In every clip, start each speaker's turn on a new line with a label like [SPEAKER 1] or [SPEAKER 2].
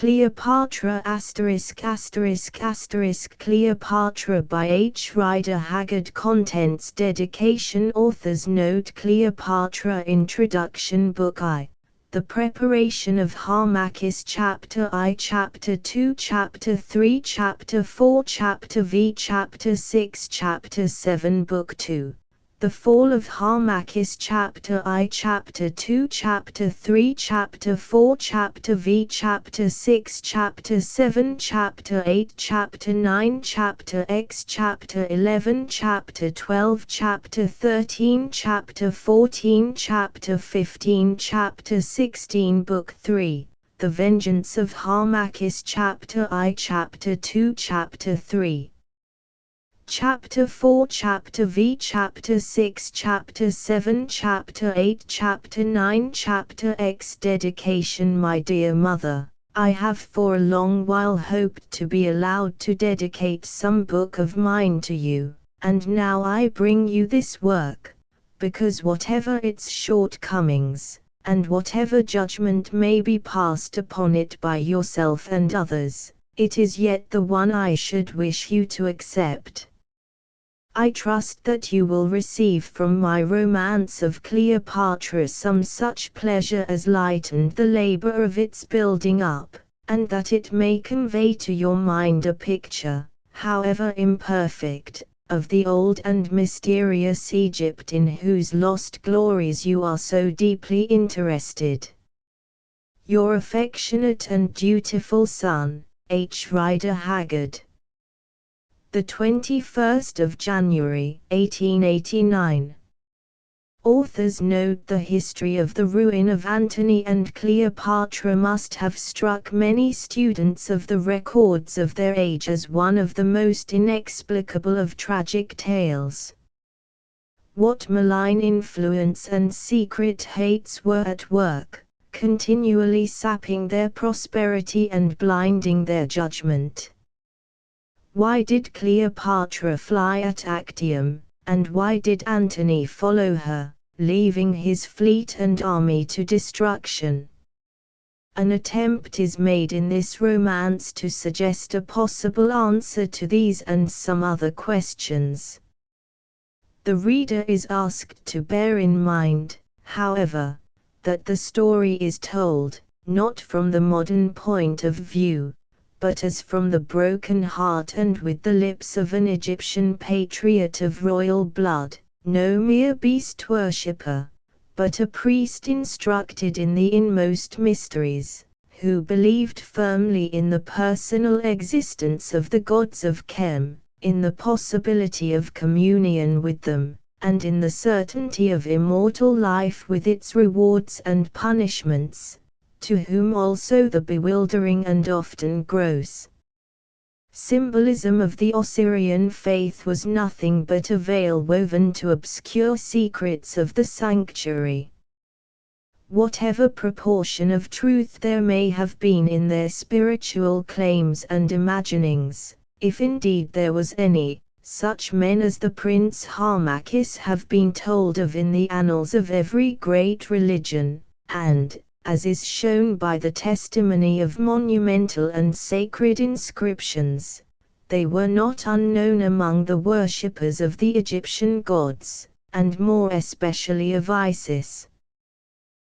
[SPEAKER 1] Cleopatra *** Cleopatra by H. Rider Haggard. Contents. Dedication. Author's note. Cleopatra Introduction. Book I. The Preparation of Harmachis. Chapter I, Chapter 2, Chapter 3, Chapter 4, Chapter V, Chapter 6, Chapter 7. Book 2. The Fall of Harmachis. Chapter I, Chapter 2, Chapter 3, Chapter 4, Chapter V, Chapter 6, Chapter 7, Chapter 8, Chapter 9, Chapter X, Chapter 11, Chapter 12, Chapter 13, Chapter 14, Chapter 15, Chapter 16. Book 3. The Vengeance of Harmachis. Chapter I, Chapter 2, Chapter 3, Chapter 4, Chapter V, Chapter 6, Chapter 7, Chapter 8, Chapter 9, Chapter X. Dedication. My dear mother, I have for a long while hoped to be allowed to dedicate some book of mine to you, and now I bring you this work, because whatever its shortcomings, and whatever judgment may be passed upon it by yourself and others, it is yet the one I should wish you to accept. I trust that you will receive from my romance of Cleopatra some such pleasure as lightened the labor of its building up, and that it may convey to your mind a picture, however imperfect, of the old and mysterious Egypt in whose lost glories you are so deeply interested. Your affectionate and dutiful son, H. Rider Haggard. The 21st of January, 1889. Author's note. The history of the ruin of Antony and Cleopatra must have struck many students of the records of their age as one of the most inexplicable of tragic tales. What malign influence and secret hates were at work, continually sapping their prosperity and blinding their judgment. Why did Cleopatra fly at Actium, and why did Antony follow her, leaving his fleet and army to destruction? An attempt is made in this romance to suggest a possible answer to these and some other questions. The reader is asked to bear in mind, however, that the story is told, not from the modern point of view, but as from the broken heart and with the lips of an Egyptian patriot of royal blood, no mere beast worshipper, but a priest instructed in the inmost mysteries, who believed firmly in the personal existence of the gods of Chem, in the possibility of communion with them, and in the certainty of immortal life with its rewards and punishments, to whom also the bewildering and often gross symbolism of the Osirian faith was nothing but a veil woven to obscure secrets of the sanctuary. Whatever proportion of truth there may have been in their spiritual claims and imaginings, if indeed there was any, such men as the Prince Harmachis have been told of in the annals of every great religion, and, as is shown by the testimony of monumental and sacred inscriptions, they were not unknown among the worshippers of the Egyptian gods, and more especially of Isis.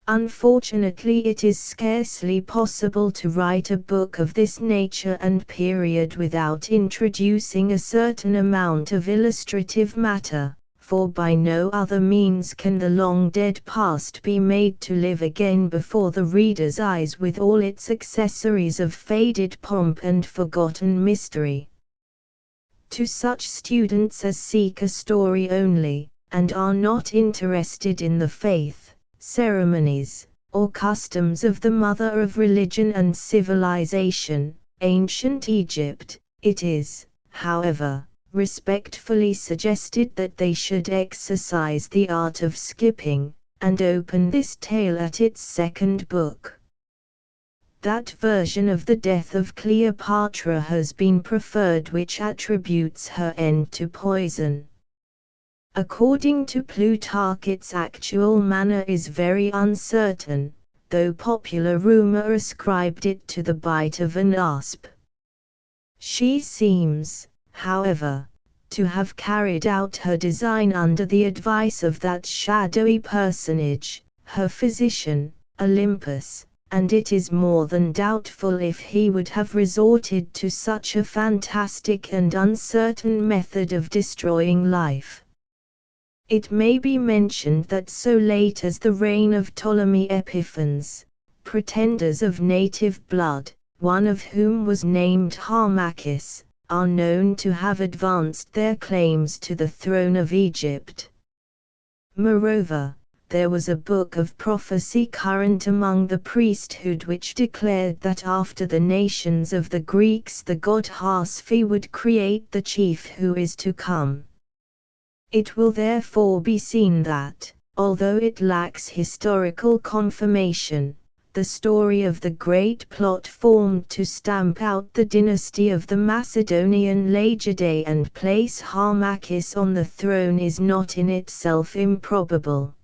[SPEAKER 1] Unfortunately, it is scarcely possible to write a book of this nature and period without introducing a certain amount of illustrative matter, for by no other means can the long-dead past be made to live again before the reader's eyes with all its accessories of faded pomp and forgotten mystery. To such students as seek a story only, and are not interested in the faith, ceremonies, or customs of the mother of religion and civilization, ancient Egypt, it is, however, respectfully suggested that they should exercise the art of skipping, and open this tale at its second book. That version of the death of Cleopatra has been preferred which attributes her end to poison. According to Plutarch, its actual manner is very uncertain, though popular rumor ascribed it to the bite of an asp. She seems, however, to have carried out her design under the advice of that shadowy personage, her physician, Olympus, and it is more than doubtful if he would have resorted to such a fantastic and uncertain method of destroying life. It may be mentioned that so late as the reign of Ptolemy Epiphanes, pretenders of native blood, one of whom was named Harmachis, are known to have advanced their claims to the throne of Egypt. Moreover, there was a book of prophecy current among the priesthood which declared that after the nations of the Greeks the god Hasphi would create the chief who is to come. It will therefore be seen that, although it lacks historical confirmation, the story of the great plot formed to stamp out the dynasty of the Macedonian Lagidae and place Harmachis on the throne is not in itself improbable.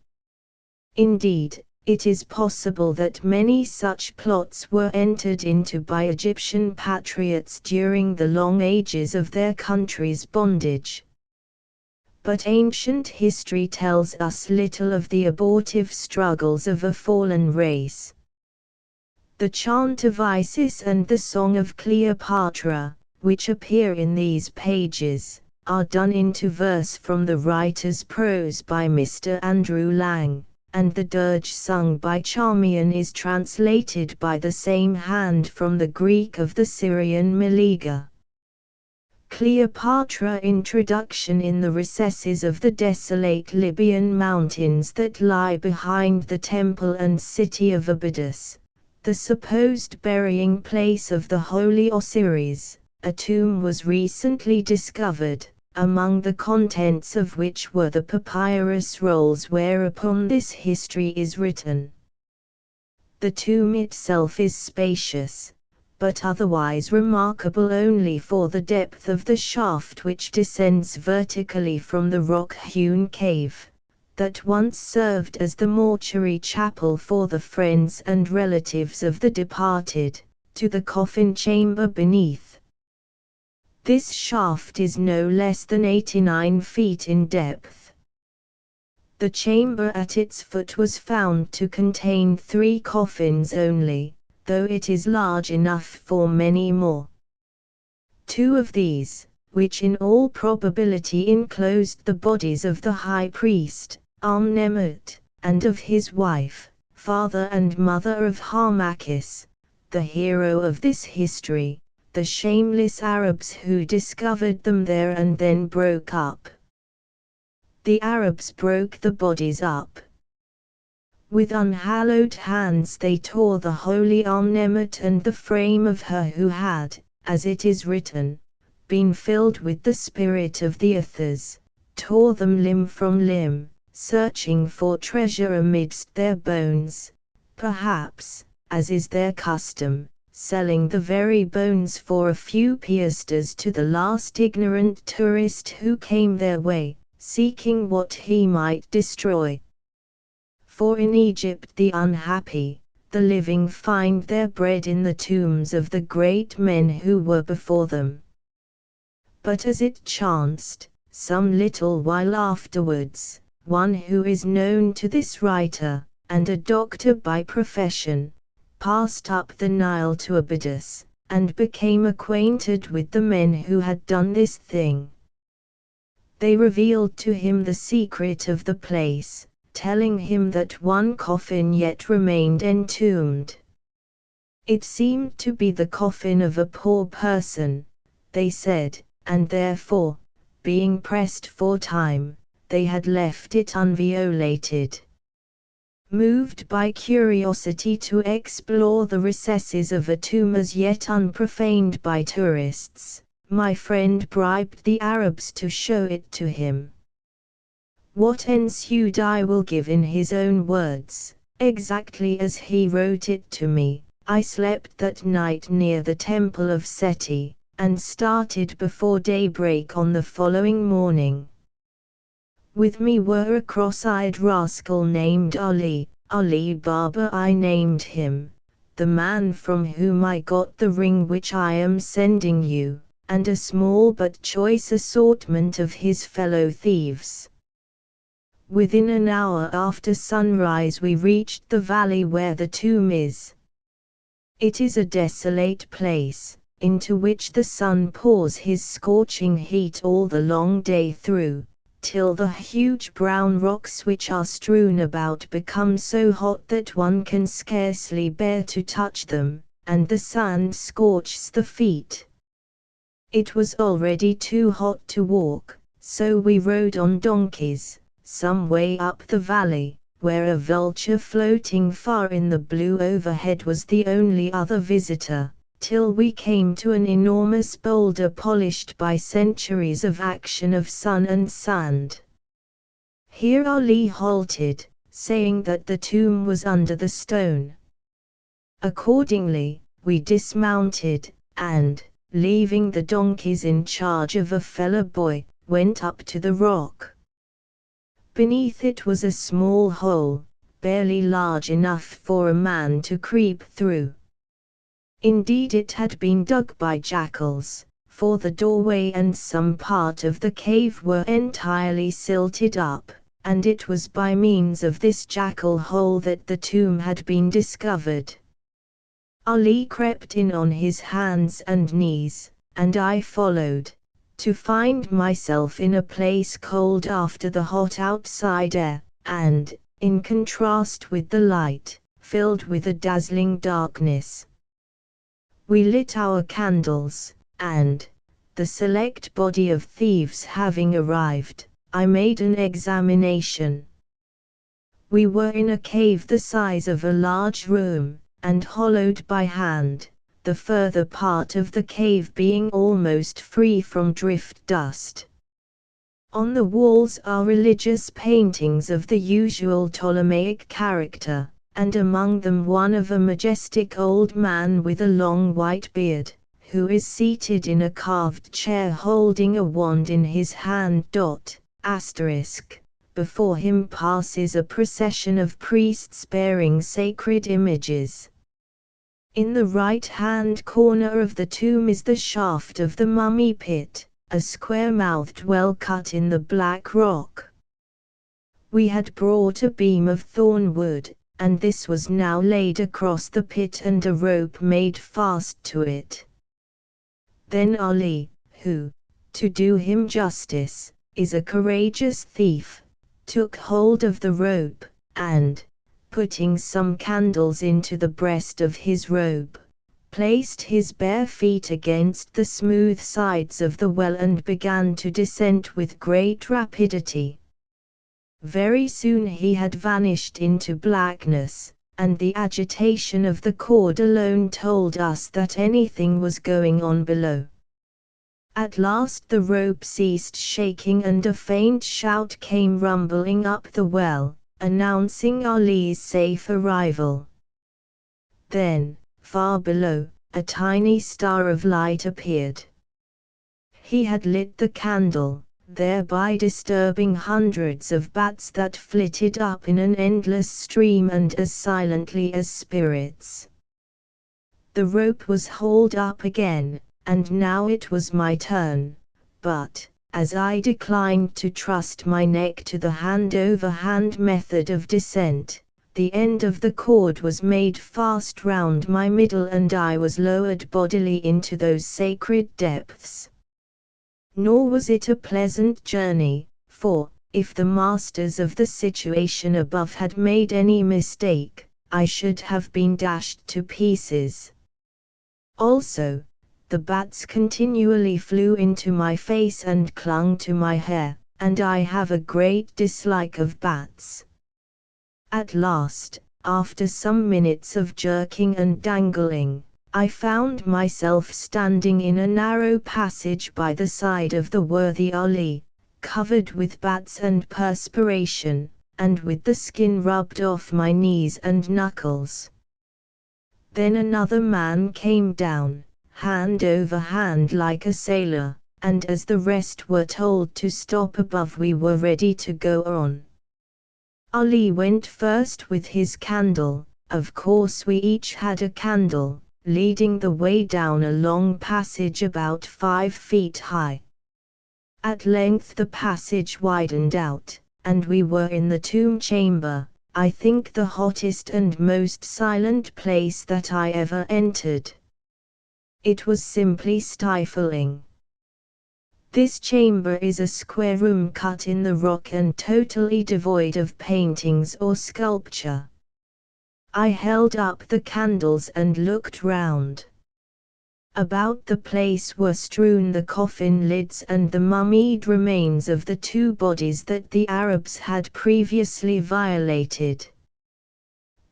[SPEAKER 1] Indeed, it is possible that many such plots were entered into by Egyptian patriots during the long ages of their country's bondage. But ancient history tells us little of the abortive struggles of a fallen race. The chant of Isis and the song of Cleopatra, which appear in these pages, are done into verse from the writer's prose by Mr. Andrew Lang, and the dirge sung by Charmian is translated by the same hand from the Greek of the Syrian Meleager. Cleopatra introduction in the recesses of the desolate Libyan mountains that lie behind the temple and city of Abydos, the supposed burying place of the holy Osiris. A tomb was recently discovered, among the contents of which were the papyrus rolls whereupon this history is written. The tomb itself is spacious, but otherwise remarkable only for the depth of the shaft which descends vertically from the rock-hewn cave, that once served as the mortuary chapel for the friends and relatives of the departed, to the coffin chamber beneath. This shaft is no less than 89 feet in depth. The chamber at its foot was found to contain 3 coffins only, though it is large enough for many more. 2 of these, which in all probability enclosed the bodies of the high priest, Amnemut, and of his wife, father and mother of Harmachis, the hero of this history, the shameless Arabs who discovered them there and then broke up. The Arabs broke the bodies up. With unhallowed hands they tore the holy Amnemut and the frame of her who had, as it is written, been filled with the spirit of the Ethers, tore them limb from limb, searching for treasure amidst their bones, perhaps, as is their custom, selling the very bones for a few piastres to the last ignorant tourist who came their way, seeking what he might destroy. For in Egypt the unhappy, the living find their bread in the tombs of the great men who were before them. But as it chanced, some little while afterwards, one who is known to this writer, and a doctor by profession, passed up the Nile to Abydos, and became acquainted with the men who had done this thing. They revealed to him the secret of the place, telling him that one coffin yet remained entombed. It seemed to be the coffin of a poor person, they said, and therefore, being pressed for time, they had left it unviolated. Moved by curiosity to explore the recesses of a tomb as yet unprofaned by tourists, my friend bribed the Arabs to show it to him. What ensued I will give in his own words, exactly as he wrote it to me. I slept that night near the temple of Seti, and started before daybreak on the following morning. With me were a cross-eyed rascal named Ali, Ali Baba I named him, the man from whom I got the ring which I am sending you, and a small but choice assortment of his fellow thieves. Within an hour after sunrise we reached the valley where the tomb is. It is a desolate place, into which the sun pours his scorching heat all the long day through, till the huge brown rocks which are strewn about become so hot that one can scarcely bear to touch them, and the sand scorches the feet. It was already too hot to walk, so we rode on donkeys, some way up the valley, where a vulture floating far in the blue overhead was the only other visitor, till we came to an enormous boulder polished by centuries of action of sun and sand. Here Ali halted, saying that the tomb was under the stone. Accordingly, we dismounted, and, leaving the donkeys in charge of a fellow boy, went up to the rock. Beneath it was a small hole, barely large enough for a man to creep through. Indeed it had been dug by jackals, for the doorway and some part of the cave were entirely silted up, and it was by means of this jackal hole that the tomb had been discovered. Ali crept in on his hands and knees, and I followed, to find myself in a place cold after the hot outside air, and, in contrast with the light, filled with a dazzling darkness. We lit our candles, and, the select body of thieves having arrived, I made an examination. We were in a cave the size of a large room, and hollowed by hand, the further part of the cave being almost free from drift dust. On the walls are religious paintings of the usual Ptolemaic character, and among them one of a majestic old man with a long white beard, who is seated in a carved chair holding a wand in his hand. Before him passes a procession of priests bearing sacred images. In the right-hand corner of the tomb is the shaft of the mummy pit, a square-mouthed well cut in the black rock. We had brought a beam of thorn wood, and this was now laid across the pit and a rope made fast to it. Then Ali, who, to do him justice, is a courageous thief, took hold of the rope, and, putting some candles into the breast of his robe, placed his bare feet against the smooth sides of the well and began to descend with great rapidity. Very soon he had vanished into blackness, and the agitation of the cord alone told us that anything was going on below. At last the rope ceased shaking and a faint shout came rumbling up the well, announcing Ali's safe arrival. Then, far below, a tiny star of light appeared. He had lit the candle, thereby disturbing hundreds of bats that flitted up in an endless stream and as silently as spirits. The rope was hauled up again, and now it was my turn, but, as I declined to trust my neck to the hand-over-hand method of descent, the end of the cord was made fast round my middle and I was lowered bodily into those sacred depths. Nor was it a pleasant journey, for, if the masters of the situation above had made any mistake, I should have been dashed to pieces. Also, the bats continually flew into my face and clung to my hair, and I have a great dislike of bats. At last, after some minutes of jerking and dangling, I found myself standing in a narrow passage by the side of the worthy Ali, covered with bats and perspiration, and with the skin rubbed off my knees and knuckles. Then another man came down, hand over hand like a sailor, and as the rest were told to stop above we were ready to go on. Ali went first with his candle. Of course we each had a candle, leading the way down a long passage about 5 feet high. At length the passage widened out, and we were in the tomb chamber, I think the hottest and most silent place that I ever entered. It was simply stifling. This chamber is a square room cut in the rock and totally devoid of paintings or sculpture. I held up the candles and looked round. About the place were strewn the coffin lids and the mummied remains of the 2 bodies that the Arabs had previously violated.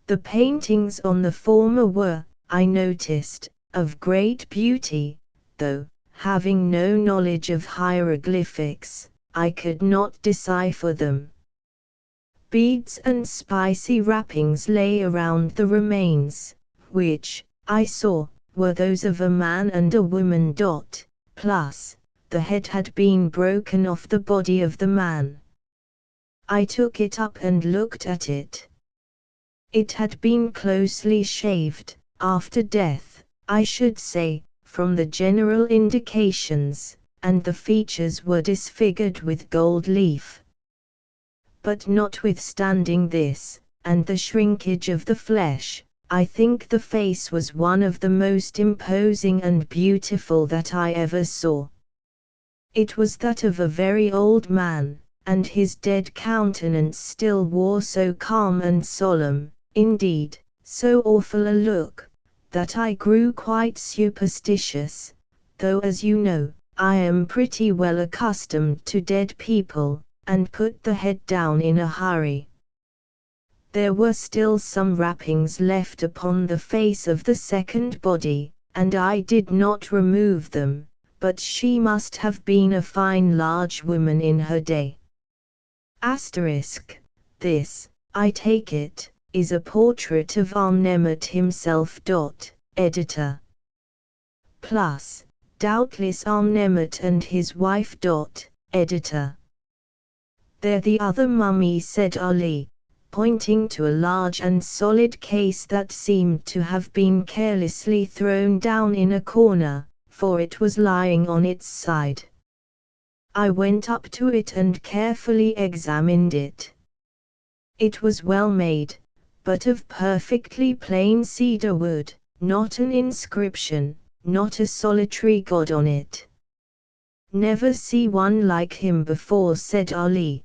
[SPEAKER 1] The paintings on the former were, I noticed, of great beauty, though, having no knowledge of hieroglyphics, I could not decipher them. Beads and spicy wrappings lay around the remains, which, I saw, were those of a man and a woman. Plus, the head had been broken off the body of the man. I took it up and looked at it. It had been closely shaved, after death, I should say, from the general indications, and the features were disfigured with gold leaf. But notwithstanding this, and the shrinkage of the flesh, I think the face was one of the most imposing and beautiful that I ever saw. It was that of a very old man, and his dead countenance still wore so calm and solemn, indeed, so awful a look, that I grew quite superstitious, though as you know, I am pretty well accustomed to dead people, and put the head down in a hurry. There were still some wrappings left upon the face of the second body, and I did not remove them, but she must have been a fine large woman in her day. This, I take it, is a portrait of Amnemet himself. Editor. Plus, doubtless Amnemet and his wife. Editor. They're the other mummy, said Ali, pointing to a large and solid case that seemed to have been carelessly thrown down in a corner, for it was lying on its side. I went up to it and carefully examined it. It was well made, but of perfectly plain cedar wood, not an inscription, not a solitary god on it. Never see one like him before, said Ali.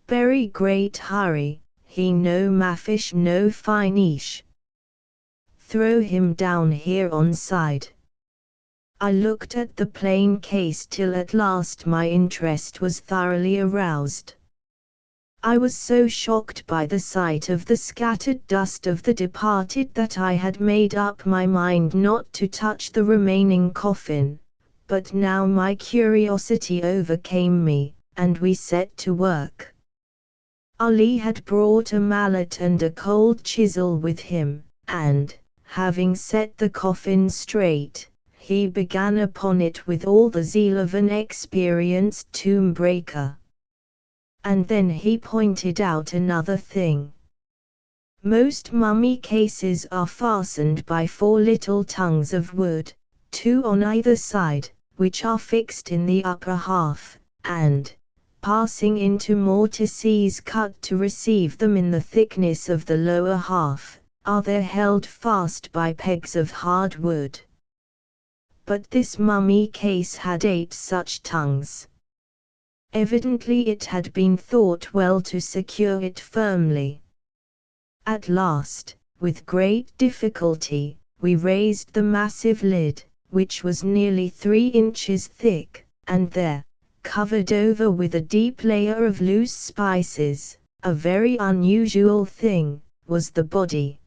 [SPEAKER 1] Very great hurry, he no mafish no finish. Throw him down here on side. I looked at the plain case till at last my interest was thoroughly aroused. I was so shocked by the sight of the scattered dust of the departed that I had made up my mind not to touch the remaining coffin, but now my curiosity overcame me, and we set to work. Ali had brought a mallet and a cold chisel with him, and, having set the coffin straight, he began upon it with all the zeal of an experienced tomb breaker. And then he pointed out another thing. Most mummy cases are fastened by 4 little tongues of wood, 2 on either side, which are fixed in the upper half, and, passing into mortices cut to receive them in the thickness of the lower half, are there held fast by pegs of hard wood. But this mummy case had 8 such tongues. Evidently it had been thought well to secure it firmly. At last, with great difficulty, we raised the massive lid, which was nearly 3 inches thick, and there, covered over with a deep layer of loose spices, a very unusual thing, was the body.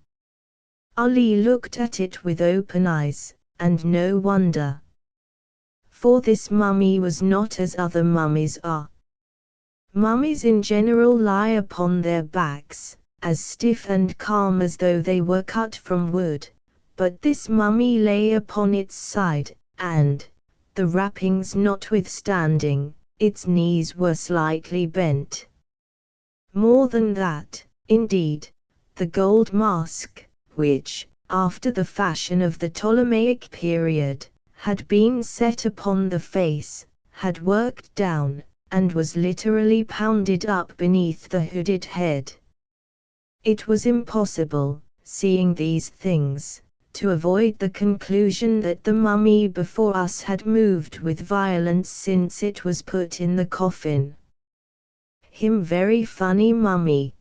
[SPEAKER 1] Ali looked at it with open eyes, and no wonder. For this mummy was not as other mummies are. Mummies in general lie upon their backs, as stiff and calm as though they were cut from wood, but this mummy lay upon its side, and, the wrappings notwithstanding, its knees were slightly bent. More than that, indeed, the gold mask, which, after the fashion of the Ptolemaic period, had been set upon the face, had worked down, and was literally pounded up beneath the hooded head. It was impossible, seeing these things, to avoid the conclusion that the mummy before us had moved with violence since it was put in the coffin. Him very funny mummy.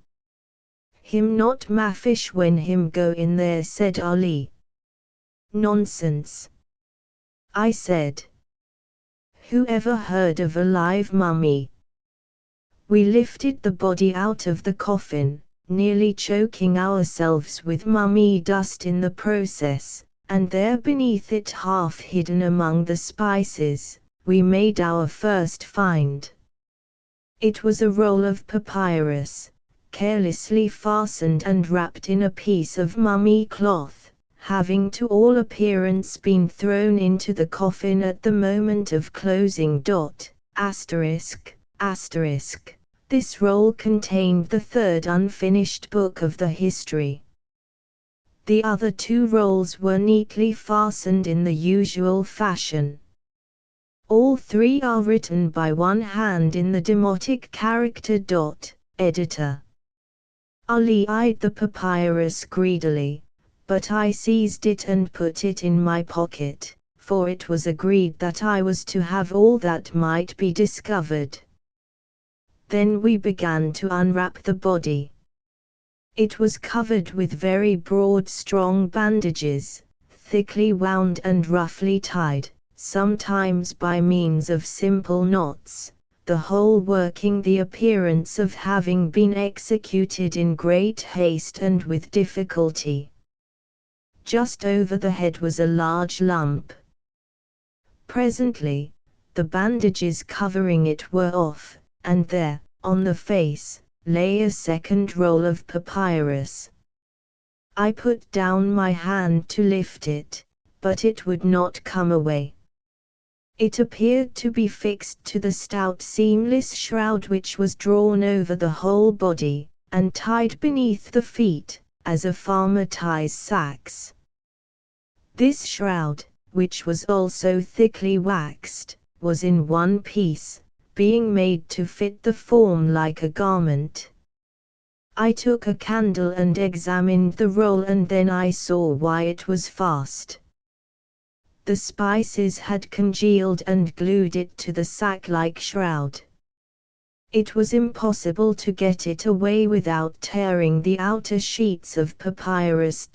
[SPEAKER 1] Him not maffish when him go in there, said Ali. Nonsense, I said. Who ever heard of a live mummy? We lifted the body out of the coffin, nearly choking ourselves with mummy dust in the process, and there beneath it, half hidden among the spices, we made our first find. It was a roll of papyrus, carelessly fastened and wrapped in a piece of mummy cloth, having to all appearance been thrown into the coffin at the moment of closing. This roll contained the third unfinished book of the history. The other two rolls were neatly fastened in the usual fashion. All three are written by one hand in the demotic character. Editor. Ali eyed the papyrus greedily, but I seized it and put it in my pocket, for it was agreed that I was to have all that might be discovered. Then we began to unwrap the body. It was covered with very broad, strong bandages, thickly wound and roughly tied, sometimes by means of simple knots, the whole working the appearance of having been executed in great haste and with difficulty. Just over the head was a large lump. Presently, the bandages covering it were off, and there, on the face, lay a second roll of papyrus. I put down my hand to lift it, but it would not come away. It appeared to be fixed to the stout seamless shroud which was drawn over the whole body, and tied beneath the feet, as a farmer ties sacks. This shroud, which was also thickly waxed, was in one piece, being made to fit the form like a garment. I took a candle and examined the roll, and then I saw why it was fast. The spices had congealed and glued it to the sack-like shroud. It was impossible to get it away without tearing the outer sheets of papyrus.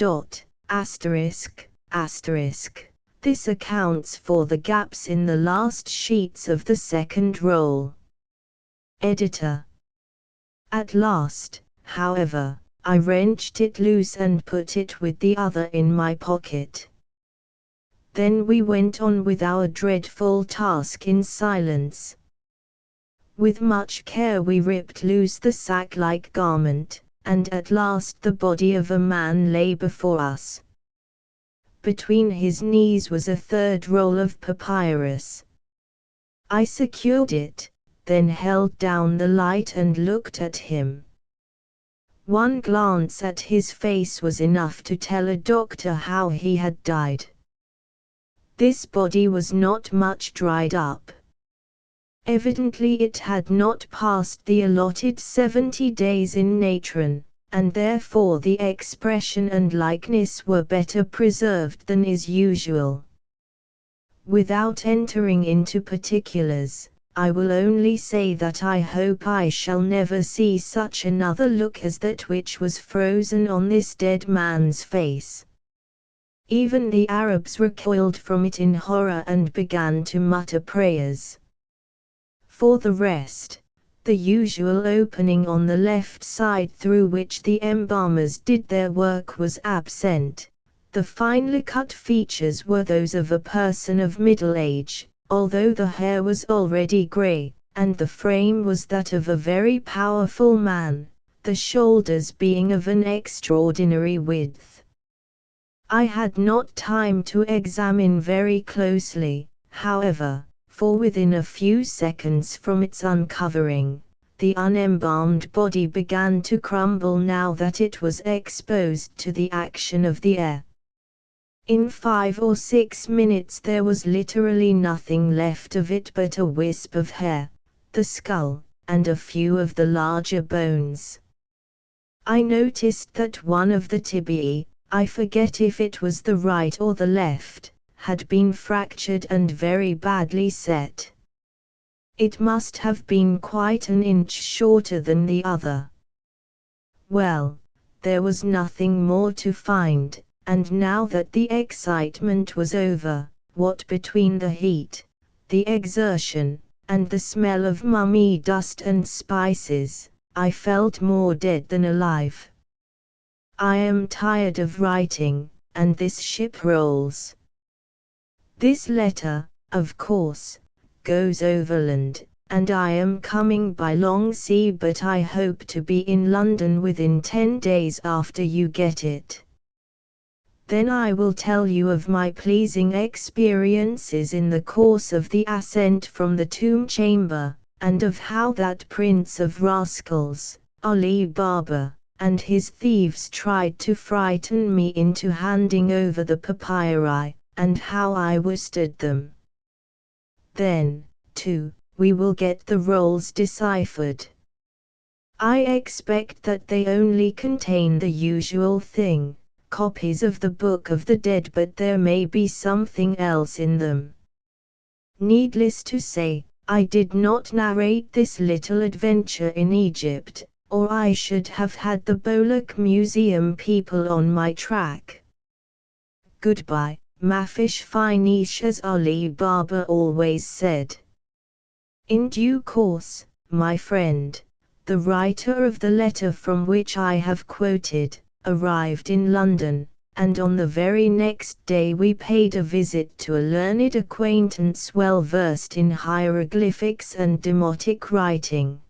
[SPEAKER 1] This accounts for the gaps in the last sheets of the second roll. Editor. At last, however, I wrenched it loose and put it with the other in my pocket. Then we went on with our dreadful task in silence. With much care we ripped loose the sack-like garment, and at last the body of a man lay before us. Between his knees was a third roll of papyrus. I secured it, then held down the light and looked at him. One glance at his face was enough to tell a doctor how he had died. This body was not much dried up. Evidently it had not passed the allotted 70 days in natron, and therefore the expression and likeness were better preserved than is usual. Without entering into particulars, I will only say that I hope I shall never see such another look as that which was frozen on this dead man's face. Even the Arabs recoiled from it in horror and began to mutter prayers. For the rest, the usual opening on the left side through which the embalmers did their work was absent. The finely cut features were those of a person of middle age, although the hair was already grey, and the frame was that of a very powerful man, the shoulders being of an extraordinary width. I had not time to examine very closely, however, for within a few seconds from its uncovering, the unembalmed body began to crumble now that it was exposed to the action of the air. In 5 or 6 minutes there was literally nothing left of it but a wisp of hair, the skull, and a few of the larger bones. I noticed that one of the tibiae, I forget if it was the right or the left, had been fractured and very badly set. It must have been quite an inch shorter than the other. Well, there was nothing more to find, and now that the excitement was over, what between the heat, the exertion, and the smell of mummy dust and spices, I felt more dead than alive. I am tired of writing, and this ship rolls. This letter, of course, goes overland, and I am coming by long sea, but I hope to be in London within 10 days after you get it. Then I will tell you of my pleasing experiences in the course of the ascent from the tomb chamber, and of how that prince of rascals, Ali Baba, and his thieves tried to frighten me into handing over the papyri, and how I worsted them. Then, too, we will get the rolls deciphered. I expect that they only contain the usual thing, copies of the Book of the Dead, but there may be something else in them. Needless to say, I did not narrate this little adventure in Egypt, or I should have had the Bolak Museum people on my track. Goodbye, Mafish Finish, as Ali Baba always said. In due course, my friend, the writer of the letter from which I have quoted, arrived in London, and on the very next day we paid a visit to a learned acquaintance well versed in hieroglyphics and demotic writing.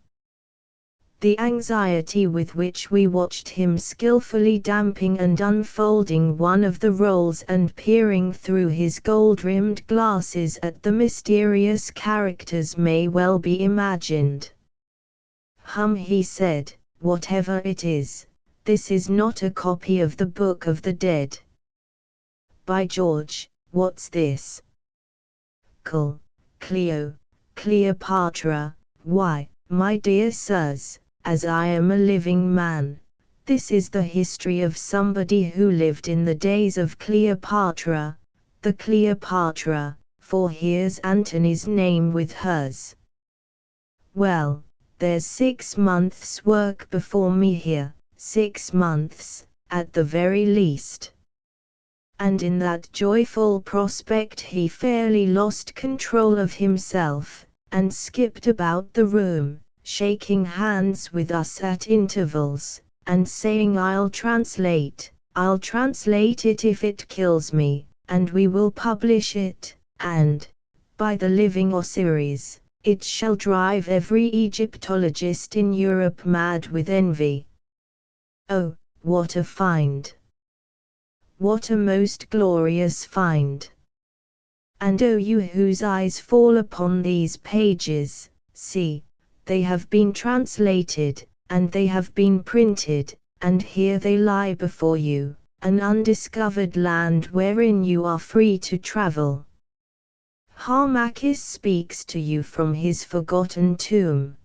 [SPEAKER 1] The anxiety with which we watched him skillfully damping and unfolding one of the rolls and peering through his gold-rimmed glasses at the mysterious characters may well be imagined. He said, whatever it is, this is not a copy of the Book of the Dead. By George, what's this? Cleopatra, why, my dear sirs, as I am a living man, this is the history of somebody who lived in the days of Cleopatra, the Cleopatra, for here's Antony's name with hers. Well, there's 6 months' work before me here, 6 months, at the very least. And in that joyful prospect he fairly lost control of himself, and skipped about the room, shaking hands with us at intervals, and saying I'll translate it if it kills me, and we will publish it, and, by the living Osiris, it shall drive every Egyptologist in Europe mad with envy. Oh, what a find! What a most glorious find! And oh, you whose eyes fall upon these pages, see, they have been translated, and they have been printed, and here they lie before you, an undiscovered land wherein you are free to travel. Harmachis speaks to you from his forgotten tomb.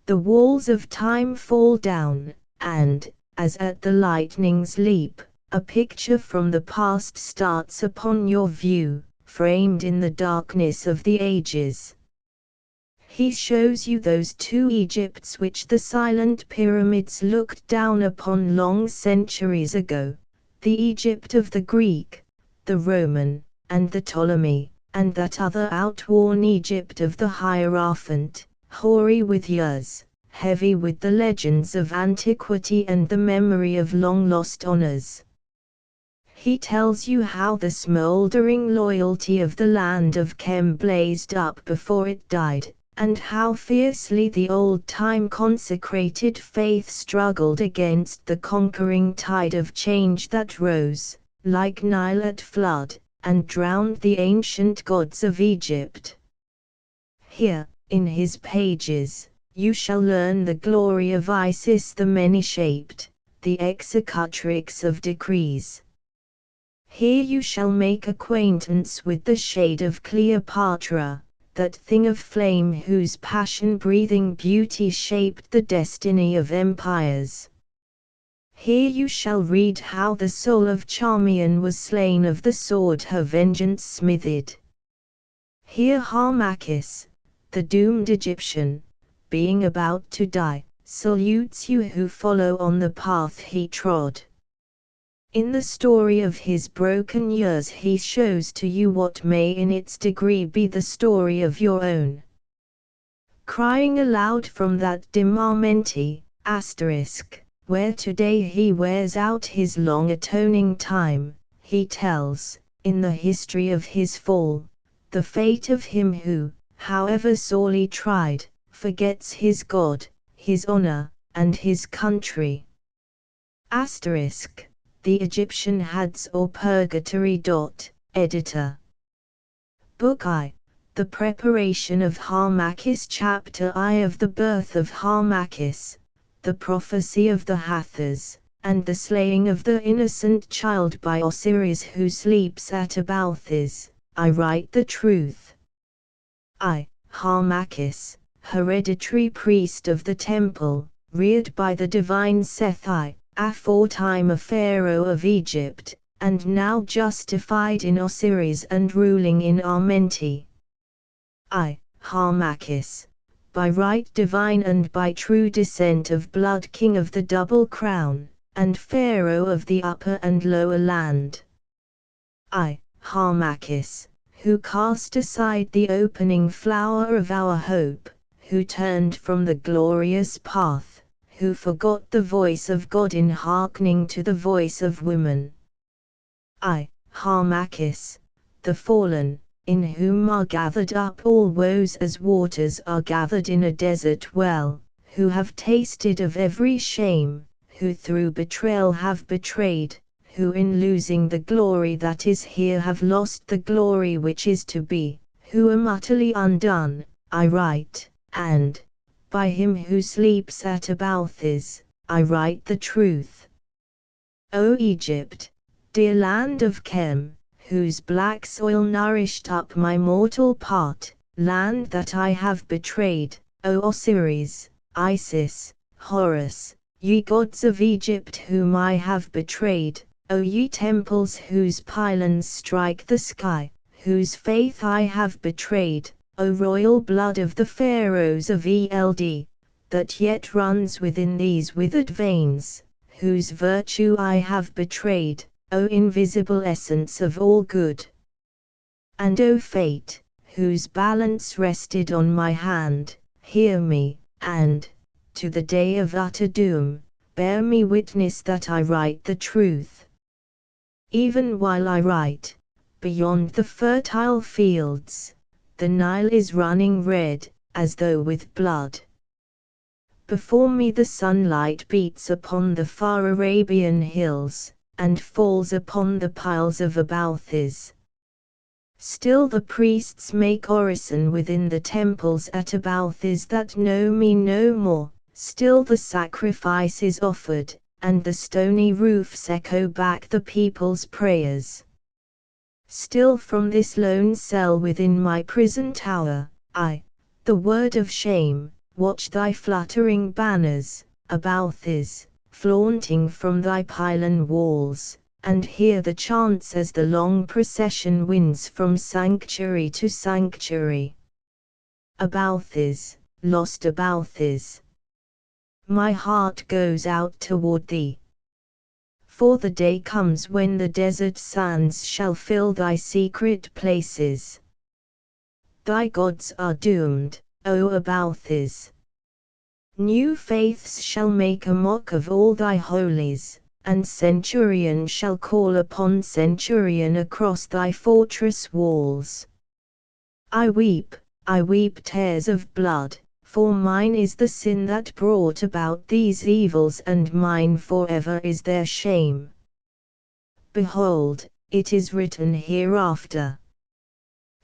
[SPEAKER 1] The walls of time fall down, and, as at the lightning's leap, a picture from the past starts upon your view, framed in the darkness of the ages. He shows you those 2 Egypts which the silent pyramids looked down upon long centuries ago, the Egypt of the Greek, the Roman, and the Ptolemy, and that other outworn Egypt of the Hierophant, hoary with years, heavy with the legends of antiquity and the memory of long-lost honors. He tells you how the smouldering loyalty of the land of Chem blazed up before it died, and how fiercely the old-time consecrated faith struggled against the conquering tide of change that rose, like Nile at flood, and drowned the ancient gods of Egypt. Here, in his pages, you shall learn the glory of Isis the many-shaped, the executrix of decrees. Here you shall make acquaintance with the shade of Cleopatra, that thing of flame whose passion-breathing beauty shaped the destiny of empires. Here you shall read how the soul of Charmian was slain of the sword her vengeance smithed. Here Harmachis, the doomed Egyptian, being about to die, salutes you who follow on the path he trod. In the story of his broken years he shows to you what may in its degree be the story of your own. Crying aloud from that dim Amenti, where today he wears out his long atoning time, he tells, in the history of his fall, the fate of him who, however sorely tried, forgets his God, his honor, and his country. The Egyptian Hades or Purgatory. Editor. Book I. The Preparation of Harmachis. Chapter I. Of the birth of Harmachis, the prophecy of the Hathors, and the slaying of the innocent child by Osiris who sleeps at Abalthis, I write the truth. I, Harmachis, hereditary priest of the temple, reared by the divine Sethi, aforetime a pharaoh of Egypt, and now justified in Osiris and ruling in Amenti. I, Harmachis, by right divine and by true descent of blood king of the double crown, and pharaoh of the upper and lower land. I, Harmachis, who cast aside the opening flower of our hope, who turned from the glorious path, who forgot the voice of God in hearkening to the voice of woman. I, Harmachis, the fallen, in whom are gathered up all woes as waters are gathered in a desert well, who have tasted of every shame, who through betrayal have betrayed, who in losing the glory that is here have lost the glory which is to be, who am utterly undone, I write, and, by him who sleeps at Abalthis, I write the truth. O Egypt, dear land of Chem, whose black soil nourished up my mortal part, land that I have betrayed, O Osiris, Isis, Horus, ye gods of Egypt whom I have betrayed, O ye temples whose pylons strike the sky, whose faith I have betrayed, O royal blood of the pharaohs of Eld, that yet runs within these withered veins, whose virtue I have betrayed, O invisible essence of all good. And O fate, whose balance rested on my hand, hear me, and, to the day of utter doom, bear me witness that I write the truth. Even while I write, beyond the fertile fields, the Nile is running red, as though with blood. Before me the sunlight beats upon the far Arabian hills, and falls upon the piles of Abalthis. Still the priests make orison within the temples at Abalthis that know me no more, still the sacrifice is offered, and the stony roofs echo back the people's prayers. Still from this lone cell within my prison tower, I, the word of shame, watch thy fluttering banners, Abalthis, flaunting from thy pylon walls, and hear the chants as the long procession winds from sanctuary to sanctuary. Abalthis, lost Abalthis. My heart goes out toward thee. For the day comes when the desert sands shall fill thy secret places. Thy gods are doomed, O Abalthis. New faiths shall make a mock of all thy holies, and centurion shall call upon centurion across thy fortress walls. I weep tears of blood, for mine is the sin that brought about these evils and mine forever is their shame. Behold, it is written hereafter.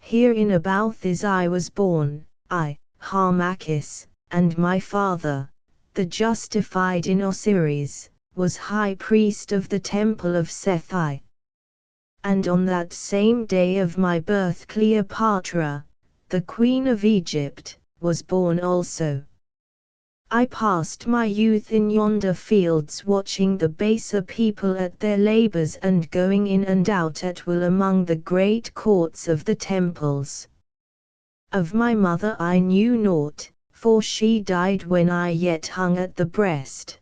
[SPEAKER 1] Here in Abalthis I was born, I, Harmachis, and my father, the justified in Osiris, was high priest of the temple of Sethi. And on that same day of my birth Cleopatra, the queen of Egypt, was born also. I passed my youth in yonder fields watching the baser people at their labors and going in and out at will among the great courts of the temples. Of my mother I knew naught, for she died when I yet hung at the breast.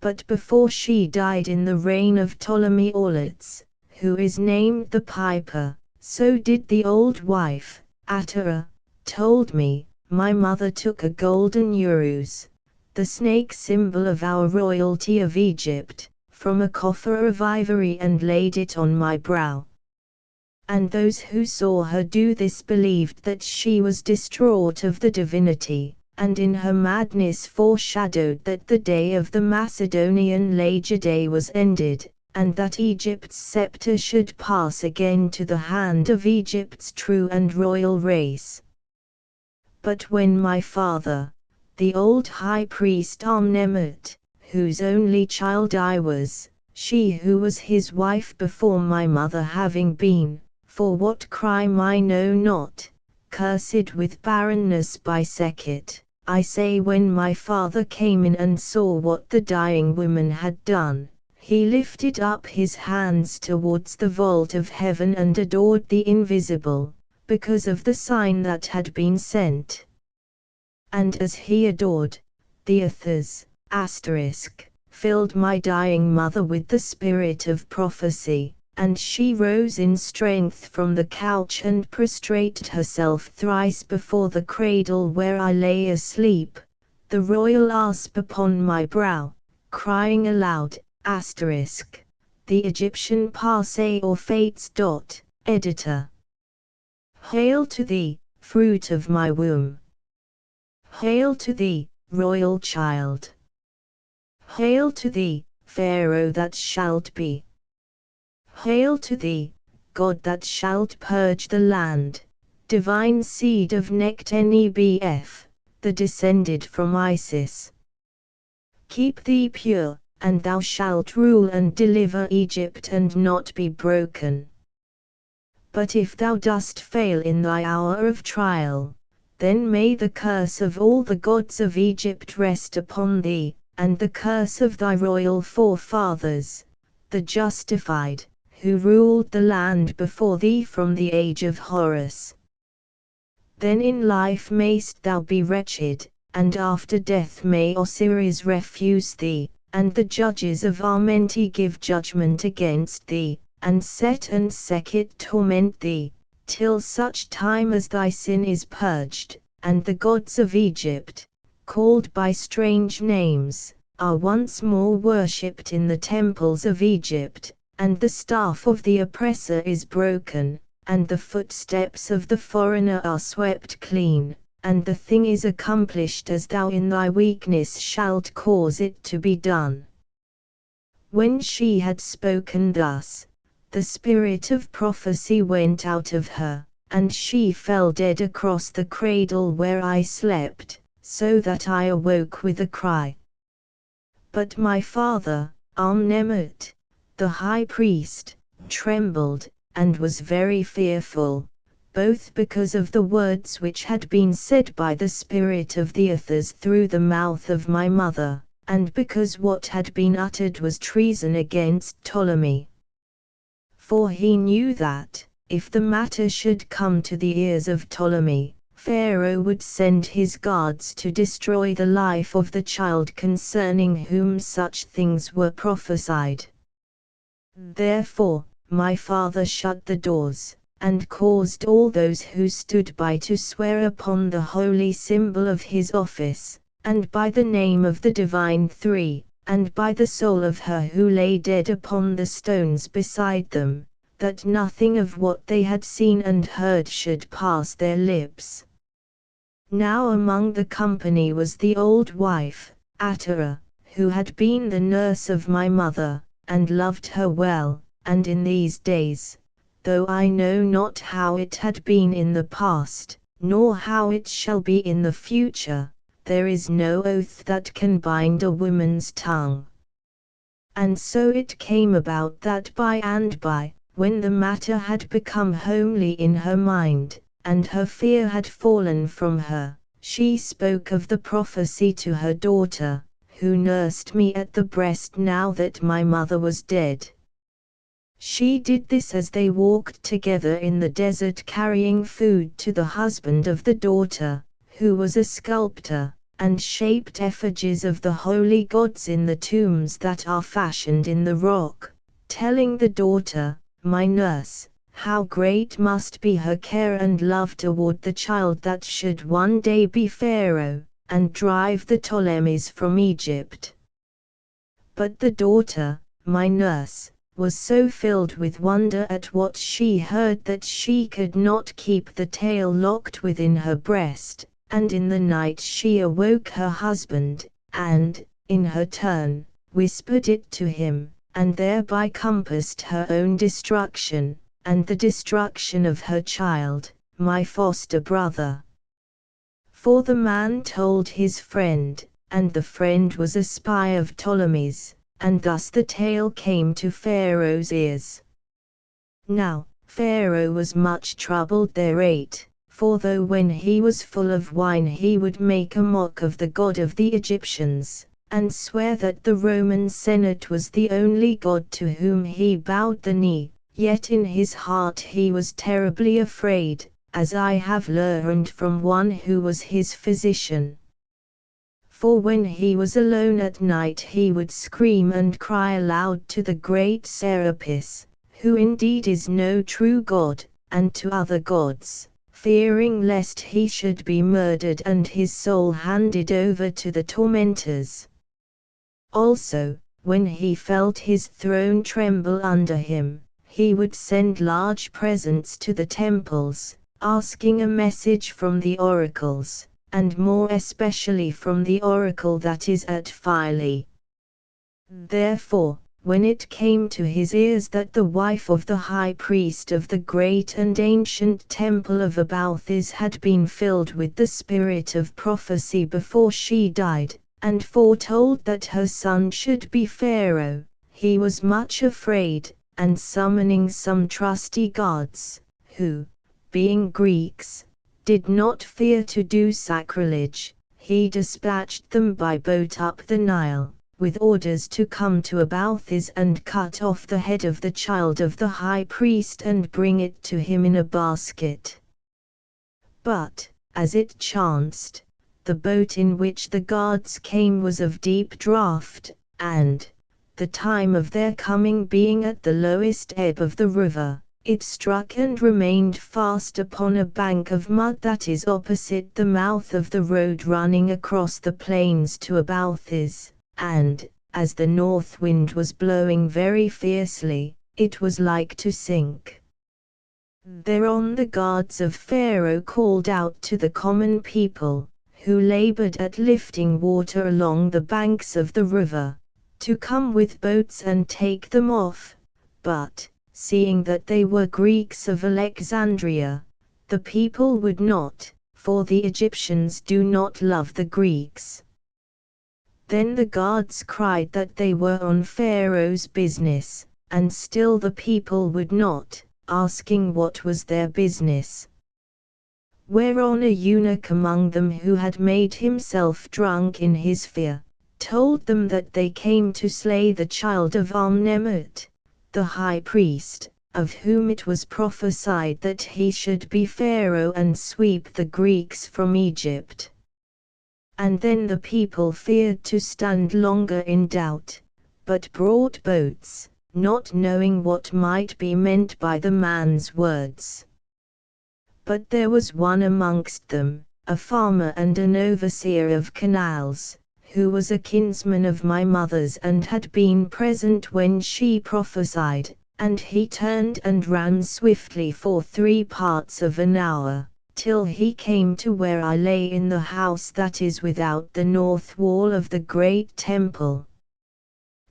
[SPEAKER 1] But before she died in the reign of Ptolemy Auletes, who is named the Piper, so did the old wife, Atera, told me, my mother took a golden urus, the snake symbol of our royalty of Egypt, from a coffer of ivory and laid it on my brow. And those who saw her do this believed that she was distraught of the divinity, and in her madness foreshadowed that the day of the Macedonian Lagidae was ended, and that Egypt's scepter should pass again to the hand of Egypt's true and royal race. But when my father, the old high priest Amnemut, whose only child I was, she who was his wife before my mother having been, for what crime I know not, cursed with barrenness by Sekhet, I say when my father came in and saw what the dying woman had done, he lifted up his hands towards the vault of heaven and adored the invisible, because of the sign that had been sent. And as he adored, the ethers, filled my dying mother with the spirit of prophecy, and she rose in strength from the couch and prostrated herself thrice before the cradle where I lay asleep, the royal asp upon my brow, crying aloud, the Egyptian passe or fates. Editor. Hail to thee, fruit of my womb. Hail to thee, royal child. Hail to thee, Pharaoh that shalt be. Hail to thee, God that shalt purge the land, divine seed of Nektnebf, the descended from Isis. Keep thee pure, and thou shalt rule and deliver Egypt and not be broken. But if thou dost fail in thy hour of trial, then may the curse of all the gods of Egypt rest upon thee, and the curse of thy royal forefathers, the justified, who ruled the land before thee from the age of Horus. Then in life mayst thou be wretched, and after death may Osiris refuse thee, and the judges of Amenti give judgment against thee, and Set and Sekhet torment thee, till such time as thy sin is purged, and the gods of Egypt, called by strange names, are once more worshipped in the temples of Egypt, and the staff of the oppressor is broken, and the footsteps of the foreigner are swept clean, and the thing is accomplished as thou in thy weakness shalt cause it to be done. When she had spoken thus, the spirit of prophecy went out of her, and she fell dead across the cradle where I slept, so that I awoke with a cry. But my father, Amnemut, the high priest, trembled, and was very fearful, both because of the words which had been said by the spirit of the ethers through the mouth of my mother, and because what had been uttered was treason against Ptolemy. For he knew that, if the matter should come to the ears of Ptolemy, Pharaoh would send his guards to destroy the life of the child concerning whom such things were prophesied. Therefore, my father shut the doors, and caused all those who stood by to swear upon the holy symbol of his office, and by the name of the divine three, and by the soul of her who lay dead upon the stones beside them, that nothing of what they had seen and heard should pass their lips. Now among the company was the old wife, Atera, who had been the nurse of my mother, and loved her well, and in these days, though I know not how it had been in the past, nor how it shall be in the future, there is no oath that can bind a woman's tongue. And so it came about that by and by, when the matter had become homely in her mind, and her fear had fallen from her, she spoke of the prophecy to her daughter, who nursed me at the breast now that my mother was dead. She did this as they walked together in the desert carrying food to the husband of the daughter, who was a sculptor, and shaped effigies of the holy gods in the tombs that are fashioned in the rock, telling the daughter, my nurse, how great must be her care and love toward the child that should one day be Pharaoh, and drive the Ptolemies from Egypt. But the daughter, my nurse, was so filled with wonder at what she heard that she could not keep the tale locked within her breast, and in the night she awoke her husband, and, in her turn, whispered it to him, and thereby compassed her own destruction, and the destruction of her child, my foster brother. For the man told his friend, and the friend was a spy of Ptolemy's, and thus the tale came to Pharaoh's ears. Now, Pharaoh was much troubled thereat, for though when he was full of wine he would make a mock of the God of the Egyptians, and swear that the Roman Senate was the only God to whom he bowed the knee, yet in his heart he was terribly afraid, as I have learned from one who was his physician. For when he was alone at night he would scream and cry aloud to the great Serapis, who indeed is no true God, and to other gods, fearing lest he should be murdered and his soul handed over to the tormentors. Also, when he felt his throne tremble under him, he would send large presents to the temples, asking a message from the oracles, and more especially from the oracle that is at Philae. Therefore, when it came to his ears that the wife of the high priest of the great and ancient temple of Abathis had been filled with the spirit of prophecy before she died, and foretold that her son should be Pharaoh, he was much afraid, and summoning some trusty guards, who, being Greeks, did not fear to do sacrilege, he dispatched them by boat up the Nile, with orders to come to Abathis and cut off the head of the child of the high priest and bring it to him in a basket. But, as it chanced, the boat in which the guards came was of deep draught, and, the time of their coming being at the lowest ebb of the river, it struck and remained fast upon a bank of mud that is opposite the mouth of the road running across the plains to Abathis, and, as the north wind was blowing very fiercely, it was like to sink. Thereon the guards of Pharaoh called out to the common people, who labored at lifting water along the banks of the river, to come with boats and take them off, but, seeing that they were Greeks of Alexandria, the people would not, for the Egyptians do not love the Greeks. Then the guards cried that they were on Pharaoh's business, and still the people would not, asking what was their business. Whereon a eunuch among them who had made himself drunk in his fear, told them that they came to slay the child of Amnemut, the high priest, of whom it was prophesied that he should be Pharaoh and sweep the Greeks from Egypt. And then the people feared to stand longer in doubt, but brought boats, not knowing what might be meant by the man's words. But there was one amongst them, a farmer and an overseer of canals, who was a kinsman of my mother's and had been present when she prophesied, and he turned and ran swiftly for 3 parts of an hour, till he came to where I lay in the house that is without the north wall of the great temple.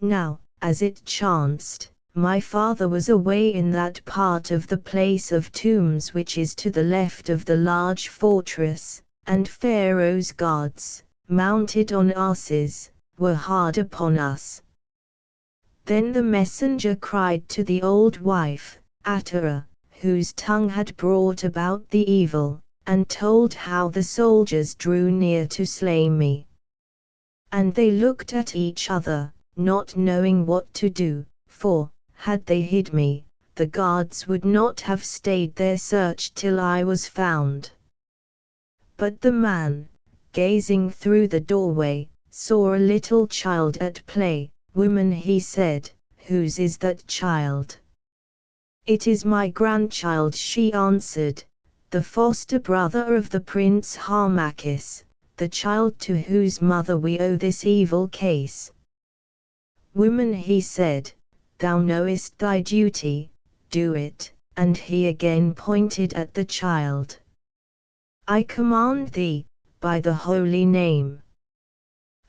[SPEAKER 1] Now, as it chanced, my father was away in that part of the place of tombs which is to the left of the large fortress, and Pharaoh's guards, mounted on asses, were hard upon us. Then the messenger cried to the old wife, Atara, whose tongue had brought about the evil, and told how the soldiers drew near to slay me. And they looked at each other, not knowing what to do, for, had they hid me, the guards would not have stayed their search till I was found. But the man, gazing through the doorway, saw a little child at play. Woman, he said, whose is that child? It is my grandchild, she answered, the foster brother of the Prince Harmachis, the child to whose mother we owe this evil case. Woman, he said, thou knowest thy duty, do it, and he again pointed at the child. I command thee, by the holy name.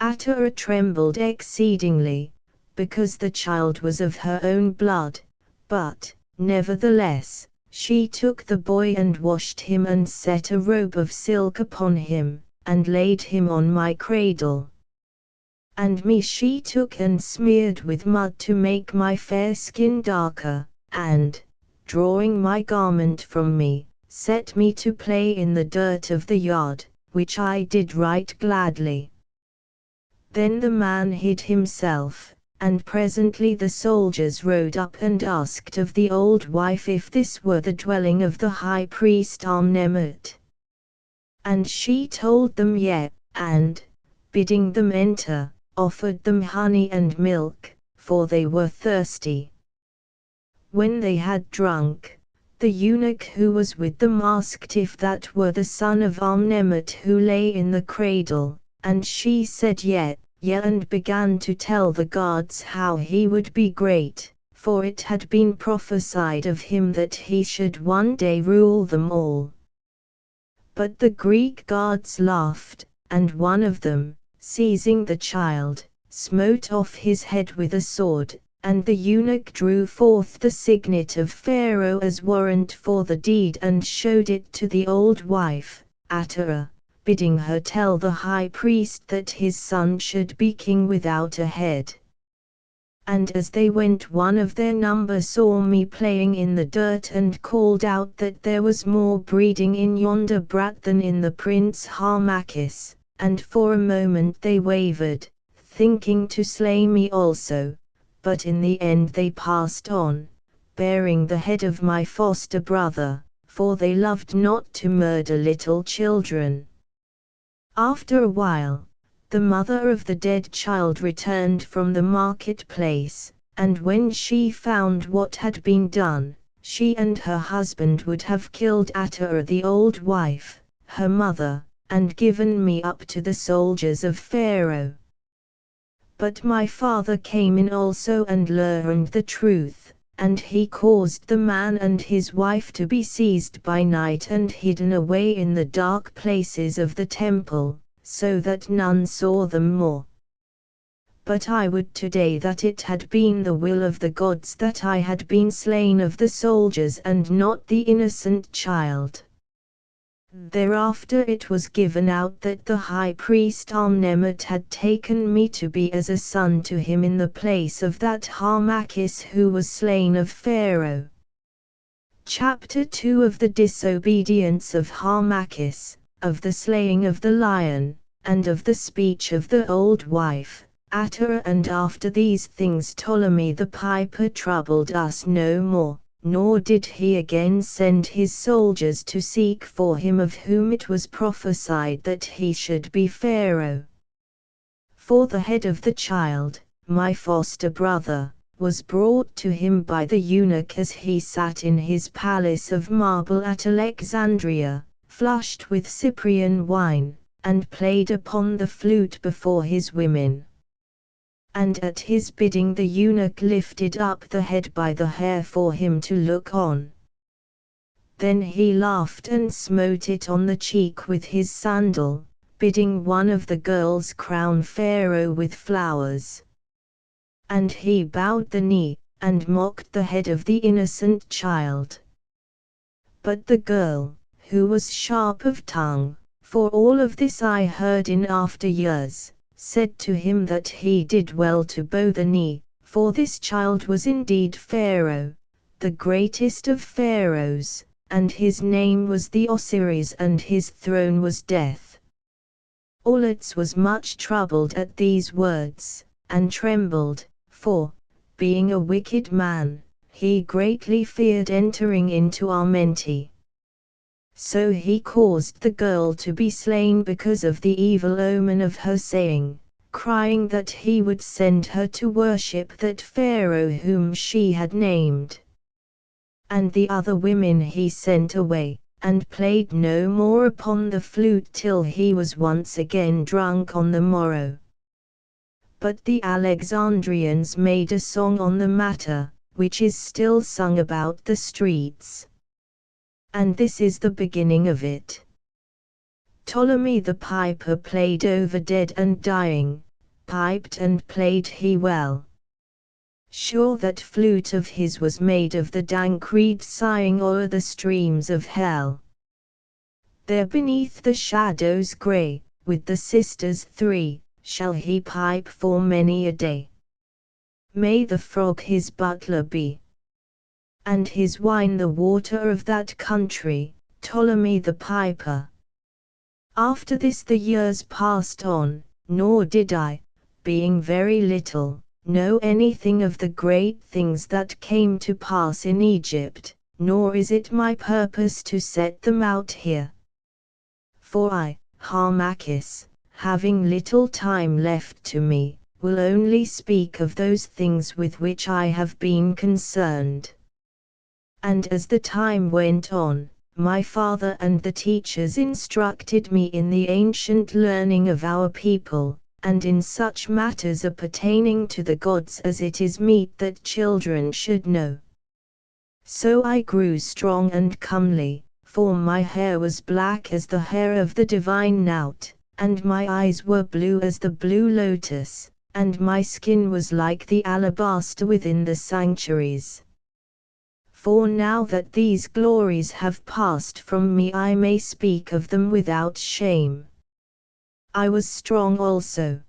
[SPEAKER 1] Atara trembled exceedingly, because the child was of her own blood, but, nevertheless, she took the boy and washed him and set a robe of silk upon him, and laid him on my cradle. And me she took and smeared with mud to make my fair skin darker, and, drawing my garment from me, set me to play in the dirt of the yard, which I did right gladly. Then the man hid himself, and presently the soldiers rode up and asked of the old wife if this were the dwelling of the high priest Amnemet. And she told them yet, and, bidding them enter, offered them honey and milk, for they were thirsty. When they had drunk, the eunuch who was with them asked if that were the son of Amnemet who lay in the cradle, and she said yet, and began to tell the guards how he would be great, for it had been prophesied of him that he should one day rule them all. But the Greek guards laughed, and one of them, seizing the child, smote off his head with a sword, and the eunuch drew forth the signet of Pharaoh as warrant for the deed and showed it to the old wife, Atara, bidding her tell the high priest that his son should be king without a head. And as they went, one of their number saw me playing in the dirt and called out that there was more breeding in yonder brat than in the Prince Harmachis, and for a moment they wavered, thinking to slay me also, but in the end they passed on, bearing the head of my foster brother, for they loved not to murder little children. After a while, the mother of the dead child returned from the marketplace, and when she found what had been done, she and her husband would have killed Atara the old wife, her mother, and given me up to the soldiers of Pharaoh. But my father came in also and learned the truth, and he caused the man and his wife to be seized by night and hidden away in the dark places of the temple, so that none saw them more. But I would today that it had been the will of the gods that I had been slain of the soldiers and not the innocent child. Thereafter it was given out that the high priest Amnemet had taken me to be as a son to him in the place of that Harmachis who was slain of Pharaoh. Chapter 2 of the disobedience of Harmachis, of the slaying of the lion, and of the speech of the old wife, Atara. And after these things Ptolemy the piper troubled us no more, nor did he again send his soldiers to seek for him of whom it was prophesied that he should be Pharaoh. For the head of the child, my foster brother, was brought to him by the eunuch as he sat in his palace of marble at Alexandria, flushed with Cyprian wine, and played upon the flute before his women. And at his bidding the eunuch lifted up the head by the hair for him to look on. Then he laughed and smote it on the cheek with his sandal, bidding one of the girls crown Pharaoh with flowers. And he bowed the knee, and mocked the head of the innocent child. But the girl, who was sharp of tongue, For all of this I heard in after years, said to him that he did well to bow the knee, for this child was indeed Pharaoh, the greatest of pharaohs, and his name was the Osiris and his throne was death. Auletes was much troubled at these words, and trembled, for, being a wicked man, he greatly feared entering into Amenti. So he caused the girl to be slain because of the evil omen of her saying, crying that he would send her to worship that Pharaoh whom she had named. And the other women he sent away, and played no more upon the flute till he was once again drunk on the morrow. But the Alexandrians made a song on the matter, which is still sung about the streets. And this is the beginning of it. Ptolemy the piper played over dead and dying, piped and played he well. Sure that flute of his was made of the dank reed sighing o'er the streams of hell. There beneath the shadows grey, with the sisters three, shall he pipe for many a day. May the frog his butler be, and his wine the water of that country, Ptolemy the piper. After this the years passed on, nor did I, being very little, know anything of the great things that came to pass in Egypt, nor is it my purpose to set them out here. For I, Harmachis, having little time left to me, will only speak of those things with which I have been concerned. And as the time went on, my father and the teachers instructed me in the ancient learning of our people, and in such matters appertaining to the gods as it is meet that children should know. So I grew strong and comely, for my hair was black as the hair of the divine Knout, and my eyes were blue as the blue lotus, and my skin was like the alabaster within the sanctuaries. For now that these glories have passed from me I may speak of them without shame. I was strong also.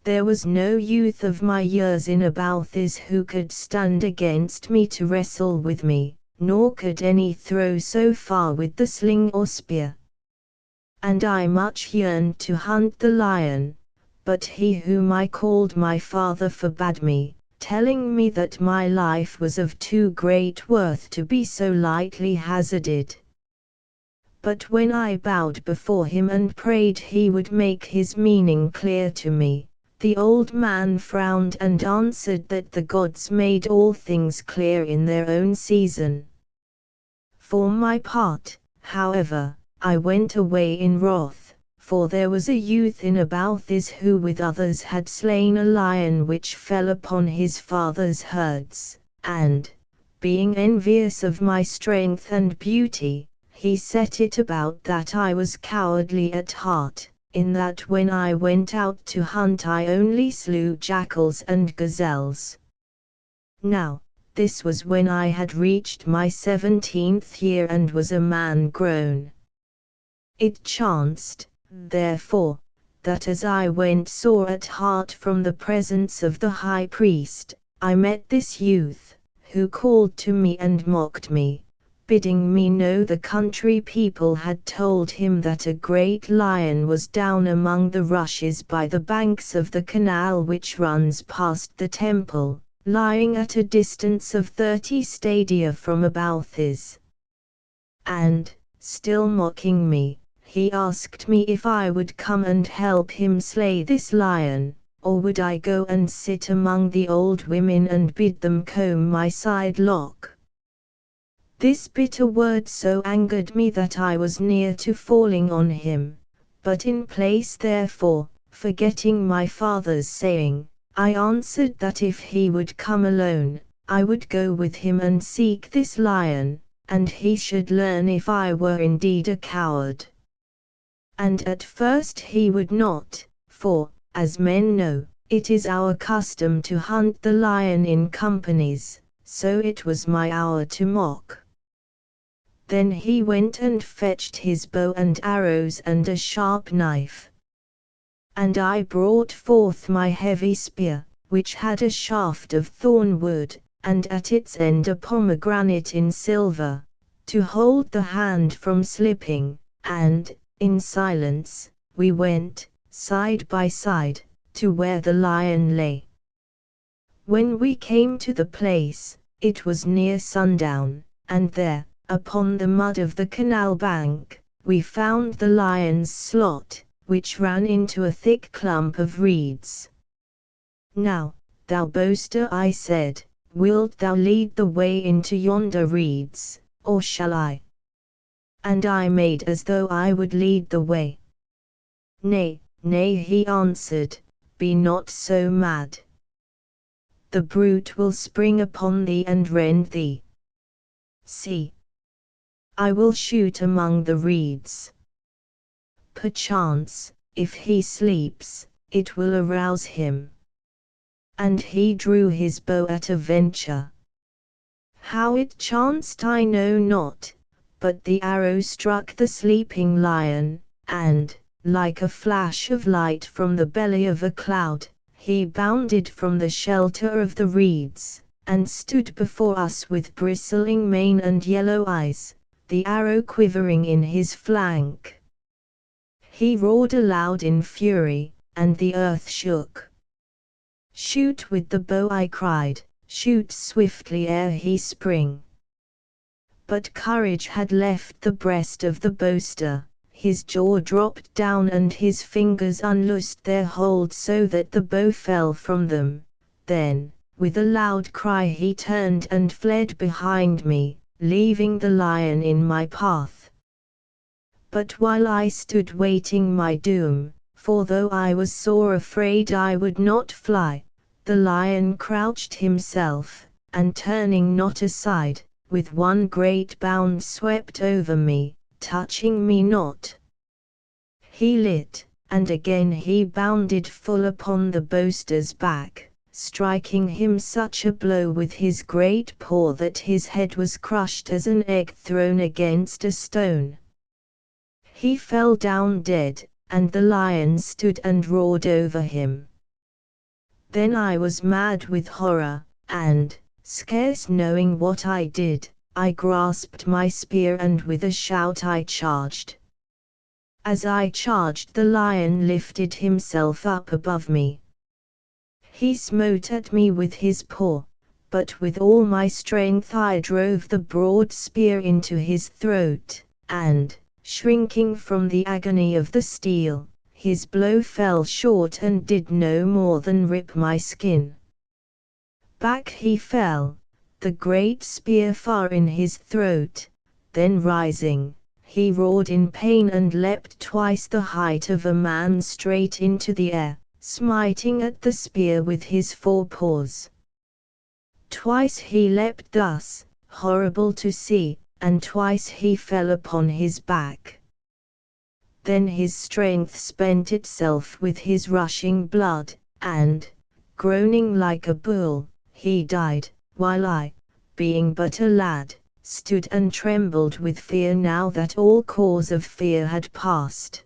[SPEAKER 1] There was no youth of my years in Abalthis who could stand against me to wrestle with me, nor could any throw so far with the sling or spear. And I much yearned to hunt the lion, but he whom I called my father forbade me, telling me that my life was of too great worth to be so lightly hazarded. But when I bowed before him and prayed he would make his meaning clear to me, the old man frowned and answered that the gods made all things clear in their own season. For my part, however, I went away in wrath, for there was a youth in Abalthis who with others had slain a lion which fell upon his father's herds, and, being envious of my strength and beauty, he set it about that I was cowardly at heart, in that when I went out to hunt I only slew jackals and gazelles. Now, this was when I had reached my 17th year and was a man grown. It chanced, therefore, that as I went sore at heart from the presence of the high priest, I met this youth, who called to me and mocked me, bidding me know the country people had told him that a great lion was down among the rushes by the banks of the canal which runs past the temple, lying at a distance of 30 stadia from Abalthis. And, still mocking me, he asked me if I would come and help him slay this lion, or would I go and sit among the old women and bid them comb my side lock. This bitter word so angered me that I was near to falling on him, but in place therefore, forgetting my father's saying, I answered that if he would come alone, I would go with him and seek this lion, and he should learn if I were indeed a coward. And at first he would not, for, as men know, it is our custom to hunt the lion in companies, so it was my hour to mock. Then he went and fetched his bow and arrows and a sharp knife. And I brought forth my heavy spear, which had a shaft of thorn wood, and at its end a pomegranate in silver, to hold the hand from slipping, and, in silence, we went, side by side, to where the lion lay. When we came to the place, it was near sundown, and there, upon the mud of the canal bank, we found the lion's slot, which ran into a thick clump of reeds. Now, thou boaster, I said, wilt thou lead the way into yonder reeds, or shall I? And I made as though I would lead the way. Nay, nay, he answered, be not so mad. The brute will spring upon thee and rend thee. See, I will shoot among the reeds. Perchance, if he sleeps, it will arouse him. And he drew his bow at a venture. How it chanced I know not, but the arrow struck the sleeping lion, and, like a flash of light from the belly of a cloud, he bounded from the shelter of the reeds, and stood before us with bristling mane and yellow eyes, the arrow quivering in his flank. He roared aloud in fury, and the earth shook. Shoot with the bow, I cried, shoot swiftly ere he spring. But courage had left the breast of the boaster, his jaw dropped down and his fingers unloosed their hold so that the bow fell from them. Then, with a loud cry he turned and fled behind me, leaving the lion in my path. But while I stood waiting my doom, for though I was sore afraid I would not fly, the lion crouched himself, and turning not aside, with one great bound swept over me, touching me not. He lit, and again he bounded full upon the boaster's back, striking him such a blow with his great paw that his head was crushed as an egg thrown against a stone. He fell down dead, and the lion stood and roared over him. Then I was mad with horror, and, scarce knowing what I did, I grasped my spear and with a shout I charged. As I charged, the lion lifted himself up above me. He smote at me with his paw, but with all my strength I drove the broad spear into his throat, and, shrinking from the agony of the steel, his blow fell short and did no more than rip my skin. Back he fell, the great spear far in his throat, then rising, he roared in pain and leapt twice the height of a man straight into the air, smiting at the spear with his forepaws. Twice he leapt thus, horrible to see, and twice he fell upon his back. Then his strength spent itself with his rushing blood, and, groaning like a bull, he died, while I, being but a lad, stood and trembled with fear now that all cause of fear had passed.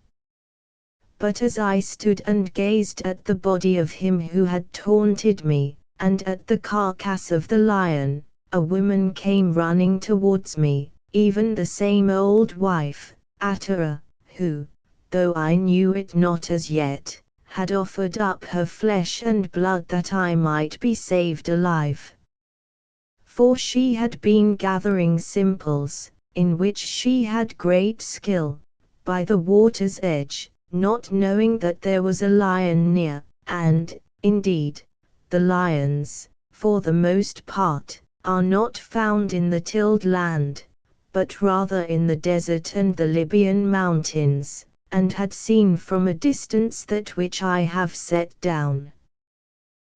[SPEAKER 1] But as I stood and gazed at the body of him who had taunted me, and at the carcass of the lion, a woman came running towards me, even the same old wife, Atara, who, though I knew it not as yet, had offered up her flesh and blood that I might be saved alive. For she had been gathering simples, in which she had great skill, by the water's edge, not knowing that there was a lion near, and, indeed, the lions, for the most part, are not found in the tilled land, but rather in the desert and the Libyan mountains, and had seen from a distance that which I have set down.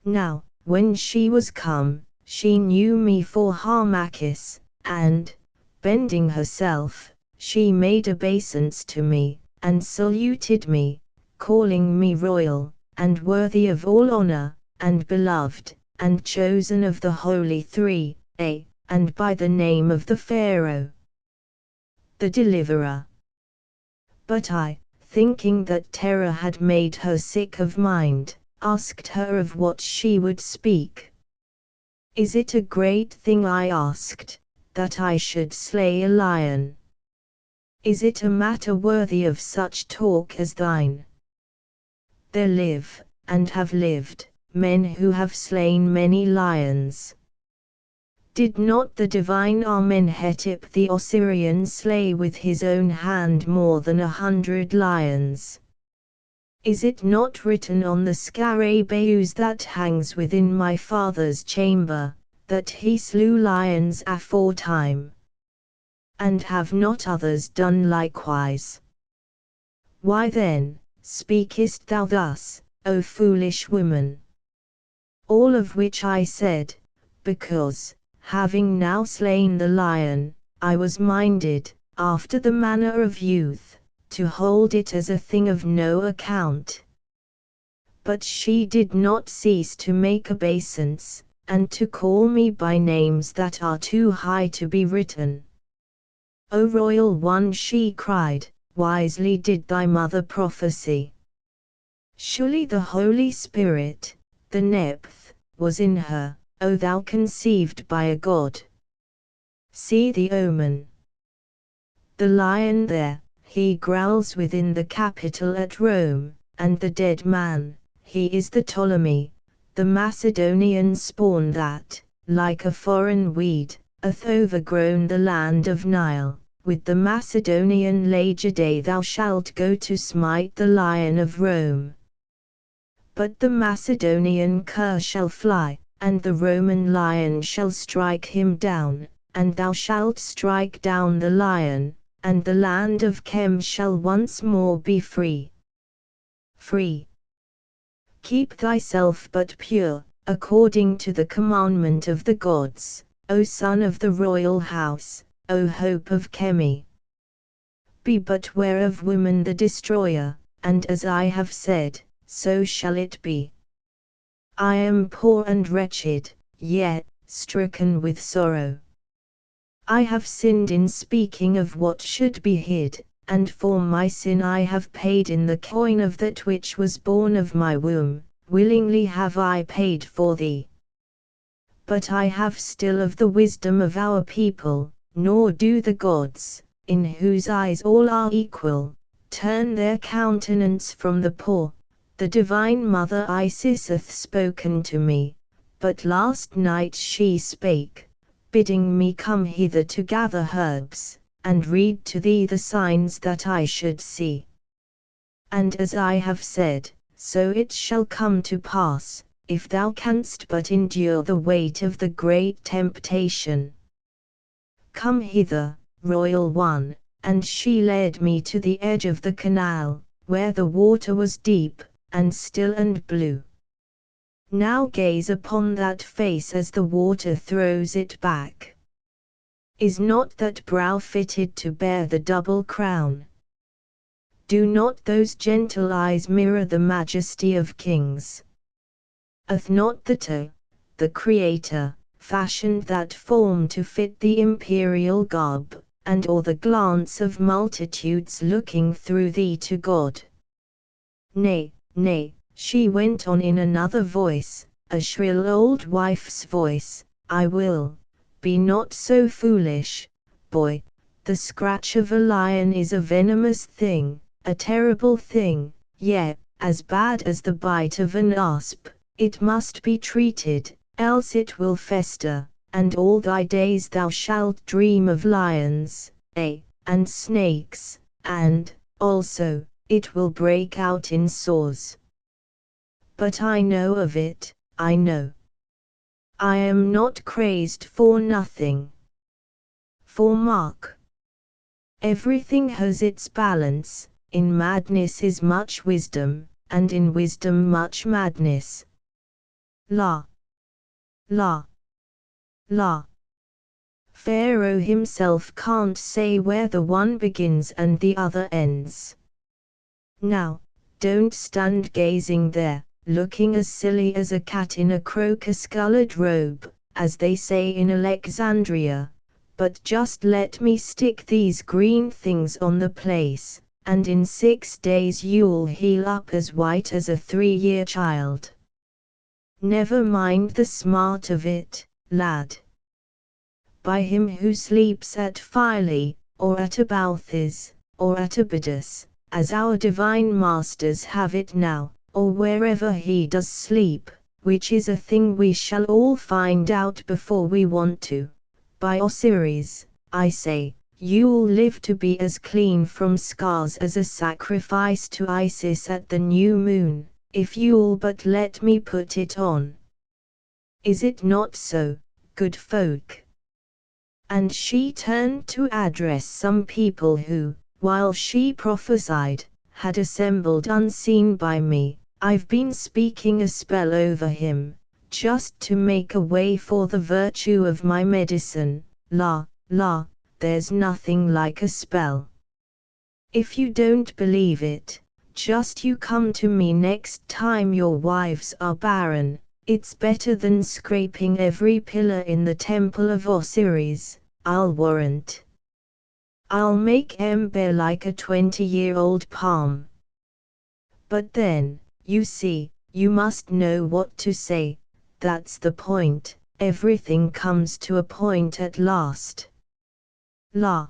[SPEAKER 1] Now, when she was come, she knew me for Harmachis, and, bending herself, she made obeisance to me, and saluted me, calling me royal, and worthy of all honor, and beloved, and chosen of the Holy Three, and by the name of the Pharaoh. the deliverer. But I, thinking that terror had made her sick of mind, asked her of what she would speak. Is it a great thing, I asked, that I should slay a lion? Is it a matter worthy of such talk as thine? There live, and have lived, men who have slain many lions. Did not the divine Amenhotep the Osirian slay with his own hand more than 100 lions? Is it not written on the scarabaeus that hangs within my father's chamber, that he slew lions aforetime? And have not others done likewise? Why then, speakest thou thus, O foolish woman? All of which I said, because, having now slain the lion, I was minded, after the manner of youth, to hold it as a thing of no account. But she did not cease to make obeisance, and to call me by names that are too high to be written. O royal one, she cried, wisely did thy mother prophesy. Surely the Holy Spirit, the Neph, was in her, O thou conceived by a god. See the omen. The lion there, he growls within the Capitol at Rome, and the dead man, he is the Ptolemy, the Macedonian spawn that, like a foreign weed, hath overgrown the land of Nile. With the Macedonian lager day thou shalt go to smite the lion of Rome. But the Macedonian cur shall fly, and the Roman lion shall strike him down, and thou shalt strike down the lion, and the land of Chem shall once more be free. Free. Keep thyself but pure, according to the commandment of the gods, O son of the royal house, O hope of Chemi. Be but ware of woman the destroyer, and as I have said, so shall it be. I am poor and wretched, yet, stricken with sorrow. I have sinned in speaking of what should be hid, and for my sin I have paid in the coin of that which was born of my womb, willingly have I paid for thee. But I have still of the wisdom of our people, nor do the gods, in whose eyes all are equal, turn their countenance from the poor. The divine mother Isis hath spoken to me, but last night she spake, bidding me come hither to gather herbs, and read to thee the signs that I should see. And as I have said, so it shall come to pass, if thou canst but endure the weight of the great temptation. Come hither, royal one, and she led me to the edge of the canal, where the water was deep, and still and blue. Now gaze upon that face as the water throws it back. Is not that brow fitted to bear the double crown? Do not those gentle eyes mirror the majesty of kings? Hath not the toe, the Creator, fashioned that form to fit the imperial garb, and or the glance of multitudes looking through thee to God? Nay, nay, she went on in another voice, a shrill old wife's voice, I will, be not so foolish, boy, the scratch of a lion is a venomous thing, a terrible thing, yet, as bad as the bite of an asp, it must be treated, else it will fester, and all thy days thou shalt dream of lions, and snakes, and, also, it will break out in sores. But I know of it, I know. I am not crazed for nothing. For mark, everything has its balance, in madness is much wisdom, and in wisdom much madness. La. La. La. Pharaoh himself can't say where the one begins and the other ends. Now, don't stand gazing there, looking as silly as a cat in a crocus-colored robe, as they say in Alexandria, but just let me stick these green things on the place, and in 6 days you'll heal up as white as a 3-year child. Never mind the smart of it, lad. By him who sleeps at Philae, or at Abauthis, or at Abydos, as our divine masters have it now, or wherever he does sleep, which is a thing we shall all find out before we want to. By Osiris, I say, you'll live to be as clean from scars as a sacrifice to Isis at the new moon, if you'll but let me put it on. Is it not so, good folk? And she turned to address some people who, while she prophesied, had assembled unseen by me. I've been speaking a spell over him, just to make a way for the virtue of my medicine. La, there's nothing like a spell. If you don't believe it, just you come to me next time your wives are barren. It's better than scraping every pillar in the temple of Osiris, I'll warrant. I'll make em bare like a 20-year-old palm. But then, you see, you must know what to say, that's the point, everything comes to a point at last. La.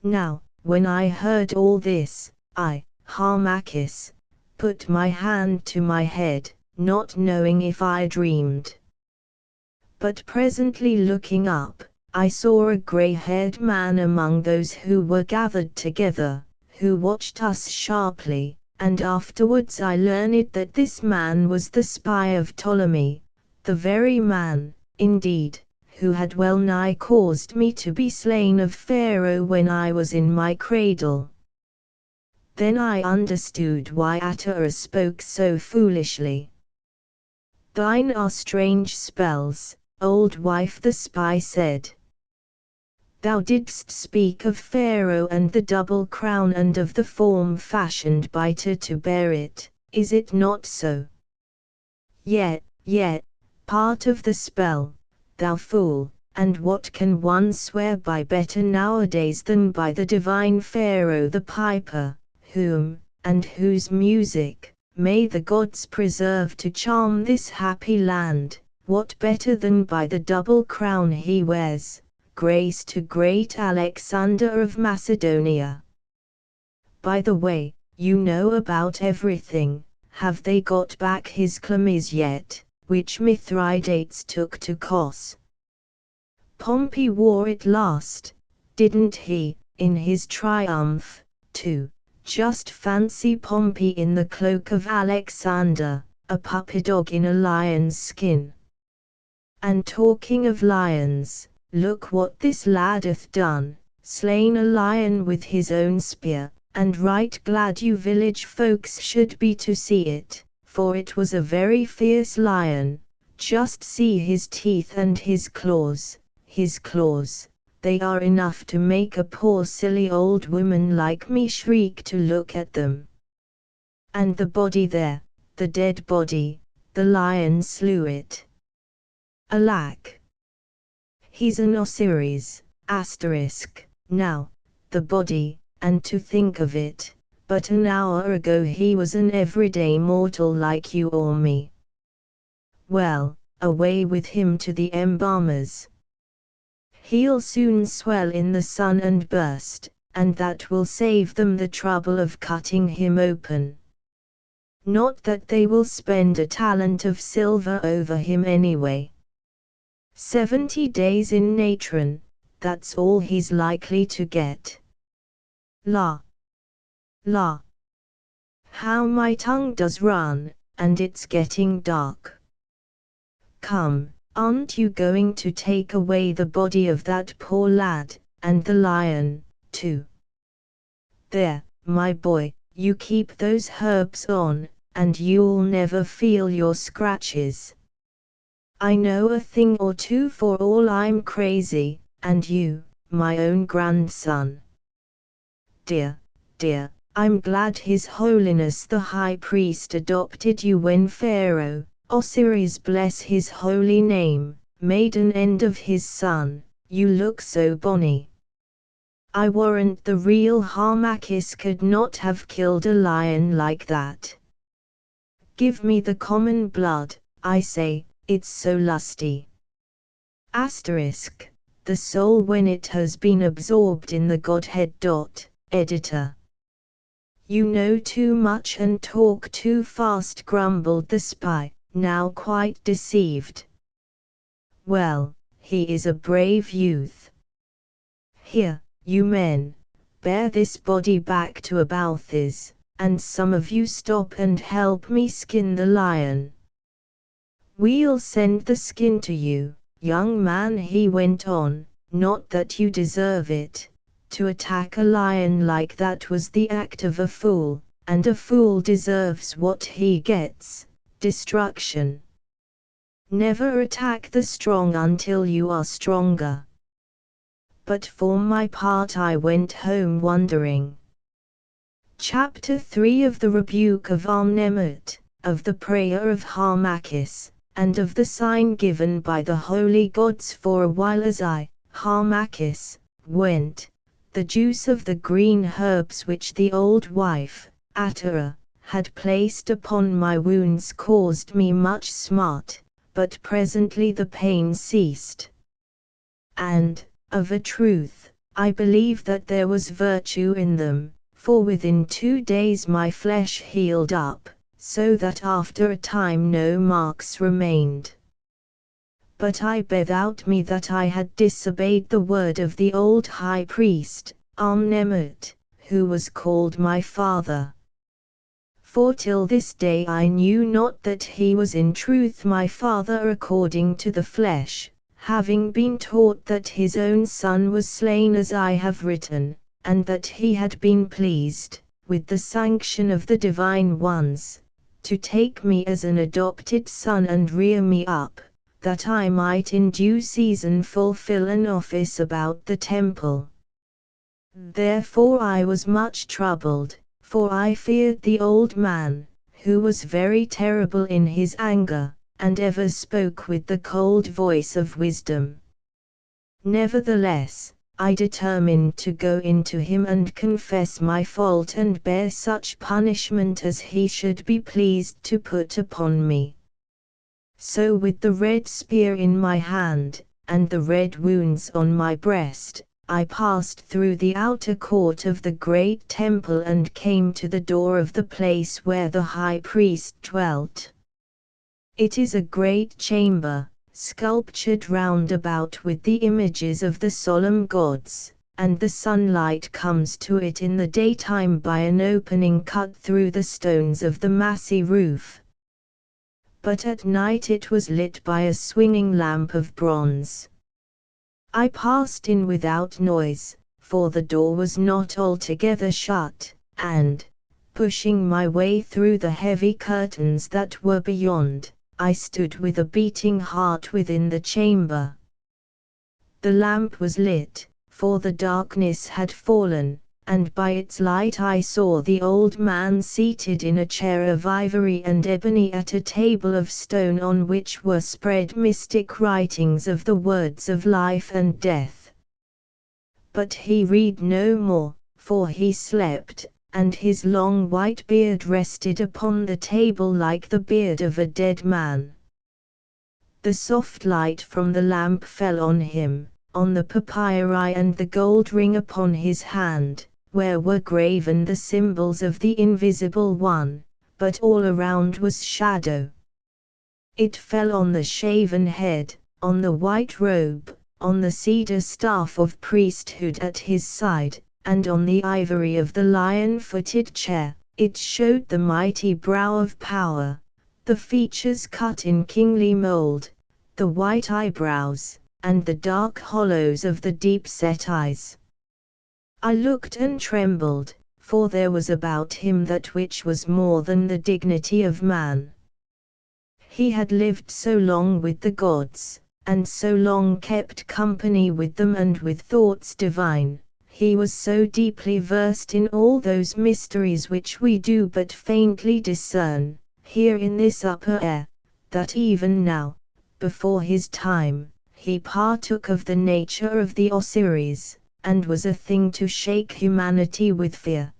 [SPEAKER 1] Now, when I heard all this, I, Harmachis, put my hand to my head, not knowing if I dreamed. But presently looking up, I saw a grey-haired man among those who were gathered together, who watched us sharply, and afterwards I learned that this man was the spy of Ptolemy, the very man, indeed, who had well nigh caused me to be slain of Pharaoh when I was in my cradle. Then I understood why Atara spoke so foolishly. Thine are strange spells, old wife, the spy said. Thou didst speak of Pharaoh and the double crown and of the form fashioned by Tyr to bear it, is it not so? Yet, part of the spell, thou fool, and what can one swear by better nowadays than by the divine Pharaoh the piper, whom, and whose music, may the gods preserve to charm this happy land, what better than by the double crown he wears, grace to great Alexander of Macedonia. By the way, you know about everything, have they got back his chlamys yet, which Mithridates took to Kos? Pompey wore it last, didn't he, in his triumph, too? Just fancy Pompey in the cloak of Alexander, a puppy dog in a lion's skin. And talking of lions, look what this lad hath done, slain a lion with his own spear, and right glad you village folks should be to see it, for it was a very fierce lion. Just see his teeth and his claws, they are enough to make a poor silly old woman like me shriek to look at them. And the body there, the dead body, the lion slew it. Alack! He's an Osiris, now, the body, and to think of it, but an hour ago he was an everyday mortal like you or me. Well, away with him to the embalmers. He'll soon swell in the sun and burst, and that will save them the trouble of cutting him open. Not that they will spend a talent of silver over him anyway. 70 days in natron, that's all he's likely to get. La! How my tongue does run, and it's getting dark. Come, aren't you going to take away the body of that poor lad, and the lion, too? There, my boy, you keep those herbs on, and you'll never feel your scratches. I know a thing or two for all I'm crazy, and you, my own grandson. Dear, I'm glad His Holiness the High Priest adopted you when Pharaoh, Osiris bless his holy name, made an end of his son, you look so bonny. I warrant the real Harmachis could not have killed a lion like that. Give me the common blood, I say, it's so lusty. Asterisk, the soul when it has been absorbed in the Godhead. Editor. You know too much and talk too fast, grumbled the spy, now quite deceived. Well, he is a brave youth. Here, you men, bear this body back to Abalthas, and some of you stop and help me skin the lion. We'll send the skin to you, young man, he went on, not that you deserve it. To attack a lion like that was the act of a fool, and a fool deserves what he gets, destruction. Never attack the strong until you are stronger. But for my part I went home wondering. Chapter 3 of the Rebuke of Amnemut, of the Prayer of Harmachis, and of the sign given by the holy gods. For a while as I, Harmachis, went, the juice of the green herbs which the old wife, Atara, had placed upon my wounds caused me much smart, but presently the pain ceased. And, of a truth, I believe that there was virtue in them, for within 2 days my flesh healed up, so that after a time no marks remained. But I bethought me that I had disobeyed the word of the old high priest, Amnemut, who was called my father. For till this day I knew not that he was in truth my father according to the flesh, having been taught that his own son was slain as I have written, and that he had been pleased, with the sanction of the divine ones, to take me as an adopted son and rear me up, that I might in due season fulfill an office about the temple. Therefore I was much troubled, for I feared the old man, who was very terrible in his anger, and ever spoke with the cold voice of wisdom. Nevertheless, I determined to go into him and confess my fault and bear such punishment as he should be pleased to put upon me. So with the red spear in my hand, and the red wounds on my breast, I passed through the outer court of the great temple and came to the door of the place where the high priest dwelt. It is a great chamber, sculptured round about with the images of the solemn gods, and the sunlight comes to it in the daytime by an opening cut through the stones of the massy roof. But at night it was lit by a swinging lamp of bronze. I passed in without noise, for the door was not altogether shut, and, pushing my way through the heavy curtains that were beyond, I stood with a beating heart within the chamber. The lamp was lit, for the darkness had fallen, and by its light I saw the old man seated in a chair of ivory and ebony at a table of stone on which were spread mystic writings of the words of life and death. But he read no more, for he slept, and his long white beard rested upon the table like the beard of a dead man. The soft light from the lamp fell on him, on the papyri and the gold ring upon his hand, where were graven the symbols of the Invisible One, but all around was shadow. It fell on the shaven head, on the white robe, on the cedar staff of priesthood at his side, and on the ivory of the lion-footed chair. It showed the mighty brow of power, the features cut in kingly mold, the white eyebrows, and the dark hollows of the deep-set eyes. I looked and trembled, for there was about him that which was more than the dignity of man. He had lived so long with the gods, and so long kept company with them and with thoughts divine, he was so deeply versed in all those mysteries which we do but faintly discern, here in this upper air, that even now, before his time, he partook of the nature of the Osiris, and was a thing to shake humanity with fear.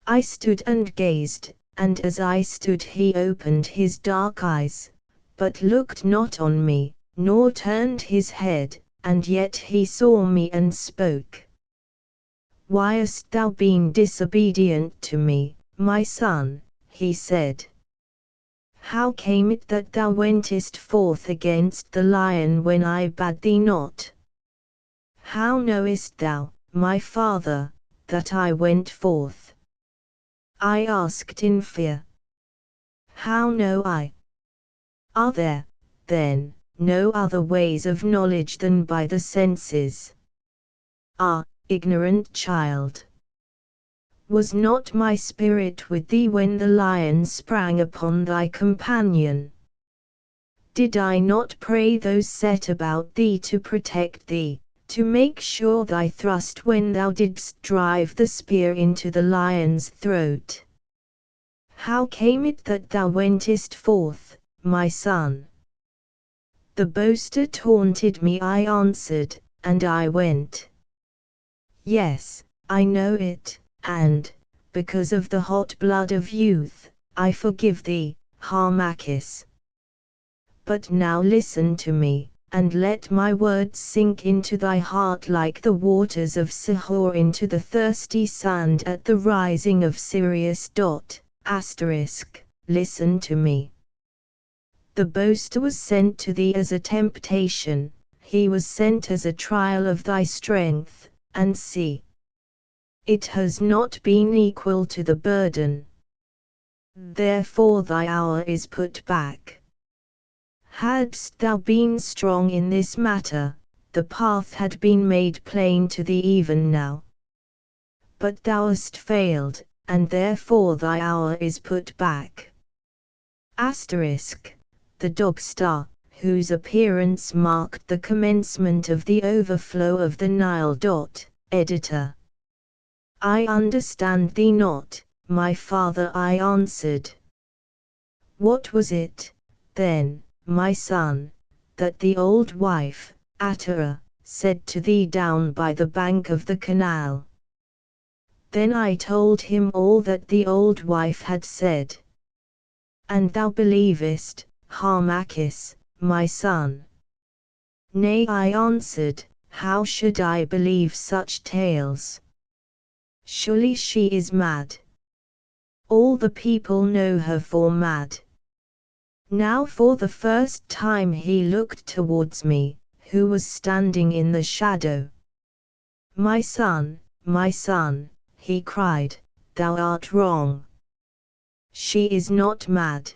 [SPEAKER 1] I stood and gazed, and as I stood he opened his dark eyes, but looked not on me, nor turned his head, and yet he saw me and spoke. Why hast thou been disobedient to me, my son? He said. How came it that thou wentest forth against the lion when I bade thee not? How knowest thou, my father, that I went forth? I asked in fear. How know I? Are there, then, no other ways of knowledge than by the senses? Ah, ignorant child! Was not my spirit with thee when the lion sprang upon thy companion? Did I not pray those set about thee to protect thee, to make sure thy thrust when thou didst drive the spear into the lion's throat? How came it that thou wentest forth, my son? The boaster taunted me, I answered, and I went. Yes, I know it, and, because of the hot blood of youth, I forgive thee, Harmachis. But now listen to me, and let my words sink into thy heart like the waters of Sihor into the thirsty sand at the rising of Sirius. Listen to me. The boaster was sent to thee as a temptation, he was sent as a trial of thy strength, and see, it has not been equal to the burden. Therefore thy hour is put back. Hadst thou been strong in this matter, the path had been made plain to thee even now. But thou hast failed, and therefore thy hour is put back. The dog star, whose appearance marked the commencement of the overflow of the Nile. Editor. I understand thee not, my father, I answered. What was it, then, my son, that the old wife, Atara, said to thee down by the bank of the canal? Then I told him all that the old wife had said. And thou believest, Harmachis, my son? Nay, I answered, how should I believe such tales? Surely she is mad. All the people know her for mad. Now for the first time he looked towards me, who was standing in the shadow. My son, he cried, thou art wrong. She is not mad.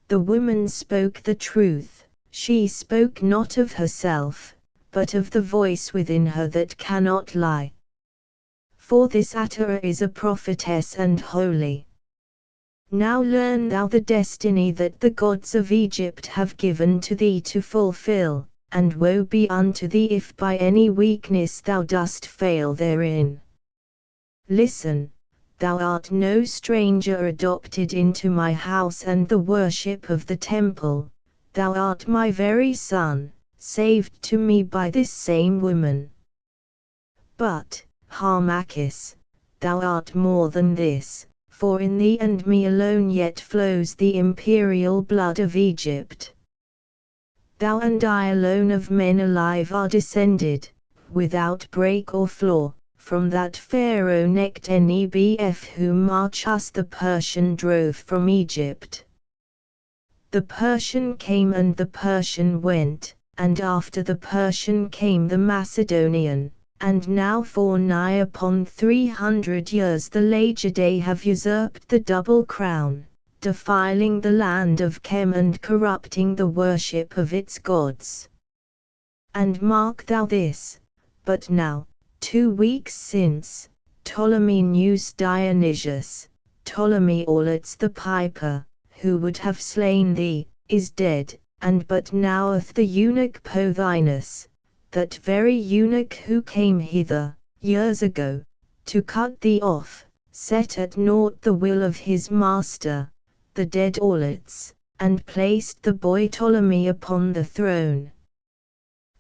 [SPEAKER 1] The woman spoke the truth, she spoke not of herself, but of the voice within her that cannot lie. For this Atara is a prophetess and holy. Now learn thou the destiny that the gods of Egypt have given to thee to fulfill, and woe be unto thee if by any weakness thou dost fail therein. Listen, thou art no stranger adopted into my house and the worship of the temple, thou art my very son, saved to me by this same woman. But, Harmachis, thou art more than this, for in thee and me alone yet flows the imperial blood of Egypt. Thou and I alone of men alive are descended, without break or flaw, from that Pharaoh Necht-Nebef whom Marchus the Persian drove from Egypt. The Persian came and the Persian went, and after the Persian came the Macedonian. And now for nigh upon 300 years the Lagidae have usurped the double crown, defiling the land of Chem and corrupting the worship of its gods. And mark thou this, but now, 2 weeks since, Ptolemy Neus Dionysius, Ptolemy Aulus the piper, who would have slain thee, is dead, and but noweth the eunuch Pothinus, that very eunuch who came hither, years ago, to cut thee off, set at naught the will of his master, the dead Aulus, and placed the boy Ptolemy upon the throne.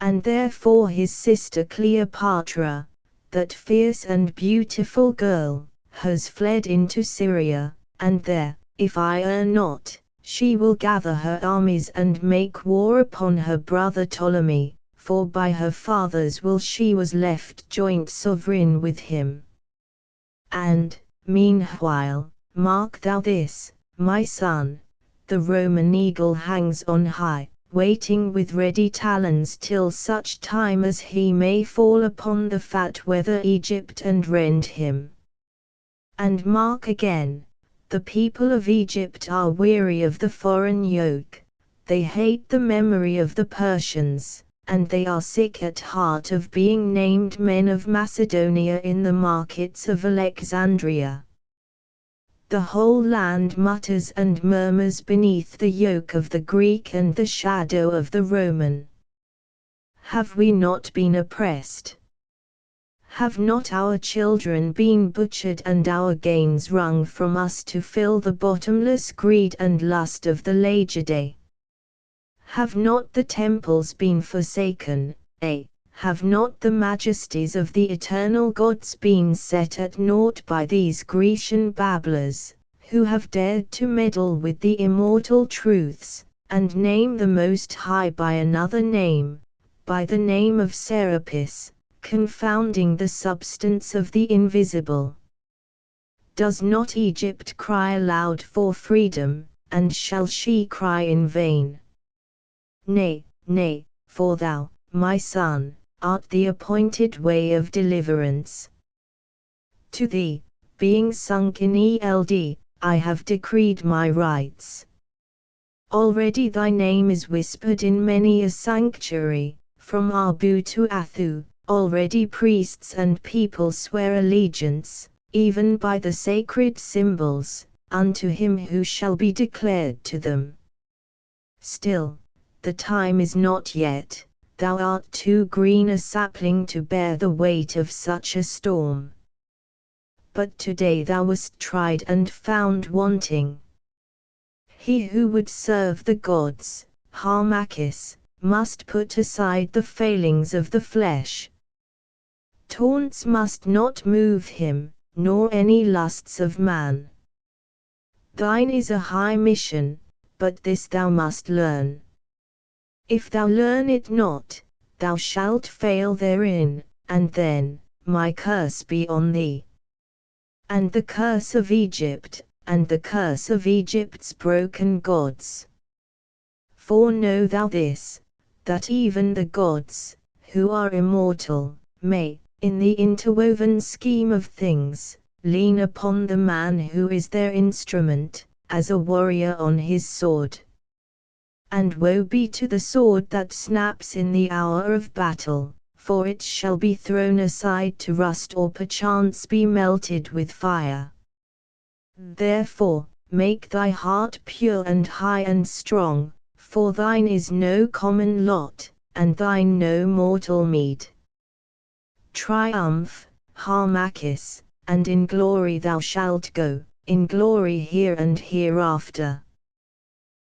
[SPEAKER 1] And therefore his sister Cleopatra, that fierce and beautiful girl, has fled into Syria, and there, if I err not, she will gather her armies and make war upon her brother Ptolemy, for by her father's will she was left joint sovereign with him. And, meanwhile, mark thou this, my son, the Roman eagle hangs on high, waiting with ready talons till such time as he may fall upon the fat weather Egypt and rend him. And mark again, the people of Egypt are weary of the foreign yoke, they hate the memory of the Persians, and they are sick at heart of being named men of Macedonia in the markets of Alexandria. The whole land mutters and murmurs beneath the yoke of the Greek and the shadow of the Roman. Have we not been oppressed? Have not our children been butchered and our gains wrung from us to fill the bottomless greed and lust of the Lagidae? Have not the temples been forsaken, have not the majesties of the eternal gods been set at naught by these Grecian babblers, who have dared to meddle with the immortal truths, and name the Most High by another name, by the name of Serapis, confounding the substance of the invisible? Does not Egypt cry aloud for freedom, and shall she cry in vain? Nay, nay, for thou, my son, art the appointed way of deliverance. To thee, being sunk in Eld, I have decreed my rights. Already thy name is whispered in many a sanctuary, from Abu to Athu. Already priests and people swear allegiance, even by the sacred symbols, unto him who shall be declared to them. Still, the time is not yet, thou art too green a sapling to bear the weight of such a storm. But today thou wast tried and found wanting. He who would serve the gods, Harmachis, must put aside the failings of the flesh. Taunts must not move him, nor any lusts of man. Thine is a high mission, but this thou must learn. If thou learn it not, thou shalt fail therein, and then, my curse be on thee. And the curse of Egypt, and the curse of Egypt's broken gods. For know thou this, that even the gods, who are immortal, may, in the interwoven scheme of things, lean upon the man who is their instrument, as a warrior on his sword. And woe be to the sword that snaps in the hour of battle, for it shall be thrown aside to rust or perchance be melted with fire. Therefore, make thy heart pure and high and strong, for thine is no common lot, and thine no mortal meed. Triumph, Harmachis, and in glory thou shalt go, in glory here and hereafter.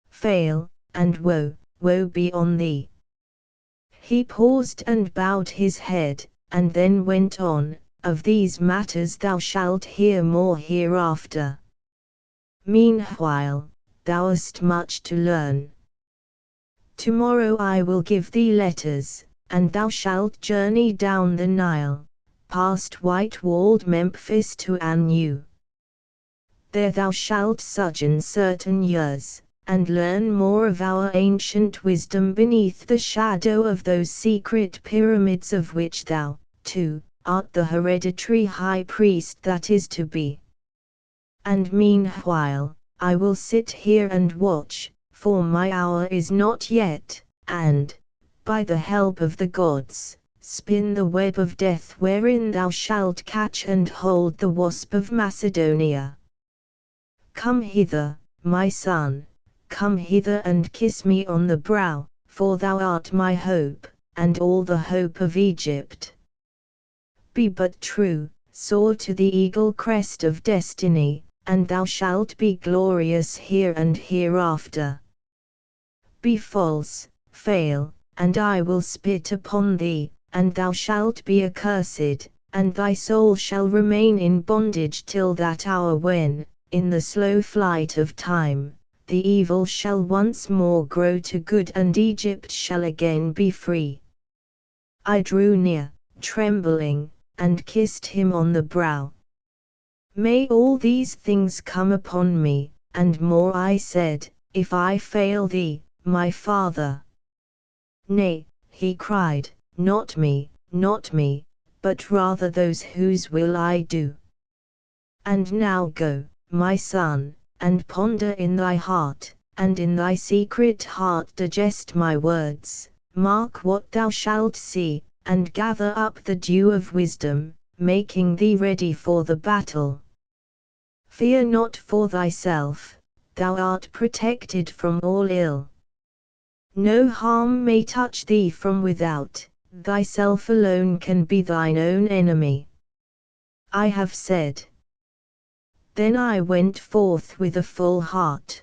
[SPEAKER 1] Fail, and woe, woe be on thee. He paused and bowed his head, and then went on, of these matters thou shalt hear more hereafter. Meanwhile, thou hast much to learn. Tomorrow I will give thee letters, and thou shalt journey down the Nile, past white-walled Memphis to Anu. There thou shalt sojourn certain years, and learn more of our ancient wisdom beneath the shadow of those secret pyramids of which thou, too, art the hereditary high priest that is to be. And meanwhile, I will sit here and watch, for my hour is not yet, and, by the help of the gods, spin the web of death wherein thou shalt catch and hold the wasp of Macedonia. Come hither, my son, come hither and kiss me on the brow, for thou art my hope, and all the hope of Egypt. Be but true, soar to the eagle crest of destiny, and thou shalt be glorious here and hereafter. Be false, fail, and I will spit upon thee, and thou shalt be accursed, and thy soul shall remain in bondage till that hour when, in the slow flight of time, the evil shall once more grow to good and Egypt shall again be free. I drew near, trembling, and kissed him on the brow. May all these things come upon me, and more I said, if I fail thee, my father. Nay, he cried, not me, but rather those whose will I do. And now go, my son, and ponder in thy heart, and in thy secret heart digest my words, mark what thou shalt see, and gather up the dew of wisdom, making thee ready for the battle. Fear not for thyself, thou art protected from all ill. No harm may touch thee from without, thyself alone can be thine own enemy. I have said. Then I went forth with a full heart.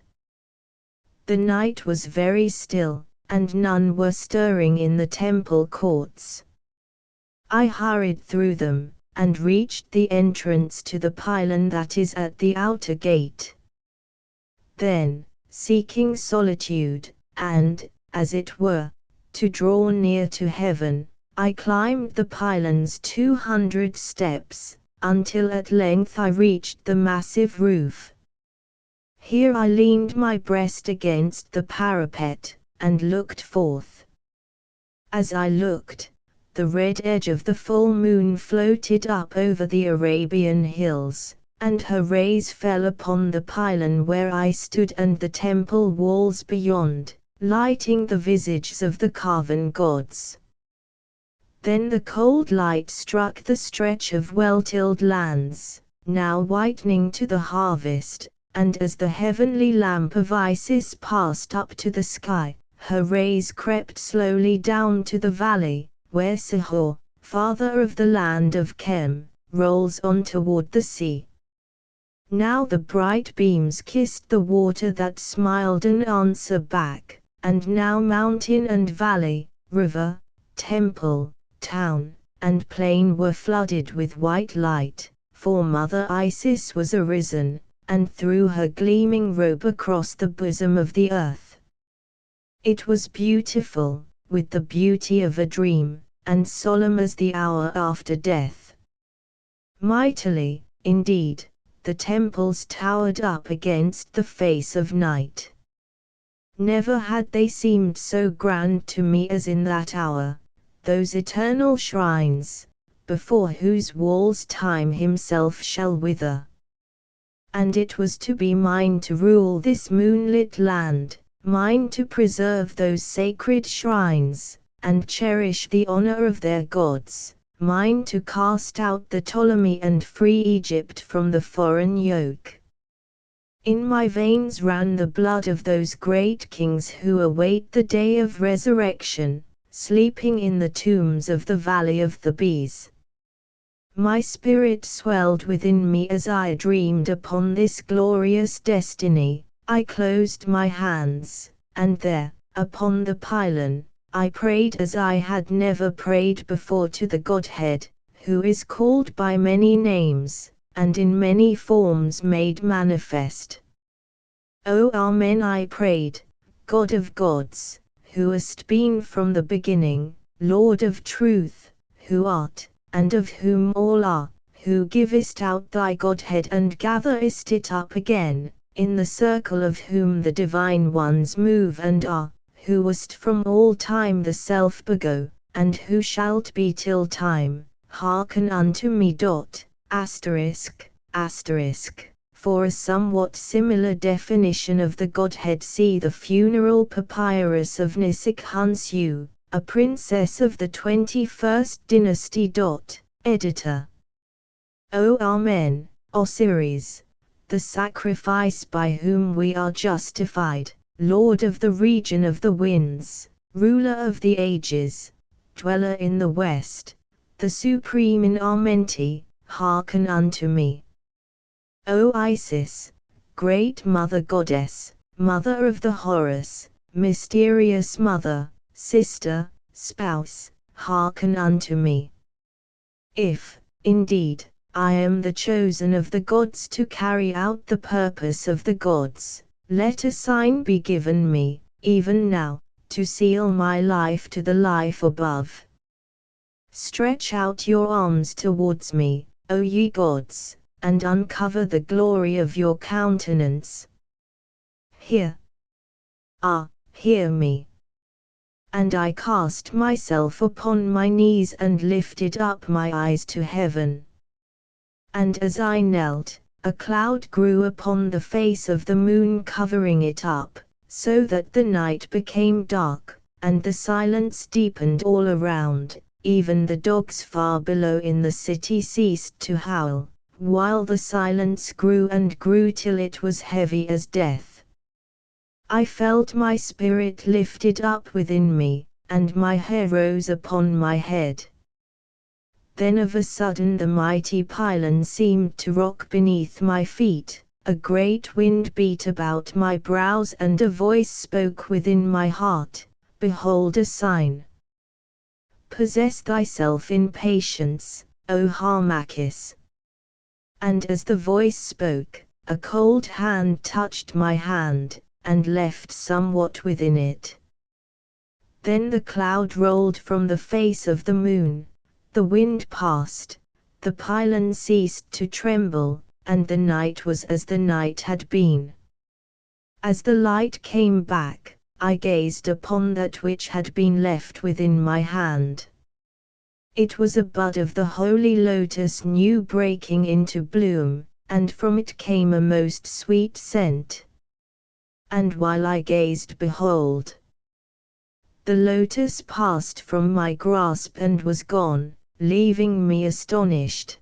[SPEAKER 1] The night was very still, and none were stirring in the temple courts. I hurried through them, and reached the entrance to the pylon that is at the outer gate. Then, seeking solitude, and, as it were, to draw near to heaven, I climbed the pylon's 200 steps, until at length I reached the massive roof. Here I leaned my breast against the parapet, and looked forth. As I looked, the red edge of the full moon floated up over the Arabian hills, and her rays fell upon the pylon where I stood and the temple walls beyond, lighting the visages of the carven gods. Then the cold light struck the stretch of well-tilled lands, now whitening to the harvest, and as the heavenly lamp of Isis passed up to the sky, her rays crept slowly down to the valley, where Sihor, father of the land of Chem, rolls on toward the sea. Now the bright beams kissed the water that smiled an answer back, and now mountain and valley, river, temple, town, and plain were flooded with white light, for Mother Isis was arisen, and threw her gleaming robe across the bosom of the earth. It was beautiful, with the beauty of a dream, and solemn as the hour after death. Mightily, indeed, the temples towered up against the face of night. Never had they seemed so grand to me as in that hour, those eternal shrines, before whose walls time himself shall wither. And it was to be mine to rule this moonlit land, mine to preserve those sacred shrines, and cherish the honor of their gods, mine to cast out the Ptolemy and free Egypt from the foreign yoke. In my veins ran the blood of those great kings who await the day of resurrection, sleeping in the tombs of the Valley of the Bees. My spirit swelled within me as I dreamed upon this glorious destiny. I closed my hands, and there, upon the pylon, I prayed as I had never prayed before to the Godhead, who is called by many names, and in many forms made manifest. O Amen, I prayed, God of gods, who hast been from the beginning, Lord of truth, who art, and of whom all are, who givest out thy Godhead and gatherest it up again, in the circle of whom the divine ones move and are, who wast from all time the self-bego, and who shalt be till time, hearken unto me. For a somewhat similar definition of the Godhead see the funeral papyrus of Nisikh-Hunsu, a princess of the 21st dynasty. Editor. O Amen, Osiris, the sacrifice by whom we are justified, Lord of the region of the winds, ruler of the ages, dweller in the west, the supreme in Amenti, hearken unto me. O Isis, great mother goddess, mother of the Horus, mysterious mother, sister, spouse, hearken unto me. If, indeed, I am the chosen of the gods to carry out the purpose of the gods, let a sign be given me, even now, to seal my life to the life above. Stretch out your arms towards me, O ye gods, and uncover the glory of your countenance. Hear me. And I cast myself upon my knees and lifted up my eyes to heaven. And as I knelt, a cloud grew upon the face of the moon, covering it up, so that the night became dark, and the silence deepened all around. Even the dogs far below in the city ceased to howl, while the silence grew and grew till it was heavy as death. I felt my spirit lifted up within me, and my hair rose upon my head. Then of a sudden the mighty pylon seemed to rock beneath my feet, a great wind beat about my brows, and a voice spoke within my heart, "Behold a sign. Possess thyself in patience, O Harmachis." And as the voice spoke, a cold hand touched my hand, and left somewhat within it. Then the cloud rolled from the face of the moon, the wind passed, the pylon ceased to tremble, and the night was as the night had been. As the light came back, I gazed upon that which had been left within my hand. It was a bud of the holy lotus new breaking into bloom, and from it came a most sweet scent. And while I gazed, behold, the lotus passed from my grasp and was gone, leaving me astonished.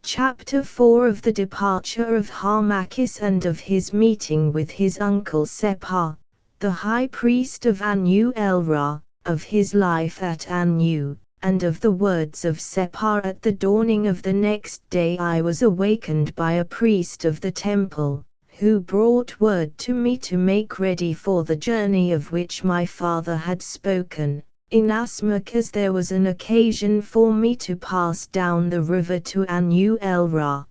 [SPEAKER 1] Chapter 4 of the departure of Harmachis and of his meeting with his uncle Separ, the high priest of Anu-El-Ra, of his life at Anu, and of the words of Separ. At the dawning of the next day I was awakened by a priest of the temple, who brought word to me to make ready for the journey of which my father had spoken, inasmuch as there was an occasion for me to pass down the river to Anu-El-Ra.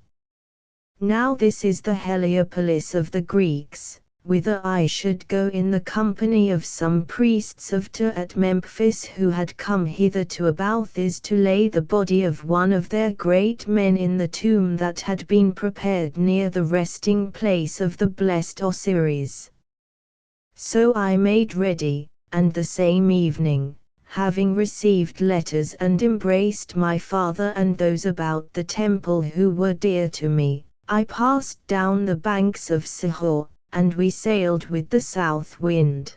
[SPEAKER 1] Now this is the Heliopolis of the Greeks, whither I should go in the company of some priests of Tyre at Memphis, who had come hither to Abathis to lay the body of one of their great men in the tomb that had been prepared near the resting place of the blessed Osiris. So I made ready, and the same evening, having received letters and embraced my father and those about the temple who were dear to me, I passed down the banks of Sihor, and we sailed with the south wind.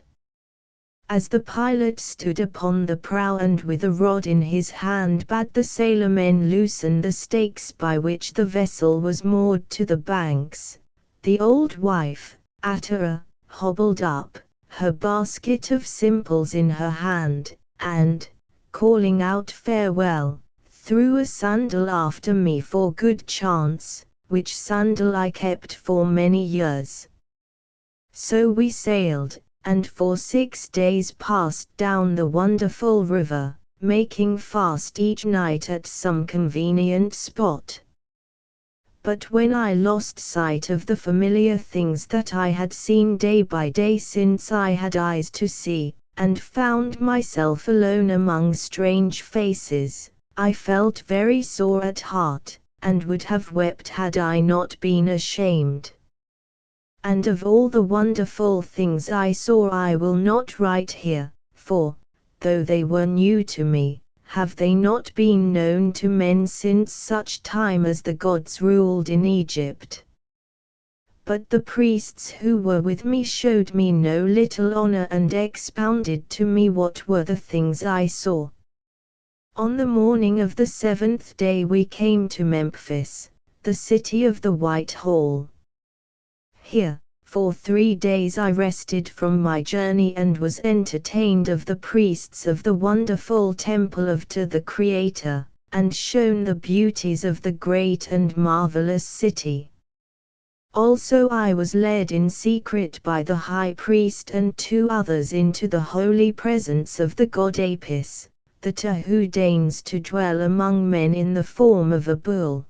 [SPEAKER 1] As the pilot stood upon the prow and with a rod in his hand bade the sailormen loosen the stakes by which the vessel was moored to the banks, the old wife, Atara, hobbled up, her basket of simples in her hand, and, calling out farewell, threw a sandal after me for good chance, which sandal I kept for many years. So we sailed, and for 6 days passed down the wonderful river, making fast each night at some convenient spot. But when I lost sight of the familiar things that I had seen day by day since I had eyes to see, and found myself alone among strange faces, I felt very sore at heart, and would have wept had I not been ashamed. And of all the wonderful things I saw I will not write here, for, though they were new to me, have they not been known to men since such time as the gods ruled in Egypt. But the priests who were with me showed me no little honor and expounded to me what were the things I saw. On the morning of the 7th day we came to Memphis, the city of the White Hall. Here, for 3 days I rested from my journey and was entertained of the priests of the wonderful temple of to the Creator, and shown the beauties of the great and marvelous city. Also I was led in secret by the high priest and 2 others into the holy presence of the god Apis, that who deigns to dwell among men in the form of a bull.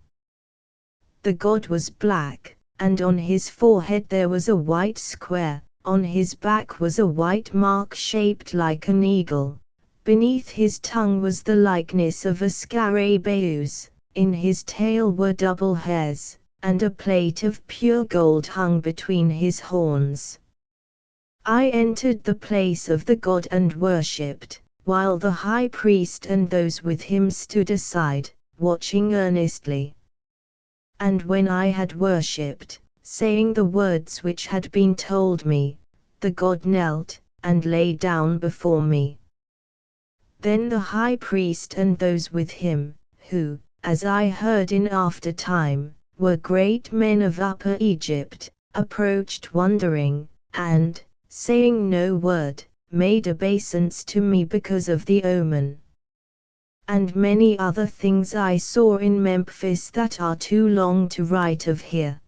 [SPEAKER 1] The god was black, and on his forehead there was a white square, on his back was a white mark shaped like an eagle, beneath his tongue was the likeness of a scarabaeus, in his tail were double hairs, and a plate of pure gold hung between his horns. I entered the place of the god and worshipped, while the high priest and those with him stood aside, watching earnestly. And when I had worshipped, saying the words which had been told me, the god knelt, and lay down before me. Then the high priest and those with him, who, as I heard in after time, were great men of Upper Egypt, approached wondering, and, saying no word, made obeisance to me because of the omen. And many other things I saw in Memphis that are too long to write of here.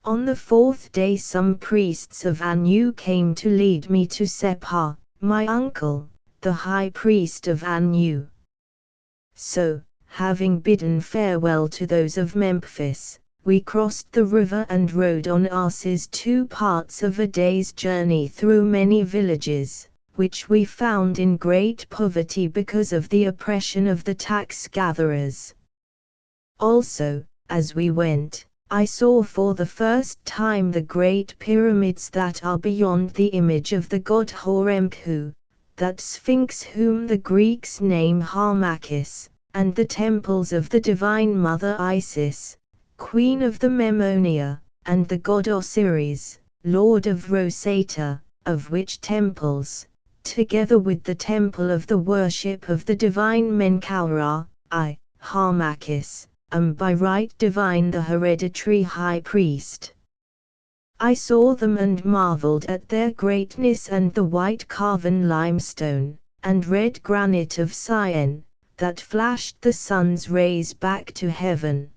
[SPEAKER 1] On the 4th day some priests of Anu came to lead me to Sepha, my uncle, the high priest of Anu. So, having bidden farewell to those of Memphis, we crossed the river and rode on asses 2 parts of a day's journey through many villages, which we found in great poverty because of the oppression of the tax-gatherers. Also, as we went, I saw for the first time the great pyramids that are beyond the image of the god Horemheb, that Sphinx whom the Greeks name Harmachis, and the temples of the divine mother Isis, queen of the Memnonia, and the god Osiris, lord of Rosetta, of which temples, together with the temple of the worship of the divine Menkaura, I, Harmachis, am by right divine the hereditary high priest. I saw them and marveled at their greatness and the white carven limestone, and red granite of Syene, that flashed the sun's rays back to heaven.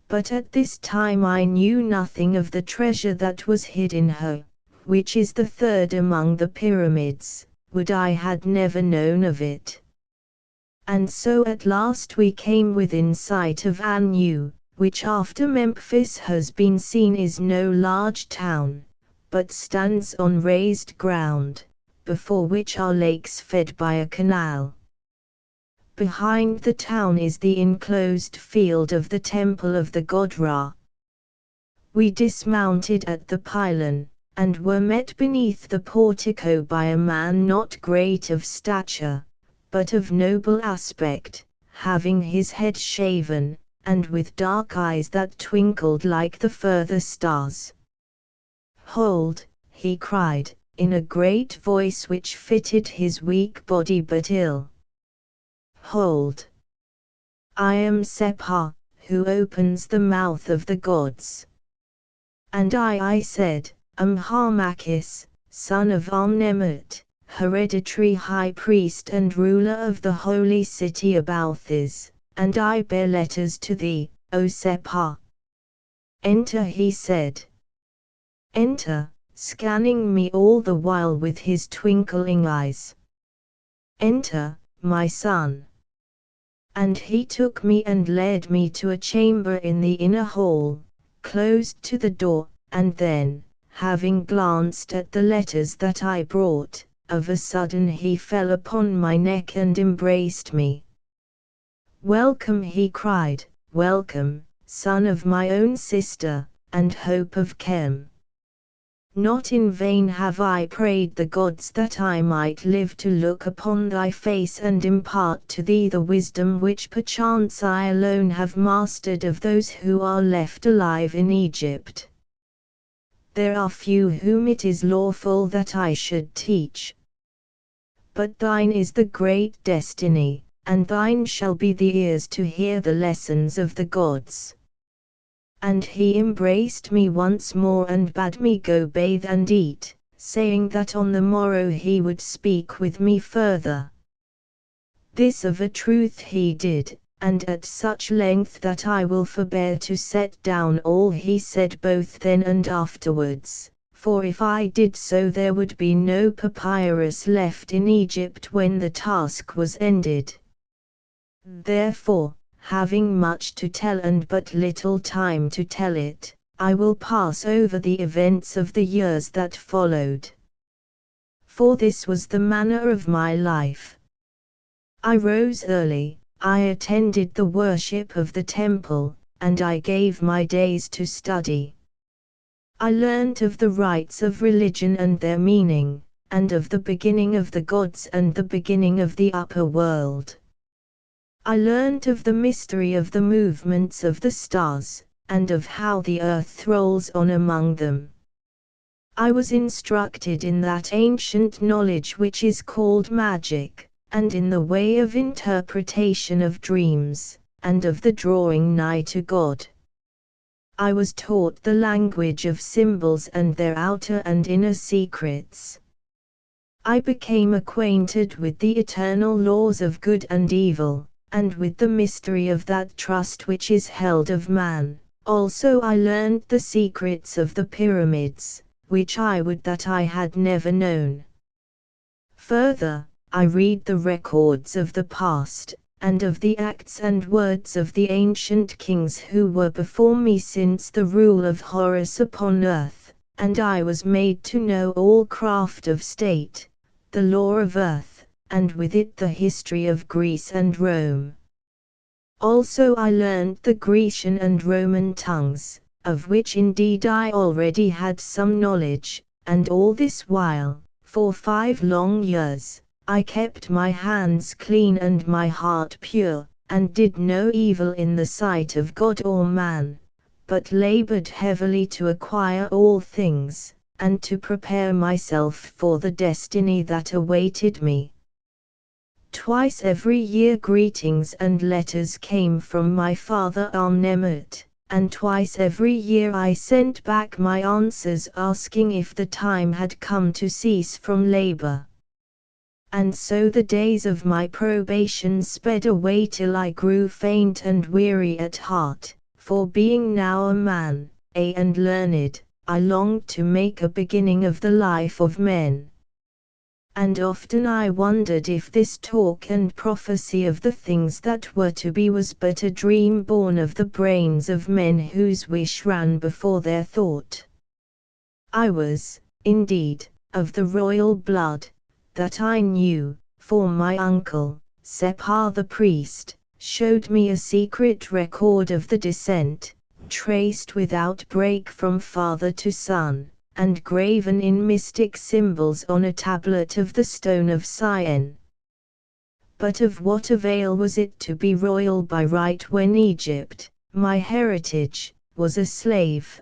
[SPEAKER 1] But at this time I knew nothing of the treasure that was hid in her, which is the 3rd among the pyramids, would I had never known of it. And so at last we came within sight of Anu, which after Memphis has been seen is no large town, but stands on raised ground, before which are lakes fed by a canal. Behind the town is the enclosed field of the temple of the god Ra. We dismounted at the pylon, and were met beneath the portico by a man not great of stature, but of noble aspect, having his head shaven, and with dark eyes that twinkled like the further stars. "Hold," he cried, in a great voice which fitted his weak body but ill. "Hold! I am Sepha, who opens the mouth of the gods. And I said, am Harmachis, son of Amnemut, hereditary high priest and ruler of the holy city Abalthis, and I bear letters to thee, O Sepha. Enter, he said. Enter, scanning me all the while with his twinkling eyes. Enter, my son. And he took me and led me to a chamber in the inner hall, closed to the door, and then, having glanced at the letters that I brought, of a sudden he fell upon my neck and embraced me. Welcome, he cried, welcome, son of my own sister, and hope of Chem. Not in vain have I prayed the gods that I might live to look upon thy face and impart to thee the wisdom which perchance I alone have mastered of those who are left alive in Egypt. There are few whom it is lawful that I should teach. But thine is the great destiny, and thine shall be the ears to hear the lessons of the gods. And he embraced me once more and bade me go bathe and eat, saying that on the morrow he would speak with me further. This of a truth he did, and at such length that I will forbear to set down all he said both then and afterwards, for if I did so there would be no papyrus left in Egypt when the task was ended. Therefore, having much to tell and but little time to tell it, I will pass over the events of the years that followed. For this was the manner of my life. I rose early, I attended the worship of the temple, and I gave my days to study. I learnt of the rites of religion and their meaning, and of the beginning of the gods and the beginning of the upper world. I learnt of the mystery of the movements of the stars, and of how the earth rolls on among them. I was instructed in that ancient knowledge which is called magic, and in the way of interpretation of dreams, and of the drawing nigh to God. I was taught the language of symbols and their outer and inner secrets. I became acquainted with the eternal laws of good and evil, and with the mystery of that trust which is held of man. Also I learned the secrets of the pyramids, which I would that I had never known. Further, I read the records of the past, and of the acts and words of the ancient kings who were before me since the rule of Horus upon earth, and I was made to know all craft of state, the law of earth, and with it the history of Greece and Rome. Also I learned the Grecian and Roman tongues, of which indeed I already had some knowledge, and all this while, for 5 long years, I kept my hands clean and my heart pure, and did no evil in the sight of God or man, but labored heavily to acquire all things, and to prepare myself for the destiny that awaited me. Twice every year greetings and letters came from my father Amnemut, and twice every year I sent back my answers asking if the time had come to cease from labor. And so the days of my probation sped away till I grew faint and weary at heart, for being now a man, and learned, I longed to make a beginning of the life of men. And often I wondered if this talk and prophecy of the things that were to be was but a dream born of the brains of men whose wish ran before their thought. I was, indeed, of the royal blood, that I knew, for my uncle, Separ the priest, showed me a secret record of the descent, traced without break from father to son, and graven in mystic symbols on a tablet of the stone of Sion. But of what avail was it to be royal by right when Egypt, my heritage, was a slave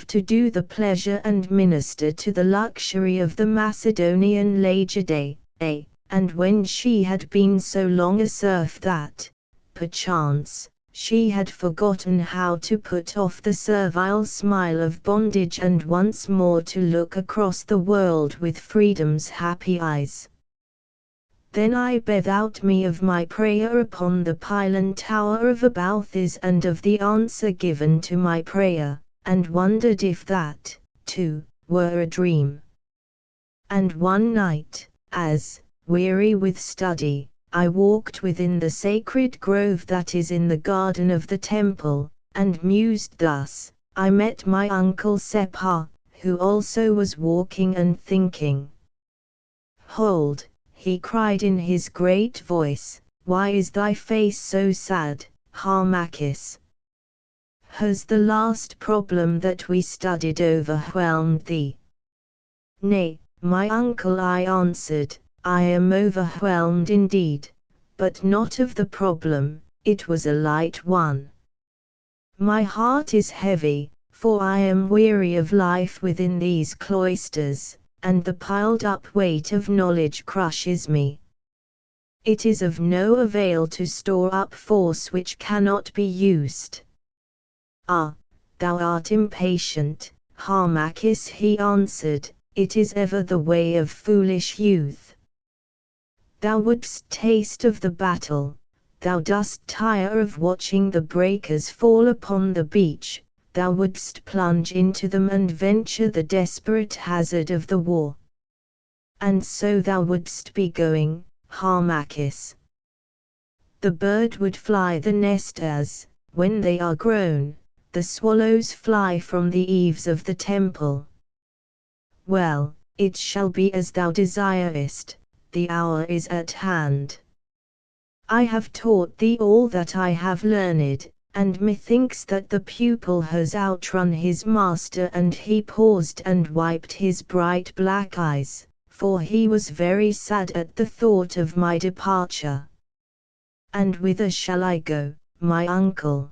[SPEAKER 1] to do the pleasure and minister to the luxury of the Macedonian Lagide, and when she had been so long a serf that, perchance, she had forgotten how to put off the servile smile of bondage and once more to look across the world with freedom's happy eyes. Then I bethought me of my prayer upon the pylon tower of Abalthus and of the answer given to my prayer, and wondered if that, too, were a dream. And one night, as, weary with study, I walked within the sacred grove that is in the garden of the temple, and mused thus, I met my uncle Separ, who also was walking and thinking. Hold, he cried in his great voice, why is thy face so sad, Harmachis? Has the last problem that we studied overwhelmed thee? Nay, my uncle, I answered, I am overwhelmed indeed, but not of the problem, it was a light one. My heart is heavy, for I am weary of life within these cloisters, and the piled-up weight of knowledge crushes me. It is of no avail to store up force which cannot be used. Ah, thou art impatient, Harmachis, he answered, it is ever the way of foolish youth. Thou wouldst taste of the battle, thou dost tire of watching the breakers fall upon the beach, thou wouldst plunge into them and venture the desperate hazard of the war. And so thou wouldst be going, Harmachis. The bird would fly the nest as, when they are grown, the swallows fly from the eaves of the temple. Well, it shall be as thou desirest, the hour is at hand. I have taught thee all that I have learned, and methinks that the pupil has outrun his master. And he paused and wiped his bright black eyes, for he was very sad at the thought of my departure. And whither shall I go, my uncle?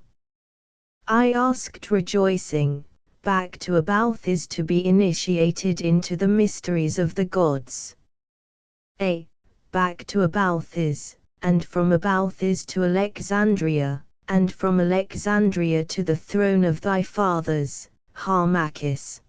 [SPEAKER 1] I asked rejoicing. Back to Abalthis to be initiated into the mysteries of the gods. Back to Abalthis, and from Abalthis to Alexandria, and from Alexandria to the throne of thy fathers, Harmachis.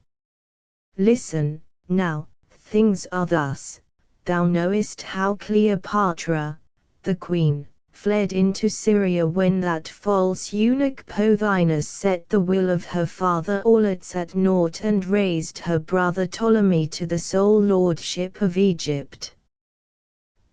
[SPEAKER 1] Listen, now, things are thus. Thou knowest how Cleopatra, the queen, fled into Syria when that false eunuch Pothinus set the will of her father Auletes at naught and raised her brother Ptolemy to the sole lordship of Egypt.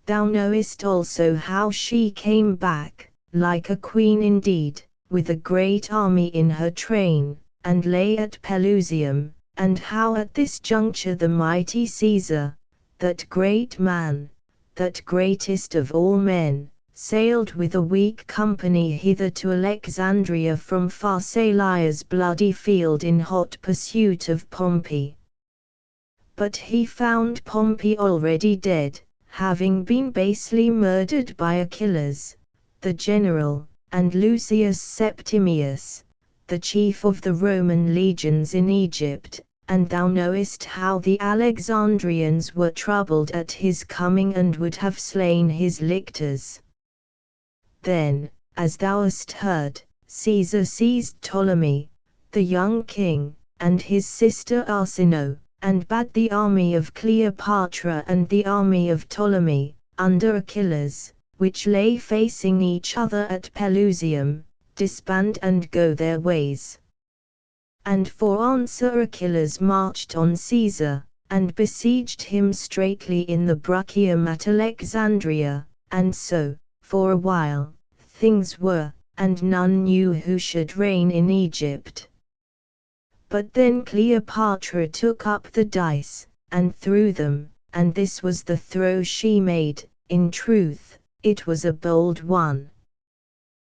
[SPEAKER 1] Thou knowest also how she came back, like a queen indeed, with a great army in her train, and lay at Pelusium, and how at this juncture the mighty Caesar, that great man, that greatest of all men, sailed with a weak company hither to Alexandria from Pharsalia's bloody field in hot pursuit of Pompey. But he found Pompey already dead, having been basely murdered by Achilles, the general, and Lucius Septimius, the chief of the Roman legions in Egypt. And thou knowest how the Alexandrians were troubled at his coming and would have slain his lictors. Then, as thou hast heard, Caesar seized Ptolemy, the young king, and his sister Arsinoe, and bade the army of Cleopatra and the army of Ptolemy, under Achilles, which lay facing each other at Pelusium, disband and go their ways. And for answer Achilles marched on Caesar, and besieged him straitly in the Bruchium at Alexandria, and so, for a while, things were, and none knew who should reign in Egypt. But then Cleopatra took up the dice, and threw them, and this was the throw she made. In truth, it was a bold one.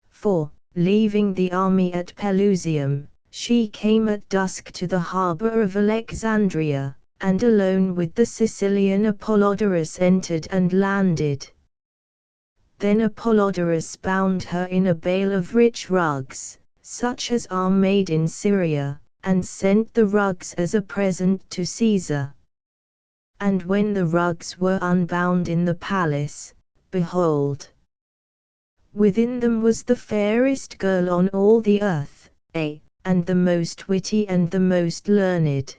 [SPEAKER 1] For, leaving the army at Pelusium, she came at dusk to the harbor of Alexandria, and alone with the Sicilian Apollodorus entered and landed. Then Apollodorus bound her in a bale of rich rugs, such as are made in Syria, and sent the rugs as a present to Caesar. And when the rugs were unbound in the palace, behold, within them was the fairest girl on all the earth, and the most witty and the most learned.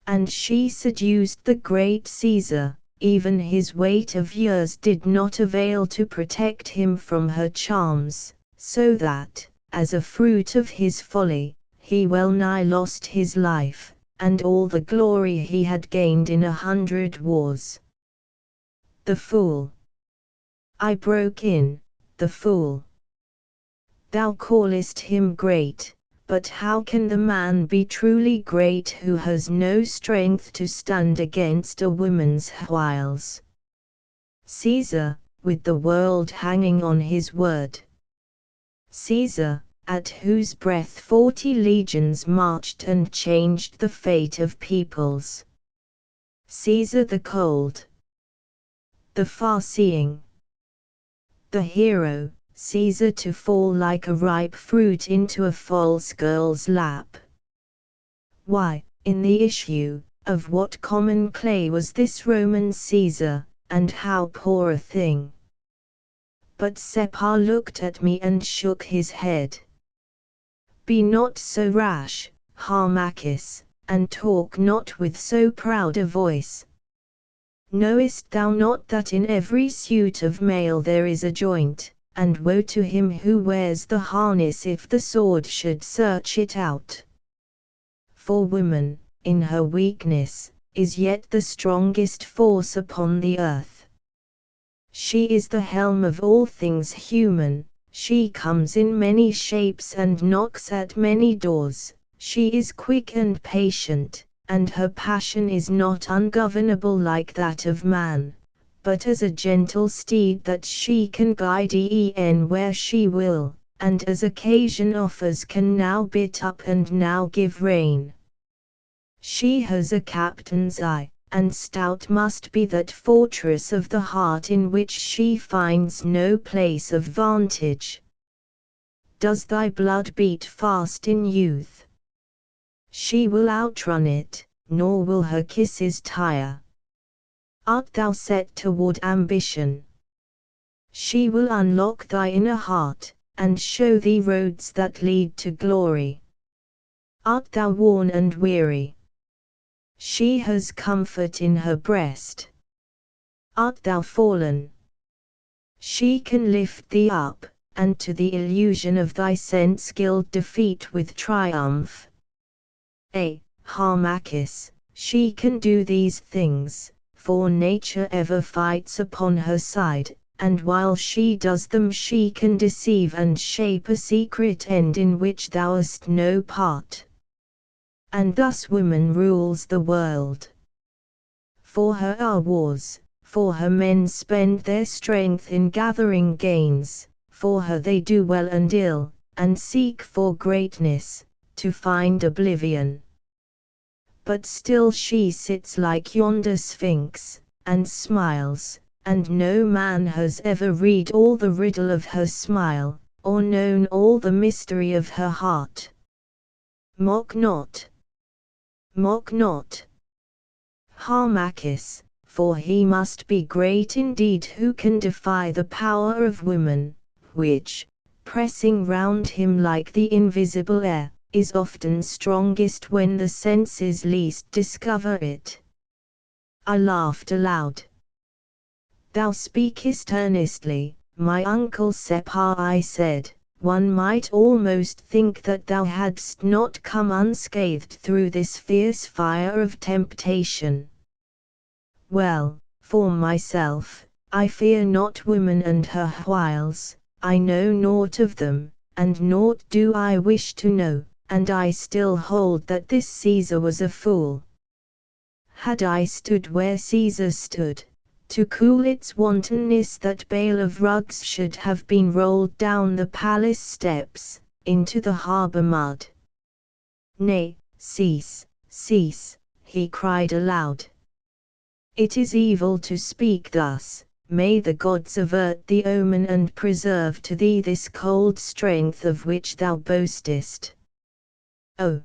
[SPEAKER 1] And she seduced the great Caesar. Even his weight of years did not avail to protect him from her charms, so that, as a fruit of his folly, he well nigh lost his life, and all the glory he had gained in 100 wars. The fool! I broke in, the fool! Thou callest him great, but how can the man be truly great who has no strength to stand against a woman's wiles? Caesar, with the world hanging on his word. Caesar, at whose breath 40 legions marched and changed the fate of peoples. Caesar the cold, the far-seeing, the hero, Caesar to fall like a ripe fruit into a false girl's lap. Why, in the issue, of what common clay was this Roman Caesar, and how poor a thing? But Separ looked at me and shook his head. Be not so rash, Harmachis, and talk not with so proud a voice. Knowest thou not that in every suit of mail there is a joint, and woe to him who wears the harness if the sword should search it out. For woman, in her weakness, is yet the strongest force upon the earth. She is the helm of all things human, she comes in many shapes and knocks at many doors, she is quick and patient, and her passion is not ungovernable like that of man, but as a gentle steed that she can guide where she will, and as occasion offers can now bit up and now give rein. She has a captain's eye, and stout must be that fortress of the heart in which she finds no place of vantage. Does thy blood beat fast in youth? She will outrun it, nor will her kisses tire. Art thou set toward ambition? She will unlock thy inner heart, and show thee roads that lead to glory. Art thou worn and weary? She has comfort in her breast. Art thou fallen? She can lift thee up, and to the illusion of thy sense gild defeat with triumph. Harmachis, she can do these things, for nature ever fights upon her side, and while she does them she can deceive and shape a secret end in which thou hast no part. And thus woman rules the world. For her are wars, for her men spend their strength in gathering gains, for her they do well and ill, and seek for greatness, to find oblivion. But still she sits like yonder sphinx, and smiles, and no man has ever read all the riddle of her smile, or known all the mystery of her heart. Mock not. Mock not, Harmachis, for he must be great indeed who can defy the power of woman, which, pressing round him like the invisible air, is often strongest when the senses least discover it. I laughed aloud. Thou speakest earnestly, my uncle Separ, I said. One might almost think that thou hadst not come unscathed through this fierce fire of temptation. Well, for myself, I fear not woman and her wiles, I know naught of them, and naught do I wish to know, and I still hold that this Caesar was a fool. Had I stood where Caesar stood, to cool its wantonness, that bale of rugs should have been rolled down the palace steps, into the harbour mud. Nay, cease, cease, he cried aloud. It is evil to speak thus, may the gods avert the omen and preserve to thee this cold strength of which thou boastest. O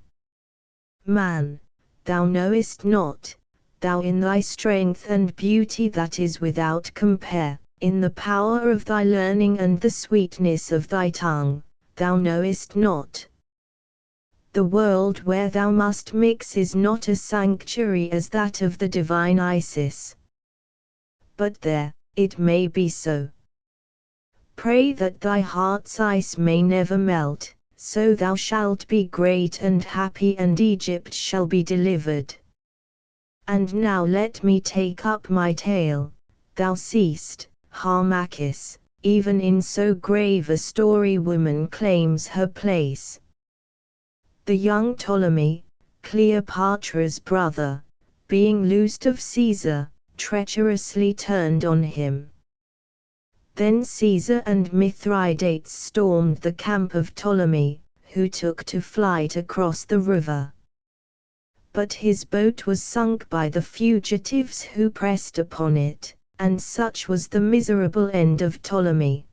[SPEAKER 1] man, thou knowest not, thou in thy strength and beauty that is without compare, in the power of thy learning and the sweetness of thy tongue, thou knowest not. The world where thou must mix is not a sanctuary as that of the divine Isis. But there, it may be so. Pray that thy heart's ice may never melt, so thou shalt be great and happy and Egypt shall be delivered. And now let me take up my tale. Thou seest, Harmachis, even in so grave a story woman claims her place. The young Ptolemy, Cleopatra's brother, being loosed of Caesar, treacherously turned on him. Then Caesar and Mithridates stormed the camp of Ptolemy, who took to flight across the river. But his boat was sunk by the fugitives who pressed upon it, and such was the miserable end of Ptolemy.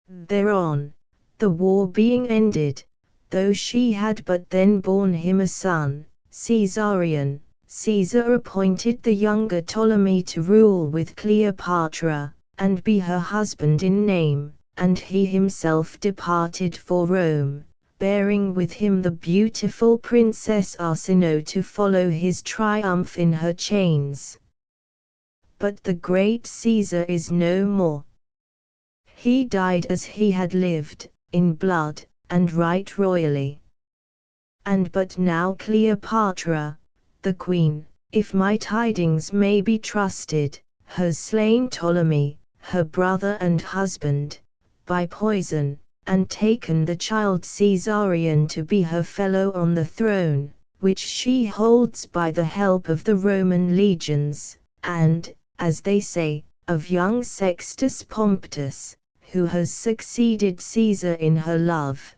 [SPEAKER 1] Thereon, the war being ended, though she had but then borne him a son, Caesarion, Caesar appointed the younger Ptolemy to rule with Cleopatra, and be her husband in name, and he himself departed for Rome, bearing with him the beautiful Princess Arsinoe to follow his triumph in her chains. But the great Caesar is no more. He died as he had lived, in blood, and right royally. And but now Cleopatra, the queen, if my tidings may be trusted, has slain Ptolemy, her brother and husband, by poison, and taken the child Caesarion to be her fellow on the throne, which she holds by the help of the Roman legions, and, as they say, of young Sextus Pomptus, who has succeeded Caesar in her love.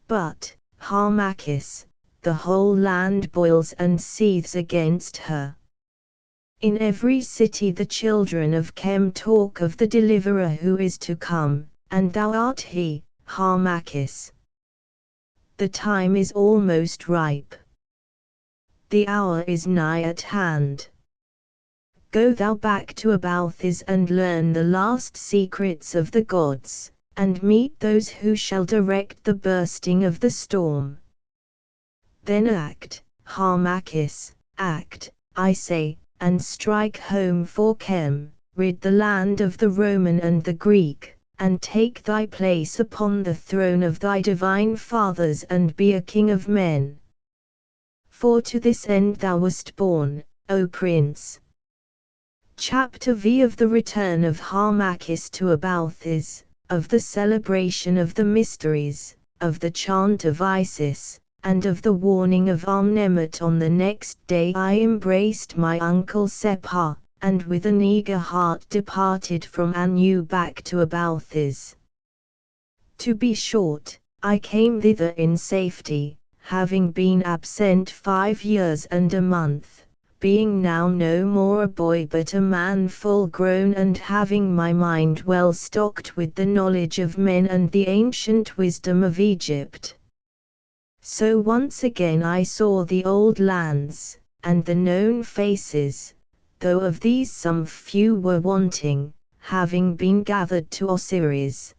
[SPEAKER 1] But, Harmachis, the whole land boils and seethes against her. In every city the children of Chem talk of the deliverer who is to come, and thou art he, Harmachis. The time is almost ripe. The hour is nigh at hand. Go thou back to Abalthis and learn the last secrets of the gods, and meet those who shall direct the bursting of the storm. Then act, Harmachis, act, I say, and strike home for Chem, rid the land of the Roman and the Greek, and take thy place upon the throne of thy divine fathers and be a king of men. For to this end thou wast born, O Prince. Chapter V of the return of Harmachis to Abalthis, of the celebration of the mysteries, of the chant of Isis, and of the warning of Amnemut. On the next day I embraced my uncle Sepah, and with an eager heart departed from Anu back to Abalthis. To be short, I came thither in safety, having been absent 5 years and a month, being now no more a boy but a man full grown and having my mind well stocked with the knowledge of men and the ancient wisdom of Egypt. So once again I saw the old lands, and the known faces, though of these some few were wanting, having been gathered to Osiris.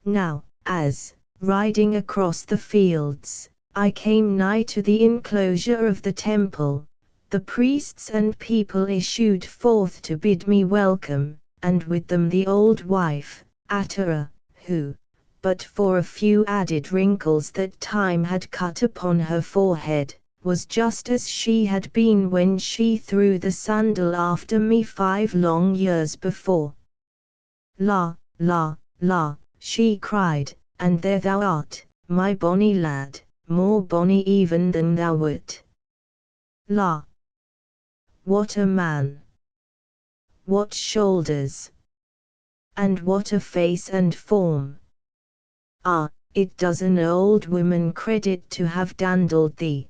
[SPEAKER 1] Now, as, riding across the fields, I came nigh to the enclosure of the temple, the priests and people issued forth to bid me welcome, and with them the old wife, Atara, who, but for a few added wrinkles that time had cut upon her forehead, was just as she had been when she threw the sandal after me 5 long years before. La, la, la, she cried, and there thou art, my bonny lad, more bonny even than thou wert. La! What a man! What shoulders! And what a face and form! Ah, it does an old woman credit to have dandled thee.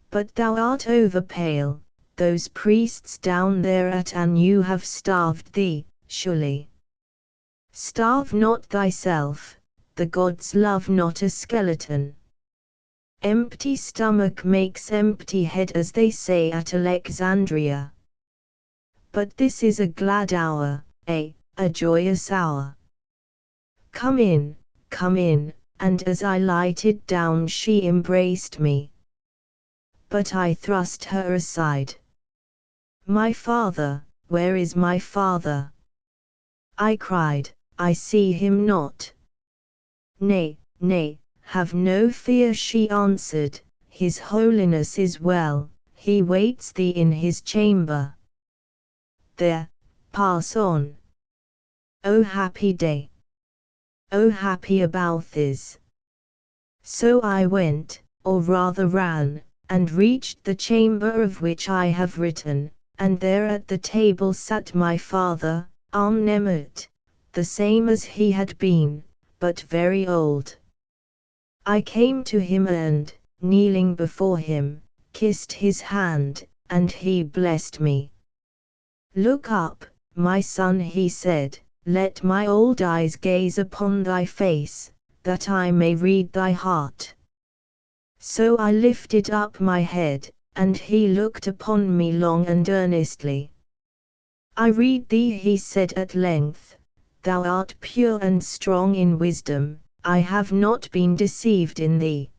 [SPEAKER 1] But thou art over pale, those priests down there at Anu have starved thee, surely. Starve not thyself, the gods love not a skeleton. Empty stomach makes empty head, as they say at Alexandria. But this is a glad hour, a joyous hour. Come in, and as I lighted down she embraced me. But I thrust her aside. My father, where is my father? I cried, I see him not. Nay, nay, have no fear, she answered, His Holiness is well, he waits thee in his chamber. There, pass on. O happy day! O happy Abalthis! So I went, or rather ran, and reached the chamber of which I have written, and there at the table sat my father, Amnemut, the same as he had been, but very old. I came to him and, kneeling before him, kissed his hand, and he blessed me. Look up, my son, he said, let my old eyes gaze upon thy face, that I may read thy heart. So I lifted up my head, and he looked upon me long and earnestly. I read thee, he said at length, thou art pure and strong in wisdom, I have not been deceived in thee.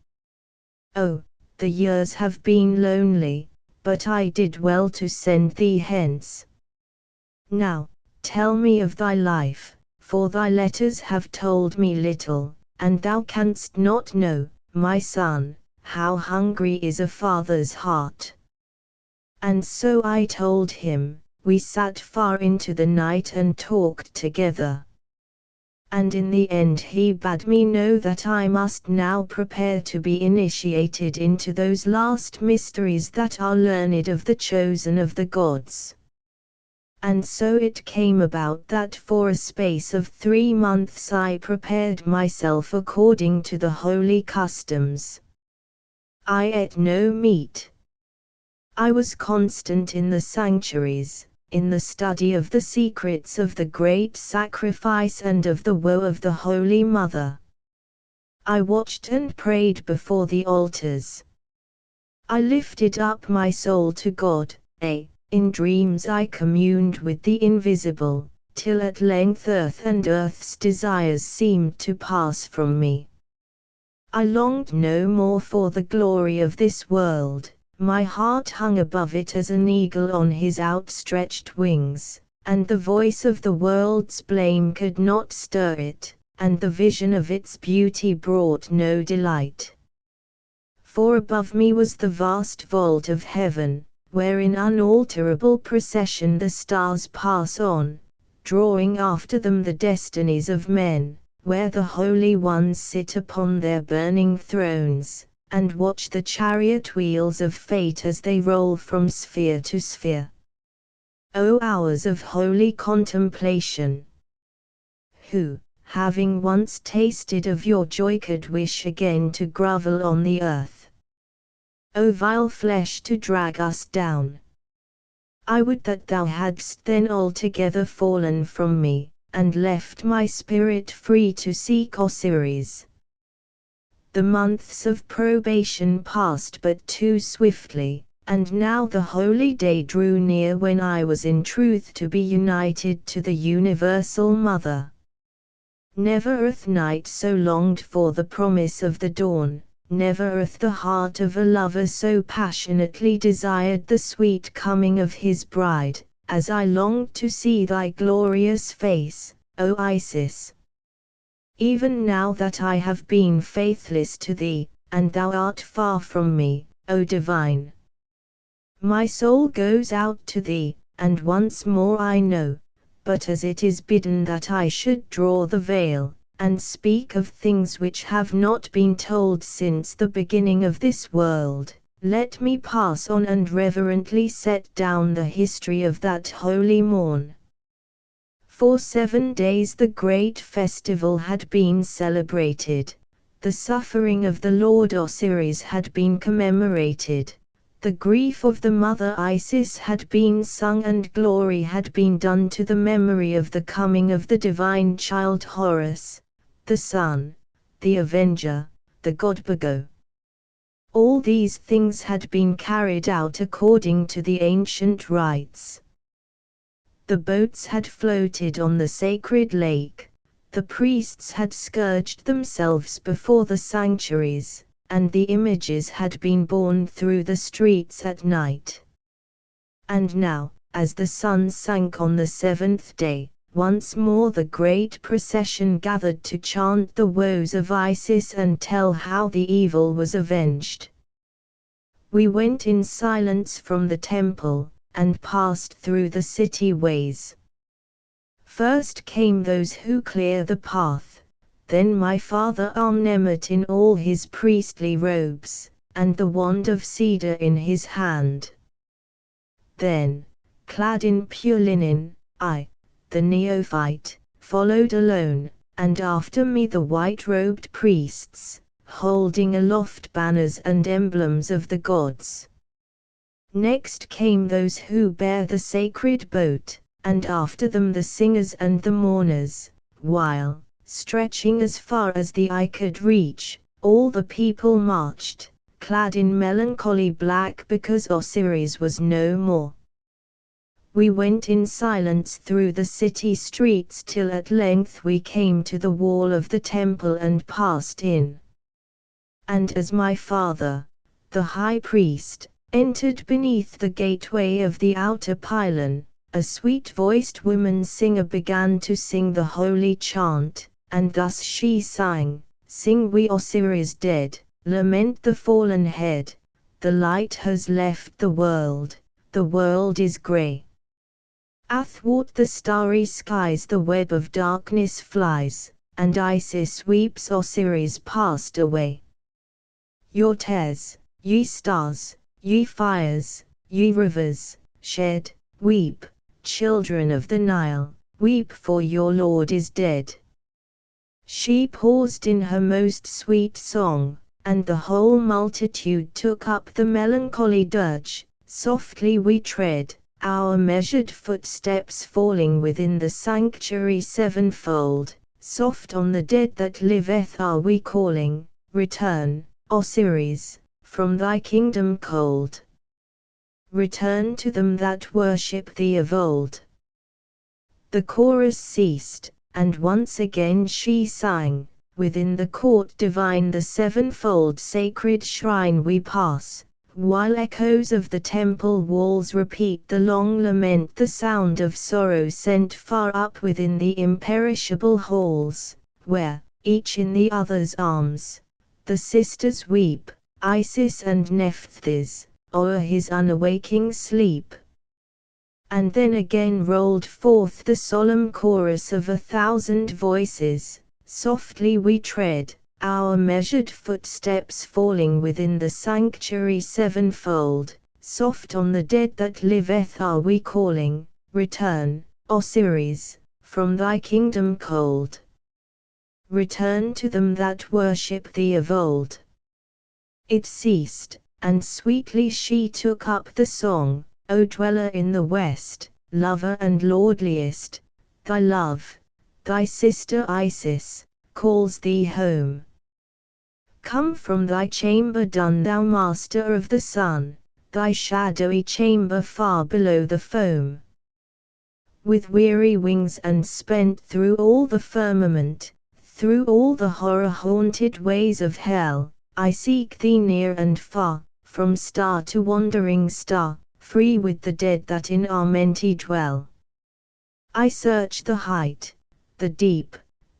[SPEAKER 1] Oh, the years have been lonely, but I did well to send thee hence. Now, tell me of thy life, for thy letters have told me little, and thou canst not know, my son, how hungry is a father's heart. And so I told him. We sat far into the night and talked together. And in the end he bade me know that I must now prepare to be initiated into those last mysteries that are learned of the chosen of the gods. And so it came about that for a space of 3 months I prepared myself according to the holy customs. I ate no meat. I was constant in the sanctuaries, in the study of the secrets of the great sacrifice and of the woe of the Holy Mother. I watched and prayed before the altars. I lifted up my soul to God, in dreams I communed with the invisible, till at length earth and earth's desires seemed to pass from me. I longed no more for the glory of this world. My heart hung above it as an eagle on his outstretched wings, and the voice of the world's blame could not stir it, and the vision of its beauty brought no delight. For above me was the vast vault of heaven, where in unalterable procession the stars pass on, drawing after them the destinies of men, where the holy ones sit upon their burning thrones, and watch the chariot wheels of fate as they roll from sphere to sphere. O hours of holy contemplation! Who, having once tasted of your joy, could wish again to grovel on the earth? O vile flesh to drag us down! I would that thou hadst then altogether fallen from me, and left my spirit free to seek Osiris. The months of probation passed but too swiftly, and now the holy day drew near when I was in truth to be united to the Universal Mother. Never hath night so longed for the promise of the dawn, never hath the heart of a lover so passionately desired the sweet coming of his bride, as I longed to see thy glorious face, O Isis. Even now that I have been faithless to thee, and thou art far from me, O divine, my soul goes out to thee, and once more I know, but as it is bidden that I should draw the veil, and speak of things which have not been told since the beginning of this world, let me pass on and reverently set down the history of that holy morn. For 7 days the great festival had been celebrated, the suffering of the Lord Osiris had been commemorated, the grief of the mother Isis had been sung, and glory had been done to the memory of the coming of the divine child Horus, the sun, the avenger, the god Bago. All these things had been carried out according to the ancient rites. The boats had floated on the sacred lake, the priests had scourged themselves before the sanctuaries, and the images had been borne through the streets at night. And now, as the sun sank on the 7th day, once more the great procession gathered to chant the woes of Isis and tell how the evil was avenged. We went in silence from the temple, and passed through the city ways. First came those who clear the path, then my father Amnemet in all his priestly robes, and the wand of cedar in his hand. Then, clad in pure linen, I, the neophyte, followed alone, and after me the white-robed priests, holding aloft banners and emblems of the gods. Next came those who bear the sacred boat, and after them the singers and the mourners, while, stretching as far as the eye could reach, all the people marched, clad in melancholy black because Osiris was no more. We went in silence through the city streets till at length we came to the wall of the temple and passed in. And as my father, the high priest, entered beneath the gateway of the outer pylon, a sweet-voiced woman singer began to sing the holy chant, and thus she sang, "Sing we Osiris dead, lament the fallen head, the light has left the world is grey. Athwart the starry skies the web of darkness flies, and Isis weeps Osiris passed away. Your tears, ye stars, ye fires, ye rivers, shed, weep, children of the Nile, weep for your Lord is dead." She paused in her most sweet song, and the whole multitude took up the melancholy dirge. Softly we tread, our measured footsteps falling within the sanctuary sevenfold. Soft on the dead that liveth are we calling, "Return, Osiris, from thy kingdom cold. Return to them that worship thee of old." The chorus ceased, and once again she sang, "Within the court divine the sevenfold sacred shrine we pass, while echoes of the temple walls repeat the long lament, the sound of sorrow sent far up within the imperishable halls, where, each in the other's arms, the sisters weep, Isis and Nephthys, o'er his unawaking sleep." And then again rolled forth the solemn chorus of 1,000 voices. Softly we tread, our measured footsteps falling within the sanctuary sevenfold. Soft on the dead that liveth are we calling, "Return, Osiris, from thy kingdom cold. Return to them that worship thee of old." It ceased, and sweetly she took up the song, "O dweller in the west, lover and lordliest, thy love, thy sister Isis, calls thee home. Come from thy chamber dun, thou master of the sun, thy shadowy chamber far below the foam. With weary wings and spent through all the firmament, through all the horror-haunted ways of hell, I seek thee near and far, from star to wandering star, free with the dead that in Amenti dwell. I search the height, the deep,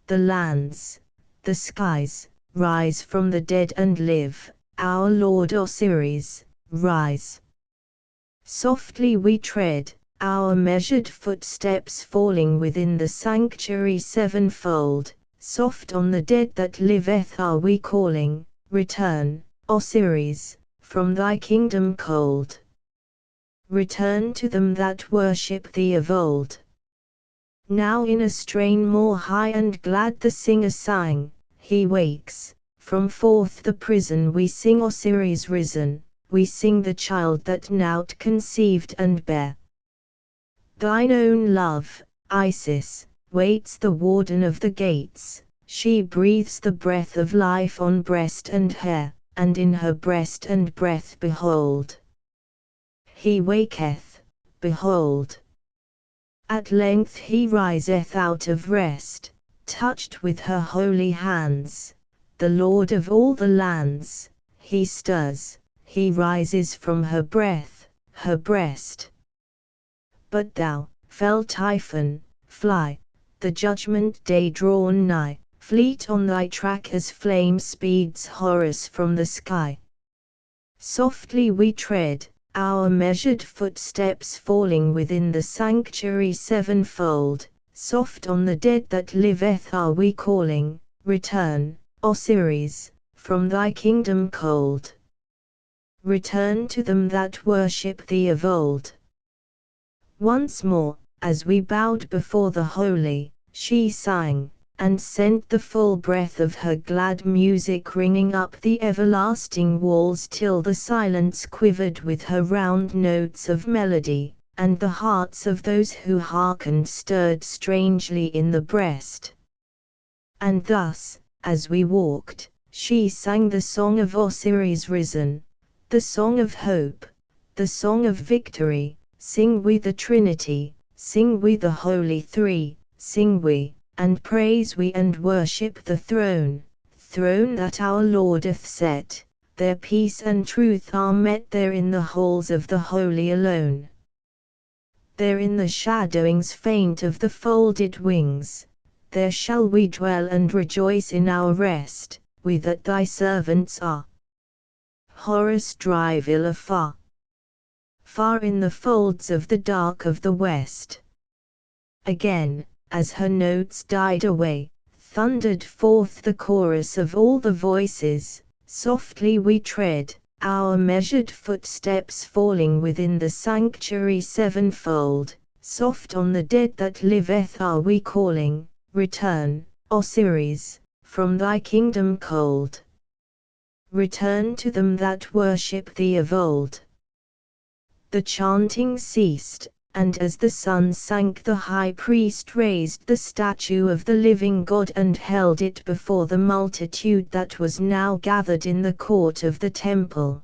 [SPEAKER 1] the lands, the skies, rise from the dead and live, our Lord Osiris, rise." Softly we tread, our measured footsteps falling within the sanctuary sevenfold. Soft on the dead that liveth are we calling, "Return, Osiris, from thy kingdom cold. Return to them that worship thee of old." Now in a strain more high and glad the singer sang, "He wakes, from forth the prison we sing Osiris risen, we sing the child that nowt conceived and bare. Thine own love, Isis, waits the warden of the gates, she breathes the breath of life on breast and hair, and in her breast and breath behold. He waketh, behold. At length he riseth out of rest, touched with her holy hands, the Lord of all the lands, he stirs, he rises from her breath, her breast. But thou, fell Typhon, fly, the judgment day drawn nigh, fleet on thy track as flame speeds Horus from the sky. Softly we tread, our measured footsteps falling within the sanctuary sevenfold. Soft on the dead that liveth are we calling, "Return, Osiris, from thy kingdom cold. Return to them that worship thee of old." Once more, as we bowed before the holy, she sang, and sent the full breath of her glad music ringing up the everlasting walls till the silence quivered with her round notes of melody, and the hearts of those who hearkened stirred strangely in the breast. And thus, as we walked, she sang the song of Osiris risen, the song of hope, the song of victory. Sing we the Trinity, sing we the Holy Three, sing we, and praise we and worship the throne that our Lord hath set, there peace and truth are met there in the halls of the holy alone. There in the shadowings faint of the folded wings, there shall we dwell and rejoice in our rest, we that thy servants are. Horace drive ill afar. Far in the folds of the dark of the west. Again, as her notes died away, thundered forth the chorus of all the voices, softly we tread, our measured footsteps falling within the sanctuary sevenfold, soft on the dead that liveth are we calling, return, Osiris, from thy kingdom cold. Return to them that worship thee of old. The chanting ceased, and as the sun sank the high priest raised the statue of the living God and held it before the multitude that was now gathered in the court of the temple.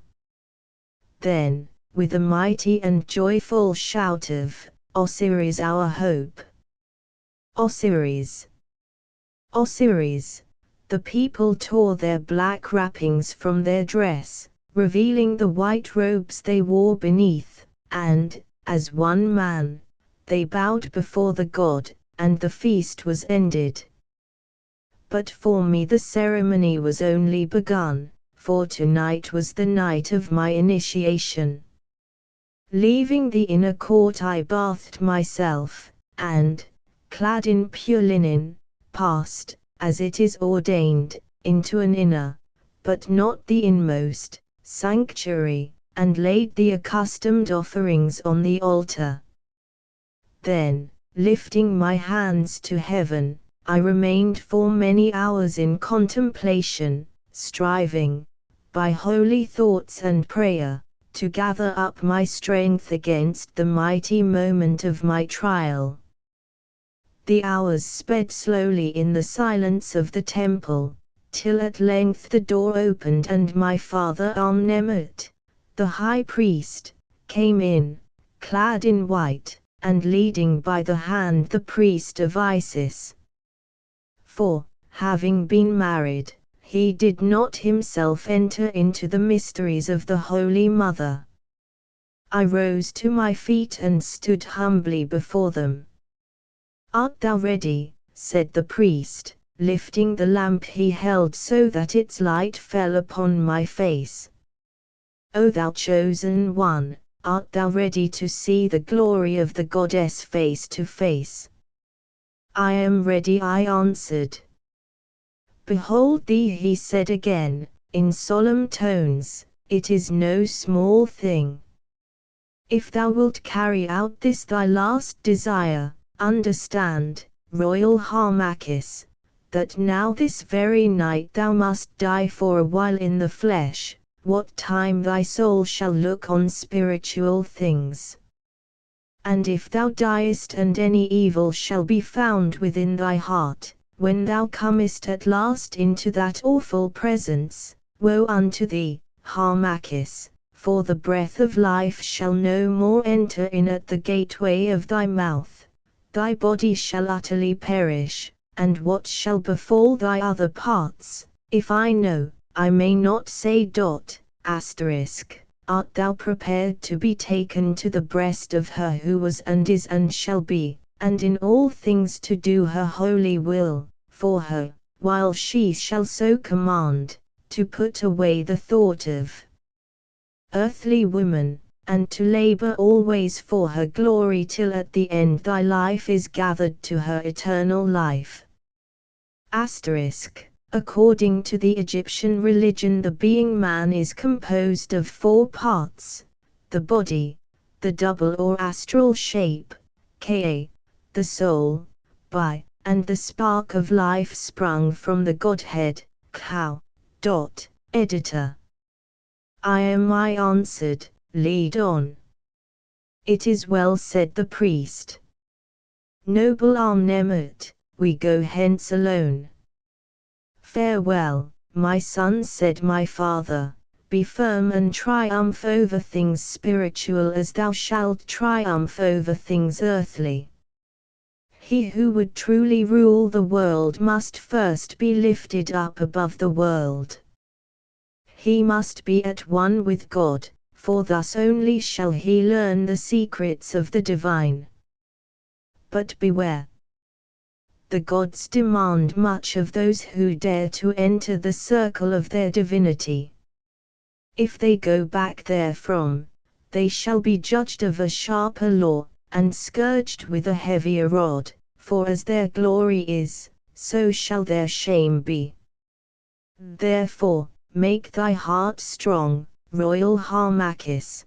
[SPEAKER 1] Then, with a mighty and joyful shout of, Osiris our hope! Osiris! Osiris! The people tore their black wrappings from their dress, revealing the white robes they wore beneath, and, as one man, they bowed before the god, and the feast was ended. But for me the ceremony was only begun, for tonight was the night of my initiation. Leaving the inner court I bathed myself, and, clad in pure linen, passed, as it is ordained, into an inner, but not the inmost, sanctuary, and laid the accustomed offerings on the altar. Then, lifting my hands to heaven, I remained for many hours in contemplation, striving, by holy thoughts and prayer, to gather up my strength against the mighty moment of my trial. The hours sped slowly in the silence of the temple, till at length the door opened and my father Amnemut, the high priest, came in, clad in white, and leading by the hand the priest of Isis. For, having been married, he did not himself enter into the mysteries of the Holy Mother. I rose to my feet and stood humbly before them. Art thou ready? Said the priest, lifting the lamp he held so that its light fell upon my face. O thou chosen one, art thou ready to see the glory of the goddess face to face? I am ready, I answered. Behold thee, he said again, in solemn tones, it is no small thing. If thou wilt carry out this thy last desire, understand, royal Harmachis, that now this very night thou must die for a while in the flesh, what time thy soul shall look on spiritual things. And if thou diest and any evil shall be found within thy heart, when thou comest at last into that awful presence, woe unto thee, Harmachis, for the breath of life shall no more enter in at the gateway of thy mouth, thy body shall utterly perish, and what shall befall thy other parts, if I know, I may not say. Art thou prepared to be taken to the breast of her who was and is and shall be, and in all things to do her holy will, for her, while she shall so command, to put away the thought of earthly woman, and to labor always for her glory till at the end thy life is gathered to her eternal life? According to the Egyptian religion the being man is composed of 4 parts, the body, the double or astral shape, ka, the soul, by, and the spark of life sprung from the Godhead, Kau. Editor. I answered, lead on. It is well, said the priest. Noble Amnemut, we go hence alone. Farewell, my son, said my father, be firm and triumph over things spiritual as thou shalt triumph over things earthly. He who would truly rule the world must first be lifted up above the world. He must be at one with God, for thus only shall he learn the secrets of the divine. But beware! The gods demand much of those who dare to enter the circle of their divinity. If they go back therefrom, they shall be judged of a sharper law, and scourged with a heavier rod, for as their glory is, so shall their shame be. Therefore, make thy heart strong, royal Harmachis.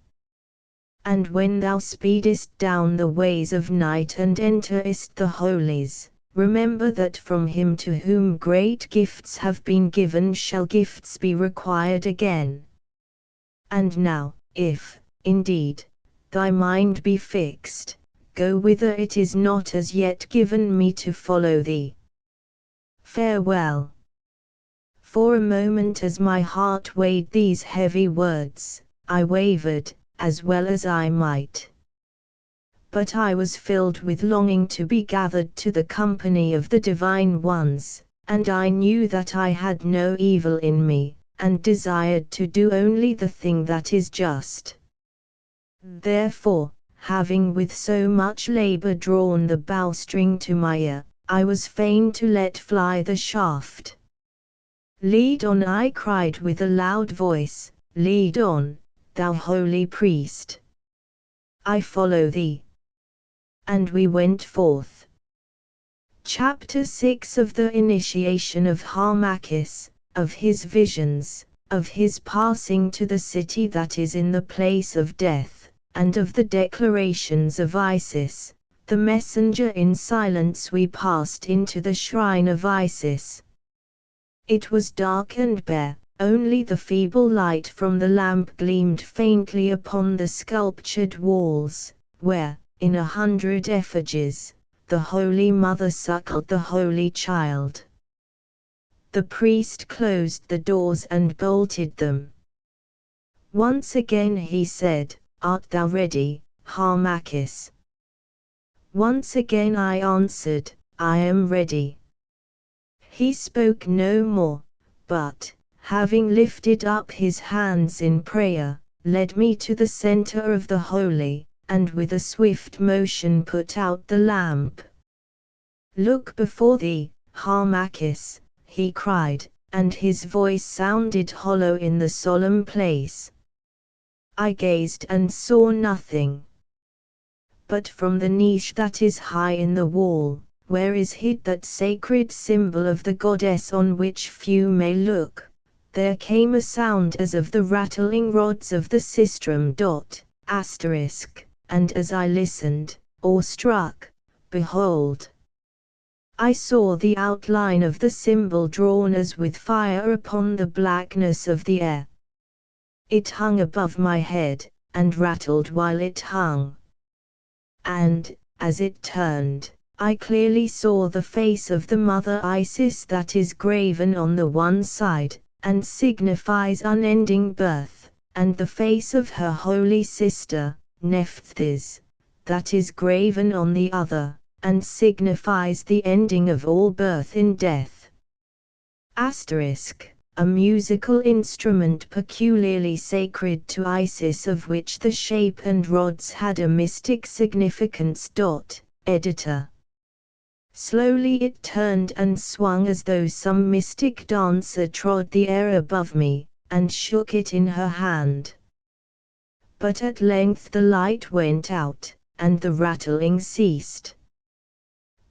[SPEAKER 1] And when thou speedest down the ways of night and enterest the holies, remember that from him to whom great gifts have been given shall gifts be required again. And now, if, indeed, thy mind be fixed, go whither it is not as yet given me to follow thee. Farewell. For a moment as my heart weighed these heavy words, I wavered, as well as I might. But I was filled with longing to be gathered to the company of the divine ones, and I knew that I had no evil in me, and desired to do only the thing that is just. Therefore, having with so much labor drawn the bowstring to my ear, I was fain to let fly the shaft. Lead on, I cried with a loud voice, lead on, thou holy priest. I follow thee. And we went forth. Chapter 6 of the Initiation of Harmachis, of his visions, of his passing to the city that is in the place of death, and of the declarations of Isis, the messenger. In silence we passed into the shrine of Isis. It was dark and bare, only the feeble light from the lamp gleamed faintly upon the sculptured walls, where, in 100 effigies, the Holy Mother suckled the Holy Child. The priest closed the doors and bolted them. Once again he said, "Art thou ready, Harmachis?" Once again I answered, "I am ready." He spoke no more, but, having lifted up his hands in prayer, led me to the center of the holy, and with a swift motion put out the lamp. "Look before thee, Harmachis," he cried, and his voice sounded hollow in the solemn place. I gazed and saw nothing. But from the niche that is high in the wall, where is hid that sacred symbol of the goddess on which few may look, there came a sound as of the rattling rods of the sistrum. And as I listened, awestruck, behold, I saw the outline of the symbol drawn as with fire upon the blackness of the air. It hung above my head, and rattled while it hung. And, as it turned, I clearly saw the face of the Mother Isis that is graven on the one side, and signifies unending birth, and the face of her holy sister, Nephthys, that is graven on the other, and signifies the ending of all birth in death. A musical instrument peculiarly sacred to Isis, of which the shape and rods had a mystic significance. Editor. Slowly it turned and swung as though some mystic dancer trod the air above me, and shook it in her hand. But at length the light went out, and the rattling ceased.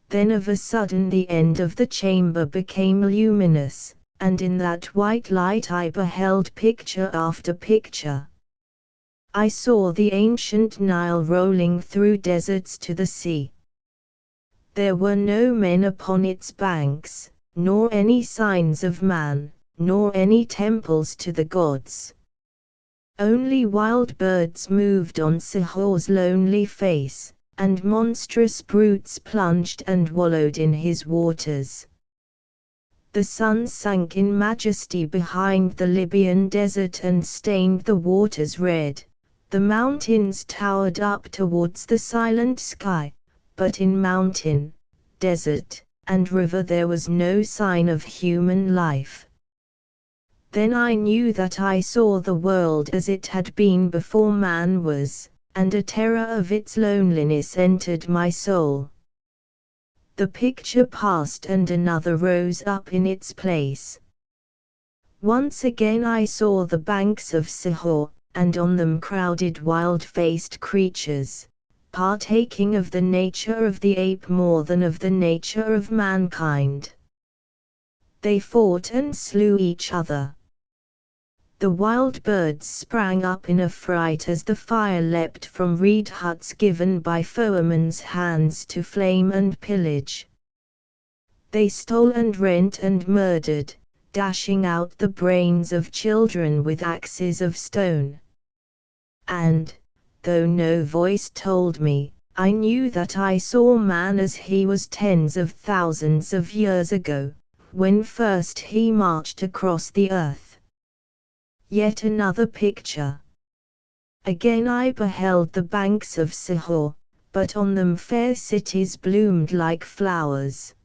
[SPEAKER 1] Then of a sudden the end of the chamber became luminous, and in that white light I beheld picture after picture. I saw the ancient Nile rolling through deserts to the sea. There were no men upon its banks, nor any signs of man, nor any temples to the gods. Only wild birds moved on Sihor's lonely face, and monstrous brutes plunged and wallowed in his waters. The sun sank in majesty behind the Libyan desert and stained the waters red. The mountains towered up towards the silent sky, but in mountain, desert, and river there was no sign of human life. Then I knew that I saw the world as it had been before man was, and a terror of its loneliness entered my soul. The picture passed and another rose up in its place. Once again I saw the banks of Sihor, and on them crowded wild-faced creatures, partaking of the nature of the ape more than of the nature of mankind. They fought and slew each other. The wild birds sprang up in affright as the fire leapt from reed huts given by foemen's hands to flame and pillage. They stole and rent and murdered, dashing out the brains of children with axes of stone. And, though no voice told me, I knew that I saw man as he was tens of thousands of years ago, when first he marched across the earth. Yet another picture. Again I beheld the banks of Sihor, but on them fair cities bloomed like flowers.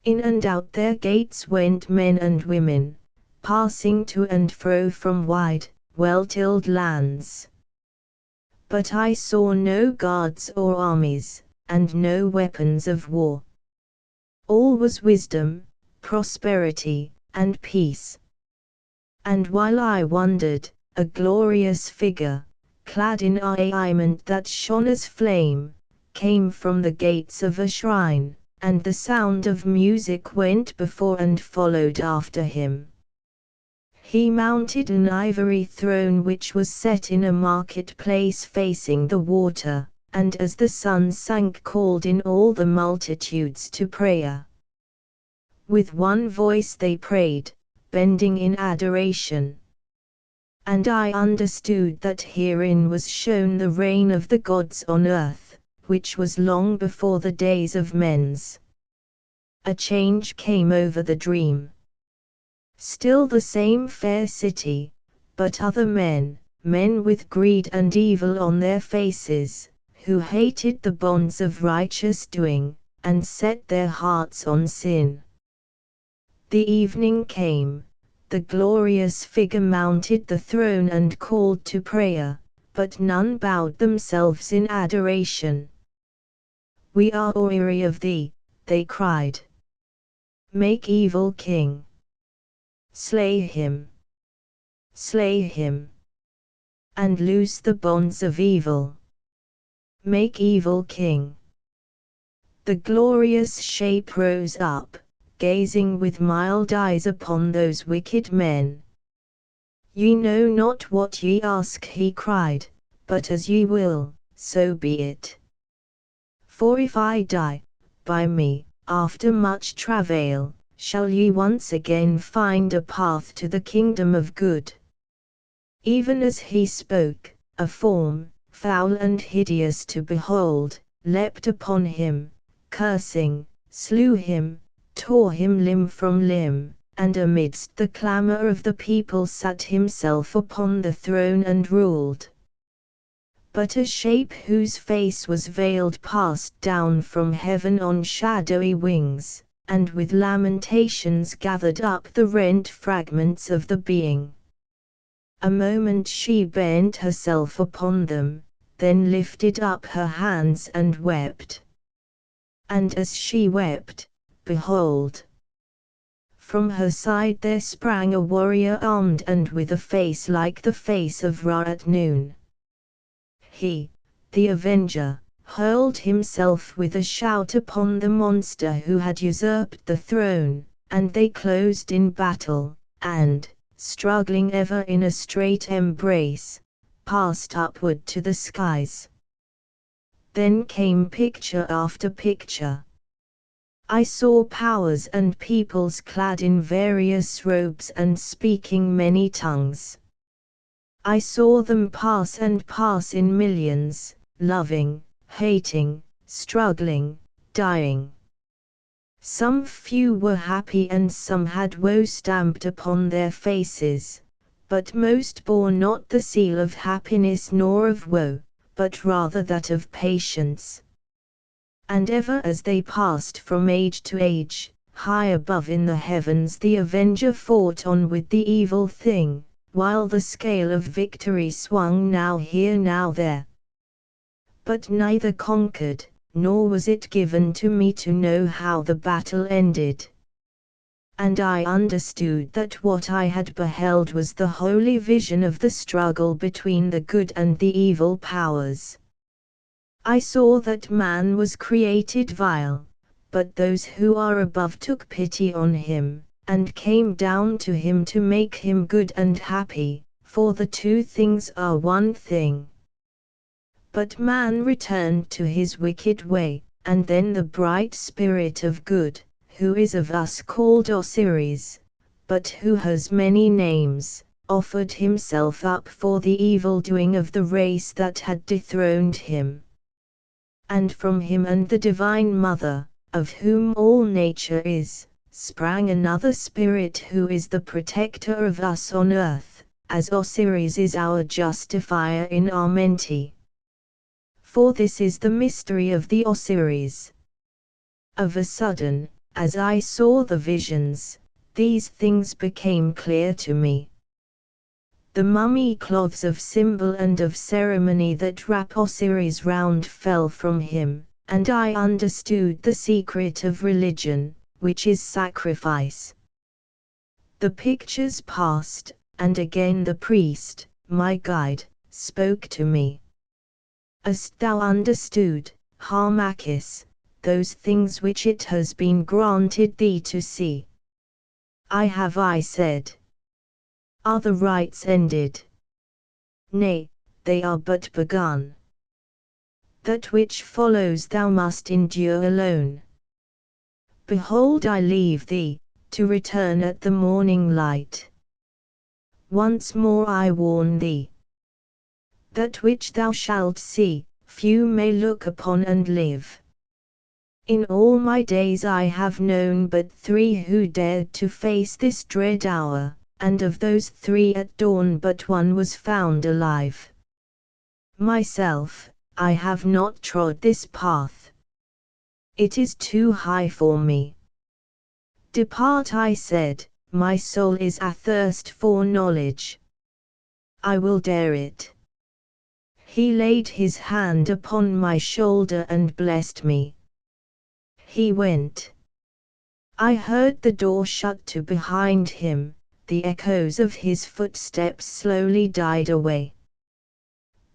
[SPEAKER 1] In and out their gates went men and women, passing to and fro from wide, well-tilled lands. But I saw no guards or armies, and no weapons of war. All was wisdom, prosperity, and peace. And while I wondered, a glorious figure, clad in raiment that shone as flame, came from the gates of a shrine, and the sound of music went before and followed after him. He mounted an ivory throne which was set in a market-place facing the water, and as the sun sank called in all the multitudes to prayer. With one voice they prayed, bending in adoration. And I understood that herein was shown the reign of the gods on earth, which was long before the days of men's. A change came over the dream. Still the same fair city, but other men, men with greed and evil on their faces, who hated the bonds of righteous doing, and set their hearts on sin. The evening came, the glorious figure mounted the throne and called to prayer, but none bowed themselves in adoration. "We are weary of thee," they cried. "Make evil king. Slay him. Slay him. And loose the bonds of evil. Make evil king." The glorious shape rose up, gazing with mild eyes upon those wicked men. "Ye know not what ye ask," he cried, "but as ye will, so be it. For if I die, by me, after much travail, shall ye once again find a path to the kingdom of good." Even as he spoke, a form, foul and hideous to behold, leapt upon him, cursing, slew him, tore him limb from limb, and amidst the clamor of the people sat himself upon the throne and ruled. But a shape whose face was veiled passed down from heaven on shadowy wings, and with lamentations gathered up the rent fragments of the being. A moment she bent herself upon them, then lifted up her hands and wept. And as she wept, behold, from her side there sprang a warrior armed and with a face like the face of Ra at noon. He, the avenger, hurled himself with a shout upon the monster who had usurped the throne, and they closed in battle, and, struggling ever in a straight embrace, passed upward to the skies. Then came picture after picture. I saw powers and peoples clad in various robes and speaking many tongues. I saw them pass and pass in millions, loving, hating, struggling, dying. Some few were happy and some had woe stamped upon their faces, but most bore not the seal of happiness nor of woe, but rather that of patience. And ever as they passed from age to age, high above in the heavens the avenger fought on with the evil thing, while the scale of victory swung now here now there. But neither conquered, nor was it given to me to know how the battle ended. And I understood that what I had beheld was the holy vision of the struggle between the good and the evil powers. I saw that man was created vile, but those who are above took pity on him, and came down to him to make him good and happy, for the two things are one thing. But man returned to his wicked way, and then the bright spirit of good, who is of us called Osiris, but who has many names, offered himself up for the evil-doing of the race that had dethroned him. And from him and the Divine Mother, of whom all nature is, sprang another spirit who is the protector of us on earth, as Osiris is our justifier in Amenti. For this is the mystery of the Osiris. Of a sudden, as I saw the visions, these things became clear to me. The mummy cloths of symbol and of ceremony that wrap Osiris round fell from him, and I understood the secret of religion, which is sacrifice. The pictures passed, and again the priest, my guide, spoke to me. Hast thou understood, Harmachis, those things which it has been granted thee to see? I have, I said. Are the rites ended? Nay, they are but begun. That which follows thou must endure alone. Behold, I leave thee, to return at the morning light. Once more I warn thee. That which thou shalt see, few may look upon and live. In all my days I have known but 3 who dared to face this dread hour, and of those 3 at dawn but 1 was found alive. Myself, I have not trod this path. It is too high for me. Depart, I said, my soul is athirst for knowledge. I will dare it. He laid his hand upon my shoulder and blessed me. He went. I heard the door shut to behind him, the echoes of his footsteps slowly died away.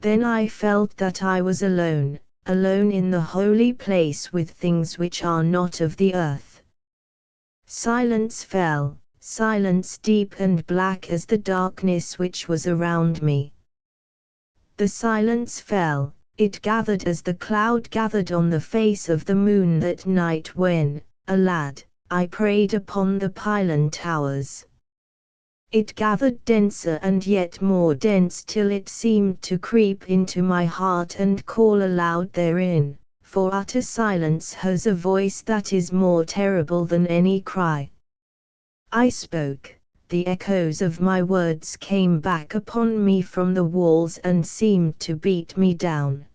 [SPEAKER 1] Then I felt that I was alone, alone in the holy place with things which are not of the earth. Silence fell, silence deep and black as the darkness which was around me. The silence fell, it gathered as the cloud gathered on the face of the moon that night when, a lad, I prayed upon the pylon towers. It gathered denser and yet more dense till it seemed to creep into my heart and call aloud therein, for utter silence has a voice that is more terrible than any cry. I spoke. The echoes of my words came back upon me from the walls and seemed to beat me down.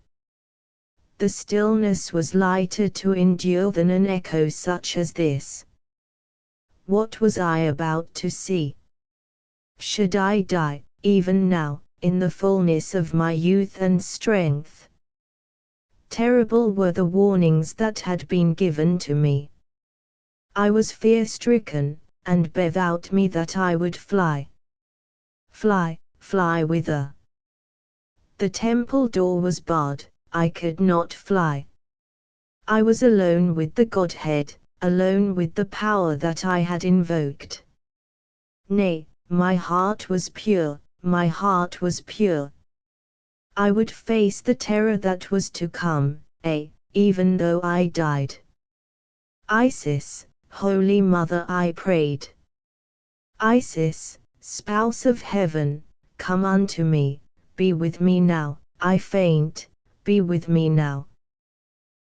[SPEAKER 1] The stillness was lighter to endure than an echo such as this. What was I about to see? Should I die, even now, in the fullness of my youth and strength? Terrible were the warnings that had been given to me. I was fear-stricken, and bethought me that I would fly. Fly, fly whither? The temple door was barred, I could not fly. I was alone with the Godhead, alone with the power that I had invoked. Nay, my heart was pure, my heart was pure. I would face the terror that was to come, even though I died. Isis, Holy Mother, I prayed. Isis, Spouse of Heaven, come unto me, be with me now, I faint, be with me now.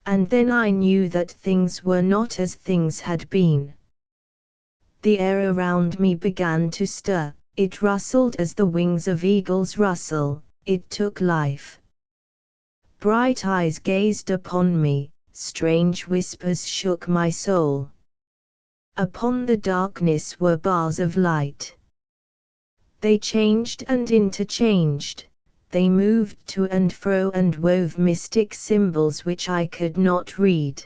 [SPEAKER 1] And then I knew that things were not as things had been. The air around me began to stir, it rustled as the wings of eagles rustle, it took life. Bright eyes gazed upon me, strange whispers shook my soul. Upon the darkness were bars of light. They changed and interchanged, they moved to and fro and wove mystic symbols which I could not read.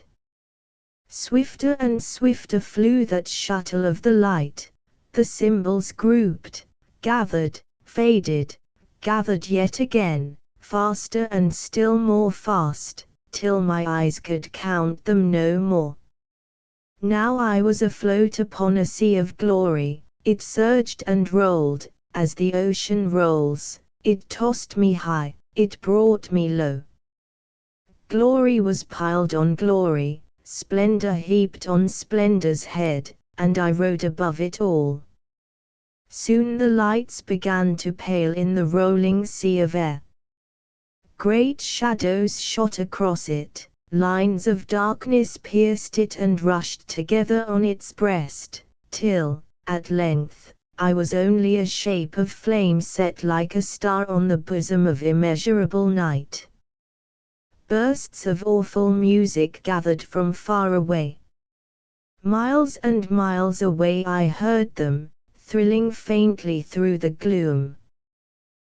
[SPEAKER 1] Swifter and swifter flew that shuttle of the light, the symbols grouped, gathered, faded, gathered yet again, faster and still more fast, till my eyes could count them no more. Now I was afloat upon a sea of glory, it surged and rolled, as the ocean rolls, it tossed me high, it brought me low. Glory was piled on glory, splendor heaped on splendor's head, and I rode above it all. Soon the lights began to pale in the rolling sea of air. Great shadows shot across it, lines of darkness pierced it and rushed together on its breast, till, at length, I was only a shape of flame set like a star on the bosom of immeasurable night. Bursts of awful music gathered from far away. Miles and miles away I heard them, thrilling faintly through the gloom.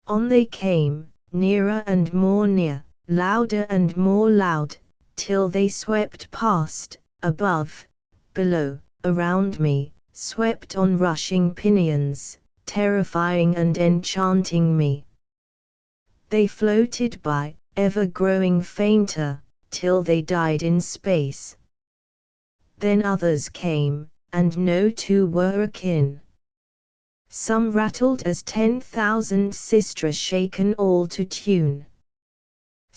[SPEAKER 1] On they came, nearer and more near, louder and more loud, till they swept past, above, below, around me, swept on rushing pinions, terrifying and enchanting me. They floated by, ever growing fainter, till they died in space. Then others came, and no two were akin. Some rattled as 10,000 sistra shaken all to tune.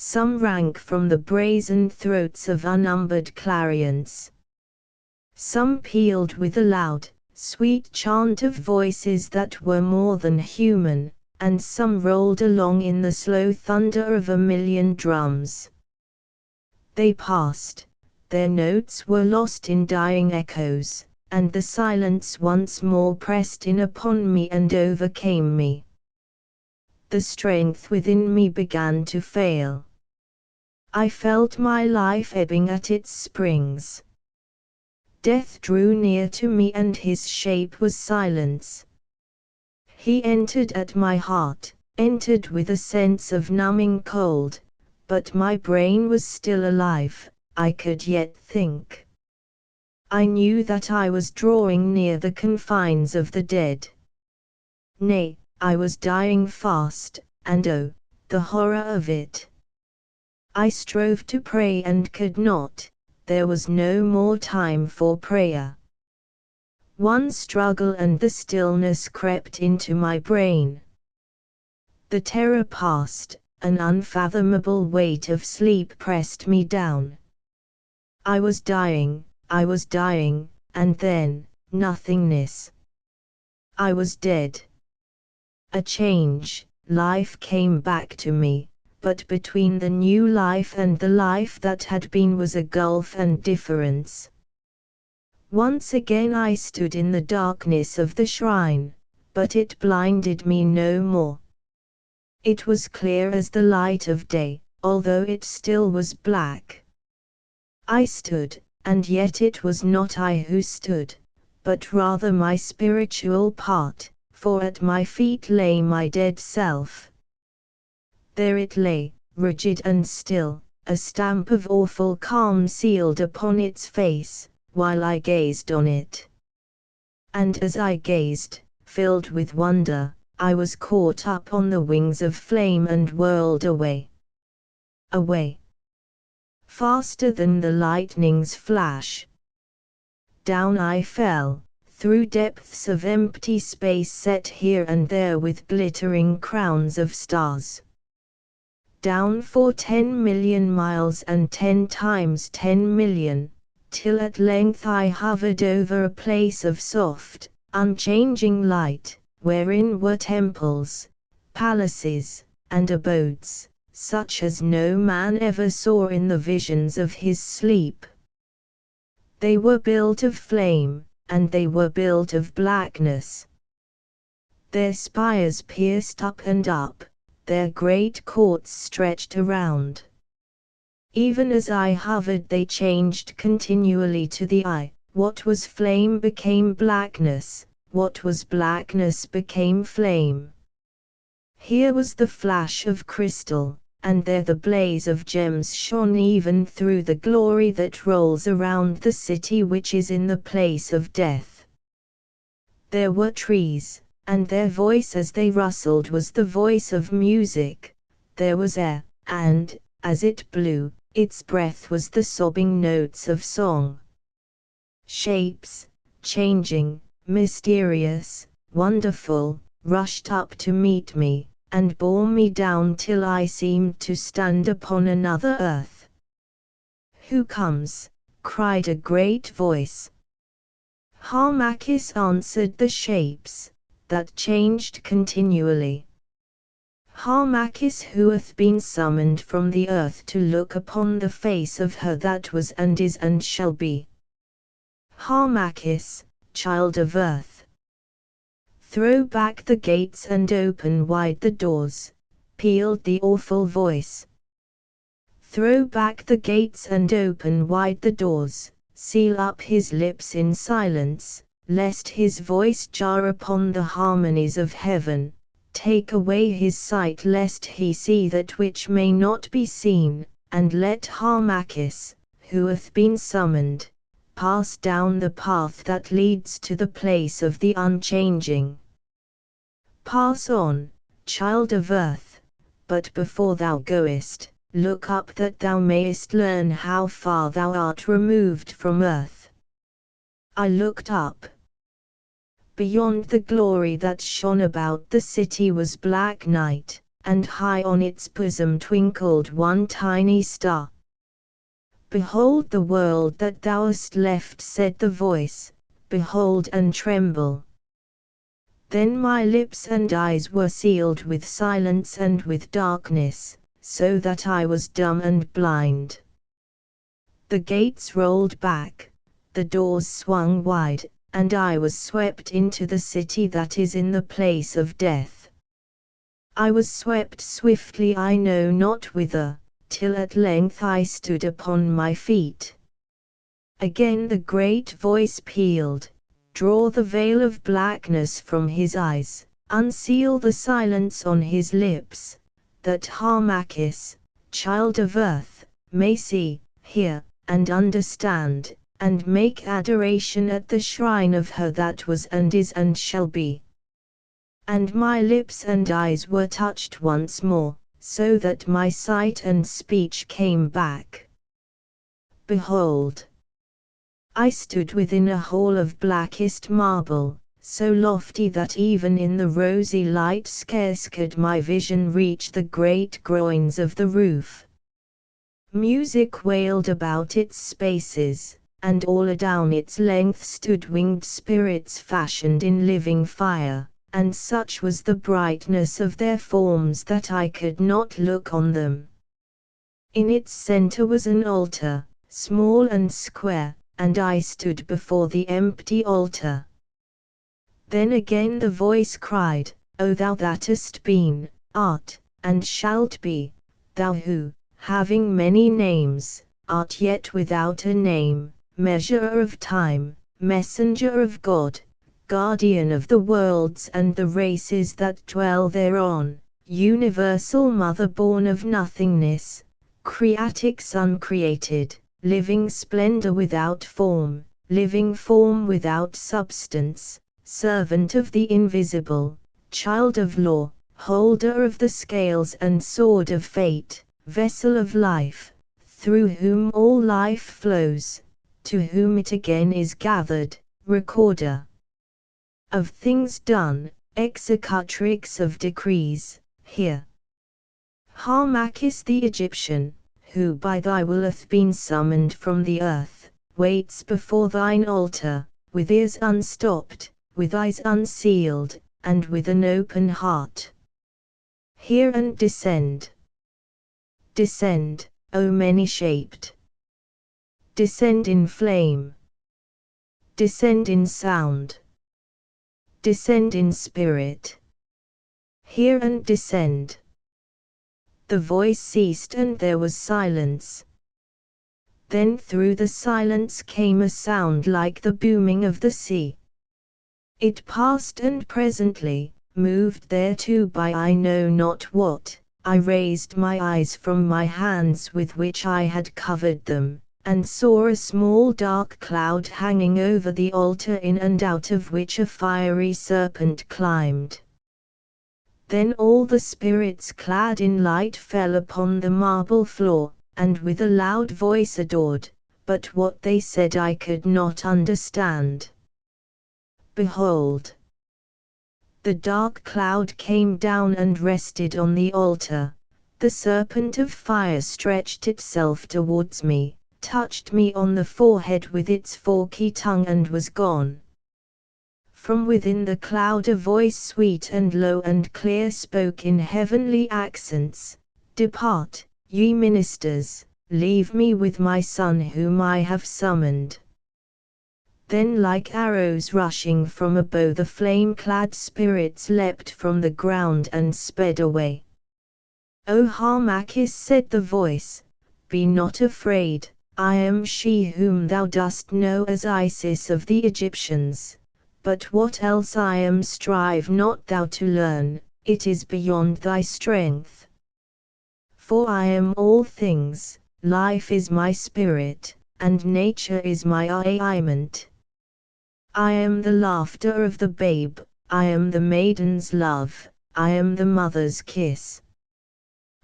[SPEAKER 1] Some rang from the brazen throats of unnumbered clarions. Some pealed with a loud, sweet chant of voices that were more than human, and some rolled along in the slow thunder of a million drums. They passed, their notes were lost in dying echoes, and the silence once more pressed in upon me and overcame me. The strength within me began to fail. I felt my life ebbing at its springs. Death drew near to me and his shape was silence. He entered at my heart, entered with a sense of numbing cold, but my brain was still alive, I could yet think. I knew that I was drawing near the confines of the dead. Nay, I was dying fast, and oh, the horror of it. I strove to pray and could not. There was no more time for prayer. One struggle and the stillness crept into my brain. The terror passed, an unfathomable weight of sleep pressed me down. I was dying, and then, nothingness. I was dead. A change, life came back to me. But between the new life and the life that had been was a gulf and difference. Once again I stood in the darkness of the shrine, but it blinded me no more. It was clear as the light of day, although it still was black. I stood, and yet it was not I who stood, but rather my spiritual part, for at my feet lay my dead self. There it lay, rigid and still, a stamp of awful calm sealed upon its face, while I gazed on it. And as I gazed, filled with wonder, I was caught up on the wings of flame and whirled away. Away. Faster than the lightning's flash. Down I fell, through depths of empty space set here and there with glittering crowns of stars. Down for 10 million miles and 10 times 10 million, till at length I hovered over a place of soft, unchanging light, wherein were temples, palaces, and abodes, such as no man ever saw in the visions of his sleep. They were built of flame, and they were built of blackness. Their spires pierced up and up, their great courts stretched around. Even as I hovered they changed continually to the eye, what was flame became blackness, what was blackness became flame. Here was the flash of crystal, and there the blaze of gems shone even through the glory that rolls around the city which is in the place of death. There were trees, and their voice as they rustled was the voice of music. There was air, and, as it blew, its breath was the sobbing notes of song. Shapes, changing, mysterious, wonderful, rushed up to meet me, and bore me down till I seemed to stand upon another earth. "Who comes?" cried a great voice. Harmachis answered the shapes, that changed continually. Harmachis, who hath been summoned from the earth to look upon the face of her that was and is and shall be. Harmachis, child of earth. Throw back the gates and open wide the doors, pealed the awful voice. Throw back the gates and open wide the doors, seal up his lips in silence, lest his voice jar upon the harmonies of heaven. Take away his sight lest he see that which may not be seen, and let Harmachis, who hath been summoned, pass down the path that leads to the place of the unchanging. Pass on, child of earth, but before thou goest, look up that thou mayest learn how far thou art removed from earth. I looked up. Beyond the glory that shone about the city was black night, and high on its bosom twinkled one tiny star. "Behold the world that thou hast left," said the voice, "behold and tremble." Then my lips and eyes were sealed with silence and with darkness, so that I was dumb and blind. The gates rolled back, the doors swung wide, and I was swept into the city that is in the place of death. I was swept swiftly I know not whither, till at length I stood upon my feet. Again the great voice pealed, "Draw the veil of blackness from his eyes, unseal the silence on his lips, that Harmachis, child of earth, may see, hear, and understand, and make adoration at the shrine of her that was and is and shall be." And my lips and eyes were touched once more, so that my sight and speech came back. Behold! I stood within a hall of blackest marble, so lofty that even in the rosy light scarce could my vision reach the great groins of the roof. Music wailed about its spaces, and all adown its length stood winged spirits fashioned in living fire, and such was the brightness of their forms that I could not look on them. In its center was an altar, small and square, and I stood before the empty altar. Then again the voice cried, "O thou that hast been, art, and shalt be, thou who, having many names, art yet without a name, measurer of time, messenger of God, guardian of the worlds and the races that dwell thereon, universal mother born of nothingness, creatix uncreated, living splendor without form, living form without substance, servant of the invisible, child of law, holder of the scales and sword of fate, vessel of life, through whom all life flows, to whom it again is gathered, recorder of things done, executrix of decrees, hear. Harmachis the Egyptian, who by thy will hath been summoned from the earth, waits before thine altar, with ears unstopped, with eyes unsealed, and with an open heart. Hear and descend. Descend, O many-shaped. Descend in flame. Descend in sound. Descend in spirit. Hear and descend. The voice ceased and there was silence. Then through the silence came a sound like the booming of the sea. It passed, and presently, moved thereto by I know not what, I raised my eyes from my hands with which I had covered them, and saw a small dark cloud hanging over the altar, in and out of which a fiery serpent climbed. Then all the spirits clad in light fell upon the marble floor, and with a loud voice adored, but what they said I could not understand. Behold, the dark cloud came down and rested on the altar. The serpent of fire stretched itself towards me, touched me on the forehead with its forky tongue, and was gone. From within the cloud a voice sweet and low and clear spoke in heavenly accents, "Depart, ye ministers, leave me with my Son whom I have summoned." Then like arrows rushing from a bow the flame-clad spirits leapt from the ground and sped away. "O Harmachis," said the voice, "be not afraid, I am she whom thou dost know as Isis of the Egyptians, but what else I am strive not thou to learn, it is beyond thy strength. For I am all things, life is my spirit, and nature is my aliment. I am the laughter of the babe, I am the maiden's love, I am the mother's kiss.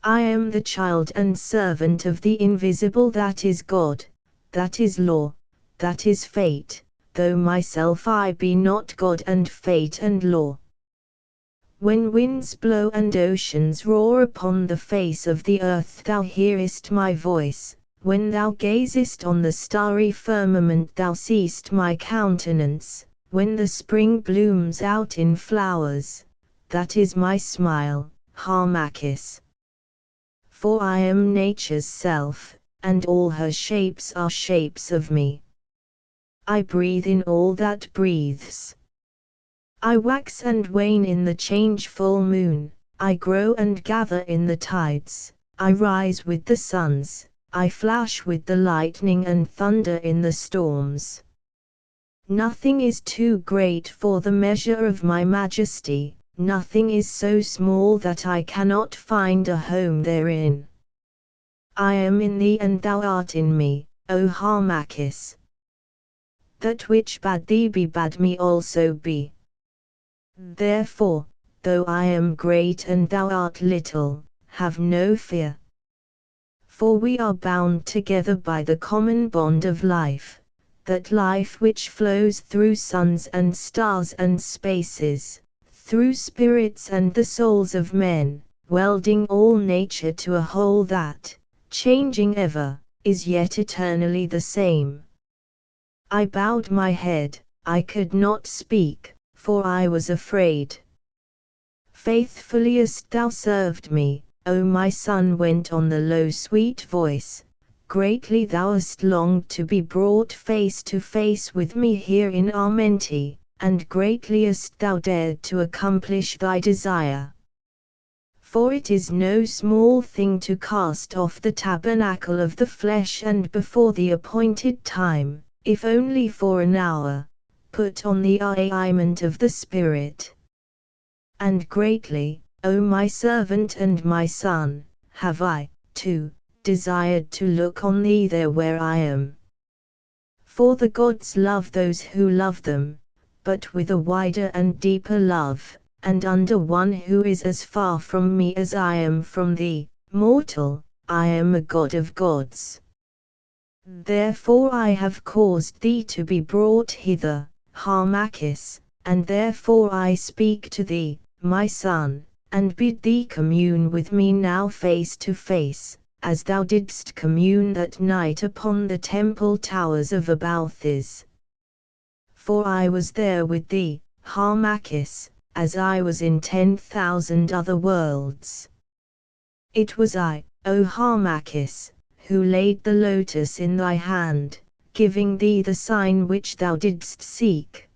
[SPEAKER 1] I am the child and servant of the invisible, that is God, that is law, that is fate, though myself I be not God and fate and law. When winds blow and oceans roar upon the face of the earth thou hearest my voice, when thou gazest on the starry firmament thou seest my countenance, when the spring blooms out in flowers, that is my smile, Harmachis. For I am nature's self, and all her shapes are shapes of me. I breathe in all that breathes. I wax and wane in the changeful moon, I grow and gather in the tides, I rise with the suns, I flash with the lightning and thunder in the storms. Nothing is too great for the measure of my majesty, nothing is so small that I cannot find a home therein. I am in thee and thou art in me, O Harmachis. That which bade thee be bade me also be. Therefore, though I am great and thou art little, have no fear. For we are bound together by the common bond of life, that life which flows through suns and stars and spaces, through spirits and the souls of men, welding all nature to a whole that, changing ever, is yet eternally the same. I bowed my head, I could not speak, for I was afraid. Faithfully hast thou served me, O my Son, went on the low sweet voice, greatly thou hast longed to be brought face to face with me here in Amenti, and greatly hast thou dared to accomplish thy desire. For it is no small thing to cast off the tabernacle of the flesh and before the appointed time, if only for an hour, put on the aliment of the Spirit. And greatly, O my servant and my Son, have I, too, desired to look on thee there where I am. For the gods love those who love them, but with a wider and deeper love, and under one who is as far from me as I am from thee, mortal, I am a god of gods. Therefore I have caused thee to be brought hither, Harmachis, and therefore I speak to thee, my Son, and bid thee commune with me now face to face, as thou didst commune that night upon the temple towers of Abalthis. For I was there with thee, Harmachis, as I was in 10,000 other worlds. It was I, O Harmachis, who laid the lotus in thy hand, giving thee the sign which thou didst seek.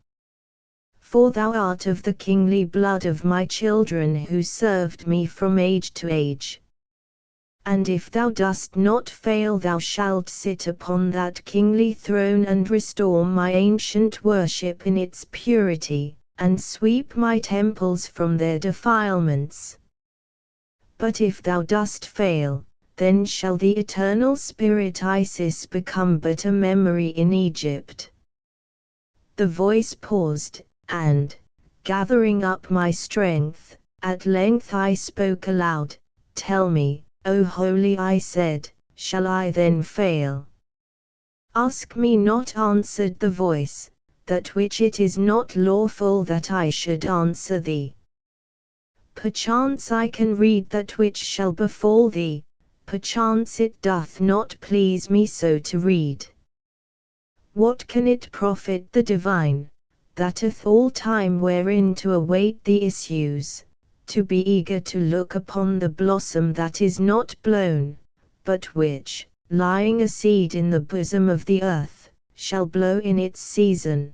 [SPEAKER 1] For thou art of the kingly blood of my children who served me from age to age. And if thou dost not fail, thou shalt sit upon that kingly throne and restore my ancient worship in its purity, and sweep my temples from their defilements. But if thou dost fail, then shall the eternal spirit Isis become but a memory in Egypt. The voice paused, and, gathering up my strength, at length I spoke aloud. Tell me, O holy, I said, shall I then fail? Ask me not, answered the voice, that which it is not lawful that I should answer thee. Perchance I can read that which shall befall thee, perchance it doth not please me so to read. What can it profit the divine, that hath all time wherein to await the issues, to be eager to look upon the blossom that is not blown, but which, lying a seed in the bosom of the earth, shall blow in its season?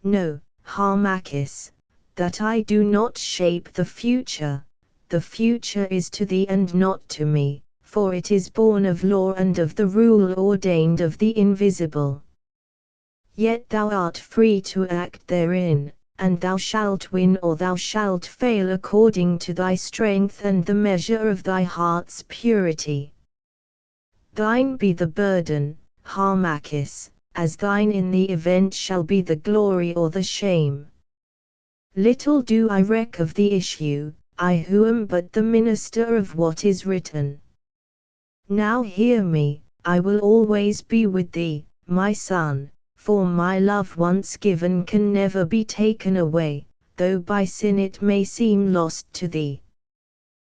[SPEAKER 1] No, Harmachis, that I do not shape the future is to thee and not to me, for it is born of law and of the rule ordained of the invisible. Yet thou art free to act therein, and thou shalt win or thou shalt fail according to thy strength and the measure of thy heart's purity. Thine be the burden, Harmachis, as thine in the event shall be the glory or the shame. Little do I reck of the issue, I who am but the minister of what is written. Now hear me, I will always be with thee, my son, for my love once given can never be taken away, though by sin it may seem lost to thee.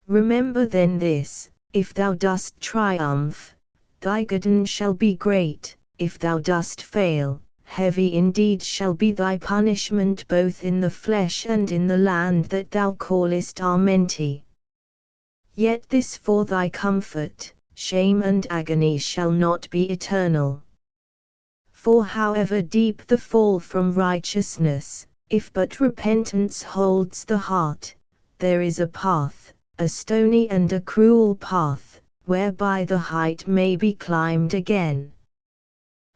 [SPEAKER 1] Remember then this, if thou dost triumph, thy guerdon shall be great, if thou dost fail, heavy indeed shall be thy punishment both in the flesh and in the land that thou callest Amenti. Yet this for thy comfort, shame and agony shall not be eternal. For however deep the fall from righteousness, if but repentance holds the heart, there is a path, a stony and a cruel path, whereby the height may be climbed again.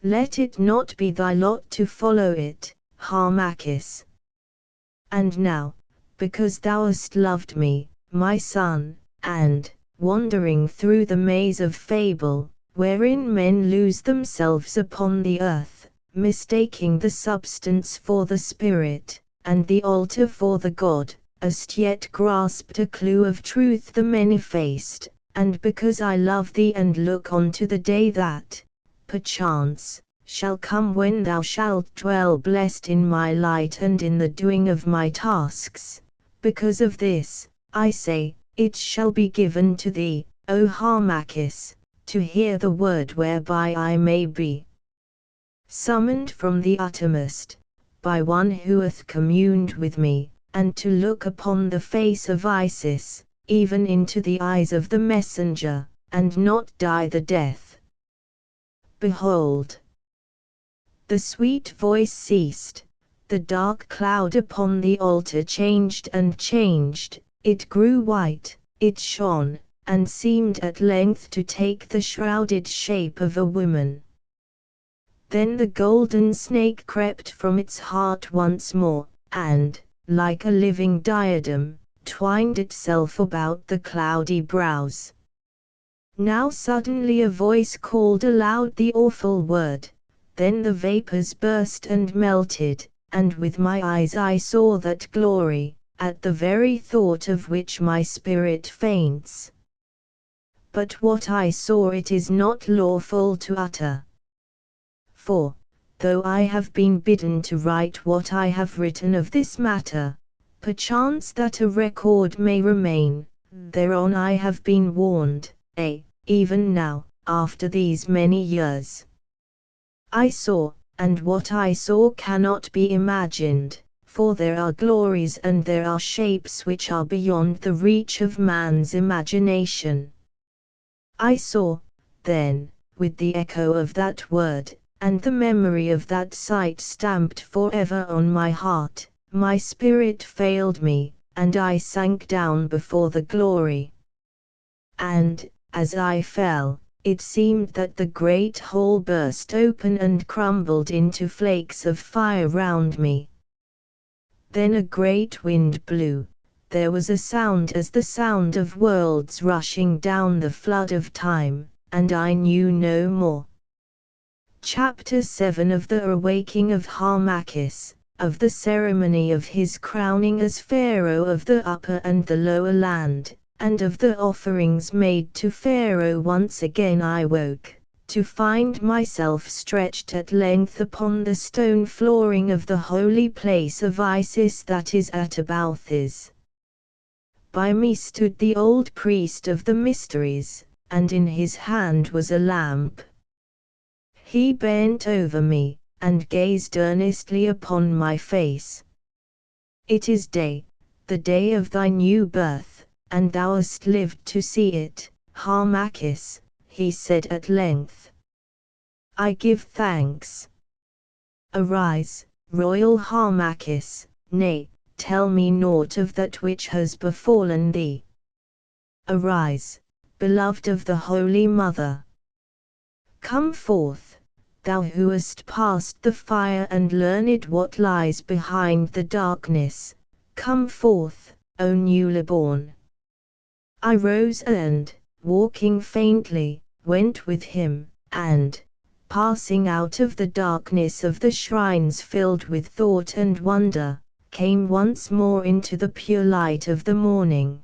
[SPEAKER 1] Let it not be thy lot to follow it, Harmachis. And now, because thou hast loved me, my son, and, wandering through the maze of fable, wherein men lose themselves upon the earth, mistaking the substance for the spirit, and the altar for the god, hast yet grasped a clue of truth the many-faced, and because I love thee and look on to the day that, perchance, shall come when thou shalt dwell blessed in my light and in the doing of my tasks, because of this, I say, it shall be given to thee, O Harmachis, to hear the word whereby I may be summoned from the uttermost, by one who hath communed with me, and to look upon the face of Isis, even into the eyes of the messenger, and not die the death. Behold! The sweet voice ceased, the dark cloud upon the altar changed and changed, it grew white, it shone, and seemed at length to take the shrouded shape of a woman. Then the golden snake crept from its heart once more, and, like a living diadem, twined itself about the cloudy brows. Now suddenly a voice called aloud the awful word, then the vapors burst and melted, and with my eyes I saw that glory, at the very thought of which my spirit faints. But what I saw it is not lawful to utter. For, though I have been bidden to write what I have written of this matter, perchance that a record may remain, thereon I have been warned, even now, after these many years. I saw, and what I saw cannot be imagined, for there are glories and there are shapes which are beyond the reach of man's imagination. I saw, then, with the echo of that word, and the memory of that sight stamped forever on my heart, my spirit failed me, and I sank down before the glory. And, as I fell, it seemed that the great hole burst open and crumbled into flakes of fire round me. Then a great wind blew. There was a sound as the sound of worlds rushing down the flood of time, and I knew no more. Chapter 7 of the Awaking of Harmachis, of the ceremony of his crowning as Pharaoh of the upper and the lower land, and of the offerings made to Pharaoh. Once again I woke, to find myself stretched at length upon the stone flooring of the holy place of Isis that is at Abalthis. By me stood the old priest of the mysteries, and in his hand was a lamp. He bent over me, and gazed earnestly upon my face. "It is day, the day of thy new birth, and thou hast lived to see it, Harmachis," he said at length. "I give thanks. Arise, royal Harmachis, nay, tell me naught of that which has befallen thee. Arise, beloved of the Holy Mother. Come forth, thou who hast passed the fire and learned what lies behind the darkness, come forth, O newly born." I rose and, walking faintly, went with him, and, passing out of the darkness of the shrines filled with thought and wonder, came once more into the pure light of the morning.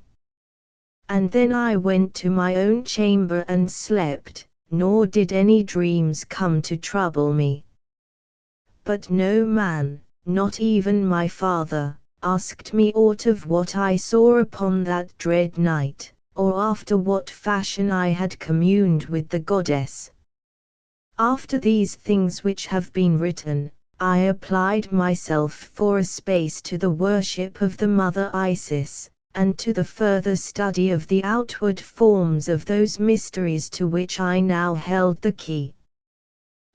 [SPEAKER 1] And then I went to my own chamber and slept, nor did any dreams come to trouble me. But no man, not even my father, asked me aught of what I saw upon that dread night, or after what fashion I had communed with the goddess. After these things which have been written, I applied myself for a space to the worship of the Mother Isis, and to the further study of the outward forms of those mysteries to which I now held the key.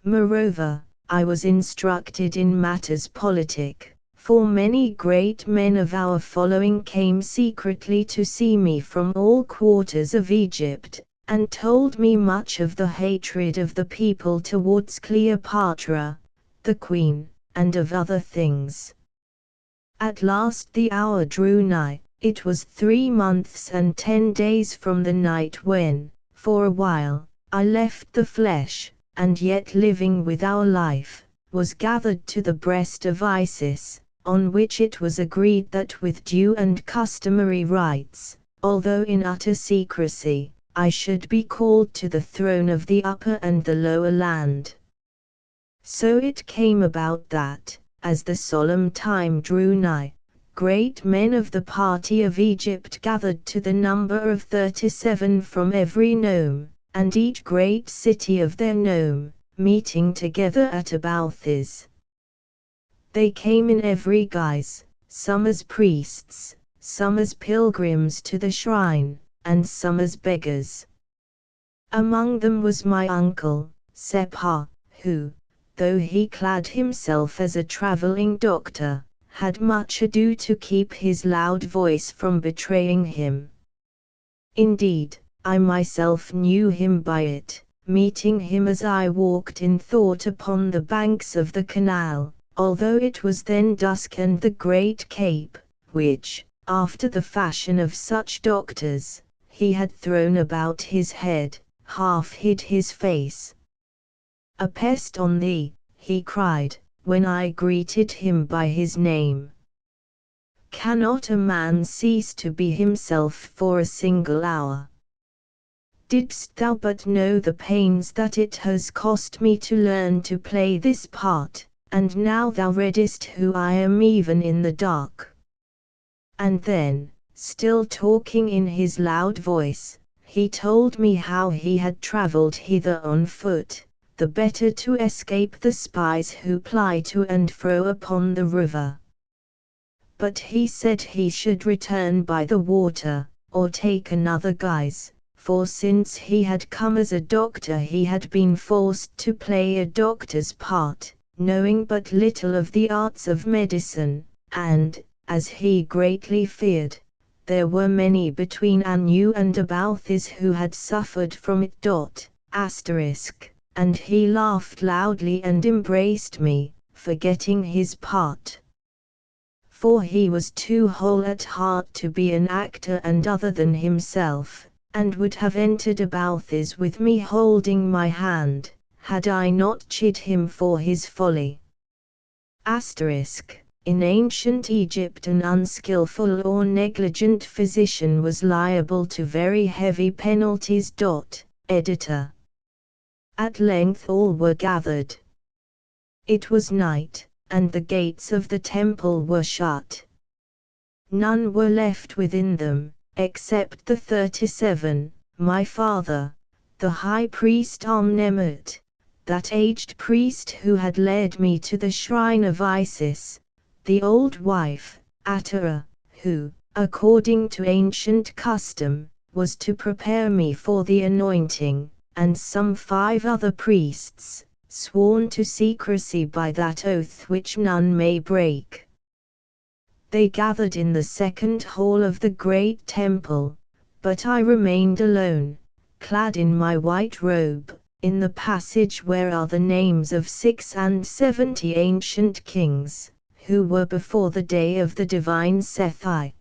[SPEAKER 1] Moreover, I was instructed in matters politic, for many great men of our following came secretly to see me from all quarters of Egypt, and told me much of the hatred of the people towards Cleopatra, the queen, and of other things. At last the hour drew nigh. It was 3 months and 10 days from the night when, for a while, I left the flesh, and yet living with our life, was gathered to the breast of Isis, on which it was agreed that with due and customary rites, although in utter secrecy, I should be called to the throne of the upper and the lower land. So it came about that, as the solemn time drew nigh, great men of the party of Egypt gathered to the number of 37 from every nome, and each great city of their nome, meeting together at Abalthis. They came in every guise, some as priests, some as pilgrims to the shrine, and some as beggars. Among them was my uncle, Sepha, who, though he clad himself as a traveling doctor, had much ado to keep his loud voice from betraying him. Indeed, I myself knew him by it, meeting him as I walked in thought upon the banks of the canal, although it was then dusk and the great cape, which, after the fashion of such doctors, he had thrown about his head, half hid his face. "A pest on thee," he cried, when I greeted him by his name. "Cannot a man cease to be himself for a single hour? Didst thou but know the pains that it has cost me to learn to play this part, and now thou readest who I am even in the dark." And then, still talking in his loud voice, he told me how he had travelled hither on foot, the better to escape the spies who ply to and fro upon the river. But he said he should return by the water, or take another guise, for since he had come as a doctor he had been forced to play a doctor's part, knowing but little of the arts of medicine, and, as he greatly feared, there were many between Anu and Abalthus who had suffered from it. And he laughed loudly and embraced me, forgetting his part. For he was too whole at heart to be an actor and other than himself, and would have entered Abalthus with me holding my hand, had I not chid him for his folly. In ancient Egypt an unskillful or negligent physician was liable to very heavy penalties. Editor. At length all were gathered. It was night, and the gates of the temple were shut. None were left within them, except the 37, my father, the high priest Amnemut, that aged priest who had led me to the shrine of Isis, the old wife, Atara, who, according to ancient custom, was to prepare me for the anointing, and some 5 other priests, sworn to secrecy by that oath which none may break. They gathered in the second hall of the great temple, but I remained alone, clad in my white robe, in the passage where are the names of 76 ancient kings, who were before the day of the divine Sethi.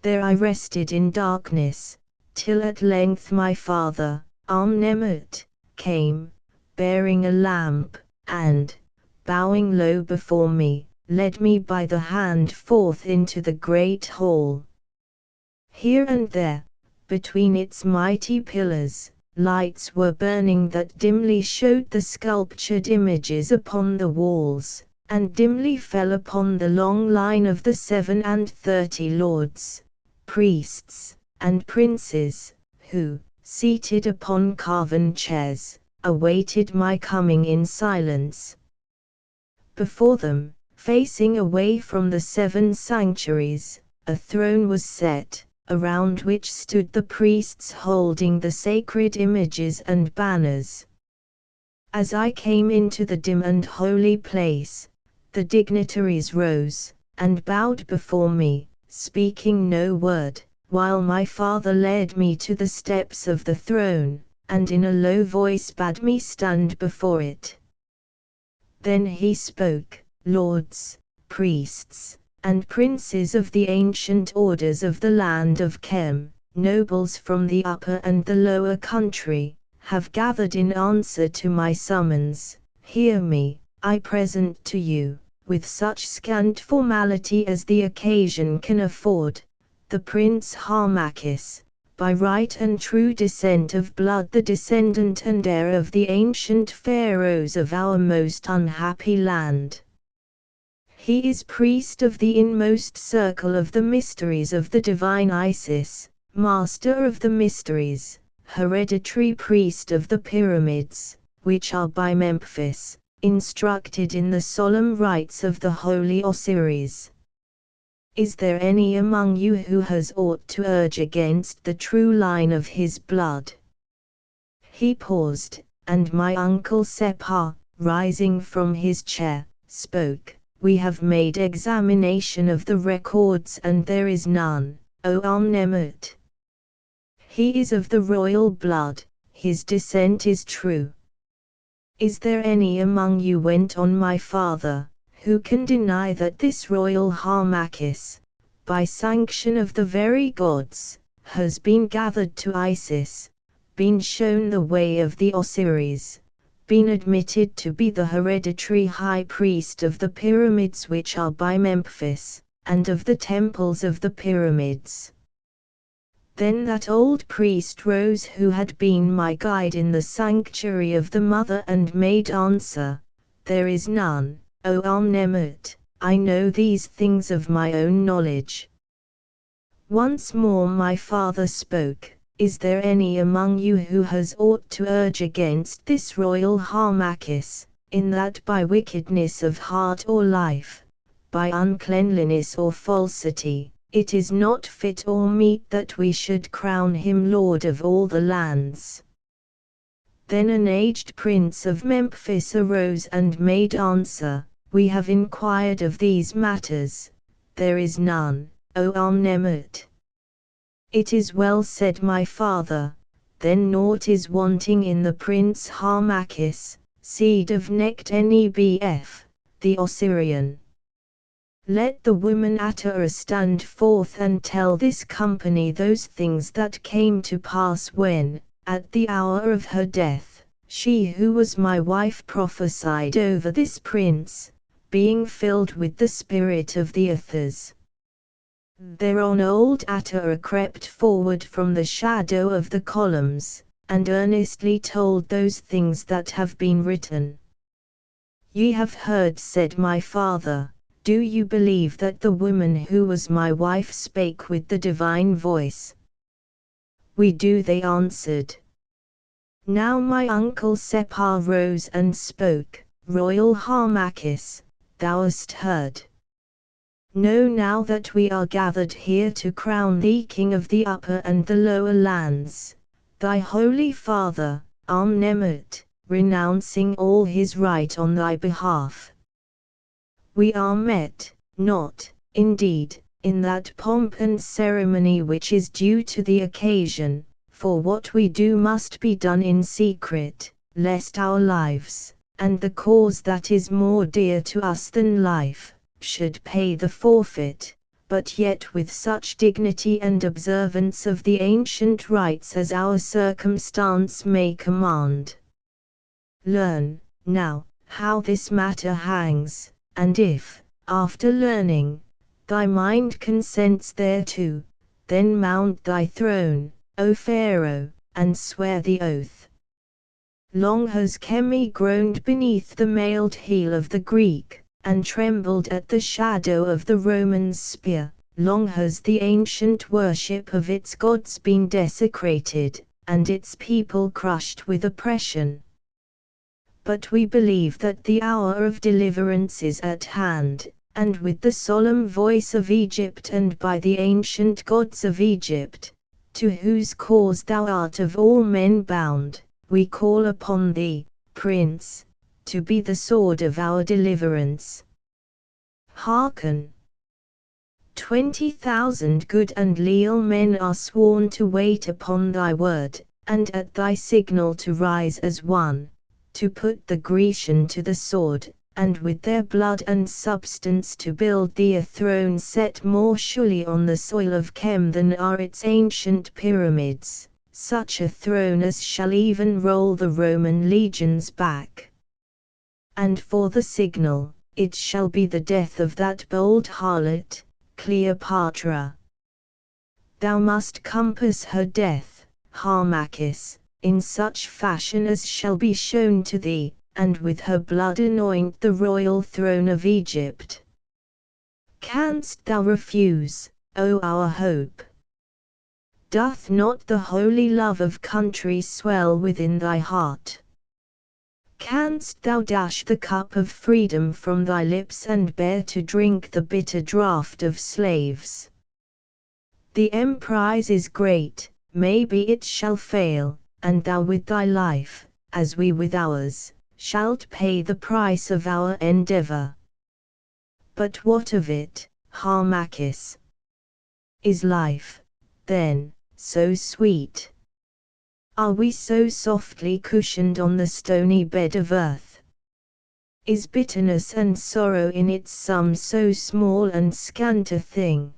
[SPEAKER 1] There I rested in darkness, till at length my father, Amnemut, came, bearing a lamp, and, bowing low before me, led me by the hand forth into the great hall. Here and there, between its mighty pillars, lights were burning that dimly showed the sculptured images upon the walls, and dimly fell upon the long line of the 37 lords, priests, and princes, who, seated upon carven chairs, awaited my coming in silence. Before them, facing away from the 7 sanctuaries, a throne was set, around which stood the priests holding the sacred images and banners. As I came into the dim and holy place, the dignitaries rose, and bowed before me, speaking no word, while my father led me to the steps of the throne, and in a low voice bade me stand before it. Then he spoke, lords, priests, and princes of the ancient orders of the land of Chem, nobles from the upper and the lower country, have gathered in answer to my summons. Hear me, I present to you, with such scant formality as the occasion can afford, the Prince Harmachis, by right and true descent of blood the descendant and heir of the ancient pharaohs of our most unhappy land. He is priest of the inmost circle of the mysteries of the divine Isis, master of the mysteries, hereditary priest of the pyramids, which are by Memphis, instructed in the solemn rites of the holy Osiris. Is there any among you who has aught to urge against the true line of his blood? He paused, and my uncle Sepah, rising from his chair, spoke. We have made examination of the records and there is none, O Amnemut. He is of the royal blood, his descent is true. Is there any among you, went on my father, who can deny that this royal Harmachis, by sanction of the very gods, has been gathered to Isis, been shown the way of the Osiris, been admitted to be the hereditary high priest of the pyramids which are by Memphis, and of the temples of the pyramids? Then that old priest rose who had been my guide in the sanctuary of the mother and made answer, there is none, O Amnemut, I know these things of my own knowledge. Once more my father spoke, is there any among you who has aught to urge against this royal Harmachis, in that by wickedness of heart or life, by uncleanliness or falsity, it is not fit or meet that we should crown him Lord of all the lands? Then an aged prince of Memphis arose and made answer, we have inquired of these matters, there is none, O Amnemut. It is well said, my father, then naught is wanting in the Prince Harmachis, seed of Necht-Nebf, the Osirian. Let the woman Atara stand forth and tell this company those things that came to pass when, at the hour of her death, she who was my wife prophesied over this prince, being filled with the spirit of the Ethers. Thereon old Atara crept forward from the shadow of the columns, and earnestly told those things that have been written. Ye have heard, said my father, do you believe that the woman who was my wife spake with the divine voice? We do, they answered. Now my uncle Separ rose and spoke, Royal Harmachis, thou hast heard. Know now that we are gathered here to crown thee king of the upper and the lower lands, thy holy father, Amnemut, renouncing all his right on thy behalf. We are met, not, indeed, in that pomp and ceremony which is due to the occasion, for what we do must be done in secret, lest our lives, and the cause that is more dear to us than life, should pay the forfeit, but yet with such dignity and observance of the ancient rites as our circumstance may command. Learn, now, how this matter hangs, and if, after learning, thy mind consents thereto, then mount thy throne, O Pharaoh, and swear the oath. Long has Chemi groaned beneath the mailed heel of the Greek, and trembled at the shadow of the Roman's spear. Long has the ancient worship of its gods been desecrated, and its people crushed with oppression. But we believe that the hour of deliverance is at hand, and with the solemn voice of Egypt and by the ancient gods of Egypt, to whose cause thou art of all men bound, we call upon thee, Prince, to be the sword of our deliverance. Hearken! 20,000 good and leal men are sworn to wait upon thy word, and at thy signal to rise as one, to put the Grecian to the sword, and with their blood and substance to build thee a throne set more surely on the soil of Chem than are its ancient pyramids, such a throne as shall even roll the Roman legions back. And for the signal, it shall be the death of that bold harlot, Cleopatra. Thou must compass her death, Harmachis, in such fashion as shall be shown to thee, and with her blood anoint the royal throne of Egypt. Canst thou refuse, O our hope? Doth not the holy love of country swell within thy heart? Canst thou dash the cup of freedom from thy lips and bear to drink the bitter draught of slaves? The emprise is great, maybe it shall fail, and thou with thy life, as we with ours, shalt pay the price of our endeavor. But what of it, Harmachis? Is life, then, so sweet? Are we so softly cushioned on the stony bed of earth? Is bitterness and sorrow in its sum so small and scant a thing?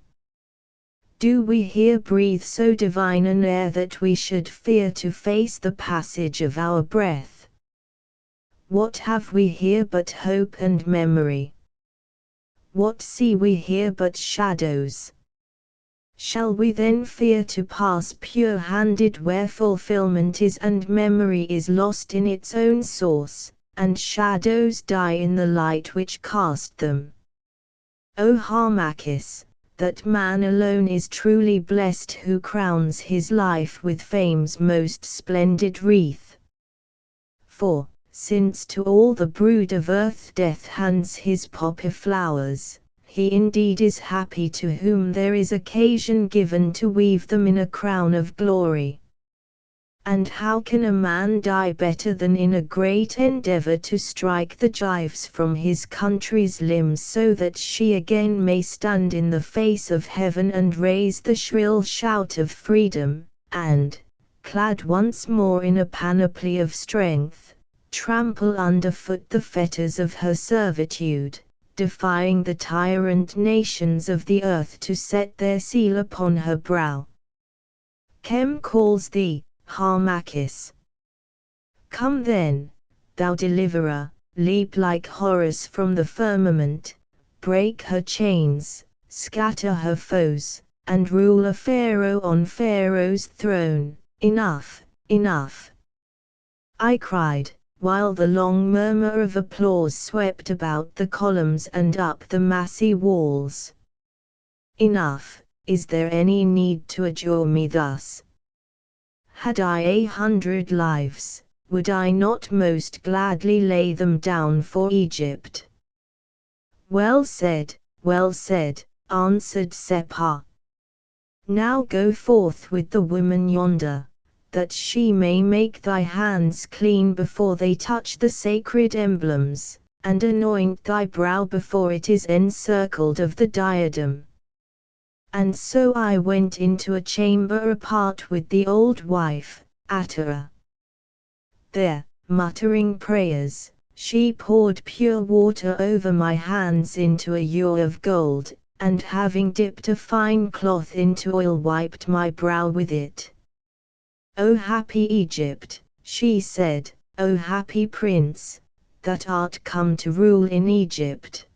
[SPEAKER 1] Do we here breathe so divine an air that we should fear to face the passage of our breath? What have we here but hope and memory? What see we here but shadows? Shall we then fear to pass pure-handed where fulfillment is and memory is lost in its own source, and shadows die in the light which cast them? O Harmachis, that man alone is truly blessed who crowns his life with fame's most splendid wreath. For, since to all the brood of earth death hands his poppy flowers, he indeed is happy to whom there is occasion given to weave them in a crown of glory. And how can a man die better than in a great endeavor to strike the gyves from his country's limbs so that she again may stand in the face of heaven and raise the shrill shout of freedom, and, clad once more in a panoply of strength, trample underfoot the fetters of her servitude, defying the tyrant nations of the earth to set their seal upon her brow. Chem calls thee, Harmachis. Come then, thou deliverer, leap like Horus from the firmament, break her chains, scatter her foes, and rule a pharaoh on Pharaoh's throne. Enough, enough! I cried, while the long murmur of applause swept about the columns and up the massy walls. Enough! Is there any need to adjure me thus? Had I 100 lives, would I not most gladly lay them down for Egypt? Well said, answered Sepha. Now go forth with the woman yonder, that she may make thy hands clean before they touch the sacred emblems, and anoint thy brow before it is encircled of the diadem. And so I went into a chamber apart with the old wife, Atara. There, muttering prayers, she poured pure water over my hands into a ewer of gold, and having dipped a fine cloth into oil wiped my brow with it. O happy Egypt, she said, O happy prince, that art come to rule in Egypt.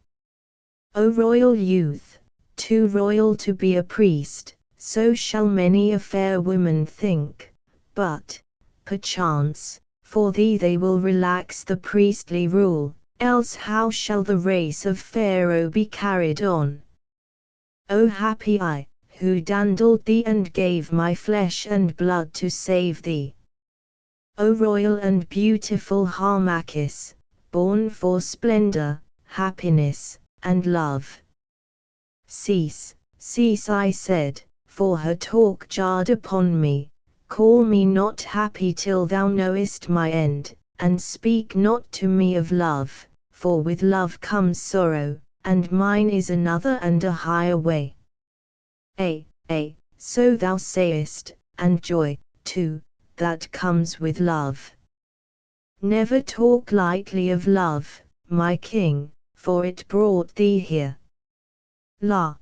[SPEAKER 1] O royal youth, too royal to be a priest, so shall many a fair woman think, but, perchance, for thee they will relax the priestly rule, else how shall the race of Pharaoh be carried on? O happy I, who dandled thee and gave my flesh and blood to save thee. O royal and beautiful Harmachis, born for splendor, happiness, and love. Cease, cease, I said, for her talk jarred upon me. Call me not happy till thou knowest my end, and speak not to me of love, for with love comes sorrow, and mine is another and a higher way. So thou sayest, and joy, too, that comes with love. Never talk lightly of love, my king, for it brought thee here. La!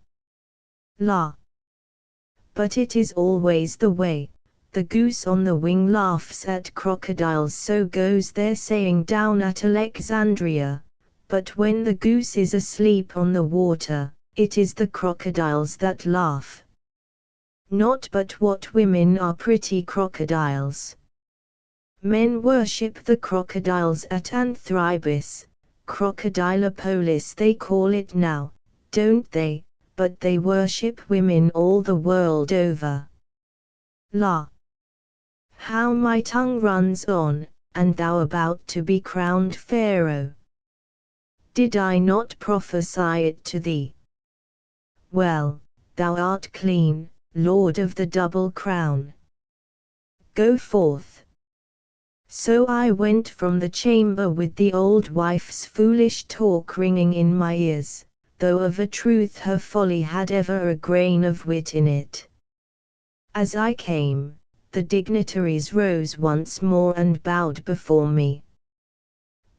[SPEAKER 1] But it is always the way, the goose on the wing laughs at crocodiles, so goes their saying down at Alexandria, but when the goose is asleep on the water, it is the crocodiles that laugh. Not but what women are pretty crocodiles. Men worship the crocodiles at Anthribis, Crocodilopolis they call it now, don't they? But they worship women all the world over. La! How my tongue runs on, and thou about to be crowned Pharaoh. Did I not prophesy it to thee? Well, thou art clean, Lord of the double crown. Go forth. So I went from the chamber with the old wife's foolish talk ringing in my ears, though of a truth her folly had ever a grain of wit in it. As I came, the dignitaries rose once more and bowed before me.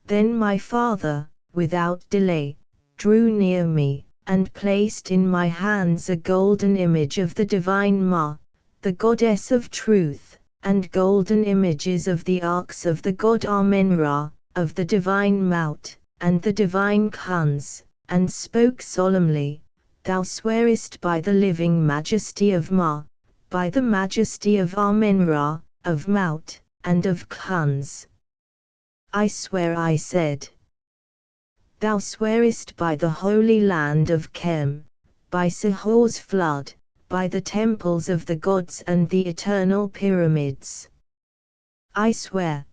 [SPEAKER 1] Then my father, without delay, drew near me, and placed in my hands a golden image of the divine Ma, the goddess of truth, and golden images of the arcs of the god Amen-Ra, of the divine Maut, and the divine Khans, and spoke solemnly, Thou swearest by the living majesty of Ma, by the majesty of Amen-Ra, of Maut, and of Khans. I swear, I said. Thou swearest by the holy land of Chem, by Sihor's flood, by the temples of the gods and the eternal pyramids. I swear.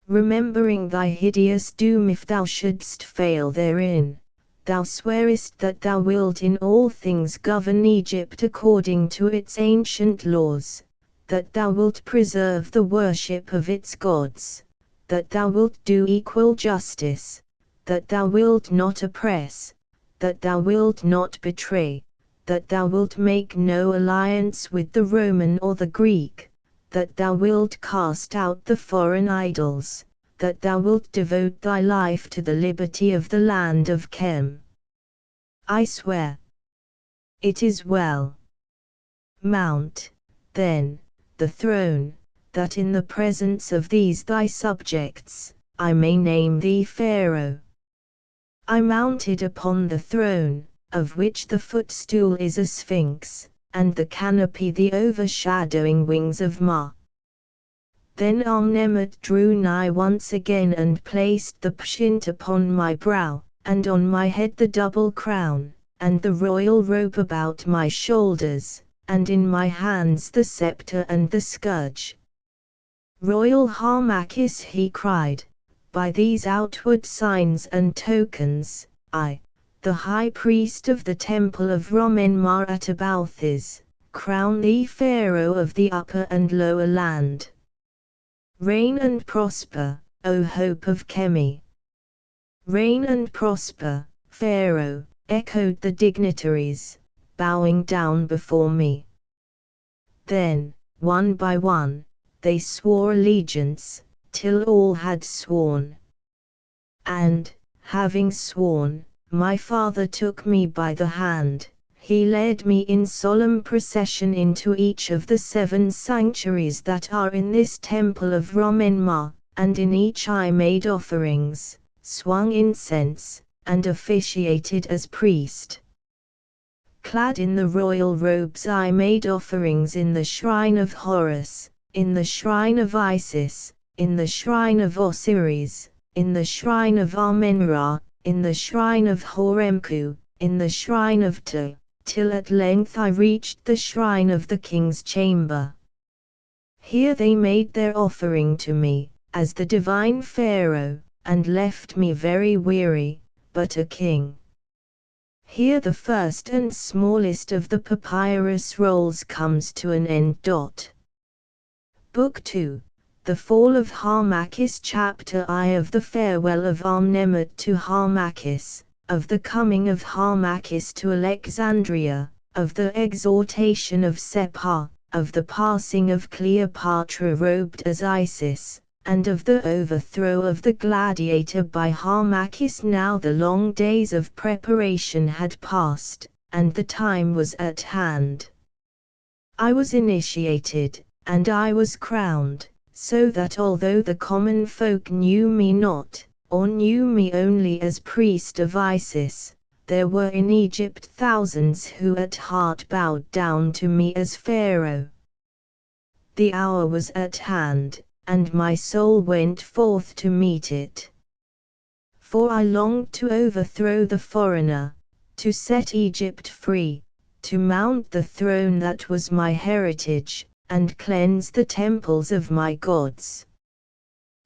[SPEAKER 1] Remembering thy hideous doom if thou shouldst fail therein, thou swearest that thou wilt in all things govern Egypt according to its ancient laws, that thou wilt preserve the worship of its gods, that thou wilt do equal justice, that thou wilt not oppress, that thou wilt not betray, that thou wilt make no alliance with the Roman or the Greek, that thou wilt cast out the foreign idols, that thou wilt devote thy life to the liberty of the land of Chem. I swear. It is well. Mount, then, the throne, that in the presence of these thy subjects, I may name thee Pharaoh. I mounted upon the throne, of which the footstool is a sphinx, and the canopy the overshadowing wings of Ma. Then Amenemhat drew nigh once again and placed the pshint upon my brow, and on my head the double crown, and the royal robe about my shoulders, and in my hands the scepter and the scourge. Royal Harmachis, he cried, by these outward signs and tokens, I, the high priest of the temple of Romenma at Abalthis, crown thee Pharaoh of the upper and lower land. Reign and prosper, O hope of Chemi. Reign and prosper, Pharaoh, echoed the dignitaries, bowing down before me. Then, one by one, they swore allegiance, till all had sworn. And, having sworn, my father took me by the hand. He led me in solemn procession into each of the 7 sanctuaries that are in this temple of Romenma, and in each I made offerings, swung incense, and officiated as priest. Clad in the royal robes I made offerings in the shrine of Horus, in the shrine of Isis, in the shrine of Osiris, in the shrine of Amen-Ra, in the shrine of Horemku, in the shrine of Tu, till at length I reached the shrine of the king's chamber. Here they made their offering to me, as the divine Pharaoh, and left me very weary, but a king. Here the first and smallest of the papyrus rolls comes to an end. Book 2, The Fall of Harmachis, Chapter I of the farewell of Amenemhat to Harmachis, of the coming of Harmachis to Alexandria, of the exhortation of Sepha, of the passing of Cleopatra robed as Isis, and of the overthrow of the gladiator by Harmachis. Now the long days of preparation had passed, and the time was at hand. I was initiated, and I was crowned, so that although the common folk knew me not, or knew me only as priest of Isis, there were in Egypt thousands who at heart bowed down to me as Pharaoh. The hour was at hand, and my soul went forth to meet it. For I longed to overthrow the foreigner, to set Egypt free, to mount the throne that was my heritage, and cleanse the temples of my gods.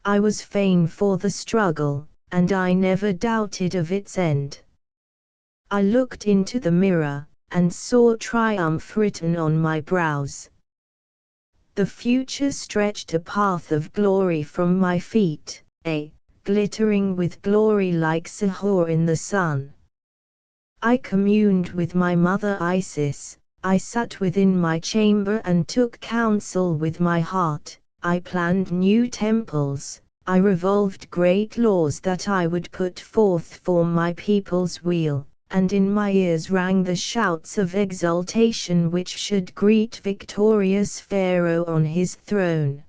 [SPEAKER 1] I was fain for the struggle, and I never doubted of its end. I looked into the mirror, and saw triumph written on my brows. The future stretched a path of glory from my feet, glittering with glory like Sihor in the sun. I communed with my mother Isis, I sat within my chamber and took counsel with my heart. I planned new temples, I revolved great laws that I would put forth for my people's weal, and in my ears rang the shouts of exultation which should greet victorious Pharaoh on his throne.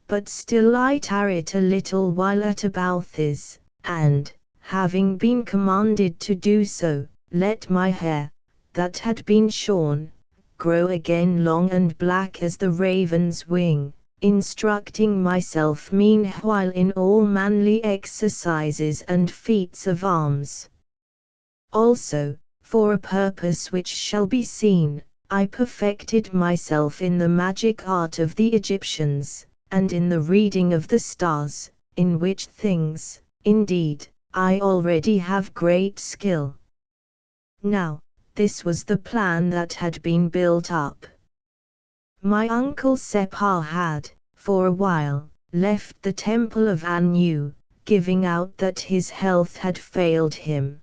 [SPEAKER 1] But still I tarried a little while at Abalthis, and, having been commanded to do so, let my hair, that had been shorn, grow again long and black as the raven's wing, instructing myself meanwhile in all manly exercises and feats of arms. Also, for a purpose which shall be seen, I perfected myself in the magic art of the Egyptians, and in the reading of the stars, in which things, indeed, I already have great skill. Now, this was the plan that had been built up. My uncle Separ had, for a while, left the temple of Anu, giving out that his health had failed him.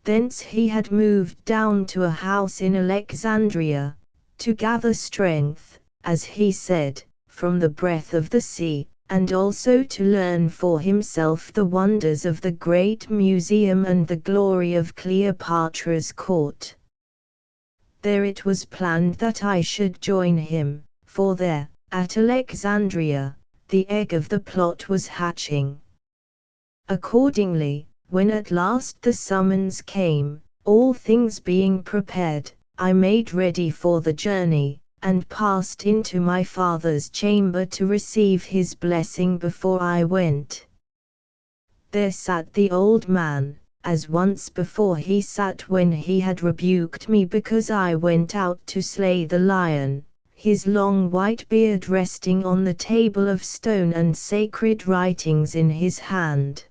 [SPEAKER 1] Thence he had moved down to a house in Alexandria, to gather strength, as he said, from the breath of the sea, and also to learn for himself the wonders of the great museum and the glory of Cleopatra's court. There it was planned that I should join him, for there, at Alexandria, the egg of the plot was hatching. Accordingly, when at last the summons came, all things being prepared, I made ready for the journey, and passed into my father's chamber to receive his blessing before I went. There sat the old man, as once before he sat when he had rebuked me because I went out to slay the lion, his long white beard resting on the table of stone and sacred writings in his hand.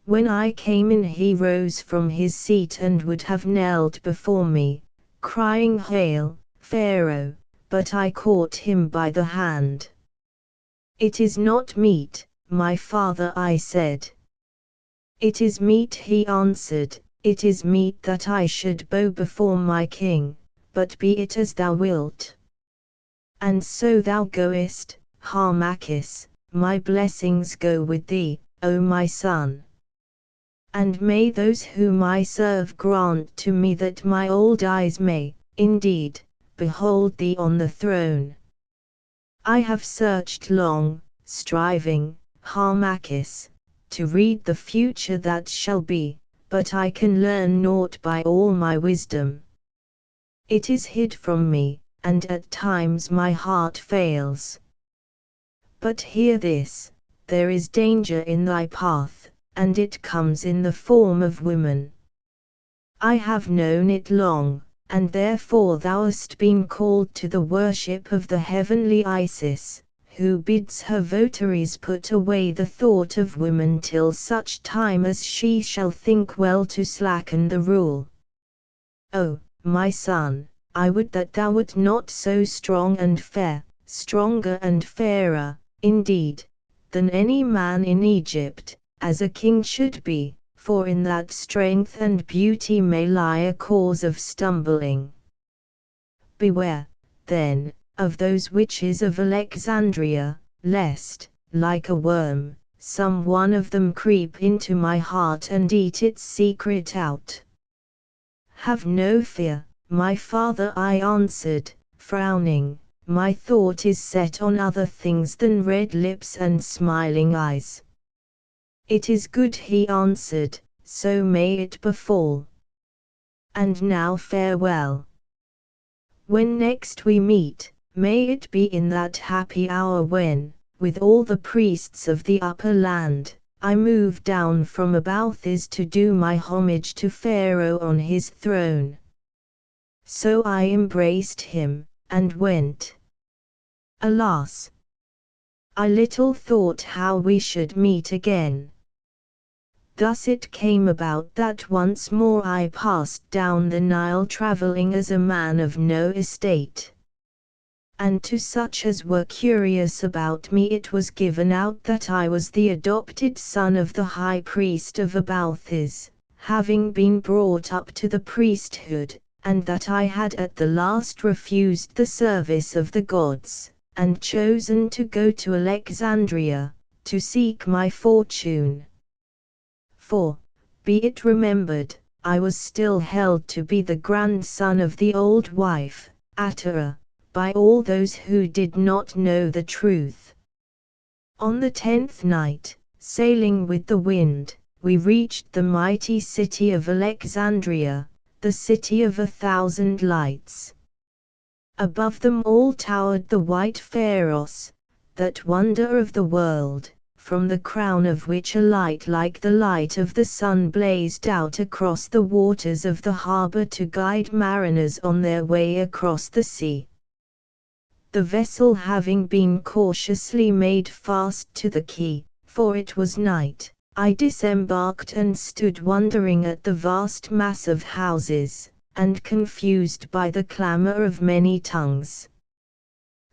[SPEAKER 1] When I came in he rose from his seat and would have knelt before me, crying, "Hail, Pharaoh," but I caught him by the hand. "It is not meet, my father," I said. "It is meet," he answered, "it is meet that I should bow before my king, but be it as thou wilt. And so thou goest, Harmachis, my blessings go with thee, O my son. And may those whom I serve grant to me that my old eyes may, indeed, behold thee on the throne. I have searched long, striving, Harmachis, to read the future that shall be, but I can learn naught by all my wisdom. It is hid from me, and at times my heart fails. But hear this, there is danger in thy path, and it comes in the form of women. I have known it long, and therefore thou hast been called to the worship of the heavenly Isis, who bids her votaries put away the thought of women till such time as she shall think well to slacken the rule. O, my son, I would that thou wert not so strong and fair, stronger and fairer, indeed, than any man in Egypt, as a king should be, for in that strength and beauty may lie a cause of stumbling. Beware, then, of those witches of Alexandria, lest, like a worm, some one of them creep into my heart and eat its secret out. Have no fear, my father, I answered, frowning, my thought is set on other things than red lips and smiling eyes. It is good, he answered, so may it befall. And now farewell. When next we meet, may it be in that happy hour when, with all the priests of the upper land, I move down from Abathis to do my homage to Pharaoh on his throne. So I embraced him, and went. Alas! I little thought how we should meet again. Thus it came about that once more I passed down the Nile travelling as a man of no estate. And to such as were curious about me it was given out that I was the adopted son of the high priest of Abathis, having been brought up to the priesthood, and that I had at the last refused the service of the gods, and chosen to go to Alexandria, to seek my fortune. For, be it remembered, I was still held to be the grandson of the old wife, Atara, by all those who did not know the truth. On the 10th night, sailing with the wind, we reached the mighty city of Alexandria, the city of 1,000 lights. Above them all towered the white Pharos, that wonder of the world, from the crown of which a light like the light of the sun blazed out across the waters of the harbor to guide mariners on their way across the sea. The vessel having been cautiously made fast to the quay, for it was night, I disembarked and stood wondering at the vast mass of houses, and confused by the clamor of many tongues.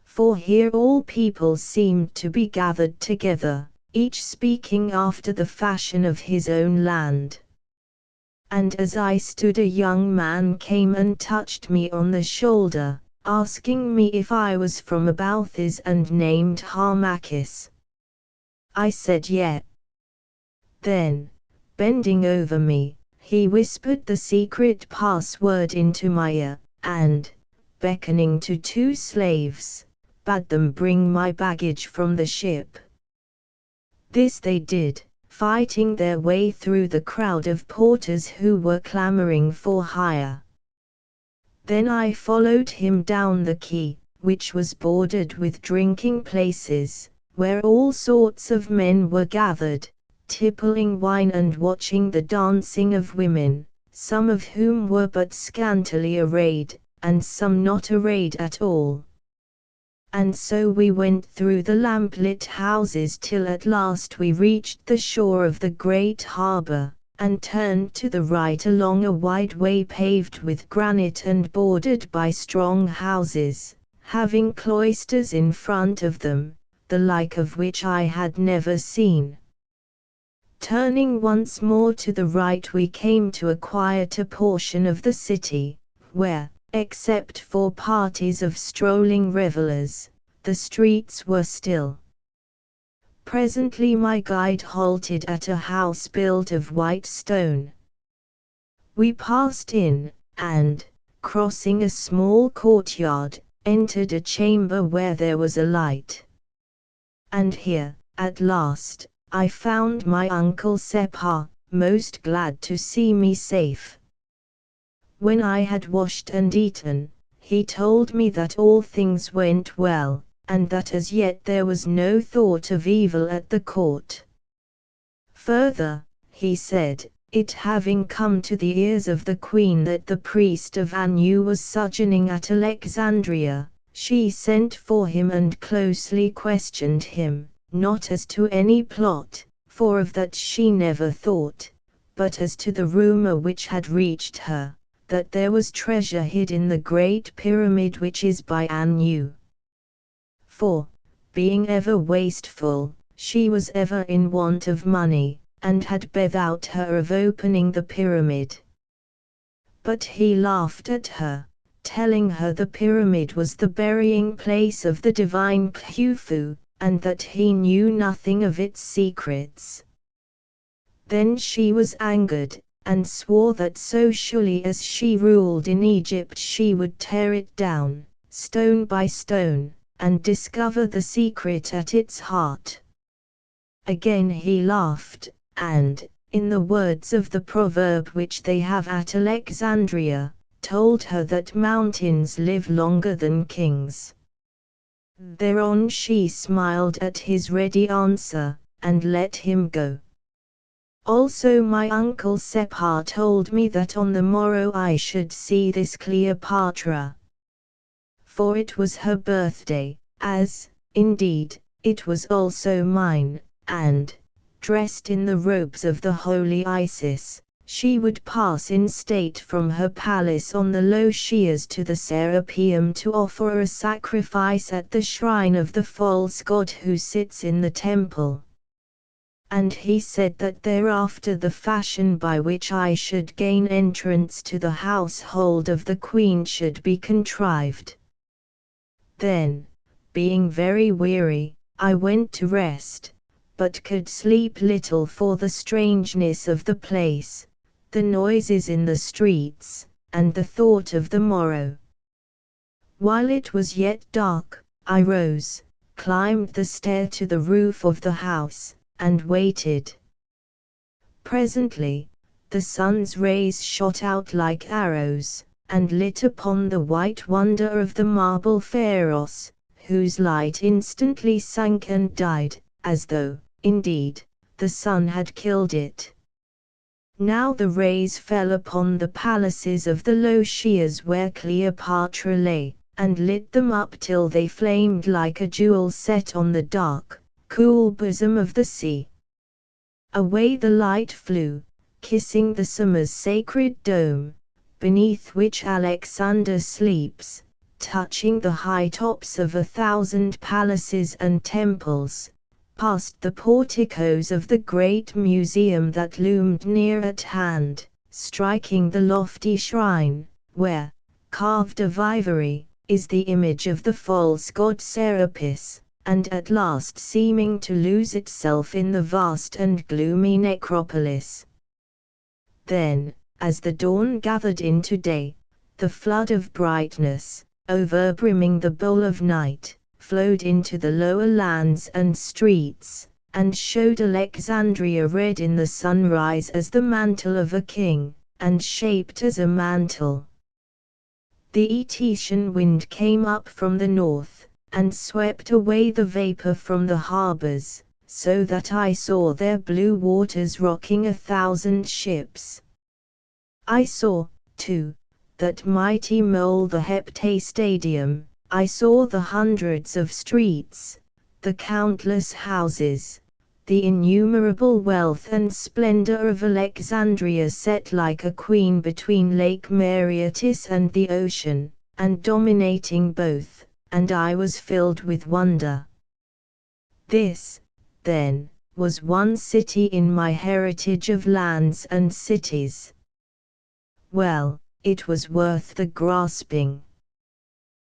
[SPEAKER 1] For here all people seemed to be gathered together, each speaking after the fashion of his own land. And as I stood, a young man came and touched me on the shoulder, asking me if I was from Abalthis and named Harmachis. I said yes. Then, bending over me, he whispered the secret password into my ear, and, beckoning to two slaves, bade them bring my baggage from the ship. This they did, fighting their way through the crowd of porters who were clamoring for hire. Then I followed him down the quay, which was bordered with drinking places, where all sorts of men were gathered, tippling wine and watching the dancing of women, some of whom were but scantily arrayed, and some not arrayed at all. And so we went through the lamp-lit houses till at last we reached the shore of the great harbour, and turned to the right along a wide way paved with granite and bordered by strong houses, having cloisters in front of them, the like of which I had never seen. Turning once more to the right, we came to a quieter portion of the city, where, except for parties of strolling revellers, the streets were still. Presently my guide halted at a house built of white stone. We passed in, and, crossing a small courtyard, entered a chamber where there was a light. And here, at last, I found my uncle Sepah, most glad to see me safe. When I had washed and eaten, he told me that all things went well, and that as yet there was no thought of evil at the court. Further, he said, it having come to the ears of the queen that the priest of Anu was sojourning at Alexandria, she sent for him and closely questioned him, not as to any plot, for of that she never thought, but as to the rumor which had reached her, that there was treasure hid in the great pyramid which is by Anu. For, being ever wasteful, she was ever in want of money, and had bethought her of opening the pyramid. But he laughed at her, telling her the pyramid was the burying place of the divine Khufu, and that he knew nothing of its secrets. Then she was angered, and swore that so surely as she ruled in Egypt she would tear it down, stone by stone, and discover the secret at its heart. Again he laughed, and, in the words of the proverb which they have at Alexandria, told her that mountains live longer than kings. Thereon she smiled at his ready answer, and let him go. Also my uncle Sepah told me that on the morrow I should see this Cleopatra. For it was her birthday, as, indeed, it was also mine, and, dressed in the robes of the holy Isis, she would pass in state from her palace on the low sheers to the Serapeum to offer a sacrifice at the shrine of the false god who sits in the temple. And he said that thereafter the fashion by which I should gain entrance to the household of the queen should be contrived. Then, being very weary, I went to rest, but could sleep little for the strangeness of the place, the noises in the streets, and the thought of the morrow. While it was yet dark, I rose, climbed the stair to the roof of the house, and waited. Presently, the sun's rays shot out like arrows, and lit upon the white wonder of the marble pharos, whose light instantly sank and died, as though, indeed, the sun had killed it. Now the rays fell upon the palaces of the low sheers where Cleopatra lay, and lit them up till they flamed like a jewel set on the dark, cool bosom of the sea. Away the light flew, kissing the summer's sacred dome, beneath which Alexander sleeps, touching the high tops of 1,000 palaces and temples, past the porticos of the great museum that loomed near at hand, striking the lofty shrine, where, carved of ivory, is the image of the false god Serapis, and at last seeming to lose itself in the vast and gloomy necropolis. Then, as the dawn gathered into day, the flood of brightness, overbrimming the bowl of night, flowed into the lower lands and streets, and showed Alexandria red in the sunrise as the mantle of a king, and shaped as a mantle. The Etesian wind came up from the north, and swept away the vapor from the harbors, so that I saw their blue waters rocking 1,000 ships. I saw, too, that mighty mole the Heptastadium. I saw the hundreds of streets, the countless houses, the innumerable wealth and splendor of Alexandria set like a queen between Lake Mareotis and the ocean, and dominating both, and I was filled with wonder. This, then, was one city in my heritage of lands and cities. Well, it was worth the grasping.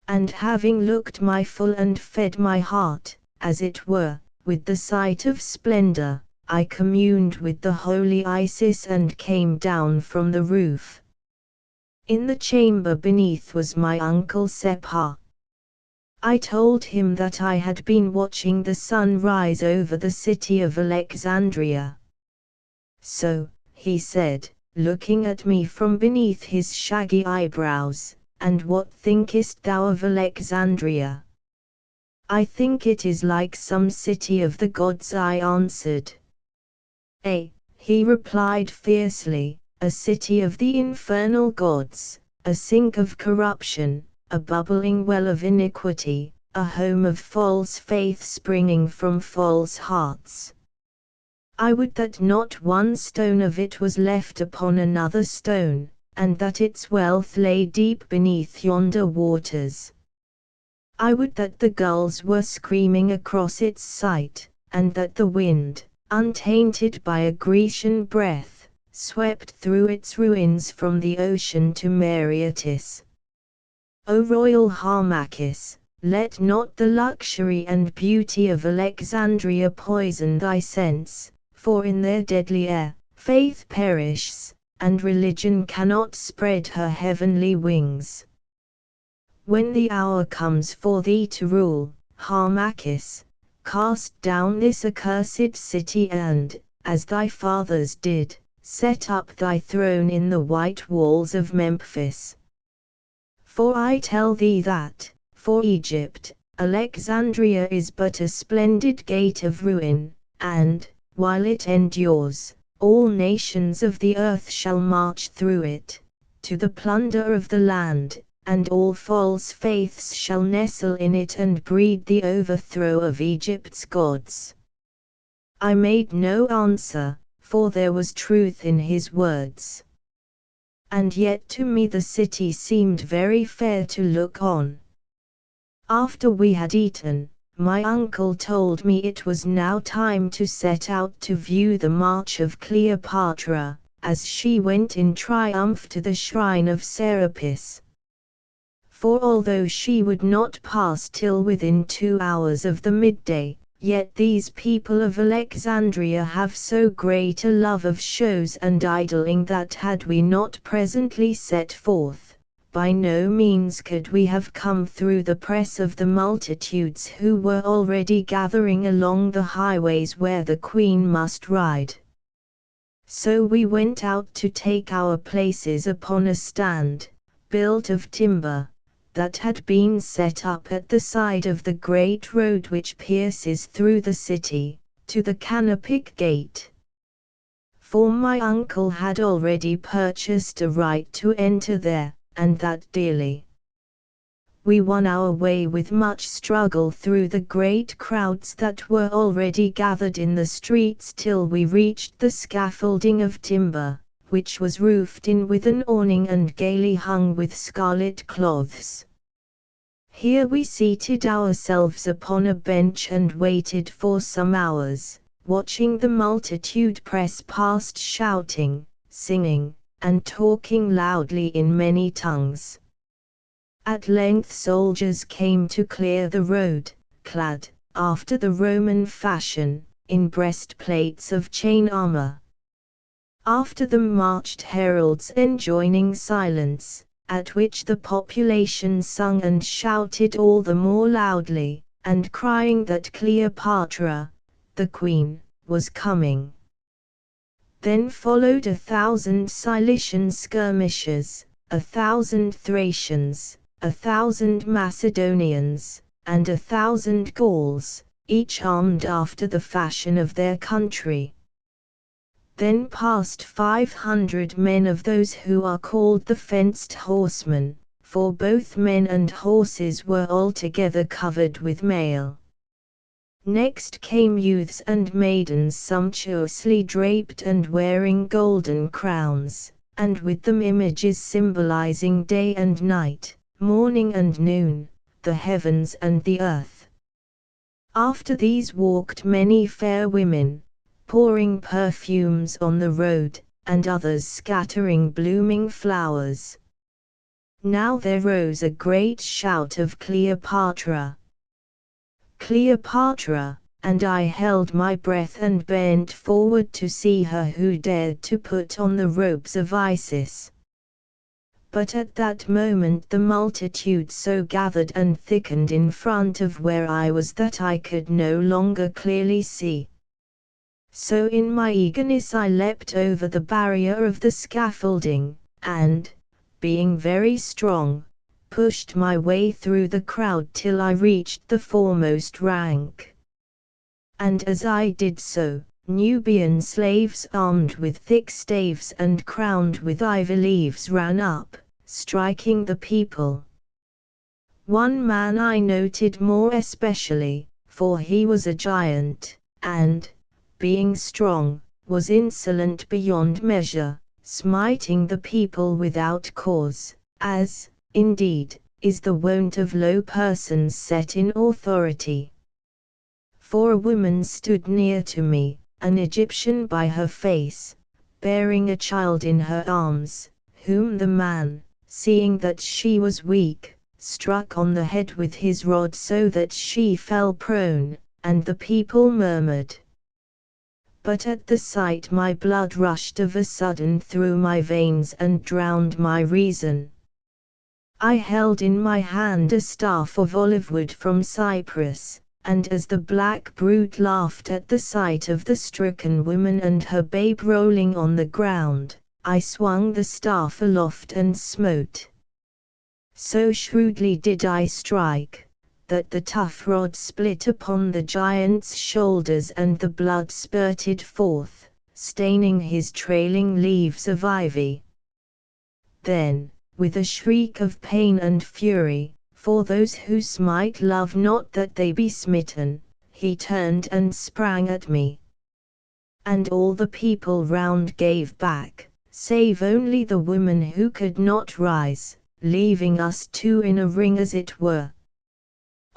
[SPEAKER 1] And having looked my full and fed my heart, as it were, with the sight of splendor, I communed with the holy Isis and came down from the roof. In the chamber beneath was my uncle Sepha. I told him that I had been watching the sun rise over the city of Alexandria. So, he said, looking at me from beneath his shaggy eyebrows, "And what thinkest thou of Alexandria?" "I think it is like some city of the gods," I answered. He replied fiercely, "a city of the infernal gods, a sink of corruption, a bubbling well of iniquity, a home of false faith springing from false hearts. I would that not one stone of it was left upon another stone, and that its wealth lay deep beneath yonder waters. I would that the gulls were screaming across its site, and that the wind, untainted by a Grecian breath, swept through its ruins from the ocean to Mareotis. O royal Harmachis, let not the luxury and beauty of Alexandria poison thy sense, for in their deadly air, faith perishes, and religion cannot spread her heavenly wings. When the hour comes for thee to rule, Harmachis, cast down this accursed city and, as thy fathers did, set up thy throne in the white walls of Memphis. For I tell thee that, for Egypt, Alexandria is but a splendid gate of ruin, and, while it endures, all nations of the earth shall march through it, to the plunder of the land, and all false faiths shall nestle in it and breed the overthrow of Egypt's gods." I made no answer, for there was truth in his words. And yet to me the city seemed very fair to look on. After we had eaten, my uncle told me it was now time to set out to view the march of Cleopatra, as she went in triumph to the shrine of Serapis. For although she would not pass till within 2 hours of the midday, yet these people of Alexandria have so great a love of shows and idling that had we not presently set forth, by no means could we have come through the press of the multitudes who were already gathering along the highways where the Queen must ride. So we went out to take our places upon a stand, built of timber, that had been set up at the side of the great road which pierces through the city, to the Canopic Gate. For my uncle had already purchased a right to enter there, and that dearly. We won our way with much struggle through the great crowds that were already gathered in the streets till we reached the scaffolding of timber, which was roofed in with an awning and gaily hung with scarlet cloths. Here we seated ourselves upon a bench and waited for some hours, watching the multitude press past shouting, singing, and talking loudly in many tongues. At length soldiers came to clear the road, clad, after the Roman fashion, in breastplates of chain armor. After them marched heralds enjoining silence, at which the population sung and shouted all the more loudly, and crying that Cleopatra, the queen, was coming. Then followed 1,000 Cilician skirmishers, 1,000 Thracians, 1,000 Macedonians, and 1,000 Gauls, each armed after the fashion of their country. Then passed 500 men of those who are called the fenced horsemen, for both men and horses were altogether covered with mail. Next came youths and maidens sumptuously draped and wearing golden crowns, and with them images symbolizing day and night, morning and noon, the heavens and the earth. After these walked many fair women, pouring perfumes on the road, and others scattering blooming flowers. Now there rose a great shout of Cleopatra. Cleopatra, and I held my breath and bent forward to see her who dared to put on the robes of Isis. But at that moment the multitude so gathered and thickened in front of where I was that I could no longer clearly see. So in my eagerness I leapt over the barrier of the scaffolding, and, being very strong, pushed my way through the crowd till I reached the foremost rank. And as I did so, Nubian slaves armed with thick staves and crowned with ivy leaves ran up, striking the people. One man I noted more especially, for he was a giant, and, being strong, was insolent beyond measure, smiting the people without cause, as, indeed, is the wont of low persons set in authority. For a woman stood near to me, an Egyptian by her face, bearing a child in her arms, whom the man, seeing that she was weak, struck on the head with his rod so that she fell prone, and the people murmured. But at the sight my blood rushed of a sudden through my veins and drowned my reason. I held in my hand a staff of olive wood from Cyprus, and as the black brute laughed at the sight of the stricken woman and her babe rolling on the ground, I swung the staff aloft and smote. So shrewdly did I strike, that the tough rod split upon the giant's shoulders and the blood spurted forth, staining his trailing leaves of ivy. Then, with a shriek of pain and fury, for those who smite love not that they be smitten, he turned and sprang at me. And all the people round gave back, save only the woman who could not rise, leaving us two in a ring as it were.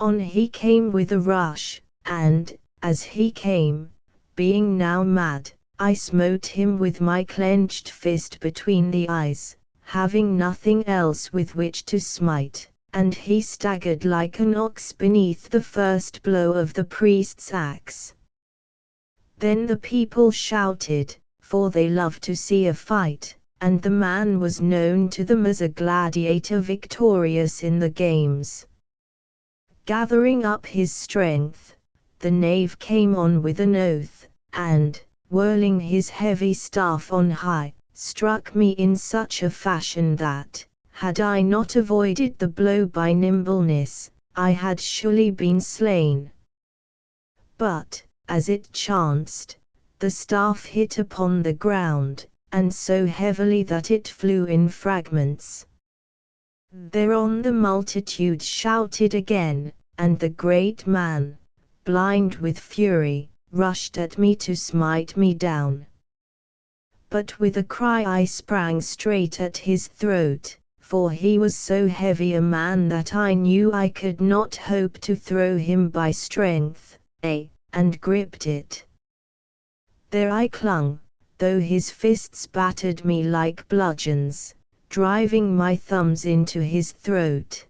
[SPEAKER 1] On he came with a rush, and, as he came, being now mad, I smote him with my clenched fist between the eyes, having nothing else with which to smite, and he staggered like an ox beneath the first blow of the priest's axe. Then the people shouted, for they loved to see a fight, and the man was known to them as a gladiator victorious in the games. Gathering up his strength, the knave came on with an oath, and, whirling his heavy staff on high, struck me in such a fashion that, had I not avoided the blow by nimbleness, I had surely been slain. But, as it chanced, the staff hit upon the ground, and so heavily that it flew in fragments. Thereon the multitude shouted again, and the great man, blind with fury, rushed at me to smite me down. But with a cry I sprang straight at his throat, for he was so heavy a man that I knew I could not hope to throw him by strength, and gripped it. There I clung, though his fists battered me like bludgeons, driving my thumbs into his throat.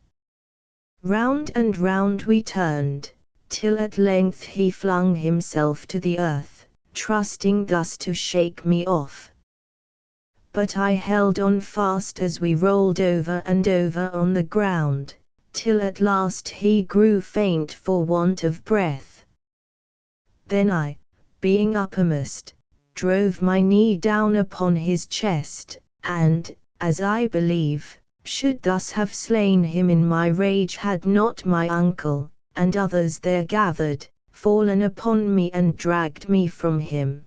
[SPEAKER 1] Round and round we turned, till at length he flung himself to the earth, trusting thus to shake me off. But I held on fast as we rolled over and over on the ground, till at last he grew faint for want of breath. Then I, being uppermost, drove my knee down upon his chest, and, as I believe, should thus have slain him in my rage had not my uncle, and others there gathered, fallen upon me and dragged me from him.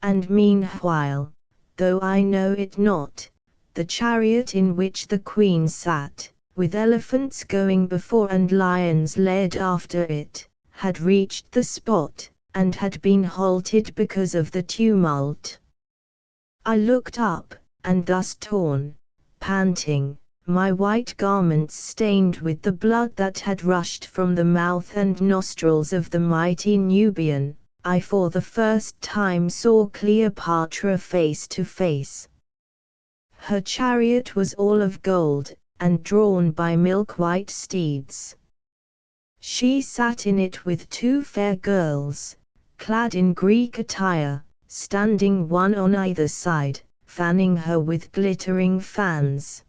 [SPEAKER 1] And meanwhile, though I know it not, the chariot in which the Queen sat, with elephants going before and lions led after it, had reached the spot, and had been halted because of the tumult. I looked up, and thus torn, panting, my white garments stained with the blood that had rushed from the mouth and nostrils of the mighty Nubian, I for the first time saw Cleopatra face to face. Her chariot was all of gold, and drawn by milk-white steeds. She sat in it with two fair girls, clad in Greek attire, standing one on either side, fanning her with glittering fans.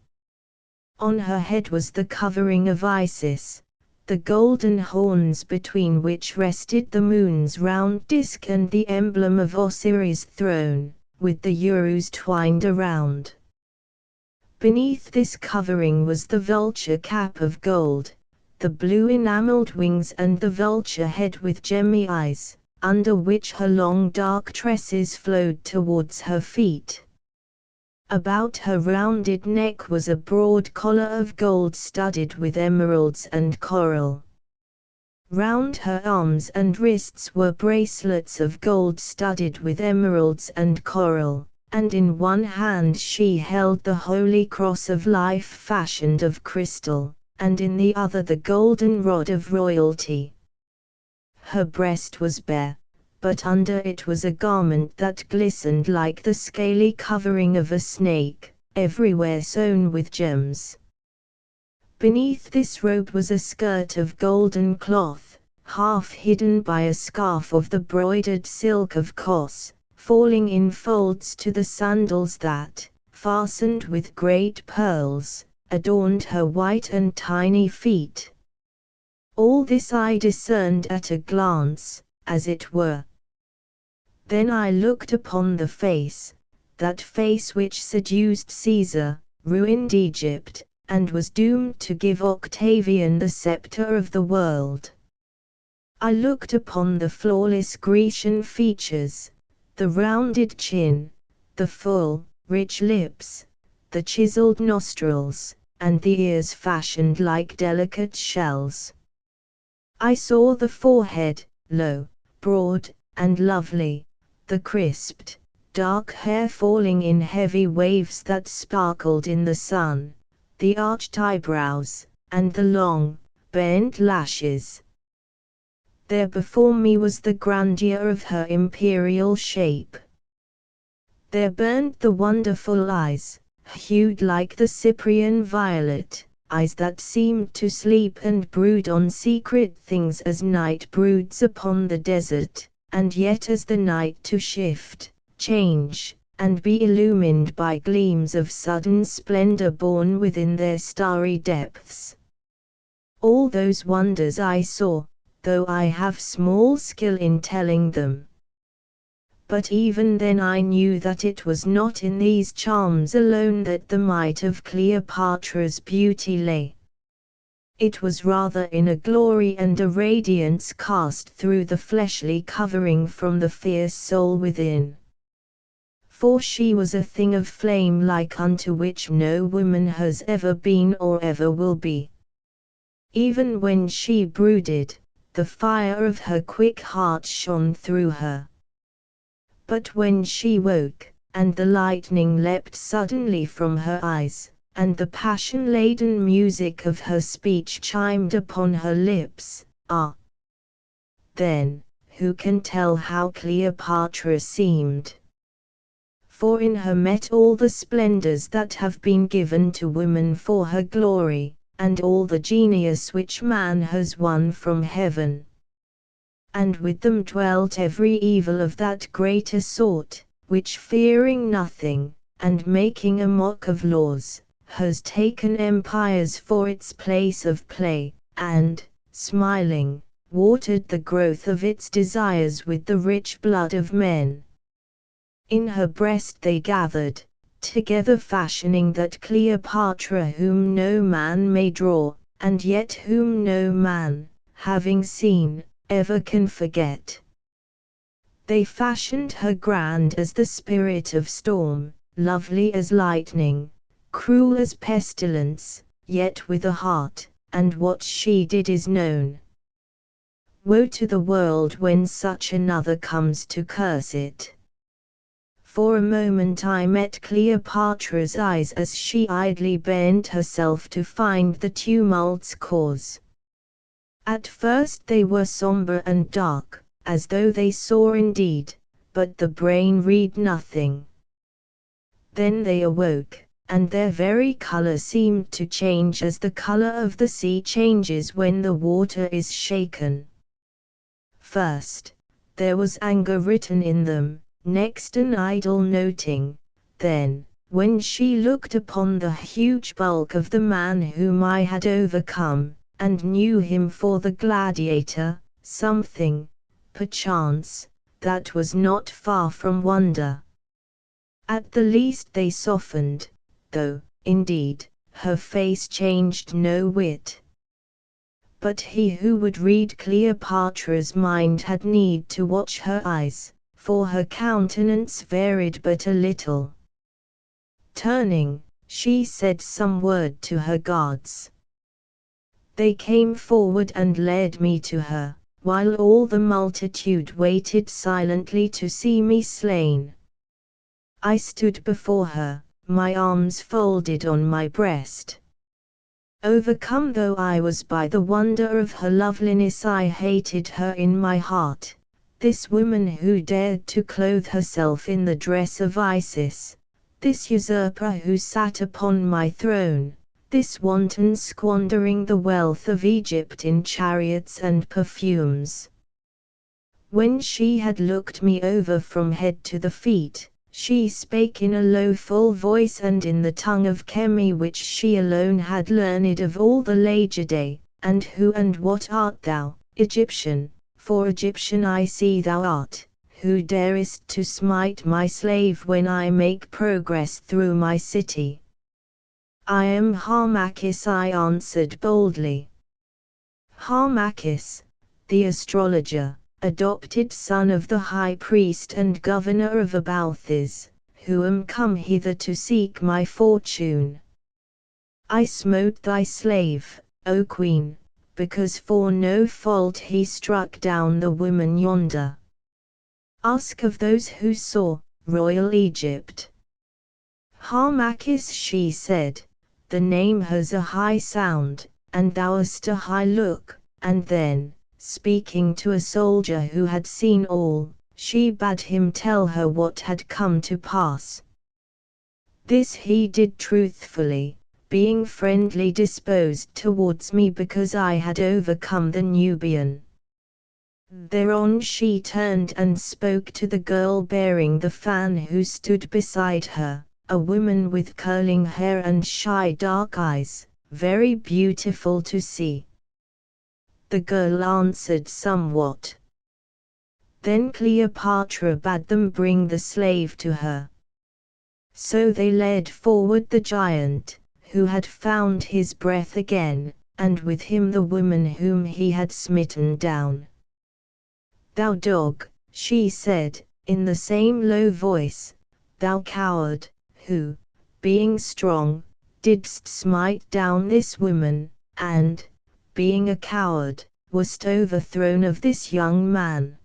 [SPEAKER 1] On her head was the covering of Isis, the golden horns between which rested the moon's round disk and the emblem of Osiris' throne, with the urus twined around. Beneath this covering was the vulture cap of gold, the blue enamelled wings and the vulture head with gemmy eyes, under which her long dark tresses flowed towards her feet. About her rounded neck was a broad collar of gold studded with emeralds and coral. Round her arms and wrists were bracelets of gold studded with emeralds and coral, and in one hand she held the holy cross of life fashioned of crystal, and in the other the golden rod of royalty. Her breast was bare, but under it was a garment that glistened like the scaly covering of a snake, everywhere sewn with gems. Beneath this robe was a skirt of golden cloth, half hidden by a scarf of the broidered silk of Kos, falling in folds to the sandals that, fastened with great pearls, adorned her white and tiny feet. All this I discerned at a glance, as it were. Then I looked upon the face, that face which seduced Caesar, ruined Egypt, and was doomed to give Octavian the scepter of the world. I looked upon the flawless Grecian features, the rounded chin, the full, rich lips, the chiseled nostrils, and the ears fashioned like delicate shells. I saw the forehead, low, broad, and lovely, the crisped, dark hair falling in heavy waves that sparkled in the sun, the arched eyebrows, and the long, bent lashes. There before me was the grandeur of her imperial shape. There burned the wonderful eyes, hued like the Cyprian violet, eyes that seemed to sleep and brood on secret things as night broods upon the desert, and yet as the night to shift, change, and be illumined by gleams of sudden splendor born within their starry depths. All those wonders I saw, though I have small skill in telling them. But even then I knew that it was not in these charms alone that the might of Cleopatra's beauty lay. It was rather in a glory and a radiance cast through the fleshly covering from the fierce soul within. For she was a thing of flame like unto which no woman has ever been or ever will be. Even when she brooded, the fire of her quick heart shone through her. But when she woke, and the lightning leapt suddenly from her eyes, and the passion-laden music of her speech chimed upon her lips. Ah! Then, who can tell how Cleopatra seemed? For in her met all the splendors that have been given to woman for her glory, and all the genius which man has won from heaven. And with them dwelt every evil of that greater sort, which fearing nothing, and making a mock of laws, has taken empires for its place of play, and, smiling, watered the growth of its desires with the rich blood of men. In her breast they gathered, together fashioning that Cleopatra whom no man may draw, and yet whom no man, having seen, ever can forget. They fashioned her grand as the spirit of storm, lovely as lightning, cruel as pestilence, yet with a heart, and what she did is known. Woe to the world when such another comes to curse it. For a moment I met Cleopatra's eyes as she idly bent herself to find the tumult's cause. At first they were somber and dark, as though they saw indeed, but the brain read nothing. Then they awoke, and their very color seemed to change as the color of the sea changes when the water is shaken. First, there was anger written in them, next an idle noting, then, when she looked upon the huge bulk of the man whom I had overcome, and knew him for the gladiator, something, perchance, that was not far from wonder. At the least they softened, though, indeed, her face changed no whit. But he who would read Cleopatra's mind had need to watch her eyes, for her countenance varied but a little. Turning, she said some word to her guards. They came forward and led me to her, while all the multitude waited silently to see me slain. I stood before her, my arms folded on my breast. Overcome though I was by the wonder of her loveliness, I hated her in my heart, this woman who dared to clothe herself in the dress of Isis, this usurper who sat upon my throne, this wanton squandering the wealth of Egypt in chariots and perfumes. When she had looked me over from head to the feet, she spake in a low full voice and in the tongue of Chemi, which she alone had learned of all the Lagidae. And who and what art thou, Egyptian, for Egyptian I see thou art, who darest to smite my slave when I make progress through my city? I am Harmachis, I answered boldly. Harmachis, the astrologer, adopted son of the high priest and governor of Abalthis, who am come hither to seek my fortune. I smote thy slave, O queen, because for no fault he struck down the woman yonder. Ask of those who saw, royal Egypt. Harmachis, she said, the name has a high sound, and thou hast a high look, and then, speaking to a soldier who had seen all, she bade him tell her what had come to pass. This he did truthfully, being friendly disposed towards me because I had overcome the Nubian. Thereon she turned and spoke to the girl bearing the fan who stood beside her, a woman with curling hair and shy dark eyes, very beautiful to see. The girl answered somewhat. Then Cleopatra bade them bring the slave to her. So they led forward the giant, who had found his breath again, and with him the woman whom he had smitten down. Thou dog, she said, in the same low voice, thou coward, who, being strong, didst smite down this woman, and, being a coward, wast overthrown of this young man.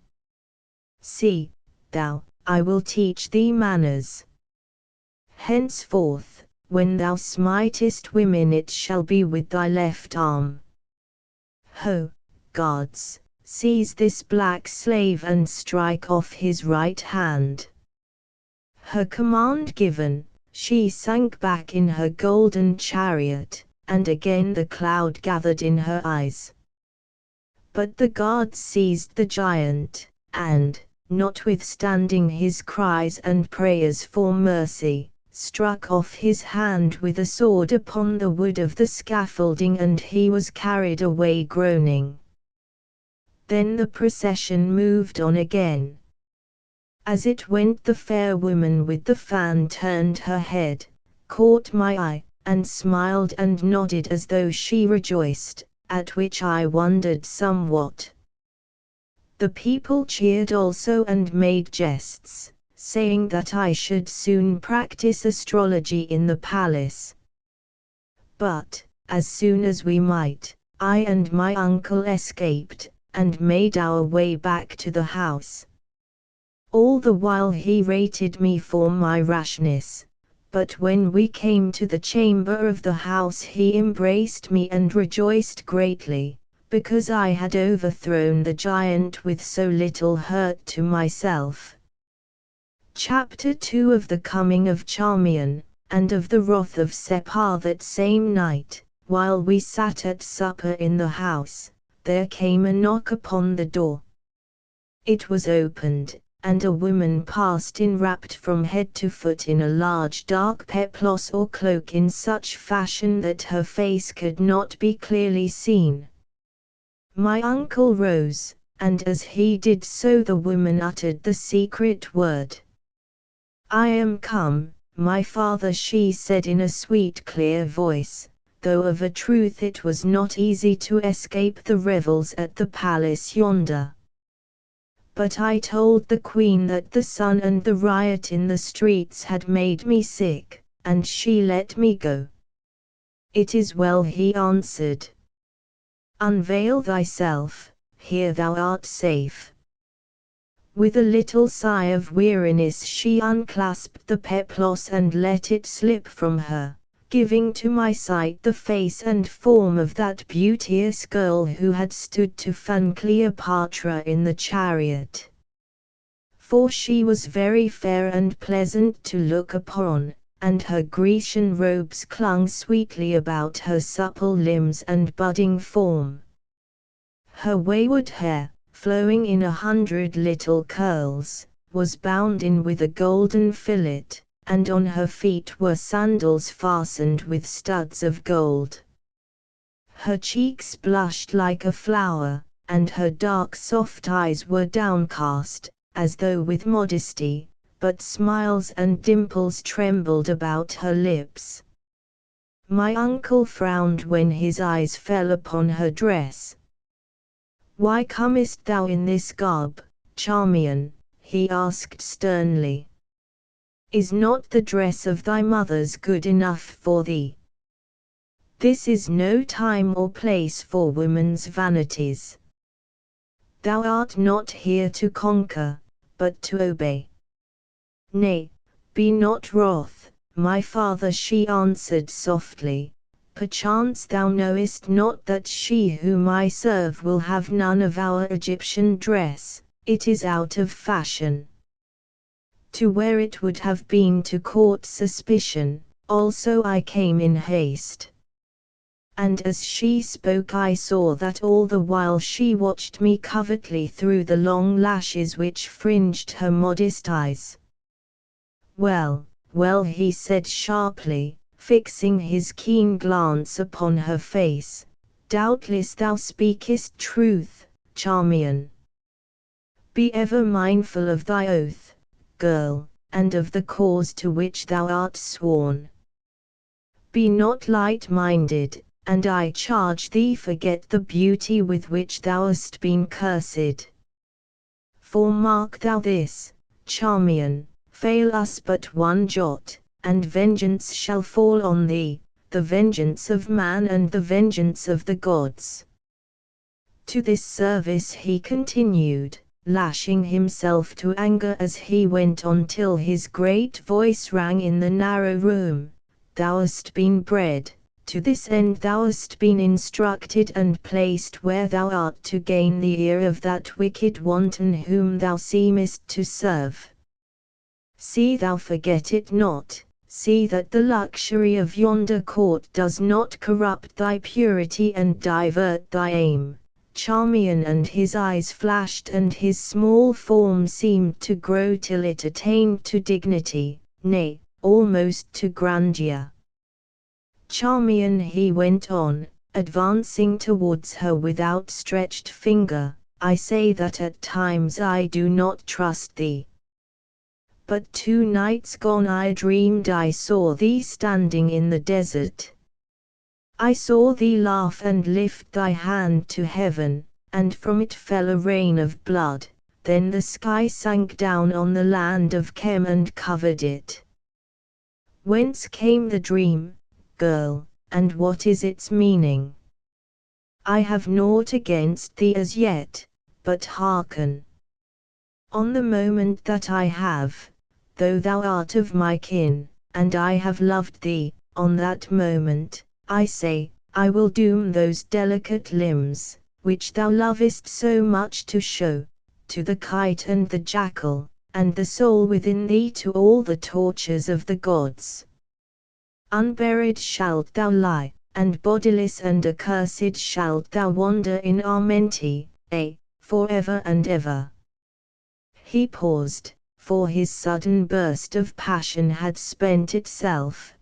[SPEAKER 1] See, thou, I will teach thee manners. Henceforth, when thou smitest women, it shall be with thy left arm. Ho, guards, seize this black slave and strike off his right hand. Her command given, she sank back in her golden chariot, and again the cloud gathered in her eyes. But the guards seized the giant, and, notwithstanding his cries and prayers for mercy, struck off his hand with a sword upon the wood of the scaffolding, and he was carried away groaning. Then the procession moved on again. As it went, the fair woman with the fan turned her head, caught my eye, and smiled and nodded as though she rejoiced, at which I wondered somewhat. The people cheered also and made jests, saying that I should soon practice astrology in the palace. But, as soon as we might, I and my uncle escaped, and made our way back to the house. All the while he rated me for my rashness, but when we came to the chamber of the house he embraced me and rejoiced greatly, because I had overthrown the giant with so little hurt to myself. Chapter 2 of the coming of Charmian, and of the wrath of Separ. That same night, while we sat at supper in the house, there came a knock upon the door. It was opened, and a woman passed in, wrapped from head to foot in a large dark peplos or cloak in such fashion that her face could not be clearly seen. My uncle rose, and as he did so the woman uttered the secret word. "I am come, my father," she said in a sweet clear voice, though of a truth it was not easy to escape the revels at the palace yonder. But I told the queen that the sun and the riot in the streets had made me sick, and she let me go. "It is well," he answered. "Unveil thyself, here thou art safe." With a little sigh of weariness she unclasped the peplos and let it slip from her, giving to my sight the face and form of that beauteous girl who had stood to fan Cleopatra in the chariot. For she was very fair and pleasant to look upon, and her Grecian robes clung sweetly about her supple limbs and budding form. Her wayward hair, flowing in 100 little curls, was bound in with a golden fillet, and on her feet were sandals fastened with studs of gold. Her cheeks blushed like a flower, and her dark soft eyes were downcast, as though with modesty, but smiles and dimples trembled about her lips. My uncle frowned when his eyes fell upon her dress. "Why comest thou in this garb, Charmian?" he asked sternly. "Is not the dress of thy mother's good enough for thee? This is no time or place for women's vanities. Thou art not here to conquer, but to obey." "Nay, be not wroth, my father," she answered softly. "Perchance thou knowest not that she whom I serve will have none of our Egyptian dress, it is out of fashion. To wear it would have been to court suspicion, also I came in haste." And as she spoke I saw that all the while she watched me covertly through the long lashes which fringed her modest eyes. "Well, well," he said sharply, fixing his keen glance upon her face, "doubtless thou speakest truth, Charmian. Be ever mindful of thy oath, girl, and of the cause to which thou art sworn. Be not light-minded, and I charge thee forget the beauty with which thou hast been cursed. For mark thou this, Charmian, fail us but one jot, and vengeance shall fall on thee, the vengeance of man and the vengeance of the gods." To this service he continued, lashing himself to anger as he went on till his great voice rang in the narrow room. Thou hast been bred, to this end thou hast been instructed and placed where thou art to gain the ear of that wicked wanton whom thou seemest to serve. See thou forget it not, see that the luxury of yonder court does not corrupt thy purity and divert thy aim. Charmian, and his eyes flashed and his small form seemed to grow till it attained to dignity, nay, almost to grandeur. Charmian, he went on, advancing towards her with outstretched finger, I say that at times I do not trust thee. But 2 nights gone I dreamed I saw thee standing in the desert. I saw thee laugh and lift thy hand to heaven, and from it fell a rain of blood, then the sky sank down on the land of Chem and covered it. Whence came the dream, girl, and what is its meaning? I have naught against thee as yet, but hearken. On the moment that I have, though thou art of my kin, and I have loved thee, on that moment, I say, I will doom those delicate limbs, which thou lovest so much to show, to the kite and the jackal, and the soul within thee to all the tortures of the gods. Unburied shalt thou lie, and bodiless and accursed shalt thou wander in Amenti, forever and ever. He paused, for his sudden burst of passion had spent itself.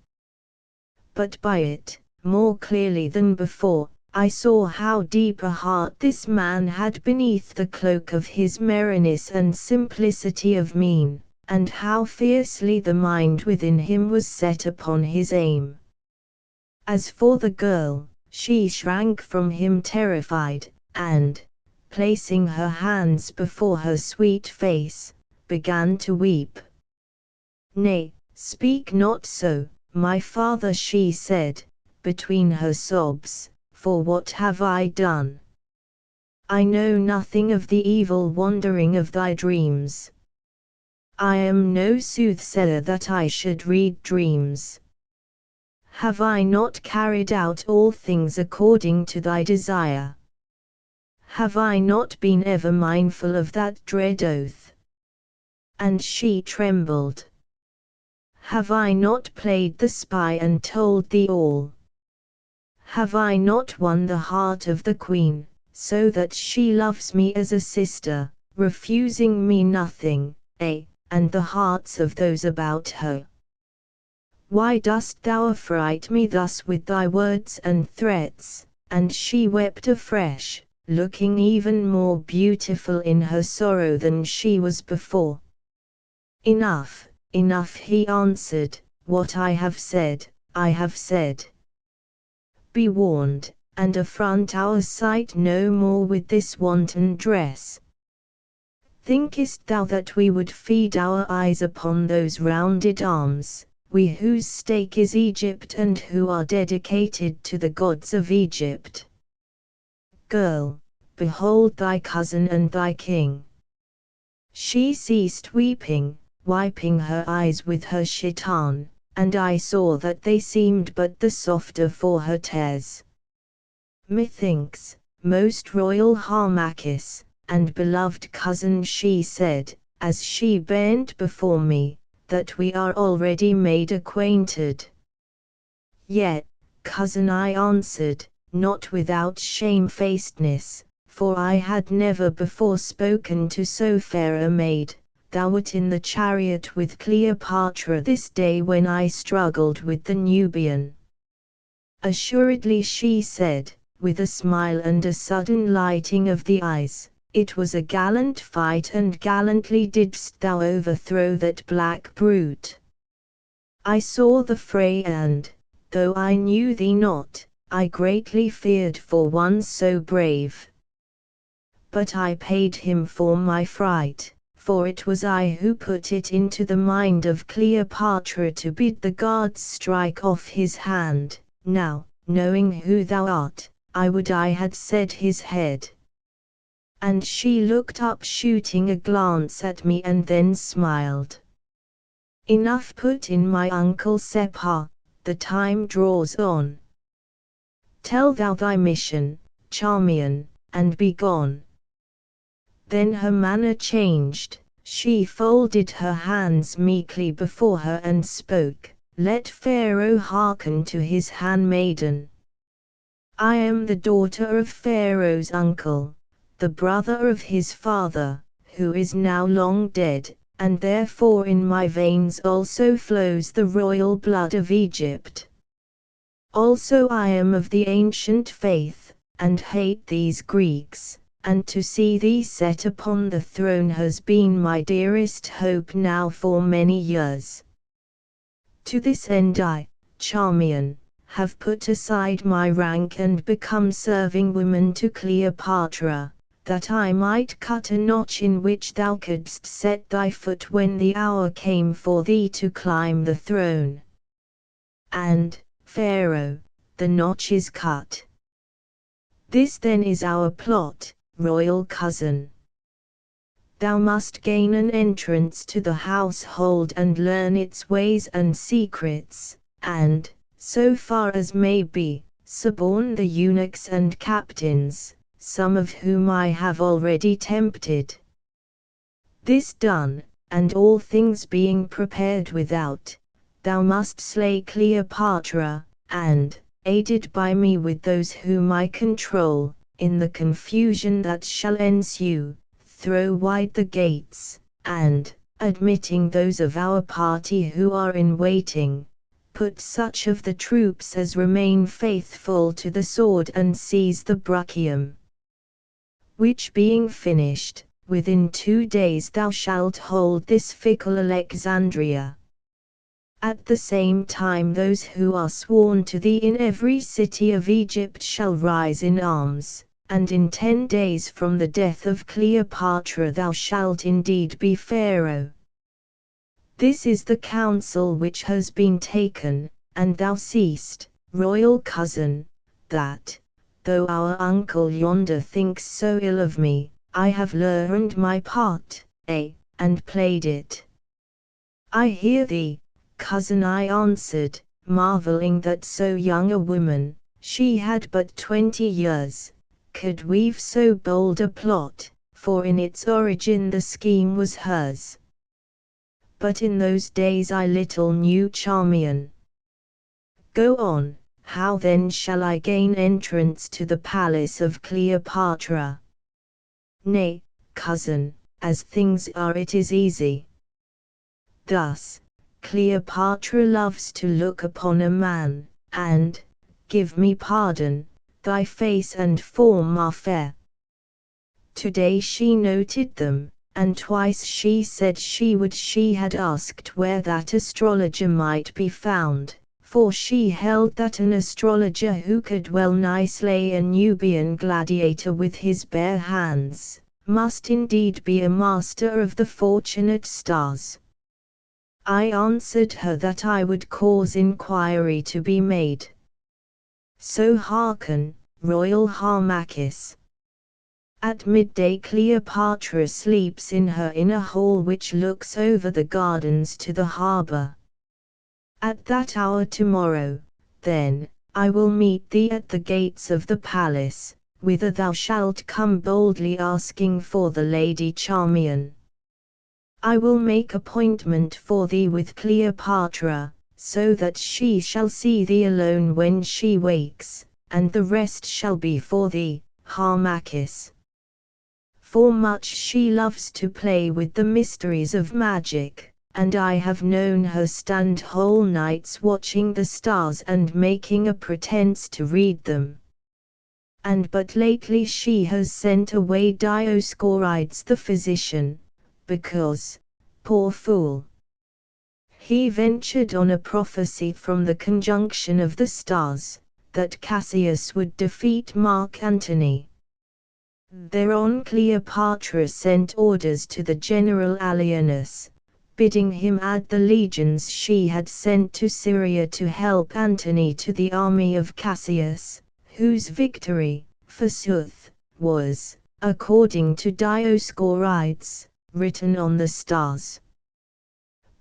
[SPEAKER 1] But by it, more clearly than before, I saw how deep a heart this man had beneath the cloak of his merriness and simplicity of mien, and how fiercely the mind within him was set upon his aim. As for the girl, she shrank from him terrified, and, placing her hands before her sweet face, began to weep. Nay, speak not so, my father, she said, between her sobs, for what have I done? I know nothing of the evil wandering of thy dreams. I am no soothsayer that I should read dreams. Have I not carried out all things according to thy desire? Have I not been ever mindful of that dread oath? And she trembled. Have I not played the spy and told thee all? Have I not won the heart of the queen, so that she loves me as a sister, refusing me nothing, and the hearts of those about her? Why dost thou affright me thus with thy words and threats? And she wept afresh, looking even more beautiful in her sorrow than she was before. Enough, enough, he answered, what I have said, I have said. Be warned, and affront our sight no more with this wanton dress. Thinkest thou that we would feed our eyes upon those rounded arms, we whose stake is Egypt and who are dedicated to the gods of Egypt? Girl, behold thy cousin and thy king. She ceased weeping, wiping her eyes with her chiton, and I saw that they seemed but the softer for her tears. Methinks, most royal Harmachis, and beloved cousin, she said, as she bent before me, that we are already made acquainted. Yet, cousin, I answered, not without shamefacedness, for I had never before spoken to so fair a maid. Thou wert in the chariot with Cleopatra this day when I struggled with the Nubian. Assuredly, she said, with a smile and a sudden lighting of the eyes, it was a gallant fight, and gallantly didst thou overthrow that black brute. I saw the fray, and, though I knew thee not, I greatly feared for one so brave. But I paid him for my fright, for it was I who put it into the mind of Cleopatra to bid the guards strike off his hand. Now, knowing who thou art, I would I had said his head. and she looked up, shooting a glance at me, and then smiled. Enough, put in my uncle Sepha, the time draws on. Tell thou thy mission, Charmian, and be gone. Then her manner changed, she folded her hands meekly before her and spoke, Let Pharaoh hearken to his handmaiden. I am the daughter of Pharaoh's uncle, the brother of his father, who is now long dead, and therefore in my veins also flows the royal blood of Egypt. Also I am of the ancient faith, and hate these Greeks, and to see thee set upon the throne has been my dearest hope now for many years. To this end I, Charmian, have put aside my rank and become serving woman to Cleopatra, that I might cut a notch in which thou couldst set thy foot when the hour came for thee to climb the throne. And, Pharaoh, the notch is cut. This then is our plot, royal cousin. Thou must gain an entrance to the household and learn its ways and secrets, and, so far as may be, suborn the eunuchs and captains, some of whom I have already tempted. This done, and all things being prepared without, thou must slay Cleopatra, and, aided by me with those whom I control, in the confusion that shall ensue, throw wide the gates, and, admitting those of our party who are in waiting, put such of the troops as remain faithful to the sword and seize the Bruchium. Which being finished, within 2 days thou shalt hold this fickle Alexandria. At the same time those who are sworn to thee in every city of Egypt shall rise in arms, and in 10 days from the death of Cleopatra thou shalt indeed be Pharaoh. This is the counsel which has been taken, and thou seest, royal cousin, that, though our uncle yonder thinks so ill of me, I have learned my part, and played it. I hear thee, cousin, I answered, marveling that so young a woman, she had but 20 years, could weave so bold a plot, for in its origin the scheme was hers. But in those days I little knew Charmian. Go on, how then shall I gain entrance to the palace of Cleopatra? Nay, cousin, as things are it is easy. Thus, Cleopatra loves to look upon a man, and, give me pardon, thy face and form are fair. Today she noted them, and twice she said she had asked where that astrologer might be found, for she held that an astrologer who could well nigh slay a Nubian gladiator with his bare hands, must indeed be a master of the fortunate stars. I answered her that I would cause inquiry to be made. So hearken, royal Harmachis. At midday Cleopatra sleeps in her inner hall which looks over the gardens to the harbour. At that hour tomorrow, then, I will meet thee at the gates of the palace, whither thou shalt come boldly asking for the Lady Charmian. I will make appointment for thee with Cleopatra, so that she shall see thee alone when she wakes, and the rest shall be for thee, Harmachis. For much she loves to play with the mysteries of magic, and I have known her stand whole nights watching the stars and making a pretense to read them. And but lately she has sent away Dioscorides the physician, because, poor fool, he ventured on a prophecy from the conjunction of the stars, that Cassius would defeat Mark Antony. Thereon Cleopatra sent orders to the general Alienus, bidding him add the legions she had sent to Syria to help Antony to the army of Cassius, whose victory, forsooth, was, according to Dioscorides, written on the stars.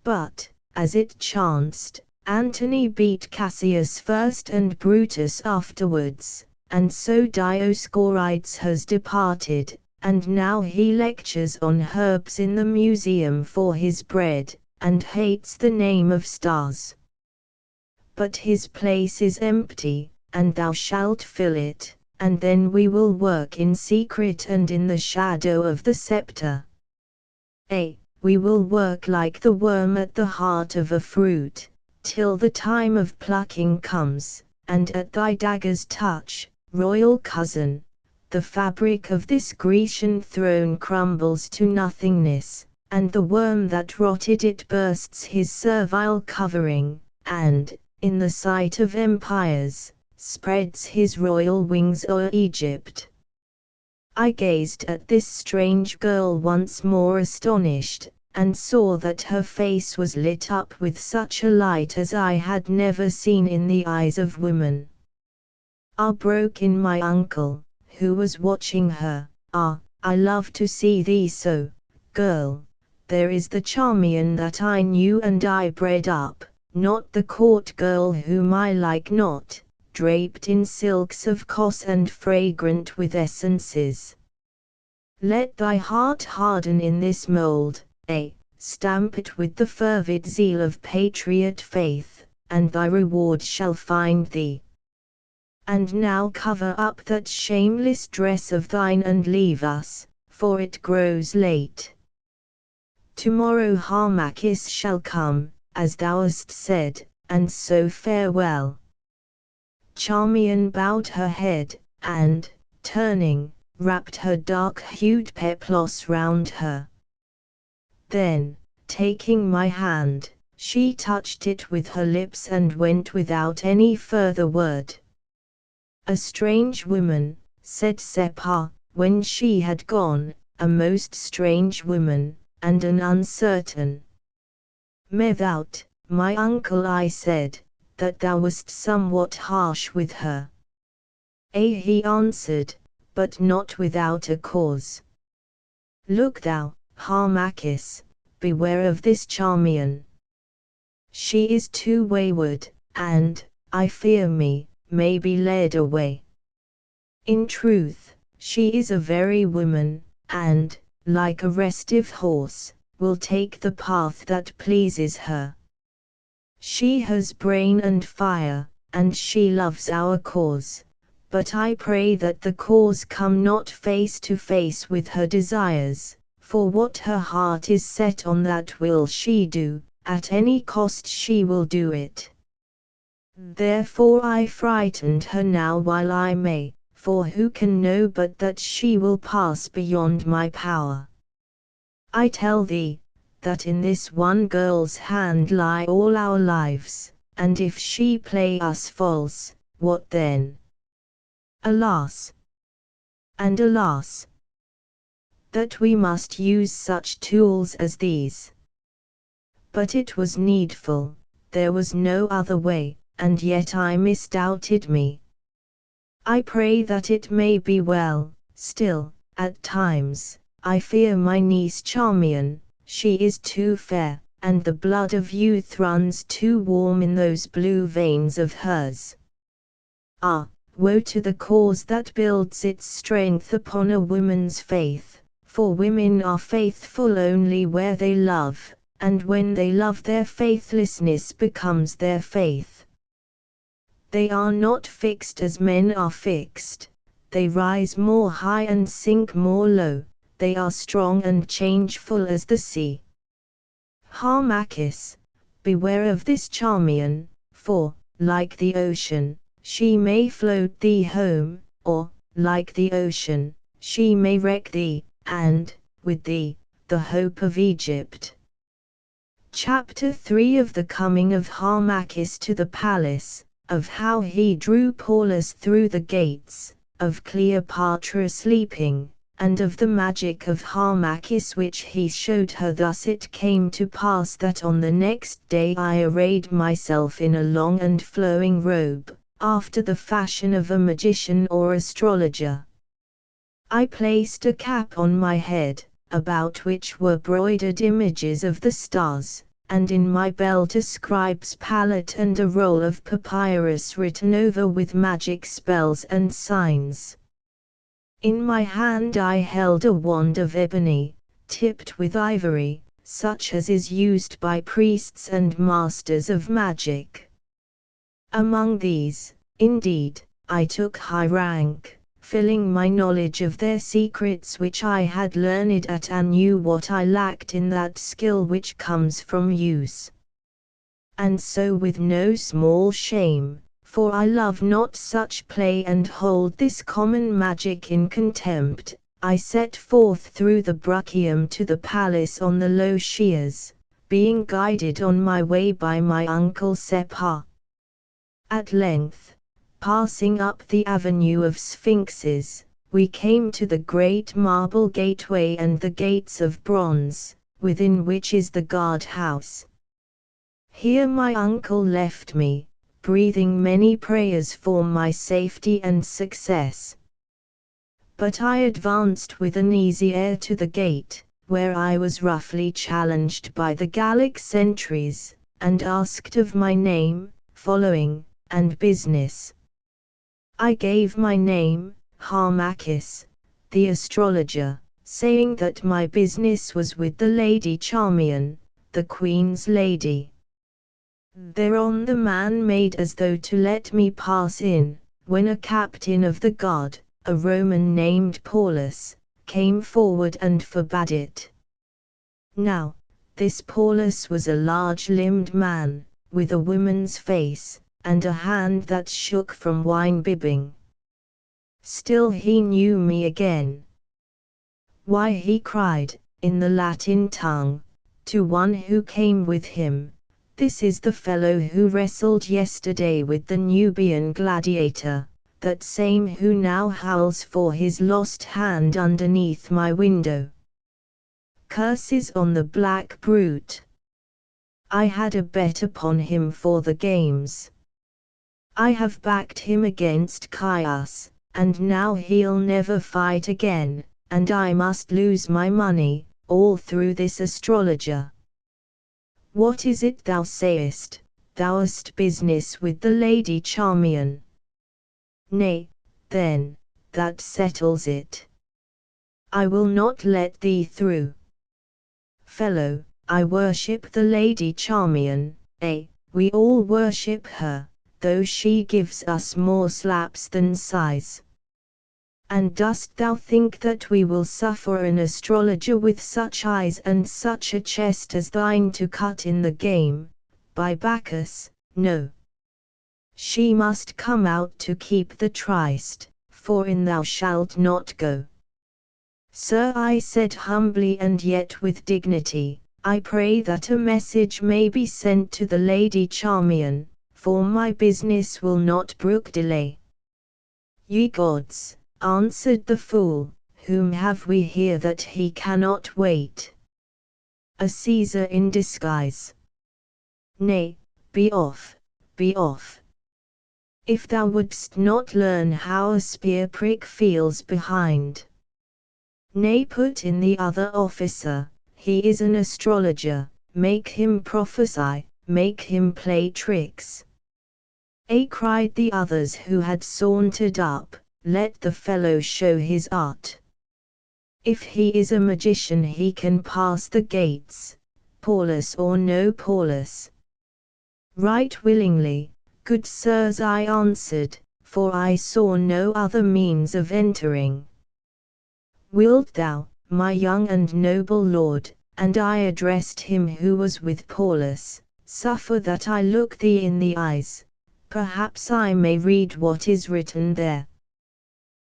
[SPEAKER 1] But, as it chanced, Antony beat Cassius first and Brutus afterwards, and so Dioscorides has departed, and now he lectures on herbs in the museum for his bread, and hates the name of stars. But his place is empty, and thou shalt fill it, and then we will work in secret and in the shadow of the scepter. We will work like the worm at the heart of a fruit, till the time of plucking comes, and at thy dagger's touch, royal cousin, the fabric of this Grecian throne crumbles to nothingness, and the worm that rotted it bursts his servile covering, and, in the sight of empires, spreads his royal wings o'er Egypt. I gazed at this strange girl once more astonished, and saw that her face was lit up with such a light as I had never seen in the eyes of women. Broke in my uncle, who was watching her. I love to see thee so, girl. There is the Charmian that I knew and I bred up, not the court girl whom I like not, draped in silks of cos and fragrant with essences. Let thy heart harden in this mould, stamp it with the fervid zeal of patriot faith, and thy reward shall find thee. And now cover up that shameless dress of thine and leave us, for it grows late. Tomorrow Harmachis shall come, as thou hast said, and so farewell. Charmian bowed her head, and, turning, wrapped her dark-hued peplos round her. Then, taking my hand, she touched it with her lips and went without any further word. A strange woman, said Sepah, when she had gone, a most strange woman, and an uncertain. Methought, my uncle, I said, that thou wast somewhat harsh with her. He answered, but not without a cause. Look thou, Harmachis, beware of this Charmian. She is too wayward, and, I fear me, may be led away. In truth, she is a very woman, and, like a restive horse, will take the path that pleases her. She has brain and fire, and she loves our cause, but I pray that the cause come not face to face with her desires, for what her heart is set on that will she do, at any cost she will do it. Therefore I frightened her now while I may, for who can know but that she will pass beyond my power. I tell thee, that in this one girl's hand lie all our lives, and if she play us false, what then? Alas! And alas! That we must use such tools as these. But it was needful, there was no other way, and yet I misdoubted me. I pray that it may be well, still, at times, I fear my niece Charmian, she is too fair, and the blood of youth runs too warm in those blue veins of hers. Woe to the cause that builds its strength upon a woman's faith, for women are faithful only where they love, and when they love their faithlessness becomes their faith. They are not fixed as men are fixed, they rise more high and sink more low, they are strong and changeful as the sea. Harmachis, beware of this Charmian, for, like the ocean, she may float thee home, or, like the ocean, she may wreck thee, and, with thee, the hope of Egypt. Chapter 3 of the coming of Harmachis to the palace, of how he drew Paulus through the gates, of Cleopatra sleeping, and of the magic of Harmachis which he showed her. Thus it came to pass that on the next day I arrayed myself in a long and flowing robe, after the fashion of a magician or astrologer. I placed a cap on my head, about which were broidered images of the stars, and in my belt a scribe's palette and a roll of papyrus written over with magic spells and signs. In my hand I held a wand of ebony, tipped with ivory, such as is used by priests and masters of magic. Among these, indeed, I took high rank, filling my knowledge of their secrets which I had learned at and knew what I lacked in that skill which comes from use. And so with no small shame, for I love not such play and hold this common magic in contempt, I set forth through the Bruchium to the palace on the low sheers, being guided on my way by my uncle Sepah. At length, passing up the avenue of sphinxes, we came to the great marble gateway and the gates of bronze, within which is the guard-house. Here my uncle left me, breathing many prayers for my safety and success. But I advanced with an easy air to the gate, where I was roughly challenged by the Gallic sentries, and asked of my name, following, and business. I gave my name, Harmachis, the astrologer, saying that my business was with the Lady Charmian, the Queen's lady. Thereon the man made as though to let me pass in, when a captain of the guard, a Roman named Paulus, came forward and forbade it. Now, this Paulus was a large-limbed man, with a woman's face, and a hand that shook from wine-bibbing. Still he knew me again. Why, he cried, in the Latin tongue, to one who came with him, "This is the fellow who wrestled yesterday with the Nubian gladiator, that same who now howls for his lost hand underneath my window. Curses on the black brute! I had a bet upon him for the games. I have backed him against Caius, and now he'll never fight again, and I must lose my money, all through this astrologer. What is it thou sayest? Thou hast business with the Lady Charmian." "Nay, then, that settles it. I will not let thee through. Fellow, I worship the Lady Charmian, we all worship her, though she gives us more slaps than sighs. And dost thou think that we will suffer an astrologer with such eyes and such a chest as thine to cut in the game? By Bacchus, no. She must come out to keep the tryst, for in thou shalt not go." "Sir," I said humbly and yet with dignity, "I pray that a message may be sent to the Lady Charmian, for my business will not brook delay." "Ye gods," answered the fool, "whom have we here that he cannot wait? A Caesar in disguise. Nay, be off, be off. If thou wouldst not learn how a spear prick feels behind. Nay, put in the other officer, he is an astrologer, make him prophesy, make him play tricks." Cried the others who had sauntered up, "Let the fellow show his art. If he is a magician he can pass the gates, Paulus or no Paulus." "Right willingly, good sirs," I answered, for I saw no other means of entering. "Wilt thou, my young and noble lord," and I addressed him who was with Paulus, "suffer that I look thee in the eyes? Perhaps I may read what is written there."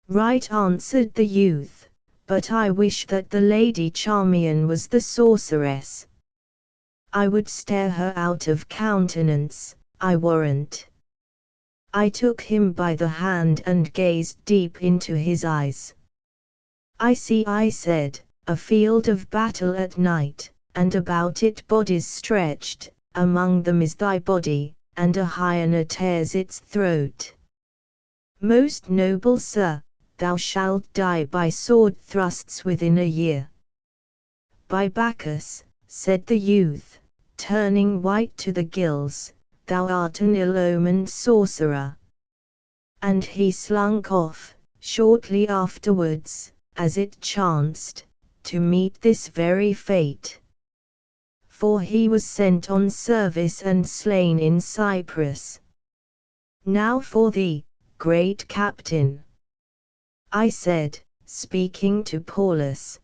[SPEAKER 1] "Right," answered the youth, "but I wish that the Lady Charmian was the sorceress. I would stare her out of countenance, I warrant." I took him by the hand and gazed deep into his eyes. "I see," I said, "a field of battle at night, and about it bodies stretched, among them is thy body, and a hyena tears its throat. Most noble sir, thou shalt die by sword thrusts within a year. By Bacchus, said the youth, turning white to the gills, thou art an ill-omened sorcerer. And he slunk off, shortly afterwards, as it chanced, to meet this very fate. For he was sent on service and slain in Cyprus. Now for thee, great captain, I said, speaking to Paulus.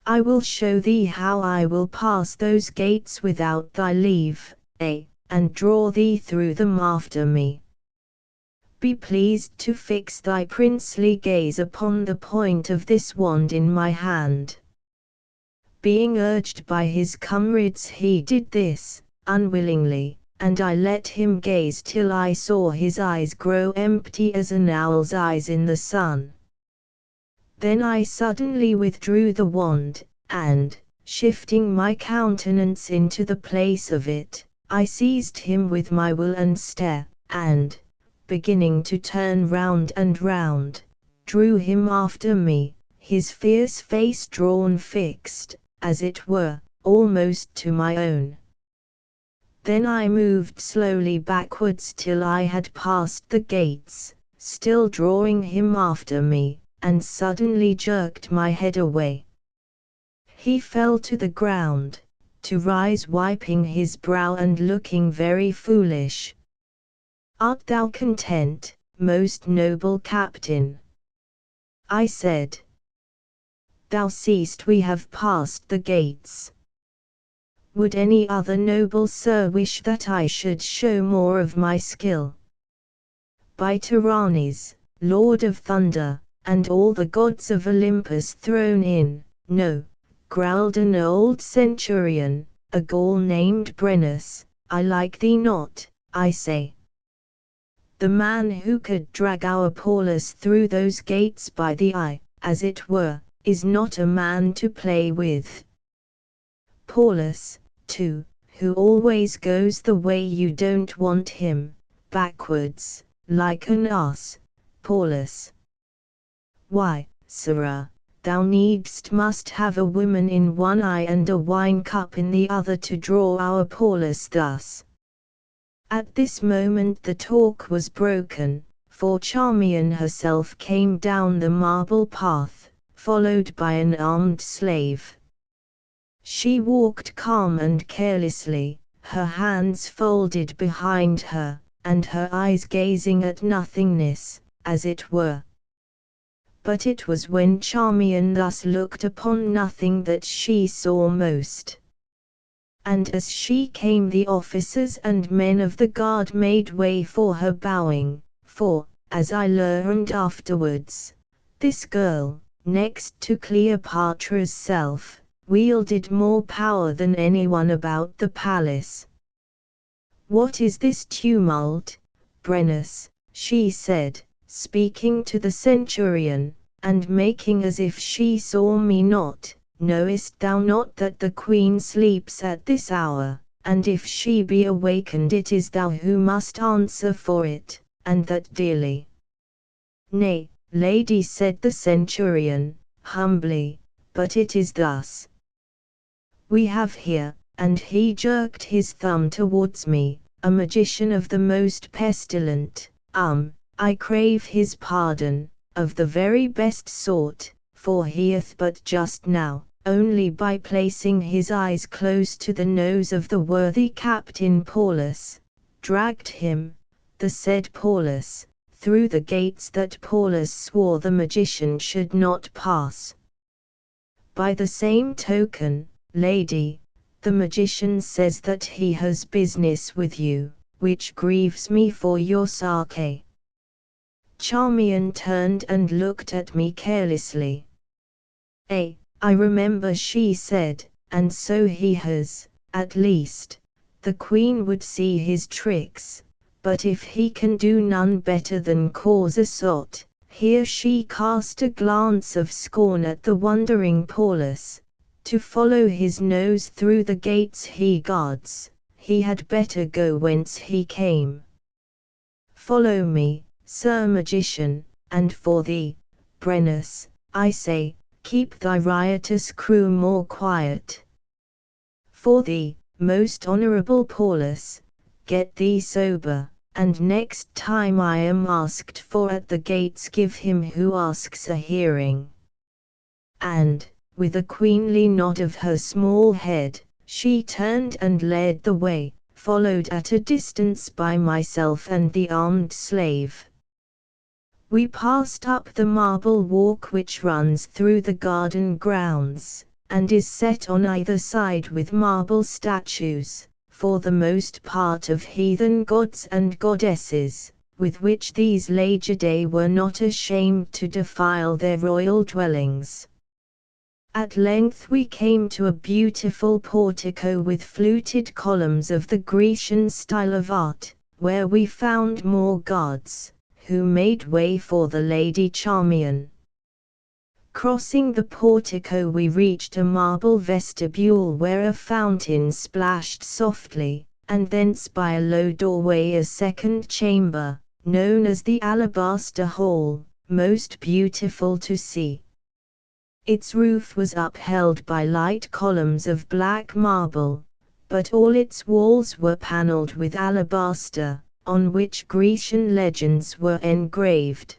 [SPEAKER 1] I will show thee how I will pass those gates without thy leave, and draw thee through them after me. Be pleased to fix thy princely gaze upon the point of this wand in my hand. Being urged by his comrades he did this, unwillingly, and I let him gaze till I saw his eyes grow empty as an owl's eyes in the sun. Then I suddenly withdrew the wand, and, shifting my countenance into the place of it, I seized him with my will and stare, and, beginning to turn round and round, drew him after me, his fierce face drawn fixed, as it were, almost to my own. Then I moved slowly backwards till I had passed the gates, still drawing him after me, and suddenly jerked my head away. He fell to the ground, to rise wiping his brow and looking very foolish. Art thou content, most noble captain? I said. Thou seest we have passed the gates. Would any other noble sir wish that I should show more of my skill? By Tyrannes, Lord of Thunder, and all the gods of Olympus thrown in, no, growled an old centurion, a Gaul named Brennus, I like thee not, I say. The man who could drag our Paulus through those gates by the eye, as it were, is not a man to play with. Paulus, too, who always goes the way you don't want him, backwards, like an ass, Paulus. Why, sirrah, thou needst must have a woman in one eye and a wine cup in the other to draw our Paulus thus. At this moment the talk was broken, for Charmian herself came down the marble path, followed by an armed slave. She walked calm and carelessly, her hands folded behind her, and her eyes gazing at nothingness, as it were. But it was when Charmian thus looked upon nothing that she saw most. And as she came the officers and men of the guard made way for her bowing, for, as I learned afterwards, this girl, next to Cleopatra's self, wielded more power than anyone about the palace. What is this tumult, Brennus? She said, speaking to the centurion, and making as if she saw me not. Knowest thou not that the queen sleeps at this hour, and if she be awakened it is thou who must answer for it, and that dearly? Nay, lady, said the centurion, humbly, but it is thus. We have here, and he jerked his thumb towards me, a magician of the most pestilent, I crave his pardon, of the very best sort, for he hath but just now, only by placing his eyes close to the nose of the worthy Captain Paulus, dragged him, the said Paulus, through the gates that Paulus swore the magician should not pass. By the same token, lady, the magician says that he has business with you, which grieves me for your sake. Charmian turned and looked at me carelessly. I remember, she said, and so he has, at least, the queen would see his tricks, but if he can do none better than cause a sot, here she cast a glance of scorn at the wondering Paulus, to follow his nose through the gates he guards, he had better go whence he came. Follow me, sir magician, and for thee, Brennus, I say, keep thy riotous crew more quiet. For thee, most honorable Paulus, get thee sober, and next time I am asked for at the gates give him who asks a hearing. And, with a queenly nod of her small head, she turned and led the way, followed at a distance by myself and the armed slave. We passed up the marble walk which runs through the garden grounds, and is set on either side with marble statues, for the most part of heathen gods and goddesses, with which these Lagidae were not ashamed to defile their royal dwellings. At length we came to a beautiful portico with fluted columns of the Grecian style of art, where we found more guards, who made way for the Lady Charmian. Crossing the portico we reached a marble vestibule where a fountain splashed softly, and thence by a low doorway a second chamber, known as the Alabaster Hall, most beautiful to see. Its roof was upheld by light columns of black marble, but all its walls were panelled with alabaster, on which Grecian legends were engraved.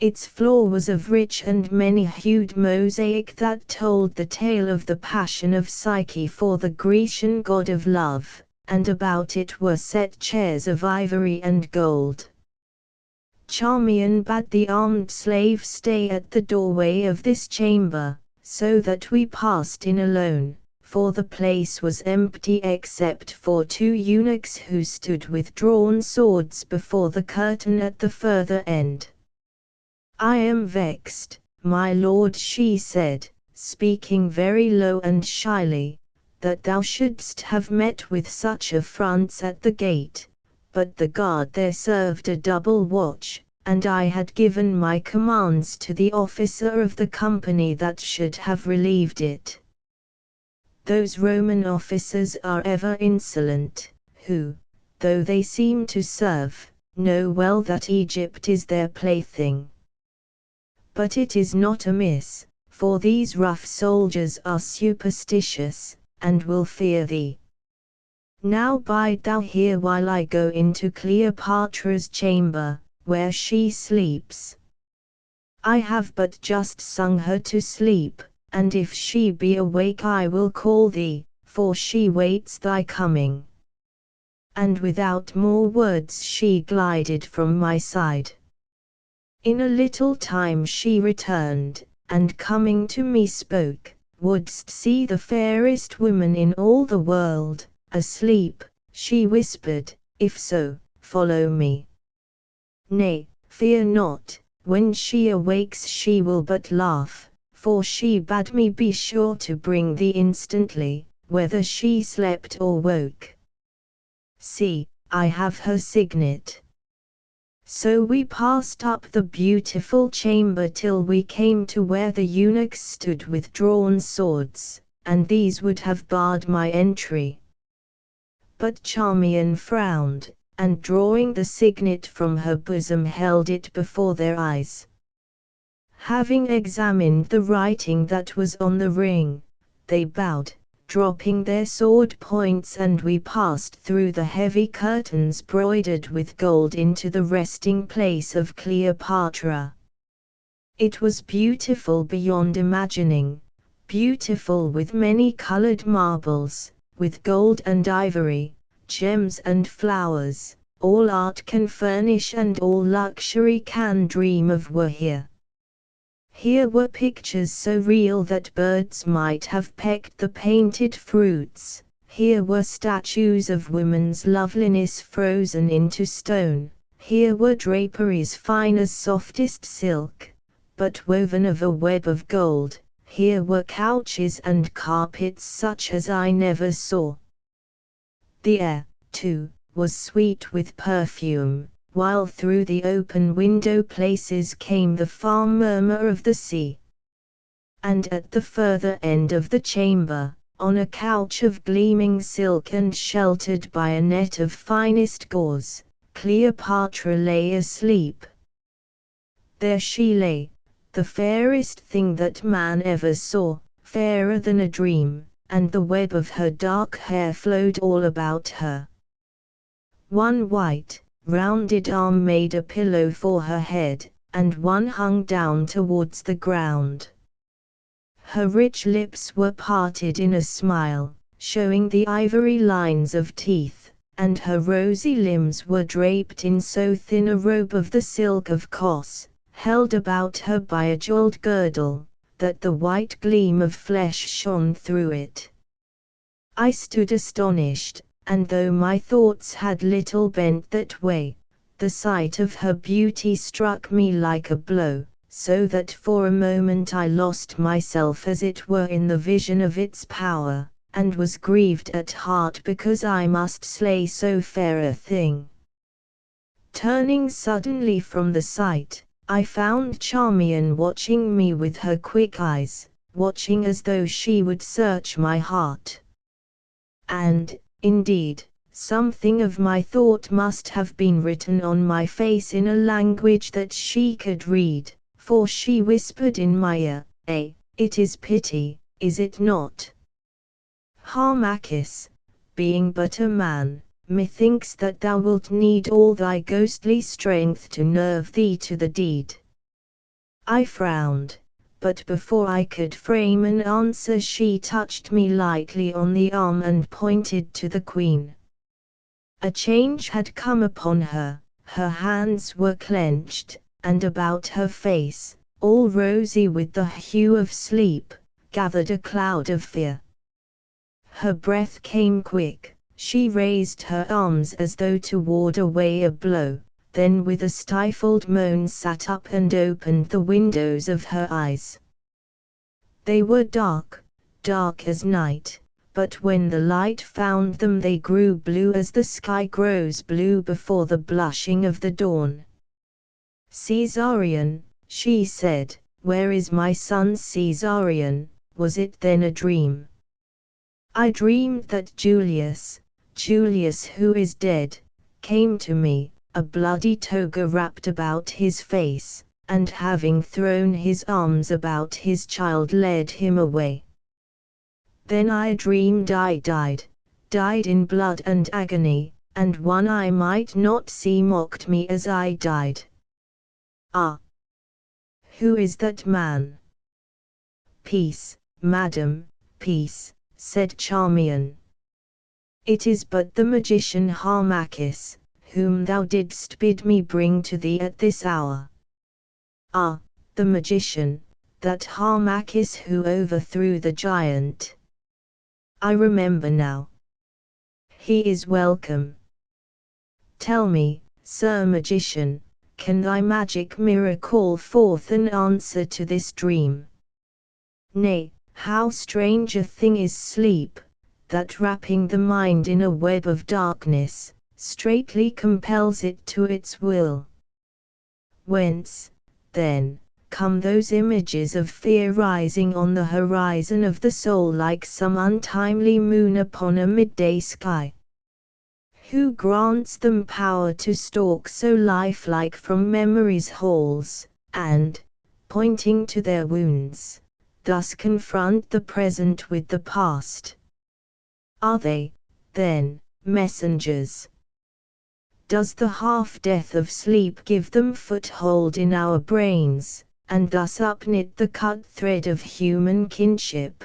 [SPEAKER 1] Its floor was of rich and many-hued mosaic that told the tale of the passion of Psyche for the Grecian god of love, and about it were set chairs of ivory and gold. Charmian bade the armed slave stay at the doorway of this chamber, so that we passed in alone, for the place was empty except for 2 eunuchs who stood with drawn swords before the curtain at the further end. I am vexed, my lord, she said, speaking very low and shyly, that thou shouldst have met with such affronts at the gate, but the guard there served a double watch, and I had given my commands to the officer of the company that should have relieved it. Those Roman officers are ever insolent, who, though they seem to serve, know well that Egypt is their plaything. But it is not amiss, for these rough soldiers are superstitious, and will fear thee. Now bide thou here while I go into Cleopatra's chamber, where she sleeps. I have but just sung her to sleep, and if she be awake I will call thee, for she waits thy coming. And without more words she glided from my side. In a little time she returned, and coming to me spoke, "Wouldst see the fairest woman in all the world, asleep?" she whispered, "if so, follow me. Nay, fear not, when she awakes she will but laugh, for she bade me be sure to bring thee instantly, whether she slept or woke. See, I have her signet." So we passed up the beautiful chamber till we came to where the eunuchs stood with drawn swords, and these would have barred my entry. But Charmian frowned, and drawing the signet from her bosom held it before their eyes. Having examined the writing that was on the ring, they bowed, dropping their sword points, and we passed through the heavy curtains broidered with gold into the resting place of Cleopatra. It was beautiful beyond imagining, beautiful with many-colored marbles, with gold and ivory, gems and flowers, all art can furnish and all luxury can dream of were here. Here were pictures so real that birds might have pecked the painted fruits, here were statues of women's loveliness frozen into stone, here were draperies fine as softest silk, but woven of a web of gold, here were couches and carpets such as I never saw. The air, too, was sweet with perfume, while through the open window places came the far murmur of the sea. And at the further end of the chamber, on a couch of gleaming silk and sheltered by a net of finest gauze, Cleopatra lay asleep. There she lay, the fairest thing that man ever saw, fairer than a dream, and the web of her dark hair flowed all about her. One white, rounded arm made a pillow for her head, and one hung down towards the ground. Her rich lips were parted in a smile, showing the ivory lines of teeth, and her rosy limbs were draped in so thin a robe of the silk of Kos, held about her by a jeweled girdle, that the white gleam of flesh shone through it. I stood astonished, and though my thoughts had little bent that way, the sight of her beauty struck me like a blow, so that for a moment I lost myself as it were in the vision of its power, and was grieved at heart because I must slay so fair a thing. Turning suddenly from the sight, I found Charmian watching me with her quick eyes, watching as though she would search my heart. And, indeed, something of my thought must have been written on my face in a language that she could read, for she whispered in my ear, "It is pity, is it not? Harmachis, being but a man, methinks that thou wilt need all thy ghostly strength to nerve thee to the deed." I frowned, but before I could frame an answer she touched me lightly on the arm and pointed to the queen. A change had come upon her, her hands were clenched, and about her face, all rosy with the hue of sleep, gathered a cloud of fear. Her breath came quick, she raised her arms as though to ward away a blow, then with a stifled moan sat up and opened the windows of her eyes. They were dark, dark as night, but when the light found them they grew blue as the sky grows blue before the blushing of the dawn. "Caesarion," she said, "where is my son Caesarion? Was it then a dream? I dreamed that Julius who is dead, came to me, a bloody toga wrapped about his face, and having thrown his arms about his child led him away. Then I dreamed I died in blood and agony, and one I might not see mocked me as I died. Ah! Who is that man?" "Peace, madam, peace," said Charmian. "It is but the magician Harmachis, whom thou didst bid me bring to thee at this hour." "Ah, the magician, that Harmachis who overthrew the giant. I remember now. He is welcome. Tell me, Sir Magician, can thy magic mirror call forth an answer to this dream? Nay, how strange a thing is sleep, that wrapping the mind in a web of darkness, straitly compels it to its will. Whence, then, come those images of fear rising on the horizon of the soul like some untimely moon upon a midday sky? Who grants them power to stalk so lifelike from memory's halls, and, pointing to their wounds, thus confront the present with the past? Are they, then, messengers? Does the half-death of sleep give them foothold in our brains, and thus upknit the cut thread of human kinship?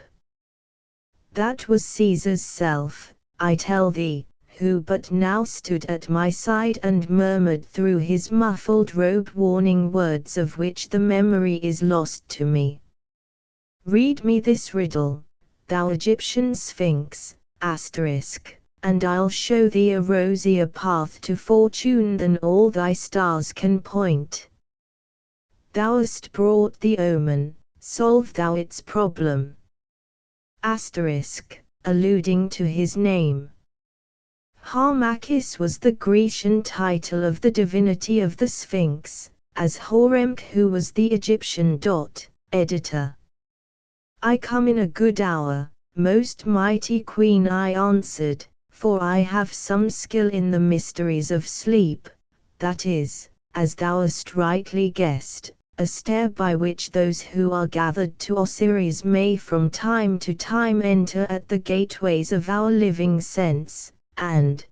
[SPEAKER 1] That was Caesar's self, I tell thee, who but now stood at my side and murmured through his muffled robe warning words of which the memory is lost to me. Read me this riddle, thou Egyptian Sphinx, and I'll show thee a rosier path to fortune than all thy stars can point. Thou hast brought the omen, solve thou its problem. Alluding to his name. Harmachis was the Grecian title of the divinity of the Sphinx, as Horemheb was the Egyptian. Editor. I come in a good hour, most mighty queen, I answered, for I have some skill in the mysteries of sleep, that is, as thou hast rightly guessed, a stair by which those who are gathered to Osiris may from time to time enter at the gateways of our living sense, and,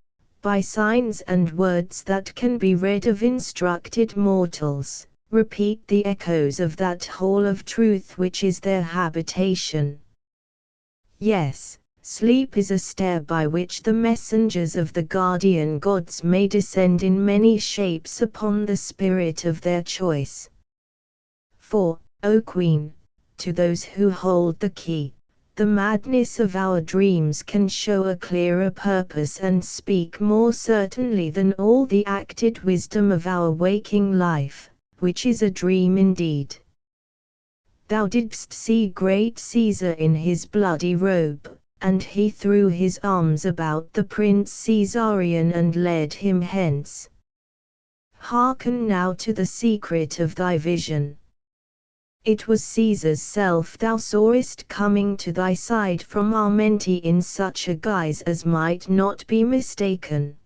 [SPEAKER 1] by signs and words that can be read of instructed mortals, repeat the echoes of that hall of truth which is their habitation. Yes, sleep is a stair by which the messengers of the guardian gods may descend in many shapes upon the spirit of their choice. For, O Queen, to those who hold the key, the madness of our dreams can show a clearer purpose and speak more certainly than all the acted wisdom of our waking life, which is a dream indeed. Thou didst see great Caesar in his bloody robe, and he threw his arms about the Prince Caesarion and led him hence. Hearken now to the secret of thy vision. It was Caesar's self thou sawest coming to thy side from Armente in such a guise as might not be mistaken.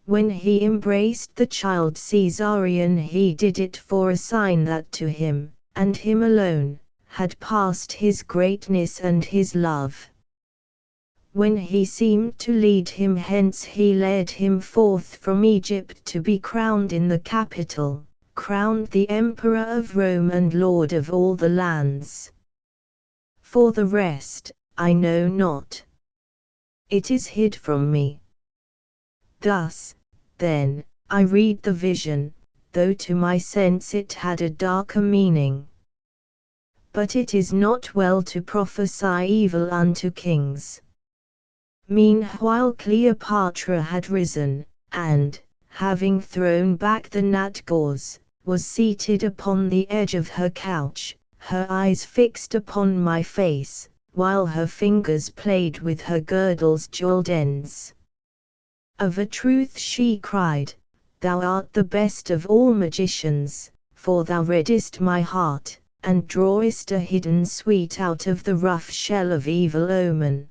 [SPEAKER 1] When he embraced the child Caesarion he did it for a sign that to him, and him alone, had passed his greatness and his love. When he seemed to lead him hence he led him forth from Egypt to be crowned in the capital, crowned the Emperor of Rome and Lord of all the lands. For the rest, I know not. It is hid from me. Thus, then, I read the vision, though to my sense it had a darker meaning. But it is not well to prophesy evil unto kings. Meanwhile Cleopatra had risen, and, having thrown back the gnat gauze, was seated upon the edge of her couch, her eyes fixed upon my face, while her fingers played with her girdle's jeweled ends. Of a truth she cried, Thou art the best of all magicians, for thou readest my heart, and drawest a hidden sweet out of the rough shell of evil omen.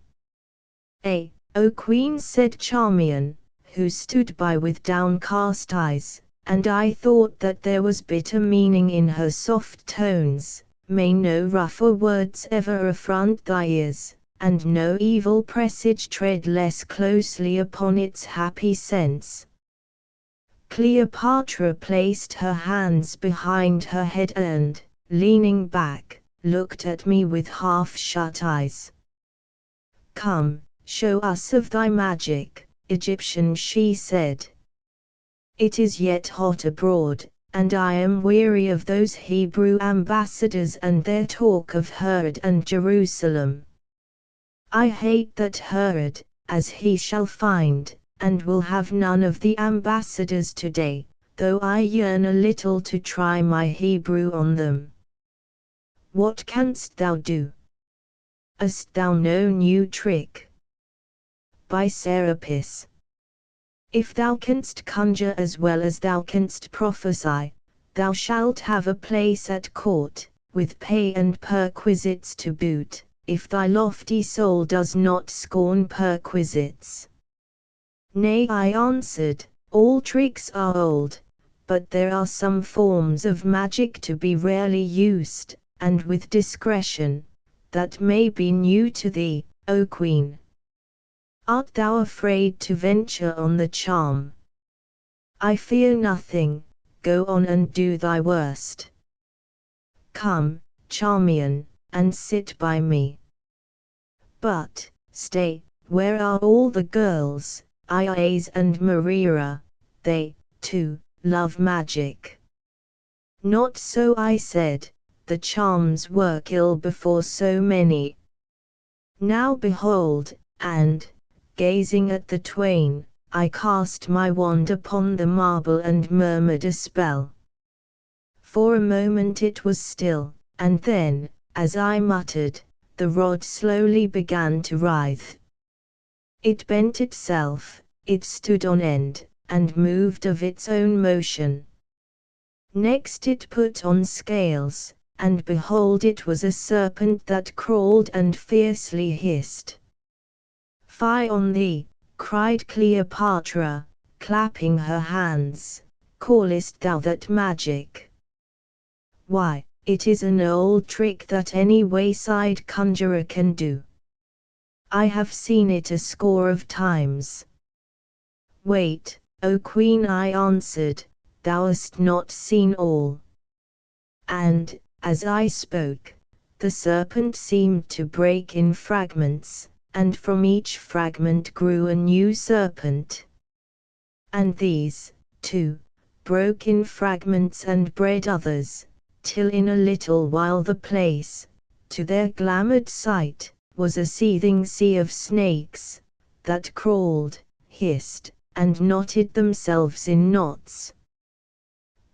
[SPEAKER 1] O Queen, said Charmian, who stood by with downcast eyes, and I thought that there was bitter meaning in her soft tones, may no rougher words ever affront thy ears, and no evil presage tread less closely upon its happy sense. Cleopatra placed her hands behind her head and, leaning back, looked at me with half-shut eyes. Come, show us of thy magic, Egyptian, she said. It is yet hot abroad, and I am weary of those Hebrew ambassadors and their talk of Herod and Jerusalem. I hate that Herod, as he shall find, and will have none of the ambassadors today, though I yearn a little to try my Hebrew on them. What canst thou do? Hast thou no new trick? By Serapis. If thou canst conjure as well as thou canst prophesy, thou shalt have a place at court, with pay and perquisites to boot, if thy lofty soul does not scorn perquisites. Nay, I answered, all tricks are old, but there are some forms of magic to be rarely used, and with discretion, that may be new to thee, O Queen. Art thou afraid to venture on the charm? I fear nothing, go on and do thy worst. Come, Charmian, and sit by me. But, stay, where are all the girls, Iais and Maria? They, too, love magic. Not so, I said, the charms work ill before so many. Now behold, and, gazing at the twain, I cast my wand upon the marble and murmured a spell. For a moment it was still, and then, as I muttered, the rod slowly began to writhe. It bent itself, it stood on end, and moved of its own motion. Next it put on scales, and behold, it was a serpent that crawled and fiercely hissed. Fie on thee, cried Cleopatra, clapping her hands, callest thou that magic? Why, it is an old trick that any wayside conjurer can do. I have seen it a score of times. Wait, O Queen, I answered, thou hast not seen all. And, as I spoke, the serpent seemed to break in fragments, and from each fragment grew a new serpent. And these, too, broke in fragments and bred others, till in a little while the place, to their glamoured sight, was a seething sea of snakes, that crawled, hissed, and knotted themselves in knots.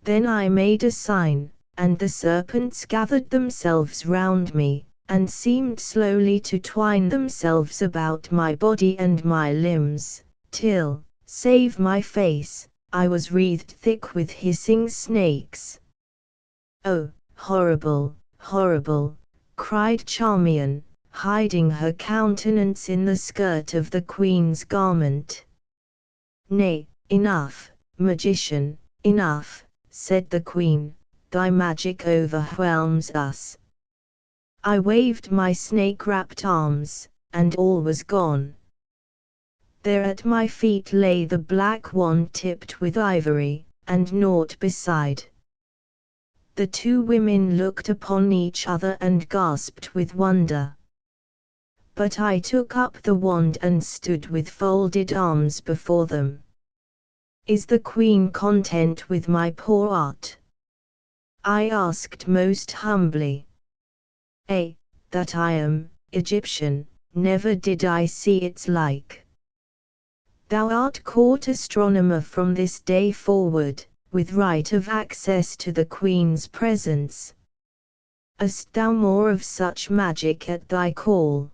[SPEAKER 1] Then I made a sign, and the serpents gathered themselves round me, and seemed slowly to twine themselves about my body and my limbs, till, save my face, I was wreathed thick with hissing snakes. "Oh, horrible, horrible!" cried Charmian, hiding her countenance in the skirt of the Queen's garment. "Nay, enough, magician, enough," said the Queen, "thy magic overwhelms us." I waved my snake-wrapped arms, and all was gone. There at my feet lay the black wand tipped with ivory, and naught beside. The two women looked upon each other and gasped with wonder. But I took up the wand and stood with folded arms before them. "Is the Queen content with my poor art?" I asked most humbly. That I am Egyptian, never did I see its like. Thou art court astronomer from this day forward, with right of access to the Queen's presence. Hast thou more of such magic at thy call?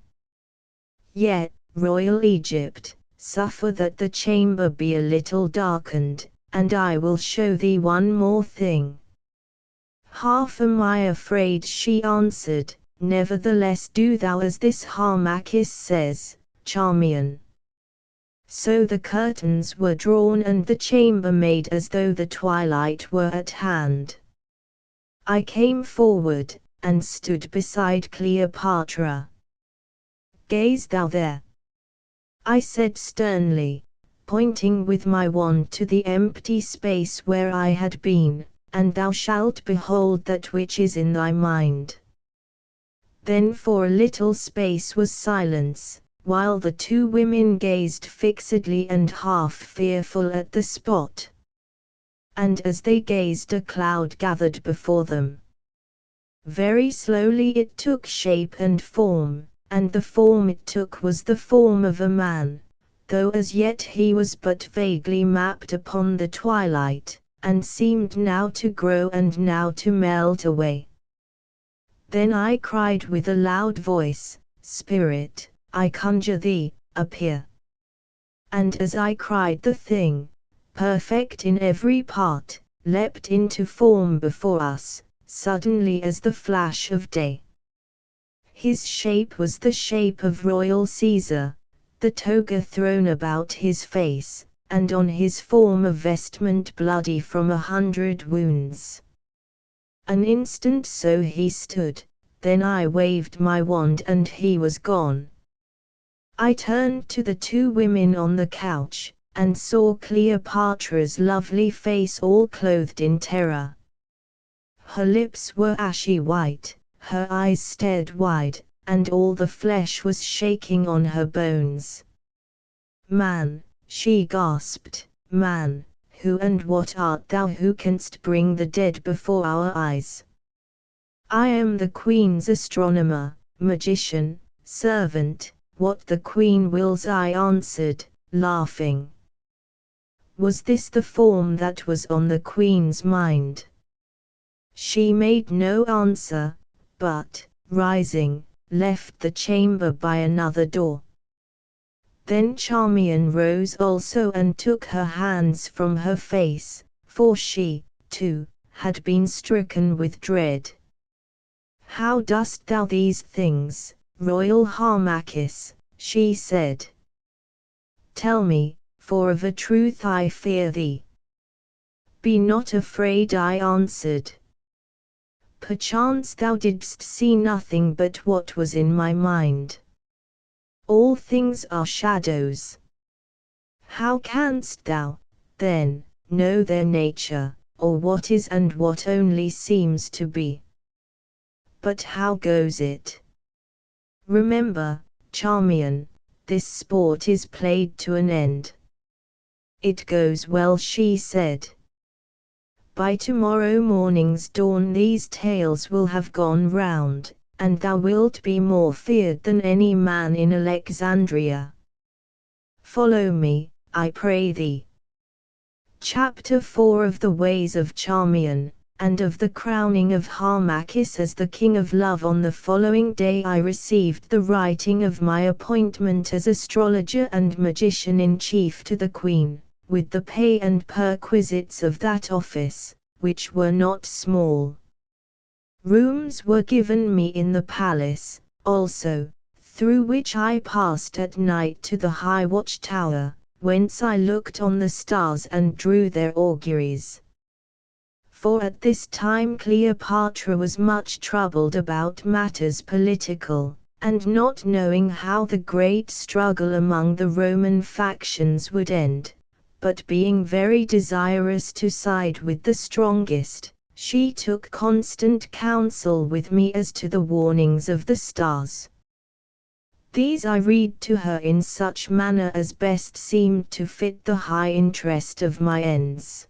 [SPEAKER 1] Yet, royal Egypt, suffer that the chamber be a little darkened, and I will show thee one more thing. Half am I afraid, she answered, nevertheless do thou as this Harmachis says, Charmian. So the curtains were drawn and the chamber made as though the twilight were at hand. I came forward, and stood beside Cleopatra. "Gaze thou there," I said sternly, pointing with my wand to the empty space where I had been, "and thou shalt behold that which is in thy mind." Then for a little space was silence, while the two women gazed fixedly and half fearful at the spot. And as they gazed a cloud gathered before them. Very slowly it took shape and form, and the form it took was the form of a man, though as yet he was but vaguely mapped upon the twilight, and seemed now to grow and now to melt away. Then I cried with a loud voice, "Spirit, I conjure thee, appear." And as I cried the thing, perfect in every part, leapt into form before us, suddenly as the flash of day. His shape was the shape of royal Caesar, the toga thrown about his face, and on his form a vestment bloody from 100 wounds. An instant so he stood, then I waved my wand and he was gone. I turned to the two women on the couch, and saw Cleopatra's lovely face all clothed in terror. Her lips were ashy white, her eyes stared wide, and all the flesh was shaking on her bones. "Man," she gasped, "man, who and what art thou who canst bring the dead before our eyes?" "I am the Queen's astronomer, magician, servant, what the Queen wills," I answered, laughing. Was this the form that was on the Queen's mind? She made no answer, but, rising, left the chamber by another door. Then Charmian rose also and took her hands from her face, for she, too, had been stricken with dread. "How dost thou these things, royal Harmachis?" she said. "Tell me, for of a truth I fear thee." "Be not afraid," I answered. perchance thou didst see nothing but what was in my mind. All things are shadows. How canst thou, then, know their nature, or what is and what only seems to be? But how goes it? Remember, Charmian, this sport is played to an end. It goes well, she said. By tomorrow morning's dawn these tales will have gone round, and thou wilt be more feared than any man in Alexandria. Follow me, I pray thee. Chapter 4 of the Ways of Charmian, and of the crowning of Harmachis as the King of Love. On the following day I received the writing of my appointment as astrologer and magician-in-chief to the Queen, with the pay and perquisites of that office, which were not small. Rooms were given me in the palace, also, through which I passed at night to the high watchtower, whence I looked on the stars and drew their auguries. For at this time Cleopatra was much troubled about matters political, and not knowing how the great struggle among the Roman factions would end, but being very desirous to side with the strongest, she took constant counsel with me as to the warnings of the stars. These I read to her in such manner as best seemed to fit the high interest of my ends.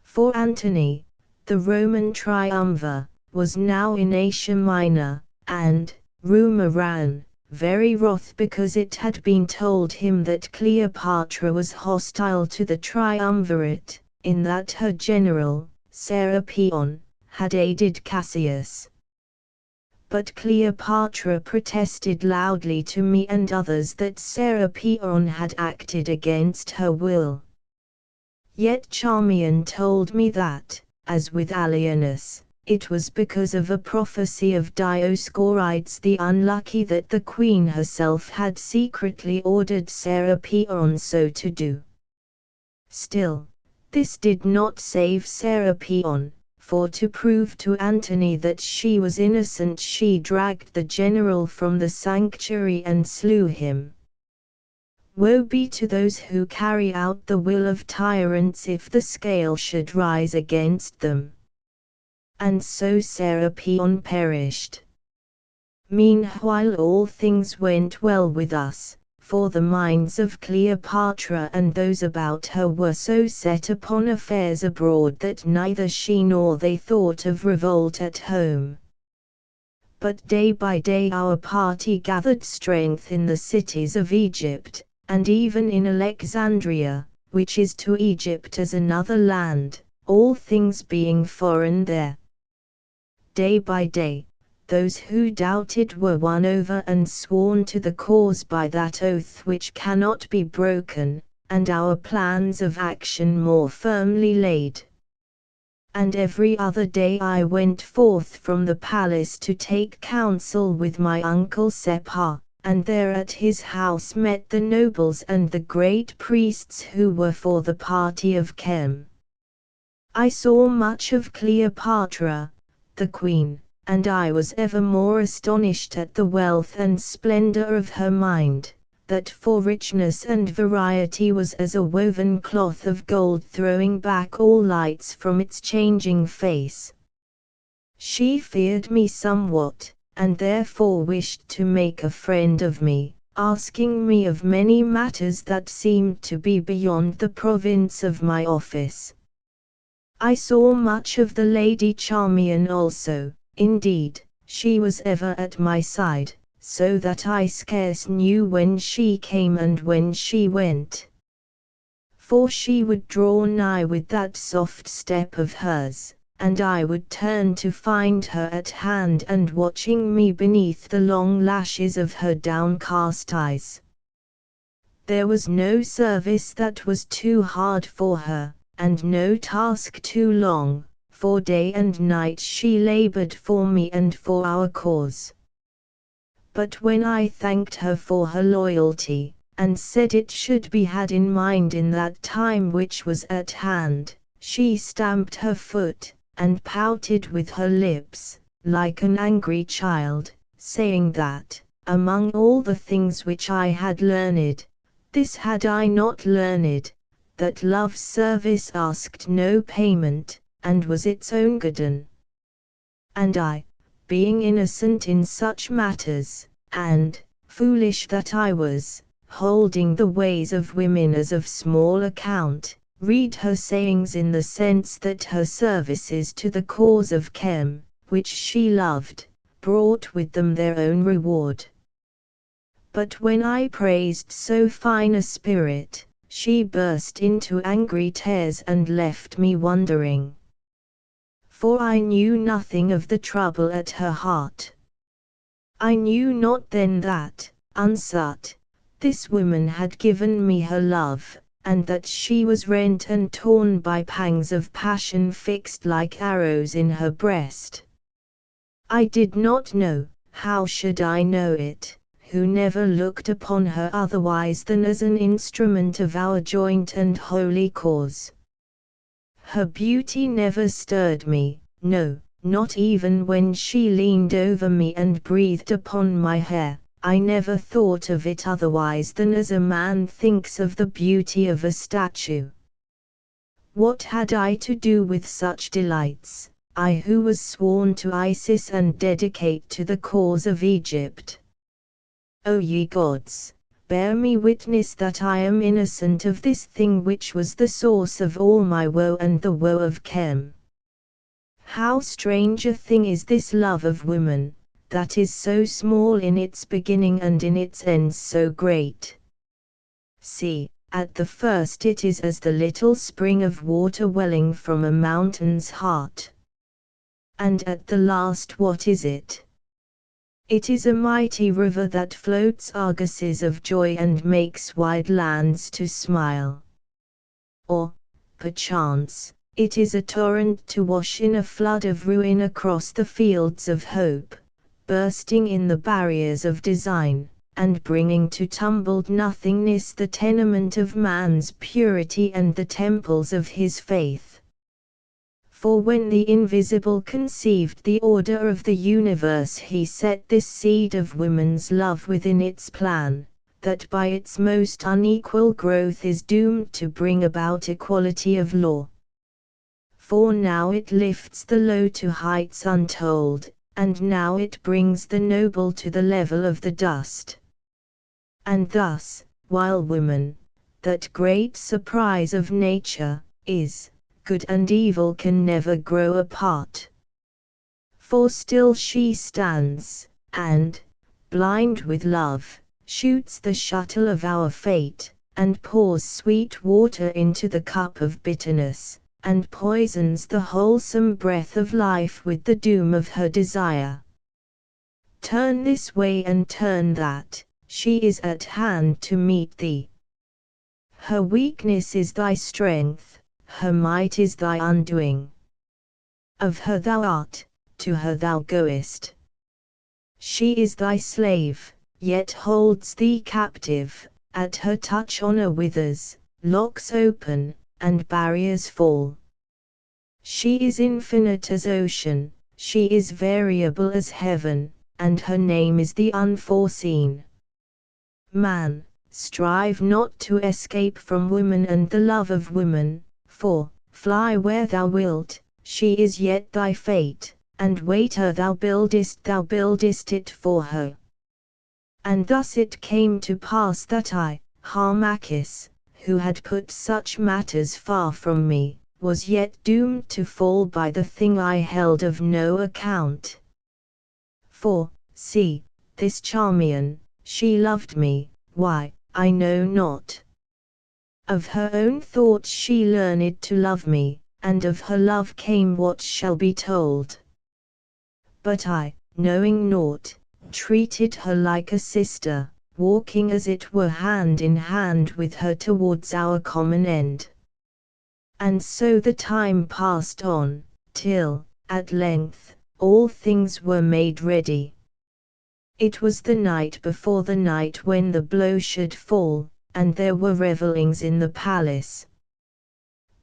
[SPEAKER 1] For Antony, the Roman triumvir, was now in Asia Minor, and, rumor ran, very wroth because it had been told him that Cleopatra was hostile to the triumvirate, in that her general, Serapion, had aided Cassius. But Cleopatra protested loudly to me and others that Serapion had acted against her will. Yet Charmian told me that, as with Alienus, it was because of a prophecy of Dioscorides the Unlucky that the Queen herself had secretly ordered Serapion so to do. Still, this did not save Serapion, for to prove to Antony that she was innocent she dragged the general from the sanctuary and slew him. Woe be to those who carry out the will of tyrants if the scale should rise against them. And so Serapion perished. Meanwhile all things went well with us, for the minds of Cleopatra and those about her were so set upon affairs abroad that neither she nor they thought of revolt at home. But day by day our party gathered strength in the cities of Egypt, and even in Alexandria, which is to Egypt as another land, all things being foreign there. Day by day, those who doubted were won over and sworn to the cause by that oath which cannot be broken, and our plans of action more firmly laid. And every other day I went forth from the palace to take counsel with my uncle Sepha, and there at his house met the nobles and the great priests who were for the party of Chem. I saw much of Cleopatra, the queen, and I was ever more astonished at the wealth and splendor of her mind, that for richness and variety was as a woven cloth of gold throwing back all lights from its changing face. She feared me somewhat, and therefore wished to make a friend of me, asking me of many matters that seemed to be beyond the province of my office. I saw much of the Lady Charmian also. Indeed, she was ever at my side, so that I scarce knew when she came and when she went. For she would draw nigh with that soft step of hers, and I would turn to find her at hand and watching me beneath the long lashes of her downcast eyes. There was no service that was too hard for her, and no task too long, for day and night she labored for me and for our cause. But when I thanked her for her loyalty, and said it should be had in mind in that time which was at hand, she stamped her foot, and pouted with her lips, like an angry child, saying that, among all the things which I had learned, this had I not learned, that love's service asked no payment, and was its own guerdon. And I, being innocent in such matters, and, foolish that I was, holding the ways of women as of small account, read her sayings in the sense that her services to the cause of Chem, which she loved, brought with them their own reward. But when I praised so fine a spirit, she burst into angry tears and left me wondering. For I knew nothing of the trouble at her heart. I knew not then that, unsought, this woman had given me her love, and that she was rent and torn by pangs of passion fixed like arrows in her breast. I did not know, how should I know it, who never looked upon her otherwise than as an instrument of our joint and holy cause. Her beauty never stirred me, no, not even when she leaned over me and breathed upon my hair. I never thought of it otherwise than as a man thinks of the beauty of a statue. What had I to do with such delights, I who was sworn to Isis and dedicate to the cause of Egypt? O ye gods, bear me witness that I am innocent of this thing which was the source of all my woe and the woe of Chem. How strange a thing is this love of women, that is so small in its beginning and in its end so great. See, at the first it is as the little spring of water welling from a mountain's heart. And at the last what is it? It is a mighty river that floats argosies of joy and makes wide lands to smile. Or, perchance, it is a torrent to wash in a flood of ruin across the fields of hope, bursting in the barriers of design, and bringing to tumbled nothingness the tenement of man's purity and the temples of his faith. For when the Invisible conceived the order of the universe, he set this seed of woman's love within its plan, that by its most unequal growth is doomed to bring about equality of law. For now it lifts the low to heights untold, and now it brings the noble to the level of the dust. And thus, while woman, that great surprise of nature, is, good and evil can never grow apart. For still she stands, and, blind with love, shoots the shuttle of our fate, and pours sweet water into the cup of bitterness, and poisons the wholesome breath of life with the doom of her desire. Turn this way and turn that, she is at hand to meet thee. Her weakness is thy strength, her might is thy undoing. Of her thou art, to her thou goest. She is thy slave, yet holds thee captive, at her touch honor withers, locks open, and barriers fall. She is infinite as ocean, she is variable as heaven, and her name is the unforeseen. Man, strive not to escape from woman and the love of woman, for, fly where thou wilt, she is yet thy fate, and whate'er thou buildest it for her. And thus it came to pass that I, Harmachis, who had put such matters far from me, was yet doomed to fall by the thing I held of no account. For, see, this Charmian, she loved me, why, I know not. Of her own thoughts she learned to love me, and of her love came what shall be told. But I, knowing naught, treated her like a sister, walking as it were hand in hand with her towards our common end. And so the time passed on, till, at length, all things were made ready. It was the night before the night when the blow should fall, and there were revellings in the palace.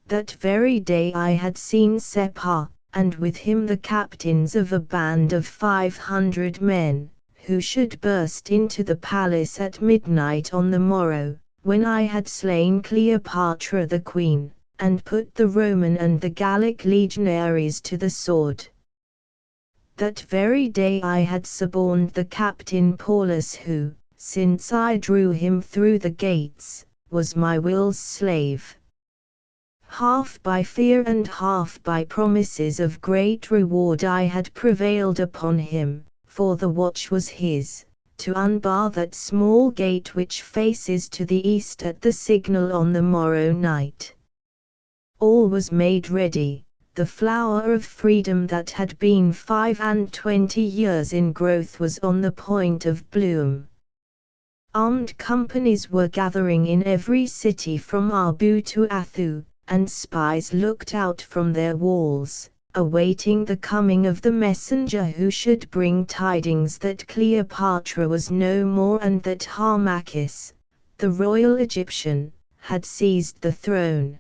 [SPEAKER 1] That very day I had seen Sepah, and with him the captains of a band of 500 men, who should burst into the palace at midnight on the morrow, when I had slain Cleopatra the queen, and put the Roman and the Gallic legionaries to the sword. That very day I had suborned the captain Paulus who, since I drew him through the gates, was my will's slave. Half by fear and half by promises of great reward I had prevailed upon him, for the watch was his, to unbar that small gate which faces to the east at the signal on the morrow night. All was made ready, the flower of freedom that had been 25 years in growth was on the point of bloom. Armed companies were gathering in every city from Abu to Athu, and spies looked out from their walls, awaiting the coming of the messenger who should bring tidings that Cleopatra was no more and that Harmachis, the royal Egyptian, had seized the throne.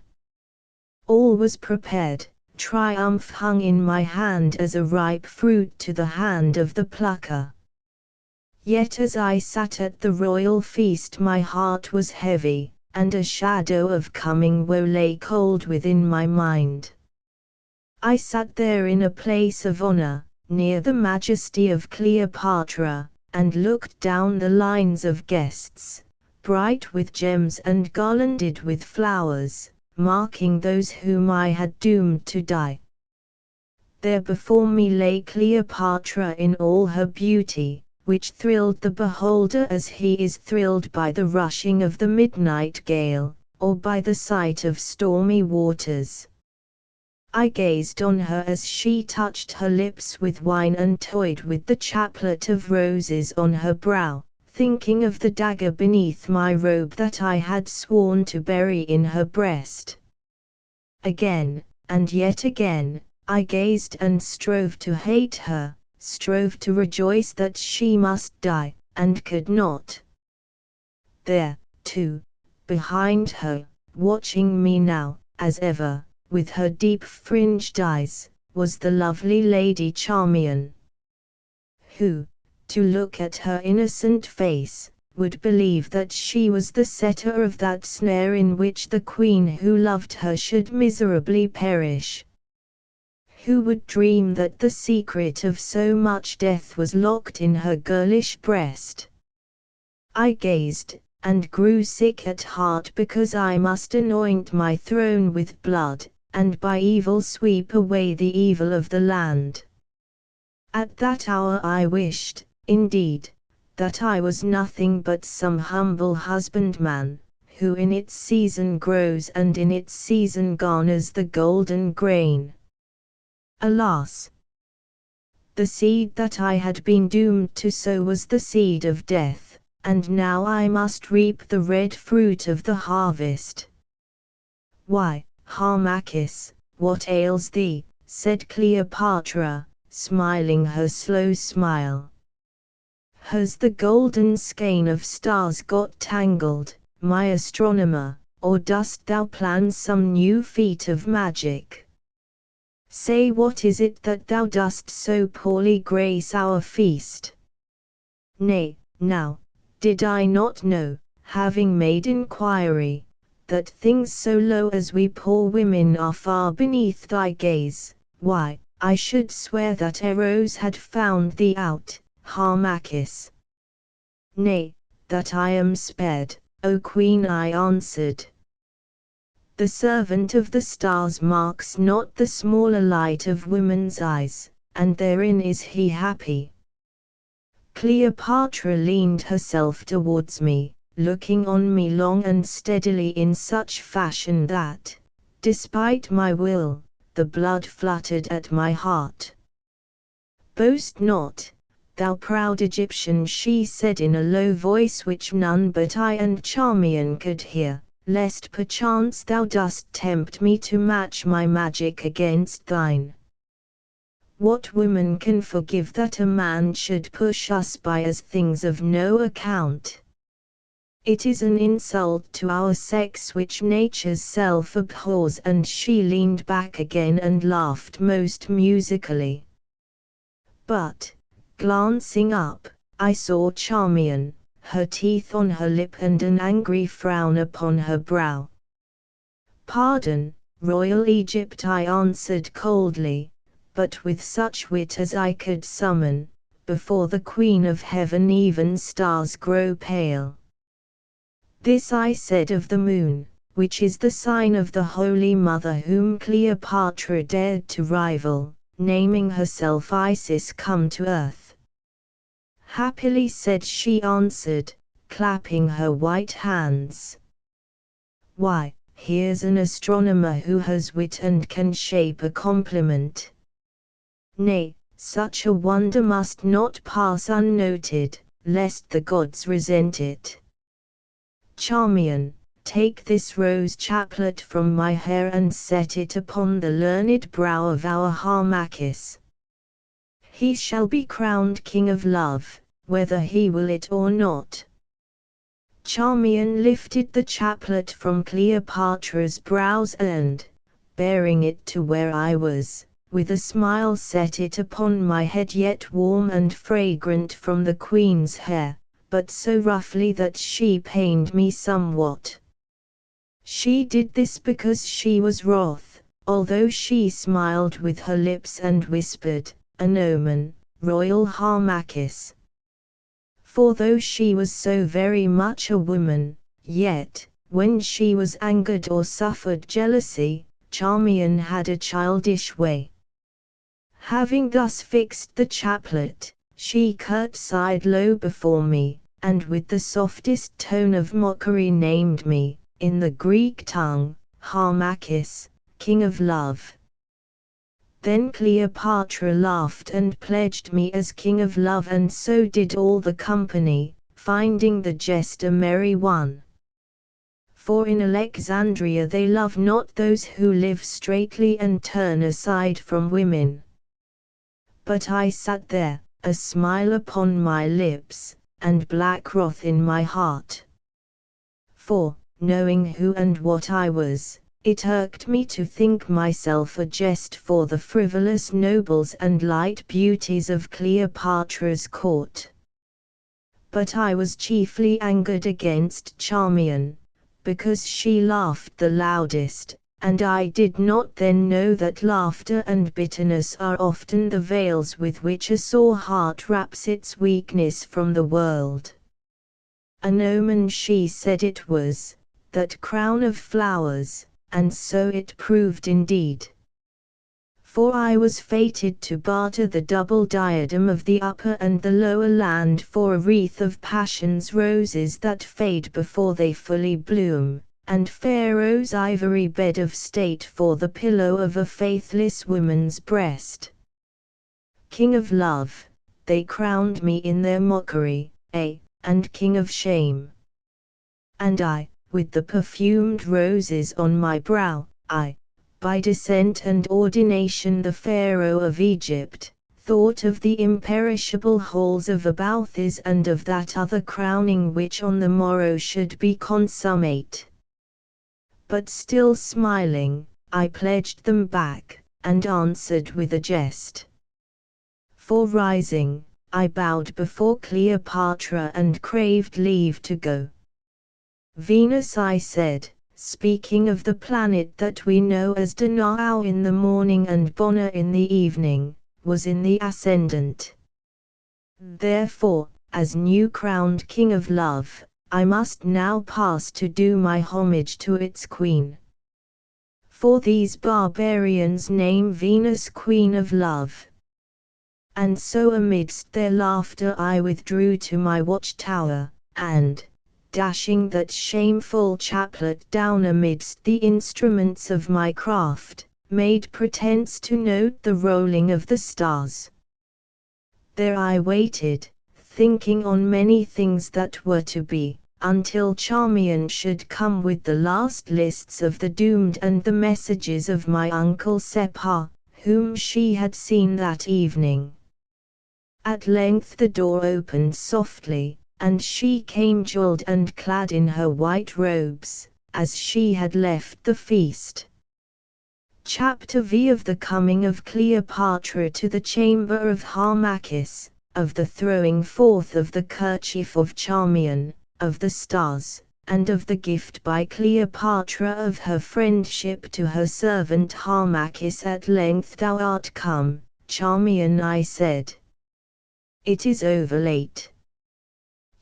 [SPEAKER 1] All was prepared, triumph hung in my hand as a ripe fruit to the hand of the plucker. Yet as I sat at the royal feast my heart was heavy, and a shadow of coming woe lay cold within my mind. I sat there in a place of honor, near the majesty of Cleopatra, and looked down the lines of guests, bright with gems and garlanded with flowers, marking those whom I had doomed to die. There before me lay Cleopatra in all her beauty, which thrilled the beholder as he is thrilled by the rushing of the midnight gale, or by the sight of stormy waters. I gazed on her as she touched her lips with wine and toyed with the chaplet of roses on her brow, thinking of the dagger beneath my robe that I had sworn to bury in her breast. Again, and yet again, I gazed and strove to hate her, strove to rejoice that she must die, and could not. There, too, behind her, watching me now, as ever, with her deep fringed eyes, was the lovely Lady Charmian, who, to look at her innocent face, would believe that she was the setter of that snare in which the queen who loved her should miserably perish. Who would dream that the secret of so much death was locked in her girlish breast? I gazed, and grew sick at heart because I must anoint my throne with blood, and by evil sweep away the evil of the land. At that hour I wished, indeed, that I was nothing but some humble husbandman, who in its season grows and in its season garners the golden grain. Alas! The seed that I had been doomed to sow was the seed of death, and now I must reap the red fruit of the harvest. "Why, Harmachis, what ails thee?" said Cleopatra, smiling her slow smile. "Has the golden skein of stars got tangled, my astronomer, or dost thou plan some new feat of magic? Say, what is it that thou dost so poorly grace our feast?" "Nay, now, did I not know, having made inquiry, that things so low as we poor women are far beneath thy gaze, why, I should swear that Eros had found thee out, Harmachis." "Nay, that I am spared, O Queen," I answered. "The servant of the stars marks not the smaller light of women's eyes, and therein is he happy." Cleopatra leaned herself towards me, looking on me long and steadily in such fashion that, despite my will, the blood fluttered at my heart. "Boast not, thou proud Egyptian," she said in a low voice which none but I and Charmian could hear, "lest perchance thou dost tempt me to match my magic against thine. What woman can forgive that a man should push us by as things of no account? It is an insult to our sex which nature's self abhors, and she leaned back again and laughed most musically. But, glancing up, I saw Charmian, her teeth on her lip and an angry frown upon her brow. "Pardon, Royal Egypt," I answered coldly, but with such wit as I could summon. "Before the Queen of Heaven even stars grow pale." This I said of the moon, which is the sign of the Holy Mother whom Cleopatra dared to rival, naming herself Isis come to earth. "Happily," said she answered, clapping her white hands. "Why, here's an astronomer who has wit and can shape a compliment. Nay, such a wonder must not pass unnoted, lest the gods resent it. Charmian, take this rose chaplet from my hair and set it upon the learned brow of our Harmachis. He shall be crowned King of Love, whether he will it or not." Charmian lifted the chaplet from Cleopatra's brows and, bearing it to where I was, with a smile set it upon my head, yet warm and fragrant from the Queen's hair, but so roughly that she pained me somewhat. She did this because she was wroth, although she smiled with her lips and whispered, "An omen, Royal Harmachis." For though she was so very much a woman, yet, when she was angered or suffered jealousy, Charmian had a childish way. Having thus fixed the chaplet, she curtsied low before me, and with the softest tone of mockery named me, in the Greek tongue, Harmachis, King of Love. Then Cleopatra laughed and pledged me as King of Love, and so did all the company, finding the jest a merry one. For in Alexandria they love not those who live straightly and turn aside from women. But I sat there, a smile upon my lips, and black wrath in my heart. For, knowing who and what I was, it irked me to think myself a jest for the frivolous nobles and light beauties of Cleopatra's court. But I was chiefly angered against Charmian, because she laughed the loudest, and I did not then know that laughter and bitterness are often the veils with which a sore heart wraps its weakness from the world. An omen she said it was, that crown of flowers, and so it proved indeed. For I was fated to barter the double diadem of the upper and the lower land for a wreath of passion's roses that fade before they fully bloom, and Pharaoh's ivory bed of state for the pillow of a faithless woman's breast. King of Love, they crowned me in their mockery, and King of Shame. And I, with the perfumed roses on my brow, by descent and ordination the Pharaoh of Egypt, thought of the imperishable halls of Abathis and of that other crowning which on the morrow should be consummate. But still smiling, I pledged them back, and answered with a jest. For rising, I bowed before Cleopatra and craved leave to go. "Venus," I said, speaking of the planet that we know as Danaau in the morning and Bona in the evening, was in the ascendant. Therefore, as new-crowned King of Love, I must now pass to do my homage to its queen. For these barbarians name Venus Queen of Love. And so amidst their laughter I withdrew to my watchtower, and, dashing that shameful chaplet down amidst the instruments of my craft, made pretence to note the rolling of the stars. There I waited, thinking on many things that were to be, until Charmian should come with the last lists of the doomed and the messages of my uncle Sepah, whom she had seen that evening. At length the door opened softly, and she came jeweled and clad in her white robes, as she had left the feast. Chapter V of the coming of Cleopatra to the chamber of Harmachis, of the throwing forth of the kerchief of Charmian, of the stars, and of the gift by Cleopatra of her friendship to her servant Harmachis. At length thou art come, Charmian, I said. It is over late.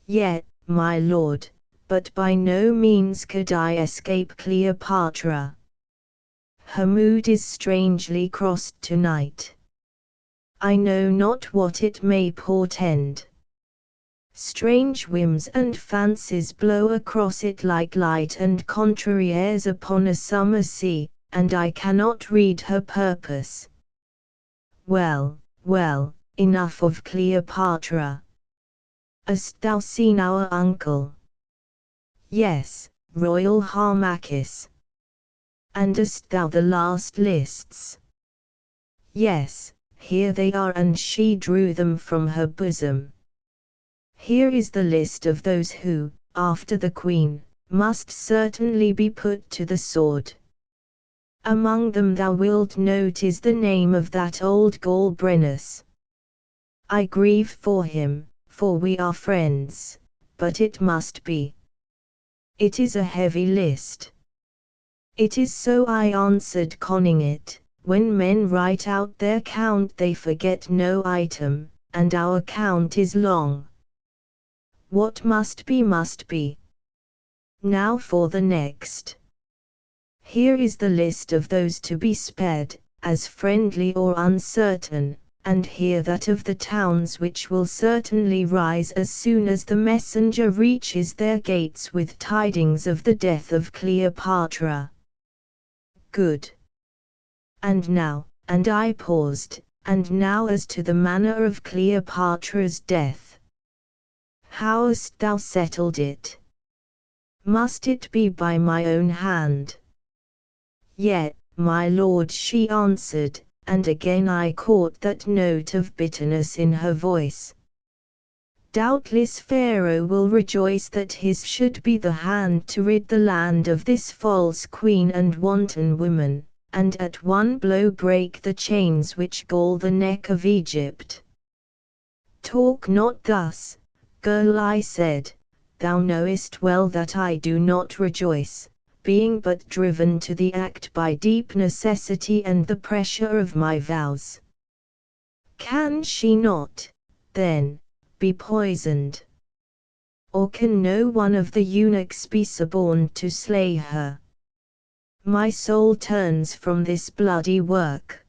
[SPEAKER 1] Yet, my lord, but by no means could I escape Cleopatra. Her mood is strangely crossed tonight. I know not what it may portend. Strange whims and fancies blow across it like light and contrary airs upon a summer sea, and I cannot read her purpose. Well, well, enough of Cleopatra. Hast thou seen our uncle? Yes, royal Harmachis. And hast thou the last lists? Yes, here they are, and she drew them from her bosom. Here is the list of those who, after the queen, must certainly be put to the sword. Among them thou wilt note is the name of that old Gaul Brennus. I grieve for him, for we are friends, but it must be. It is a heavy list. It is so, I answered, conning it. When men write out their count they forget no item, and our count is long. What must be must be. Now for the next. Here is the list of those to be spared, as friendly or uncertain, and here that of the towns which will certainly rise as soon as the messenger reaches their gates with tidings of the death of Cleopatra. Good. And now, and I paused, and now as to the manner of Cleopatra's death. How hast thou settled it? Must it be by my own hand? Yet, my lord, she answered, and again I caught that note of bitterness in her voice. Doubtless Pharaoh will rejoice that his should be the hand to rid the land of this false queen and wanton woman, and at one blow break the chains which gall the neck of Egypt. Talk not thus, girl, I said, thou knowest well that I do not rejoice, being but driven to the act by deep necessity and the pressure of my vows. Can she not, then, be poisoned? Or can no one of the eunuchs be suborned to slay her? My soul turns from this bloody work.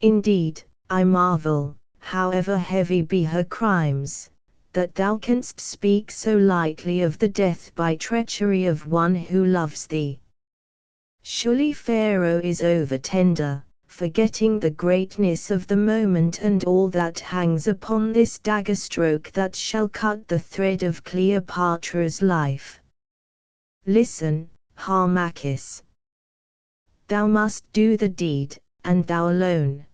[SPEAKER 1] Indeed, I marvel, however heavy be her crimes, that thou canst speak so lightly of the death by treachery of one who loves thee. Surely Pharaoh is over-tender, forgetting the greatness of the moment and all that hangs upon this dagger stroke that shall cut the thread of Cleopatra's life. Listen, Harmachis. Thou must do the deed, and thou alone.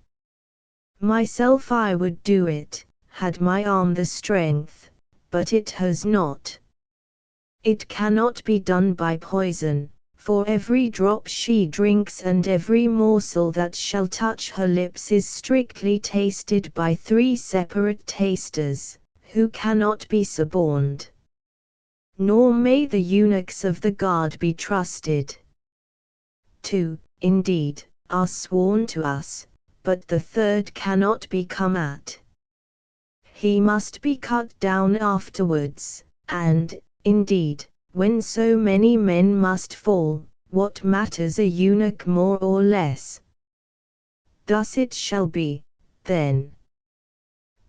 [SPEAKER 1] Myself I would do it, had my arm the strength, but it has not. It cannot be done by poison, for every drop she drinks and every morsel that shall touch her lips is strictly tasted by 3 separate tasters, who cannot be suborned. Nor may the eunuchs of the guard be trusted. 2, indeed, are sworn to us, but the 3rd cannot be come at. He must be cut down afterwards, and, indeed, when so many men must fall, what matters a eunuch more or less? Thus it shall be, then.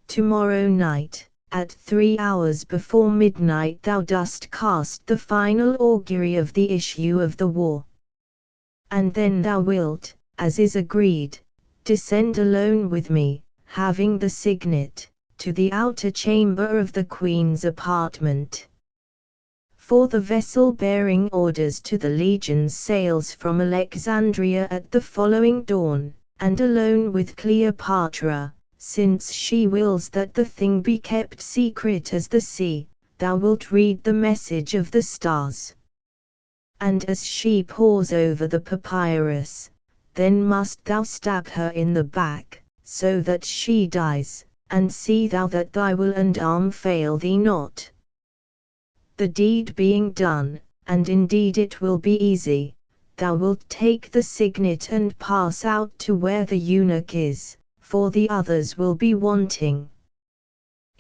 [SPEAKER 1] Tomorrow night, at 3 hours before midnight, thou dost cast the final augury of the issue of the war. And then thou wilt, as is agreed, descend alone with me, having the signet, to the outer chamber of the Queen's apartment. For the vessel bearing orders to the legions sails from Alexandria at the following dawn, and alone with Cleopatra, since she wills that the thing be kept secret as the sea, thou wilt read the message of the stars. And as she pores over the papyrus, then must thou stab her in the back, so that she dies, and see thou that thy will and arm fail thee not. The deed being done, and indeed it will be easy, thou wilt take the signet and pass out to where the eunuch is, for the others will be wanting.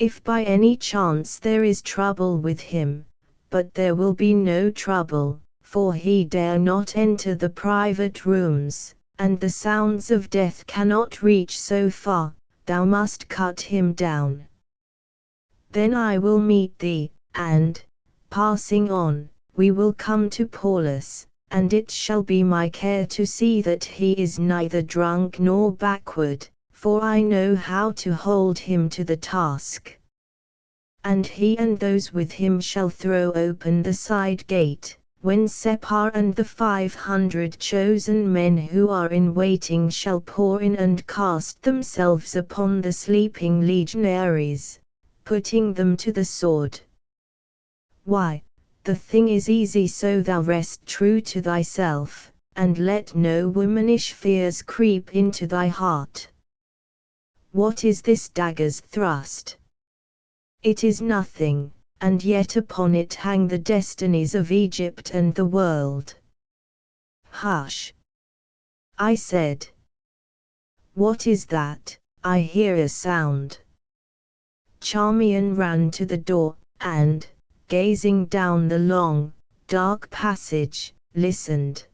[SPEAKER 1] If by any chance there is trouble with him, but there will be no trouble, for he dare not enter the private rooms, and the sounds of death cannot reach so far, thou must cut him down. Then I will meet thee, and, passing on, we will come to Paulus, and it shall be my care to see that he is neither drunk nor backward, for I know how to hold him to the task. And he and those with him shall throw open the side gate, when Separ and the 500 chosen men who are in waiting shall pour in and cast themselves upon the sleeping legionaries, putting them to the sword. Why, the thing is easy, so thou rest true to thyself, and let no womanish fears creep into thy heart. What is this dagger's thrust? It is nothing, and yet upon it hang the destinies of Egypt and the world. Hush! I said. What is that? I hear a sound. Charmian ran to the door, and, gazing down the long, dark passage, listened.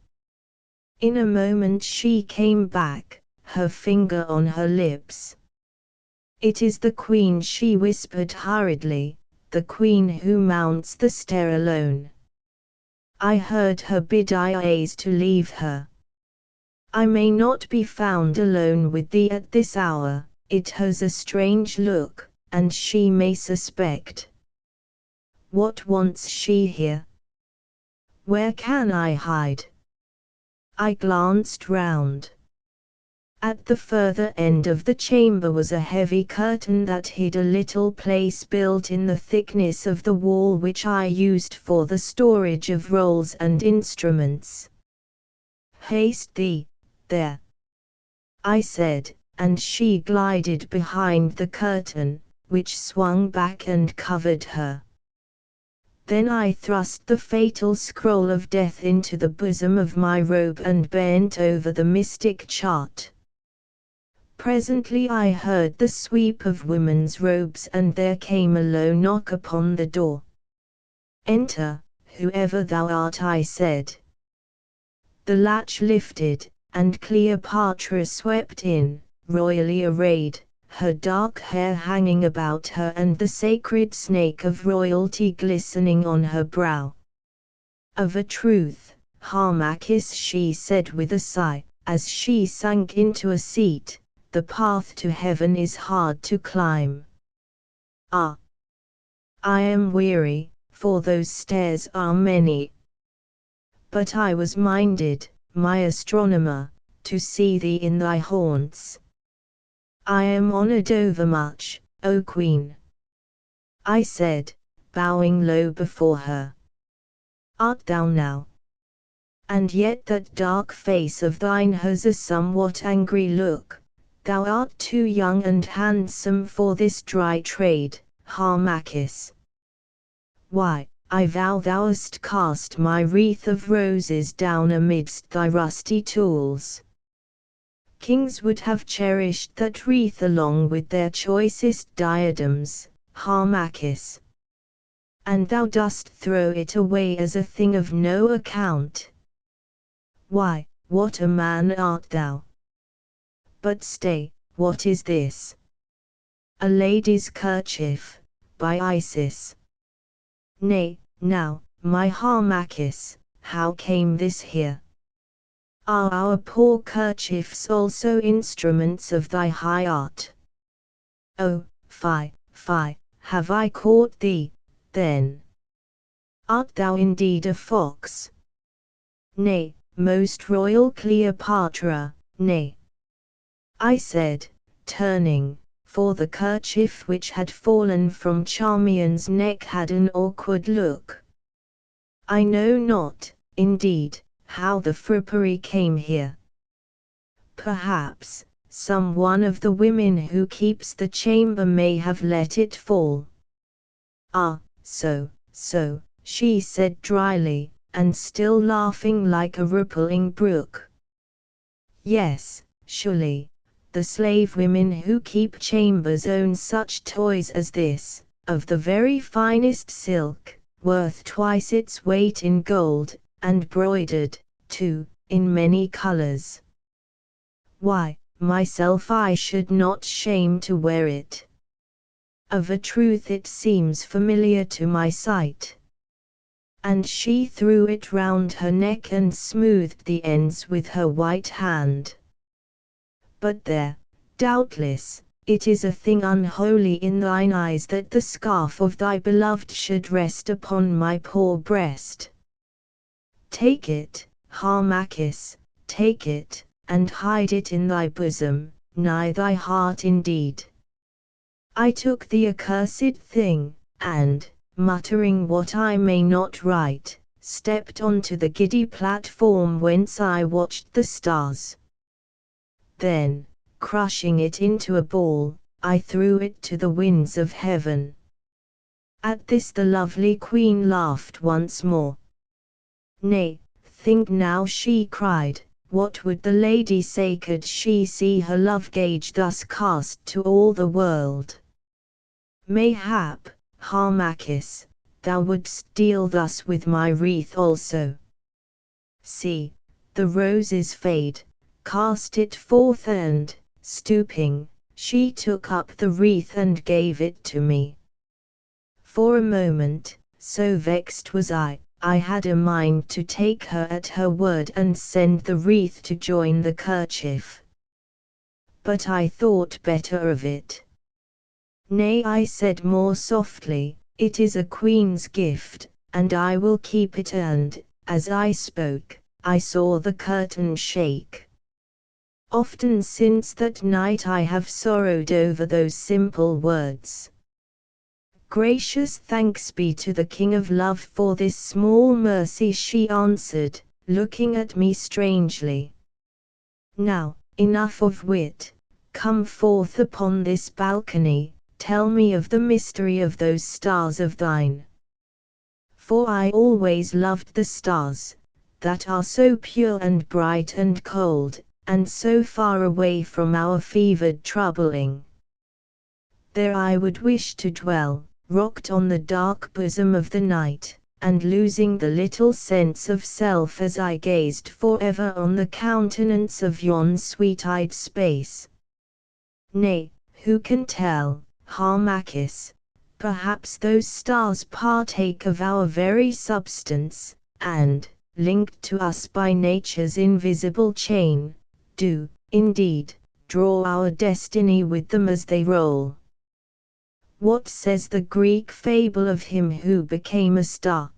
[SPEAKER 1] In a moment she came back, her finger on her lips. It is the queen, she whispered hurriedly, the queen who mounts the stair alone. I heard her bid Ias to leave her. I may not be found alone with thee at this hour, it has a strange look, and she may suspect. What wants she here? Where can I hide? I glanced round. At the further end of the chamber was a heavy curtain that hid a little place built in the thickness of the wall, which I used for the storage of rolls and instruments. Haste thee, there, I said, and she glided behind the curtain, which swung back and covered her. Then I thrust the fatal scroll of death into the bosom of my robe and bent over the mystic chart. Presently I heard the sweep of women's robes, and there came a low knock upon the door. Enter, whoever thou art, I said. The latch lifted, and Cleopatra swept in, royally arrayed, her dark hair hanging about her and the sacred snake of royalty glistening on her brow. Of a truth, Harmachis, she said with a sigh, as she sank into a seat, the path to heaven is hard to climb. Ah! I am weary, for those stairs are many. But I was minded, my astronomer, to see thee in thy haunts. I am honored overmuch, O Queen, I said, bowing low before her. Art thou now? And yet that dark face of thine has a somewhat angry look. Thou art too young and handsome for this dry trade, Harmachis. Why, I vow thou hast cast my wreath of roses down amidst thy rusty tools. Kings would have cherished that wreath along with their choicest diadems, Harmachis. And thou dost throw it away as a thing of no account. Why, what a man art thou! But stay, what is this? A lady's kerchief, by Isis. Nay, now, my Harmachis, how came this here? Are our poor kerchiefs also instruments of thy high art? Oh, fie, fie, have I caught thee, then? Art thou indeed a fox? Nay, most royal Cleopatra, nay, I said, turning, for the kerchief which had fallen from Charmian's neck had an awkward look. I know not, indeed, how the frippery came here. Perhaps some one of the women who keeps the chamber may have let it fall. Ah, so, she said dryly, and still laughing like a rippling brook. Yes, surely, the slave women who keep chambers own such toys as this, of the very finest silk, worth twice its weight in gold, and broidered, too, in many colors. Why, myself I should not shame to wear it. Of a truth it seems familiar to my sight. And she threw it round her neck and smoothed the ends with her white hand. But there, doubtless, it is a thing unholy in thine eyes that the scarf of thy beloved should rest upon my poor breast. Take it, Harmachis, take it, and hide it in thy bosom, nigh thy heart indeed. I took the accursed thing, and, muttering what I may not write, stepped onto the giddy platform whence I watched the stars. Then, crushing it into a ball, I threw it to the winds of heaven. At this the lovely queen laughed once more. Nay, think now, she cried, what would the lady say could she see her love gage thus cast to all the world? Mayhap, Harmachis, thou wouldst deal thus with my wreath also. See, the roses fade, cast it forth and, stooping, she took up the wreath and gave it to me. For a moment, so vexed was I had a mind to take her at her word and send the wreath to join the kerchief. But I thought better of it. Nay, I said more softly, it is a queen's gift, and I will keep it, and, as I spoke, I saw the curtain shake. Often since that night I have sorrowed over those simple words. Gracious thanks be to the King of Love for this small mercy, she answered, looking at me strangely. Now, enough of wit, come forth upon this balcony, tell me of the mystery of those stars of thine. For I always loved the stars, that are so pure and bright and cold, and so far away from our fevered troubling. There I would wish to dwell, rocked on the dark bosom of the night, and losing the little sense of self as I gazed forever on the countenance of yon sweet-eyed space. Nay, who can tell, Harmachis, perhaps those stars partake of our very substance, and, linked to us by nature's invisible chain, do, indeed, draw our destiny with them as they roll. What says the Greek fable of him who became a star?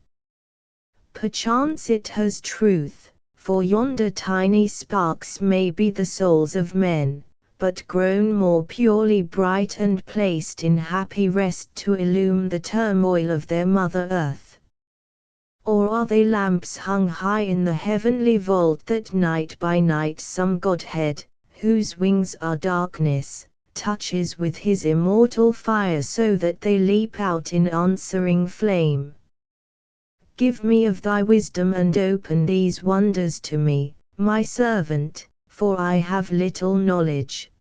[SPEAKER 1] Perchance it has truth, for yonder tiny sparks may be the souls of men, but grown more purely bright and placed in happy rest to illume the turmoil of their mother earth. Or are they lamps hung high in the heavenly vault that night by night some godhead, whose wings are darkness, touches with his immortal fire so that they leap out in answering flame? Give me of thy wisdom and open these wonders to me, my servant, for I have little knowledge.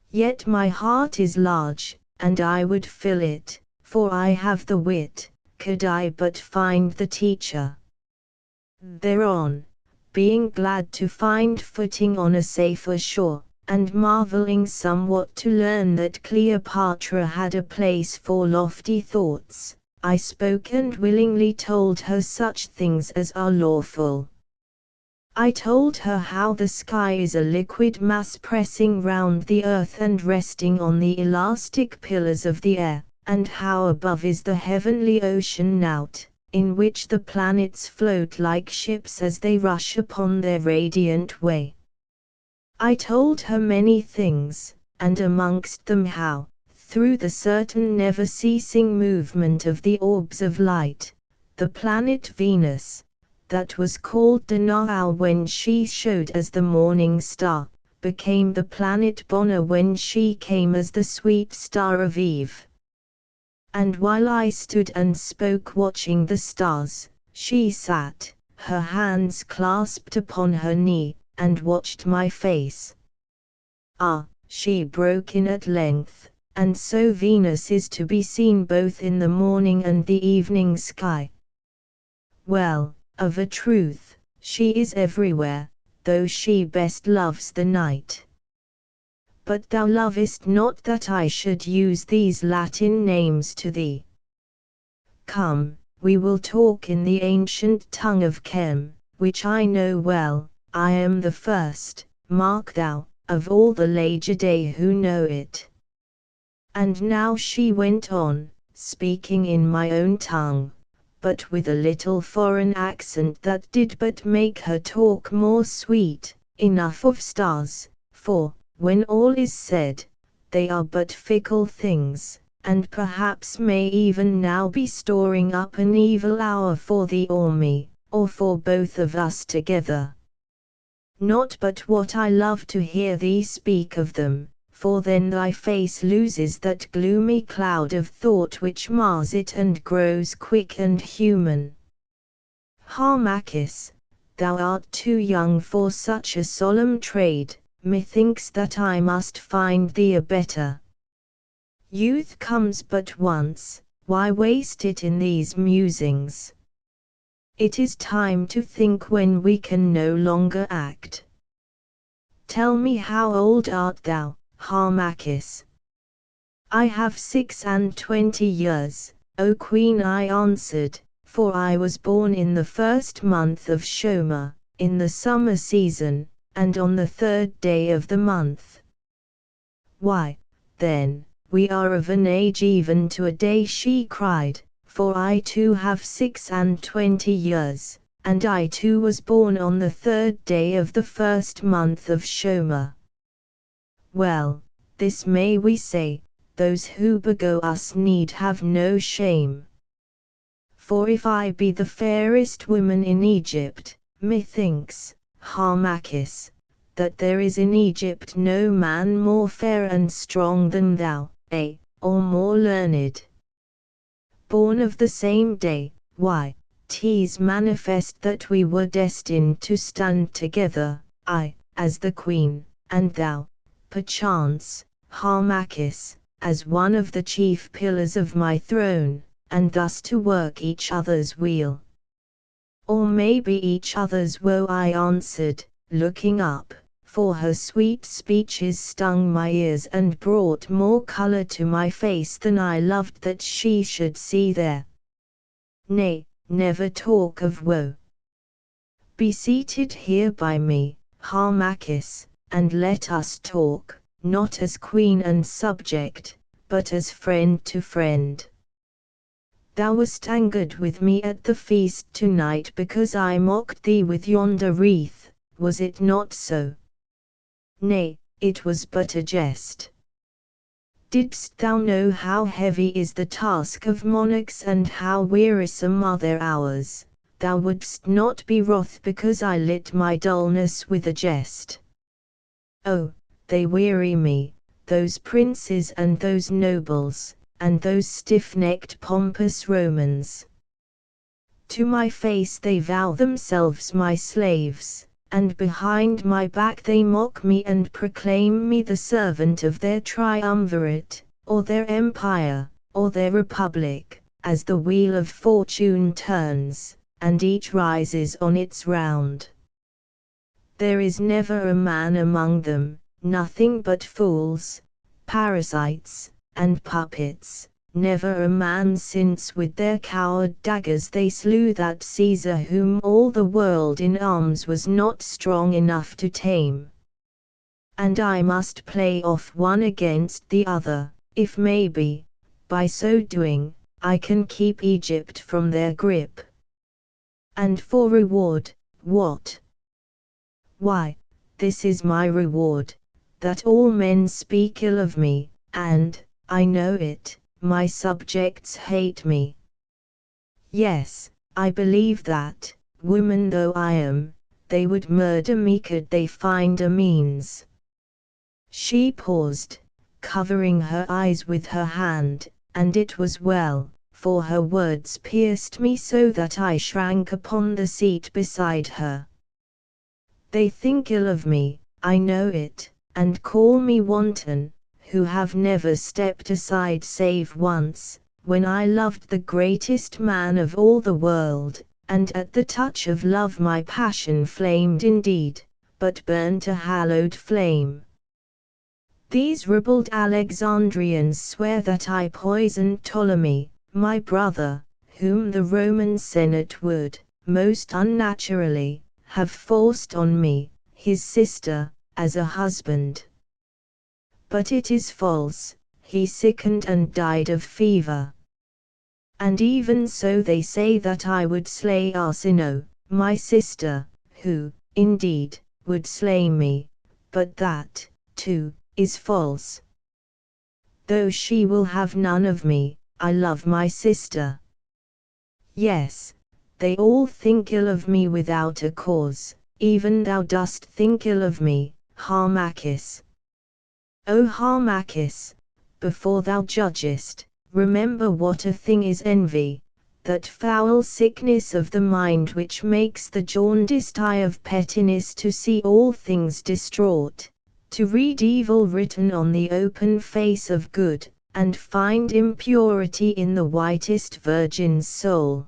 [SPEAKER 1] Yet my heart is large, and I would fill it, for I have the wit, could I but find the teacher. Thereon, being glad to find footing on a safer shore, and marveling somewhat to learn that Cleopatra had a place for lofty thoughts, I spoke and willingly told her such things as are lawful. I told her how the sky is a liquid mass pressing round the earth and resting on the elastic pillars of the air, and how above is the heavenly ocean Nout, in which the planets float like ships as they rush upon their radiant way. I told her many things, and amongst them how, through the certain never-ceasing movement of the orbs of light, the planet Venus, that was called Danaal when she showed as the morning star, became the planet Bona when she came as the sweet star of eve. And while I stood and spoke watching the stars, she sat, her hands clasped upon her knee, and watched my face. Ah, she broke in at length, and so Venus is to be seen both in the morning and the evening sky. Well, of a truth, she is everywhere, though she best loves the night. But thou lovest not that I should use these Latin names to thee. Come, we will talk in the ancient tongue of Chem, which I know well. I am the first, mark thou, of all the Lagidae who know it. And now she went on, speaking in my own tongue, but with a little foreign accent that did but make her talk more sweet. Enough of stars, for, when all is said, they are but fickle things, and perhaps may even now be storing up an evil hour for thee or me, or for both of us together. Not but what I love to hear thee speak of them, for then thy face loses that gloomy cloud of thought which mars it and grows quick and human. Harmachis, thou art too young for such a solemn trade. Methinks that I must find thee a better. Youth comes but once, why waste it in these musings? It is time to think when we can no longer act. Tell me, how old art thou, Harmachis? I have 26 years, O Queen, I answered, for I was born in the first month of Shoma, in the summer season, and on the 3rd day of the month. Why, then, we are of an age even to a day, she cried, for I too have 26 years, and I too was born on the 3rd day of the first month of Shoma. Well, this may we say, those who bego us need have no shame. For if I be the fairest woman in Egypt, methinks, Harmachis, that there is in Egypt no man more fair and strong than thou, or more learned. Born of the same day, why, 'tis manifest that we were destined to stand together, I, as the queen, and thou, perchance, Harmachis, as one of the chief pillars of my throne, and thus to work each other's weal. Or maybe each other's woe, I answered, looking up, for her sweet speeches stung my ears and brought more color to my face than I loved that she should see there. Nay, never talk of woe. Be seated here by me, Harmachis, and let us talk, not as queen and subject, but as friend to friend. Thou wast angered with me at the feast tonight because I mocked thee with yonder wreath, was it not so? Nay, it was but a jest. Didst thou know how heavy is the task of monarchs and how wearisome are their hours, thou wouldst not be wroth because I lit my dullness with a jest. Oh, they weary me, those princes and those nobles, and those stiff-necked pompous Romans. To my face they vow themselves my slaves, and behind my back they mock me and proclaim me the servant of their triumvirate, or their empire, or their republic, as the wheel of fortune turns, and each rises on its round. There is never a man among them, nothing but fools, parasites, and puppets, never a man since with their coward daggers they slew that Caesar whom all the world in arms was not strong enough to tame. And I must play off one against the other, if maybe, by so doing, I can keep Egypt from their grip. And for reward, what? Why, this is my reward, that all men speak ill of me, and, I know it, my subjects hate me. Yes, I believe that, woman though I am, they would murder me could they find a means. She paused, covering her eyes with her hand, and it was well, for her words pierced me so that I shrank upon the seat beside her. They think ill of me, I know it, and call me wanton, who have never stepped aside save once, when I loved the greatest man of all the world, and at the touch of love my passion flamed indeed, but burnt a hallowed flame. These ribald Alexandrians swear that I poisoned Ptolemy, my brother, whom the Roman Senate would, most unnaturally, have forced on me, his sister, as a husband. But it is false, he sickened and died of fever. And even so they say that I would slay Arsinoe, my sister, who, indeed, would slay me, but that, too, is false. Though she will have none of me, I love my sister. Yes, they all think ill of me without a cause, even thou dost think ill of me, Harmachis. O Harmachis, before thou judgest, remember what a thing is envy, that foul sickness of the mind which makes the jaundiced eye of pettiness to see all things distraught, to read evil written on the open face of good, and find impurity in the whitest virgin's soul.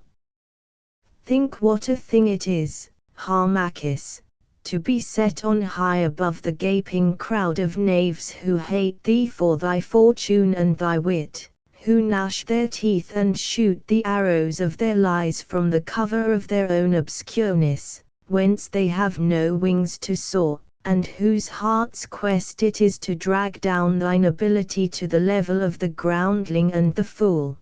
[SPEAKER 1] Think what a thing it is, Harmachis, to be set on high above the gaping crowd of knaves who hate thee for thy fortune and thy wit, who gnash their teeth and shoot the arrows of their lies from the cover of their own obscureness, whence they have no wings to soar, and whose heart's quest it is to drag down thy nobility to the level of the groundling and the fool.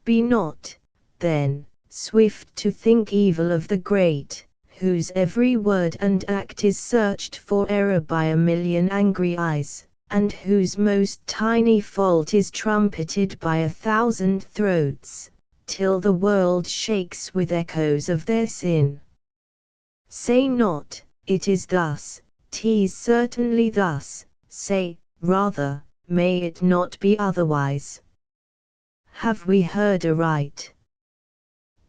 [SPEAKER 1] Be not, then, swift to think evil of the great, whose every word and act is searched for error by a million angry eyes, and whose most tiny fault is trumpeted by 1,000 throats, till the world shakes with echoes of their sin. Say not, it is thus, 'tis certainly thus, say, rather, may it not be otherwise. Have we heard aright?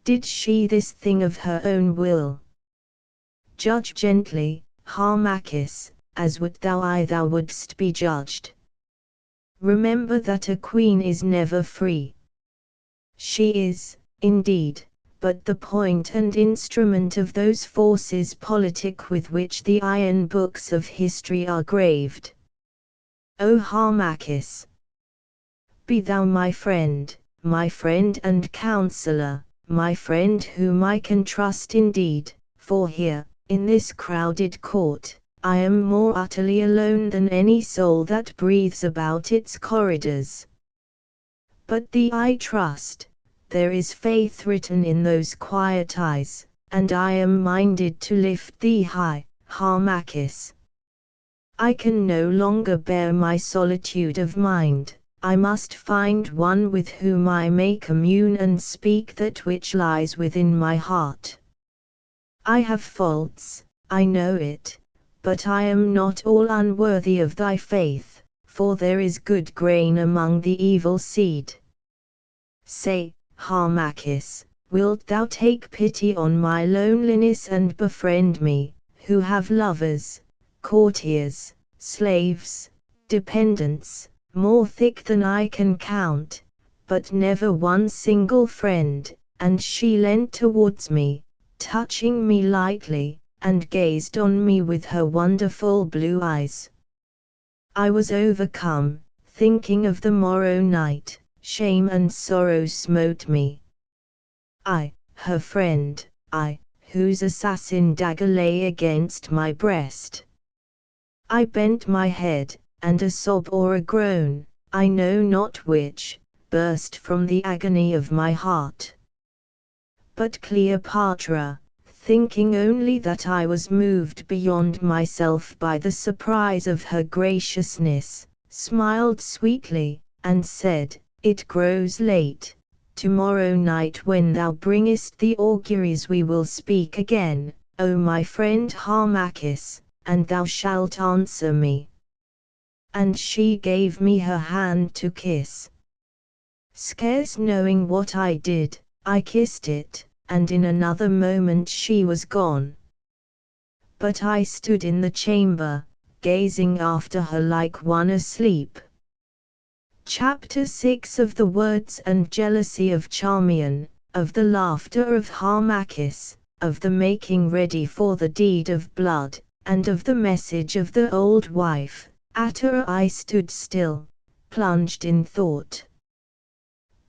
[SPEAKER 1] Did she this thing of her own will? Judge gently, Harmachis, as would thou wouldst be judged. Remember that a queen is never free. She is, indeed, but the point and instrument of those forces politic with which the iron books of history are graved. O Harmachis! Be thou my friend and counselor, my friend whom I can trust indeed, for here, in this crowded court, I am more utterly alone than any soul that breathes about its corridors. But thee I trust. There is faith written in those quiet eyes, and I am minded to lift thee high, Harmachis. I can no longer bear my solitude of mind, I must find one with whom I may commune and speak that which lies within my heart. I have faults, I know it, but I am not all unworthy of thy faith, for there is good grain among the evil seed. Say, Harmachis, wilt thou take pity on my loneliness and befriend me, who have lovers, courtiers, slaves, dependents, more thick than I can count, but never one single friend? And she leant towards me, touching me lightly, and gazed on me with her wonderful blue eyes. I was overcome, thinking of the morrow night. Shame and sorrow smote me. I, her friend, I, whose assassin dagger lay against my breast. I bent my head, and a sob or a groan, I know not which, burst from the agony of my heart. But Cleopatra, thinking only that I was moved beyond myself by the surprise of her graciousness, smiled sweetly, and said, "It grows late. Tomorrow night when thou bringest the auguries we will speak again, O my friend Harmachis, and thou shalt answer me." And she gave me her hand to kiss. Scarce knowing what I did, I kissed it, and in another moment she was gone. But I stood in the chamber, gazing after her like one asleep. Chapter 6 of the words and jealousy of Charmian, of the laughter of Harmachis, of the making ready for the deed of blood, and of the message of the old wife. At her I stood still, plunged in thought.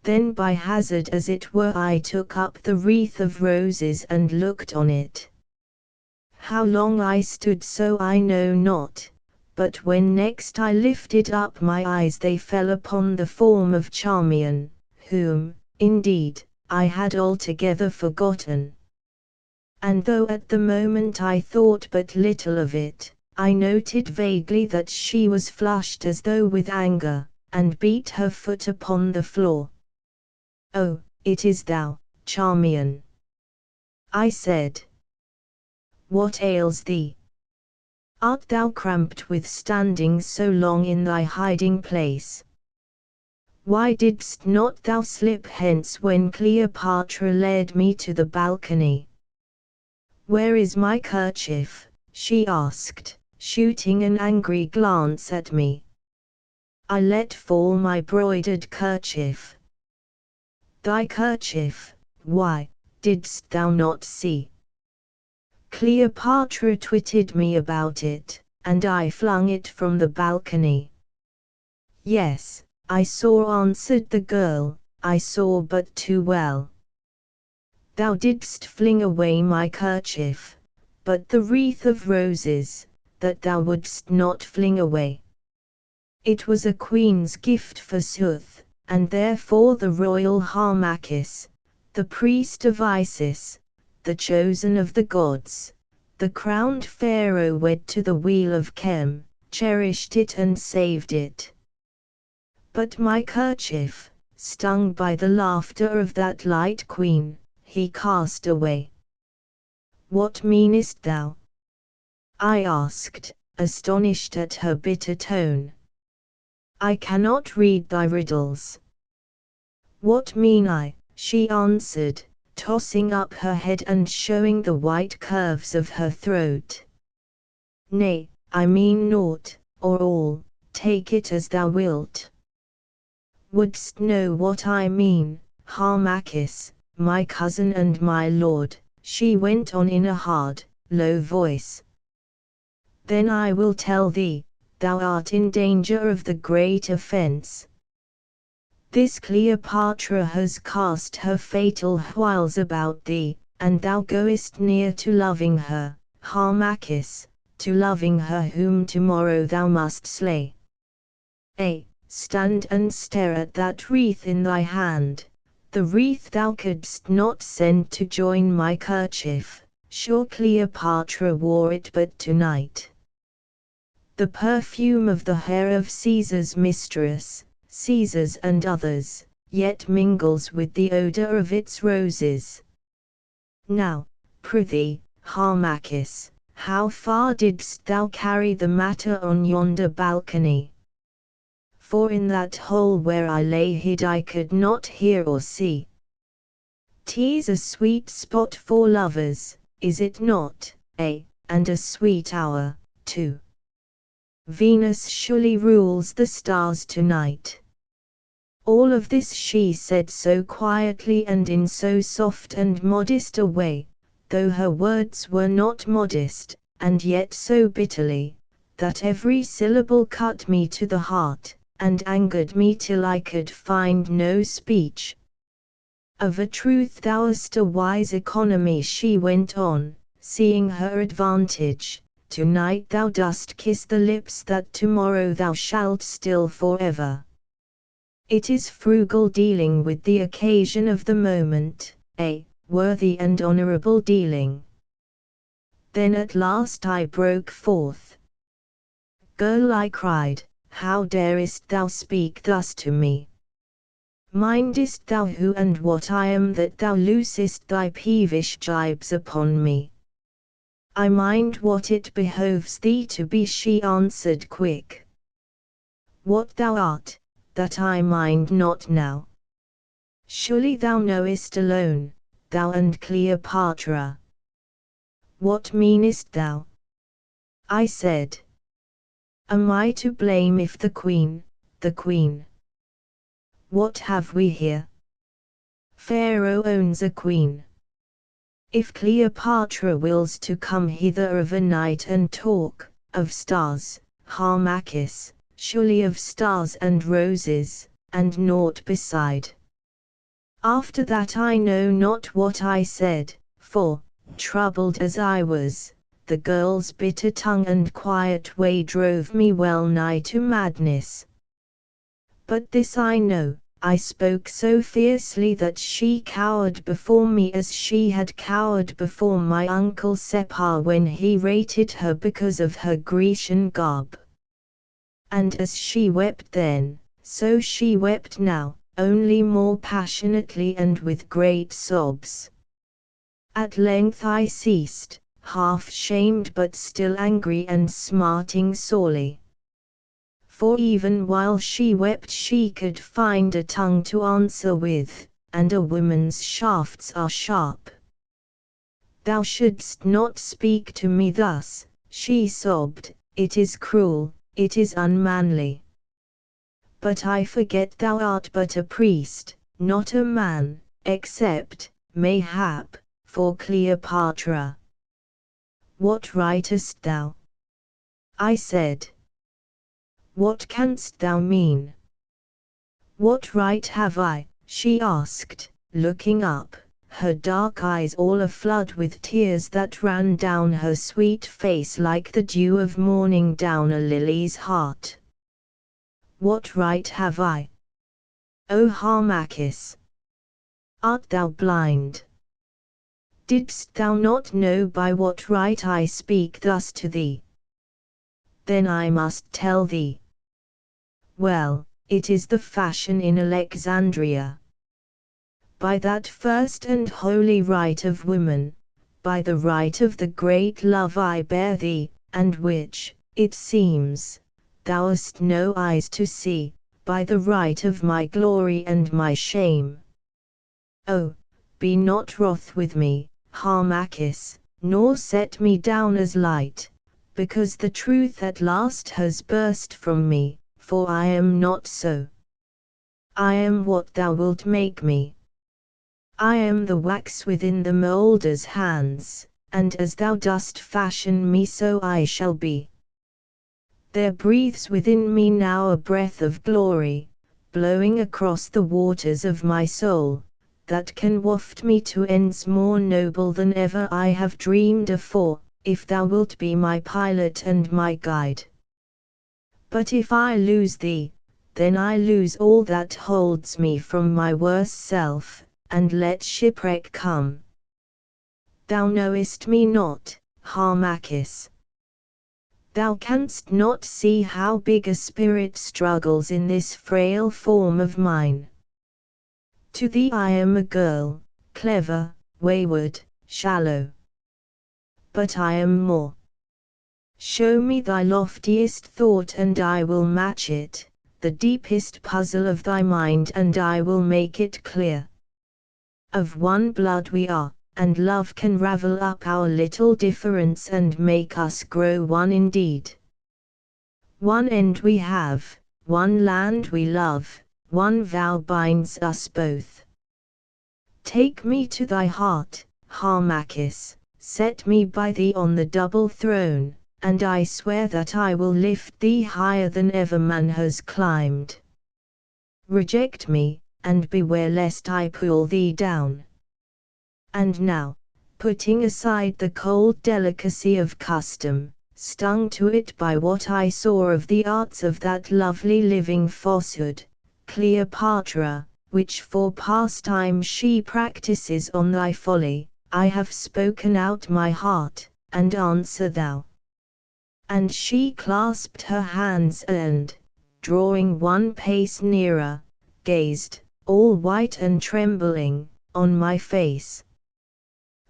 [SPEAKER 1] Then by hazard as it were I took up the wreath of roses and looked on it. How long I stood so I know not, but when next I lifted up my eyes they fell upon the form of Charmian, whom, indeed, I had altogether forgotten. And though at the moment I thought but little of it, I noted vaguely that she was flushed as though with anger, and beat her foot upon the floor. "Oh, it is thou, Charmian," I said. "What ails thee? Art thou cramped with standing so long in thy hiding place? Why didst not thou slip hence when Cleopatra led me to the balcony?" "Where is my kerchief?" she asked, shooting an angry glance at me. I let fall my broidered kerchief. "Thy kerchief, why, didst thou not see? Cleopatra twitted me about it, and I flung it from the balcony." "Yes, I saw," answered the girl, "I saw but too well. Thou didst fling away my kerchief, but the wreath of roses, that thou wouldst not fling away. It was a queen's gift forsooth, and therefore the royal Harmachis, the priest of Isis, the chosen of the gods, the crowned pharaoh wed to the wheel of Chem, cherished it and saved it. But my kerchief, stung by the laughter of that light queen, he cast away." "What meanest thou?" I asked, astonished at her bitter tone. "I cannot read thy riddles." "What mean I?" she answered, tossing up her head and showing the white curves of her throat. "Nay, I mean naught, or all, take it as thou wilt." "Wouldst know what I mean, Harmachis, my cousin and my lord?" she went on in a hard, low voice. "Then I will tell thee. Thou art in danger of the great offense. This Cleopatra has cast her fatal wiles about thee, and thou goest near to loving her, Harmachis, to loving her whom tomorrow thou must slay. Stand and stare at that wreath in thy hand, the wreath thou couldst not send to join my kerchief, sure Cleopatra wore it but tonight. The perfume of the hair of Caesar's mistress, Caesar's and others, yet mingles with the odor of its roses. Now, prithee, Harmachis, how far didst thou carry the matter on yonder balcony? For in that hole where I lay hid I could not hear or see. 'Tis a sweet spot for lovers, is it not, and a sweet hour, too. Venus surely rules the stars tonight." All of this she said so quietly and in so soft and modest a way, though her words were not modest, and yet so bitterly, that every syllable cut me to the heart, and angered me till I could find no speech. "Of a truth thou'st a wise economy," she went on, seeing her advantage. "Tonight thou dost kiss the lips that tomorrow thou shalt still forever. It is frugal dealing with the occasion of the moment, worthy and honorable dealing. Then at last I broke forth. "Girl," I cried, "how darest thou speak thus to me? Mindest thou who and what I am, that thou loosest thy peevish gibes upon me?" "I mind what it behoves thee to be," she answered quick. "What thou art, that I mind not now. Surely thou knowest alone, thou and Cleopatra." "What meanest thou?" I said. "Am I to blame if the Queen? What have we here? Pharaoh owns a queen. If Cleopatra wills to come hither of a night and talk of stars, Harmachis, surely of stars and roses, and naught beside." After that I know not what I said, for, troubled as I was, the girl's bitter tongue and quiet way drove me well nigh to madness. But this I know, I spoke so fiercely that she cowered before me as she had cowered before my uncle Separ when he rated her because of her Grecian garb. And as she wept then, so she wept now, only more passionately and with great sobs. At length I ceased, half shamed but still angry and smarting sorely. For even while she wept she could find a tongue to answer with, and a woman's shafts are sharp. "Thou shouldst not speak to me thus," she sobbed, "it is cruel, it is unmanly. But I forget thou art but a priest, not a man, except, mayhap, for Cleopatra." "What writest thou?" I said. "What canst thou mean?" "What right have I?" she asked, looking up, her dark eyes all aflood with tears that ran down her sweet face like the dew of morning down a lily's heart. "What right have I? O Harmachis! Art thou blind? Didst thou not know by what right I speak thus to thee? Then I must tell thee. Well, it is the fashion in Alexandria. By that first and holy right of woman, by the right of the great love I bear thee, and which, it seems, thou hast no eyes to see, by the right of my glory and my shame. Oh, be not wroth with me, Harmachis, nor set me down as light, because the truth at last has burst from me, for I am not so. I am what thou wilt make me. I am the wax within the moulder's hands, and as thou dost fashion me so I shall be. There breathes within me now a breath of glory, blowing across the waters of my soul, that can waft me to ends more noble than ever I have dreamed afore, if thou wilt be my pilot and my guide. But if I lose thee, then I lose all that holds me from my worse self, and let shipwreck come. Thou knowest me not, Harmachis. Thou canst not see how big a spirit struggles in this frail form of mine. To thee I am a girl, clever, wayward, shallow. But I am more. Show me thy loftiest thought and I will match it, the deepest puzzle of thy mind and I will make it clear. Of one blood we are, and love can ravel up our little difference and make us grow one indeed. One end we have, one land we love, one vow binds us both. Take me to thy heart, Harmachis, set me by thee on the double throne, and I swear that I will lift thee higher than ever man has climbed. Reject me, and beware lest I pull thee down. And now, putting aside the cold delicacy of custom, stung to it by what I saw of the arts of that lovely living falsehood, Cleopatra, which for pastime she practices on thy folly, I have spoken out my heart, and answer thou. And she clasped her hands and, drawing one pace nearer, gazed, all white and trembling, on my face.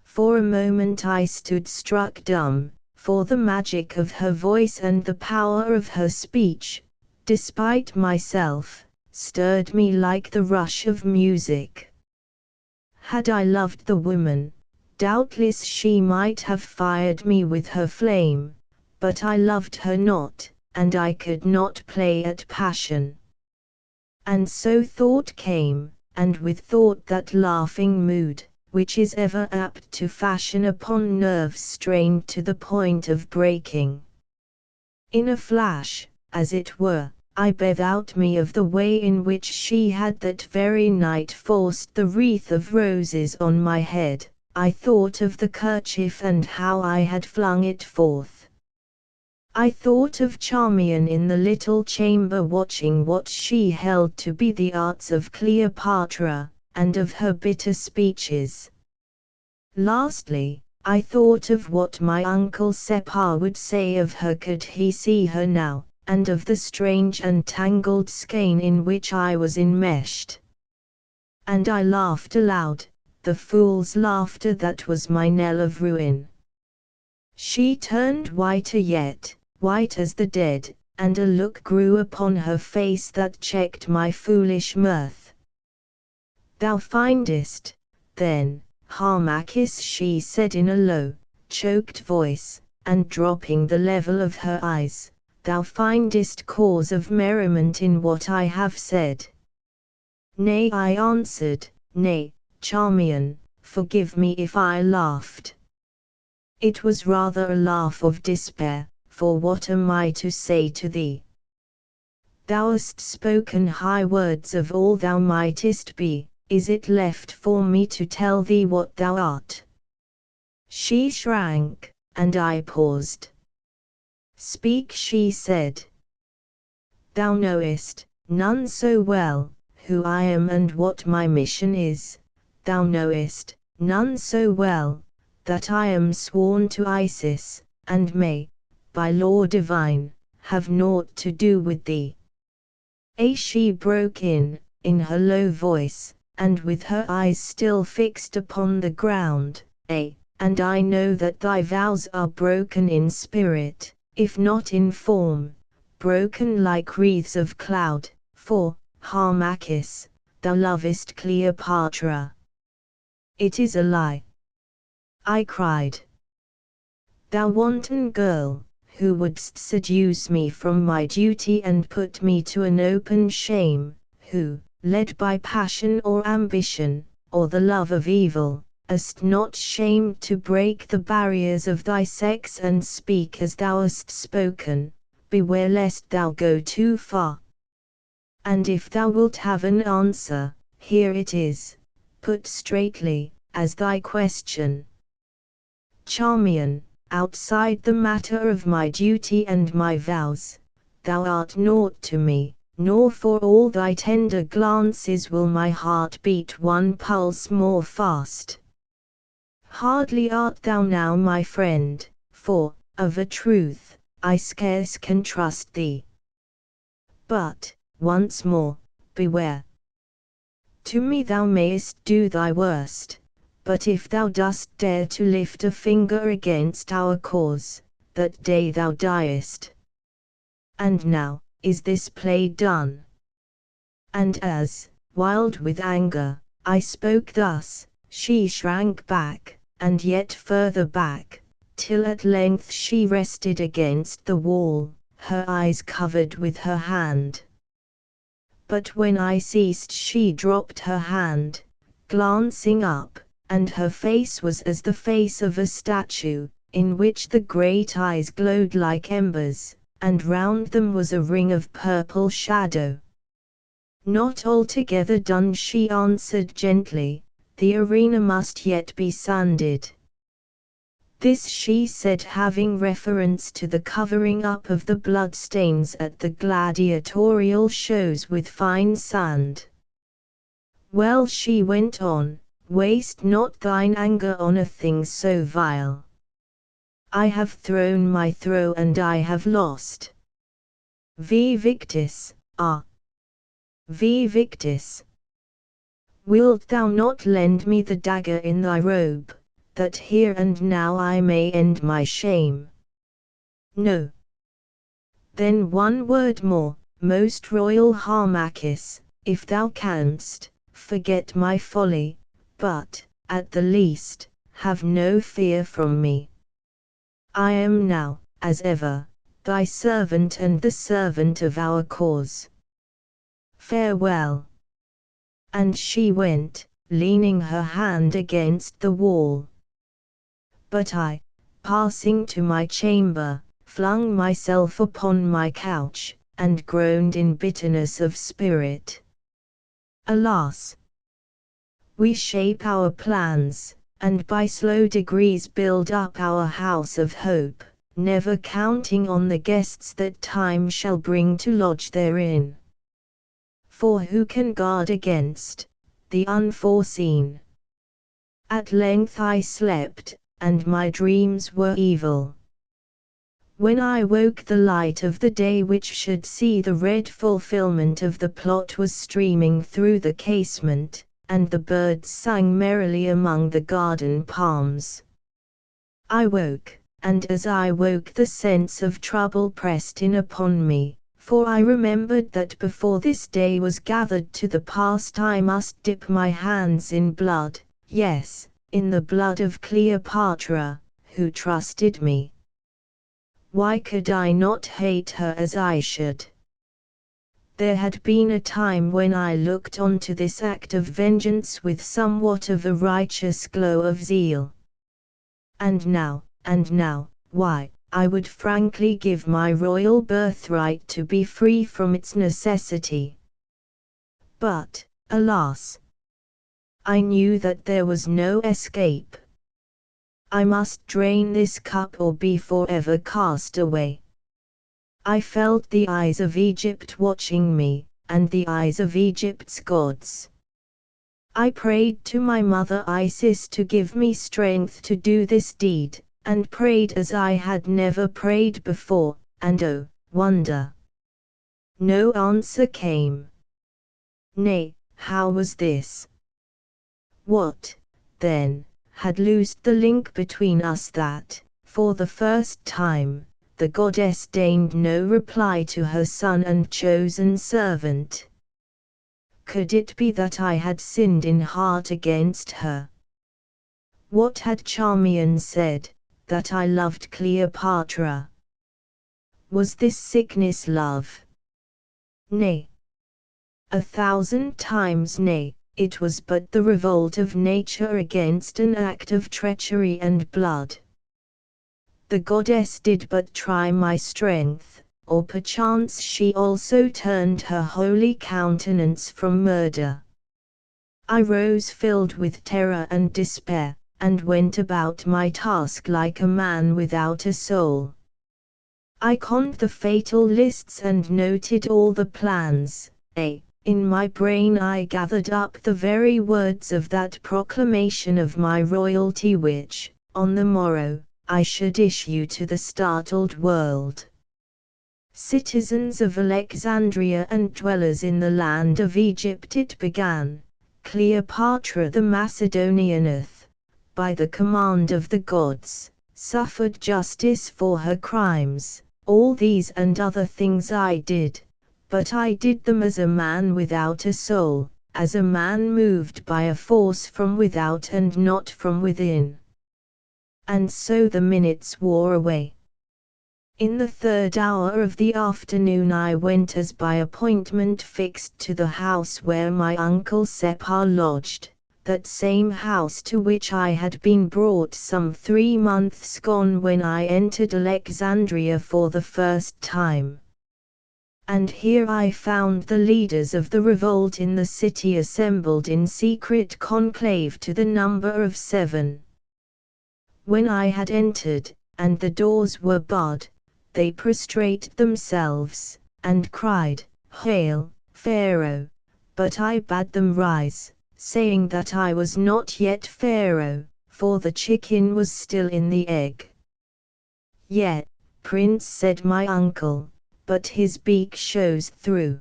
[SPEAKER 1] For a moment I stood struck dumb, for the magic of her voice and the power of her speech, despite myself, stirred me like the rush of music. Had I loved the woman, doubtless she might have fired me with her flame, but I loved her not, and I could not play at passion. And so thought came, and with thought that laughing mood, which is ever apt to fashion upon nerves strained to the point of breaking. In a flash, as it were, I bethought me of the way in which she had that very night forced the wreath of roses on my head. I thought of the kerchief and how I had flung it forth. I thought of Charmian in the little chamber watching what she held to be the arts of Cleopatra, and of her bitter speeches. Lastly, I thought of what my uncle Separ would say of her could he see her now, and of the strange and tangled skein in which I was enmeshed. And I laughed aloud, the fool's laughter that was my knell of ruin. She turned whiter yet, white as the dead, and a look grew upon her face that checked my foolish mirth. Thou findest, then, Harmachis, she said in a low, choked voice, and dropping the level of her eyes, thou findest cause of merriment in what I have said. Nay, I answered, nay, Charmian, forgive me if I laughed. It was rather a laugh of despair, for what am I to say to thee? Thou hast spoken high words of all thou mightest be, is it left for me to tell thee what thou art? She shrank, and I paused. Speak, she said. Thou knowest, none so well, who I am and what my mission is. Thou knowest, none so well, that I am sworn to Isis, and may, by law divine, have naught to do with thee. She broke in her low voice, and with her eyes still fixed upon the ground, and I know that thy vows are broken in spirit, if not in form, broken like wreaths of cloud, for, Harmachis, thou lovest Cleopatra. It is a lie, I cried. Thou wanton girl, who wouldst seduce me from my duty and put me to an open shame, who, led by passion or ambition, or the love of evil, hast not shamed to break the barriers of thy sex and speak as thou hast spoken, beware lest thou go too far. And if thou wilt have an answer, here it is, put straightly, as thy question. Charmian, outside the matter of my duty and my vows, thou art naught to me, nor for all thy tender glances will my heart beat one pulse more fast. Hardly art thou now my friend, for, of a truth, I scarce can trust thee. But, once more, beware. To me thou mayest do thy worst, but if thou dost dare to lift a finger against our cause, that day thou diest. And now, is this play done? And as, wild with anger, I spoke thus, she shrank back, and yet further back, till at length she rested against the wall, her eyes covered with her hand. But when I ceased she dropped her hand, glancing up, and her face was as the face of a statue, in which the great eyes glowed like embers, and round them was a ring of purple shadow. Not altogether done, she answered gently, the arena must yet be sanded. This she said having reference to the covering up of the bloodstains at the gladiatorial shows with fine sand. Well, she went on, waste not thine anger on a thing so vile. I have thrown my throw and I have lost. Vi victis, ah! Vi victis! Wilt thou not lend me the dagger in thy robe, that here and now I may end my shame? No. Then one word more, most royal Harmachis, if thou canst, forget my folly, but, at the least, have no fear from me. I am now, as ever, thy servant and the servant of our cause. Farewell. And she went, leaning her hand against the wall. But I, passing to my chamber, flung myself upon my couch, and groaned in bitterness of spirit. Alas! We shape our plans, and by slow degrees build up our house of hope, never counting on the guests that time shall bring to lodge therein. For who can guard against the unforeseen? At length I slept, and my dreams were evil. When I woke, the light of the day which should see the red fulfillment of the plot was streaming through the casement, and the birds sang merrily among the garden palms. I woke, and as I woke the sense of trouble pressed in upon me, for I remembered that before this day was gathered to the past I must dip my hands in blood, yes, in the blood of Cleopatra, who trusted me. Why could I not hate her as I should? There had been a time when I looked on to this act of vengeance with somewhat of a righteous glow of zeal. And now, why, I would frankly give my royal birthright to be free from its necessity. But, alas! I knew that there was no escape. I must drain this cup or be forever cast away. I felt the eyes of Egypt watching me, and the eyes of Egypt's gods. I prayed to my mother Isis to give me strength to do this deed, and prayed as I had never prayed before, and oh, wonder! No answer came. Nay, how was this? What, then, had loosed the link between us that, for the first time, the goddess deigned no reply to her son and chosen servant? Could it be that I had sinned in heart against her? What had Charmian said, that I loved Cleopatra? Was this sickness love? Nay. 1,000 times nay. It was but the revolt of nature against an act of treachery and blood. The goddess did but try my strength, or perchance she also turned her holy countenance from murder. I rose filled with terror and despair, and went about my task like a man without a soul. I conned the fatal lists and noted all the plans, in my brain I gathered up the very words of that proclamation of my royalty which, on the morrow, I should issue to the startled world. Citizens of Alexandria and dwellers in the land of Egypt, it began, Cleopatra the Macedonianeth, by the command of the gods, suffered justice for her crimes. All these and other things I did, but I did them as a man without a soul, as a man moved by a force from without and not from within. And so the minutes wore away. In the 3rd hour of the afternoon I went as by appointment fixed to the house where my uncle Separ lodged, that same house to which I had been brought some 3 months gone when I entered Alexandria for the first time. And here I found the leaders of the revolt in the city assembled in secret conclave to the number of 7. When I had entered, and the doors were barred, they prostrated themselves, and cried, "Hail, Pharaoh!" But I bade them rise, saying that I was not yet Pharaoh, for the chicken was still in the egg. "Yet, Prince," said my uncle, "but his beak shows through.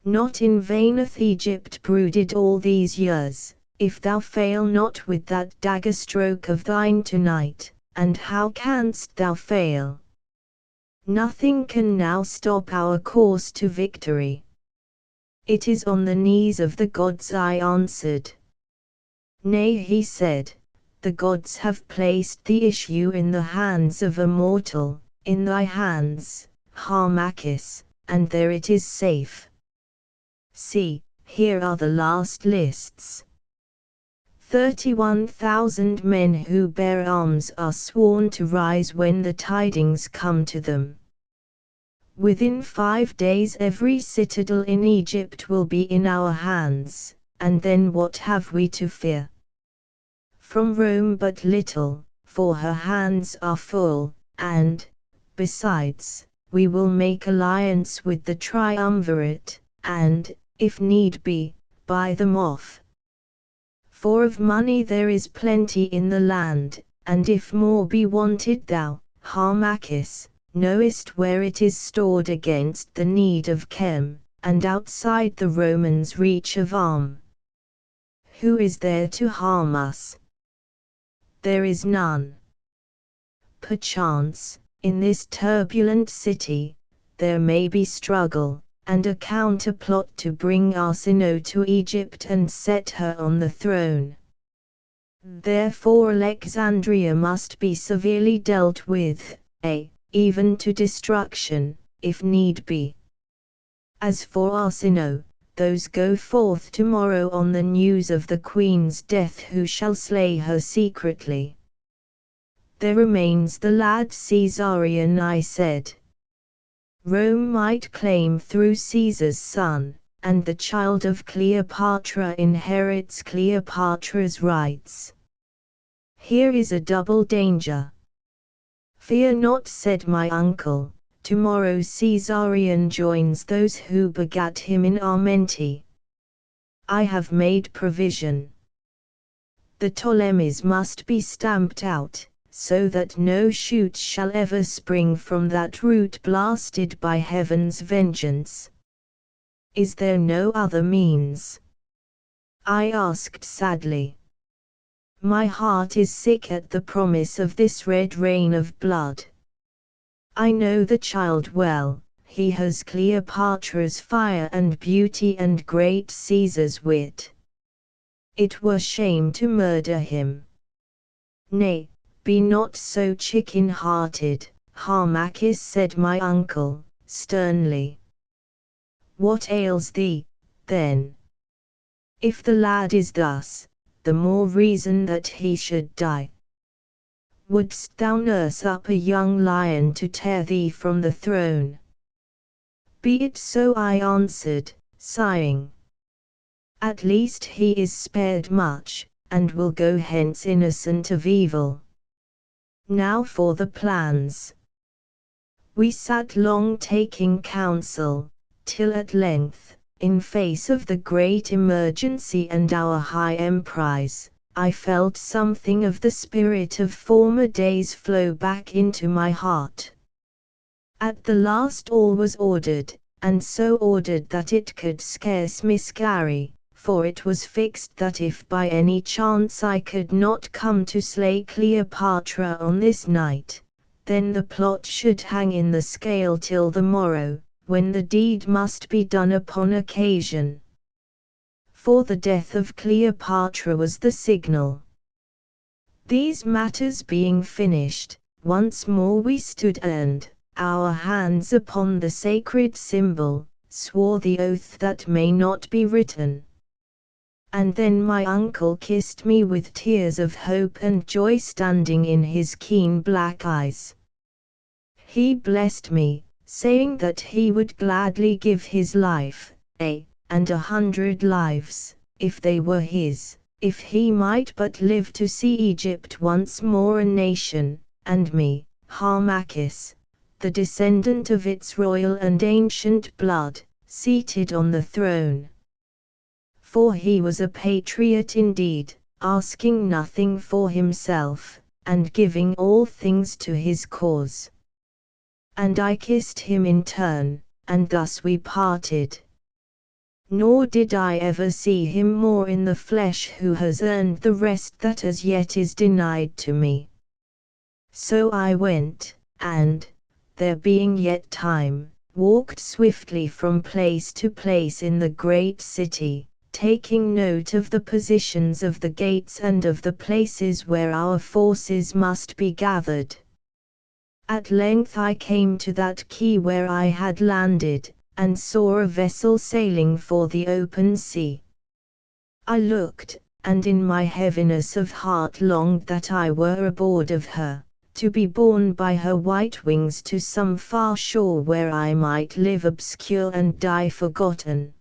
[SPEAKER 1] Not in vain hath Egypt brooded all these years. If thou fail not with that dagger stroke of thine tonight, and how canst thou fail? Nothing can now stop our course to victory." "It is on the knees of the gods," I answered. "Nay," he said, "the gods have placed the issue in the hands of a mortal, in thy hands, Harmachis, and there it is safe. See, here are the last lists. 31,000 men who bear arms are sworn to rise when the tidings come to them. Within 5 days every citadel in Egypt will be in our hands, and then what have we to fear? From Rome but little, for her hands are full, and, besides, we will make alliance with the triumvirate, and, if need be, buy them off. For of money there is plenty in the land, and if more be wanted thou, Harmachis, knowest where it is stored against the need of Chem, and outside the Romans' reach of arm. Who is there to harm us? There is none. Perchance, in this turbulent city, there may be struggle, and a counterplot to bring Arsinoe to Egypt and set her on the throne. Therefore Alexandria must be severely dealt with, even to destruction, if need be. As for Arsinoe, those go forth tomorrow on the news of the queen's death who shall slay her secretly. There remains the lad Caesarion, I said. Rome might claim through Caesar's son, and the child of Cleopatra inherits Cleopatra's rights. Here is a double danger. Fear not, said my uncle. Tomorrow Caesarion joins those who begat him in Armenti. I have made provision. The Ptolemies must be stamped out, so that no shoot shall ever spring from that root blasted by heaven's vengeance. Is there no other means? I asked sadly. My heart is sick at the promise of this red rain of blood. I know the child well, he has Cleopatra's fire and beauty and great Caesar's wit. It were shame to murder him. Nay, be not so chicken-hearted, Harmachis, said my uncle, sternly. What ails thee, then? If the lad is thus, the more reason that he should die. Wouldst thou nurse up a young lion to tear thee from the throne? Be it so, I answered, sighing. At least he is spared much, and will go hence innocent of evil. Now for the plans. We sat long taking counsel, till at length, in face of the great emergency and our high emprise, I felt something of the spirit of former days flow back into my heart. At the last all was ordered, and so ordered that it could scarce miscarry, for it was fixed that if by any chance I could not come to slay Cleopatra on this night, then the plot should hang in the scale till the morrow, when the deed must be done upon occasion. For the death of Cleopatra was the signal. These matters being finished, once more we stood and, our hands upon the sacred symbol, swore the oath that may not be written. And then my uncle kissed me with tears of hope and joy standing in his keen black eyes. He blessed me, saying that he would gladly give his life, and 100 lives, if they were his, if he might but live to see Egypt once more a nation, and me, Harmachis, the descendant of its royal and ancient blood, seated on the throne. For he was a patriot indeed, asking nothing for himself, and giving all things to his cause. And I kissed him in turn, and thus we parted. Nor did I ever see him more in the flesh who has earned the rest that as yet is denied to me. So I went, and, there being yet time, walked swiftly from place to place in the great city, taking note of the positions of the gates and of the places where our forces must be gathered. At length I came to that quay where I had landed, and saw a vessel sailing for the open sea. I looked, and in my heaviness of heart longed that I were aboard of her, to be borne by her white wings to some far shore where I might live obscure and die forgotten.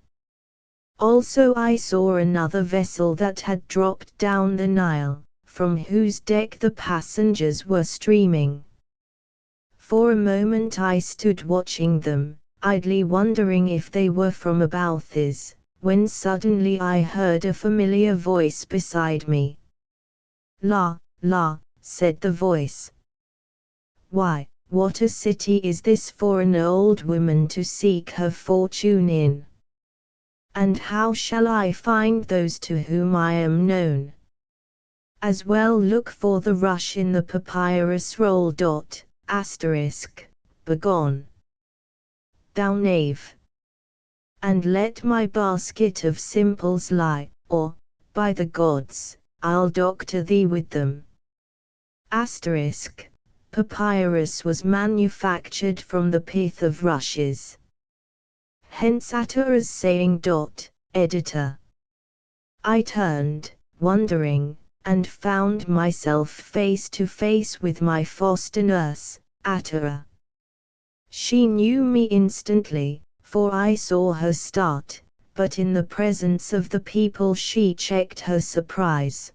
[SPEAKER 1] Also I saw another vessel that had dropped down the Nile, from whose deck the passengers were streaming. For a moment I stood watching them, idly wondering if they were from Abouthes, when suddenly I heard a familiar voice beside me. "La, la," said the voice. "Why, what a city is this for an old woman to seek her fortune in? And how shall I find those to whom I am known? As well look for the rush in the papyrus roll. Begone, thou knave, and let my basket of simples lie, or, by the gods, I'll doctor thee with them." Papyrus was manufactured from the pith of rushes. Hence Atara's saying. Editor. I turned, wondering, and found myself face to face with my foster nurse, Atara. She knew me instantly, for I saw her start, but in the presence of the people she checked her surprise.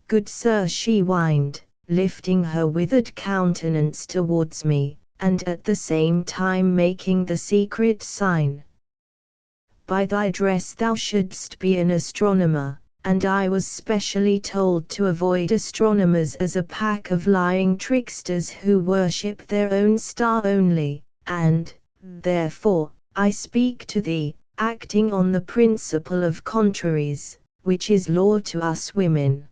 [SPEAKER 1] "Good sir," she whined, lifting her withered countenance towards me, and at the same time making the secret sign. "By thy dress thou shouldst be an astronomer, and I was specially told to avoid astronomers as a pack of lying tricksters who worship their own star only, and, therefore, I speak to thee, acting on the principle of contraries, which is law to us women.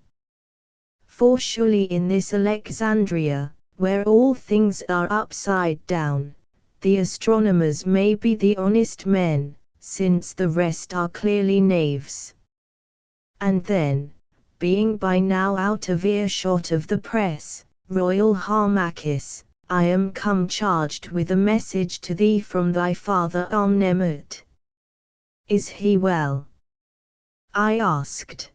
[SPEAKER 1] For surely in this Alexandria, where all things are upside down, the astronomers may be the honest men, since the rest are clearly knaves. And then, being by now out of earshot of the press, Royal Harmachis, I am come charged with a message to thee from thy father Amnemut." "Is he well?" I asked.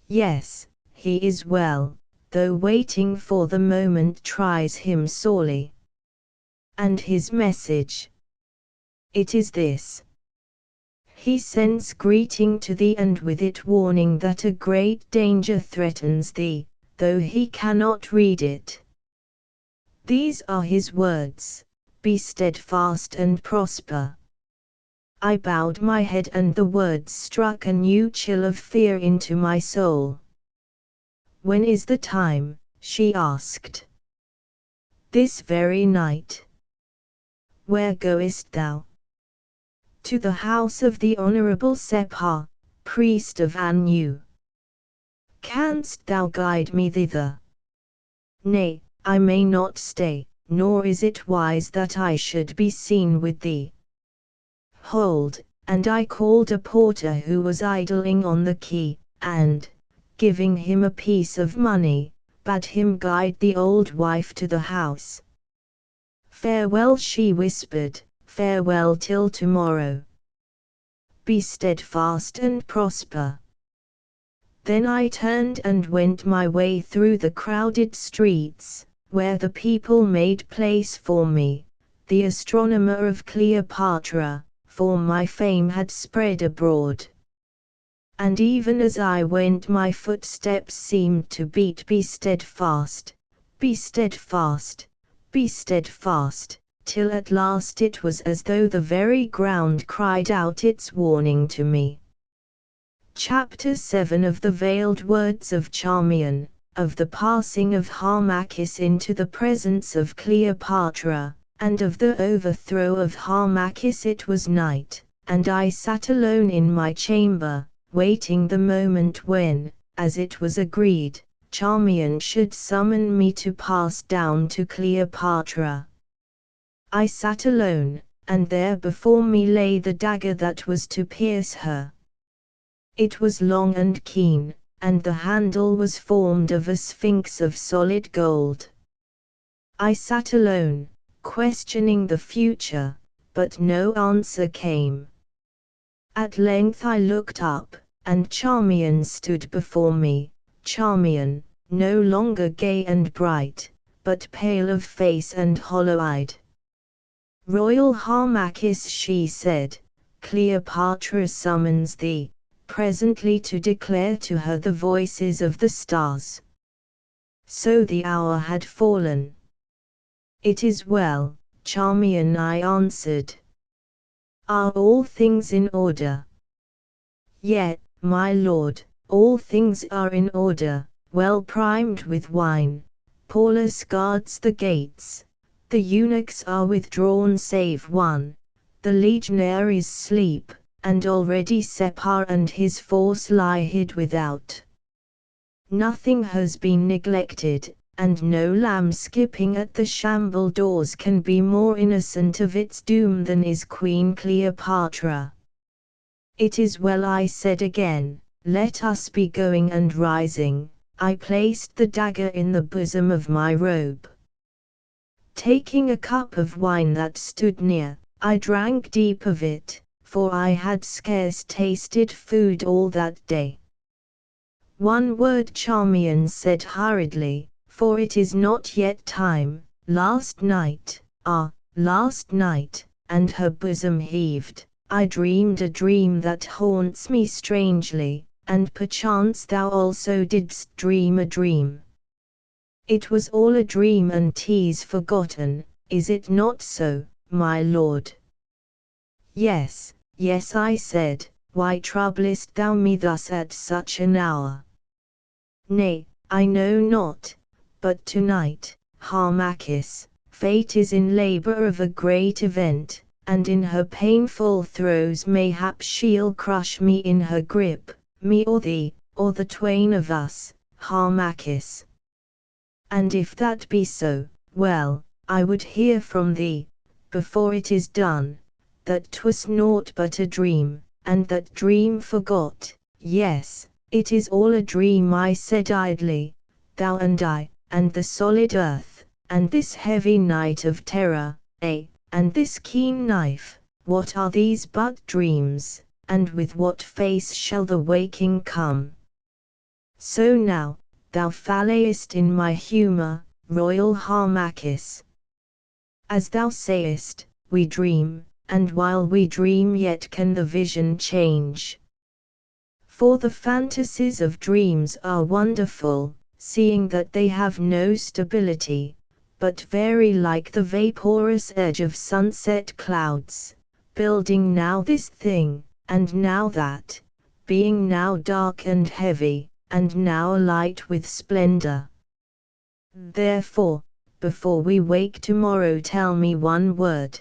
[SPEAKER 1] "Yes, he is well, though waiting for the moment tries him sorely." "And his message?" "It is this. He sends greeting to thee and with it warning that a great danger threatens thee, though he cannot read it. These are his words: be steadfast and prosper." I bowed my head and the words struck a new chill of fear into my soul. "When is the time?" she asked. "This very night." "Where goest thou?" "To the house of the Honorable Sepha, priest of Anu." "Canst thou guide me thither?" "Nay, I may not stay, nor is it wise that I should be seen with thee." "Hold," and I called a porter who was idling on the quay, and, giving him a piece of money, bade him guide the old wife to the house. "Farewell," she whispered, "farewell till tomorrow. Be steadfast and prosper." Then I turned and went my way through the crowded streets, where the people made place for me, the astronomer of Cleopatra, for my fame had spread abroad. And even as I went my footsteps seemed to beat, "Be steadfast, be steadfast, be steadfast," till at last it was as though the very ground cried out its warning to me. Chapter 7 of the Veiled Words of Charmian, of the passing of Harmachis into the presence of Cleopatra, and of the overthrow of Harmachis. It was night, and I sat alone in my chamber, waiting the moment when, as it was agreed, Charmian should summon me to pass down to Cleopatra. I sat alone, and there before me lay the dagger that was to pierce her. It was long and keen, and the handle was formed of a sphinx of solid gold. I sat alone, questioning the future, but no answer came. At length I looked up, and Charmian stood before me, Charmian, no longer gay and bright, but pale of face and hollow-eyed. "Royal Harmachis," she said, "Cleopatra summons thee, presently to declare to her the voices of the stars." So the hour had fallen. "It is well, Charmian," I answered. "Are all things in order?" "Yet, my lord, all things are in order, well primed with wine. Paulus guards the gates. The eunuchs are withdrawn save one. The legionaries sleep, and already Separ and his force lie hid without. Nothing has been neglected, and no lamb skipping at the shamble doors can be more innocent of its doom than is Queen Cleopatra." "It is well," I said again, "let us be going." And rising, I placed the dagger in the bosom of my robe. Taking a cup of wine that stood near, I drank deep of it, for I had scarce tasted food all that day. "One word," Charmian said hurriedly, "for it is not yet time. Last night, last night," and her bosom heaved, "I dreamed a dream that haunts me strangely, and perchance thou also didst dream a dream. It was all a dream and 'tis forgotten, is it not so, my lord?" "Yes, yes," I said, "why troublest thou me thus at such an hour?" "Nay, I know not, but tonight, Harmachis, fate is in labor of a great event, and in her painful throes mayhap she'll crush me in her grip, me or thee, or the twain of us, Harmachis. And if that be so, well, I would hear from thee, before it is done, that 'twas naught but a dream, and that dream forgot." "Yes, it is all a dream," I said idly, "thou and I, and the solid earth, and this heavy night of terror, and this keen knife, what are these but dreams, and with what face shall the waking come? So now, thou fallayest in my humor, royal Harmachis. As thou sayest, we dream, and while we dream yet can the vision change. For the fantasies of dreams are wonderful, seeing that they have no stability, but vary like the vaporous edge of sunset clouds, building now this thing, and now that, being now dark and heavy, and now alight with splendor. Therefore, before we wake tomorrow, tell me one word.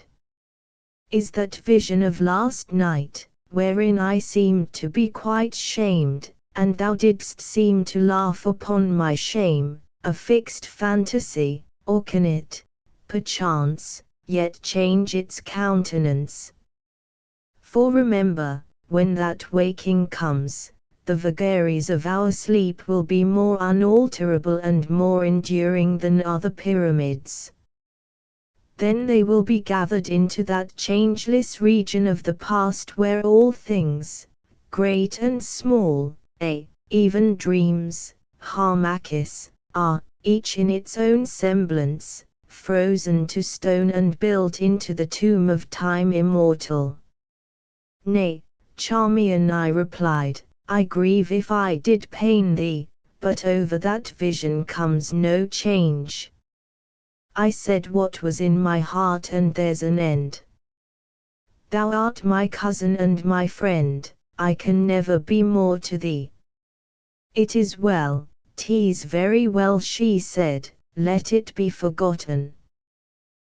[SPEAKER 1] Is that vision of last night, wherein I seemed to be quite shamed, and thou didst seem to laugh upon my shame, a fixed fantasy, or can it, perchance, yet change its countenance? For remember, when that waking comes, the vagaries of our sleep will be more unalterable and more enduring than other pyramids. Then they will be gathered into that changeless region of the past where all things, great and small, even dreams, Harmachis, are, each in its own semblance, frozen to stone and built into the tomb of time immortal." "Nay, Charmian," I replied, "I grieve if I did pain thee, but over that vision comes no change. I said what was in my heart, and there's an end. Thou art my cousin and my friend, I can never be more to thee. It is well, "'Tis very well," she said, "let it be forgotten.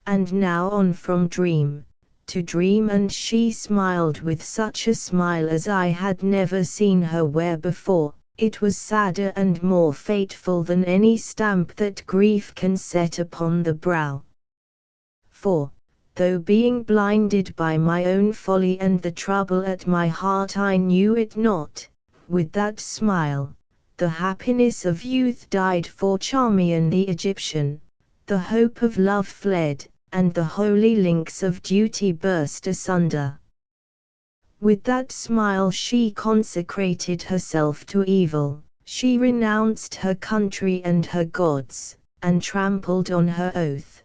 [SPEAKER 1] And now on from dream to dream," and she smiled with such a smile as I had never seen her wear before. It was sadder and more fateful than any stamp that grief can set upon the brow. For, though being blinded by my own folly and the trouble at my heart I knew it not, with that smile, the happiness of youth died for Charmian the Egyptian, the hope of love fled, and the holy links of duty burst asunder. With that smile she consecrated herself to evil, she renounced her country and her gods, and trampled on her oath.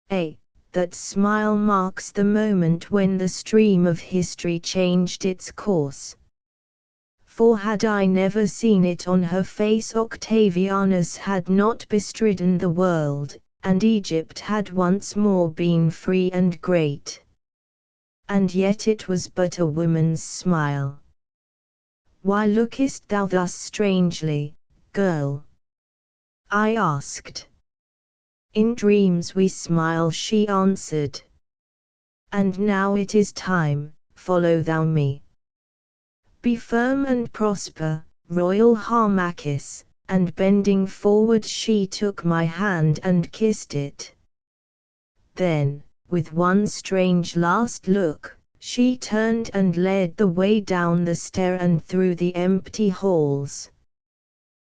[SPEAKER 1] That smile marks the moment when the stream of history changed its course. For had I never seen it on her face, Octavianus had not bestridden the world, and Egypt had once more been free and great. And yet it was but a woman's smile. "Why lookest thou thus strangely, girl?" I asked. "In dreams we smile," she answered. "And now it is time, follow thou me. Be firm and prosper, royal Harmachis," and bending forward she took my hand and kissed it. Then, with one strange last look, she turned and led the way down the stair and through the empty halls.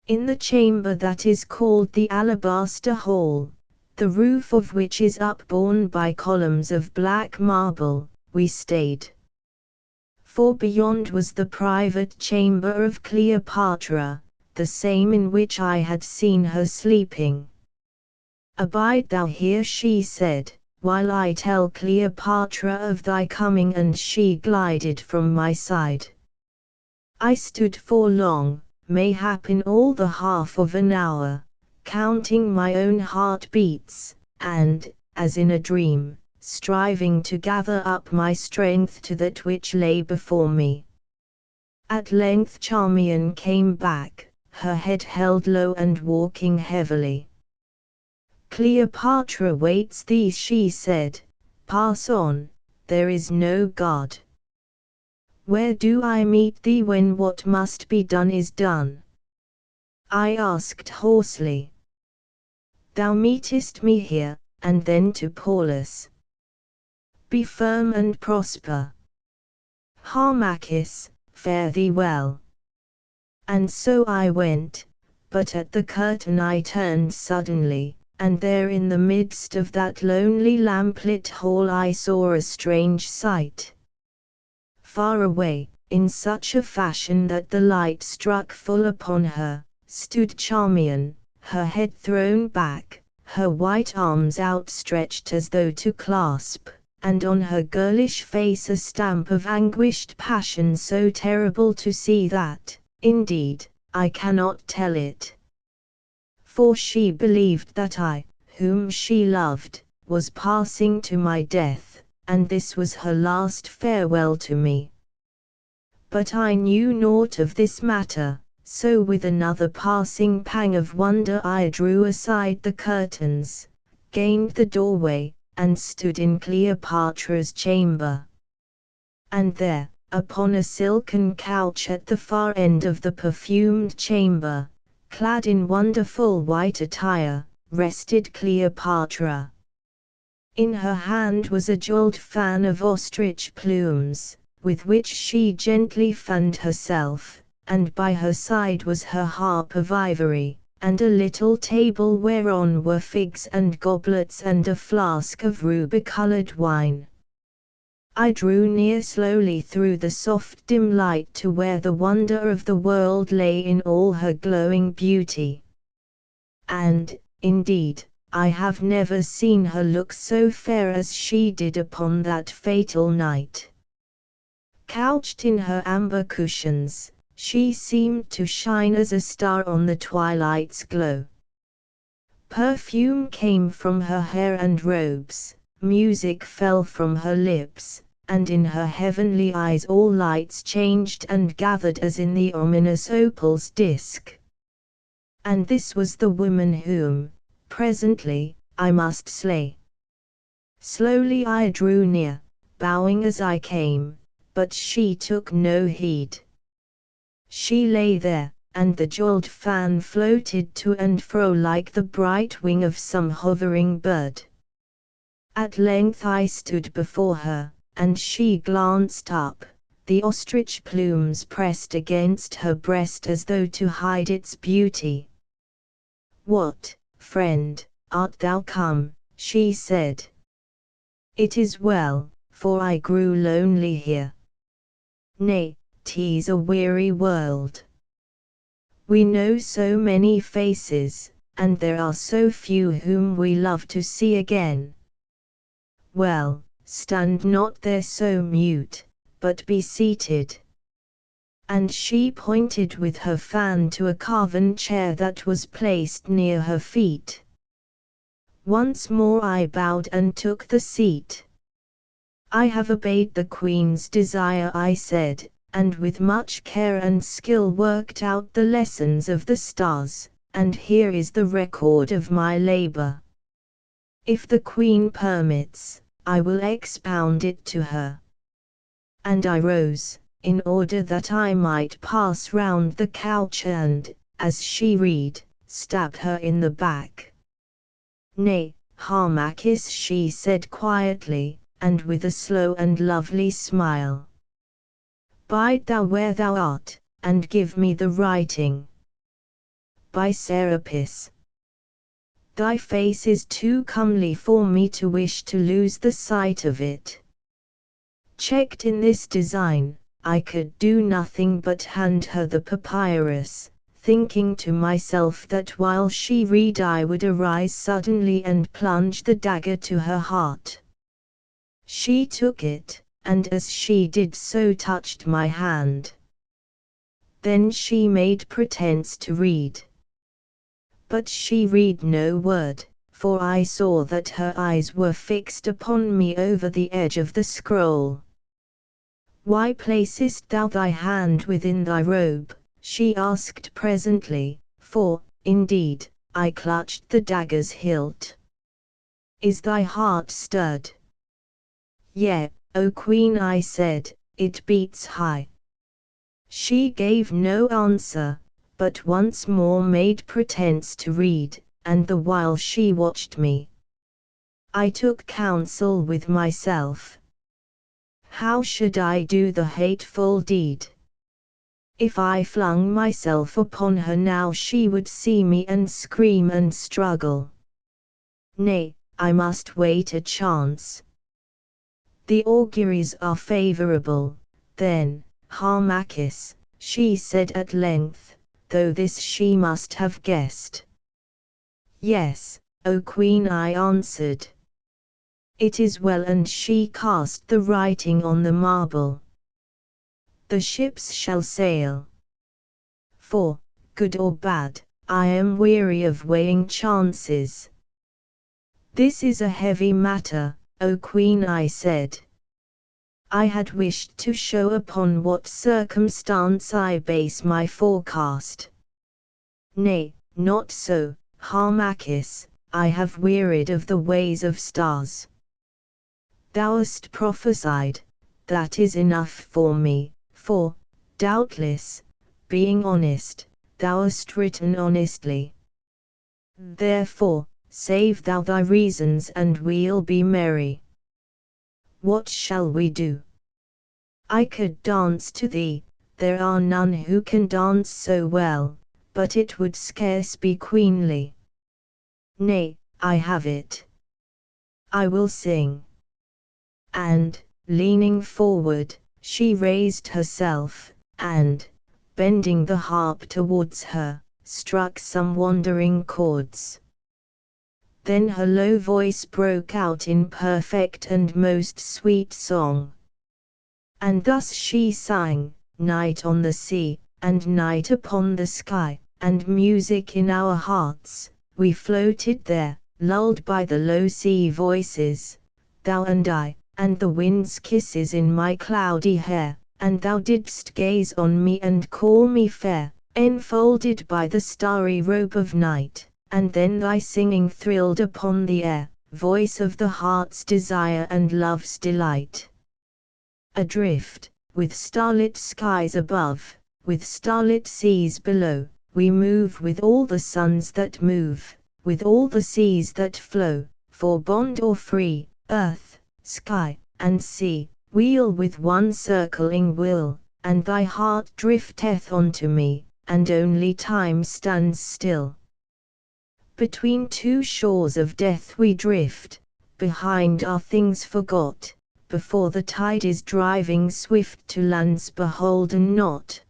[SPEAKER 1] In the chamber that is called the Alabaster Hall, the roof of which is upborne by columns of black marble, we stayed. For beyond was the private chamber of Cleopatra, the same in which I had seen her sleeping. "Abide thou here," she said, "while I tell Cleopatra of thy coming," and she glided from my side. I stood for long, mayhap in all the half of an hour, counting my own heart-beats, and, as in a dream, striving to gather up my strength to that which lay before me. At length Charmian came back, her head held low and walking heavily. "Cleopatra waits thee," she said. "Pass on, there is no God. Where do I meet thee when what must be done is done?" I asked hoarsely. "Thou meetest me here, and then to Paulus. Be firm and prosper. Harmachis, fare thee well." And so I went, but at the curtain I turned suddenly, and there in the midst of that lonely lamplit hall I saw a strange sight. Far away, in such a fashion that the light struck full upon her, stood Charmian, her head thrown back, her white arms outstretched as though to clasp, and on her girlish face a stamp of anguished passion so terrible to see that, indeed, I cannot tell it. For she believed that I, whom she loved, was passing to my death, and this was her last farewell to me. But I knew naught of this matter, so with another passing pang of wonder I drew aside the curtains, gained the doorway, and stood in Cleopatra's chamber. And there, upon a silken couch at the far end of the perfumed chamber, clad in wonderful white attire, rested Cleopatra. In her hand was a jeweled fan of ostrich plumes, with which she gently fanned herself, and by her side was her harp of ivory, and a little table whereon were figs and goblets and a flask of ruby-colored wine. I drew near slowly through the soft dim light to where the wonder of the world lay in all her glowing beauty. And, indeed, I have never seen her look so fair as she did upon that fatal night. Couched in her amber cushions, she seemed to shine as a star on the twilight's glow. Perfume came from her hair and robes, music fell from her lips, and in her heavenly eyes all lights changed and gathered as in the ominous opal's disk. And this was the woman whom, presently, I must slay. Slowly I drew near, bowing as I came, but she took no heed. She lay there, and the jeweled fan floated to and fro like the bright wing of some hovering bird. At length I stood before her, and she glanced up, the ostrich plumes pressed against her breast as though to hide its beauty. "What, friend, art thou come?" she said. "It is well, for I grew lonely here. Nay, 'tis a weary world. We know so many faces, and there are so few whom we love to see again. Well, stand not there so mute, but be seated." And she pointed with her fan to a carven chair that was placed near her feet. Once more I bowed and took the seat. "I have obeyed the Queen's desire," I said, "and with much care and skill worked out the lessons of the stars, and here is the record of my labor. If the Queen permits, I will expound it to her." And I rose, in order that I might pass round the couch and, as she read, stab her in the back. "Nay, Harmachis," she said quietly, and with a slow and lovely smile. "Bide thou where thou art, and give me the writing. By Serapis, thy face is too comely for me to wish to lose the sight of it." Checked in this design, I could do nothing but hand her the papyrus, thinking to myself that while she read I would arise suddenly and plunge the dagger to her heart. She took it, and as she did so touched my hand. Then she made pretense to read. But she read no word, for I saw that her eyes were fixed upon me over the edge of the scroll. "Why placest thou thy hand within thy robe?" she asked presently, for, indeed, I clutched the dagger's hilt. "Is thy heart stirred?" "Yea, O Queen," I said, "it beats high." She gave no answer, but once more made pretense to read, and the while she watched me. I took counsel with myself. How should I do the hateful deed? If I flung myself upon her now she would see me and scream and struggle. Nay, I must wait a chance. The auguries are favorable, then, Harmachis, she said at length, though this she must have guessed. "Yes, O Queen," I answered. "It is well," and she cast the writing on the marble. "The ships shall sail. For, good or bad, I am weary of weighing chances." "This is a heavy matter, O Queen," I said. I had wished to show upon what circumstance I base my forecast. "Nay, not so, Harmachis, I have wearied of the ways of stars. Thou hast prophesied, that is enough for me, for, doubtless, being honest, thou hast written honestly. Therefore, save thou thy reasons and we'll be merry. What shall we do? I could dance to thee, there are none who can dance so well, but it would scarce be queenly. Nay, I have it. I will sing." And, leaning forward, she raised herself, and, bending the harp towards her, struck some wandering chords. Then her low voice broke out in perfect and most sweet song. And thus she sang, night on the sea, and night upon the sky, and music in our hearts, we floated there, lulled by the low sea voices, thou and I, and the wind's kisses in my cloudy hair, and thou didst gaze on me and call me fair, enfolded by the starry robe of night, and then thy singing thrilled upon the air, voice of the heart's desire and love's delight. Adrift, with starlit skies above, with starlit seas below, we move with all the suns that move, with all the seas that flow, for bond or free, earth, sky, and sea, wheel with one circling will, and thy heart drifteth unto me, and only time stands still. Between two shores of death we drift, behind are things forgot, before the tide is driving swift to lands beholden not.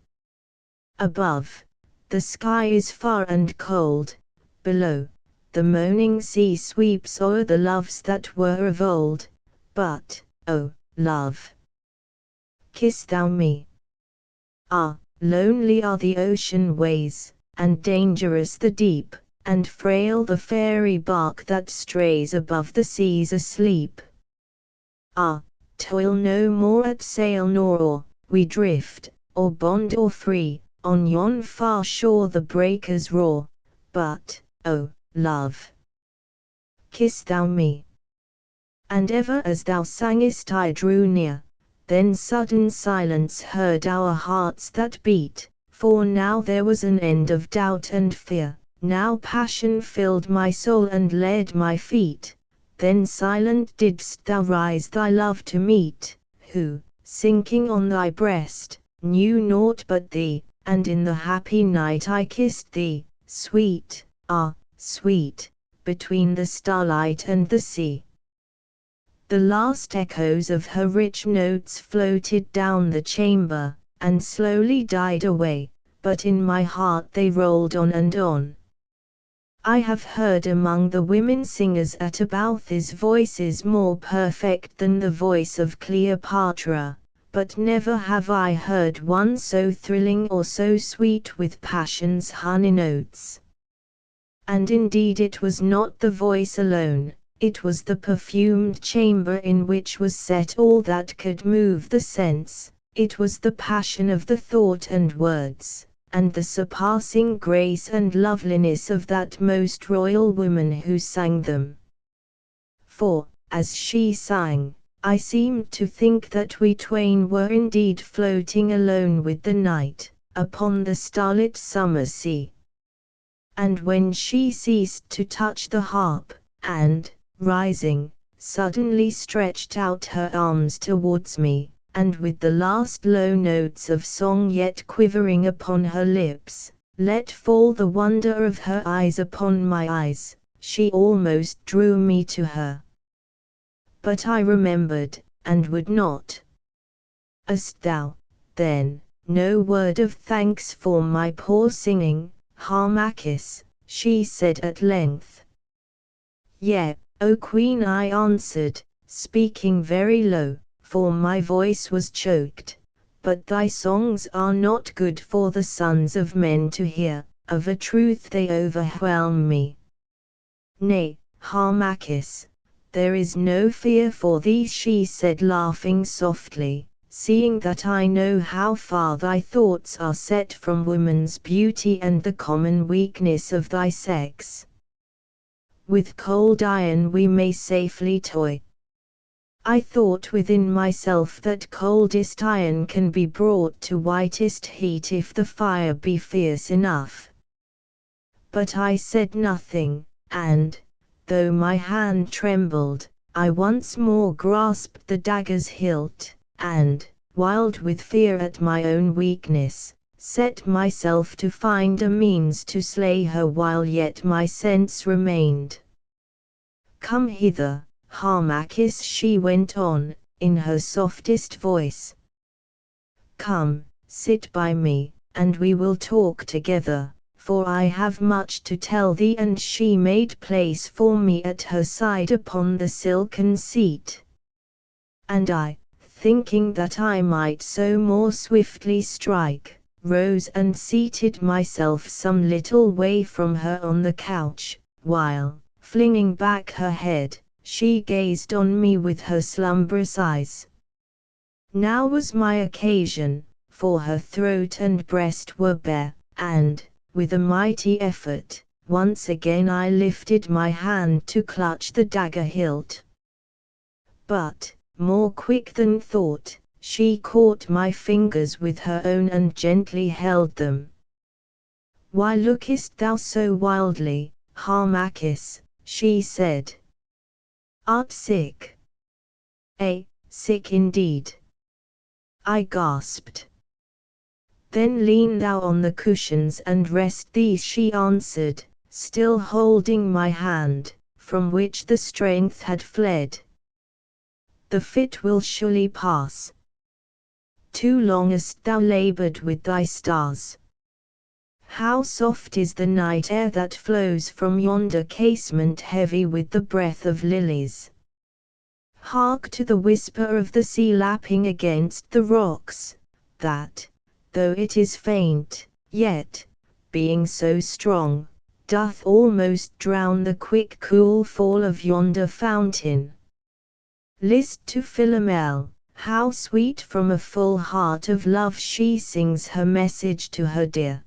[SPEAKER 1] Above, the sky is far and cold, below, the moaning sea sweeps o'er the loves that were of old, but, O, love, kiss thou me. Ah, lonely are the ocean ways, and dangerous the deep, and frail the fairy bark that strays above the seas asleep. Ah, toil no more at sail nor oar, we drift, or bond or free, on yon far shore the breakers roar, but, O, love, kiss thou me. And ever as thou sangest I drew near, then sudden silence heard our hearts that beat, for now there was an end of doubt and fear, now passion filled my soul and led my feet, then silent didst thou rise thy love to meet, who, sinking on thy breast, knew naught but thee, and in the happy night I kissed thee, sweet, ah, sweet, between the starlight and the sea. The last echoes of her rich notes floated down the chamber, and slowly died away, but in my heart they rolled on and on. I have heard among the women singers at Abathis voices more perfect than the voice of Cleopatra, but never have I heard one so thrilling or so sweet with passion's honey notes. And indeed it was not the voice alone, it was the perfumed chamber in which was set all that could move the sense, it was the passion of the thought and words, and the surpassing grace and loveliness of that most royal woman who sang them. For, as she sang, I seemed to think that we twain were indeed floating alone with the night, upon the starlit summer sea. And when she ceased to touch the harp, and, rising, suddenly stretched out her arms towards me, and with the last low notes of song yet quivering upon her lips, let fall the wonder of her eyes upon my eyes, she almost drew me to her. But I remembered, and would not. Hast thou, then, no word of thanks for my poor singing, Harmachis? She said at length. Yea, O Queen, I answered, speaking very low, for my voice was choked, but thy songs are not good for the sons of men to hear, of a truth they overwhelm me. Nay, Harmachis, there is no fear for thee, she said laughing softly, seeing that I know how far thy thoughts are set from woman's beauty and the common weakness of thy sex. With cold iron we may safely toy. I thought within myself that coldest iron can be brought to whitest heat if the fire be fierce enough. But I said nothing, and, though my hand trembled, I once more grasped the dagger's hilt, and, wild with fear at my own weakness, set myself to find a means to slay her while yet my sense remained. Come hither, Harmachis, she went on, in her softest voice. Come, sit by me, and we will talk together, for I have much to tell thee. And she made place for me at her side upon the silken seat. And I, thinking that I might so more swiftly strike, rose and seated myself some little way from her on the couch, while, flinging back her head, she gazed on me with her slumbrous eyes. Now was my occasion, for her throat and breast were bare, and, with a mighty effort, once again I lifted my hand to clutch the dagger hilt. But, more quick than thought, she caught my fingers with her own and gently held them. "Why lookest thou so wildly, Harmachis?" she said. "Art sick?" Sick indeed," I gasped. "Then lean thou on the cushions and rest thee," she answered, still holding my hand, from which the strength had fled. "The fit will surely pass. Too long hast thou labored with thy stars. How soft is the night air that flows from yonder casement, heavy with the breath of lilies. Hark to the whisper of the sea lapping against the rocks, that, though it is faint, yet, being so strong, doth almost drown the quick cool fall of yonder fountain. List to Philomel, how sweet from a full heart of love she sings her message to her dear.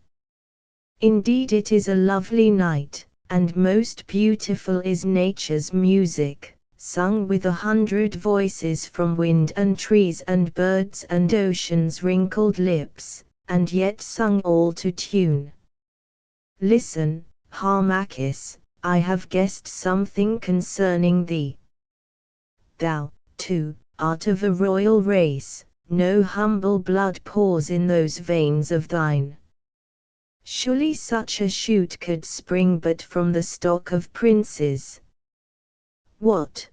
[SPEAKER 1] Indeed it is a lovely night, and most beautiful is nature's music, sung with 100 voices from wind and trees and birds and ocean's wrinkled lips, and yet sung all to tune. Listen, Harmachis, I have guessed something concerning thee. Thou, too, art of a royal race, no humble blood pours in those veins of thine. Surely such a shoot could spring but from the stock of princes. What?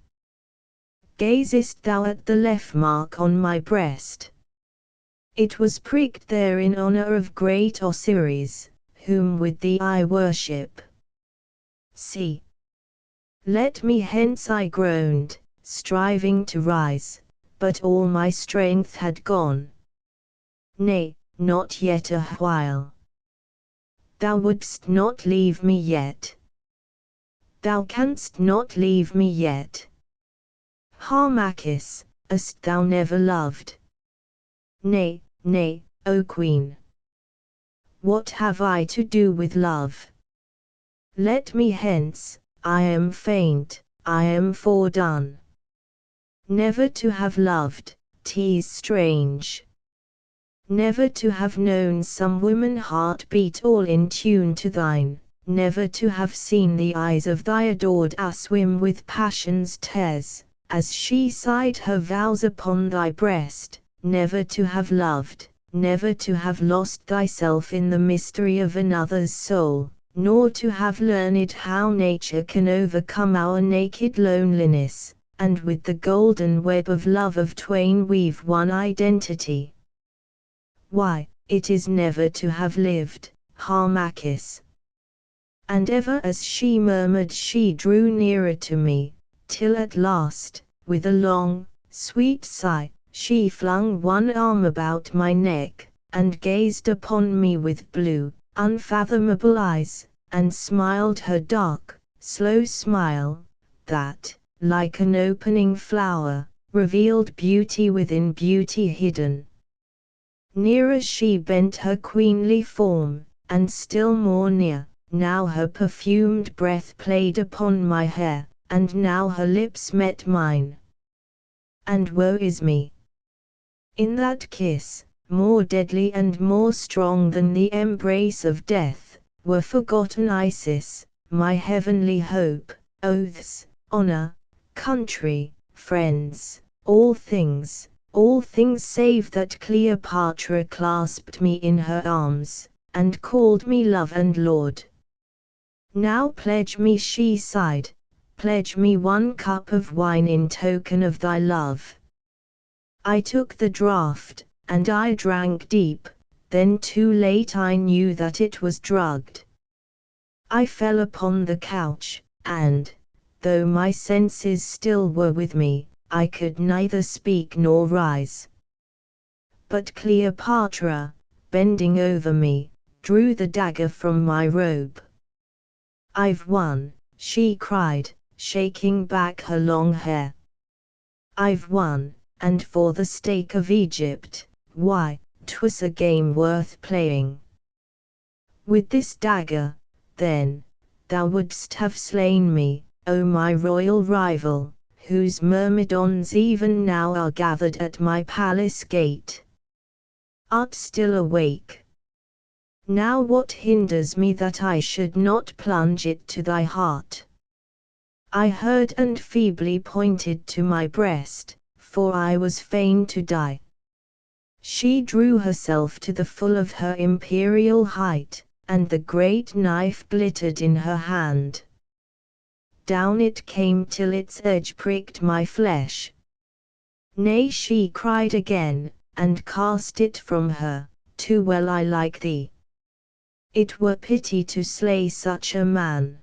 [SPEAKER 1] Gazest thou at the left mark on my breast? It was pricked there in honor of great Osiris, whom with thee I worship. See. Let me hence, I groaned, striving to rise, but all my strength had gone. Nay, not yet a while. Thou wouldst not leave me yet. Thou canst not leave me yet. Harmachis, hast thou never loved? Nay, nay, O Queen. What have I to do with love? Let me hence, I am faint, I am fordone. Never to have loved, 'tis strange. Never to have known some woman heart beat all in tune to thine, never to have seen the eyes of thy adored swim with passion's tears, as she sighed her vows upon thy breast, never to have loved, never to have lost thyself in the mystery of another's soul, nor to have learned how nature can overcome our naked loneliness, and with the golden web of love of twain weave one identity. Why, it is never to have lived, Harmachis. And ever as she murmured she drew nearer to me, till at last, with a long, sweet sigh, she flung one arm about my neck, and gazed upon me with blue, unfathomable eyes, and smiled her dark, slow smile, that, like an opening flower, revealed beauty within beauty hidden. Nearer she bent her queenly form, and still more near, now her perfumed breath played upon my hair, and now her lips met mine. And woe is me! In that kiss, more deadly and more strong than the embrace of death, were forgotten Isis, my heavenly hope, oaths, honor, country, friends, all things save that Cleopatra clasped me in her arms, and called me love and lord. Now pledge me, she sighed, pledge me 1 cup of wine in token of thy love. I took the draught, and I drank deep, then too late I knew that it was drugged. I fell upon the couch, and, though my senses still were with me, I could neither speak nor rise. But Cleopatra, bending over me, drew the dagger from my robe. I've won, she cried, shaking back her long hair. I've won, and for the stake of Egypt, why, 'twas a game worth playing. With this dagger, then, thou wouldst have slain me, O my royal rival, whose myrmidons even now are gathered at my palace gate. Art still awake? Now what hinders me that I should not plunge it to thy heart? I heard and feebly pointed to my breast, for I was fain to die. She drew herself to the full of her imperial height, and the great knife glittered in her hand. Down it came till its edge pricked my flesh. Nay, she cried again, and cast it from her, too well I like thee. It were pity to slay such a man.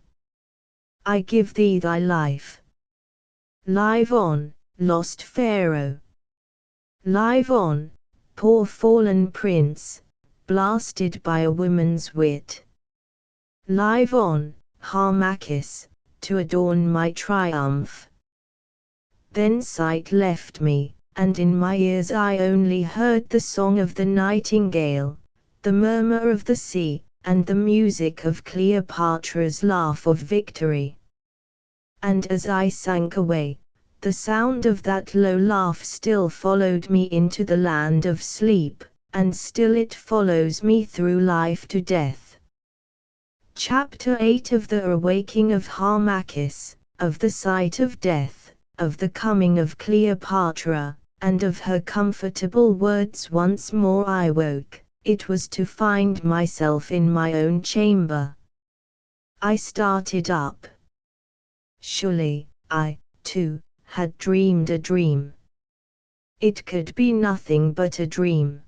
[SPEAKER 1] I give thee thy life. Live on, lost Pharaoh. Live on, poor fallen prince, blasted by a woman's wit. Live on, Harmachis, to adorn my triumph. Then sight left me, and in my ears I only heard the song of the nightingale, the murmur of the sea, and the music of Cleopatra's laugh of victory. And as I sank away, the sound of that low laugh still followed me into the land of sleep, and still it follows me through life to death. Chapter 8 of the Awaking of Harmachis, of the sight of death, of the coming of Cleopatra, and of her comfortable words. Once more I woke. It was to find myself in my own chamber. I started up. Surely, I, too, had dreamed a dream. It could be nothing but a dream.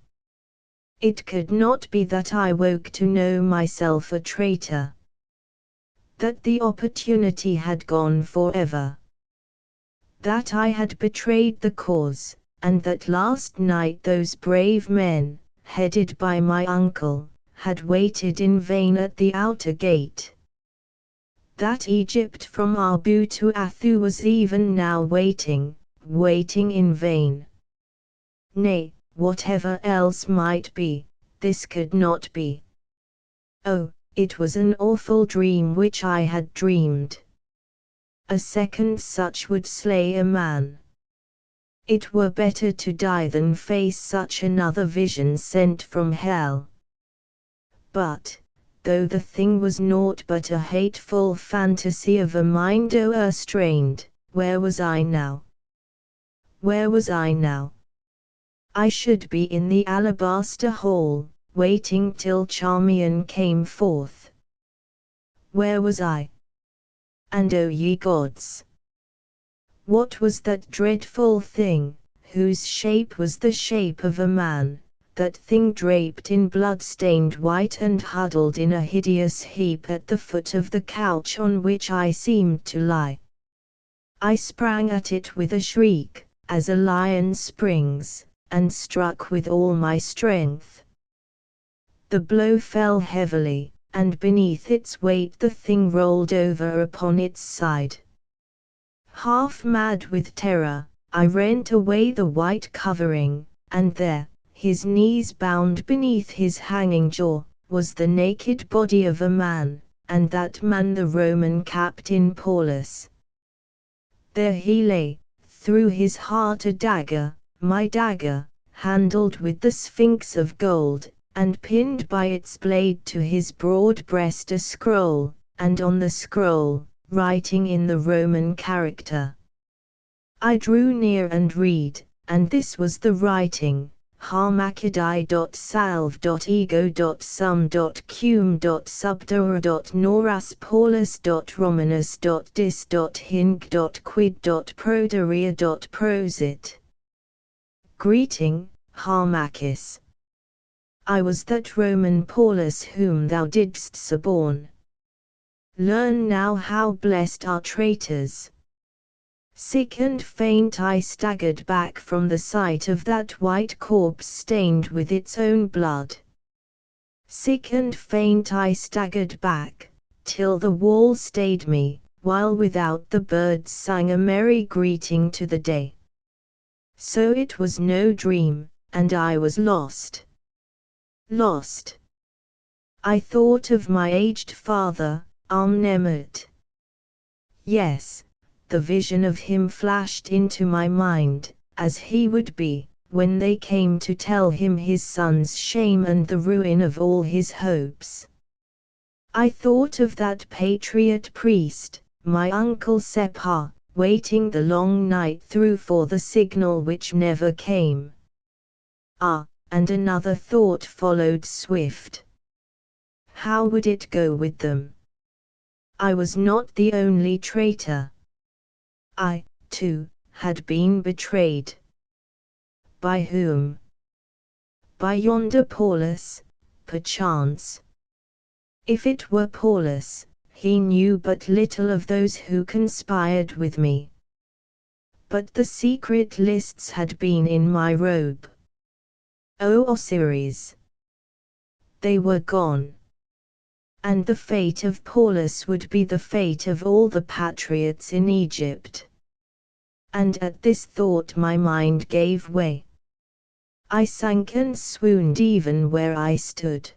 [SPEAKER 1] It could not be that I woke to know myself a traitor. That the opportunity had gone forever. That I had betrayed the cause, and that last night those brave men, headed by my uncle, had waited in vain at the outer gate. That Egypt from Abu to Athu was even now waiting in vain. Nay, whatever else might be, this could not be. Oh, it was an awful dream which I had dreamed. A second such would slay a man. It were better to die than face such another vision sent from hell. But, though the thing was naught but a hateful fantasy of a mind o'erstrained, where was I now? Where was I now? I should be in the alabaster hall, waiting till Charmian came forth. Where was I? And O ye gods! What was that dreadful thing, whose shape was the shape of a man, that thing draped in blood-stained white and huddled in a hideous heap at the foot of the couch on which I seemed to lie? I sprang at it with a shriek, as a lion springs, and struck with all my strength. The blow fell heavily, and beneath its weight the thing rolled over upon its side. Half mad with terror, I rent away the white covering, and there, his knees bound beneath his hanging jaw, was the naked body of a man, and that man the Roman captain Paulus. There he lay, through his heart a dagger, my dagger, handled with the sphinx of gold, and pinned by its blade to his broad breast a scroll, and on the scroll, writing in the Roman character. I drew near and read, and this was the writing: Harmachidai.salve.ego.sum.cum.subdura.noras Paulus.romanus.dis.hinc.quid.proderia.prosit. Greeting, Harmachis. I was that Roman Paulus whom thou didst suborn. Learn now how blessed are traitors. Sick and faint I staggered back from the sight of that white corpse stained with its own blood. Sick and faint I staggered back, till the wall stayed me, while without the birds sang a merry greeting to the day. So it was no dream, and I was lost. Lost. I thought of my aged father, Amnemut. Yes, the vision of him flashed into my mind, as he would be, when they came to tell him his son's shame and the ruin of all his hopes. I thought of that patriot priest, my uncle Sepah, waiting the long night through for the signal which never came. Ah, and another thought followed swift. How would it go with them? I was not the only traitor. I, too, had been betrayed. By whom? By yonder Paulus, perchance. If it were Paulus, he knew but little of those who conspired with me. But the secret lists had been in my robe. O Osiris! They were gone. And the fate of Paulus would be the fate of all the patriots in Egypt. And at this thought my mind gave way. I sank and swooned even where I stood.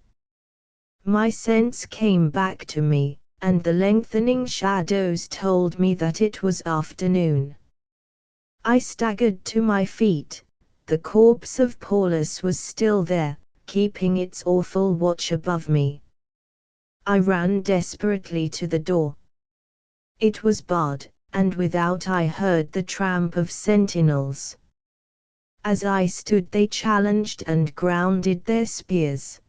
[SPEAKER 1] My sense came back to me, and the lengthening shadows told me that it was afternoon. I staggered to my feet. The corpse of Paulus was still there, keeping its awful watch above me. I ran desperately to the door. It was barred, and without I heard the tramp of sentinels. As I stood they challenged and grounded their spears.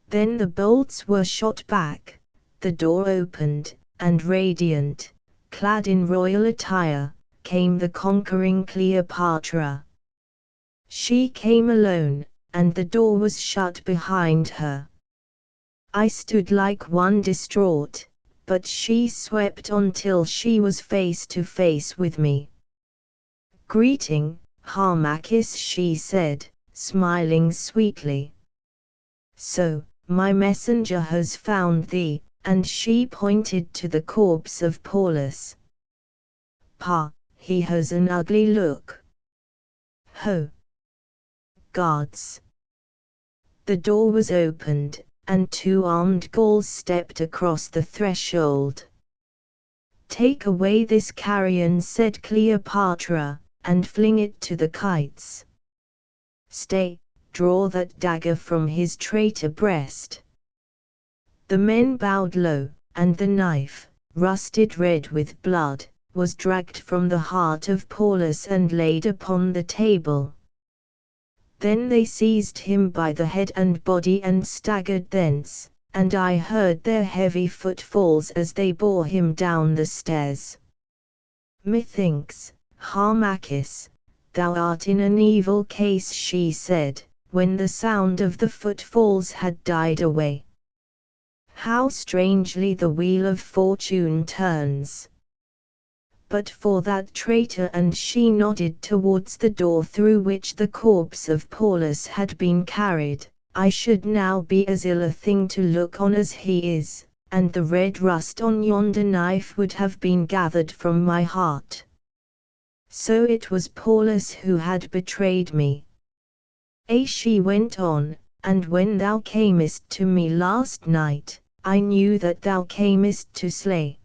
[SPEAKER 1] Then the bolts were shot back, the door opened, and radiant, clad in royal attire, came the conquering Cleopatra. She came alone, and the door was shut behind her. I stood like one distraught, but she swept on till she was face to face with me. "Greeting, Harmachis," she said, smiling sweetly. "So, my messenger has found thee," and she pointed to the corpse of Paulus. "Pa, he has an ugly look." "Ho! Guards!" The door was opened, and 2 armed Gauls stepped across the threshold. "Take away this carrion," said Cleopatra, "and fling it to the kites. Stay, draw that dagger from his traitor breast." The men bowed low, and the knife, rusted red with blood, was dragged from the heart of Paulus and laid upon the table. Then they seized him by the head and body and staggered thence, and I heard their heavy footfalls as they bore him down the stairs. "Methinks, Harmachis, thou art in an evil case," she said, when the sound of the footfalls had died away. "How strangely the wheel of fortune turns! But for that traitor," and she nodded towards the door through which the corpse of Paulus had been carried, "I should now be as ill a thing to look on as he is, and the red rust on yonder knife would have been gathered from my heart. So it was Paulus who had betrayed me. She went on, "And when thou camest to me last night, I knew that thou camest to slay.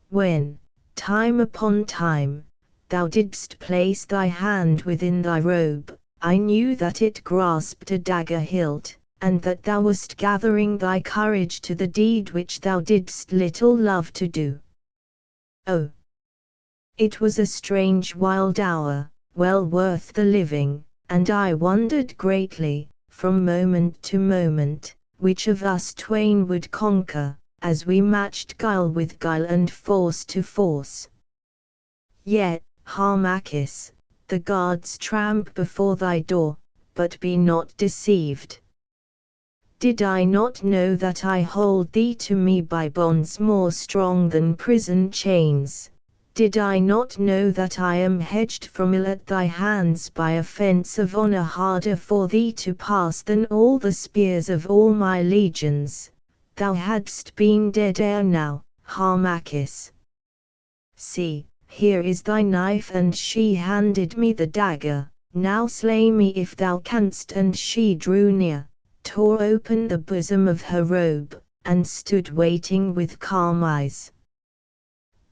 [SPEAKER 1] When, time upon time, thou didst place thy hand within thy robe, I knew that it grasped a dagger hilt, and that thou wast gathering thy courage to the deed which thou didst little love to do. Oh! It was a strange wild hour, well worth the living, and I wondered greatly, from moment to moment, which of us twain would conquer, as we matched guile with guile and force to force. Yet, Harmachis, the guards tramp before thy door, but be not deceived. Did I not know that I hold thee to me by bonds more strong than prison chains? Did I not know that I am hedged from ill at thy hands by a fence of honor harder for thee to pass than all the spears of all my legions? Thou hadst been dead ere now, Harmachis. See, here is thy knife," and she handed me the dagger. "Now slay me if thou canst," and she drew near, tore open the bosom of her robe, and stood waiting with calm eyes.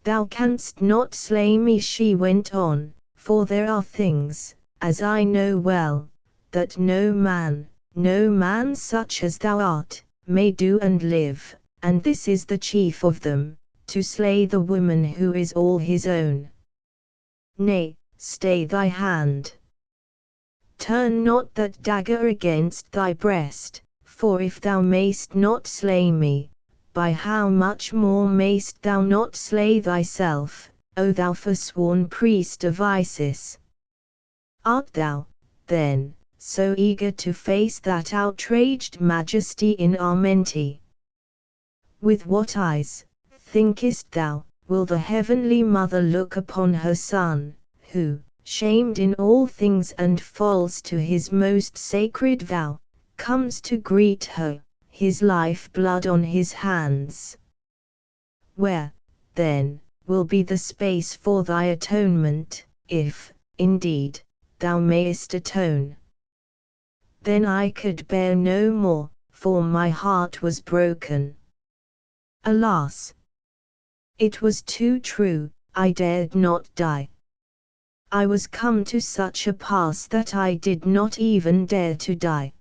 [SPEAKER 1] "Thou canst not slay me," she went on, "for there are things, as I know well, that no man such as thou art, may do and live, and this is the chief of them, to slay the woman who is all his own. Nay, stay thy hand. Turn not that dagger against thy breast, for if thou mayst not slay me, by how much more mayst thou not slay thyself, O thou forsworn priest of Isis? Art thou, then, so eager to face that outraged majesty in Amenti? With what eyes, thinkest thou, will the Heavenly Mother look upon her Son, who, shamed in all things and false to his most sacred vow, comes to greet her, his life blood on his hands? Where, then, will be the space for thy atonement, if, indeed, thou mayest atone? Then I could bear no more, for my heart was broken. Alas! It was too true, I dared not die. I was come to such a pass that I did not even dare to die.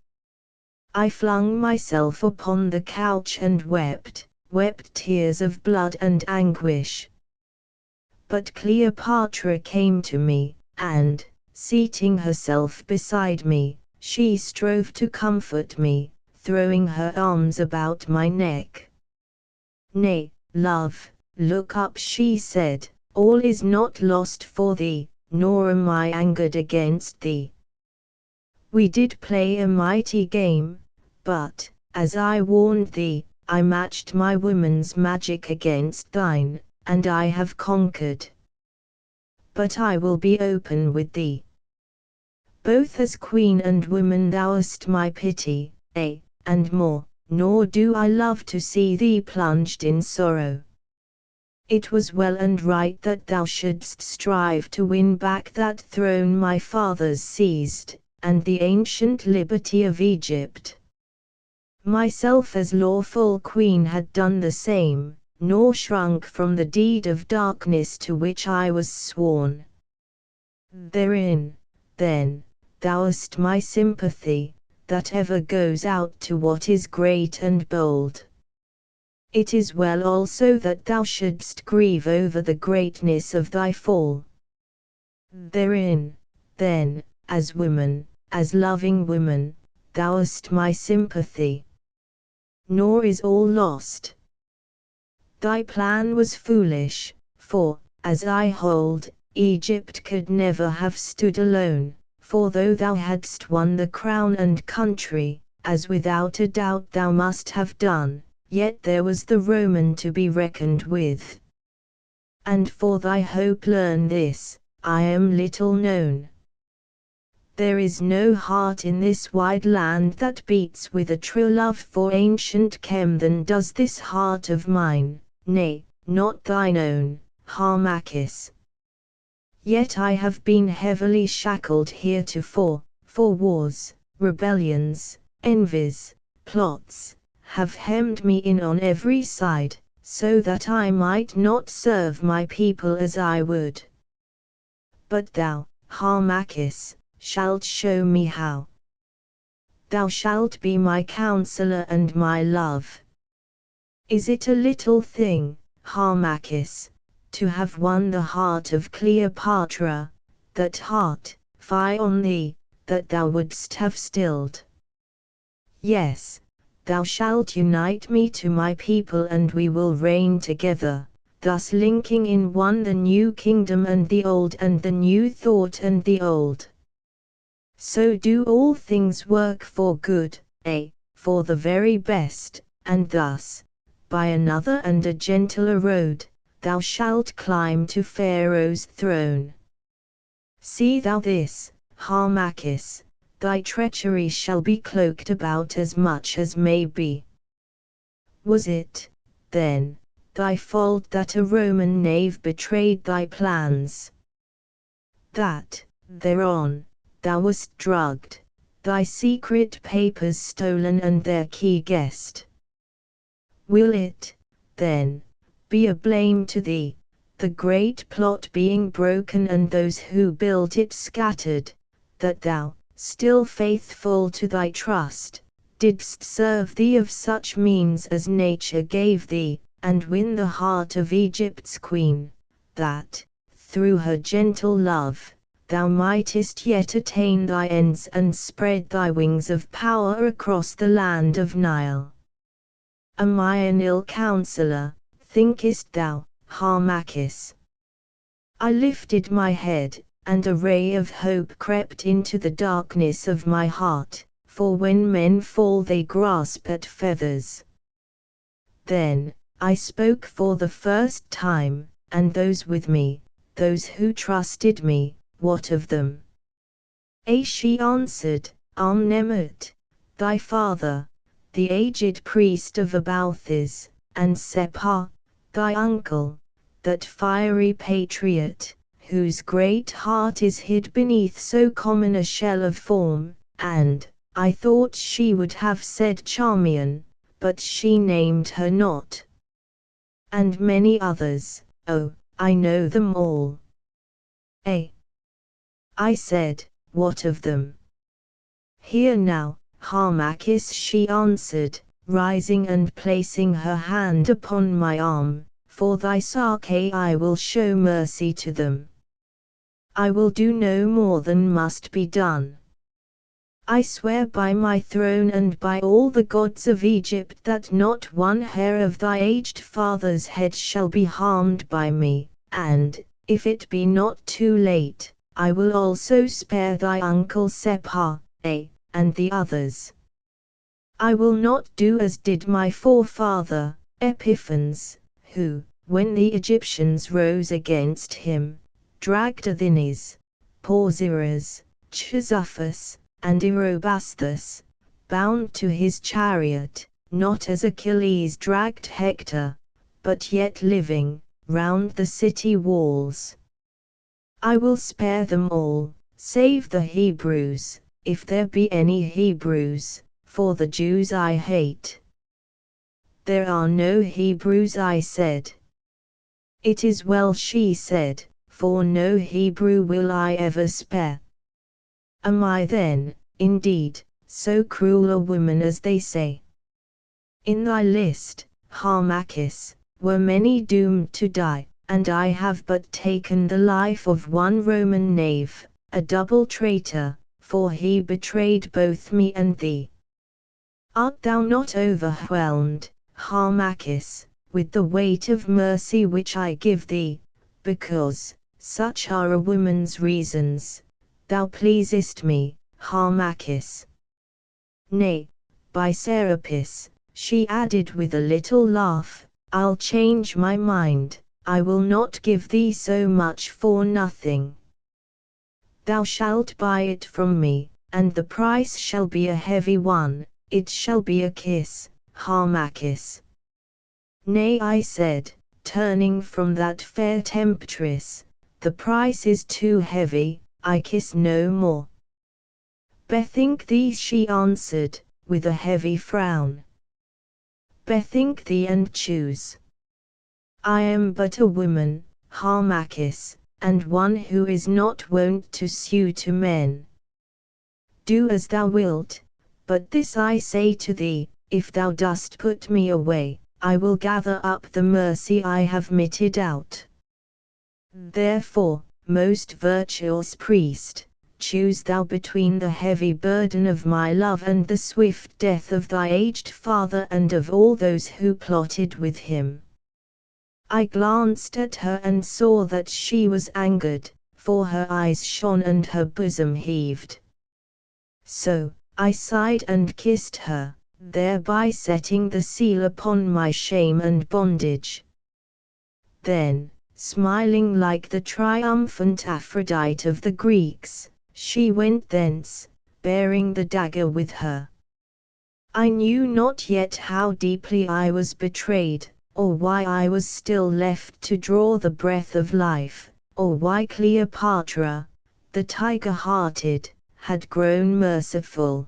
[SPEAKER 1] I flung myself upon the couch and wept tears of blood and anguish. But Cleopatra came to me, and, seating herself beside me, she strove to comfort me, throwing her arms about my neck. "Nay, love, look up," she said, "all is not lost for thee, nor am I angered against thee. We did play a mighty game, but, as I warned thee, I matched my woman's magic against thine, and I have conquered. But I will be open with thee. Both as queen and woman thou hast my pity, and more, nor do I love to see thee plunged in sorrow. It was well and right that thou shouldst strive to win back that throne my fathers seized, and the ancient liberty of Egypt. Myself as lawful queen had done the same, nor shrunk from the deed of darkness to which I was sworn. Therein, then, thou hast my sympathy, that ever goes out to what is great and bold. It is well also that thou shouldst grieve over the greatness of thy fall. Therein, then, as woman, as loving woman, thou hast my sympathy. Nor is all lost. Thy plan was foolish, for, as I hold, Egypt could never have stood alone, for though thou hadst won the crown and country, as without a doubt thou must have done, yet there was the Roman to be reckoned with. And for thy hope learn this, I am little known. There is no heart in this wide land that beats with a true love for ancient Chem than does this heart of mine, nay, not thine own, Harmachis. Yet I have been heavily shackled heretofore, for wars, rebellions, envies, plots, have hemmed me in on every side, so that I might not serve my people as I would. But thou, Harmachis, shalt show me how. Thou shalt be my counselor and my love. Is it a little thing, Harmachis, to have won the heart of Cleopatra, that heart, fie on thee, that thou wouldst have stilled? Yes, thou shalt unite me to my people and we will reign together, thus linking in one the new kingdom and the old and the new thought and the old. So do all things work for good, for the very best, and thus, by another and a gentler road, thou shalt climb to Pharaoh's throne. See thou this, Harmachis, thy treachery shall be cloaked about as much as may be. Was it, then, thy fault that a Roman knave betrayed thy plans? That, thereon, thou wast drugged, thy secret papers stolen and their key guessed. Will it, then, be a blame to thee, the great plot being broken and those who built it scattered, that thou, still faithful to thy trust, didst serve thee of such means as nature gave thee, and win the heart of Egypt's queen, that, through her gentle love, thou mightest yet attain thy ends and spread thy wings of power across the land of Nile? Am I an ill counselor, thinkest thou, Harmachis? I lifted my head, and a ray of hope crept into the darkness of my heart, for when men fall they grasp at feathers. Then, I spoke for the first time, and those with me, those who trusted me, what of them? She answered, Amnemut, thy father, the aged priest of Abalthis, and Sepah, thy uncle, that fiery patriot, whose great heart is hid beneath so common a shell of form, and, I thought she would have said Charmian, but she named her not. And many others, oh, I know them all. I said, what of them? Here now, Harmachis, she answered, rising and placing her hand upon my arm, for thy sake I will show mercy to them. I will do no more than must be done. I swear by my throne and by all the gods of Egypt that not one hair of thy aged father's head shall be harmed by me, and, if it be not too late, I will also spare thy uncle Sepah, and the others. I will not do as did my forefather, Epiphanes, who, when the Egyptians rose against him, dragged Athenes, Pausiras, Chrysophus, and Erobasthus, bound to his chariot, not as Achilles dragged Hector, but yet living, round the city walls. I will spare them all, save the Hebrews, if there be any Hebrews, for the Jews I hate. There are no Hebrews, I said. It is well, she said, for no Hebrew will I ever spare. Am I then, indeed, so cruel a woman as they say? In thy list, Harmachis, were many doomed to die, and I have but taken the life of one Roman knave, a double traitor, for he betrayed both me and thee. Art thou not overwhelmed, Harmachis, with the weight of mercy which I give thee, because, such are a woman's reasons, thou pleasest me, Harmachis? Nay, by Serapis, she added with a little laugh, I'll change my mind, I will not give thee so much for nothing. Thou shalt buy it from me, and the price shall be a heavy one, it shall be a kiss, Harmachis. Nay, I said, turning from that fair temptress, the price is too heavy, I kiss no more. Bethink thee, she answered, with a heavy frown. Bethink thee and choose. I am but a woman, Harmachis, and one who is not wont to sue to men. Do as thou wilt, but this I say to thee, if thou dost put me away, I will gather up the mercy I have meted out. Therefore, most virtuous priest, choose thou between the heavy burden of my love and the swift death of thy aged father and of all those who plotted with him. I glanced at her and saw that she was angered, for her eyes shone and her bosom heaved. So, I sighed and kissed her, thereby setting the seal upon my shame and bondage. Then, smiling like the triumphant Aphrodite of the Greeks, she went thence, bearing the dagger with her. I knew not yet how deeply I was betrayed, or why I was still left to draw the breath of life, or why Cleopatra, the tiger-hearted, had grown merciful.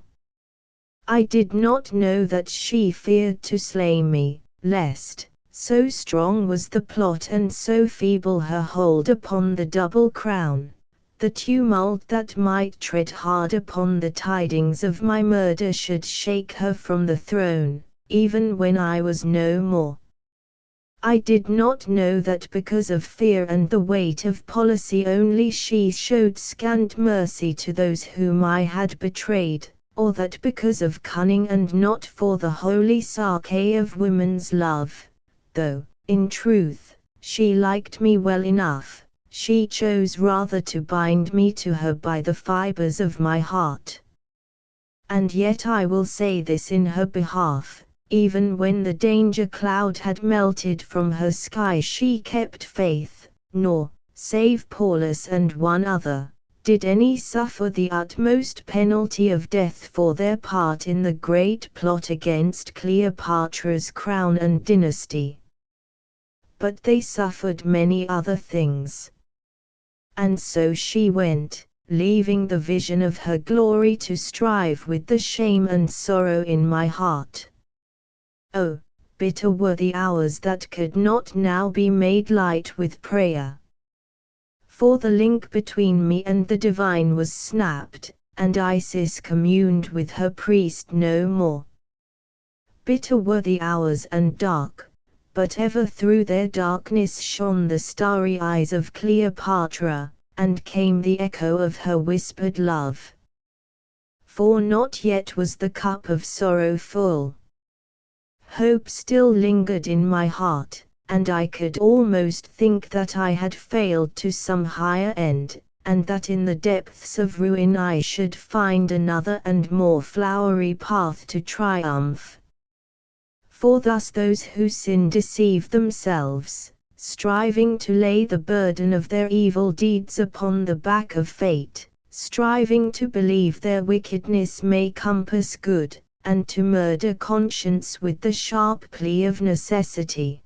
[SPEAKER 1] I did not know that she feared to slay me, lest, so strong was the plot and so feeble her hold upon the double crown, the tumult that might tread hard upon the tidings of my murder should shake her from the throne, even when I was no more. I did not know that because of fear and the weight of policy only she showed scant mercy to those whom I had betrayed, or that because of cunning and not for the holy Psyche of woman's love, though, in truth, she liked me well enough, she chose rather to bind me to her by the fibers of my heart. And yet I will say this in her behalf, even when the danger cloud had melted from her sky she kept faith, nor, save Paulus and one other, did any suffer the utmost penalty of death for their part in the great plot against Cleopatra's crown and dynasty. But they suffered many other things. And so she went, leaving the vision of her glory to strive with the shame and sorrow in my heart. Oh, bitter were the hours that could not now be made light with prayer. For the link between me and the divine was snapped, and Isis communed with her priest no more. Bitter were the hours and dark, but ever through their darkness shone the starry eyes of Cleopatra, and came the echo of her whispered love. For not yet was the cup of sorrow full. Hope still lingered in my heart, and I could almost think that I had failed to some higher end, and that in the depths of ruin I should find another and more flowery path to triumph. For thus those who sin deceive themselves, striving to lay the burden of their evil deeds upon the back of fate, striving to believe their wickedness may compass good, and to murder conscience with the sharp plea of necessity.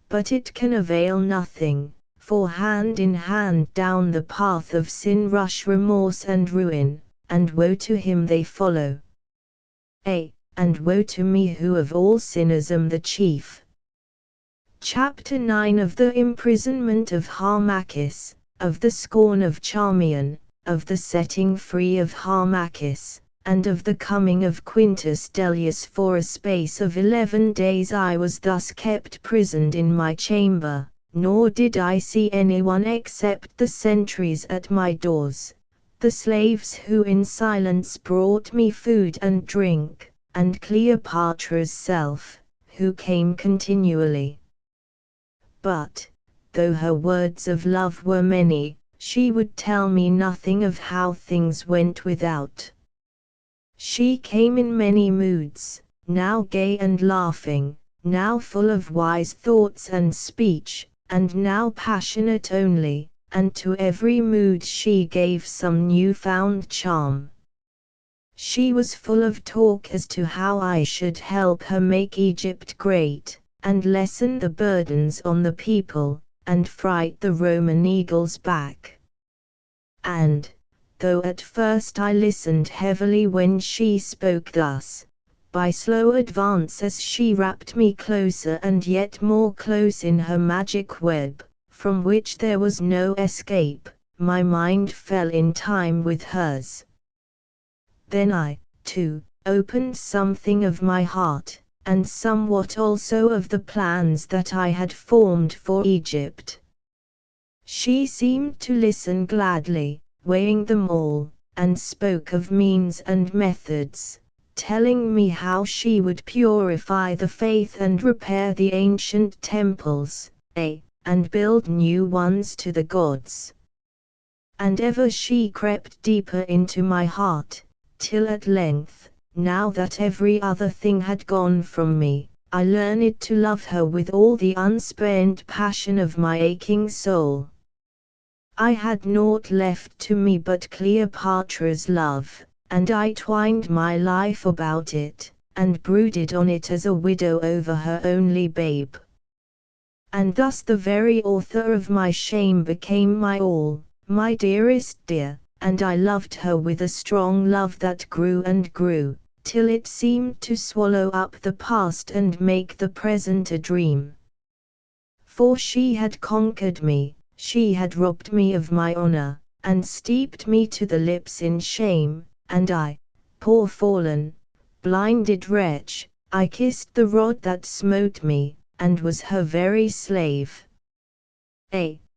[SPEAKER 1] But it can avail nothing, for hand in hand down the path of sin rush remorse and ruin, and woe to him they follow. And woe to me who of all sinners am the chief. Chapter 9 of the imprisonment of Harmachis, of the scorn of Charmian, of the setting free of Harmachis, and of the coming of Quintus Dellius. For a space of 11 days I was thus kept prisoned in my chamber, nor did I see anyone except the sentries at my doors, the slaves who in silence brought me food and drink, and Cleopatra's self, who came continually. But, though her words of love were many, she would tell me nothing of how things went without. She came in many moods, now gay and laughing, now full of wise thoughts and speech, and now passionate only, and to every mood she gave some new-found charm. She was full of talk as to how I should help her make Egypt great, and lessen the burdens on the people, and fright the Roman eagles back. And, though at first I listened heavily when she spoke thus, by slow advance as she wrapped me closer and yet more close in her magic web, from which there was no escape, my mind fell in time with hers. Then I, too, opened something of my heart, and somewhat also of the plans that I had formed for Egypt. She seemed to listen gladly, weighing them all, and spoke of means and methods, telling me how she would purify the faith and repair the ancient temples, and build new ones to the gods. And ever she crept deeper into my heart, till at length, now that every other thing had gone from me, I learned to love her with all the unspent passion of my aching soul. I had naught left to me but Cleopatra's love, and I twined my life about it, and brooded on it as a widow over her only babe. And thus the very author of my shame became my all, my dearest dear, and I loved her with a strong love that grew and grew, till it seemed to swallow up the past and make the present a dream. For she had conquered me, she had robbed me of my honor, and steeped me to the lips in shame, and I, poor fallen, blinded wretch, I kissed the rod that smote me, and was her very slave.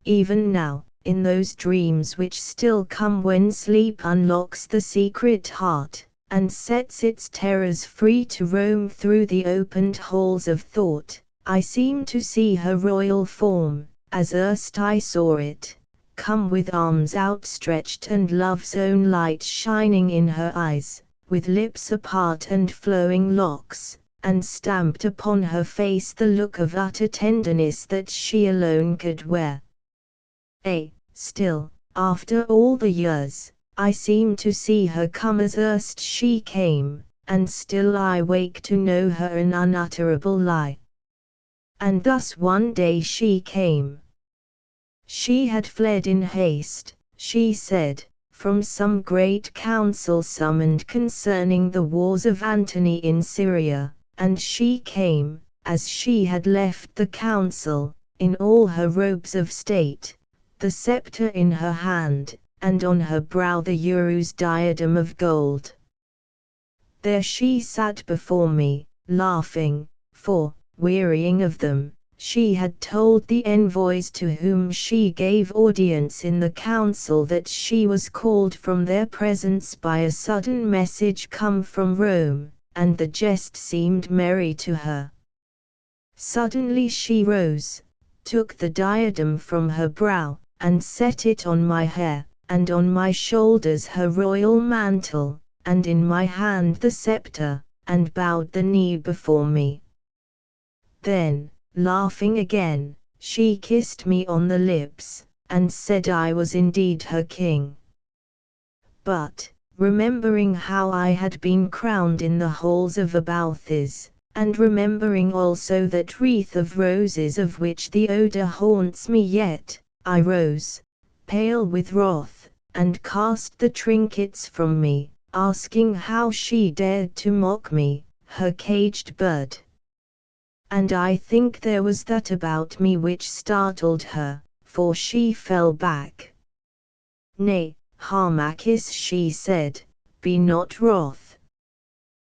[SPEAKER 1] Even now, in those dreams which still come when sleep unlocks the secret heart, and sets its terrors free to roam through the opened halls of thought, I seem to see her royal form, as erst I saw it, come with arms outstretched and love's own light shining in her eyes, with lips apart and flowing locks, and stamped upon her face the look of utter tenderness that she alone could wear. Still, after all the years, I seem to see her come as erst she came, and still I wake to know her an unutterable lie. And thus one day she came. She had fled in haste, she said, from some great council summoned concerning the wars of Antony in Syria, and she came, as she had left the council, in all her robes of state, the scepter in her hand, and on her brow the Uru's diadem of gold. There she sat before me, laughing, for, wearying of them, she had told the envoys to whom she gave audience in the council that she was called from their presence by a sudden message come from Rome, and the jest seemed merry to her. Suddenly she rose, took the diadem from her brow, and set it on my hair, and on my shoulders her royal mantle, and in my hand the scepter, and bowed the knee before me. Then, laughing again, she kissed me on the lips, and said I was indeed her king. But, remembering how I had been crowned in the halls of Abalthis, and remembering also that wreath of roses of which the odor haunts me yet, I rose, pale with wrath, and cast the trinkets from me, asking how she dared to mock me, her caged bird. And I think there was that about me which startled her, for she fell back. Nay, Harmachis, she said, be not wroth.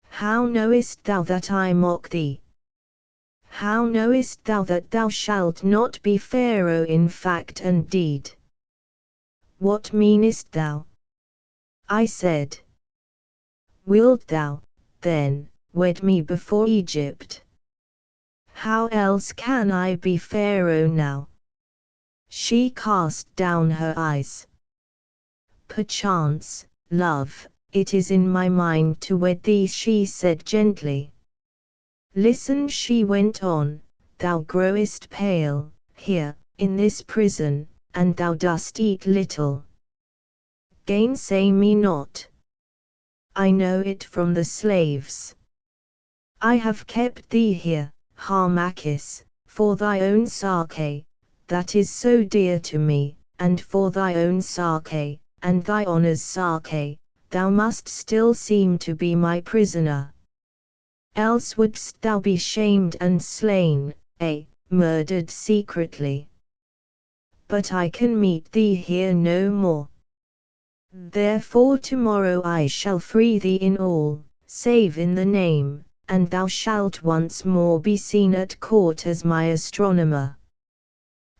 [SPEAKER 1] How knowest thou that I mock thee? How knowest thou that thou shalt not be Pharaoh in fact and deed? What meanest thou? I said. Wilt thou, then, wed me before Egypt? How else can I be Pharaoh now? She cast down her eyes. Perchance, love, it is in my mind to wed thee, she said gently. Listen, she went on, thou growest pale, here, in this prison, and thou dost eat little. Gainsay me not. I know it from the slaves. I have kept thee here, Harmachis, for thy own sake, that is so dear to me, and for thy own sake, and thy honor's sake, thou must still seem to be my prisoner. Else wouldst thou be shamed and slain, murdered secretly. But I can meet thee here no more. Therefore tomorrow I shall free thee in all, save in the name, and thou shalt once more be seen at court as my astronomer.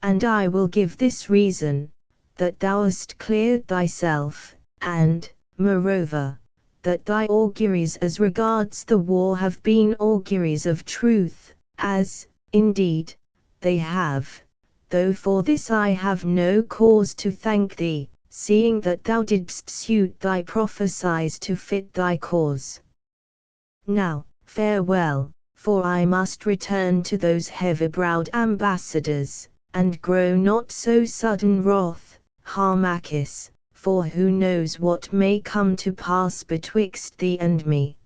[SPEAKER 1] And I will give this reason, that thou hast cleared thyself, and, moreover, that thy auguries as regards the war have been auguries of truth, as, indeed, they have, though for this I have no cause to thank thee, seeing that thou didst suit thy prophecies to fit thy cause. Now, farewell, for I must return to those heavy-browed ambassadors, and grow not so sudden wroth, Harmachis, for who knows what may come to pass betwixt thee and me.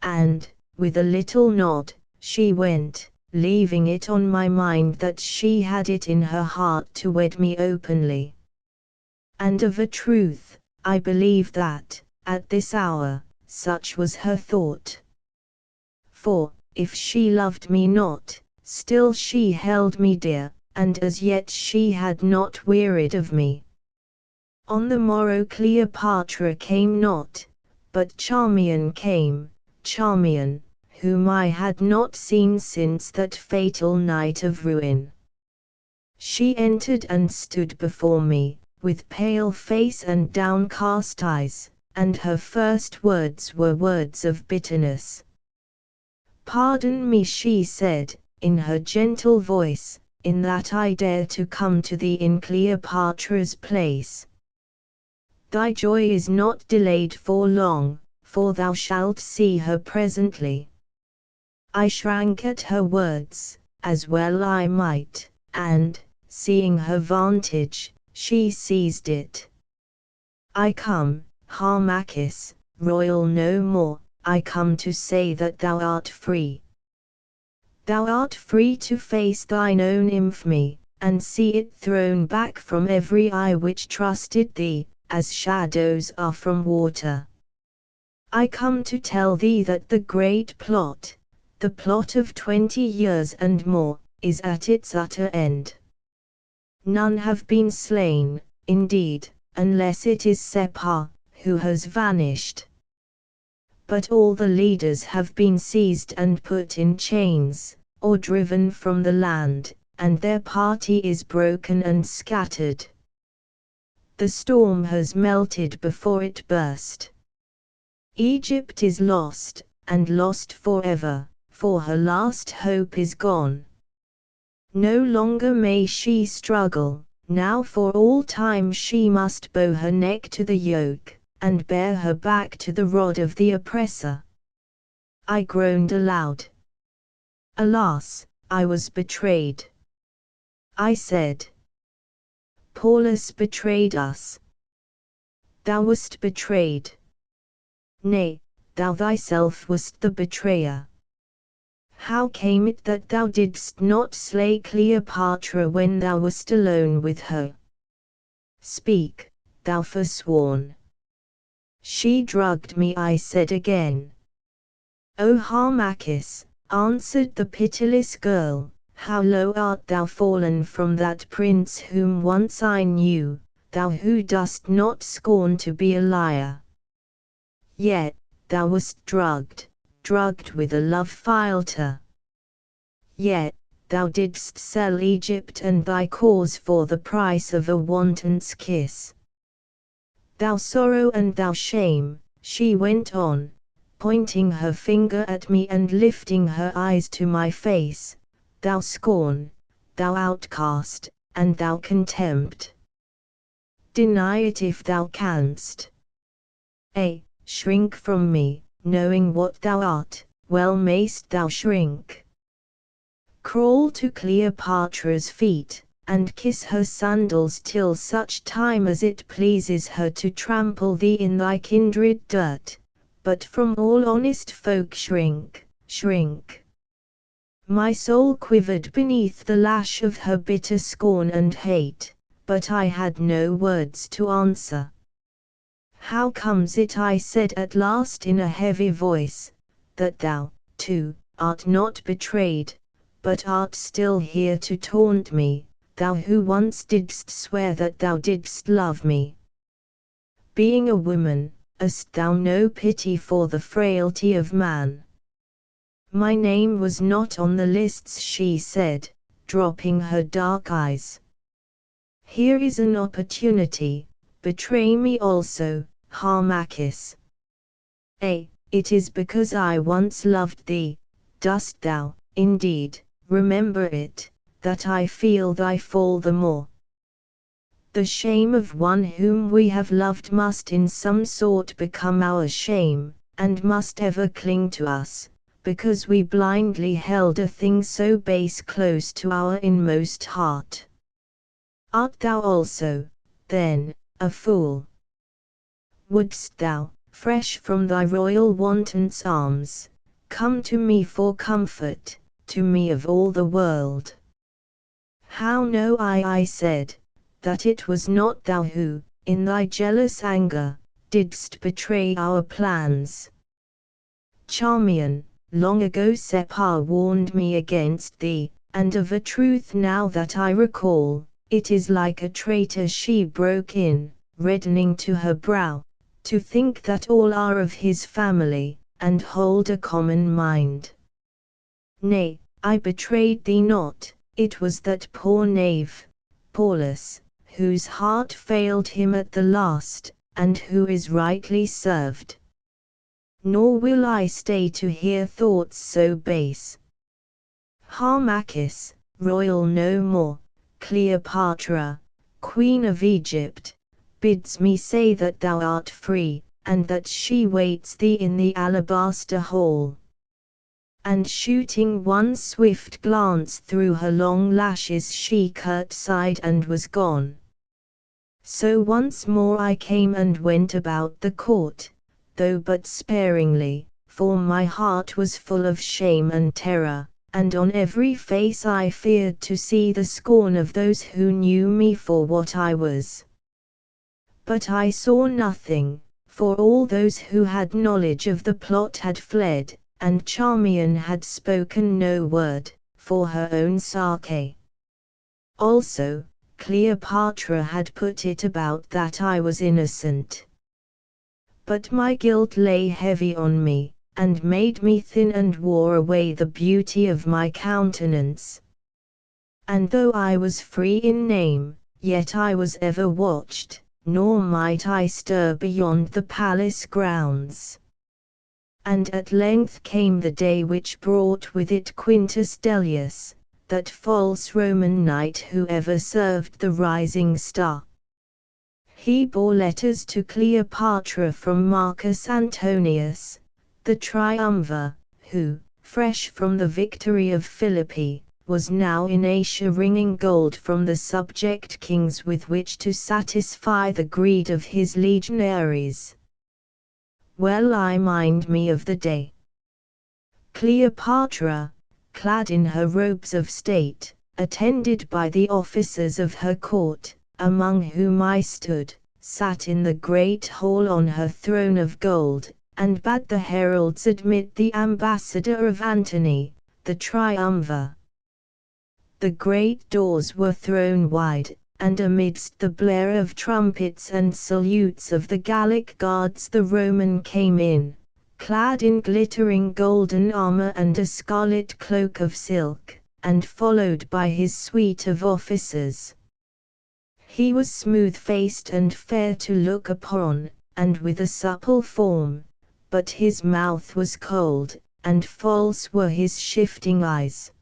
[SPEAKER 1] And, with a little nod, she went, leaving it on my mind that she had it in her heart to wed me openly. And of a truth, I believe that, at this hour, such was her thought. For, if she loved me not, still she held me dear, and as yet she had not wearied of me. On the morrow Cleopatra came not, but Charmian came, Charmian, whom I had not seen since that fatal night of ruin. She entered and stood before me, with pale face and downcast eyes, and her first words were words of bitterness. "Pardon me," she said, in her gentle voice, "in that I dare to come to thee in Cleopatra's place. Thy joy is not delayed for long, for thou shalt see her presently." I shrank at her words, as well I might, and, seeing her vantage, she seized it. "I come, Harmachis, royal no more, I come to say that thou art free. Thou art free to face thine own infamy, and see it thrown back from every eye which trusted thee, as shadows are from water. I come to tell thee that the great plot, the plot of 20 years and more, is at its utter end. None have been slain, indeed, unless it is Sepah, who has vanished. But all the leaders have been seized and put in chains, or driven from the land, and their party is broken and scattered. The storm has melted before it burst. Egypt is lost, and lost forever, for her last hope is gone. No longer may she struggle, now for all time she must bow her neck to the yoke, and bear her back to the rod of the oppressor." I groaned aloud. Alas, I was betrayed. I said, "Paulus betrayed us." "Thou wast betrayed. Nay, thou thyself wast the betrayer. How came it that thou didst not slay Cleopatra when thou wast alone with her? Speak, thou forsworn." "She drugged me," I said again. "O Harmachis," answered the pitiless girl, "how low art thou fallen from that prince whom once I knew, thou who dost not scorn to be a liar. Yet, thou wast drugged with a love philter. Yet, thou didst sell Egypt and thy cause for the price of a wanton's kiss. Thou sorrow and thou shame," she went on, pointing her finger at me and lifting her eyes to my face, "thou scorn, thou outcast, and thou contempt. Deny it if thou canst. Shrink from me, knowing what thou art, well mayst thou shrink. Crawl to Cleopatra's feet, and kiss her sandals till such time as it pleases her to trample thee in thy kindred dirt, but from all honest folk shrink, shrink." My soul quivered beneath the lash of her bitter scorn and hate, but I had no words to answer. "How comes it," I said at last in a heavy voice, "that thou, too, art not betrayed, but art still here to taunt me, thou who once didst swear that thou didst love me? Being a woman, hast thou no pity for the frailty of man?" "My name was not on the lists," she said, dropping her dark eyes. "Here is an opportunity, betray me also, Harmachis. It is because I once loved thee, dost thou, indeed, remember it, that I feel thy fall the more. The shame of one whom we have loved must in some sort become our shame, and must ever cling to us, because we blindly held a thing so base close to our inmost heart. Art thou also, then, a fool? Wouldst thou, fresh from thy royal wanton's arms, come to me for comfort, to me of all the world? How know I said, that it was not thou who, in thy jealous anger, didst betray our plans. Charmian, long ago Separ warned me against thee, and of a truth now that I recall, it is like a traitor, she broke in, reddening to her brow, to think that all are of his family, and hold a common mind. Nay, I betrayed thee not, it was that poor knave, Paulus, whose heart failed him at the last, and who is rightly served. Nor will I stay to hear thoughts so base. Harmachis, royal no more, Cleopatra, queen of Egypt, bids me say that thou art free, and that she waits thee in the alabaster hall. And shooting one swift glance through her long lashes, she curtsied and was gone. So once more I came and went about the court, though but sparingly, for my heart was full of shame and terror, and on every face I feared to see the scorn of those who knew me for what I was. But I saw nothing, for all those who had knowledge of the plot had fled, and Charmian had spoken no word, for her own sake. Also, Cleopatra had put it about that I was innocent. But my guilt lay heavy on me, and made me thin and wore away the beauty of my countenance. And though I was free in name, yet I was ever watched, nor might I stir beyond the palace grounds. And at length came the day which brought with it Quintus Dellius, that false Roman knight who ever served the rising star. He bore letters to Cleopatra from Marcus Antonius, the triumvir, who, fresh from the victory of Philippi, was now in Asia wringing gold from the subject kings with which to satisfy the greed of his legionaries. Well I mind me of the day. Cleopatra, clad in her robes of state, attended by the officers of her court, among whom I stood, sat in the great hall on her throne of gold, and bade the heralds admit the ambassador of Antony, the triumvir. The great doors were thrown wide, and amidst the blare of trumpets and salutes of the Gallic guards the Roman came in, clad in glittering golden armor and a scarlet cloak of silk, and followed by his suite of officers. He was smooth-faced and fair to look upon, and with a supple form, but his mouth was cold, and false were his shifting eyes.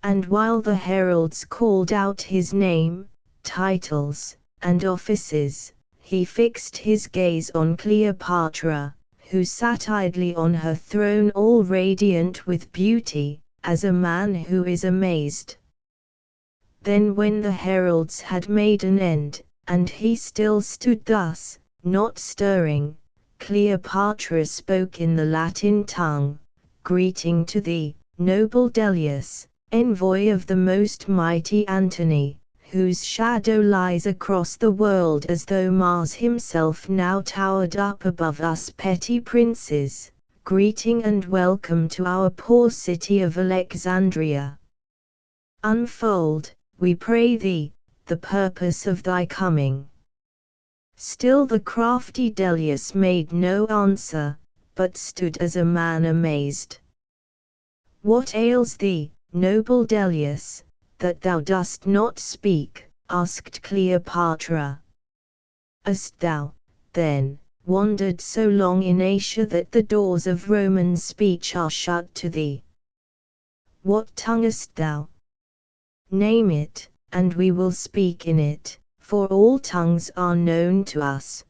[SPEAKER 1] And while the heralds called out his name, titles, and offices, he fixed his gaze on Cleopatra, who sat idly on her throne all radiant with beauty, as a man who is amazed. Then when the heralds had made an end, and he still stood thus, not stirring, Cleopatra spoke in the Latin tongue, "Greeting to thee, noble Dellius, envoy of the most mighty Antony, whose shadow lies across the world as though Mars himself now towered up above us petty princes, greeting and welcome to our poor city of Alexandria. Unfold, we pray thee, the purpose of thy coming." Still the crafty Dellius made no answer, but stood as a man amazed. "What ails thee, noble Dellius, that thou dost not speak?" asked Cleopatra. "Hast thou, then, wandered so long in Asia that the doors of Roman speech are shut to thee? What tongue hast thou? Name it, and we will speak in it, for all tongues are known to us."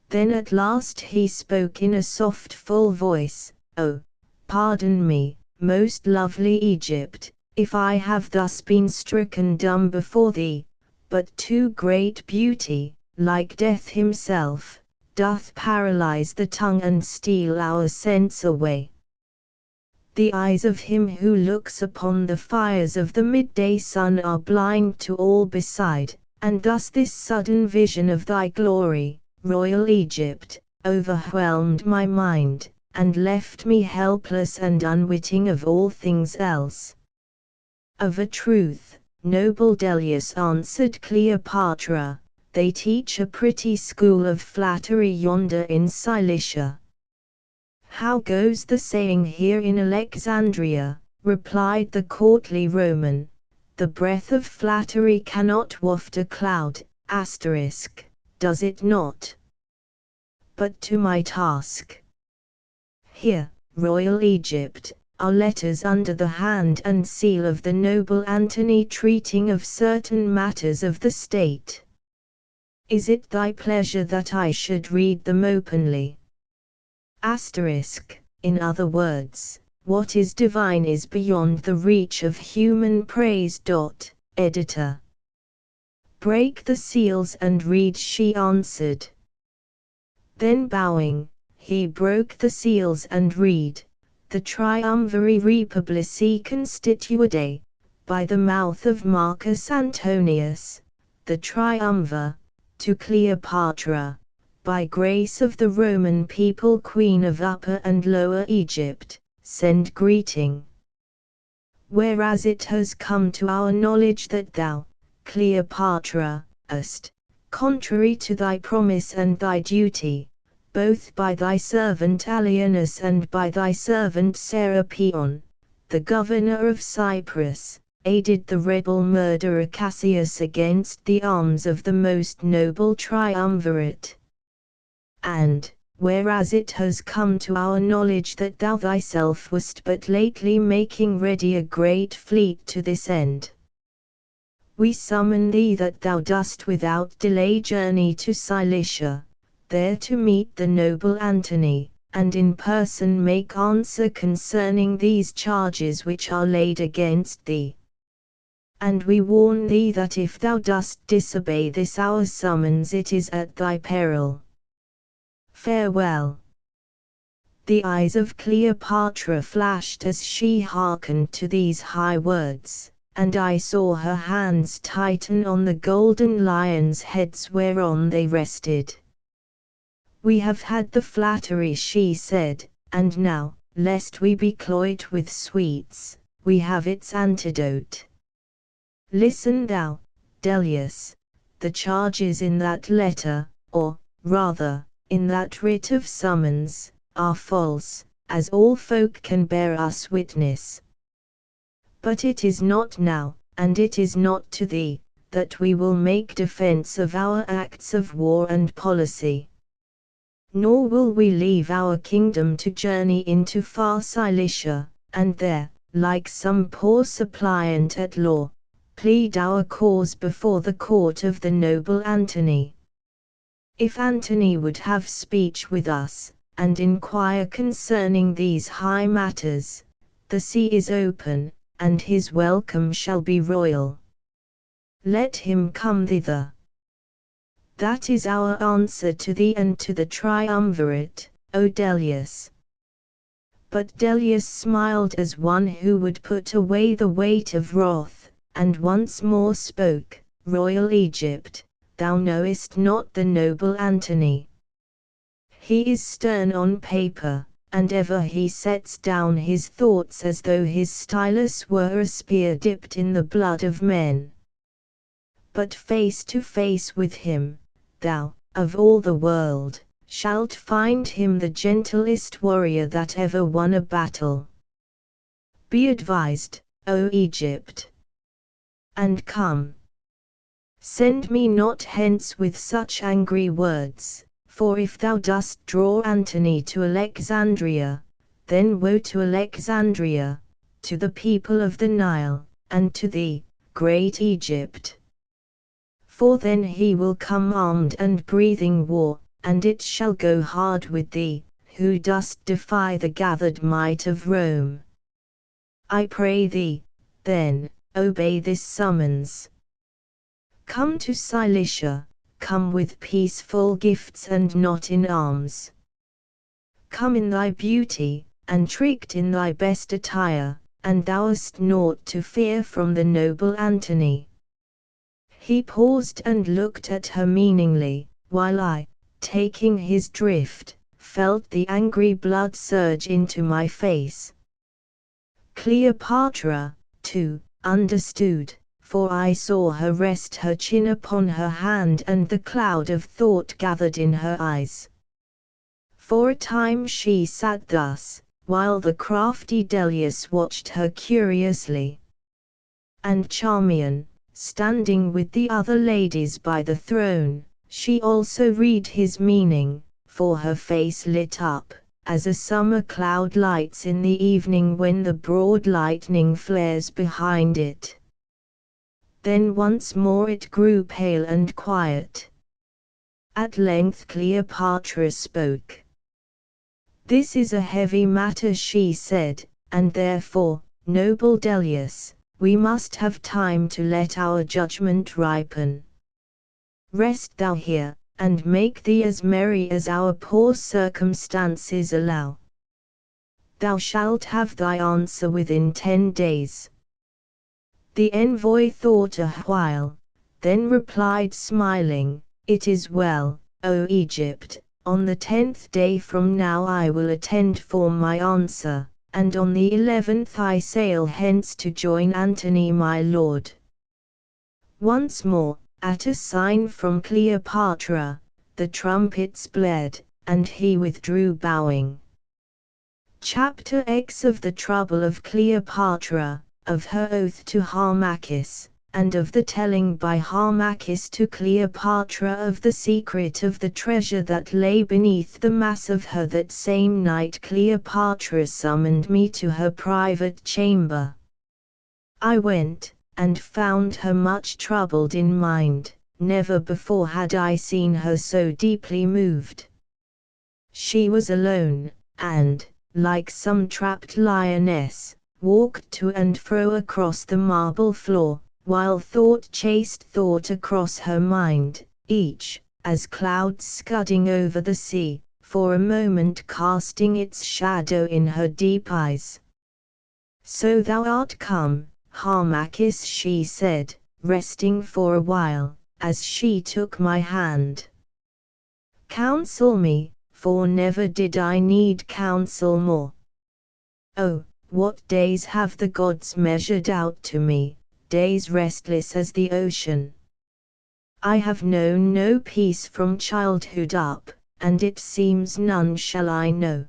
[SPEAKER 1] Then at last he spoke in a soft full voice, "Oh, pardon me, most lovely Egypt, if I have thus been stricken dumb before thee, but too great beauty, like death himself, doth paralyze the tongue and steal our sense away. The eyes of him who looks upon the fires of the midday sun are blind to all beside, And thus this sudden vision of thy glory, royal Egypt, overwhelmed my mind, and left me helpless and unwitting of all things else. Of a truth, noble Delius, answered Cleopatra, they teach a pretty school of flattery yonder in Cilicia. How goes the saying here in Alexandria? Replied the courtly Roman. The breath of flattery cannot waft a cloud, does it not? But to my task. Here, royal Egypt, are letters under the hand and seal of the noble Antony treating of certain matters of the state. Is it thy pleasure that I should read them openly? In other words, what is divine is beyond the reach of human praise. Editor. Break the seals and read, she answered. Then bowing, he broke the seals and read, the Triumviri Republici Constituidae, by the mouth of Marcus Antonius, the Triumvir, to Cleopatra, by grace of the Roman people, Queen of Upper and Lower Egypt, send greeting. Whereas it has come to our knowledge that thou, Cleopatra, hast, contrary to thy promise and thy duty, both by thy servant Alienus and by thy servant Serapion, the governor of Cyprus, aided the rebel murderer Cassius against the arms of the most noble triumvirate. And, whereas it has come to our knowledge that thou thyself wast but lately making ready a great fleet to this end, we summon thee that thou dost without delay journey to Cilicia, there to meet the noble Antony, and in person make answer concerning these charges which are laid against thee. And we warn thee that if thou dost disobey this our summons, it is at thy peril. Farewell. The eyes of Cleopatra flashed as she hearkened to these high words, and I saw her hands tighten on the golden lions' heads whereon they rested. We have had the flattery, she said, and now, lest we be cloyed with sweets, we have its antidote. Listen thou, Delius, the charges in that letter, or, rather, in that writ of summons, are false, as all folk can bear us witness. But it is not now, and it is not to thee, that we will make defense of our acts of war and policy. Nor will we leave our kingdom to journey into far Cilicia, and there, like some poor suppliant at law, plead our cause before the court of the noble Antony. If Antony would have speech with us, and inquire concerning these high matters, the sea is open, and his welcome shall be royal. Let him come thither. That is our answer to thee and to the triumvirate, O Delius. But Delius smiled as one who would put away the weight of wrath, and once more spoke, Royal Egypt, thou knowest not the noble Antony. He is stern on paper, and ever he sets down his thoughts as though his stylus were a spear dipped in the blood of men. But face to face with him, thou, of all the world, shalt find him the gentlest warrior that ever won a battle. Be advised, O Egypt. And come. Send me not hence with such angry words, for if thou dost draw Antony to Alexandria, then woe to Alexandria, to the people of the Nile, and to thee, great Egypt. For then he will come armed and breathing war, and it shall go hard with thee, who dost defy the gathered might of Rome. I pray thee, then, obey this summons. Come to Cilicia, come with peaceful gifts and not in arms. Come in thy beauty, and tricked in thy best attire, and thou hast naught to fear from the noble Antony. He paused and looked at her meaningly, while I, taking his drift, felt the angry blood surge into my face. Cleopatra, too, understood, for I saw her rest her chin upon her hand and the cloud of thought gathered in her eyes. For a time she sat thus, while the crafty Delius watched her curiously. And Charmian, standing with the other ladies by the throne, she also read his meaning, for her face lit up, as a summer cloud lights in the evening when the broad lightning flares behind it. Then once more it grew pale and quiet. At length Cleopatra spoke. "This is a heavy matter," she said, "and therefore, noble Delius, we must have time to let our judgment ripen. Rest thou here, and make thee as merry as our poor circumstances allow. Thou shalt have thy answer within 10 days. The envoy thought a while, then replied smiling, "It is well, O Egypt. On the 10th day from now I will attend for my answer, and on the 11th I sail hence to join Antony my lord." Once more, at a sign from Cleopatra, the trumpets blared, and he withdrew bowing. Chapter X of the trouble of Cleopatra, of her oath to Harmachis, and of the telling by Harmachis to Cleopatra of the secret of the treasure that lay beneath the mass of her. That same night Cleopatra summoned me to her private chamber. I went, and found her much troubled in mind. Never before had I seen her so deeply moved. She was alone, and, like some trapped lioness, walked to and fro across the marble floor, while thought chased thought across her mind, each, as clouds scudding over the sea, for a moment casting its shadow in her deep eyes. "So thou art come, Harmachis," she said, resting for a while, as she took my hand. "Counsel me, for never did I need counsel more. Oh, what days have the gods measured out to me, days restless as the ocean. I have known no peace from childhood up, and it seems none shall I know.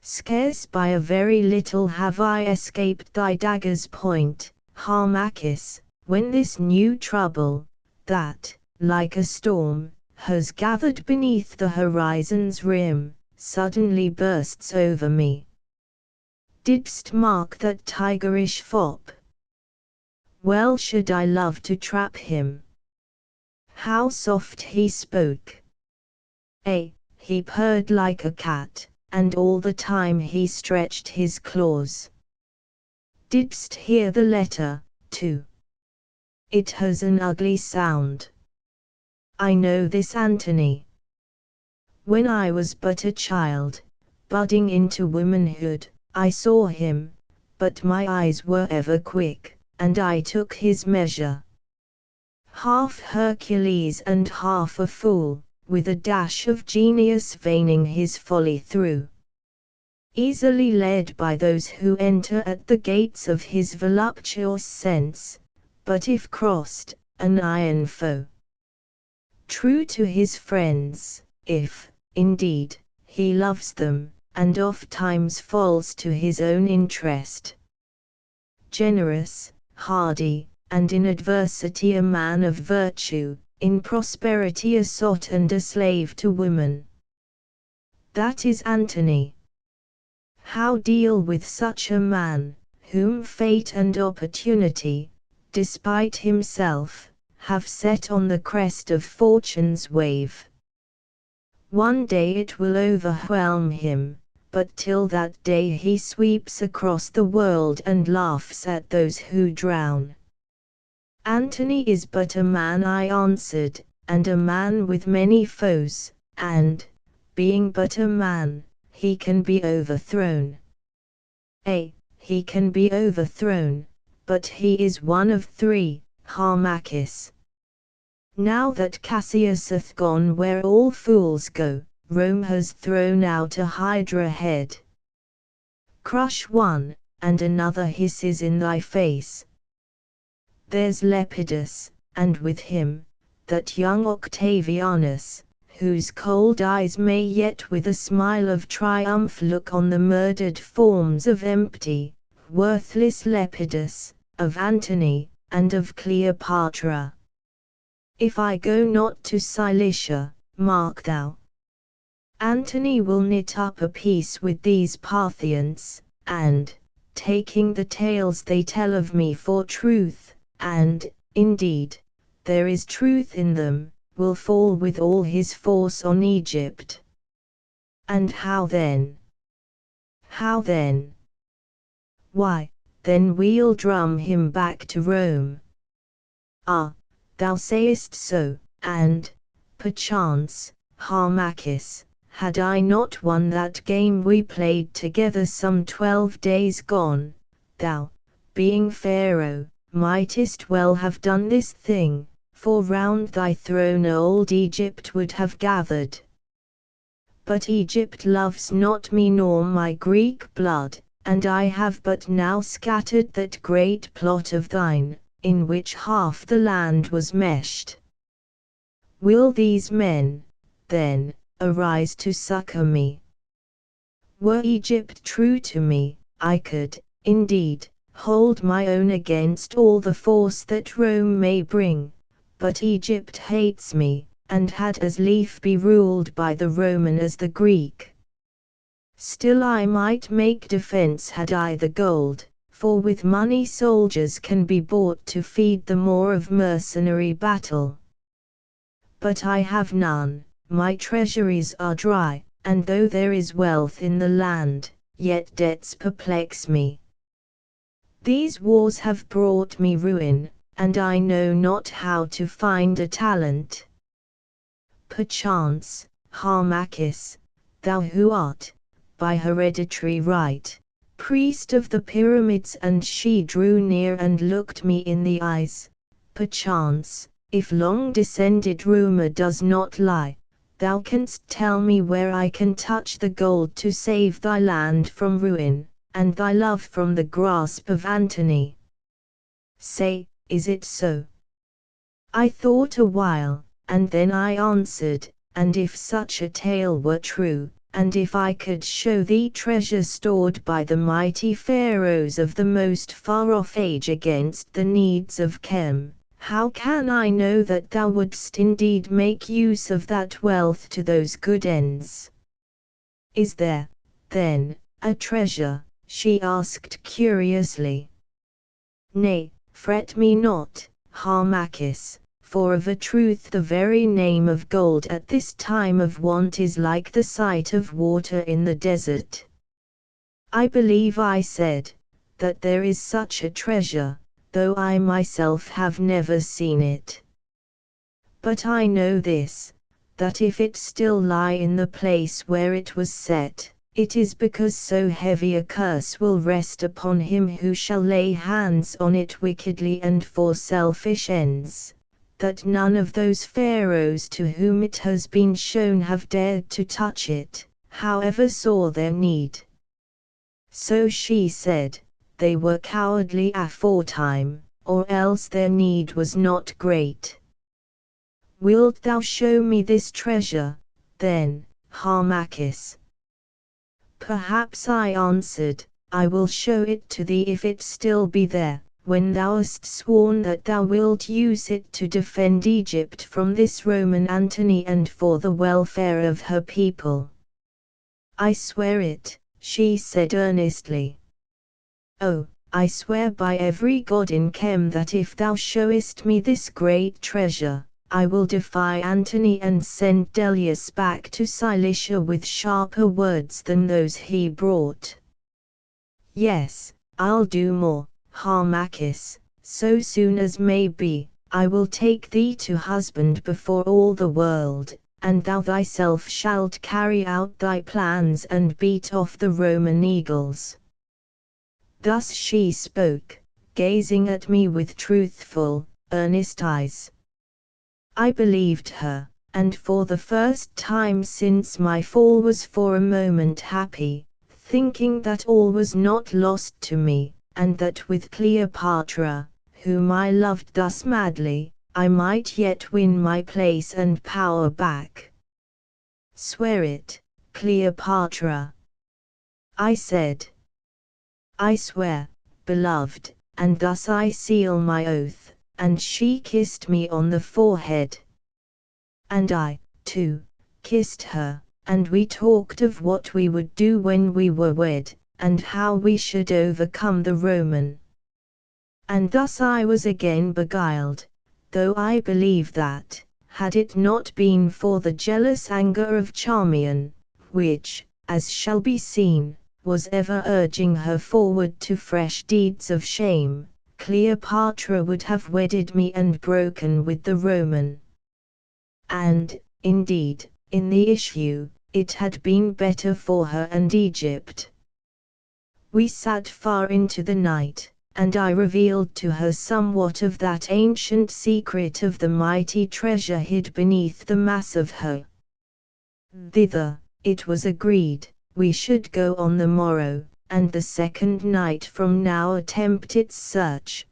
[SPEAKER 1] Scarce by a very little have I escaped thy dagger's point, Harmachis, when this new trouble, that, like a storm, has gathered beneath the horizon's rim, suddenly bursts over me. Didst mark that tigerish fop? Well should I love to trap him. How soft he spoke! He purred like a cat, and all the time he stretched his claws. Didst hear the letter, too? It has an ugly sound. I know this Antony. When I was but a child, budding into womanhood, I saw him, but my eyes were ever quick, and I took his measure. Half Hercules and half a fool, with a dash of genius veining his folly through. Easily led by those who enter at the gates of his voluptuous sense, but if crossed, an iron foe. True to his friends, if, indeed, he loves them, and oft-times falls to his own interest. Generous, hardy, and in adversity a man of virtue, in prosperity a sot and a slave to woman. That is Antony. How deal with such a man, whom fate and opportunity, despite himself, have set on the crest of fortune's wave? One day it will overwhelm him, but till that day he sweeps across the world and laughs at those who drown. Antony is but a man, I answered, and a man with many foes, and, being but a man, he can be overthrown. He can be overthrown, but he is one of three, Harmachis, Now that Cassius hath gone where all fools go, Rome has thrown out a hydra head. Crush one, and another hisses in thy face. There's Lepidus, and with him, that young Octavianus, whose cold eyes may yet with a smile of triumph look on the murdered forms of empty, worthless Lepidus, of Antony, and of Cleopatra. If I go not to Cilicia, mark thou, Antony will knit up a peace with these Parthians, and, taking the tales they tell of me for truth, and, indeed, there is truth in them, will fall with all his force on Egypt. And how then? How then? Why, then we'll drum him back to Rome. Ah, thou sayest so, and, perchance, Harmachis, had I not won that game we played together some 12 days gone, thou, being Pharaoh, mightest well have done this thing, for round thy throne old Egypt would have gathered. But Egypt loves not me nor my Greek blood, and I have but now scattered that great plot of thine, in which half the land was meshed. Will these men, then, arise to succor me? Were Egypt true to me, I could, indeed, hold my own against all the force that Rome may bring, but Egypt hates me, and had as lief be ruled by the Roman as the Greek. Still I might make defense had I the gold, for with money soldiers can be bought to feed the more of mercenary battle. But I have none, my treasuries are dry, and though there is wealth in the land, yet debts perplex me. These wars have brought me ruin, and I know not how to find a talent. Perchance, Harmachis, thou who art, by hereditary right, priest of the pyramids, and she drew near and looked me in the eyes, perchance, if long descended rumor does not lie, thou canst tell me where I can touch the gold to save thy land from ruin, and thy love from the grasp of Antony. Say, is it so? I thought a while, and then I answered, and if such a tale were true, and if I could show thee treasure stored by the mighty pharaohs of the most far-off age against the needs of Chem, how can I know that thou wouldst indeed make use of that wealth to those good ends? Is there, then, a treasure? She asked curiously. Nay, fret me not, Harmachis, for of a truth the very name of gold at this time of want is like the sight of water in the desert. I believe I said, that there is such a treasure, though I myself have never seen it. But I know this, that if it still lie in the place where it was set, it is because so heavy a curse will rest upon him who shall lay hands on it wickedly and for selfish ends, that none of those pharaohs to whom it has been shown have dared to touch it, however sore their need. So she said, they were cowardly aforetime, or else their need was not great. Wilt thou show me this treasure, then, Harmachis? Perhaps, I answered, I will show it to thee if it still be there, when thou hast sworn that thou wilt use it to defend Egypt from this Roman Antony and for the welfare of her people. I swear it, she said earnestly. Oh, I swear by every god in Chem that if thou showest me this great treasure, I will defy Antony and send Delius back to Cilicia with sharper words than those he brought. Yes, I'll do more, Harmachis, so soon as may be, I will take thee to husband before all the world, and thou thyself shalt carry out thy plans and beat off the Roman eagles. Thus she spoke, gazing at me with truthful, earnest eyes. I believed her, and for the first time since my fall was for a moment happy, thinking that all was not lost to me, and that with Cleopatra, whom I loved thus madly, I might yet win my place and power back. "Swear it, Cleopatra," I said. "I swear, beloved, and thus I seal my oath," and she kissed me on the forehead. And I, too, kissed her, and we talked of what we would do when we were wed, and how we should overcome the Roman. And thus I was again beguiled, though I believe that, had it not been for the jealous anger of Charmian, which, as shall be seen, was ever urging her forward to fresh deeds of shame, Cleopatra would have wedded me and broken with the Roman. And, indeed, in the issue, it had been better for her and Egypt. We sat far into the night, and I revealed to her somewhat of that ancient secret of the mighty treasure hid beneath the mass of her. Thither, it was agreed, we should go on the morrow, and the second night from now attempt its search.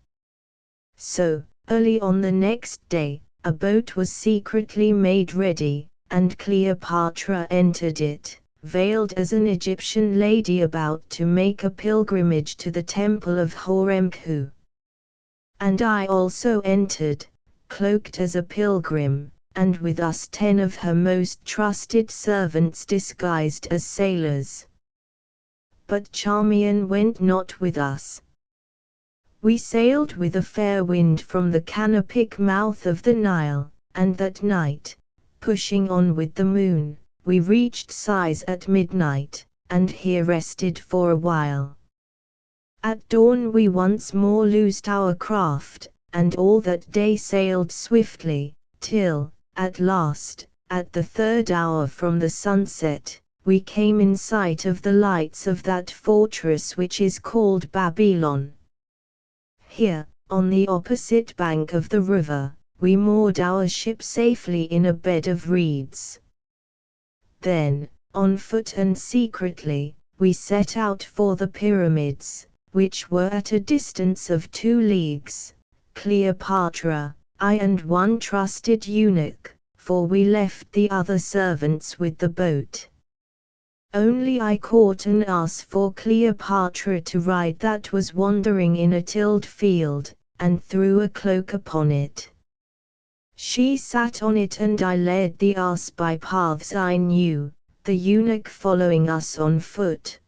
[SPEAKER 1] So, early on the next day, a boat was secretly made ready, and Cleopatra entered it, veiled as an Egyptian lady about to make a pilgrimage to the temple of Horemheb. And I also entered, cloaked as a pilgrim, and with us 10 of her most trusted servants disguised as sailors. But Charmian went not with us. We sailed with a fair wind from the canopic mouth of the Nile, and that night, pushing on with the moon, we reached Sais at midnight, and here rested for a while. At dawn we once more loosed our craft, and all that day sailed swiftly, till, at last, at the 3rd hour from the sunset, we came in sight of the lights of that fortress which is called Babylon. Here, on the opposite bank of the river, we moored our ship safely in a bed of reeds. Then, on foot and secretly, we set out for the pyramids, which were at a distance of 2 leagues, Cleopatra, I and one trusted eunuch, for we left the other servants with the boat. Only I caught an ass for Cleopatra to ride that was wandering in a tilled field, and threw a cloak upon it. She sat on it and I led the ass by paths I knew, the eunuch following us on foot.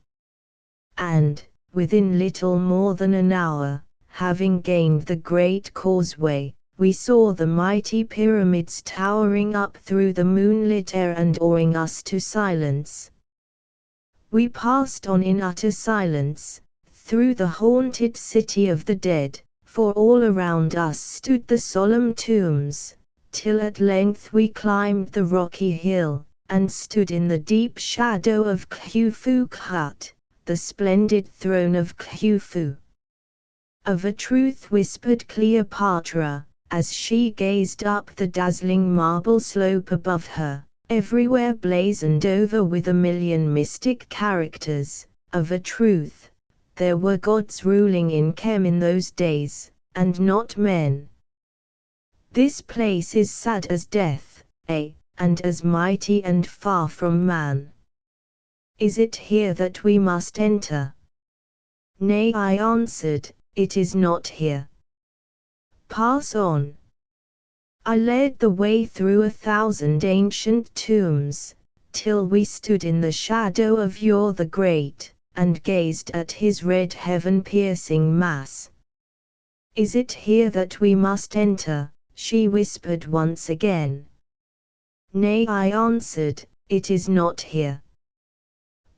[SPEAKER 1] And, within little more than an hour, having gained the great causeway, we saw the mighty pyramids towering up through the moonlit air and awing us to silence. We passed on in utter silence, through the haunted city of the dead, for all around us stood the solemn tombs, till at length we climbed the rocky hill, and stood in the deep shadow of Khufu Khut, the splendid throne of Khufu. Of a truth, whispered Cleopatra, as she gazed up the dazzling marble slope above her, everywhere blazoned over with a million mystic characters, of a truth, there were gods ruling in Kem in those days, and not men. This place is sad as death, and as mighty and far from man. Is it here that we must enter? Nay, I answered, it is not here. Pass on. I led the way through 1,000 ancient tombs, till we stood in the shadow of Yor the Great, and gazed at his red heaven-piercing mass. Is it here that we must enter? She whispered once again. Nay, I answered, it is not here.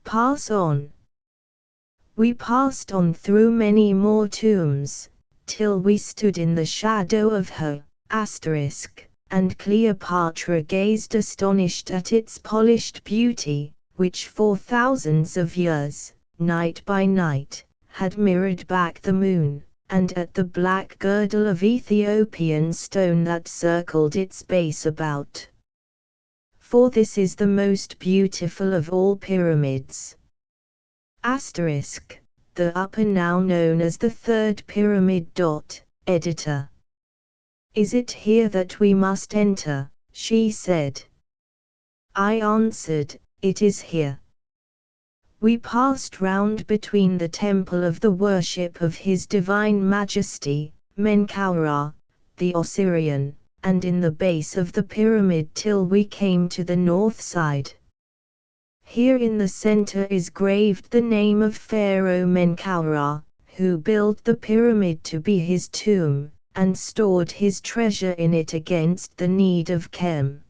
[SPEAKER 1] Pass on. We passed on through many more tombs, till we stood in the shadow of her, and Cleopatra gazed astonished at its polished beauty, which for thousands of years, night by night, had mirrored back the moon, and at the black girdle of Ethiopian stone that circled its base about. For this is the most beautiful of all pyramids. Asterisk, the upper now known as the third pyramid. Editor. Is it here that we must enter? She said. I answered, it is here. We passed round between the temple of the worship of His Divine Majesty, Menkaura, the Osirian, and in the base of the pyramid till we came to the north side. Here in the center is graved the name of Pharaoh Menkaura, who built the pyramid to be his tomb, and stored his treasure in it against the need of Khem.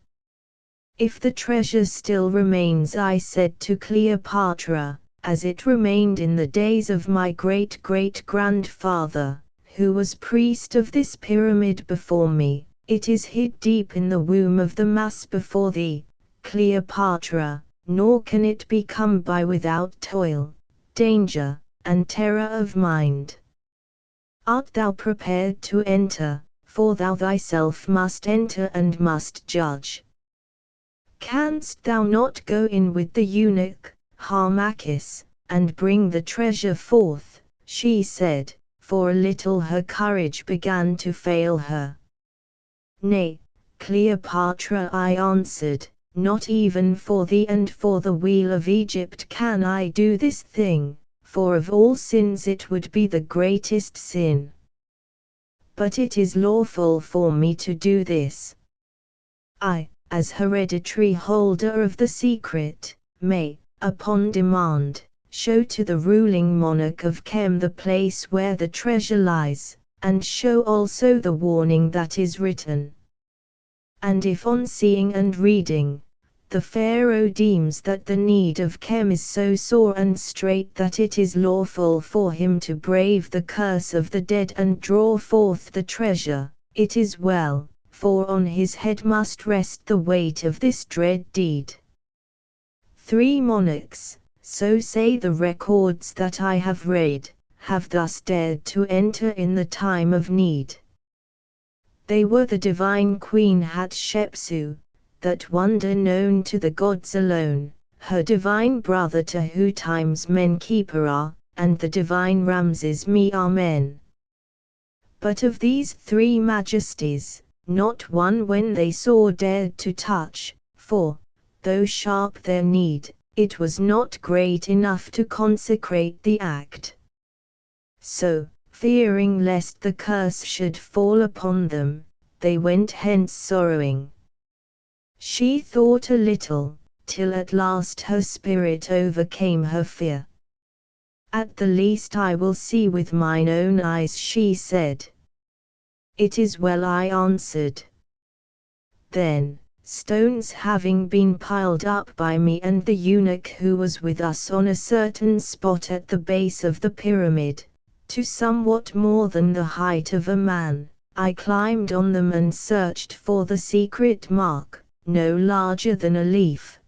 [SPEAKER 1] If the treasure still remains, I said to Cleopatra, as it remained in the days of my great-great-grandfather, who was priest of this pyramid before me, it is hid deep in the womb of the mass before thee, Cleopatra, nor can it be come by without toil, danger, and terror of mind. Art thou prepared to enter, for thou thyself must enter and must judge? Canst thou not go in with the eunuch, Harmachis, and bring the treasure forth? She said, for a little her courage began to fail her. Nay, Cleopatra, I answered, not even for thee and for the weal of Egypt can I do this thing, for of all sins it would be the greatest sin. But it is lawful for me to do this. I, as hereditary holder of the secret, may, upon demand, show to the ruling monarch of Khem the place where the treasure lies, and show also the warning that is written. And if on seeing and reading, the Pharaoh deems that the need of Khem is so sore and strait that it is lawful for him to brave the curse of the dead and draw forth the treasure, it is well, for on his head must rest the weight of this dread deed. 3 monarchs, so say the records that I have read, have thus dared to enter in the time of need. They were the divine Queen Hatshepsut, that wonder known to the gods alone, her divine brother Tahutimes Menkaura, and the divine Ramses Me-Amen. But of these 3 majesties, not one when they saw dared to touch, for, though sharp their need, it was not great enough to consecrate the act. So, fearing lest the curse should fall upon them, they went hence sorrowing. She thought a little, till at last her spirit overcame her fear. At the least I will see with mine own eyes, she said. It is well, I answered. Then, stones having been piled up by me and the eunuch who was with us on a certain spot at the base of the pyramid, to somewhat more than the height of a man, I climbed on them and searched for the secret mark, no larger than a leaf.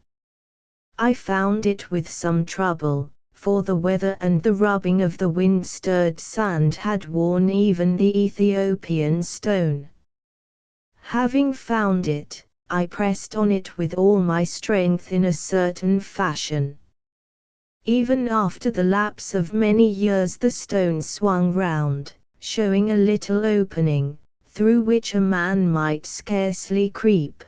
[SPEAKER 1] I found it with some trouble, for the weather and the rubbing of the wind-stirred sand had worn even the Ethiopian stone. Having found it, I pressed on it with all my strength in a certain fashion. Even after the lapse of many years the stone swung round, showing a little opening, through which a man might scarcely creep.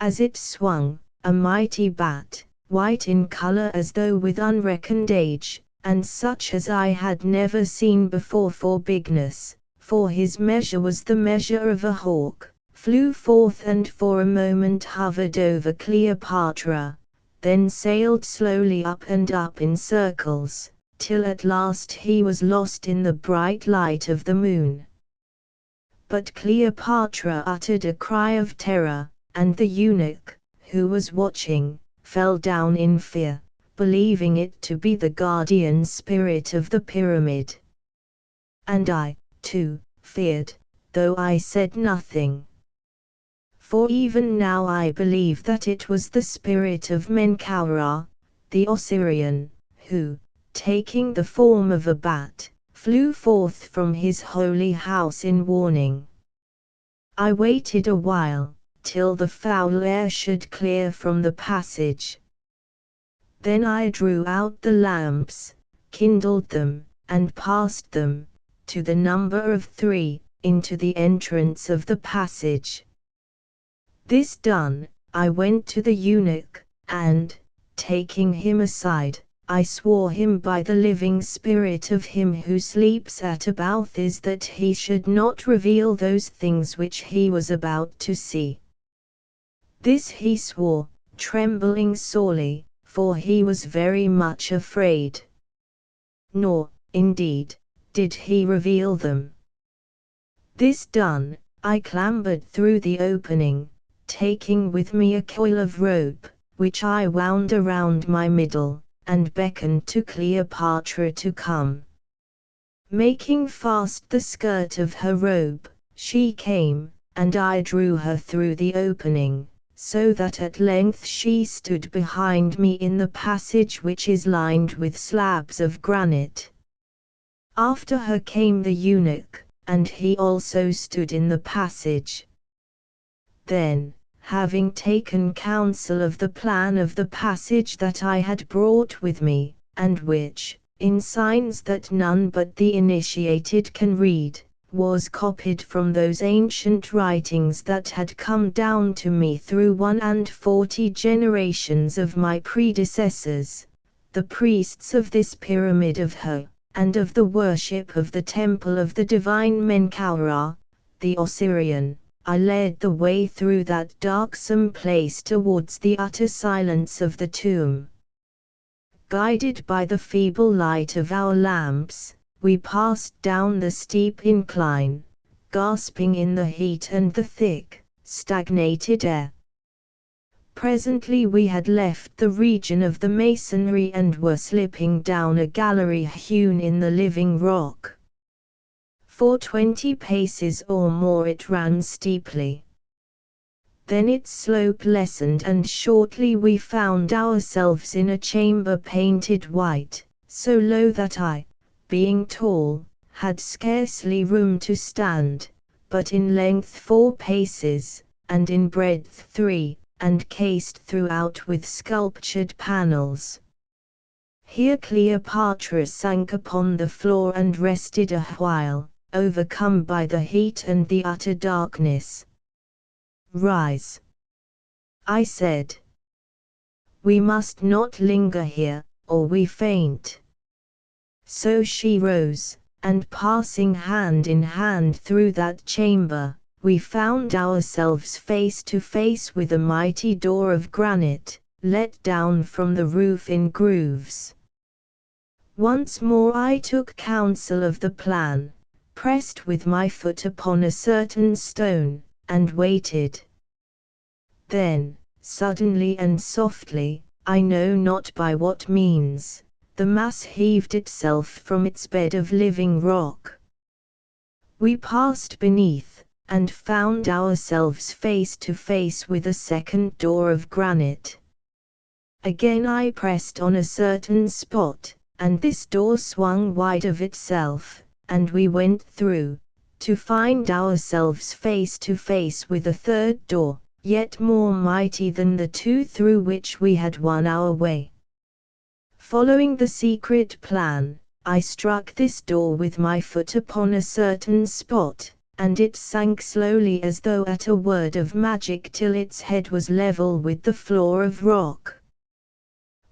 [SPEAKER 1] As it swung, a mighty bat, white in color as though with unreckoned age, and such as I had never seen before for bigness, for his measure was the measure of a hawk, flew forth and for a moment hovered over Cleopatra, then sailed slowly up and up in circles, till at last he was lost in the bright light of the moon. But Cleopatra uttered a cry of terror, and the eunuch, who was watching, fell down in fear, believing it to be the guardian spirit of the pyramid. And I, too, feared, though I said nothing. For even now I believe that it was the spirit of Menkaura, the Osirian, who, taking the form of a bat, flew forth from his holy house in warning. I waited a while, till the foul air should clear from the passage. Then I drew out the lamps, kindled them, and passed them, to the number of 3, into the entrance of the passage. This done, I went to the eunuch, and, taking him aside, I swore him by the living spirit of him who sleeps at Abathis that he should not reveal those things which he was about to see. This he swore, trembling sorely, for he was very much afraid. Nor, indeed, did he reveal them. This done, I clambered through the opening, taking with me a coil of rope, which I wound around my middle, and beckoned to Cleopatra to come. Making fast the skirt of her robe, she came, and I drew her through the opening, so that at length she stood behind me in the passage which is lined with slabs of granite. After her came the eunuch, and he also stood in the passage. Then, having taken counsel of the plan of the passage that I had brought with me, and which, in signs that none but the initiated can read, was copied from those ancient writings that had come down to me through 140 generations of my predecessors, the priests of this pyramid of Her, and of the worship of the temple of the divine Menkaura, the Osirian, I led the way through that darksome place towards the utter silence of the tomb. Guided by the feeble light of our lamps, we passed down the steep incline, gasping in the heat and the thick, stagnated air. Presently we had left the region of the masonry and were slipping down a gallery hewn in the living rock. For 20 paces or more it ran steeply. Then its slope lessened and shortly we found ourselves in a chamber painted white, so low that I, being tall, had scarcely room to stand, but in length 4 paces, and in breadth 3, and cased throughout with sculptured panels. Here Cleopatra sank upon the floor and rested a while, overcome by the heat and the utter darkness. "Rise," I said. "We must not linger here, or we faint." So she rose, and passing hand in hand through that chamber, we found ourselves face to face with a mighty door of granite, let down from the roof in grooves. Once more I took counsel of the plan, pressed with my foot upon a certain stone, and waited. Then, suddenly and softly, I know not by what means, the mass heaved itself from its bed of living rock. We passed beneath, and found ourselves face to face with a second door of granite. Again I pressed on a certain spot, and this door swung wide of itself, and we went through, to find ourselves face to face with a third door, yet more mighty than the 2 through which we had won our way. Following the secret plan, I struck this door with my foot upon a certain spot, and it sank slowly as though at a word of magic till its head was level with the floor of rock.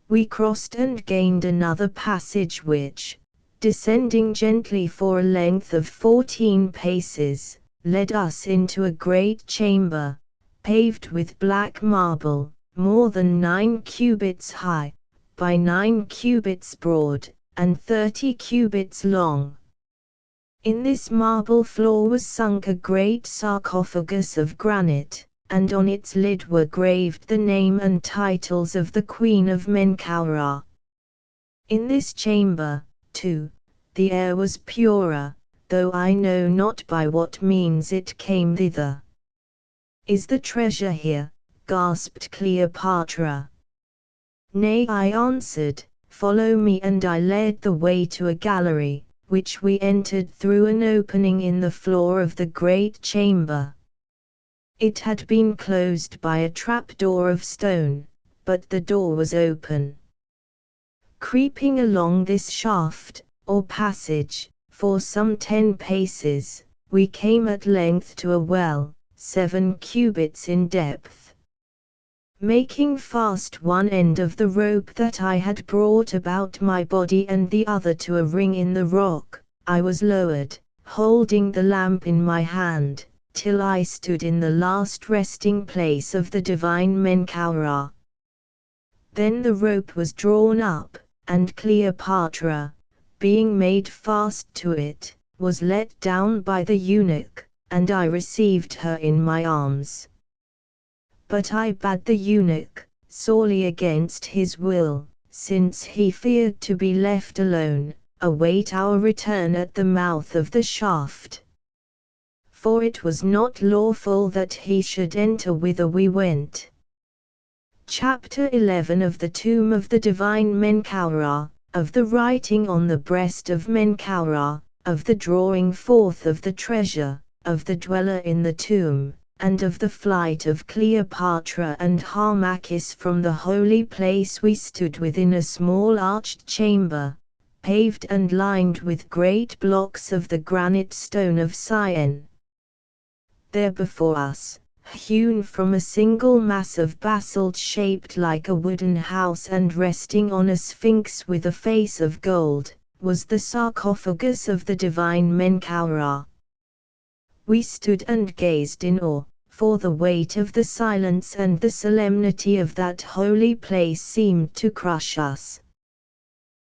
[SPEAKER 1] We crossed and gained another passage which, descending gently for a length of 14 paces, led us into a great chamber, paved with black marble, more than 9 cubits high, by 9 cubits broad, and 30 cubits long. In this marble floor was sunk a great sarcophagus of granite, and on its lid were graved the name and titles of the Queen of Menkaura. In this chamber, too, the air was purer, though I know not by what means it came thither. "Is the treasure here?" gasped Cleopatra. "Nay," I answered, "follow me," and I led the way to a gallery, which we entered through an opening in the floor of the great chamber. It had been closed by a trapdoor of stone, but the door was open. Creeping along this shaft, or passage, for some 10 paces, we came at length to a well, 7 cubits in depth. Making fast one end of the rope that I had brought about my body and the other to a ring in the rock, I was lowered, holding the lamp in my hand, till I stood in the last resting place of the divine Menkaura. Then the rope was drawn up, and Cleopatra, being made fast to it, was let down by the eunuch, and I received her in my arms. But I bade the eunuch, sorely against his will, since he feared to be left alone, await our return at the mouth of the shaft. For it was not lawful that he should enter whither we went. Chapter 11 of the Tomb of the Divine Menkaura, of the writing on the breast of Menkaura, of the drawing forth of the treasure, of the dweller in the tomb, and of the flight of Cleopatra and Harmachis from the holy place. We stood within a small arched chamber, paved and lined with great blocks of the granite stone of Syene. There before us, hewn from a single mass of basalt shaped like a wooden house and resting on a sphinx with a face of gold, was the sarcophagus of the divine Menkaura. We stood and gazed in awe, for the weight of the silence and the solemnity of that holy place seemed to crush us.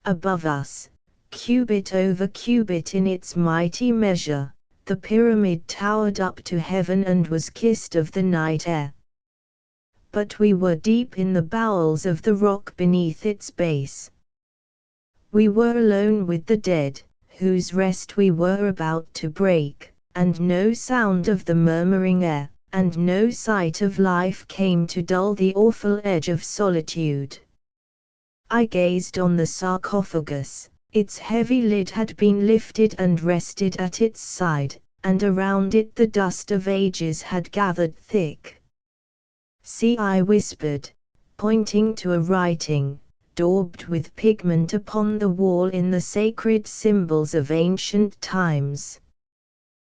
[SPEAKER 1] Above us, cubit over cubit in its mighty measure, the pyramid towered up to heaven and was kissed of the night air. But we were deep in the bowels of the rock beneath its base. We were alone with the dead, whose rest we were about to break, and no sound of the murmuring air, and no sight of life came to dull the awful edge of solitude. I gazed on the sarcophagus. Its heavy lid had been lifted and rested at its side, and around it the dust of ages had gathered thick. See, I whispered, pointing to a writing, daubed with pigment upon the wall in the sacred symbols of ancient times.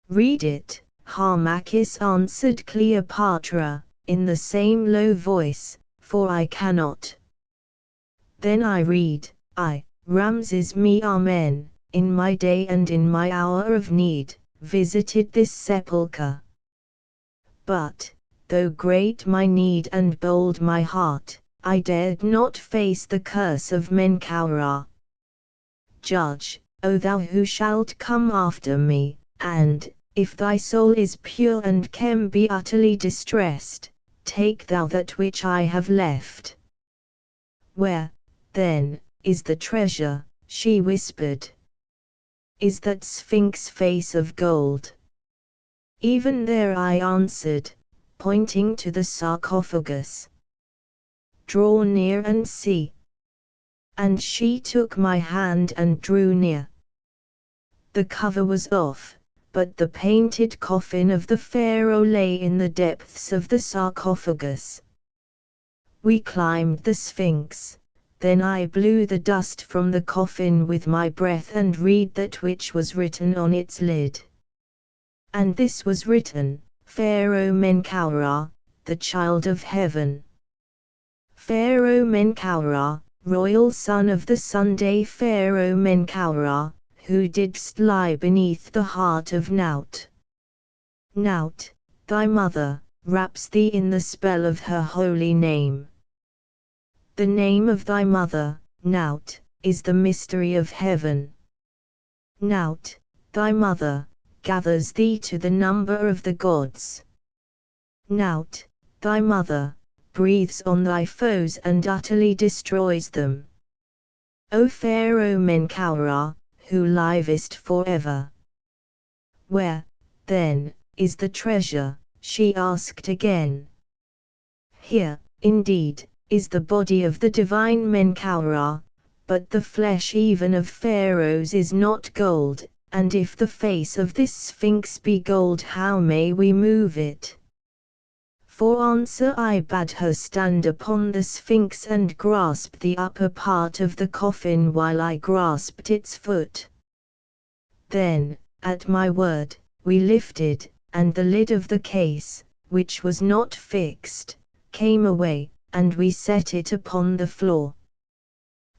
[SPEAKER 1] Read it, Harmachis answered Cleopatra, in the same low voice, for I cannot. Then I read, I, Ramses me Amen, in my day and in my hour of need, visited this sepulchre. But, though great my need and bold my heart, I dared not face the curse of Menkaura. Judge, O thou who shalt come after me, and, if thy soul is pure and can be utterly distressed, take thou that which I have left. Where, then, is the treasure? She whispered. Is that sphinx face of gold? Even there, I answered, pointing to the sarcophagus. Draw near and see. And she took my hand and drew near. The cover was off, but the painted coffin of the pharaoh lay in the depths of the sarcophagus. We climbed the sphinx. Then I blew the dust from the coffin with my breath and read that which was written on its lid. And this was written, Pharaoh Menkaura, the child of heaven. Pharaoh Menkaura, royal son of the Sunday Pharaoh Menkaura, who didst lie beneath the heart of Naut. Naut, thy mother, wraps thee in the spell of her holy name. The name of thy mother, Naut, is the mystery of heaven. Naut, thy mother, gathers thee to the number of the gods. Naut, thy mother, breathes on thy foes and utterly destroys them. O Pharaoh Menkaura, who livest forever. Where, then, is the treasure? She asked again. Here, indeed, is the body of the divine Menkaura, but the flesh even of pharaohs is not gold, and if the face of this sphinx be gold, how may we move it? For answer I bade her stand upon the sphinx and grasp the upper part of the coffin while I grasped its foot. Then, at my word, we lifted, and the lid of the case, which was not fixed, came away, and we set it upon the floor.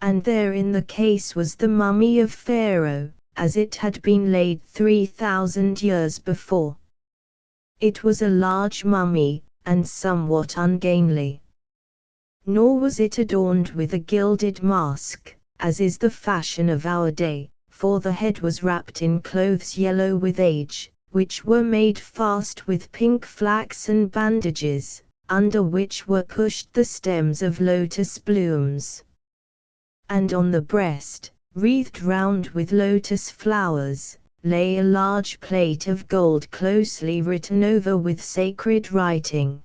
[SPEAKER 1] And there in the case was the mummy of Pharaoh, as it had been laid 3,000 years before. It was a large mummy, and somewhat ungainly. Nor was it adorned with a gilded mask, as is the fashion of our day, for the head was wrapped in clothes yellow with age, which were made fast with pink flaxen bandages, under which were pushed the stems of lotus blooms. And on the breast, wreathed round with lotus flowers, lay a large plate of gold closely written over with sacred writing.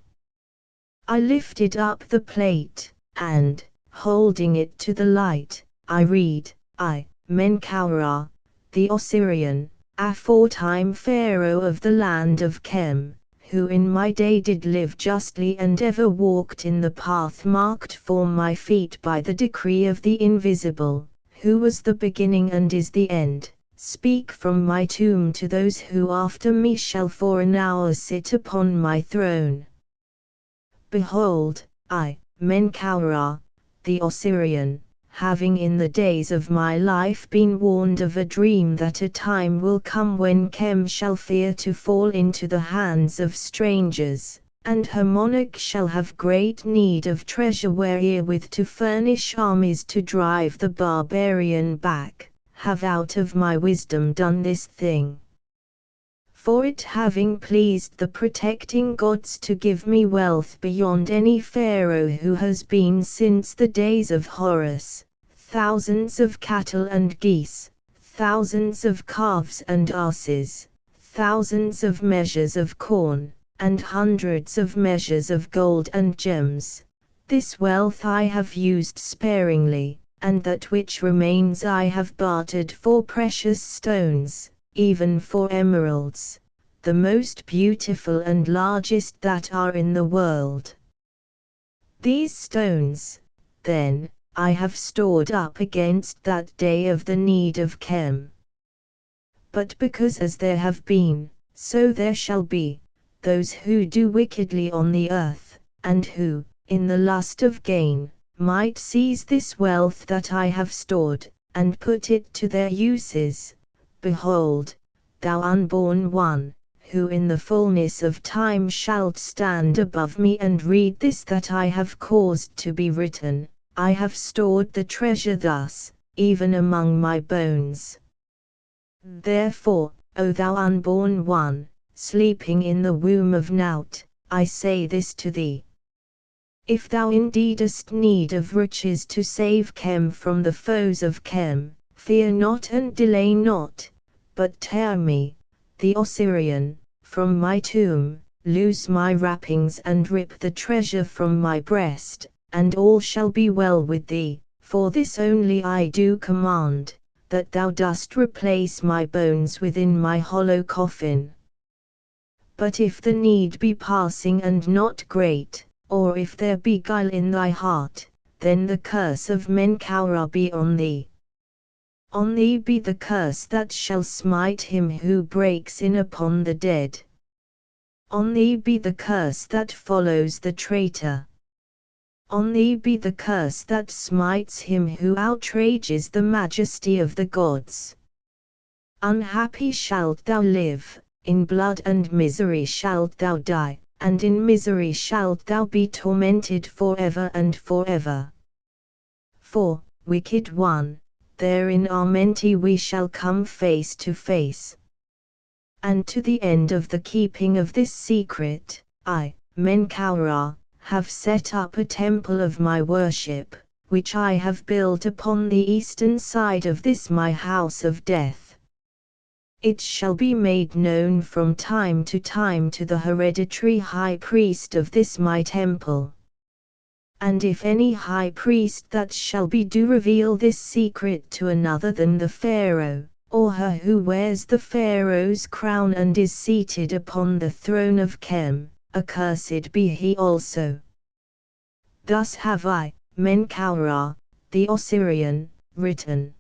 [SPEAKER 1] I lifted up the plate, and, holding it to the light, I read, I, Menkaura, the Osirian, aforetime Pharaoh of the land of Chem, who in my day did live justly and ever walked in the path marked for my feet by the decree of the Invisible, who was the beginning and is the end, speak from my tomb to those who after me shall for an hour sit upon my throne. Behold, I, Menkaura, the Osirian, having in the days of my life been warned of a dream that a time will come when Chem shall fear to fall into the hands of strangers, and her monarch shall have great need of treasure wherewith to furnish armies to drive the barbarian back, have out of my wisdom done this thing. For it having pleased the protecting gods to give me wealth beyond any pharaoh who has been since the days of Horus, thousands of cattle and geese, thousands of calves and asses, thousands of measures of corn, and hundreds of measures of gold and gems, this wealth I have used sparingly, and that which remains I have bartered for precious stones, even for emeralds, the most beautiful and largest that are in the world. These stones, then, I have stored up against that day of the need of Chem. But because as there have been, so there shall be, those who do wickedly on the earth, and who, in the lust of gain, might seize this wealth that I have stored, and put it to their uses, behold, thou unborn one, who in the fullness of time shalt stand above me and read this that I have caused to be written, I have stored the treasure thus, even among my bones. Therefore, O thou unborn one, sleeping in the womb of Nout, I say this to thee. If thou indeed hast need of riches to save Chem from the foes of Chem, fear not and delay not, but tear me, the Osirian, from my tomb, loose my wrappings and rip the treasure from my breast, and all shall be well with thee, for this only I do command, that thou dost replace my bones within my hollow coffin. But if the need be passing and not great, or if there be guile in thy heart, then the curse of Menkaura be on thee. On thee be the curse that shall smite him who breaks in upon the dead. On thee be the curse that follows the traitor. On thee be the curse that smites him who outrages the majesty of the gods. Unhappy shalt thou live, in blood and misery shalt thou die, and in misery shalt thou be tormented forever and forever. For, wicked one, there in Amenti we shall come face to face. And to the end of the keeping of this secret, I, Menkaura, have set up a temple of my worship, which I have built upon the eastern side of this my house of death. It shall be made known from time to time to the hereditary high priest of this my temple. And if any high priest that shall be do reveal this secret to another than the Pharaoh, or her who wears the Pharaoh's crown and is seated upon the throne of Chem, accursed be he also. Thus have I, Menkaura, the Osirian, written.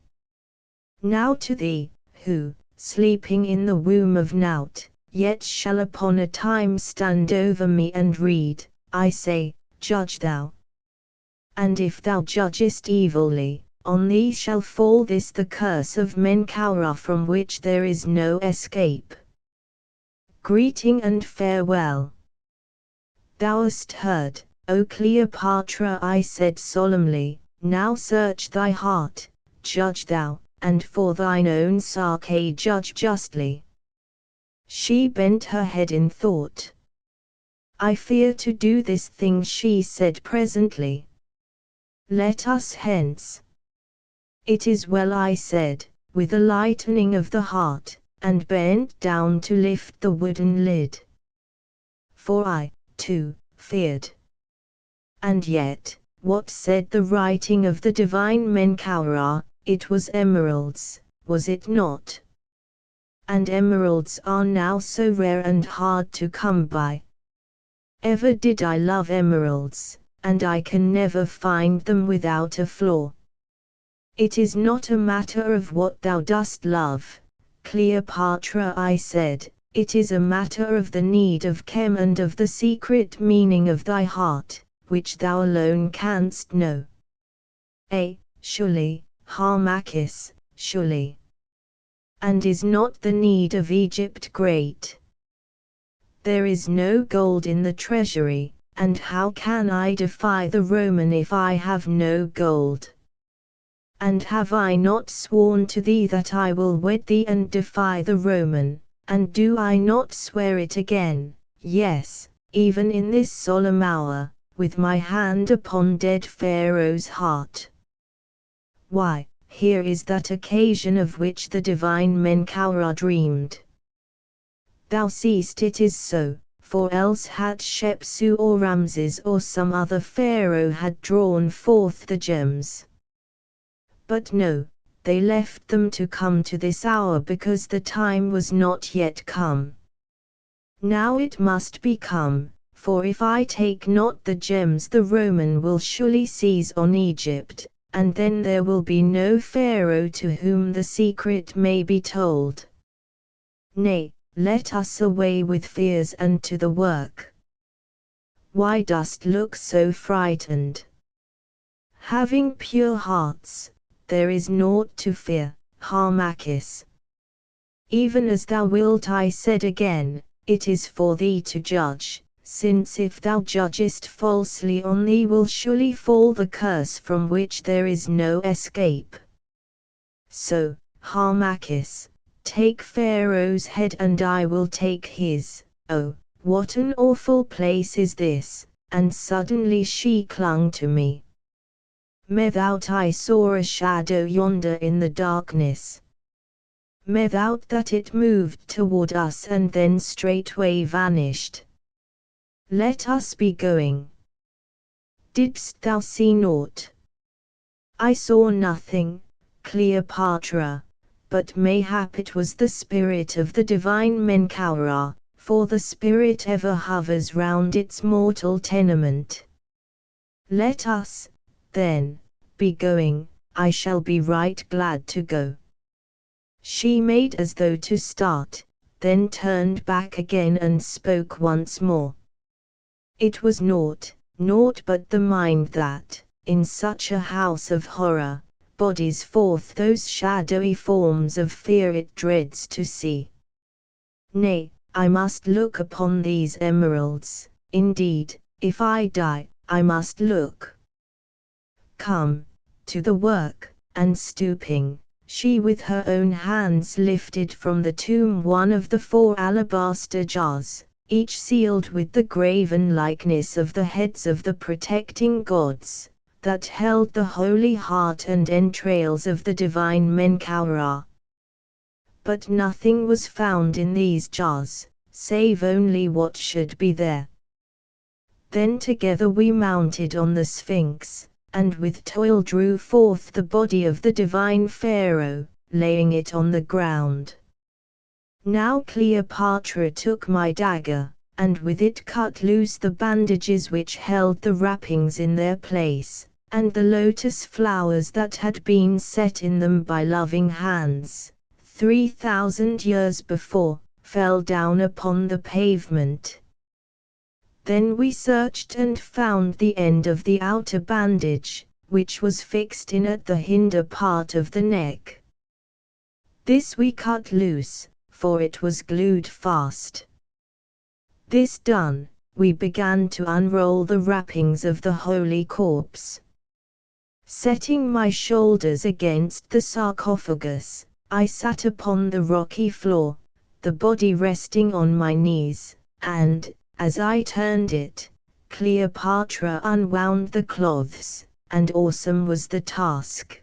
[SPEAKER 1] Now to thee, who, sleeping in the womb of Nout, yet shall upon a time stand over me and read, I say, judge thou. And if thou judgest evilly, on thee shall fall this the curse of Menkaura from which there is no escape. Greeting and farewell. Thou hast heard, O Cleopatra, I said solemnly, now search thy heart, judge thou, and for thine own sake judge justly. She bent her head in thought. I fear to do this thing, she said presently. Let us hence. It is well, I said, with a lightening of the heart, and bent down to lift the wooden lid. For I, too, feared. And yet, what said the writing of the divine Menkaura? It was emeralds, was it not? And emeralds are now so rare and hard to come by. Ever did I love emeralds, and I can never find them without a flaw. It is not a matter of what thou dost love, Cleopatra, I said, it is a matter of the need of Chem and of the secret meaning of thy heart, which thou alone canst know. Surely, Harmachis, surely. And is not the need of Egypt great? There is no gold in the treasury, and how can I defy the Roman if I have no gold? And have I not sworn to thee that I will wed thee and defy the Roman, and do I not swear it again, yes, even in this solemn hour, with my hand upon dead Pharaoh's heart? Why, here is that occasion of which the divine Menkaura dreamed. Thou seest it is so, for else had Shepsu or Ramses or some other pharaoh had drawn forth the gems. But no, they left them to come to this hour because the time was not yet come. Now it must be come, for if I take not the gems the Roman will surely seize on Egypt, and then there will be no pharaoh to whom the secret may be told. Nay, let us away with fears and to the work. Why dost look so frightened? Having pure hearts, there is naught to fear, Harmachis. Even as thou wilt, I said again, it is for thee to judge, since if thou judgest falsely on thee will surely fall the curse from which there is no escape. So, Harmachis, take Pharaoh's head and I will take his. Oh, what an awful place is this, and suddenly she clung to me. Methought I saw a shadow yonder in the darkness. Methought that it moved toward us and then straightway vanished. Let us be going. Didst thou see naught? I saw nothing, Cleopatra, but mayhap it was the spirit of the divine Menkaura, for the spirit ever hovers round its mortal tenement. Let us, then, be going, I shall be right glad to go. She made as though to start, then turned back again and spoke once more. It was naught but the mind that, in such a house of horror, bodies forth those shadowy forms of fear it dreads to see. Nay, I must look upon these emeralds, indeed, if I die, I must look. Come, to the work, and stooping, she with her own hands lifted from the tomb one of the 4 alabaster jars, each sealed with the graven likeness of the heads of the protecting gods, that held the holy heart and entrails of the divine Menkaura. But nothing was found in these jars, save only what should be there. Then together we mounted on the Sphinx, and with toil drew forth the body of the divine Pharaoh, laying it on the ground. Now Cleopatra took my dagger, and with it cut loose the bandages which held the wrappings in their place, and the lotus flowers that had been set in them by loving hands, 3,000 years before, fell down upon the pavement. Then we searched and found the end of the outer bandage, which was fixed in at the hinder part of the neck. This we cut loose, for it was glued fast. This done, we began to unroll the wrappings of the holy corpse. Setting my shoulders against the sarcophagus, I sat upon the rocky floor, the body resting on my knees, and, as I turned it, Cleopatra unwound the cloths, and awesome was the task.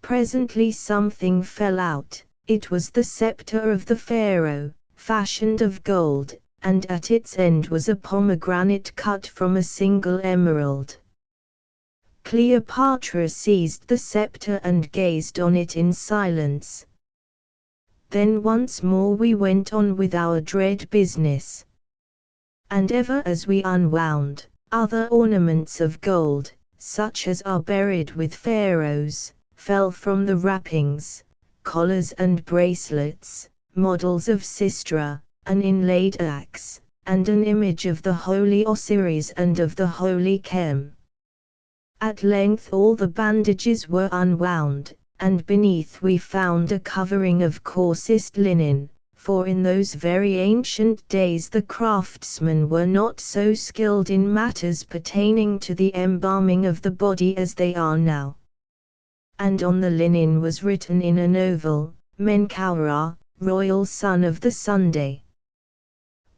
[SPEAKER 1] Presently something fell out. It was the scepter of the Pharaoh, fashioned of gold, and at its end was a pomegranate cut from a single emerald. Cleopatra seized the scepter and gazed on it in silence. Then once more we went on with our dread business. And ever as we unwound, other ornaments of gold, such as are buried with pharaohs, fell from the wrappings, collars and bracelets, models of Sistra, an inlaid axe, and an image of the holy Osiris and of the holy Chem. At length all the bandages were unwound, and beneath we found a covering of coarsest linen, for in those very ancient days the craftsmen were not so skilled in matters pertaining to the embalming of the body as they are now. And on the linen was written in an oval, Menkaura, royal son of the Sunday.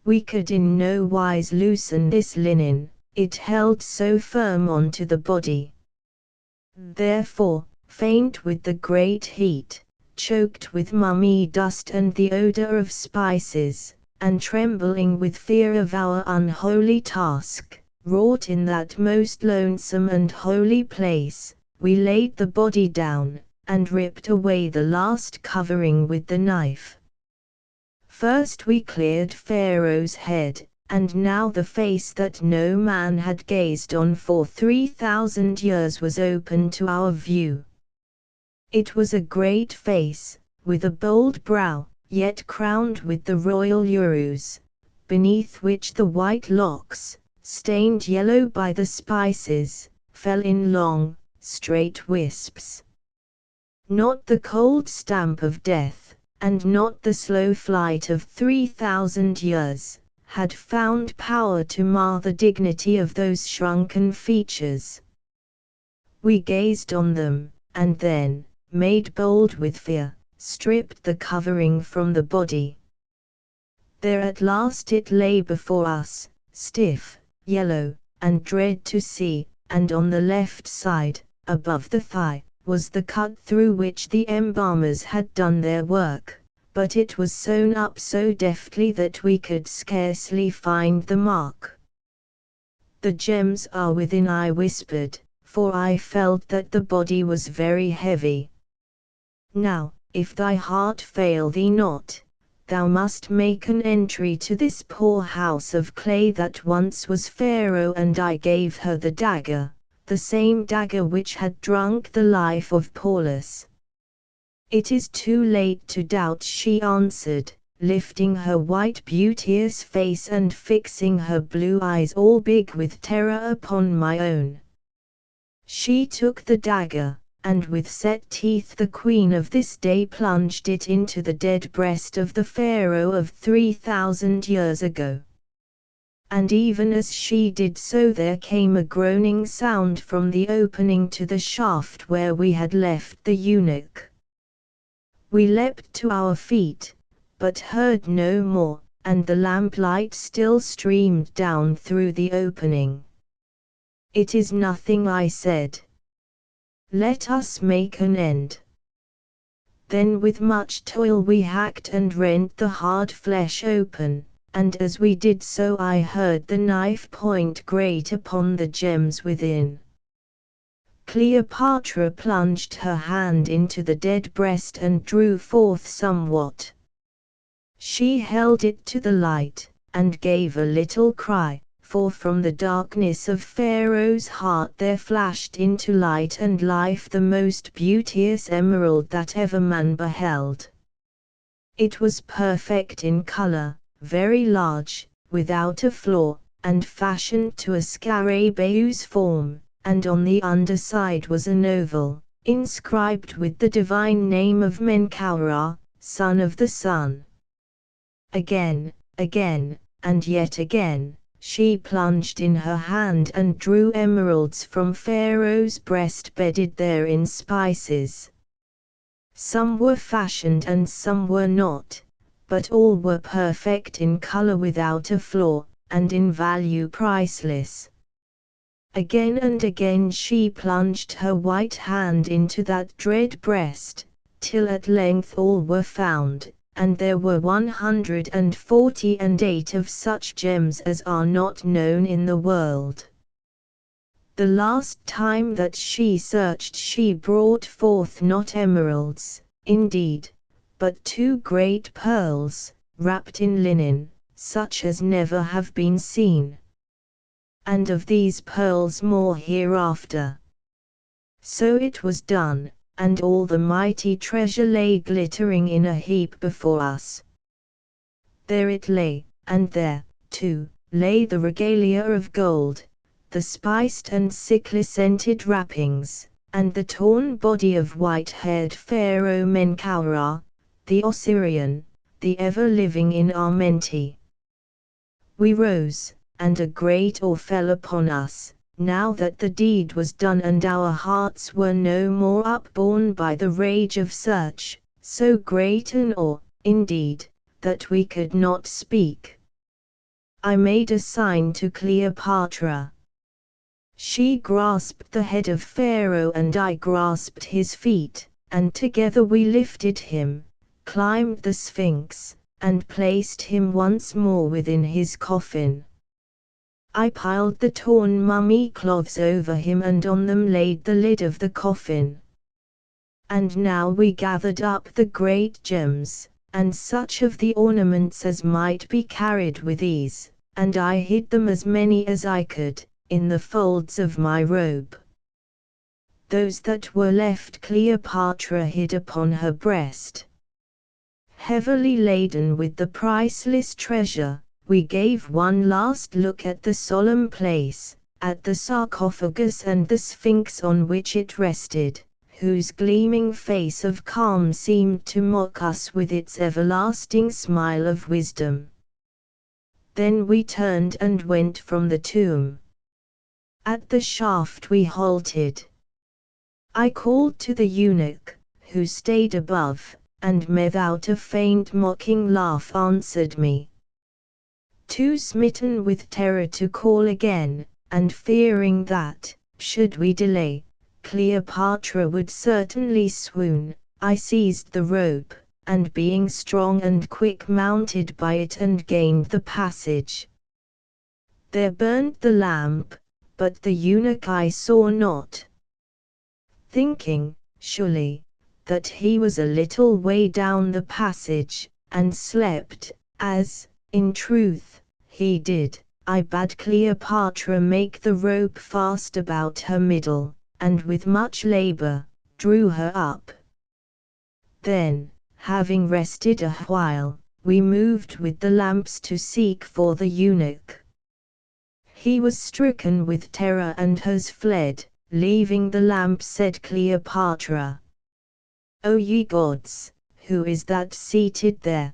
[SPEAKER 1] We could in no wise loosen this linen, it held so firm onto the body. Therefore, faint with the great heat, choked with mummy dust and the odor of spices, and trembling with fear of our unholy task, wrought in that most lonesome and holy place, we laid the body down, and ripped away the last covering with the knife. First we cleared Pharaoh's head, and now the face that no man had gazed on for 3,000 years was open to our view. It was a great face, with a bold brow, yet crowned with the royal urus, beneath which the white locks, stained yellow by the spices, fell in long, straight wisps. Not the cold stamp of death, and not the slow flight of 3,000 years, had found power to mar the dignity of those shrunken features. We gazed on them, and then, made bold with fear, stripped the covering from the body. There at last it lay before us, stiff, yellow, and dread to see, and on the left side, above the thigh, was the cut through which the embalmers had done their work, but it was sewn up so deftly that we could scarcely find the mark. "The gems are within," I whispered, for I felt that the body was very heavy. "Now, if thy heart fail thee not, thou must make an entry to this poor house of clay that once was Pharaoh, and I gave her the dagger, the same dagger which had drunk the life of Paulus." "It is too late to doubt," she answered, lifting her white beauteous face and fixing her blue eyes all big with terror upon my own. She took the dagger, and with set teeth the queen of this day plunged it into the dead breast of the Pharaoh of 3,000 years ago. And even as she did so there came a groaning sound from the opening to the shaft where we had left the eunuch. We leapt to our feet, but heard no more, and the lamplight still streamed down through the opening. "It is nothing," I said. "Let us make an end." Then with much toil we hacked and rent the hard flesh open, and as we did so I heard the knife point grate upon the gems within. Cleopatra plunged her hand into the dead breast and drew forth somewhat. She held it to the light, and gave a little cry, for from the darkness of Pharaoh's heart there flashed into light and life the most beauteous emerald that ever man beheld. It was perfect in color, very large, without a flaw, and fashioned to a scarabaeus form, and on the underside was an oval, inscribed with the divine name of Menkaura, son of the sun. Again, and yet again, she plunged in her hand and drew emeralds from Pharaoh's breast bedded there in spices. Some were fashioned and some were not, but all were perfect in color without a flaw, and in value priceless. Again and again she plunged her white hand into that dread breast, till at length all were found, and there were 148 of such gems as are not known in the world. The last time that she searched she brought forth not emeralds, indeed, but 2 great pearls, wrapped in linen, such as never have been seen. And of these pearls more hereafter. So it was done, and all the mighty treasure lay glittering in a heap before us. There it lay, and there, too, lay the regalia of gold, the spiced and sickly scented wrappings, and the torn body of white-haired Pharaoh Menkaura, the Osirian, the ever-living in Amenti. We rose, and a great awe fell upon us, now that the deed was done and our hearts were no more upborne by the rage of search, so great an awe, indeed, that we could not speak. I made a sign to Cleopatra. She grasped the head of Pharaoh and I grasped his feet, and together we lifted him, climbed the Sphinx, and placed him once more within his coffin. I piled the torn mummy cloths over him and on them laid the lid of the coffin. And now we gathered up the great gems, and such of the ornaments as might be carried with ease, and I hid them as many as I could, in the folds of my robe. Those that were left Cleopatra hid upon her breast. Heavily laden with the priceless treasure, we gave one last look at the solemn place, at the sarcophagus and the Sphinx on which it rested, whose gleaming face of calm seemed to mock us with its everlasting smile of wisdom. Then we turned and went from the tomb. At the shaft we halted. I called to the eunuch, who stayed above, and without a faint mocking laugh answered me. Too smitten with terror to call again, and fearing that, should we delay, Cleopatra would certainly swoon, I seized the rope, and being strong and quick mounted by it and gained the passage. There burned the lamp, but the eunuch I saw not. Thinking, surely, that he was a little way down the passage, and slept, as, in truth, he did, I bade Cleopatra make the rope fast about her middle, and with much labor, drew her up. Then, having rested a while, we moved with the lamps to seek for the eunuch. He was stricken with terror and has fled, leaving the lamp. Said Cleopatra, "O ye gods, who is that seated there?"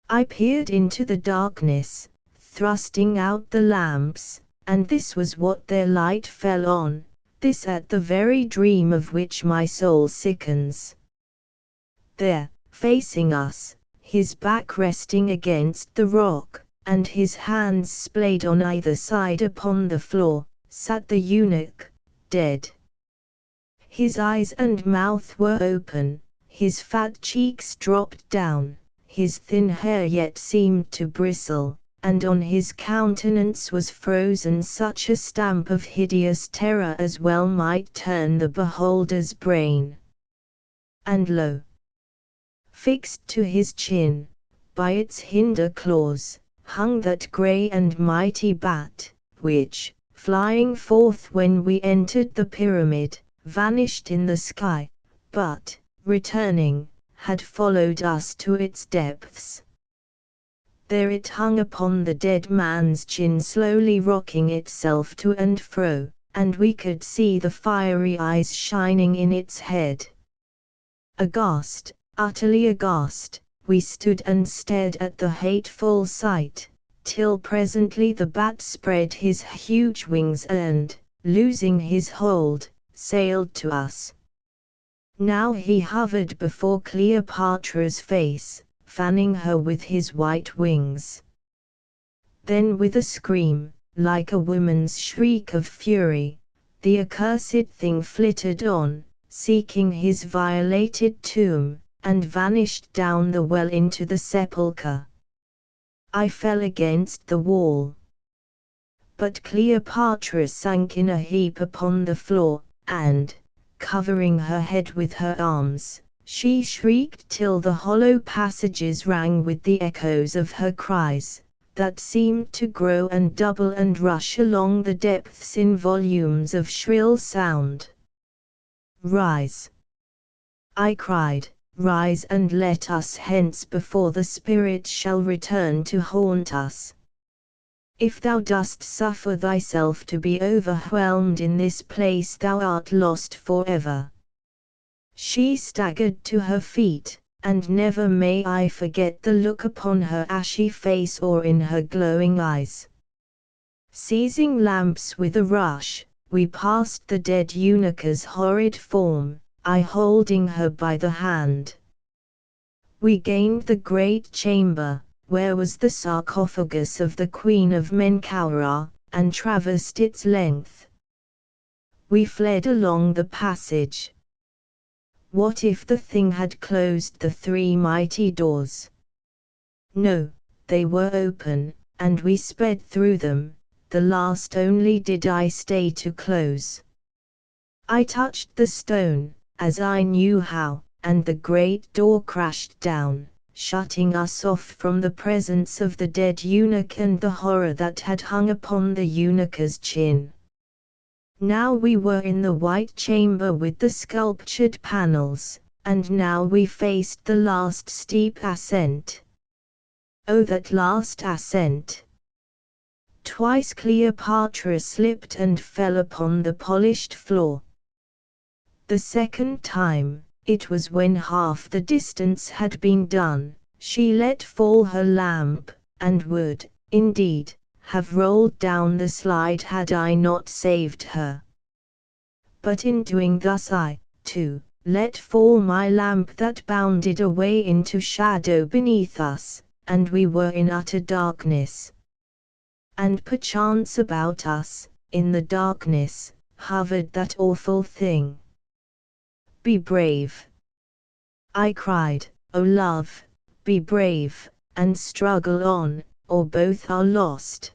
[SPEAKER 1] I peered into the darkness, thrusting out the lamps, and this was what their light fell on, this at the very dream of which my soul sickens. There, facing us, his back resting against the rock, and his hands splayed on either side upon the floor, sat the eunuch, dead. His eyes and mouth were open, his fat cheeks dropped down, his thin hair yet seemed to bristle, and on his countenance was frozen such a stamp of hideous terror as well might turn the beholder's brain. And lo! fixed to his chin, by its hinder claws, hung that grey and mighty bat, which, flying forth when we entered the pyramid, vanished in the sky, but, returning, had followed us to its depths. There it hung upon the dead man's chin, slowly rocking itself to and fro, and we could see the fiery eyes shining in its head. Aghast, utterly aghast, we stood and stared at the hateful sight, till presently the bat spread his huge wings and, losing his hold, sailed to us. Now he hovered before Cleopatra's face, fanning her with his white wings. Then with a scream, like a woman's shriek of fury, the accursed thing flitted on, seeking his violated tomb, and vanished down the well into the sepulchre. I fell against the wall. But Cleopatra sank in a heap upon the floor, and, covering her head with her arms, she shrieked till the hollow passages rang with the echoes of her cries, that seemed to grow and double and rush along the depths in volumes of shrill sound. "Rise!" I cried, "rise and let us hence before the spirit shall return to haunt us. If thou dost suffer thyself to be overwhelmed in this place, thou art lost forever." She staggered to her feet, and never may I forget the look upon her ashy face or in her glowing eyes. Seizing lamps with a rush, we passed the dead eunuch's horrid form, I holding her by the hand. We gained the great chamber, where was the sarcophagus of the Queen of Menkaura, and traversed its length. We fled along the passage. What if the thing had closed the three mighty doors? No, they were open, and we sped through them, the last only did I stay to close. I touched the stone, as I knew how, and the great door crashed down, shutting us off from the presence of the dead eunuch and the horror that had hung upon the eunuch's chin. Now we were in the white chamber with the sculptured panels, and now we faced the last steep ascent. Oh, that last ascent! Twice Cleopatra slipped and fell upon the polished floor. The second time, it was when half the distance had been done, she let fall her lamp, and would, indeed, have rolled down the slide had I not saved her. But in doing thus I, too, let fall my lamp, that bounded away into shadow beneath us, and we were in utter darkness. And perchance about us, in the darkness, hovered that awful thing. "Be brave!" I cried, "O love, be brave, and struggle on, or both are lost.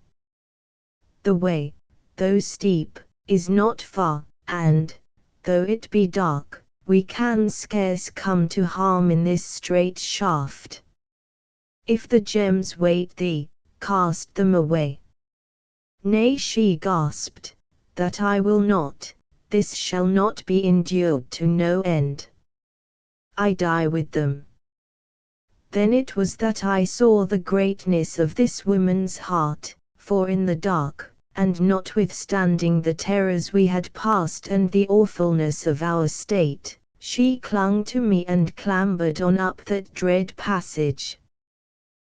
[SPEAKER 1] The way, though steep, is not far, and, though it be dark, we can scarce come to harm in this straight shaft. If the gems weight thee, cast them away." "Nay," she gasped, "that I will not, this shall not be endured to no end. I die with them." Then it was that I saw the greatness of this woman's heart, for in the dark, and notwithstanding the terrors we had passed and the awfulness of our state, she clung to me and clambered on up that dread passage.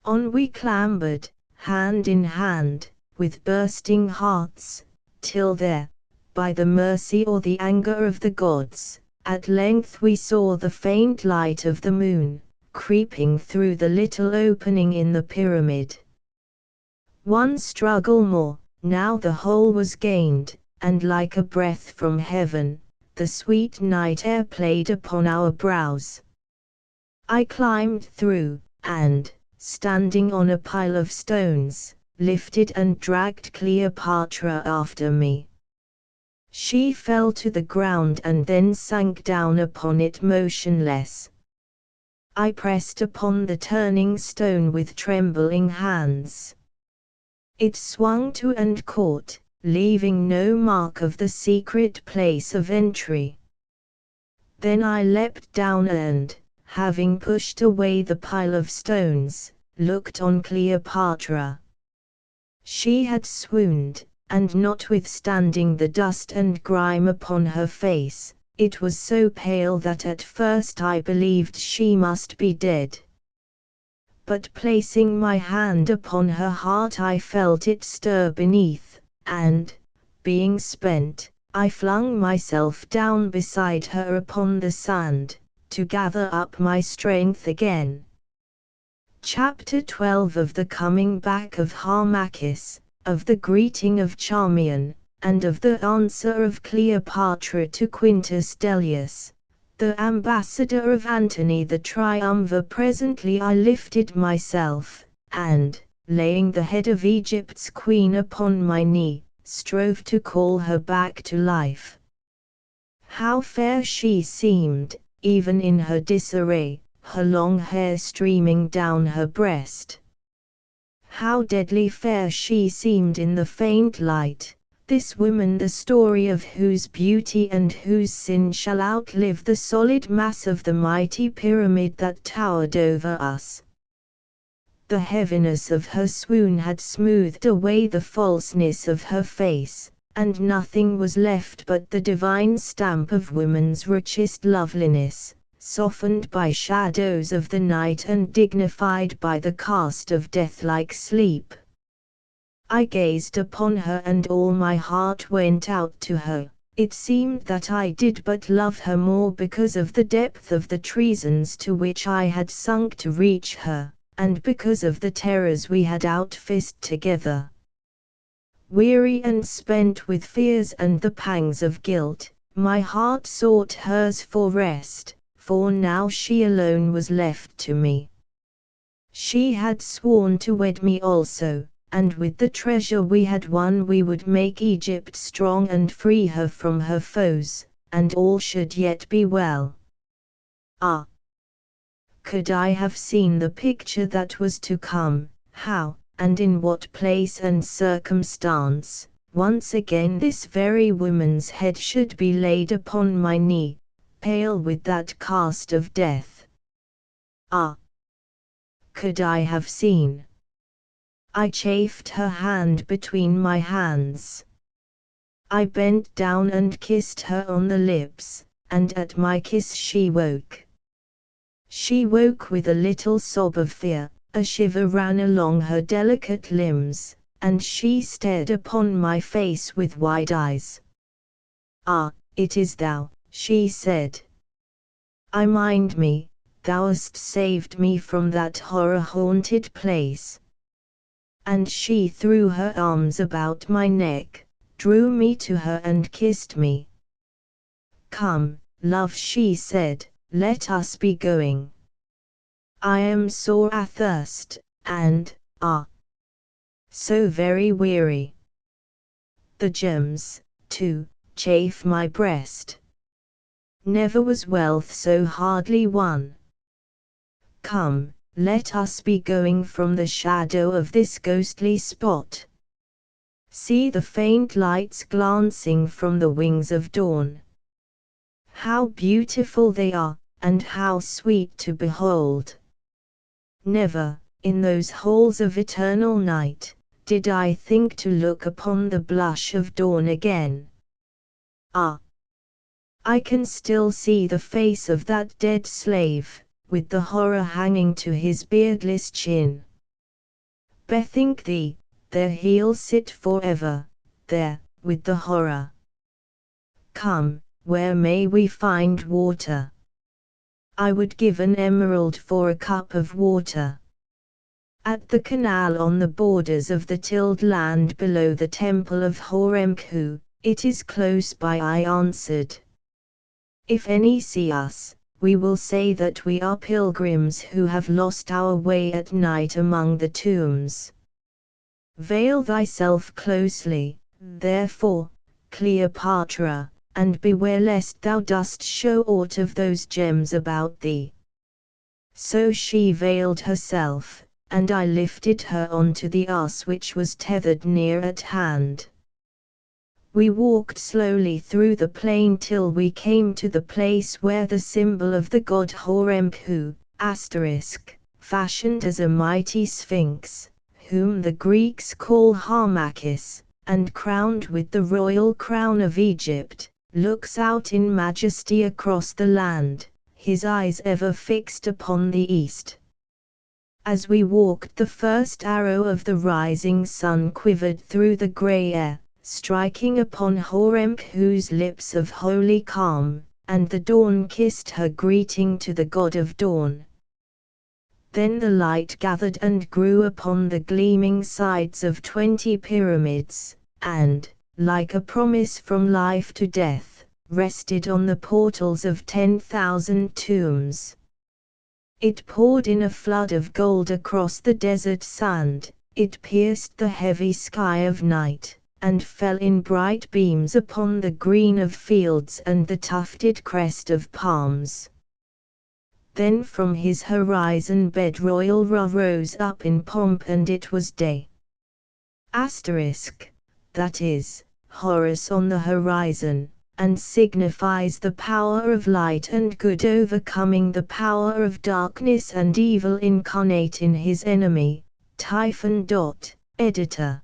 [SPEAKER 1] On we clambered, hand in hand, with bursting hearts, till there, by the mercy or the anger of the gods, at length we saw the faint light of the moon, creeping through the little opening in the pyramid. One struggle more, now the whole was gained, and like a breath from heaven, the sweet night air played upon our brows. I climbed through, and, standing on a pile of stones, lifted and dragged Cleopatra after me. She fell to the ground and then sank down upon it motionless. I pressed upon the turning stone with trembling hands. It swung to and caught, leaving no mark of the secret place of entry. Then I leapt down and, having pushed away the pile of stones, looked on Cleopatra. She had swooned, and notwithstanding the dust and grime upon her face, it was so pale that at first I believed she must be dead. But placing my hand upon her heart I felt it stir beneath, and, being spent, I flung myself down beside her upon the sand, to gather up my strength again. Chapter 12 of the coming back of Harmachis, of the greeting of Charmian, and of the answer of Cleopatra to Quintus Dellius, the ambassador of Antony the Triumvir. Presently I lifted myself, and, laying the head of Egypt's queen upon my knee, strove to call her back to life. How fair she seemed, even in her disarray, her long hair streaming down her breast. How deadly fair she seemed in the faint light, this woman, the story of whose beauty and whose sin shall outlive the solid mass of the mighty pyramid that towered over us. The heaviness of her swoon had smoothed away the falseness of her face, and nothing was left but the divine stamp of woman's richest loveliness, softened by shadows of the night and dignified by the cast of death-like sleep. I gazed upon her and all my heart went out to her. It seemed that I did but love her more because of the depth of the treasons to which I had sunk to reach her, and because of the terrors we had outfaced together. Weary and spent with fears and the pangs of guilt, my heart sought hers for rest, for now she alone was left to me. She had sworn to wed me also, and with the treasure we had won we would make Egypt strong and free her from her foes, and all should yet be well. Ah! Could I have seen the picture that was to come, how, and in what place and circumstance, once again this very woman's head should be laid upon my knee, pale with that cast of death. Ah! Could I have seen? I chafed her hand between my hands. I bent down and kissed her on the lips, and at my kiss she woke. She woke with a little sob of fear, a shiver ran along her delicate limbs, and she stared upon my face with wide eyes. "Ah, it is thou," she said. "I mind me, thou hast saved me from that horror-haunted place." And she threw her arms about my neck, drew me to her and kissed me. "Come, love," she said, "let us be going. I am sore athirst, and, so very weary. The gems, too, chafe my breast. Never was wealth so hardly won. Come, let us be going from the shadow of this ghostly spot. See the faint lights glancing from the wings of dawn. How beautiful they are, and how sweet to behold. Never, in those halls of eternal night, did I think to look upon the blush of dawn again. Ah! I can still see the face of that dead slave, with the horror hanging to his beardless chin. Bethink thee, there he'll sit forever, there, with the horror. Come, where may we find water? I would give an emerald for a cup of water. At the canal on the borders of the tilled land below the temple of Horemheb, it is close by, I answered. If any see us, we will say that we are pilgrims who have lost our way at night among the tombs. Veil thyself closely, therefore, Cleopatra, and beware lest thou dost show aught of those gems about thee. So she veiled herself, and I lifted her onto the ass which was tethered near at hand. We walked slowly through the plain till we came to the place where the symbol of the god Horemheb, fashioned as a mighty sphinx, whom the Greeks call Harmachis, and crowned with the royal crown of Egypt, looks out in majesty across the land, his eyes ever fixed upon the east. As we walked, the first arrow of the rising sun quivered through the grey air, striking upon Horemheb's lips of holy calm, and the dawn kissed her greeting to the god of dawn. Then the light gathered and grew upon the gleaming sides of 20 pyramids, and, like a promise from life to death, rested on the portals of 10,000 tombs. It poured in a flood of gold across the desert sand, it pierced the heavy sky of night, and fell in bright beams upon the green of fields and the tufted crest of palms. Then from his horizon bed royal Ra rose up in pomp, and it was day. That is, Horus on the horizon, and signifies the power of light and good overcoming the power of darkness and evil incarnate in his enemy, Typhon. Editor.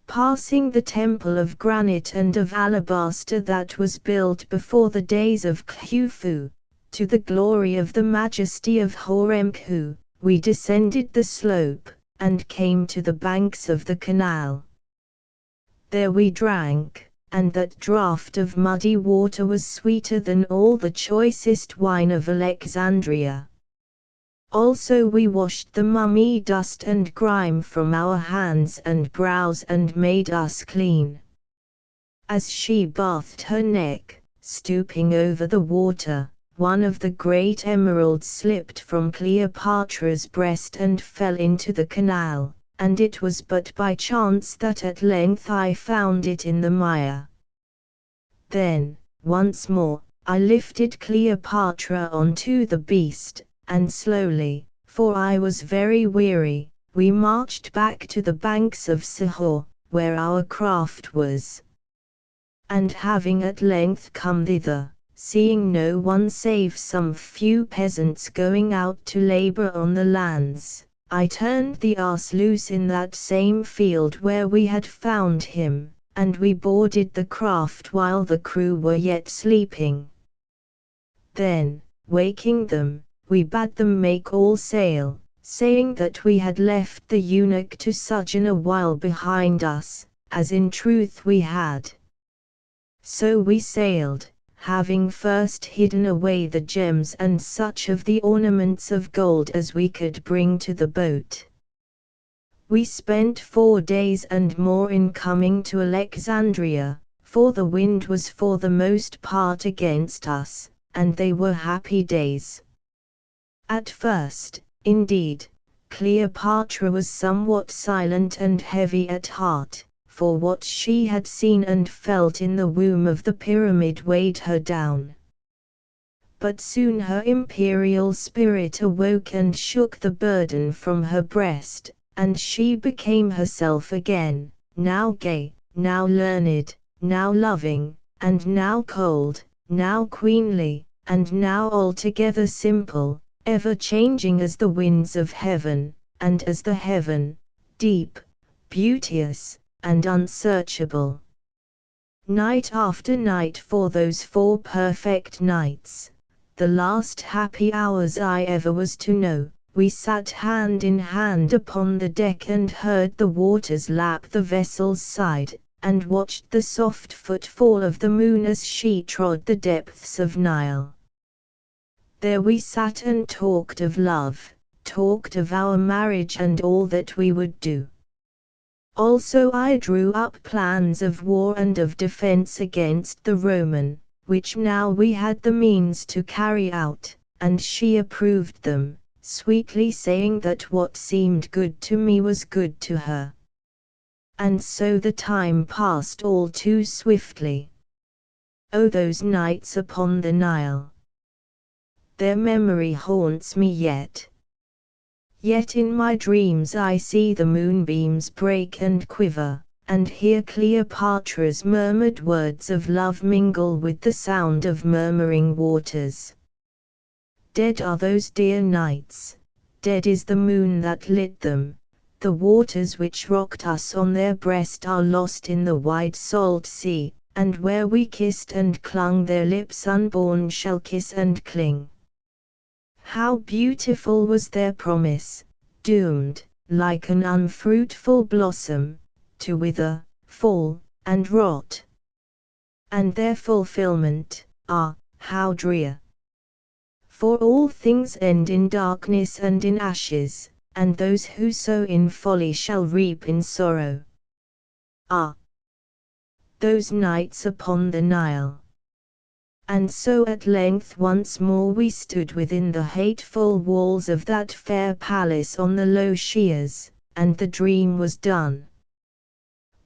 [SPEAKER 1] Passing the temple of granite and of alabaster that was built before the days of Khufu, to the glory of the majesty of Horemheb, we descended the slope, and came to the banks of the canal. There we drank, and that draught of muddy water was sweeter than all the choicest wine of Alexandria. Also we washed the mummy dust and grime from our hands and brows and made us clean. As she bathed her neck, stooping over the water, one of the great emeralds slipped from Cleopatra's breast and fell into the canal, and it was but by chance that at length I found it in the mire. Then, once more, I lifted Cleopatra onto the beast, and slowly, for I was very weary, we marched back to the banks of Sihor, where our craft was. And having at length come thither, seeing no one save some few peasants going out to labor on the lands, I turned the ass loose in that same field where we had found him, and we boarded the craft while the crew were yet sleeping. Then, waking them, we bade them make all sail, saying that we had left the eunuch to sojourn a while behind us, as in truth we had. So we sailed, having first hidden away the gems and such of the ornaments of gold as we could bring to the boat. We spent 4 days and more in coming to Alexandria, for the wind was for the most part against us, and they were happy days. At first, indeed, Cleopatra was somewhat silent and heavy at heart, for what she had seen and felt in the womb of the pyramid weighed her down. But soon her imperial spirit awoke and shook the burden from her breast, and she became herself again, now gay, now learned, now loving, and now cold, now queenly, and now altogether simple, ever changing as the winds of heaven, and as the heaven, deep, beauteous, and unsearchable. Night after night for those 4 perfect nights, the last happy hours I ever was to know, we sat hand in hand upon the deck and heard the waters lap the vessel's side, and watched the soft footfall of the moon as she trod the depths of Nile. There we sat and talked of love, talked of our marriage and all that we would do. Also I drew up plans of war and of defense against the Roman, which now we had the means to carry out, and she approved them, sweetly saying that what seemed good to me was good to her. And so the time passed all too swiftly. Oh, those nights upon the Nile! Their memory haunts me yet. Yet in my dreams I see the moonbeams break and quiver, and hear Cleopatra's murmured words of love mingle with the sound of murmuring waters. Dead are those dear nights, dead is the moon that lit them, the waters which rocked us on their breast are lost in the wide salt sea, and where we kissed and clung their lips unborn shall kiss and cling. How beautiful was their promise, doomed, like an unfruitful blossom, to wither, fall, and rot. And their fulfillment, ah, how drear! For all things end in darkness and in ashes, and those who sow in folly shall reap in sorrow. Ah! Those nights upon the Nile! And so at length once more we stood within the hateful walls of that fair palace on the low sheers, and the dream was done.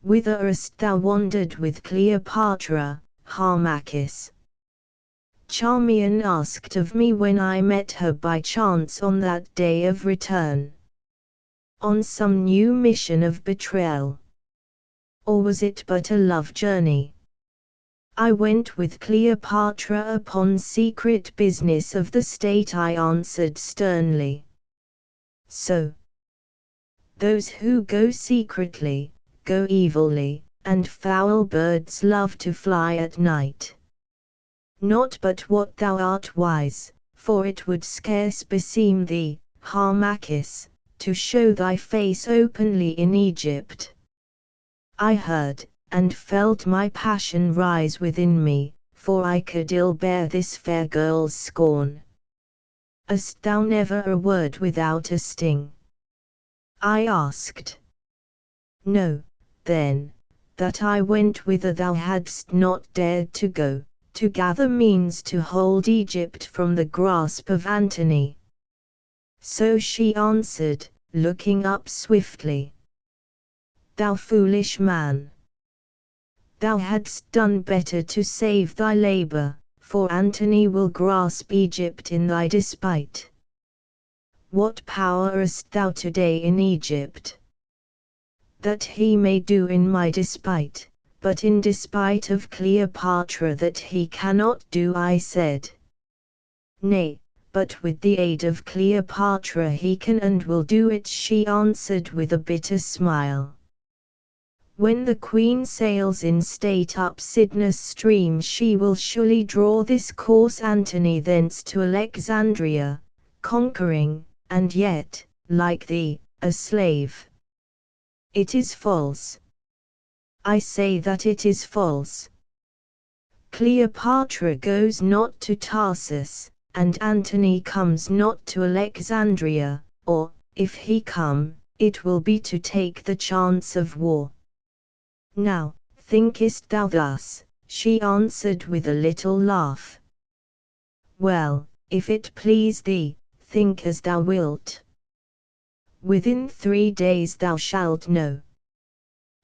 [SPEAKER 1] Whither hast thou wandered with Cleopatra, Harmachis? Charmian asked of me when I met her by chance on that day of return. On some new mission of betrayal? Or was it but a love journey? I went with Cleopatra upon secret business of the state, I answered sternly. So, those who go secretly, go evilly, and foul birds love to fly at night. Not but what thou art wise, for it would scarce beseem thee, Harmachis, to show thy face openly in Egypt. I heard, and felt my passion rise within me, for I could ill bear this fair girl's scorn. Hast thou never a word without a sting? I asked. No, then, that I went whither thou hadst not dared to go, to gather means to hold Egypt from the grasp of Antony. So she answered, looking up swiftly. Thou foolish man! Thou hadst done better to save thy labor, for Antony will grasp Egypt in thy despite. What power hast thou today in Egypt? That he may do in my despite, but in despite of Cleopatra that he cannot do, I said. Nay, but with the aid of Cleopatra he can and will do it, she answered with a bitter smile. When the queen sails in state up Cydnus stream, she will surely draw this course Antony thence to Alexandria, conquering, and yet, like thee, a slave. It is false. I say that it is false. Cleopatra goes not to Tarsus, and Antony comes not to Alexandria, or, if he come, it will be to take the chance of war. Now, thinkest thou thus? She answered with a little laugh. Well, if it please thee, think as thou wilt. Within 3 days thou shalt know.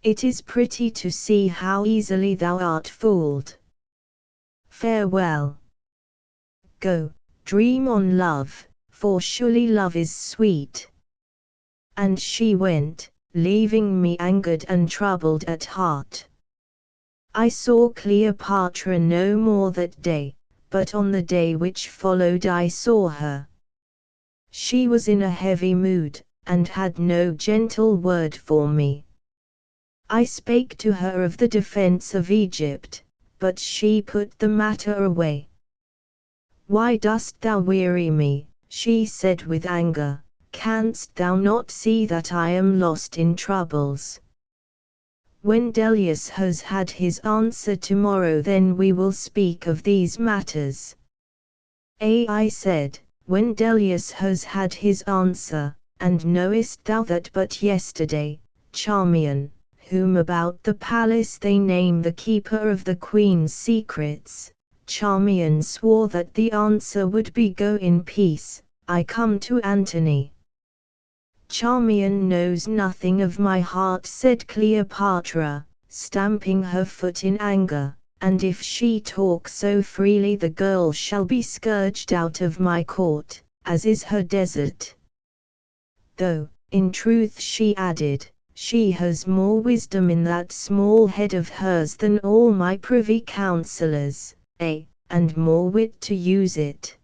[SPEAKER 1] It is pretty to see how easily thou art fooled. Farewell. Go, dream on love, for surely love is sweet. And she went, leaving me angered and troubled at heart. I saw Cleopatra no more that day, but on the day which followed I saw her. She was in a heavy mood, and had no gentle word for me. I spake to her of the defense of Egypt, but she put the matter away. Why dost thou weary me? She said with anger. Canst thou not see that I am lost in troubles? When Delius has had his answer tomorrow, then we will speak of these matters. I said, when Delius has had his answer, and knowest thou that but yesterday, Charmian, whom about the palace they name the keeper of the queen's secrets, Charmian swore that the answer would be go in peace, I come to Antony. Charmian knows nothing of my heart, said Cleopatra, stamping her foot in anger, and if she talk so freely the girl shall be scourged out of my court, as is her desert. Though, in truth, she added, she has more wisdom in that small head of hers than all my privy councillors, and more wit to use it.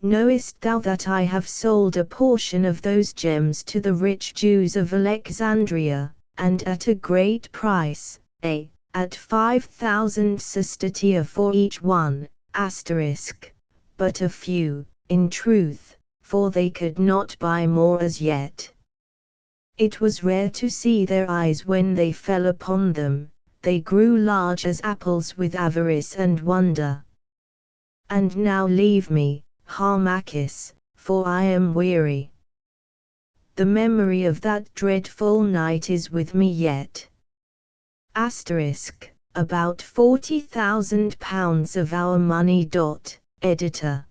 [SPEAKER 1] Knowest thou that I have sold a portion of those gems to the rich Jews of Alexandria, and at a great price, at 5,000 sestertia for each one, but a few, in truth, for they could not buy more as yet. It was rare to see their eyes when they fell upon them, they grew large as apples with avarice and wonder. And now leave me, Harmachis, for I am weary. The memory of that dreadful night is with me yet. About £40,000 of our money. Editor.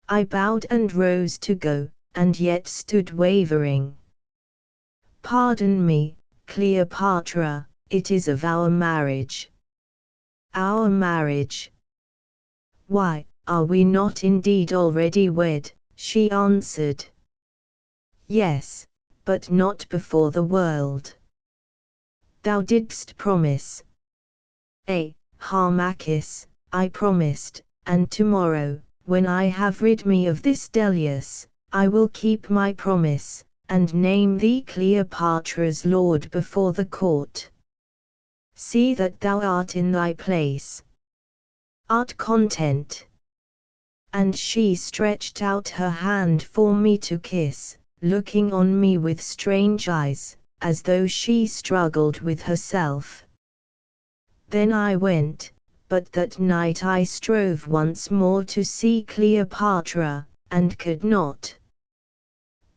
[SPEAKER 1] I bowed and rose to go, and yet stood wavering. Pardon me, Cleopatra, it is of our marriage. Our marriage? Why, are we not indeed already wed? She answered. Yes, but not before the world. Thou didst promise. Harmachis, I promised, and tomorrow, when I have rid me of this Delius, I will keep my promise, and name thee Cleopatra's lord before the court. See that thou art in thy place. Art content? And she stretched out her hand for me to kiss, looking on me with strange eyes, as though she struggled with herself. Then I went, but that night I strove once more to see Cleopatra, and could not.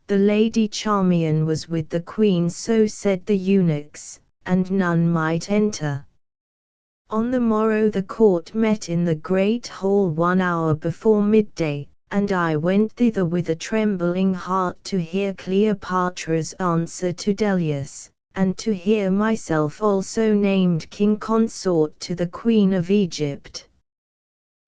[SPEAKER 1] The Lady Charmian was with the queen, so said the eunuchs, and none might enter. On the morrow the court met in the great hall 1 hour before midday, and I went thither with a trembling heart to hear Cleopatra's answer to Delius, and to hear myself also named king consort to the Queen of Egypt.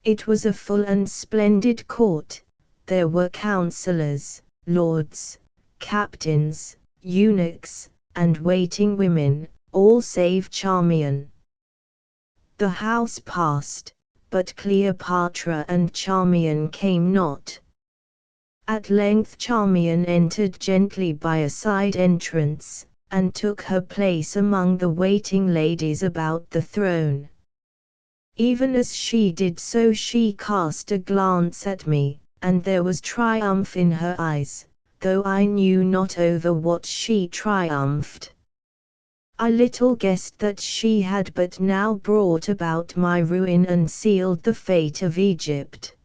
[SPEAKER 1] It was a full and splendid court. There were councillors, lords, captains, eunuchs, and waiting women, all save Charmian. The house passed, but Cleopatra and Charmian came not. At length Charmian entered gently by a side entrance, and took her place among the waiting ladies about the throne. Even as she did so she cast a glance at me, and there was triumph in her eyes, though I knew not over what she triumphed. I little guessed that she had but now brought about my ruin and sealed the fate of Egypt.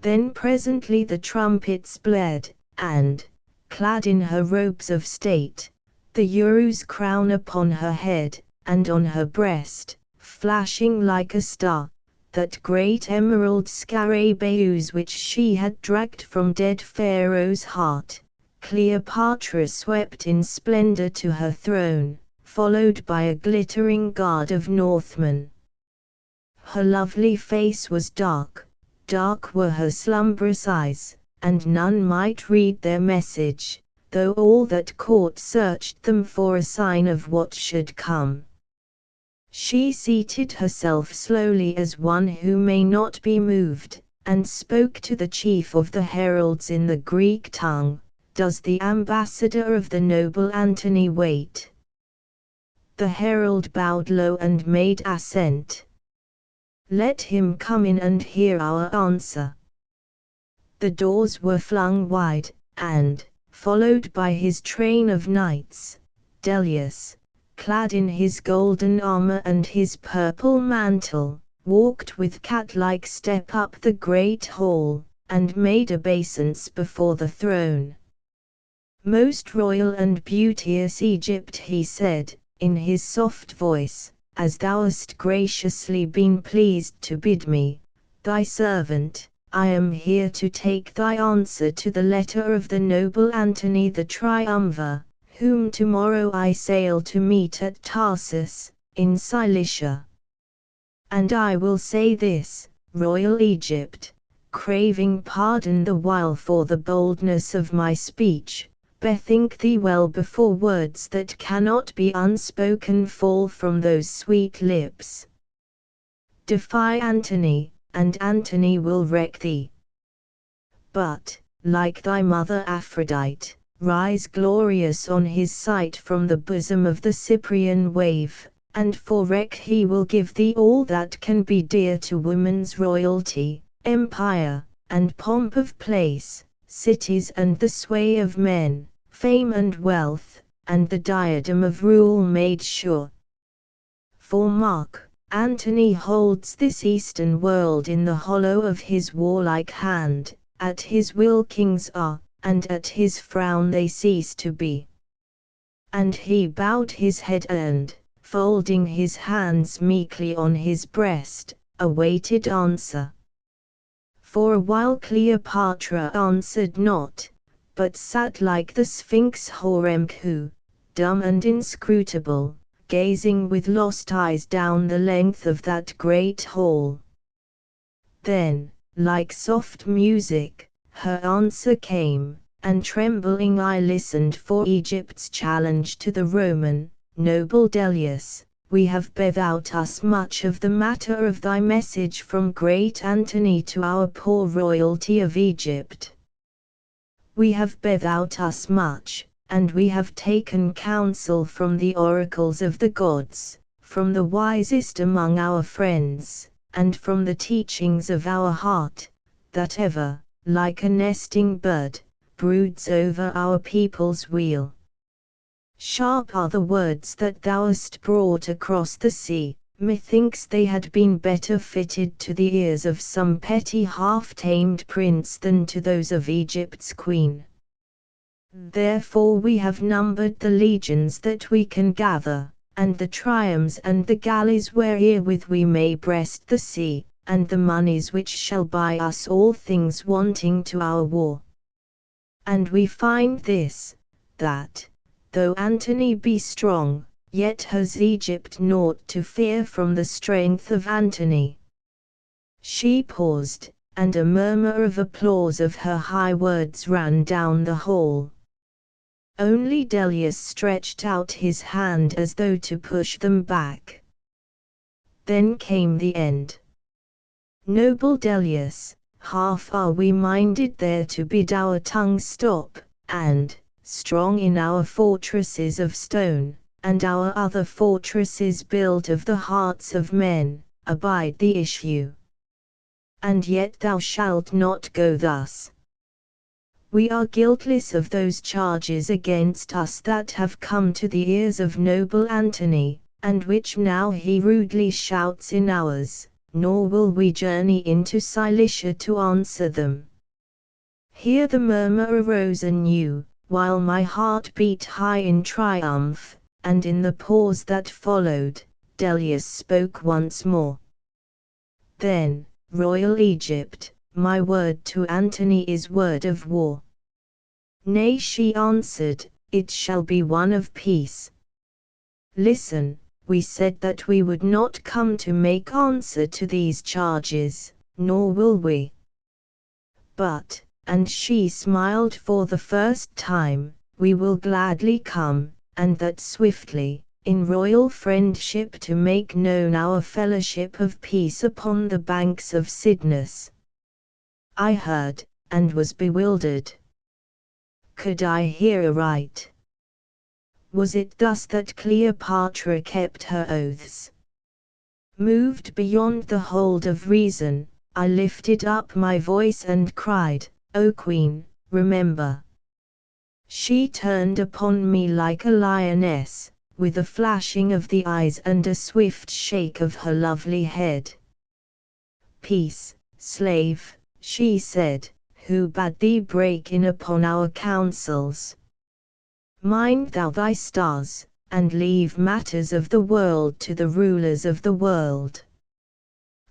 [SPEAKER 1] Then presently the trumpets blared, and, clad in her robes of state, the Uru's crown upon her head, and on her breast, flashing like a star, that great emerald scarabaeus which she had dragged from dead Pharaoh's heart, Cleopatra swept in splendor to her throne, followed by a glittering guard of Northmen. Her lovely face was dark, dark were her slumbrous eyes, and none might read their message, though all that court searched them for a sign of what should come. She seated herself slowly as one who may not be moved, and spoke to the chief of the heralds in the Greek tongue. Does the ambassador of the noble Antony wait? The herald bowed low and made assent. Let him come in and hear our answer. The doors were flung wide, and, followed by his train of knights, Delius, clad in his golden armor and his purple mantle, walked with cat-like step up the great hall, and made obeisance before the throne. Most royal and beauteous Egypt, he said, in his soft voice, as thou hast graciously been pleased to bid me, thy servant, I am here to take thy answer to the letter of the noble Antony the Triumvir, whom tomorrow I sail to meet at Tarsus, in Cilicia. And I will say this, royal Egypt, craving pardon the while for the boldness of my speech, bethink thee well before words that cannot be unspoken fall from those sweet lips. Defy Antony, and Antony will wreck thee. But, like thy mother Aphrodite, rise glorious on his sight from the bosom of the Cyprian wave, and for wreck he will give thee all that can be dear to woman's royalty, empire, and pomp of place, cities and the sway of men, fame and wealth, and the diadem of rule made sure. For mark, Antony holds this eastern world in the hollow of his warlike hand, at his will kings are, and at his frown they cease to be. And he bowed his head and, folding his hands meekly on his breast, awaited answer. For a while Cleopatra answered not, but sat like the Sphinx Horemheb, dumb and inscrutable, gazing with lost eyes down the length of that great hall. Then, like soft music, her answer came, and trembling I listened for Egypt's challenge to the Roman, noble Delius, we have beat out us much of the matter of thy message from great Antony to our poor royalty of Egypt. We have beat out us much, and we have taken counsel from the oracles of the gods, from the wisest among our friends, and from the teachings of our heart, that ever, like a nesting bird, broods over our people's weal. Sharp are the words that thou hast brought across the sea, methinks they had been better fitted to the ears of some petty half-tamed prince than to those of Egypt's queen. Therefore we have numbered the legions that we can gather, and the triumphs and the galleys wherewith we may breast the sea, and the moneys which shall buy us all things wanting to our war. And we find this, that, though Antony be strong, yet has Egypt naught to fear from the strength of Antony. She paused, and a murmur of applause of her high words ran down the hall. Only Delius stretched out his hand as though to push them back. Then came the end. Noble Delius, half are we minded there to bid our tongue stop, and, strong in our fortresses of stone, and our other fortresses built of the hearts of men, abide the issue. And yet thou shalt not go thus. We are guiltless of those charges against us that have come to the ears of noble Antony, and which now he rudely shouts in ours, nor will we journey into Cilicia to answer them. Here the murmur arose anew, while my heart beat high in triumph, and in the pause that followed, Delius spoke once more. Then, royal Egypt, my word to Antony is word of war. Nay, she answered, it shall be one of peace. Listen, we said that we would not come to make answer to these charges, nor will we. But, and she smiled for the first time, we will gladly come, and that swiftly, in royal friendship to make known our fellowship of peace upon the banks of Cydnus. I heard, and was bewildered. Could I hear aright? Was it thus that Cleopatra kept her oaths? Moved beyond the hold of reason, I lifted up my voice and cried, O Queen, remember. She turned upon me like a lioness, with a flashing of the eyes and a swift shake of her lovely head. Peace, slave, she said, who bade thee break in upon our counsels? Mind thou thy stars, and leave matters of the world to the rulers of the world.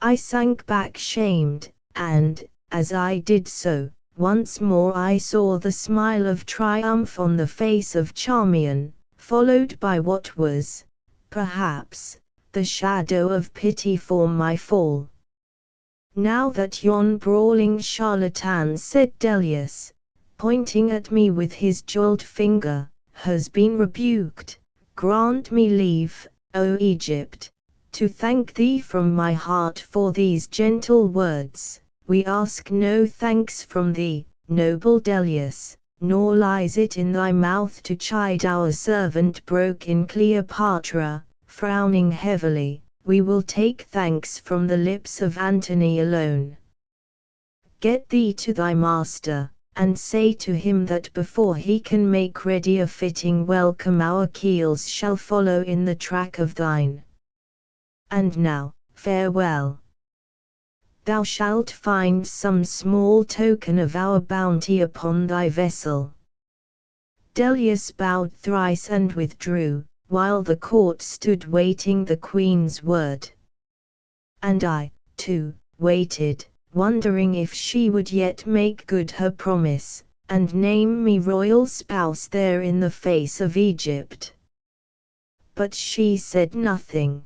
[SPEAKER 1] I sank back shamed, and, as I did so, once more I saw the smile of triumph on the face of Charmian, followed by what was, perhaps, the shadow of pity for my fall. "Now that yon brawling charlatan," said Delius, pointing at me with his jeweled finger, "has been rebuked, grant me leave, O Egypt, to thank thee from my heart for these gentle words. We ask no thanks from thee, noble Delius, nor lies it in thy mouth to chide our servant," broke in Cleopatra, frowning heavily. "We will take thanks from the lips of Antony alone. Get thee to thy master, and say to him that before he can make ready a fitting welcome our keels shall follow in the track of thine. And now, farewell. Thou shalt find some small token of our bounty upon thy vessel." Delius bowed thrice and withdrew, while the court stood waiting the queen's word. And I, too, waited, wondering if she would yet make good her promise, and name me royal spouse there in the face of Egypt. But she said nothing.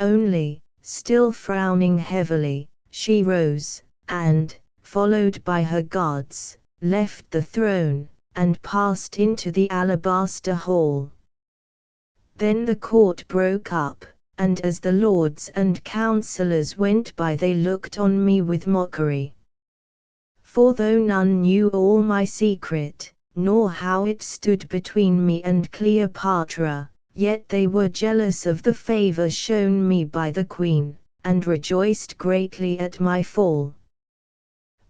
[SPEAKER 1] Only, still frowning heavily, she rose, and, followed by her guards, left the throne, and passed into the alabaster hall. Then the court broke up, and as the lords and councillors went by they looked on me with mockery. For though none knew all my secret, nor how it stood between me and Cleopatra, yet they were jealous of the favor shown me by the queen, and rejoiced greatly at my fall.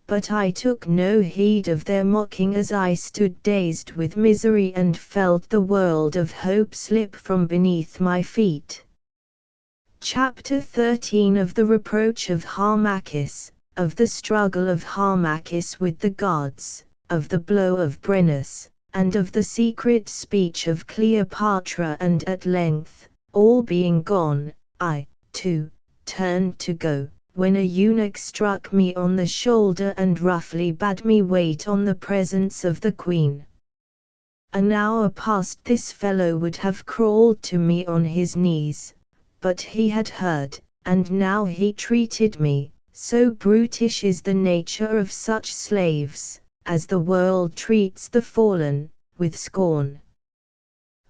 [SPEAKER 1] But I took no heed of their mocking as I stood dazed with misery and felt the world of hope slip from beneath my feet. Chapter 13 of the reproach of Harmachis, of the struggle of Harmachis with the gods, of the blow of Brennus, and of the secret speech of Cleopatra. And at length, all being gone, I, too, turned to go, when a eunuch struck me on the shoulder and roughly bade me wait on the presence of the queen. An hour past this fellow would have crawled to me on his knees, but he had heard, and now he treated me, so brutish is the nature of such slaves, as the world treats the fallen, with scorn.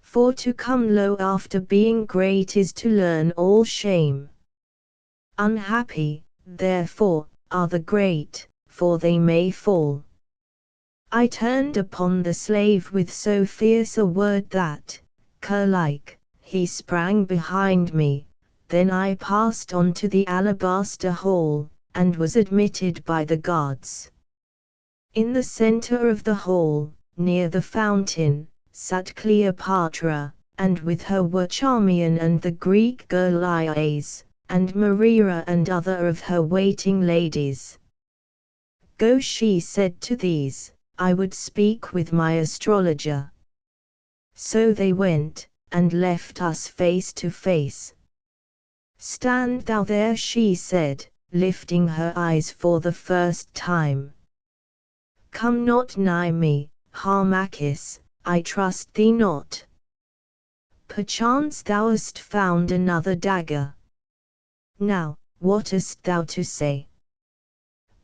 [SPEAKER 1] For to come low after being great is to learn all shame. Unhappy, therefore, are the great, for they may fall. I turned upon the slave with so fierce a word that, cur-like, he sprang behind me. Then I passed on to the alabaster hall, and was admitted by the guards. In the center of the hall, near the fountain, sat Cleopatra, and with her were Charmian and the Greek girl Ias, and Maria and other of her waiting ladies. "Go," she said to these, "I would speak with my astrologer." So they went, and left us face to face. "Stand thou there," she said, lifting her eyes for the first time. "Come not nigh me, Harmachis, I trust thee not. Perchance thou hast found another dagger. Now, what hast thou to say?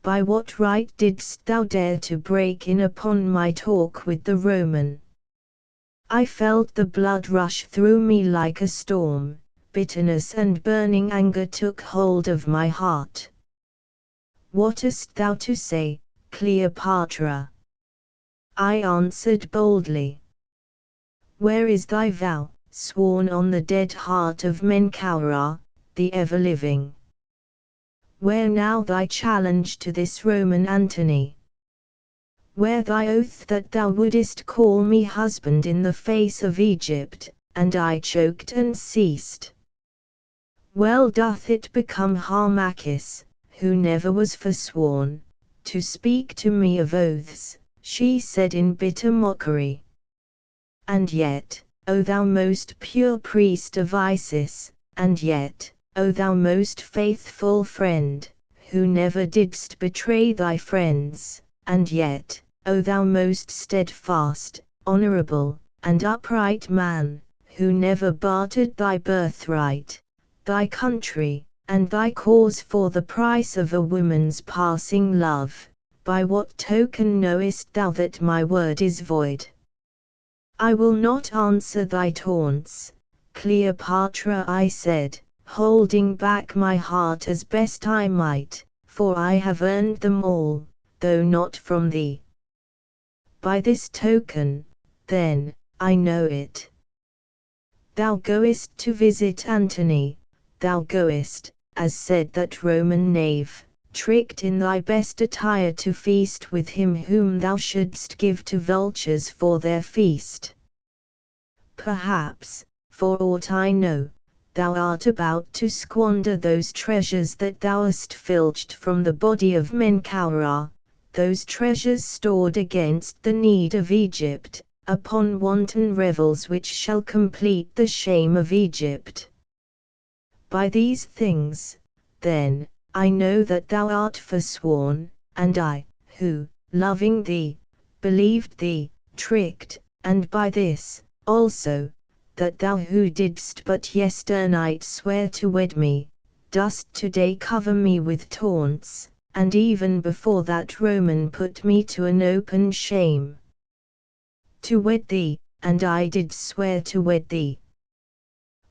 [SPEAKER 1] By what right didst thou dare to break in upon my talk with the Roman?" I felt the blood rush through me like a storm. Bitterness and burning anger took hold of my heart. "What hast thou to say, Cleopatra?" I answered boldly. "Where is thy vow, sworn on the dead heart of Menkaura, the ever-living? Where now thy challenge to this Roman Antony? Where thy oath that thou wouldest call me husband in the face of Egypt?" And I choked and ceased. "Well doth it become Harmachis, who never was forsworn, to speak to me of oaths," she said in bitter mockery. "And yet, O thou most pure priest of Isis, and yet, O thou most faithful friend, who never didst betray thy friends, and yet, O thou most steadfast, honorable, and upright man, who never bartered thy birthright, thy country, and thy cause for the price of a woman's passing love, by what token knowest thou that my word is void? I will not answer thy taunts, Cleopatra, I said, holding back my heart as best I might, for I have earned them all, though not from thee. By this token, then, I know it. Thou goest to visit Antony, thou goest, as said that Roman knave, tricked in thy best attire to feast with him whom thou shouldst give to vultures for their feast. Perhaps, for aught I know, thou art about to squander those treasures that thou hast filched from the body of Menkaura, those treasures stored against the need of Egypt, upon wanton revels which shall complete the shame of Egypt. By these things, then, I know that thou art forsworn, and I, who, loving thee, believed thee, tricked, and by this, also, that thou who didst but yesternight swear to wed me, dost today cover me with taunts, and even before that Roman put me to an open shame. To wed thee, and I did swear to wed thee.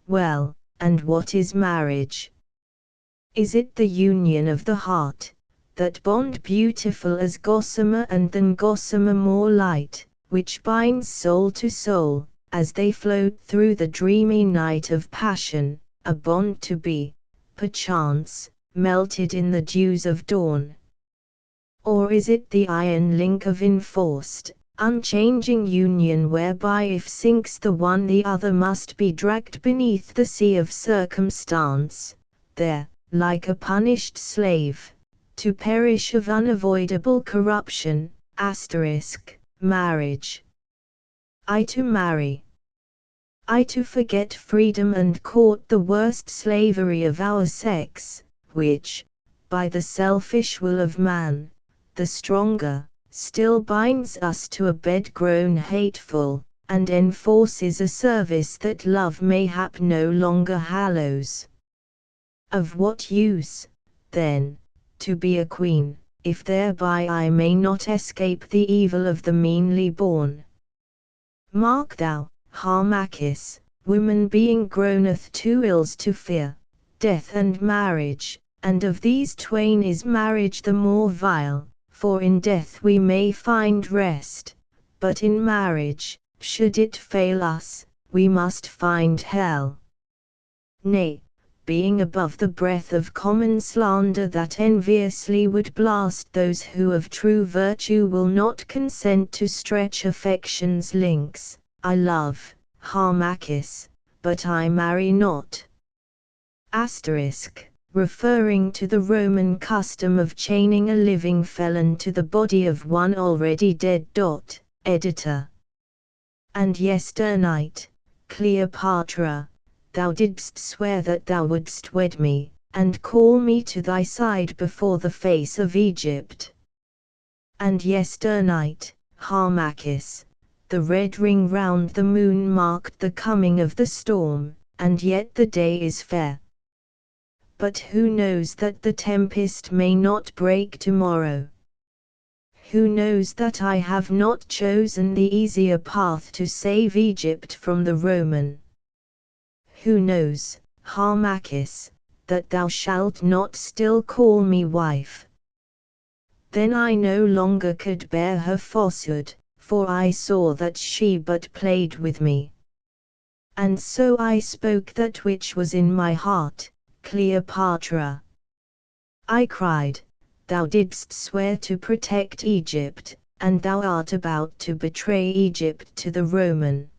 [SPEAKER 1] Well, and what is marriage? Is it the union of the heart, that bond beautiful as gossamer and than gossamer more light, which binds soul to soul, as they float through the dreamy night of passion, a bond to be, perchance, melted in the dews of dawn? Or is it the iron link of enforced, unchanging union whereby if sinks the one the other must be dragged beneath the sea of circumstance, there, like a punished slave, to perish of unavoidable corruption, marriage. I to marry. I to forget freedom and court the worst slavery of our sex, which, by the selfish will of man, the stronger, still binds us to a bed grown hateful, and enforces a service that love mayhap no longer hallows. Of what use, then, to be a queen, if thereby I may not escape the evil of the meanly born? Mark thou, Harmachis, woman being groaneth two ills to fear, death and marriage, and of these twain is marriage the more vile, for in death we may find rest, but in marriage, should it fail us, we must find hell. Nay, being above the breath of common slander that enviously would blast those who of true virtue will not consent to stretch affection's links, I love, Harmachis, but I marry not. Referring to the Roman custom of chaining a living felon to the body of one already dead. Editor. And yesternight, Cleopatra, thou didst swear that thou wouldst wed me, and call me to thy side before the face of Egypt. And yesternight, Harmachis, the red ring round the moon marked the coming of the storm, and yet the day is fair. But who knows that the tempest may not break tomorrow? Who knows that I have not chosen the easier path to save Egypt from the Roman? Who knows, Harmachis, that thou shalt not still call me wife? Then I no longer could bear her falsehood, for I saw that she but played with me. And so I spoke that which was in my heart, Cleopatra. I cried, thou didst swear to protect Egypt, and thou art about to betray Egypt to the Roman.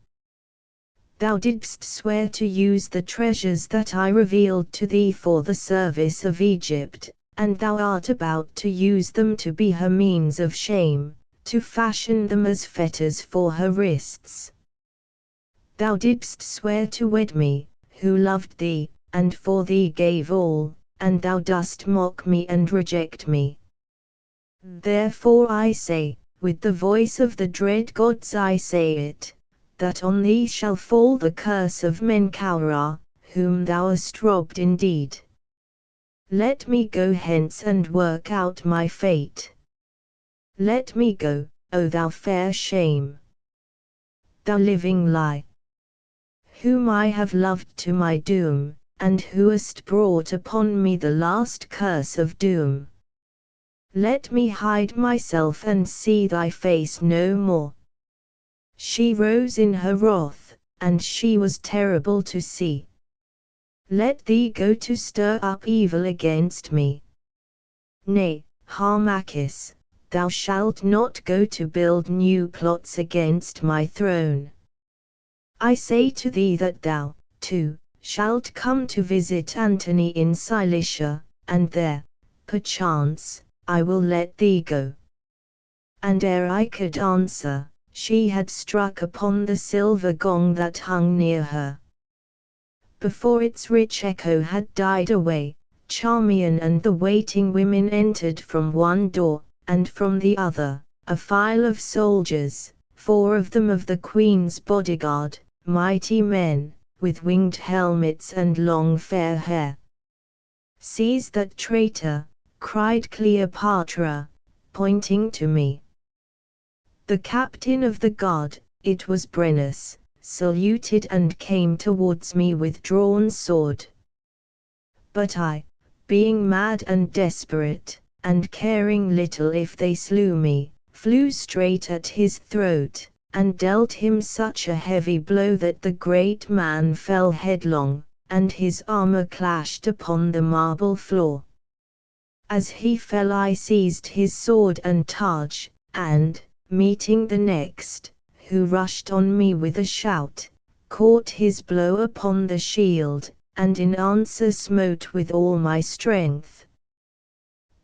[SPEAKER 1] Thou didst swear to use the treasures that I revealed to thee for the service of Egypt, and thou art about to use them to be her means of shame, to fashion them as fetters for her wrists. Thou didst swear to wed me, who loved thee, and for thee gave all, and thou dost mock me and reject me. Therefore I say, with the voice of the dread gods I say it, that on thee shall fall the curse of Menkaura, whom thou hast robbed indeed. Let me go hence and work out my fate. Let me go, O thou fair shame, thou living lie, whom I have loved to my doom, and who hast brought upon me the last curse of doom. Let me hide myself and see thy face no more. She rose in her wrath, and she was terrible to see. Let thee go to stir up evil against me. Nay, Harmachis, thou shalt not go to build new plots against my throne. I say to thee that thou, too, shalt come to visit Antony in Cilicia, and there, perchance, I will let thee go. And ere I could answer, she had struck upon the silver gong that hung near her. Before its rich echo had died away, Charmian and the waiting women entered from one door, and from the other, a file of soldiers, 4 of them of the queen's bodyguard, mighty men, with winged helmets and long fair hair. "Seize that traitor," cried Cleopatra, pointing to me. The captain of the guard, it was Brennus, saluted and came towards me with drawn sword. But I, being mad and desperate, and caring little if they slew me, flew straight at his throat, and dealt him such a heavy blow that the great man fell headlong, and his armor clashed upon the marble floor. As he fell I seized his sword and targe, and, meeting the next, who rushed on me with a shout, caught his blow upon the shield, and in answer smote with all my strength.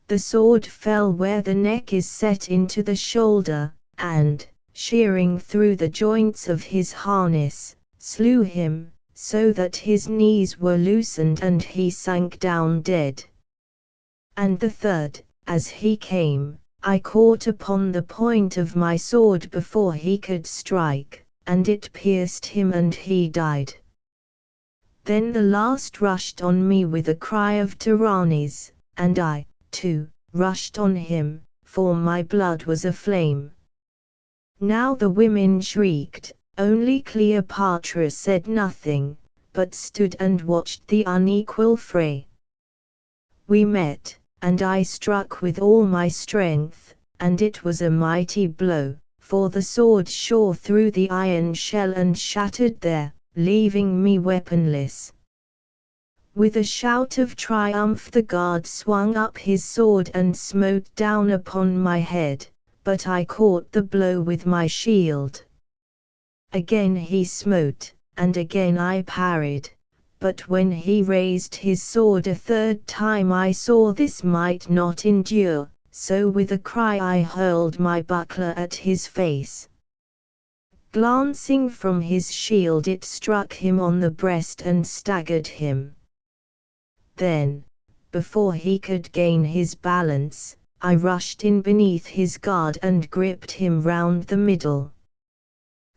[SPEAKER 1] The sword fell where the neck is set into the shoulder, and, shearing through the joints of his harness, slew him, so that his knees were loosened and he sank down dead. And the third, as he came, I caught upon the point of my sword before he could strike, and it pierced him and he died. Then the last rushed on me with a cry of tyrannies, and I, too, rushed on him, for my blood was aflame. Now the women shrieked, only Cleopatra said nothing, but stood and watched the unequal fray. We met, and I struck with all my strength, and it was a mighty blow, for the sword shore through the iron shell and shattered there, leaving me weaponless. With a shout of triumph the guard swung up his sword and smote down upon my head, but I caught the blow with my shield. Again he smote, and again I parried. But when he raised his sword a third time I saw this might not endure, so with a cry I hurled my buckler at his face. Glancing from his shield it struck him on the breast and staggered him. Then, before he could gain his balance, I rushed in beneath his guard and gripped him round the middle.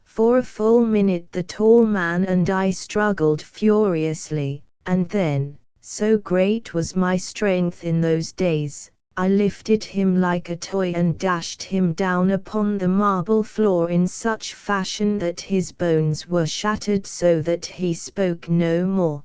[SPEAKER 1] For a full minute the tall man and I struggled furiously, and then, so great was my strength in those days, I lifted him like a toy and dashed him down upon the marble floor in such fashion that his bones were shattered so that he spoke no more.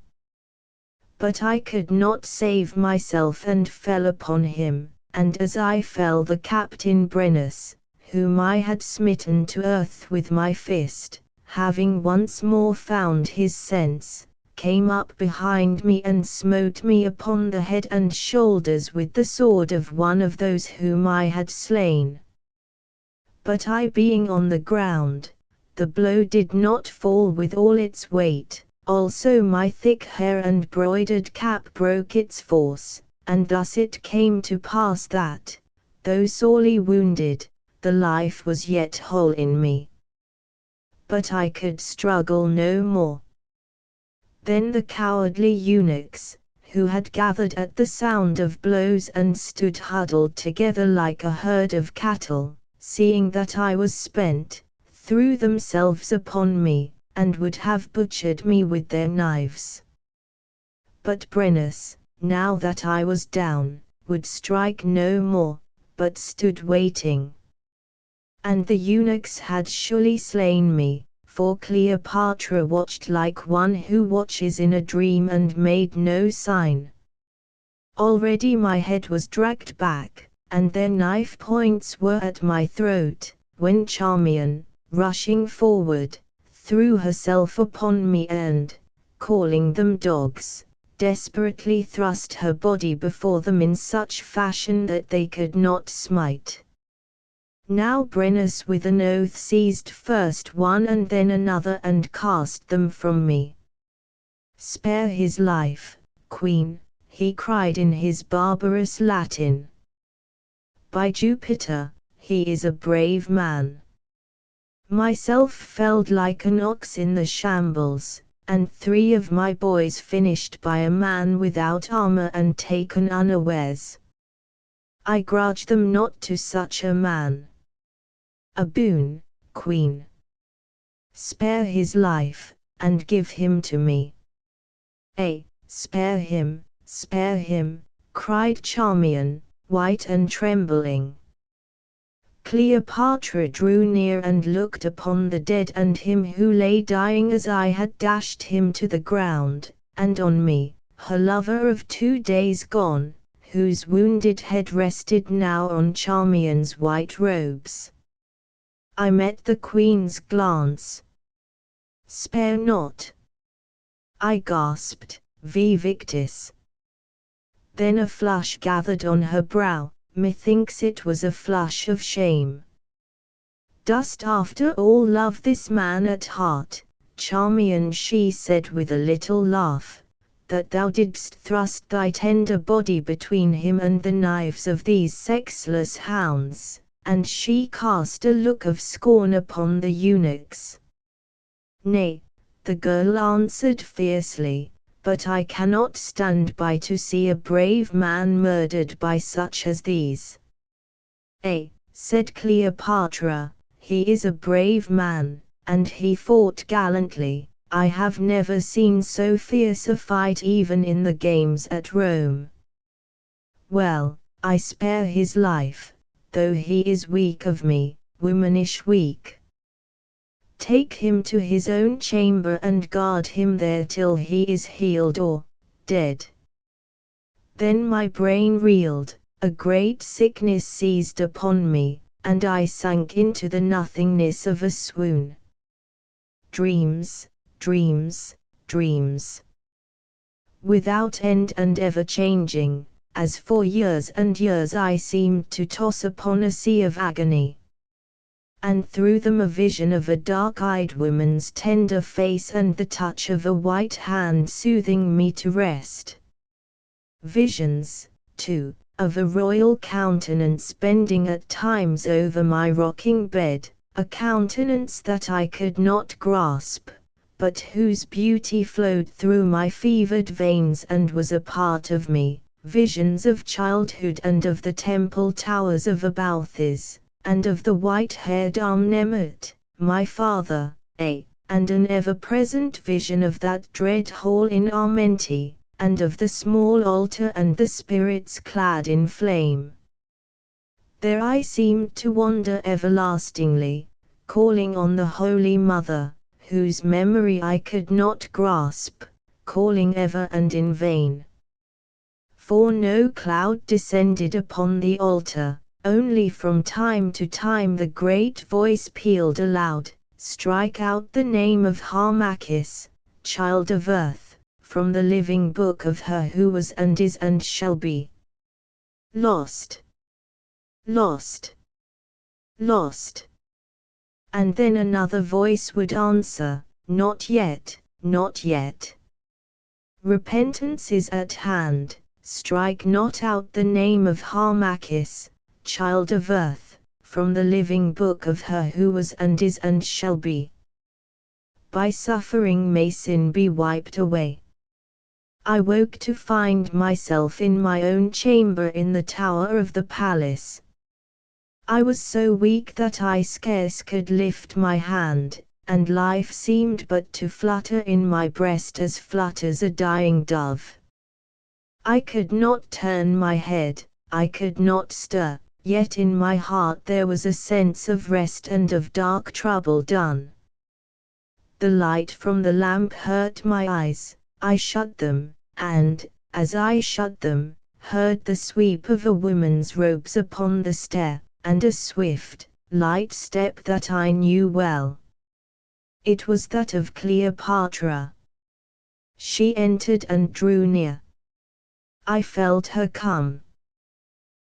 [SPEAKER 1] But I could not save myself and fell upon him, and as I fell the captain Brennus, whom I had smitten to earth with my fist, having once more found his sense, came up behind me and smote me upon the head and shoulders with the sword of one of those whom I had slain. But I being on the ground, the blow did not fall with all its weight, also my thick hair and broidered cap broke its force, and thus it came to pass that, though sorely wounded, the life was yet whole in me. but I could struggle no more. Then the cowardly eunuchs, who had gathered at the sound of blows and stood huddled together like a herd of cattle, seeing that I was spent, threw themselves upon me, and would have butchered me with their knives. But Brennus, now that I was down, would strike no more, but stood waiting. And the eunuchs had surely slain me, for Cleopatra watched like one who watches in a dream and made no sign. Already my head was dragged back, and their knife points were at my throat, when Charmian, rushing forward, threw herself upon me and, calling them dogs, desperately thrust her body before them in such fashion that they could not smite. Now Brennus with an oath seized first one and then another and cast them from me. "Spare his life, Queen," he cried in his barbarous Latin. "By Jupiter, he is a brave man." Myself felled like an ox in the shambles, and 3 of my boys finished by a man without armor and taken unawares. I grudge them not to such a man. A boon, Queen. Spare his life, and give him to me. Spare him, cried Charmian, white and trembling. Cleopatra drew near and looked upon the dead and him who lay dying as I had dashed him to the ground, and on me, her lover of 2 days gone, whose wounded head rested now on Charmian's white robes. I met the Queen's glance. "Spare not," I gasped, "vi victis." Then a flush gathered on her brow, methinks it was a flush of shame. "Dost after all love this man at heart, Charmian?" she said with a little laugh, "that thou didst thrust thy tender body between him and the knives of these sexless hounds?" And she cast a look of scorn upon the eunuchs. "Nay," the girl answered fiercely, "but I cannot stand by to see a brave man murdered by such as these." Said Cleopatra, "he is a brave man, and he fought gallantly. I have never seen so fierce a fight even in the games at Rome. Well, I spare his life, though he is weak of me, womanish weak. Take him to his own chamber and guard him there till he is healed or dead." Then my brain reeled, a great sickness seized upon me, and I sank into the nothingness of a swoon. Dreams, dreams, dreams. Without end and ever changing, as for years and years I seemed to toss upon a sea of agony. And through them a vision of a dark-eyed woman's tender face and the touch of a white hand soothing me to rest. Visions, too, of a royal countenance bending at times over my rocking bed, a countenance that I could not grasp, but whose beauty flowed through my fevered veins and was a part of me. Visions of childhood and of the temple towers of Abalthis, and of the white-haired Amnemut, my father, and an ever-present vision of that dread hall in Armente, and of the small altar and the spirits clad in flame. There I seemed to wander everlastingly, calling on the Holy Mother, whose memory I could not grasp, calling ever and in vain. For no cloud descended upon the altar, only from time to time the great voice pealed aloud, "Strike out the name of Harmachis, child of earth, from the living book of her who was and is and shall be. Lost! Lost! Lost!" And then another voice would answer, "Not yet, not yet. Repentance is at hand. Strike not out the name of Harmachis, child of earth, from the living book of her who was and is and shall be." by suffering may sin be wiped away. I woke to find myself in my own chamber in the tower of the palace. I was so weak that I scarce could lift my hand, and life seemed but to flutter in my breast as flutters a dying dove. I could not turn my head, I could not stir, yet in my heart there was a sense of rest and of dark trouble done. The light from the lamp hurt my eyes, I shut them, and, as I shut them, heard the sweep of a woman's robes upon the stair, and a swift, light step that I knew well. It was that of Cleopatra. She entered and drew near. I felt her come.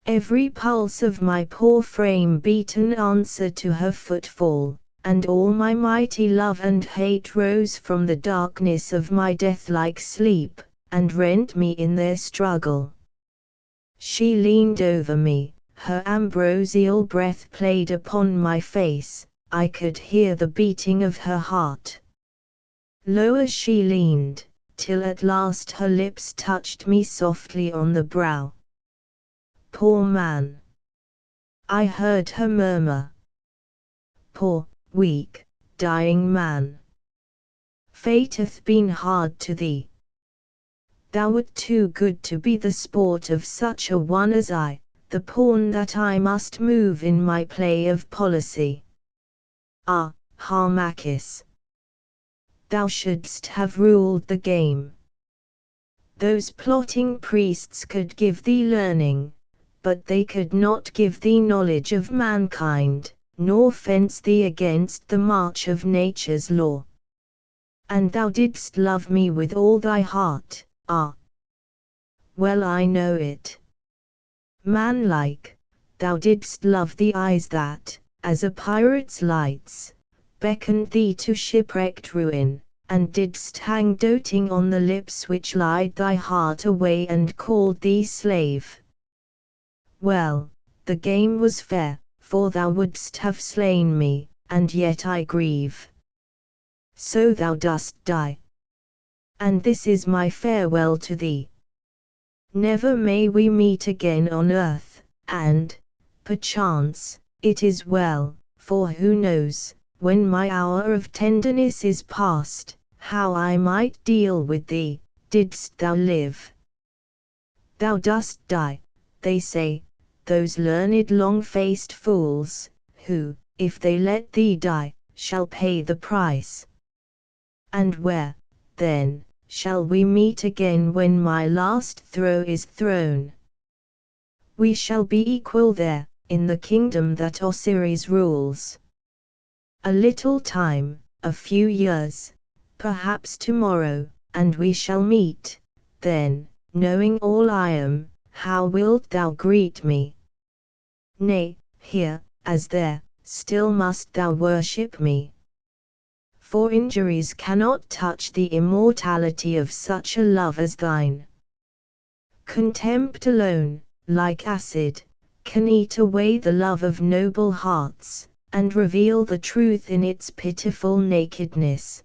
[SPEAKER 1] Every pulse of my poor frame beat an answer to her footfall, and all my mighty love and hate rose from the darkness of my death-like sleep, and rent me in their struggle. She leaned over me, her ambrosial breath played upon my face, I could hear the beating of her heart. Lower she leaned, till at last her lips touched me softly on the brow. "Poor man," I heard her murmur. "Poor, weak, dying man. Fate hath been hard to thee. Thou wert too good to be the sport of such a one as I, the pawn that I must move in my play of policy. Ah, Harmachis! Thou shouldst have ruled the game. Those plotting priests could give thee learning, but they could not give thee knowledge of mankind, nor fence thee against the march of nature's law. And thou didst love me with all thy heart, ah! Well I know it. Manlike, thou didst love the eyes that, as a pirate's lights, beckoned thee to shipwrecked ruin, and didst hang doting on the lips which lied thy heart away and called thee slave. Well, the game was fair, for thou wouldst have slain me, and yet I grieve. So thou dost die. And this is my farewell to thee. Never may we meet again on earth, and, perchance, it is well, for who knows, when my hour of tenderness is past, how I might deal with thee, didst thou live. Thou dost die, they say, those learned long-faced fools, who, if they let thee die, shall pay the price. And where, then, shall we meet again when my last throw is thrown? We shall be equal there, in the kingdom that Osiris rules. A little time, a few years, perhaps tomorrow, and we shall meet, then, knowing all I am, how wilt thou greet me? Nay, here, as there, still must thou worship me. For injuries cannot touch the immortality of such a love as thine. Contempt alone, like acid, can eat away the love of noble hearts, and reveal the truth in its pitiful nakedness.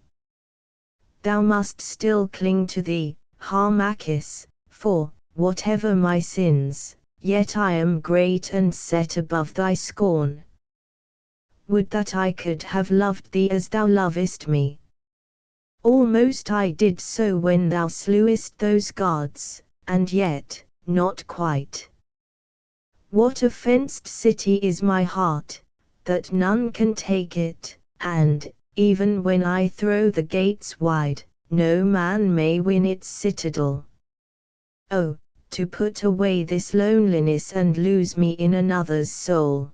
[SPEAKER 1] Thou must still cling to thee, Harmachis, for, whatever my sins, yet I am great and set above thy scorn. Would that I could have loved thee as thou lovest me. Almost I did so when thou slewest those guards, and yet, not quite. What a fenced city is my heart, that none can take it, and, even when I throw the gates wide, no man may win its citadel. Oh, to put away this loneliness and lose me in another's soul.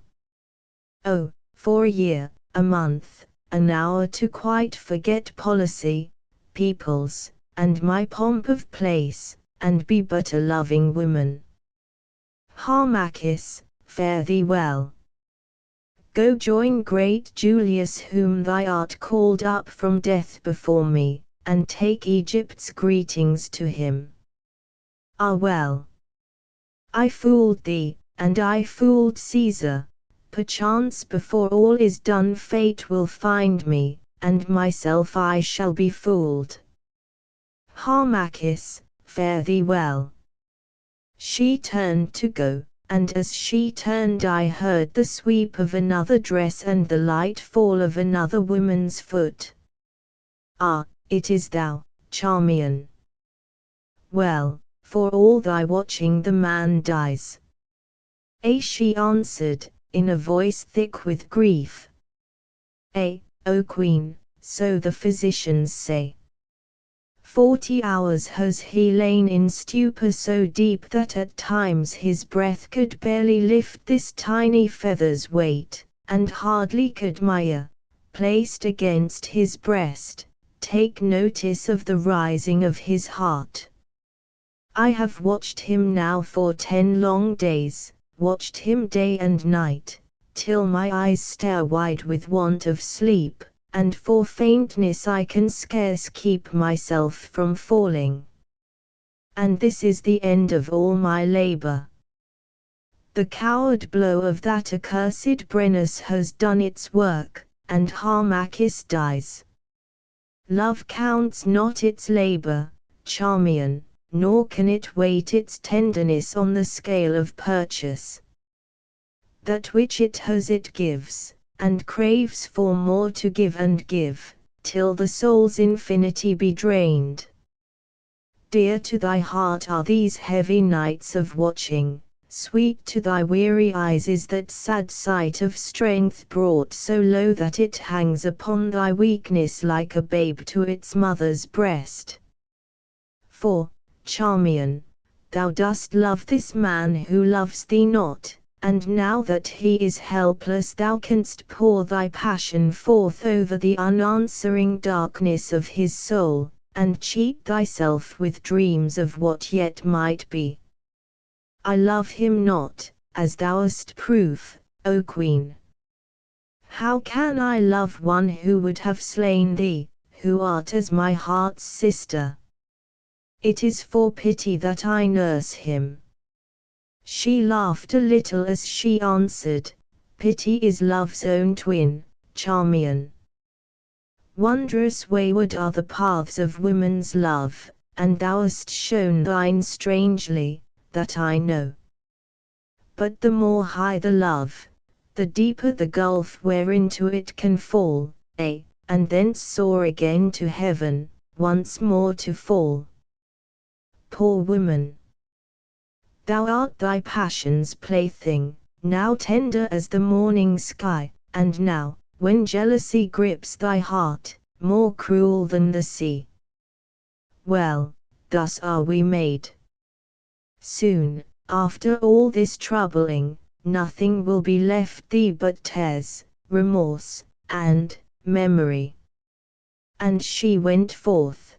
[SPEAKER 1] Oh, for a year, a month, an hour to quite forget policy, peoples, and my pomp of place, and be but a loving woman. Harmachis, fare thee well. Go join great Julius whom thou art called up from death before me, and take Egypt's greetings to him. Ah well! I fooled thee, and I fooled Caesar. Perchance before all is done fate will find me, and myself I shall be fooled. Harmachis, fare thee well. She turned to go, and as she turned I heard the sweep of another dress and the light fall of another woman's foot. Ah, it is thou, Charmian. Well, for all thy watching the man dies. She answered, in a voice thick with grief. O Queen, so the physicians say. 40 hours has he lain in stupor so deep that at times his breath could barely lift this tiny feather's weight, and hardly could my ear, placed against his breast, take notice of the rising of his heart. I have watched him now for 10 long days, watched him day and night, till my eyes stare wide with want of sleep, and for faintness I can scarce keep myself from falling. And this is the end of all my labor. The coward blow of that accursed Brennus has done its work, and Harmachis dies. Love counts not its labor, Charmian, nor can it weight its tenderness on the scale of purchase. That which it has it gives, and craves for more to give and give, till the soul's infinity be drained. Dear to thy heart are these heavy nights of watching, sweet to thy weary eyes is that sad sight of strength brought so low that it hangs upon thy weakness like a babe to its mother's breast. For, Charmian, thou dost love this man who loves thee not, and now that he is helpless thou canst pour thy passion forth over the unanswering darkness of his soul, and cheat thyself with dreams of what yet might be. I love him not, as thou'st proof, O Queen. How can I love one who would have slain thee, who art as my heart's sister? It is for pity that I nurse him. She laughed a little as she answered, Pity is love's own twin, Charmian. Wondrous wayward are the paths of woman's love, and thou hast shown thine strangely, that I know. But the more high the love, the deeper the gulf whereinto it can fall, and thence soar again to heaven, once more to fall. Poor woman! Thou art thy passion's plaything, now tender as the morning sky, and now, when jealousy grips thy heart, more cruel than the sea. Well, thus are we made. Soon, after all this troubling, nothing will be left thee but tears, remorse, and memory. And she went forth.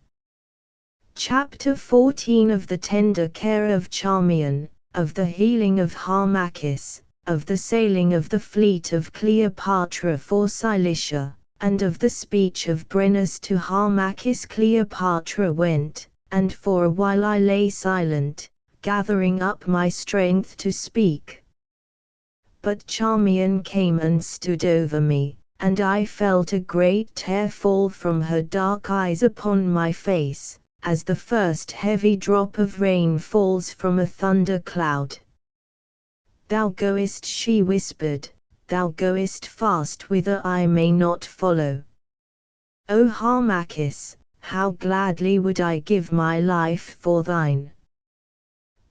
[SPEAKER 1] Chapter 14 of the tender care of Charmian, of the healing of Harmachis, of the sailing of the fleet of Cleopatra for Cilicia, and of the speech of Brennus to Harmachis. Cleopatra went, and for a while I lay silent, gathering up my strength to speak. But Charmian came and stood over me, and I felt a great tear fall from her dark eyes upon my face, as the first heavy drop of rain falls from a thunder cloud. Thou goest, she whispered, thou goest fast whither I may not follow. O Harmachis, how gladly would I give my life for thine.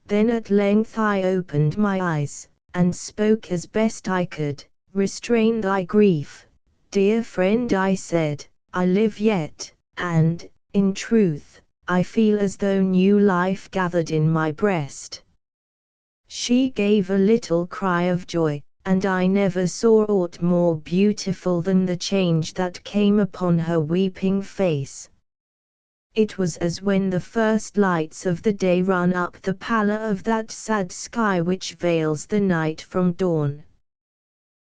[SPEAKER 1] Then at length I opened my eyes, and spoke as best I could. Restrain thy grief, dear friend, I said, I live yet, and, in truth, I feel as though new life gathered in my breast. She gave a little cry of joy, and I never saw aught more beautiful than the change that came upon her weeping face. It was as when the first lights of the day run up the pallor of that sad sky which veils the night from dawn.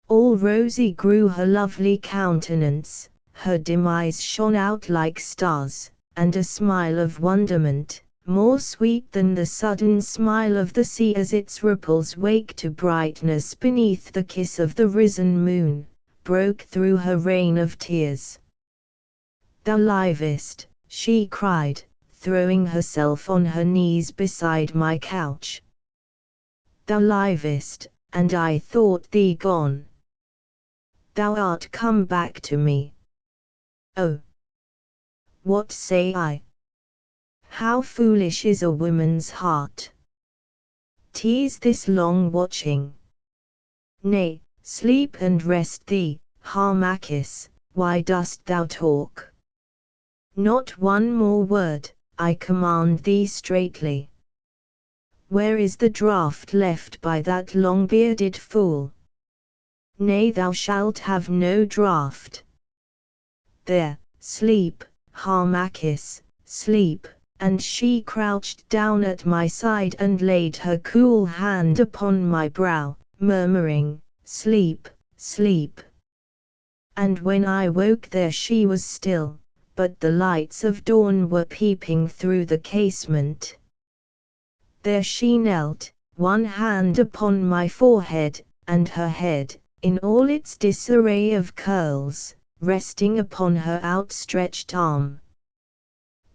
[SPEAKER 1] All rosy grew her lovely countenance, her dim eyes shone out like stars, and a smile of wonderment, more sweet than the sudden smile of the sea as its ripples wake to brightness beneath the kiss of the risen moon, broke through her rain of tears. Thou livest, she cried, throwing herself on her knees beside my couch. Thou livest, and I thought thee gone. Thou art come back to me. Oh! What say I? How foolish is a woman's heart! 'Tis this long watching. Nay, sleep and rest thee, Harmachis, why dost thou talk? Not one more word, I command thee straitly. Where is the draught left by that long-bearded fool? Nay, thou shalt have no draught. There, sleep, Harmachis, sleep. And she crouched down at my side and laid her cool hand upon my brow, murmuring, "Sleep, sleep." And when I woke there she was still, but the lights of dawn were peeping through the casement. There she knelt, one hand upon my forehead, and her head, in all its disarray of curls, resting upon her outstretched arm.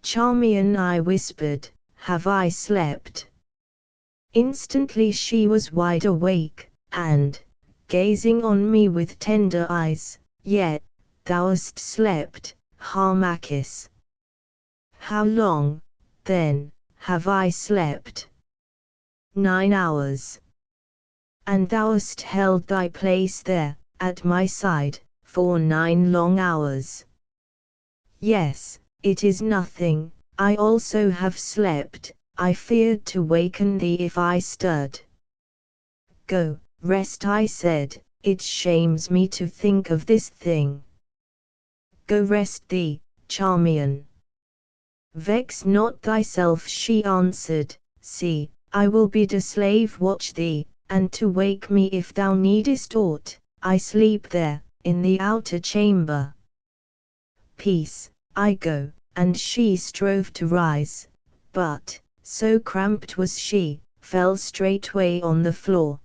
[SPEAKER 1] "Charmian," I whispered, "have I slept?" Instantly she was wide awake, and, gazing on me with tender eyes, "Yet, thou'st slept, Harmachis." "How long, then, have I slept?" "9 hours." "And thou'st held thy place there, at my side, for 9 long hours." "Yes. It is nothing, I also have slept, I feared to waken thee if I stirred." "Go, rest," I said, "it shames me to think of this thing." "Go rest thee, Charmian." "Vex not thyself," she answered, "see, I will bid a slave watch thee, and to wake me if thou needest aught, I sleep there, in the outer chamber." "Peace, I go," and she strove to rise, but, so cramped was she, fell straightway on the floor.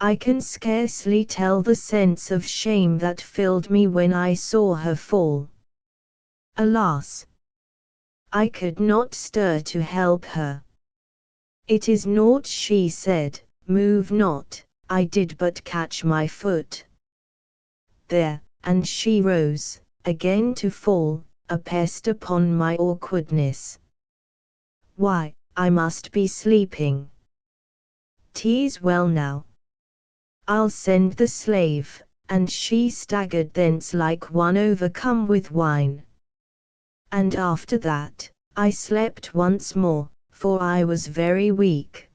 [SPEAKER 1] I can scarcely tell the sense of shame that filled me when I saw her fall. Alas! I could not stir to help her. "It is naught," she said, "move not." I did but catch my foot. There, and she rose, again to fall, a pest upon my awkwardness. "Why, I must be sleeping." "'Tis well now. I'll send the slave," and she staggered thence like one overcome with wine. And after that, I slept once more, for I was very weak.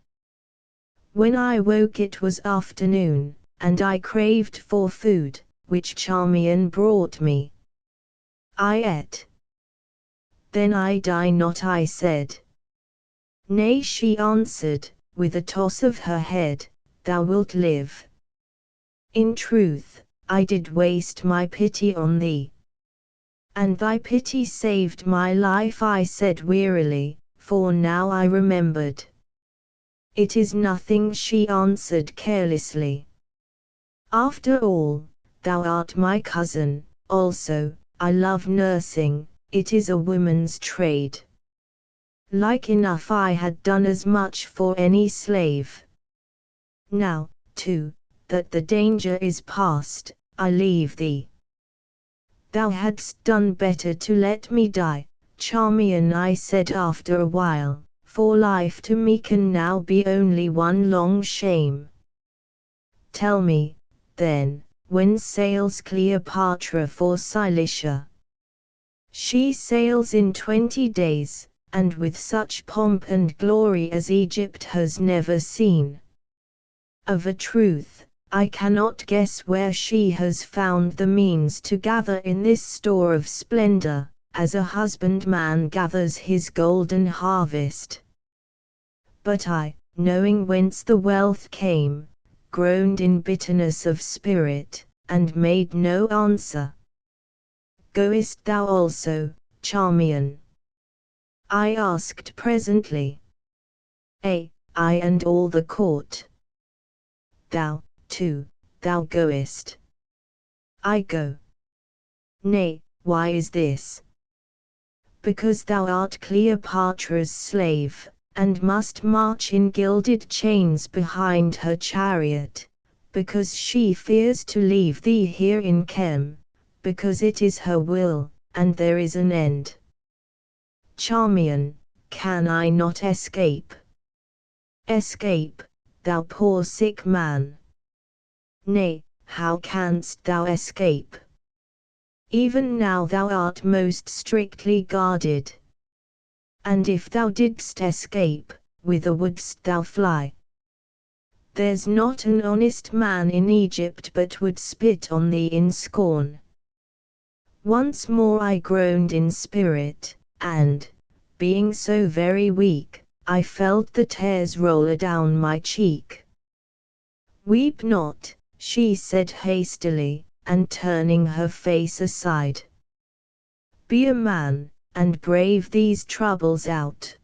[SPEAKER 1] When I woke it was afternoon, and I craved for food, which Charmian brought me. I ate. "Then I die not," I said. "Nay," she answered, with a toss of her head, "thou wilt live." "In truth, I did waste my pity on thee." "And thy pity saved my life," I said wearily, for now I remembered. "It is nothing," she answered carelessly. "After all, thou art my cousin, also, I love nursing, it is a woman's trade." Like enough I had done as much for any slave. "Now, too, that the danger is past, I leave thee." "Thou hadst done better to let me die, Charmian," I said after a while, "for life to me can now be only one long shame." "Tell me, then, when sails Cleopatra for Cilicia?" "She sails in 20 days, and with such pomp and glory as Egypt has never seen. Of a truth, I cannot guess where she has found the means to gather in this store of splendor, as a husbandman gathers his golden harvest." But I, knowing whence the wealth came, groaned in bitterness of spirit, and made no answer. "Goest thou also, Charmian?" I asked presently. "I and all the court." "Thou, too, thou goest?" "I go." "Nay, Why is this? Because thou art Cleopatra's slave, and must march in gilded chains behind her chariot, because she fears to leave thee here in Chem, because it is her will, and there is an end. Charmian, can I not escape? Escape, thou poor sick man. Nay, how canst thou escape? Even now thou art most strictly guarded. And if thou didst escape, whither wouldst thou fly? There's not an honest man in Egypt but would spit on thee in scorn. Once more I groaned in spirit, and, being so very weak, I felt the tears roll down my cheek. Weep not, she said hastily, and turning her face aside. Be a man, and brave these troubles out.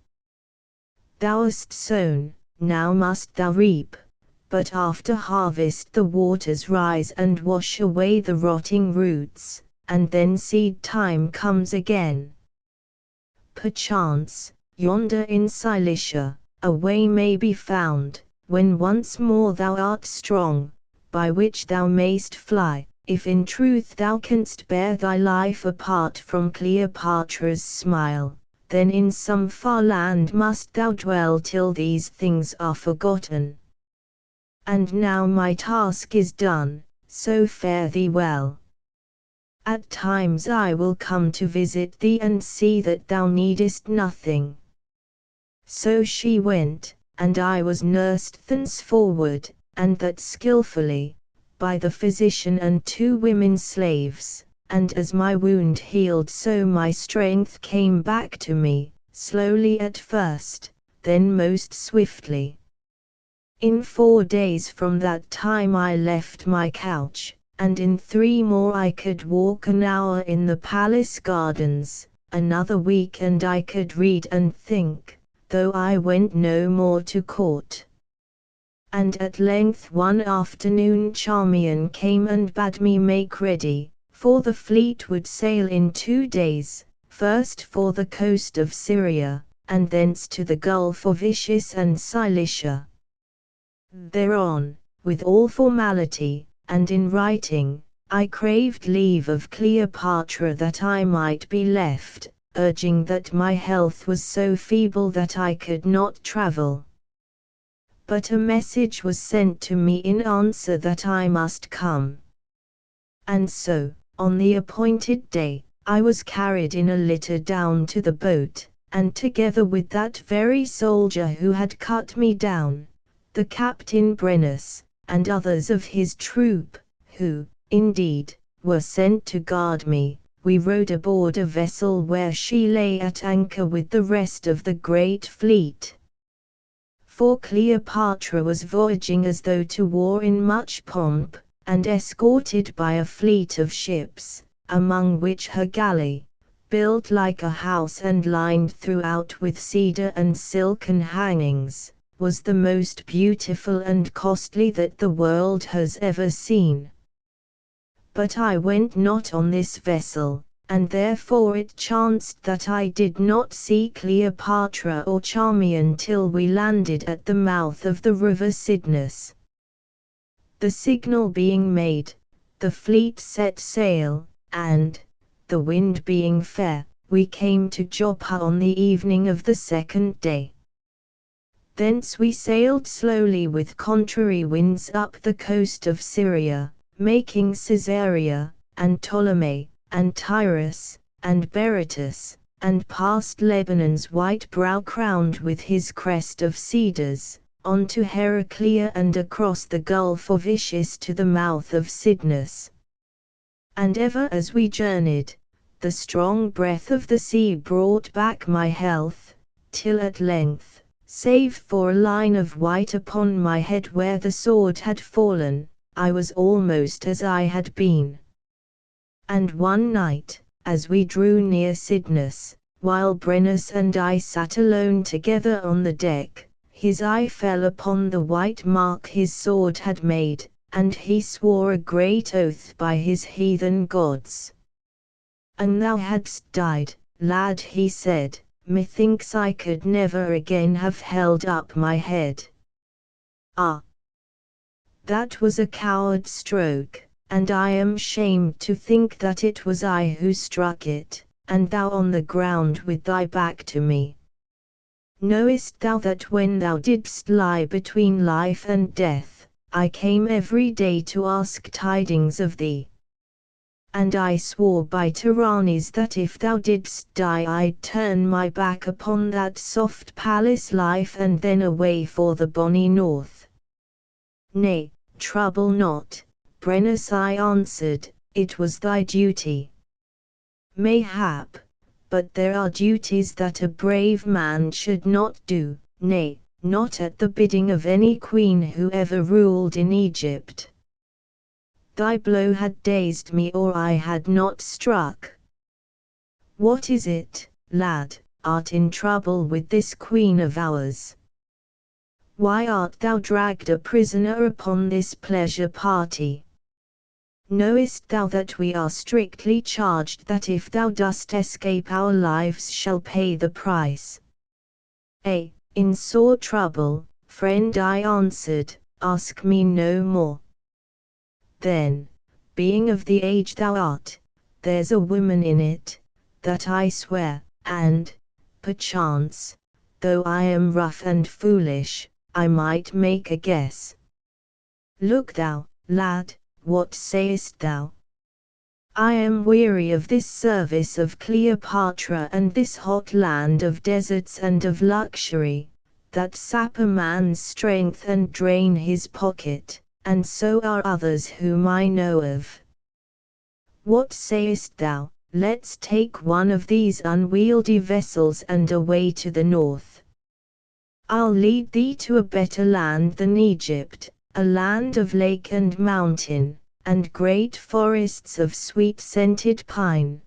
[SPEAKER 1] Thou hast sown, now must thou reap, but after harvest the waters rise and wash away the rotting roots, and then seed time comes again. Perchance, yonder in Cilicia, a way may be found, when once more thou art strong, by which thou mayst fly, if in truth thou canst bear thy life apart from Cleopatra's smile, then in some far land must thou dwell till these things are forgotten. And now my task is done, so fare thee well. At times I will come to visit thee and see that thou needest nothing. So she went, and I was nursed thenceforward, and that skillfully, by the physician and 2 women slaves, and as my wound healed so my strength came back to me, slowly at first, then most swiftly. In 4 days from that time I left my couch, and in 3 more I could walk an hour in the palace gardens, another week and I could read and think, though I went no more to court. And at length one afternoon Charmian came and bade me make ready, for the fleet would sail in 2 days, first for the coast of Syria, and thence to the Gulf of Ischus and Cilicia. Thereon, with all formality, and in writing, I craved leave of Cleopatra that I might be left, urging that my health was so feeble that I could not travel. But a message was sent to me in answer that I must come. And so, on the appointed day, I was carried in a litter down to the boat, and together with that very soldier who had cut me down, the Captain Brennus, and others of his troop, who, indeed, were sent to guard me, we rowed aboard a vessel where she lay at anchor with the rest of the great fleet. For Cleopatra was voyaging as though to war in much pomp, and escorted by a fleet of ships, among which her galley, built like a house and lined throughout with cedar and silken hangings, was the most beautiful and costly that the world has ever seen. But I went not on this vessel, and therefore it chanced that I did not see Cleopatra or Charmian till we landed at the mouth of the river Cydnus. The signal being made, the fleet set sail, and, the wind being fair, we came to Joppa on the evening of the 2nd day. Thence we sailed slowly with contrary winds up the coast of Syria, making Caesarea, and Ptolemy, and Tyrus, and Berytus, and past Lebanon's white brow crowned with his crest of cedars, on to Heraclea and across the Gulf of Ischus to the mouth of Cydnus. And ever as we journeyed, the strong breath of the sea brought back my health, till at length, save for a line of white upon my head where the sword had fallen, I was almost as I had been. And one night, as we drew near Cydnus, while Brennus and I sat alone together on the deck, his eye fell upon the white mark his sword had made, and he swore a great oath by his heathen gods. "An thou hadst died, lad," he said, "methinks I could never again have held up my head." Ah! That was a coward stroke, and I am shamed to think that it was I who struck it, and thou on the ground with thy back to me. Knowest thou that when thou didst lie between life and death, I came every day to ask tidings of thee? And I swore by tyrannies that if thou didst die I'd turn my back upon that soft palace life and then away for the bonny north. "Nay, trouble not, Brennus," I answered, "it was thy duty." "Mayhap, but there are duties that a brave man should not do, nay, not at the bidding of any queen who ever ruled in Egypt. Thy blow had dazed me or I had not struck. What is it, lad, art in trouble with this queen of ours? Why art thou dragged a prisoner upon this pleasure party? Knowest thou that we are strictly charged that if thou dost escape our lives shall pay the price?" "In sore trouble, friend," I answered, "ask me no more." "Then, being of the age thou art, there's a woman in it, that I swear, and, perchance, though I am rough and foolish, I might make a guess. Look thou, lad, what sayest thou? I am weary of this service of Cleopatra and this hot land of deserts and of luxury, that sap a man's strength and drain his pocket, and so are others whom I know of. What sayest thou, let's take one of these unwieldy vessels and away to the north. I'll lead thee to a better land than Egypt, a land of lake and mountain, and great forests of sweet-scented pine,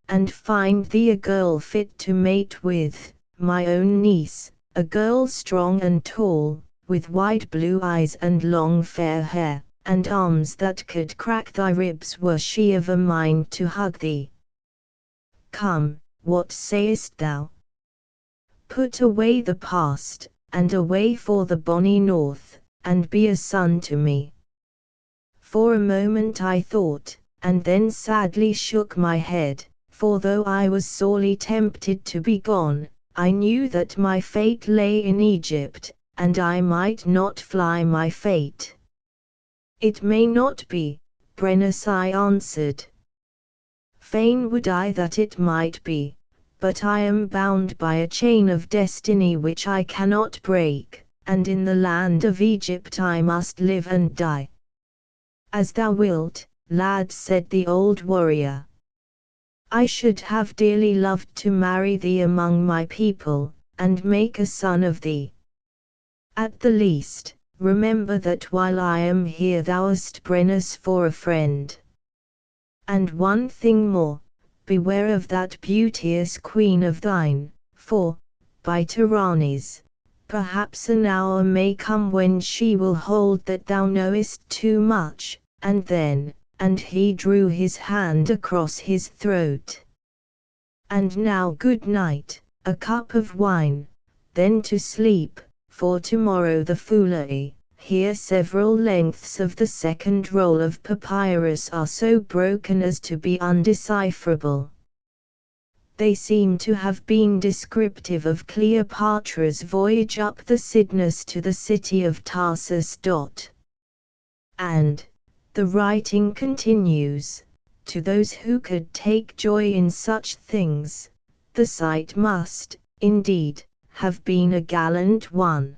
[SPEAKER 1] and find thee a girl fit to mate with, my own niece, a girl strong and tall, with wide blue eyes and long fair hair, and arms that could crack thy ribs were she of a mind to hug thee. Come, what sayest thou? Put away the past, and away for the bonny north, and be a son to me." For a moment I thought, and then sadly shook my head, for though I was sorely tempted to be gone, I knew that my fate lay in Egypt, and I might not fly my fate. "It may not be, Brennus," I answered. "Fain would I that it might be, but I am bound by a chain of destiny which I cannot break, and in the land of Egypt I must live and die." "As thou wilt, lad," said the old warrior. "I should have dearly loved to marry thee among my people, and make a son of thee. At the least, remember that while I am here thou hast Brennus for a friend. And one thing more, beware of that beauteous queen of thine, for, by tyrannies, perhaps an hour may come when she will hold that thou knowest too much, and then," and he drew his hand across his throat. "And now good night, a cup of wine, then to sleep, for tomorrow the foolery." Here several lengths of the second roll of papyrus are so broken as to be undecipherable. They seem to have been descriptive of Cleopatra's voyage up the Cydnus to the city of Tarsus. And, the writing continues, to those who could take joy in such things, the sight must, indeed, have been a gallant one.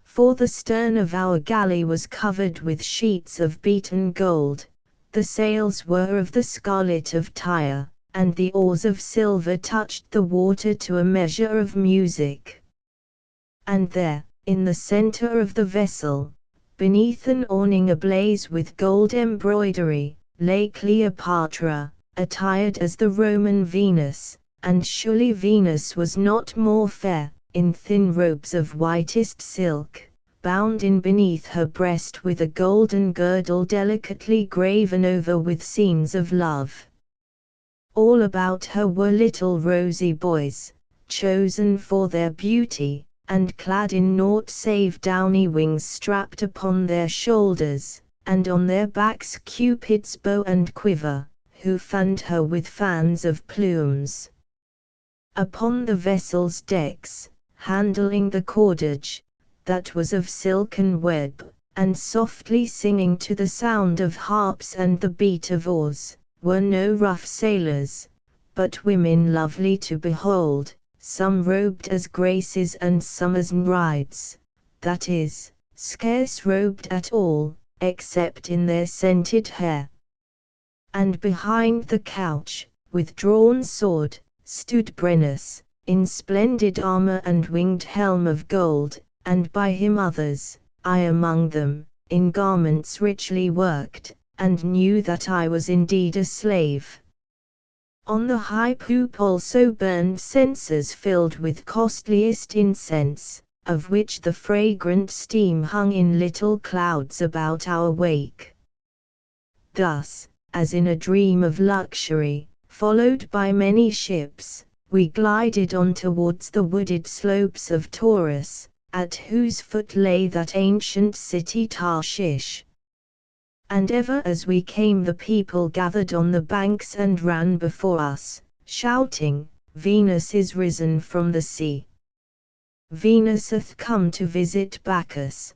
[SPEAKER 1] For the stern of our galley was covered with sheets of beaten gold, the sails were of the scarlet of Tyre, and the oars of silver touched the water to a measure of music. And there, in the center of the vessel, beneath an awning ablaze with gold embroidery, lay Cleopatra, attired as the Roman Venus, and surely Venus was not more fair, in thin robes of whitest silk, bound in beneath her breast with a golden girdle delicately graven over with scenes of love. All about her were little rosy boys, chosen for their beauty, and clad in naught save downy wings strapped upon their shoulders, and on their backs Cupid's bow and quiver, who fanned her with fans of plumes. Upon the vessel's decks, handling the cordage, that was of silken web, and softly singing to the sound of harps and the beat of oars, were no rough sailors, but women lovely to behold, some robed as graces and some as brides, that is, scarce robed at all, except in their scented hair. And behind the couch, with drawn sword, stood Brennus, in splendid armor and winged helm of gold, and by him others, I among them, in garments richly worked, and knew that I was indeed a slave. On the high poop also burned censers filled with costliest incense, of which the fragrant steam hung in little clouds about our wake. Thus, as in a dream of luxury, followed by many ships, we glided on towards the wooded slopes of Taurus, at whose foot lay that ancient city Tarshish. And ever as we came the people gathered on the banks and ran before us, shouting, "Venus is risen from the sea. Venus hath come to visit Bacchus."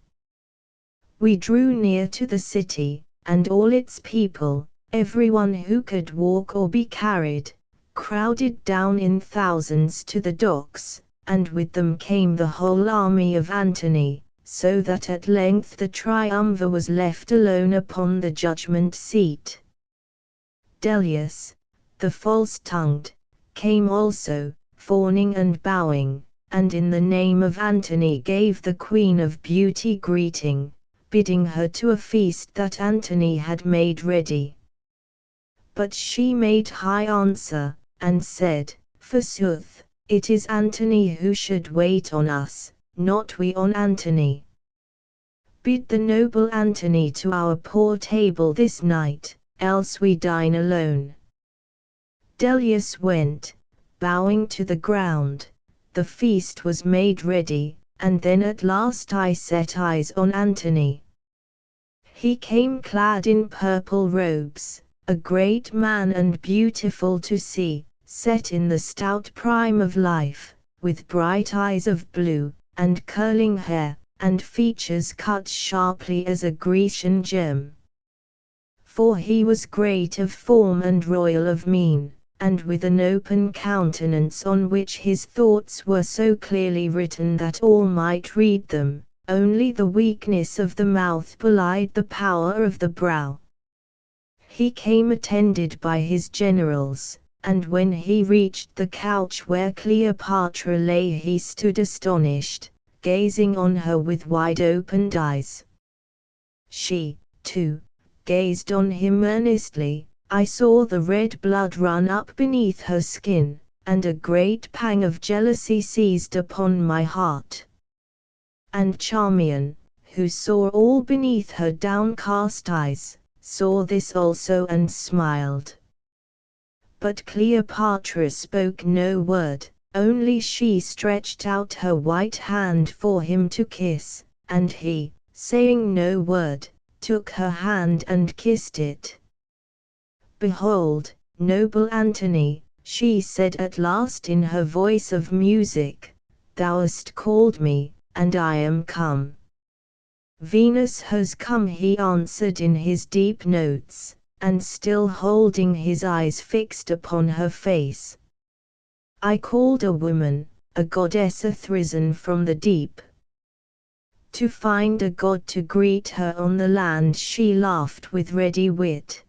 [SPEAKER 1] We drew near to the city, and all its people, everyone who could walk or be carried, crowded down in thousands to the docks, and with them came the whole army of Antony, so that at length the triumvir was left alone upon the judgment seat. Dellius, the false-tongued, came also, fawning and bowing, and in the name of Antony gave the Queen of Beauty greeting, bidding her to a feast that Antony had made ready. But she made high answer, and said, "Forsooth, it is Antony who should wait on us, not we on Antony. Bid the noble Antony to our poor table this night, else we dine alone." Dellius went, bowing to the ground. The feast was made ready, and then at last I set eyes on Antony. He came clad in purple robes, a great man and beautiful to see, set in the stout prime of life, with bright eyes of blue, and curling hair, and features cut sharply as a Grecian gem. For he was great of form and royal of mien, and with an open countenance on which his thoughts were so clearly written that all might read them, only the weakness of the mouth belied the power of the brow. He came attended by his generals, and when he reached the couch where Cleopatra lay he stood astonished, gazing on her with wide-opened eyes. She, too, gazed on him earnestly. I saw the red blood run up beneath her skin, and a great pang of jealousy seized upon my heart. And Charmian, who saw all beneath her downcast eyes, saw this also and smiled. But Cleopatra spoke no word, only she stretched out her white hand for him to kiss, and he, saying no word, took her hand and kissed it. "Behold, noble Antony," she said at last in her voice of music, "thou hast called me, and I am come." "Venus has come," he answered in his deep notes, and still holding his eyes fixed upon her face. "I called a woman, a goddess hath risen from the deep. To find a god to greet her on the land," she laughed with ready wit.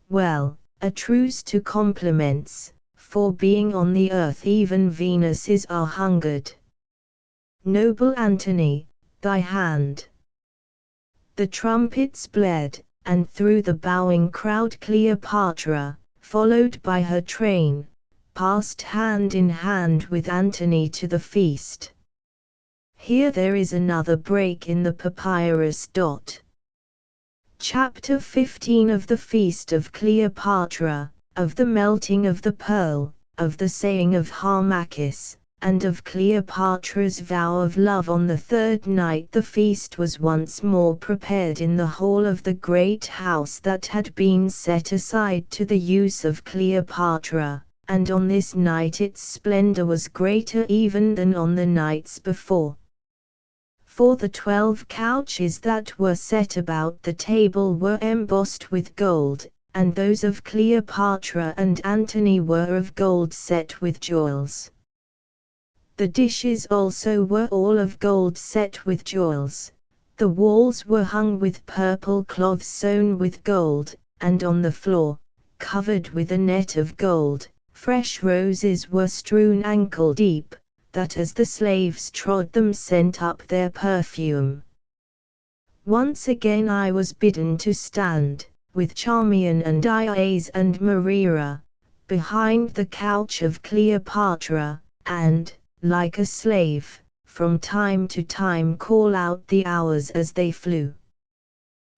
[SPEAKER 1] "Well, a truce to compliments, for being on the earth even Venus is our hungered. Noble Antony, thy hand." The trumpets blared, and through the bowing crowd Cleopatra, followed by her train, passed hand in hand with Antony to the feast. Here there is another break in the papyrus. Chapter 15 of the Feast of Cleopatra, of the melting of the pearl, of the saying of Harmachis, and of Cleopatra's vow of love. On the third night the feast was once more prepared in the hall of the great house that had been set aside to the use of Cleopatra, and on this night its splendor was greater even than on the nights before. For the 12 couches that were set about the table were embossed with gold, and those of Cleopatra and Antony were of gold set with jewels. The dishes also were all of gold set with jewels. The walls were hung with purple cloth sewn with gold, and on the floor, covered with a net of gold, fresh roses were strewn ankle deep, that as the slaves trod them sent up their perfume. Once again I was bidden to stand, with Charmian and Ias and Maria, behind the couch of Cleopatra, and, like a slave, from time to time call out the hours as they flew.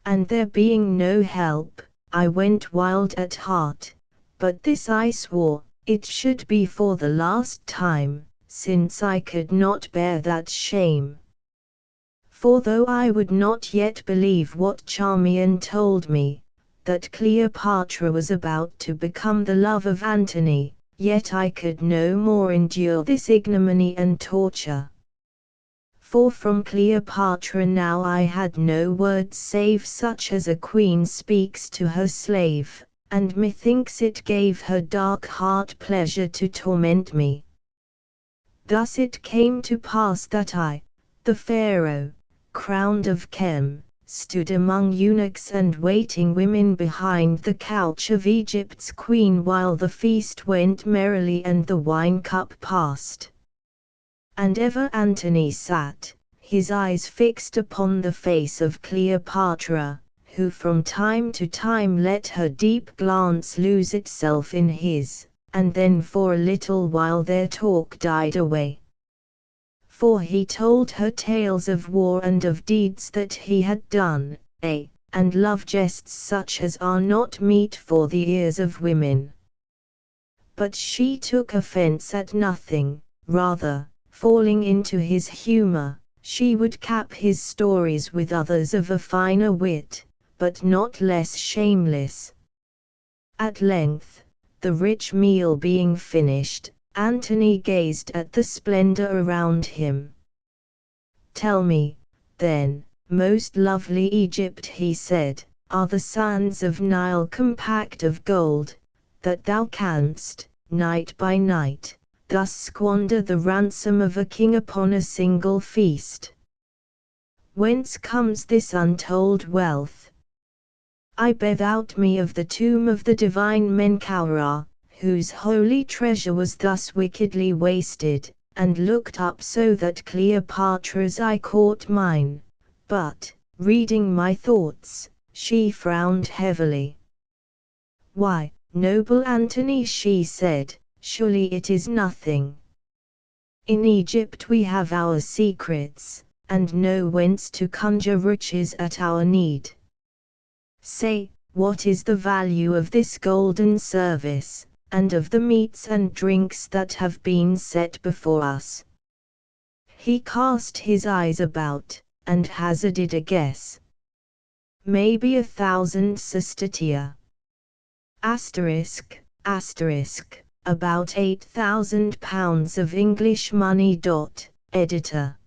[SPEAKER 1] And there being no help, I went wild at heart, but this I swore, it should be for the last time, since I could not bear that shame. For though I would not yet believe what Charmian told me, that Cleopatra was about to become the love of Antony, yet I could no more endure this ignominy and torture. For from Cleopatra now I had no words save such as a queen speaks to her slave, and methinks it gave her dark heart pleasure to torment me. Thus it came to pass that I, the Pharaoh, crowned of Chem, stood among eunuchs and waiting women behind the couch of Egypt's queen while the feast went merrily and the wine cup passed. And ever Antony sat, his eyes fixed upon the face of Cleopatra, who from time to time let her deep glance lose itself in his, and then for a little while their talk died away. For he told her tales of war and of deeds that he had done, and love jests such as are not meet for the ears of women. But she took offense at nothing, rather, falling into his humor, she would cap his stories with others of a finer wit, but not less shameless. At length, the rich meal being finished, Antony gazed at the splendor around him. "Tell me, then, most lovely Egypt," he said, "are the sands of Nile compact of gold, that thou canst, night by night, thus squander the ransom of a king upon a single feast? Whence comes this untold wealth? I bethought me of the tomb of the divine Menkaura, whose holy treasure was thus wickedly wasted, and looked up so that Cleopatra's eye caught mine, but, reading my thoughts, she frowned heavily. 'Why, noble Antony,' she said, 'surely it is nothing. In Egypt we have our secrets, and know whence to conjure riches at our need. Say, what is the value of this golden service, and of the meats and drinks that have been set before us?' He cast his eyes about, and hazarded a guess. 'Maybe 1,000 sestertia. About 8,000 pounds of English money. Editor.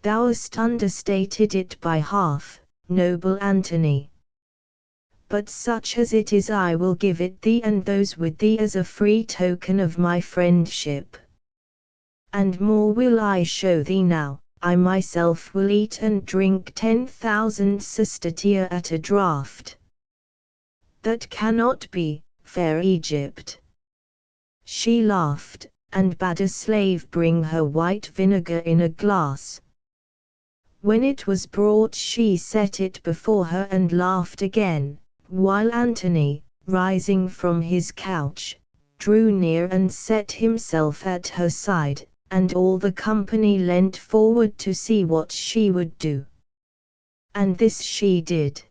[SPEAKER 1] Thou hast understated it by half, noble Antony. But such as it is I will give it thee and those with thee as a free token of my friendship. And more will I show thee now, I myself will eat and drink 10,000 sestertia at a draught.' 'That cannot be, fair Egypt.' She laughed, and bade a slave bring her white vinegar in a glass. When it was brought she set it before her and laughed again, while Antony, rising from his couch, drew near and set himself at her side, and all the company leant forward to see what she would do. And this she did.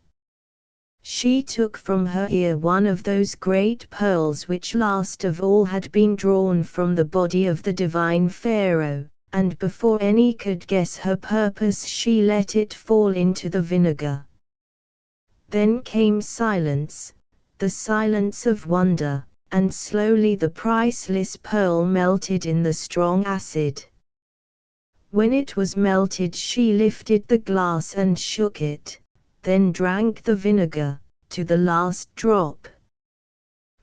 [SPEAKER 1] she took from her ear one of those great pearls which last of all had been drawn from the body of the divine Pharaoh, and before any could guess her purpose she let it fall into the vinegar. Then came silence, the silence of wonder, and slowly the priceless pearl melted in the strong acid. When it was melted she lifted the glass and shook it, then drank the vinegar, to the last drop.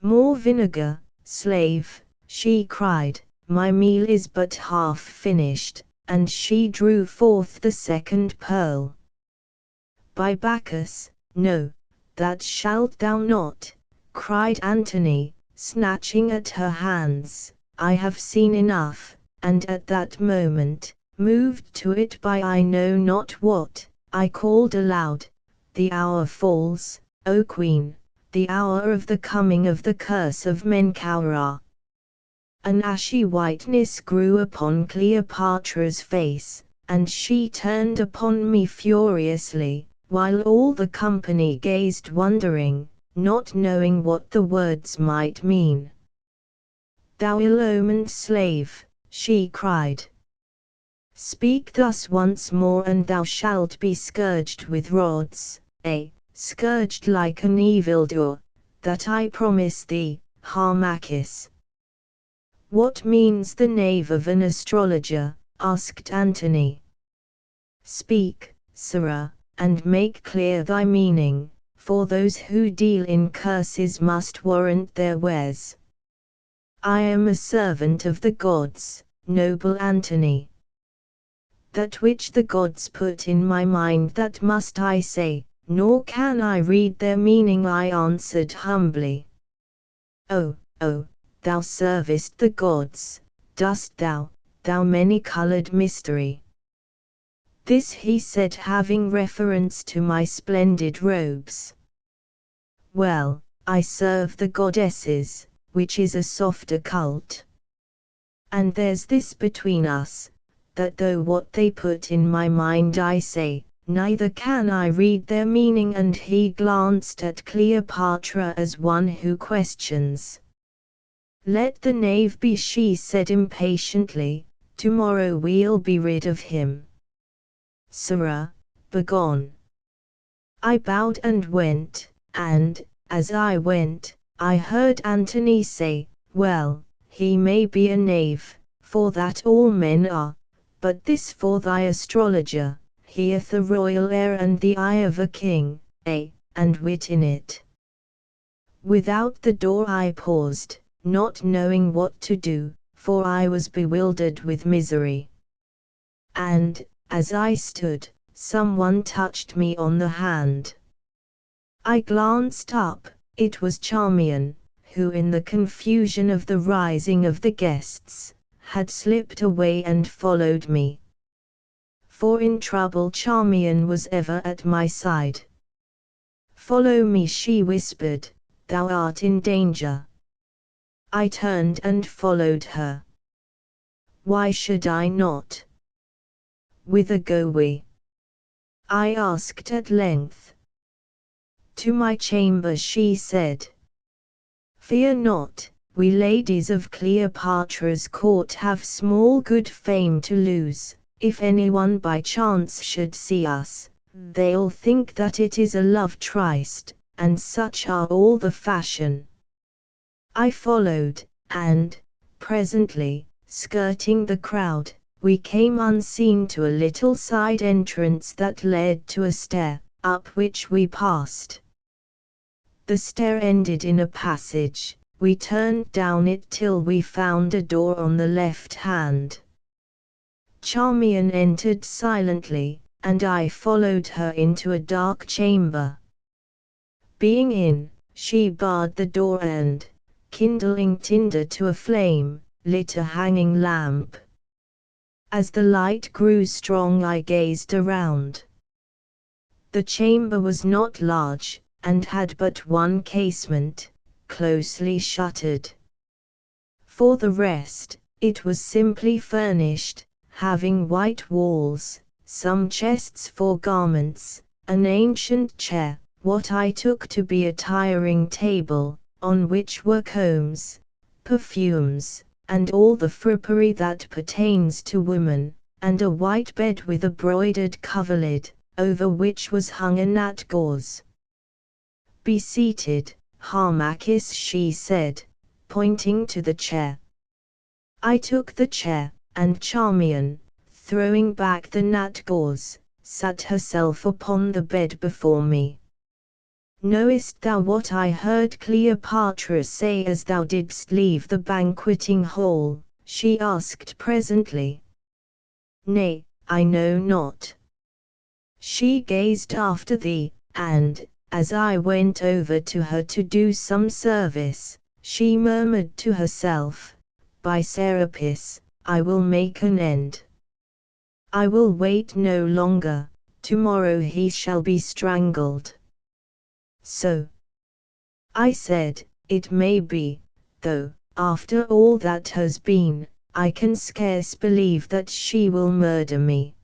[SPEAKER 1] "More vinegar, slave," she cried, "my meal is but half finished," and she drew forth the second pearl. "By Bacchus, no, that shalt thou not," cried Antony, snatching at her hands, "I have seen enough," and at that moment, moved to it by I know not what, I called aloud, "The hour falls, O Queen, the hour of the coming of the curse of Menkaura." An ashy whiteness grew upon Cleopatra's face, and she turned upon me furiously, while all the company gazed wondering, not knowing what the words might mean. "Thou ill-omened slave," she cried. "Speak thus once more and thou shalt be scourged with rods, scourged like an evildoer, that I promise thee, Harmachis." "What means the knave of an astrologer?" asked Antony. "Speak, sirrah, and make clear thy meaning, for those who deal in curses must warrant their wares." "I am a servant of the gods, noble Antony. That which the gods put in my mind that must I say, nor can I read their meaning," I answered humbly. "Oh, thou servest the gods, dost thou, thou many-colored mystery?" This he said having reference to my splendid robes. "Well, I serve the goddesses, which is a softer cult. And there's this between us, that though what they put in my mind I say, neither can I read their meaning." And he glanced at Cleopatra as one who questions. "Let the knave be," she said impatiently, "tomorrow we'll be rid of him." "Sirrah, begone." I bowed and went, and, as I went, I heard Antony say, "Well, he may be a knave, for that all men are, but this for thy astrologer, he hath a royal air and the eye of a king, and wit in it." Without the door I paused, not knowing what to do, for I was bewildered with misery. And, as I stood, someone touched me on the hand. I glanced up, it was Charmian, who in the confusion of the rising of the guests, had slipped away and followed me. For in trouble Charmian was ever at my side. "Follow me," she whispered, "thou art in danger." I turned and followed her. "Why should I not? Whither go we?" I asked at length. "To my chamber," she said. "Fear not, we ladies of Cleopatra's court have small good fame to lose. If anyone by chance should see us, they'll think that it is a love tryst, and such are all the fashion." I followed, and, presently, skirting the crowd, we came unseen to a little side entrance that led to a stair, up which we passed. The stair ended in a passage. We turned down it till we found a door on the left hand. Charmian entered silently, and I followed her into a dark chamber. Being in, she barred the door and, kindling tinder to a flame, lit a hanging lamp. As the light grew strong I gazed around. The chamber was not large, and had but one casement, closely shuttered. For the rest, it was simply furnished, having white walls, some chests for garments, an ancient chair, what I took to be a tiring table, on which were combs, perfumes, and all the frippery that pertains to woman, and a white bed with a broidered coverlid, over which was hung a gnat gauze. "Be seated, Harmachis," she said, pointing to the chair. I took the chair, and Charmian, throwing back the gnat gauze, sat herself upon the bed before me. "Knowest thou what I heard Cleopatra say as thou didst leave the banqueting hall?" she asked presently. "Nay, I know not." "She gazed after thee, and, as I went over to her to do some service, she murmured to herself, 'By Serapis, I will make an end. I will wait no longer, tomorrow he shall be strangled.' So I said, 'It may be, though, after all that has been, I can scarce believe that she will murder me.'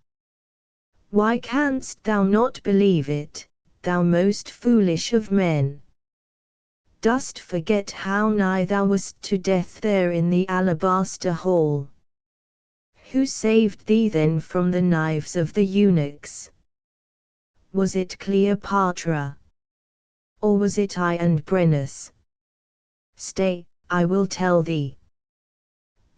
[SPEAKER 1] 'Why canst thou not believe it, thou most foolish of men? Dost forget how nigh thou wast to death there in the alabaster hall? Who saved thee then from the knives of the eunuchs? Was it Cleopatra? Or was it I and Brennus? Stay, I will tell thee.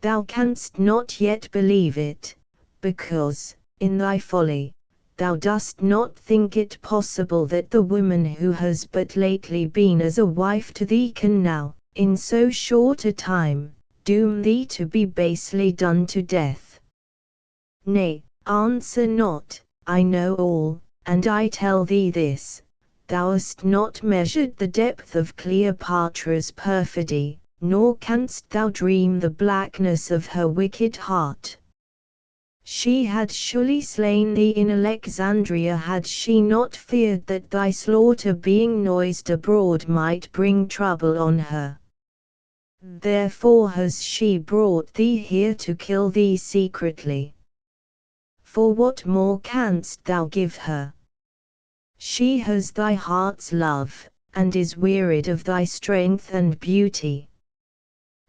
[SPEAKER 1] Thou canst not yet believe it, because, in thy folly, thou dost not think it possible that the woman who has but lately been as a wife to thee can now, in so short a time, doom thee to be basely done to death. Nay, answer not, I know all, and I tell thee this, thou hast not measured the depth of Cleopatra's perfidy, nor canst thou dream the blackness of her wicked heart. She had surely slain thee in Alexandria had she not feared that thy slaughter being noised abroad might bring trouble on her. Therefore has she brought thee here to kill thee secretly. For what more canst thou give her? She has thy heart's love, and is wearied of thy strength and beauty.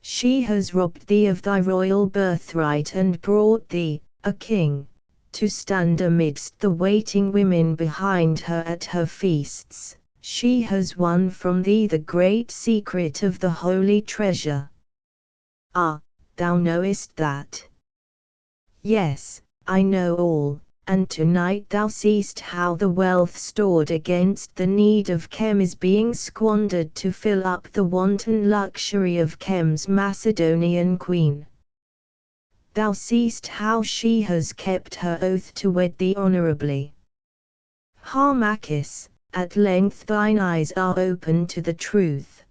[SPEAKER 1] She has robbed thee of thy royal birthright and brought thee, a king, to stand amidst the waiting women behind her at her feasts. She has won from thee the great secret of the holy treasure. Ah, thou knowest that? Yes, I know all, and tonight thou seest how the wealth stored against the need of Chem is being squandered to fill up the wanton luxury of Chem's Macedonian queen. Thou seest how she has kept her oath to wed thee honorably. Harmachis, at length thine eyes are open to the truth.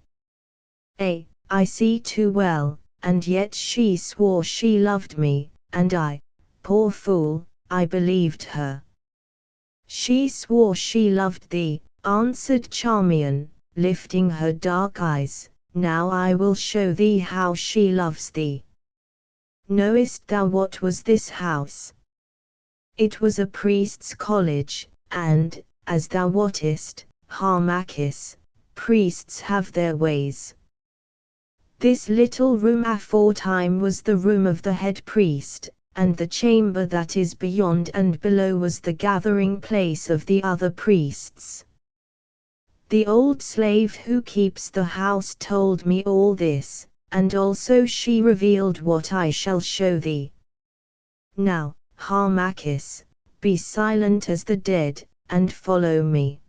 [SPEAKER 1] I see too well, and yet she swore she loved me, and I, poor fool, I believed her. She swore she loved thee, answered Charmian, lifting her dark eyes, now I will show thee how she loves thee. Knowest thou what was this house? It was a priest's college, and, as thou wottest, Harmachis, priests have their ways. This little room aforetime was the room of the head priest, and the chamber that is beyond and below was the gathering place of the other priests. The old slave who keeps the house told me all this, and also she revealed what I shall show thee. Now, Harmachis, be silent as the dead, and follow me.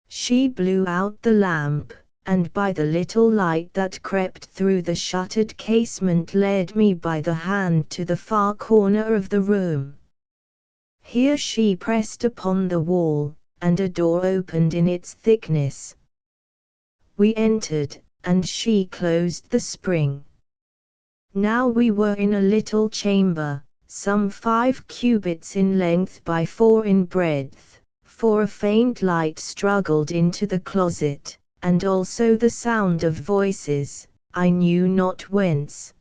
[SPEAKER 1] She blew out the lamp, and by the little light that crept through the shuttered casement led me by the hand to the far corner of the room. Here she pressed upon the wall, and a door opened in its thickness. We entered, and she closed the spring. Now we were in a little chamber, some 5 cubits in length by 4 in breadth, for a faint light struggled into the closet, and also the sound of voices, I knew not whence.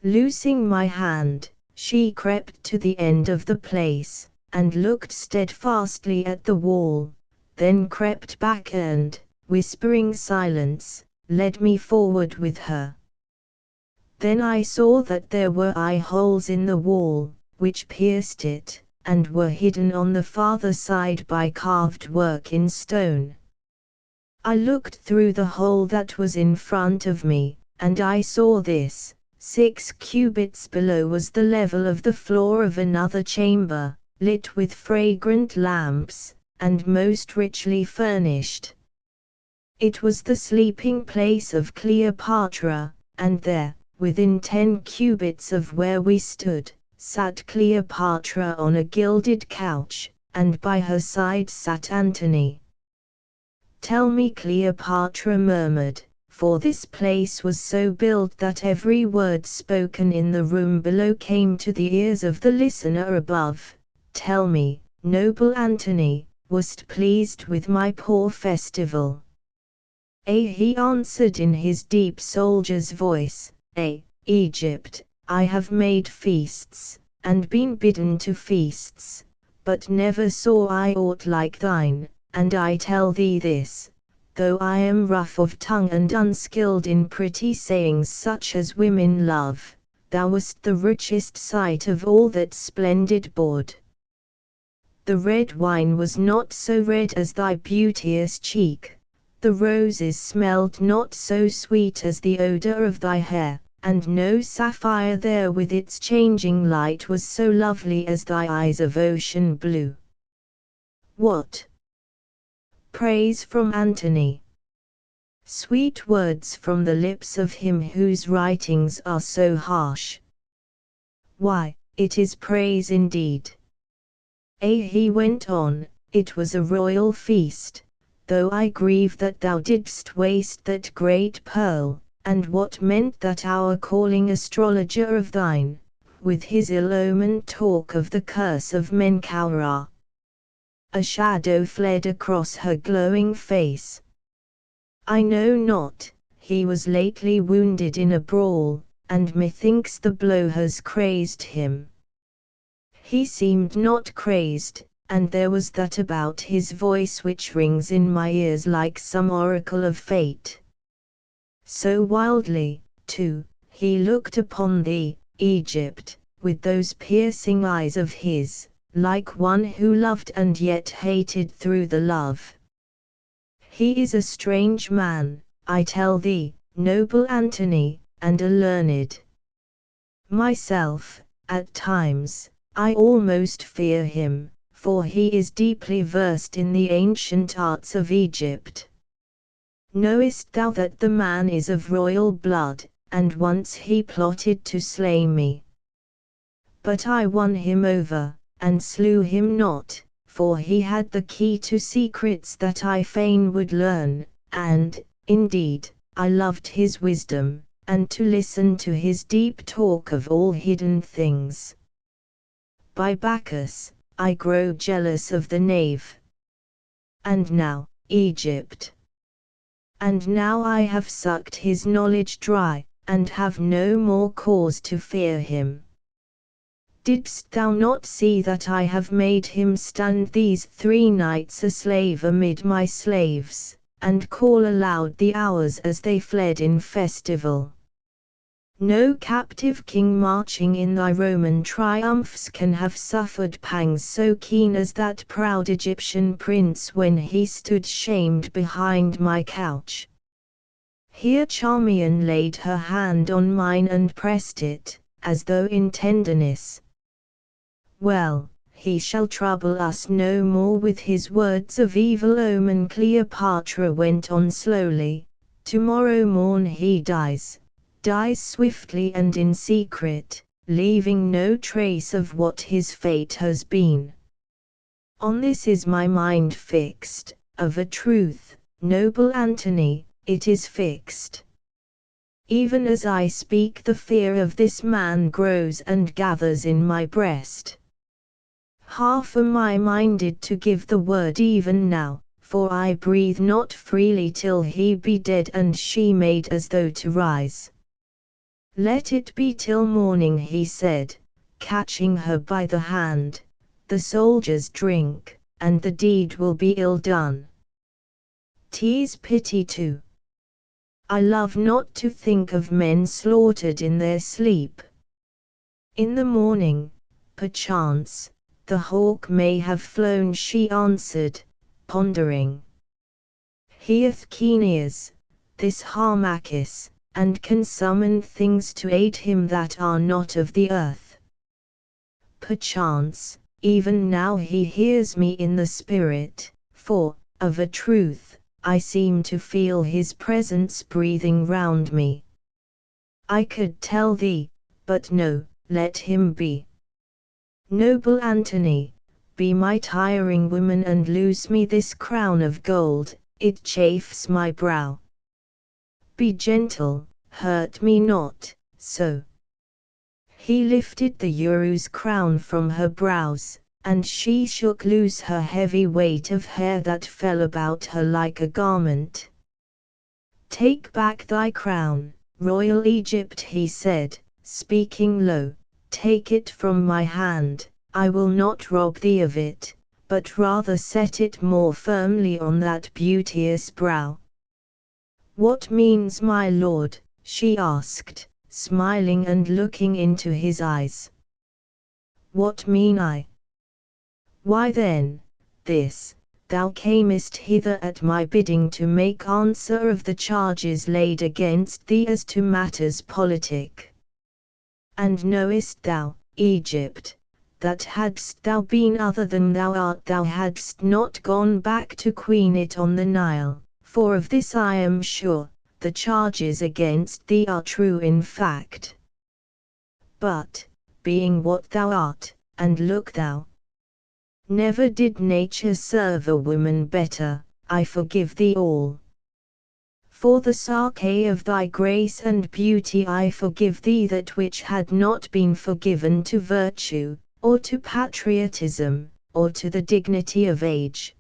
[SPEAKER 1] Loosing my hand, she crept to the end of the place, and looked steadfastly at the wall, then crept back and, whispering silence, led me forward with her. Then I saw that there were eye holes in the wall, which pierced it, and were hidden on the farther side by carved work in stone. I looked through the hole that was in front of me, and I saw this: 6 cubits below was the level of the floor of another chamber, lit with fragrant lamps, and most richly furnished. It was the sleeping place of Cleopatra, and there, within 10 cubits of where we stood, sat Cleopatra on a gilded couch, and by her side sat Antony. "Tell me," Cleopatra murmured, for this place was so built that every word spoken in the room below came to the ears of the listener above. "Tell me, noble Antony, wast pleased with my poor festival?" He answered in his deep soldier's voice, Egypt, I have made feasts, and been bidden to feasts, but never saw I aught like thine. And I tell thee this, though I am rough of tongue and unskilled in pretty sayings such as women love, thou wast the richest sight of all that splendid board. The red wine was not so red as thy beauteous cheek, the roses smelled not so sweet as the odor of thy hair, and no sapphire there with its changing light was so lovely as thy eyes of ocean blue. What? Praise from Antony. Sweet words from the lips of him whose writings are so harsh. Why, it is praise indeed. He went on, it was a royal feast, though I grieve that thou didst waste that great pearl, and what meant that our calling astrologer of thine, with his ill-omened talk of the curse of Menkaura. A shadow fled across her glowing face. I know not, he was lately wounded in a brawl, and methinks the blow has crazed him. He seemed not crazed, and there was that about his voice which rings in my ears like some oracle of fate. So wildly, too, he looked upon thee, Egypt, with those piercing eyes of his, like one who loved and yet hated through the love. He is a strange man, I tell thee, noble Antony, and a learned. Myself, at times, I almost fear him, for he is deeply versed in the ancient arts of Egypt. Knowest thou that the man is of royal blood, and once he plotted to slay me? But I won him over, and slew him not, for he had the key to secrets that I fain would learn, and, indeed, I loved his wisdom, and to listen to his deep talk of all hidden things. By Bacchus, I grow jealous of the knave. And now, Egypt. And now I have sucked his knowledge dry, and have no more cause to fear him. Didst thou not see that I have made him stand these 3 nights a slave amid my slaves, and call aloud the hours as they fled in festival? No captive king marching in thy Roman triumphs can have suffered pangs so keen as that proud Egyptian prince when he stood shamed behind my couch. Here Charmian laid her hand on mine and pressed it, as though in tenderness. Well, he shall trouble us no more with his words of evil omen. Cleopatra went on slowly, tomorrow morn he dies swiftly and in secret, leaving no trace of what his fate has been. On this is my mind fixed, of a truth, noble Antony, it is fixed. Even as I speak the fear of this man grows and gathers in my breast. Half am I minded to give the word even now, for I breathe not freely till he be dead and she made as though to rise. Let it be till morning, he said, catching her by the hand. The soldiers drink, and the deed will be ill done. 'Tis pity too. I love not to think of men slaughtered in their sleep. In the morning, perchance, the hawk may have flown, she answered, pondering. He hath keen ears, this Harmachis, and can summon things to aid him that are not of the earth. Perchance, even now he hears me in the spirit, for, of a truth, I seem to feel his presence breathing round me. I could tell thee, but no, let him be. Noble Antony, be my tiring woman and loose me this crown of gold, it chafes my brow. Be gentle, hurt me not, so. He lifted the Uru's crown from her brows, and she shook loose her heavy weight of hair that fell about her like a garment. Take back thy crown, royal Egypt, he said, speaking low, take it from my hand, I will not rob thee of it, but rather set it more firmly on that beauteous brow. What means my lord? She asked, smiling and looking into his eyes. What mean I? Why then, this, thou camest hither at my bidding to make answer of the charges laid against thee as to matters politic. And knowest thou, Egypt, that hadst thou been other than thou art, thou hadst not gone back to queen it on the Nile, for of this I am sure, the charges against thee are true in fact. But, being what thou art, and look thou, never did nature serve a woman better, I forgive thee all. For the sake of thy grace and beauty I forgive thee that which had not been forgiven to virtue, or to patriotism, or to the dignity of age.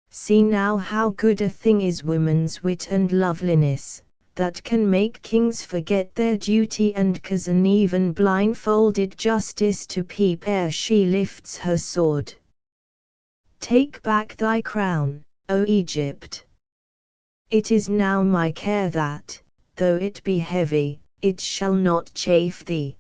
[SPEAKER 1] See now how good a thing is woman's wit and loveliness, that can make kings forget their duty and cause an even blindfolded justice to peep ere she lifts her sword. Take back thy crown, O Egypt. It is now my care that, though it be heavy, it shall not chafe thee.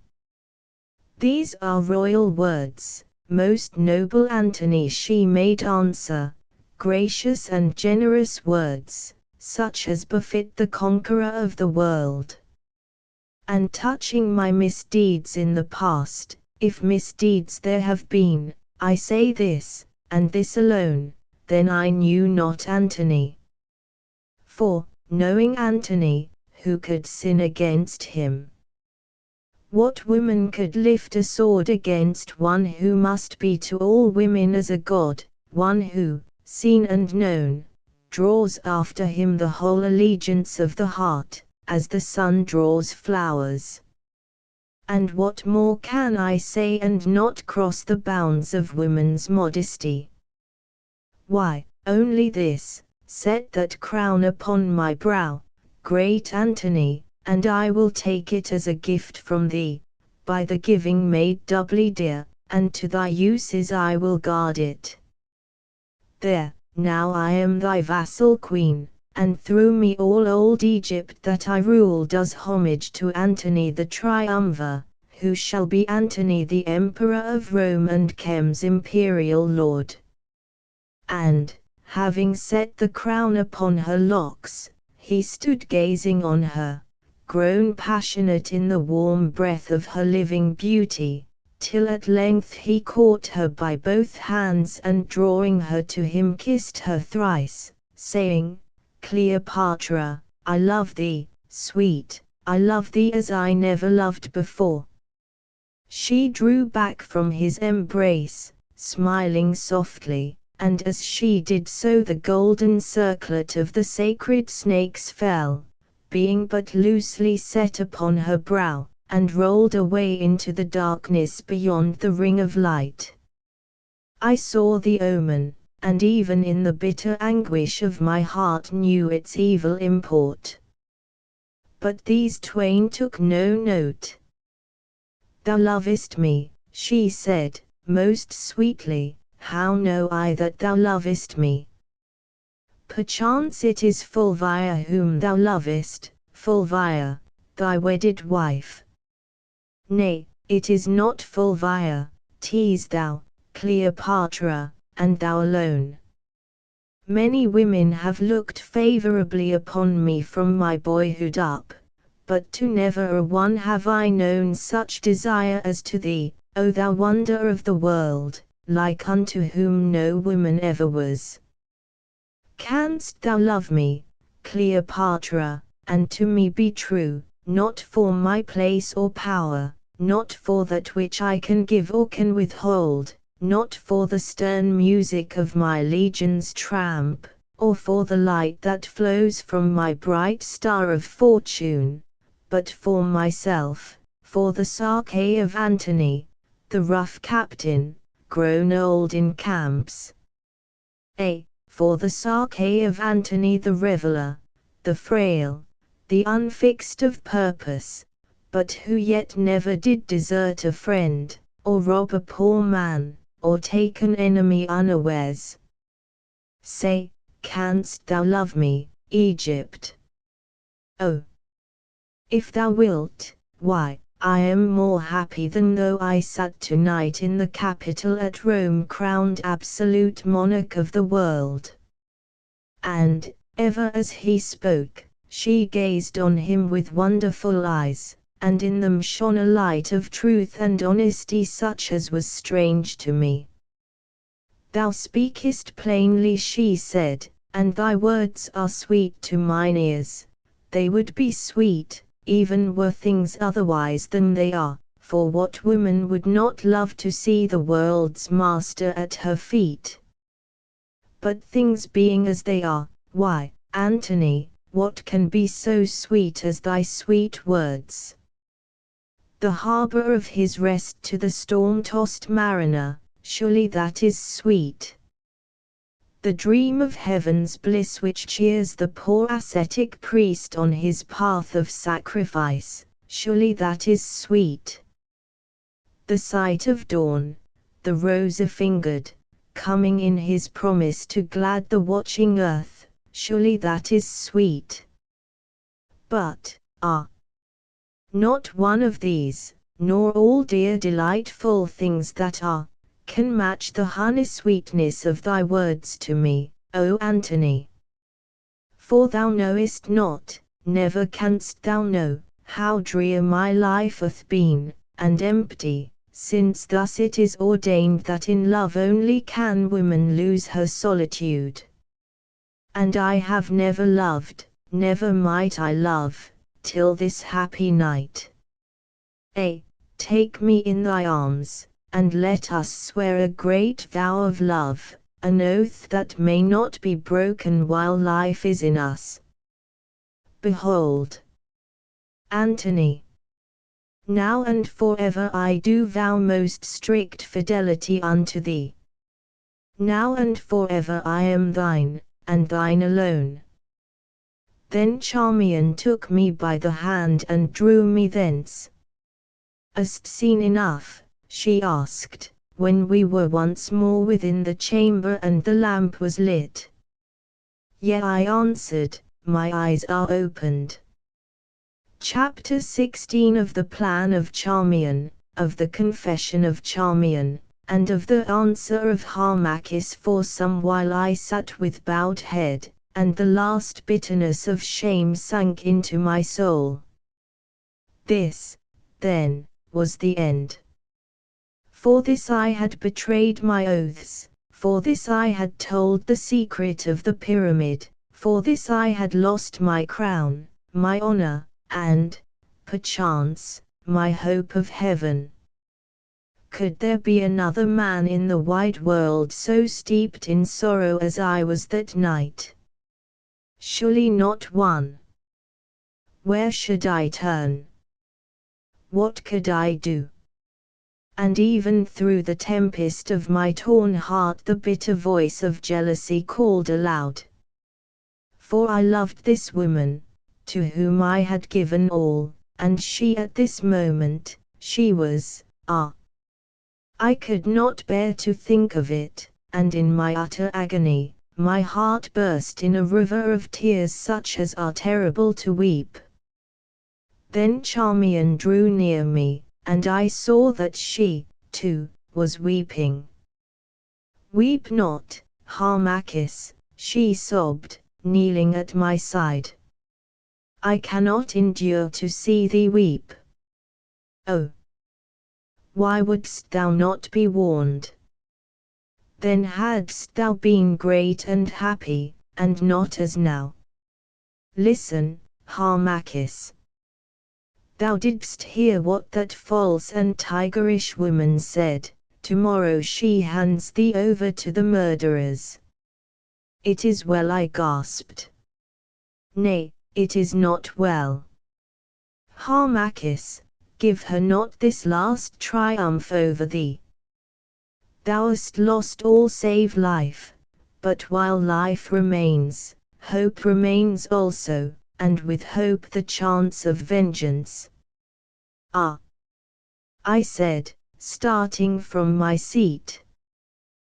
[SPEAKER 1] These are royal words, most noble Antony, she made answer, gracious and generous words, such as befit the conqueror of the world. And touching my misdeeds in the past, if misdeeds there have been, I say this, and this alone, then I knew not Antony. For, knowing Antony, who could sin against him? What woman could lift a sword against one who must be to all women as a god, one who, seen and known, draws after him the whole allegiance of the heart, as the sun draws flowers? And what more can I say and not cross the bounds of woman's modesty? Why, only this, set that crown upon my brow, great Antony, and I will take it as a gift from thee, by the giving made doubly dear, and to thy uses I will guard it. There, now I am thy vassal queen, and through me all old Egypt that I rule does homage to Antony the Triumvir, who shall be Antony the Emperor of Rome and Chem's imperial lord. And, having set the crown upon her locks, he stood gazing on her, grown passionate in the warm breath of her living beauty, till at length he caught her by both hands and drawing her to him kissed her thrice, saying, Cleopatra, I love thee, sweet, I love thee as I never loved before. She drew back from his embrace, smiling softly, and as she did so the golden circlet of the sacred snakes fell, being but loosely set upon her brow, and rolled away into the darkness beyond the ring of light. I saw the omen, and even in the bitter anguish of my heart knew its evil import. But these twain took no note. Thou lovest me, she said, most sweetly, how know I that thou lovest me? Perchance it is Fulvia whom thou lovest, Fulvia, thy wedded wife. Nay, it is not Fulvia, 'tis thou, Cleopatra, and thou alone. Many women have looked favorably upon me from my boyhood up, but to never a one have I known such desire as to thee, O thou wonder of the world, like unto whom no woman ever was. Canst thou love me, Cleopatra, and to me be true, not for my place or power, not for that which I can give or can withhold, not for the stern music of my legion's tramp, or for the light that flows from my bright star of fortune, but for myself, for the Sarche of Antony, the rough captain, grown old in camps. For the Sarche of Antony the reveller, the frail, the unfixed of purpose, but who yet never did desert a friend, or rob a poor man, or take an enemy unawares. Say, canst thou love me, Egypt? Oh! If thou wilt, why, I am more happy than though I sat tonight in the Capitol at Rome crowned absolute monarch of the world. And, ever as he spoke, she gazed on him with wonderful eyes, and in them shone a light of truth and honesty such as was strange to me. Thou speakest plainly, she said, and thy words are sweet to mine ears. They would be sweet, even were things otherwise than they are, for what woman would not love to see the world's master at her feet? But things being as they are, why, Antony, what can be so sweet as thy sweet words? The harbour of his rest to the storm-tossed mariner, surely that is sweet. The dream of heaven's bliss which cheers the poor ascetic priest on his path of sacrifice, surely that is sweet. The sight of dawn, the rosy-fingered, coming in his promise to glad the watching earth, surely that is sweet. But, not one of these, nor all dear delightful things that are, can match the honey-sweetness of thy words to me, O Antony. For thou knowest not, never canst thou know, how drear my life hath been, and empty, since thus it is ordained that in love only can woman lose her solitude. And I have never loved, never might I love, till this happy night. Take me in thy arms, and let us swear a great vow of love, an oath that may not be broken while life is in us. Behold, Antony, now and forever I do vow most strict fidelity unto thee. Now and forever I am thine, and thine alone. Then Charmian took me by the hand and drew me thence. Hast seen enough? She asked, when we were once more within the chamber and the lamp was lit. Yea, I answered, my eyes are opened. Chapter 16 of the Plan of Charmian, of the Confession of Charmian, and of the answer of Harmachis. For some while I sat with bowed head, and the last bitterness of shame sunk into my soul. This, then, was the end. For this I had betrayed my oaths, for this I had told the secret of the pyramid, for this I had lost my crown, my honor, and, perchance, my hope of heaven. Could there be another man in the wide world so steeped in sorrow as I was that night? Surely not one. Where should I turn? What could I do? And even through the tempest of my torn heart the bitter voice of jealousy called aloud. For I loved this woman, to whom I had given all, and she at this moment, she was, I could not bear to think of it, and in my utter agony, my heart burst in a river of tears such as are terrible to weep. Then Charmian drew near me, and I saw that she, too, was weeping. "Weep not, Harmachis," she sobbed, kneeling at my side. "I cannot endure to see thee weep. Oh! Why wouldst thou not be warned? Then hadst thou been great and happy, and not as now. Listen, Harmachis. Thou didst hear what that false and tigerish woman said. Tomorrow she hands thee over to the murderers." "It is well," I gasped. "Nay, it is not well. Harmachis, give her not this last triumph over thee. Thou hast lost all save life, but while life remains, hope remains also, and with hope the chance of vengeance." "Ah!" I said, starting from my seat.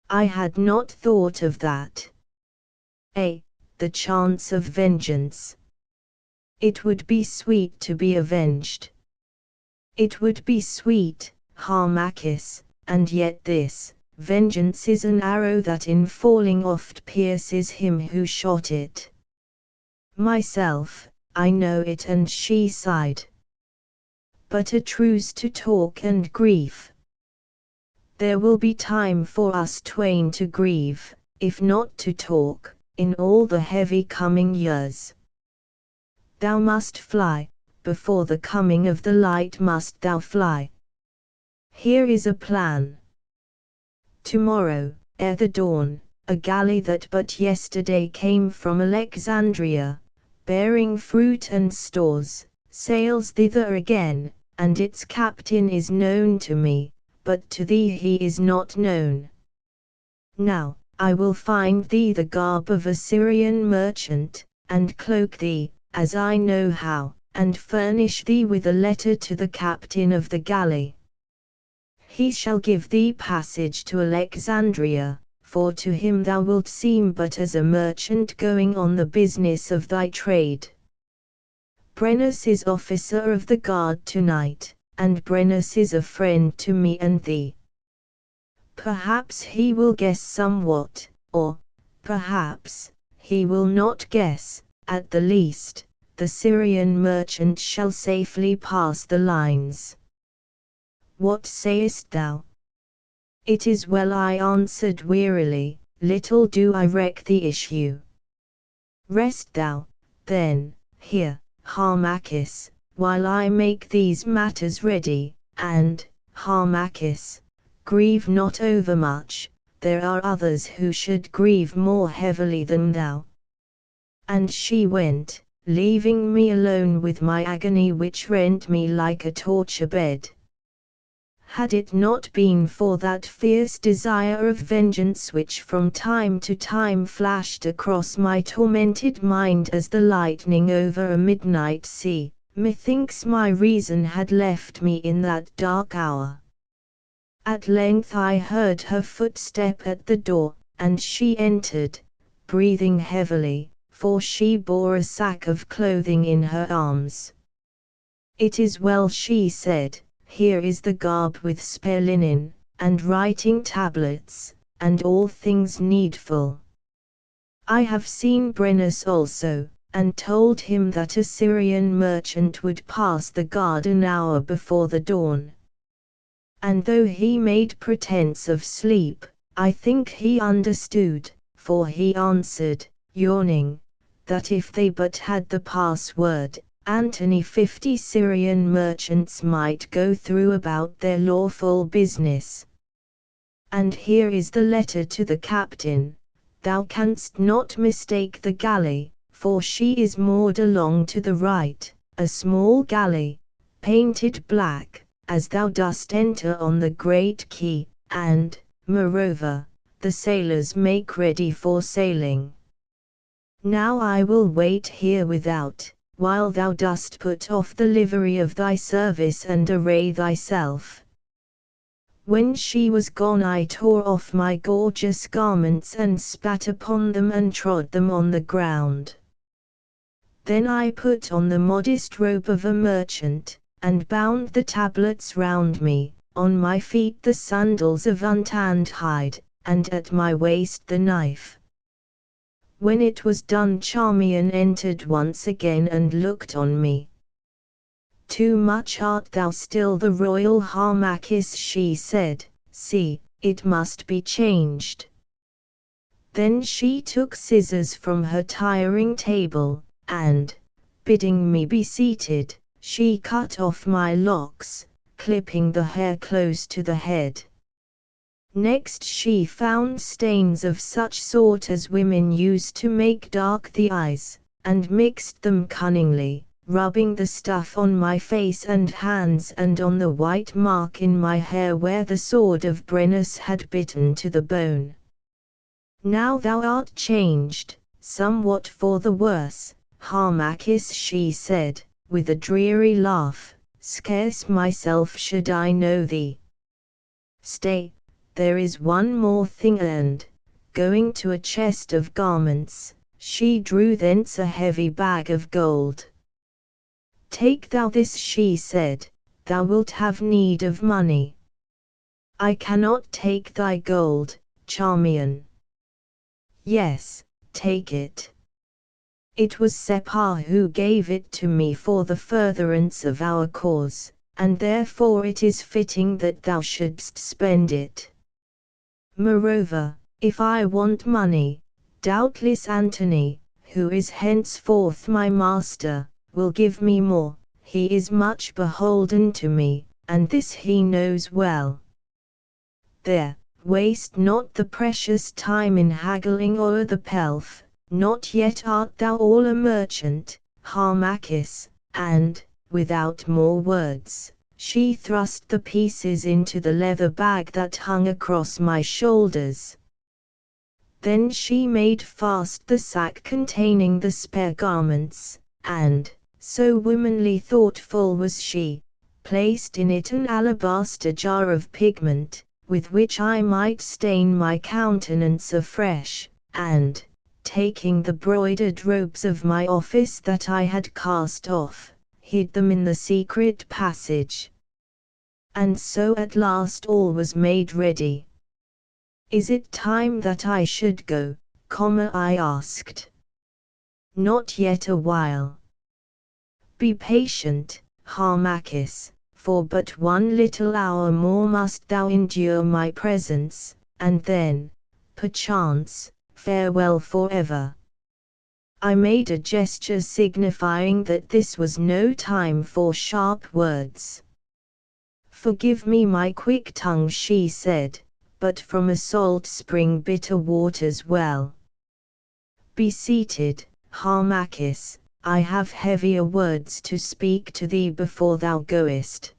[SPEAKER 1] "I had not thought of that. The chance of vengeance. It would be sweet to be avenged. It would be sweet, Harmachis, and yet this vengeance is an arrow that in falling oft pierces him who shot it. Myself, I know it." And she sighed. "But a truce to talk and grief. There will be time for us twain to grieve, if not to talk, in all the heavy coming years. Thou must fly, before the coming of the light must thou fly. Here is a plan. Tomorrow, ere the dawn, a galley that but yesterday came from Alexandria, bearing fruit and stores, sails thither again, and its captain is known to me, but to thee he is not known. Now, I will find thee the garb of a Syrian merchant, and cloak thee, as I know how, and furnish thee with a letter to the captain of the galley. He shall give thee passage to Alexandria, for to him thou wilt seem but as a merchant going on the business of thy trade. Brennus is officer of the guard tonight, and Brennus is a friend to me and thee. Perhaps he will guess somewhat, or, perhaps, he will not guess. At the least, the Syrian merchant shall safely pass the lines. What sayest thou?" "It is well," I answered wearily, "little do I reck the issue. Rest thou, then, here, Harmachis, while I make these matters ready, and, Harmachis, grieve not overmuch, there are others who should grieve more heavily than thou." And she went, leaving me alone with my agony which rent me like a torture bed. Had it not been for that fierce desire of vengeance which from time to time flashed across my tormented mind as the lightning over a midnight sea, methinks my reason had left me in that dark hour. At length I heard her footstep at the door, and she entered, breathing heavily, for she bore a sack of clothing in her arms. "It is well," she said. "Here is the garb with spare linen, and writing tablets, and all things needful. I have seen Brennus also, and told him that a Syrian merchant would pass the guard an hour before the dawn. And though he made pretense of sleep, I think he understood, for he answered, yawning, that if they but had the password, Antony 50 Syrian merchants might go through about their lawful business. And here is the letter to the captain. Thou canst not mistake the galley, for she is moored along to the right, a small galley, painted black, as thou dost enter on the great quay, and, moreover, the sailors make ready for sailing. Now I will wait here without, while thou dost put off the livery of thy service and array thyself. When she was gone, I tore off my gorgeous garments and spat upon them and trod them on the ground. Then I put on the modest robe of a merchant, and bound the tablets round me, on my feet the sandals of untanned hide, and at my waist the knife. When it was done, Charmian entered once again and looked on me. "Too much art thou still the royal Harmachis," she said. "See, it must be changed." Then she took scissors from her tiring table, and, bidding me be seated, she cut off my locks, clipping the hair close to the head. Next she found stains of such sort as women use to make dark the eyes, and mixed them cunningly, rubbing the stuff on my face and hands and on the white mark in my hair where the sword of Brennus had bitten to the bone. "Now thou art changed, somewhat for the worse, Harmachis," she said, with a dreary laugh. "Scarce myself should I know thee. Stay, there is one more thing," and, going to a chest of garments, she drew thence a heavy bag of gold. "Take thou this," she said, "thou wilt have need of money." "I cannot take thy gold, Charmian." "Yes, take it. It was Separ who gave it to me for the furtherance of our cause, and therefore it is fitting that thou shouldst spend it. Moreover, if I want money, doubtless Antony, who is henceforth my master, will give me more. He is much beholden to me, and this he knows well. There, waste not the precious time in haggling o'er the pelf. Not yet art thou all a merchant, Harmachis," and, without more words, she thrust the pieces into the leather bag that hung across my shoulders. Then she made fast the sack containing the spare garments, and, so womanly thoughtful was she, placed in it an alabaster jar of pigment, with which I might stain my countenance afresh, and, taking the broidered robes of my office that I had cast off, hid them in the secret passage. And so at last all was made ready. "Is it time that I should go?" I asked. "Not yet a while. Be patient, Harmachis, for but one little hour more must thou endure my presence, and then, perchance, farewell forever." I made a gesture signifying that this was no time for sharp words. "Forgive me my quick tongue," she said, "but from a salt spring bitter waters well. Be seated, Harmachis, I have heavier words to speak to thee before thou goest."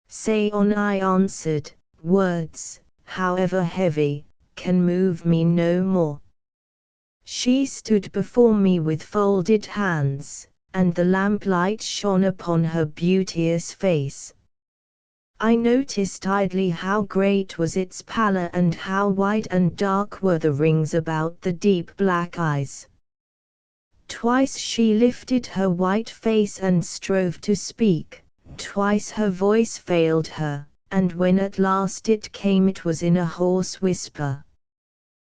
[SPEAKER 1] "Say on," I answered, "words, however heavy, can move me no more." She stood before me with folded hands, and the lamplight shone upon her beauteous face. I noticed idly how great was its pallor and how wide and dark were the rings about the deep black eyes. Twice she lifted her white face and strove to speak, twice her voice failed her, and when at last it came it was in a hoarse whisper.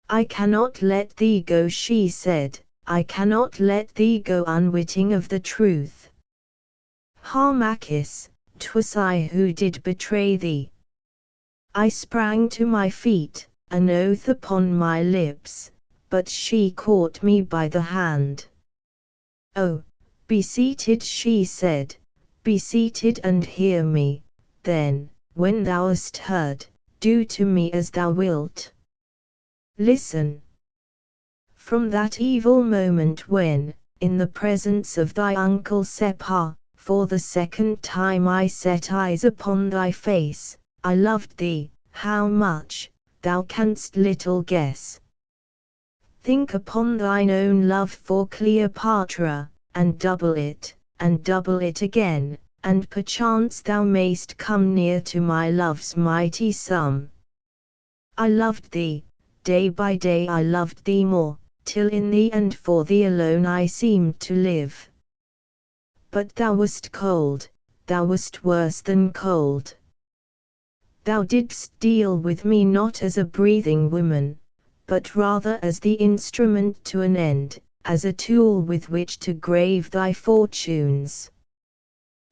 [SPEAKER 1] "I cannot let thee go," she said, "I cannot let thee go unwitting of the truth. Harmachis, 'twas I who did betray thee." I sprang to my feet, an oath upon my lips, but she caught me by the hand. "Oh, be seated," she said, "be seated and hear me, then, when thou hast heard, do to me as thou wilt. Listen. From that evil moment when, in the presence of thy uncle Separ, for the second time I set eyes upon thy face, I loved thee, how much, thou canst little guess. Think upon thine own love for Cleopatra, and double it again, and perchance thou mayst come near to my love's mighty sum. I loved thee, day by day I loved thee more, till in the end for thee alone I seemed to live. But thou wast cold, thou wast worse than cold. Thou didst deal with me not as a breathing woman, but rather as the instrument to an end, as a tool with which to grave thy fortunes.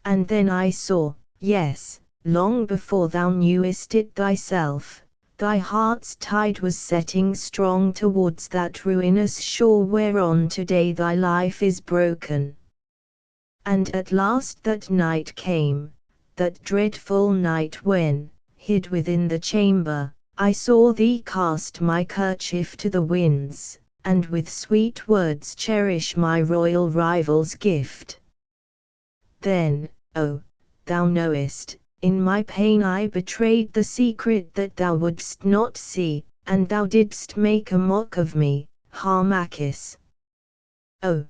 [SPEAKER 1] And then I saw, yes, long before thou knewest it thyself, thy heart's tide was setting strong towards that ruinous shore whereon today thy life is broken. And at last that night came, that dreadful night when, hid within the chamber, I saw thee cast my kerchief to the winds, and with sweet words cherish my royal rival's gift. Then, oh, thou knowest, in my pain I betrayed the secret that thou wouldst not see, and thou didst make a mock of me, Harmachis. Oh,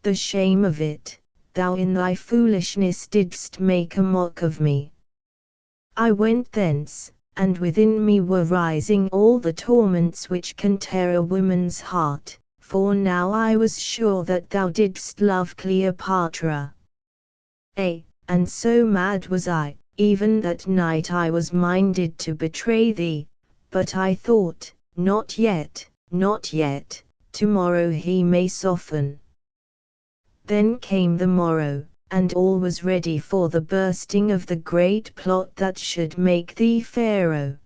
[SPEAKER 1] the shame of it, thou in thy foolishness didst make a mock of me. I went thence, and within me were rising all the torments which can tear a woman's heart, for now I was sure that thou didst love Cleopatra. And so mad was I, even that night I was minded to betray thee, but I thought, not yet, not yet, tomorrow he may soften. Then came the morrow, and all was ready for the bursting of the great plot that should make thee Pharaoh.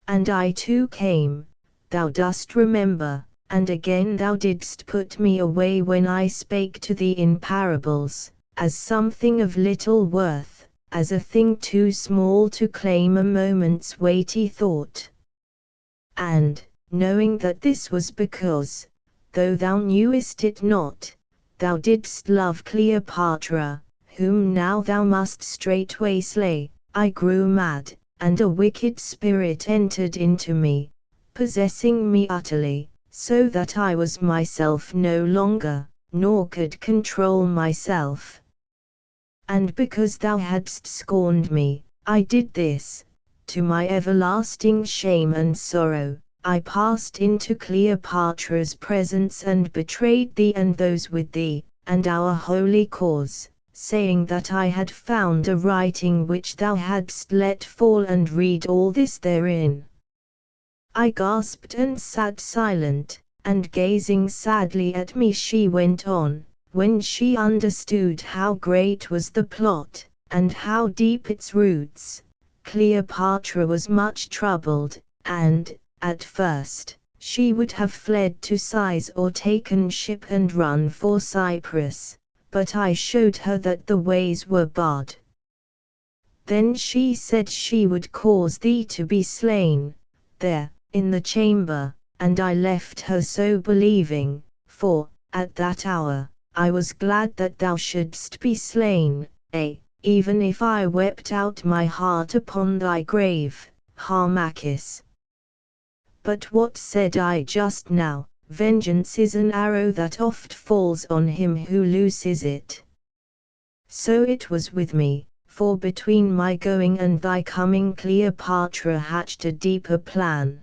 [SPEAKER 1] And I too came, thou dost remember, and again thou didst put me away when I spake to thee in parables, as something of little worth, as a thing too small to claim a moment's weighty thought. And, knowing that this was because, though thou knewest it not, thou didst love Cleopatra, whom now thou must straightway slay, I grew mad, and a wicked spirit entered into me, possessing me utterly, so that I was myself no longer, nor could control myself. And because thou hadst scorned me, I did this, to my everlasting shame and sorrow. I passed into Cleopatra's presence and betrayed thee and those with thee, and our holy cause, saying that I had found a writing which thou hadst let fall, and read all this therein. I gasped and sat silent, and gazing sadly at me she went on, when she understood how great was the plot, and how deep its roots. Cleopatra was much troubled, and, at first, she would have fled to Sais or taken ship and run for Cyprus, but I showed her that the ways were barred. Then she said she would cause thee to be slain, there, in the chamber, and I left her so believing, for, at that hour, I was glad that thou shouldst be slain, even if I wept out my heart upon thy grave, Harmachis. But what said I just now? Vengeance is an arrow that oft falls on him who looses it. So it was with me, for between my going and thy coming Cleopatra hatched a deeper plan.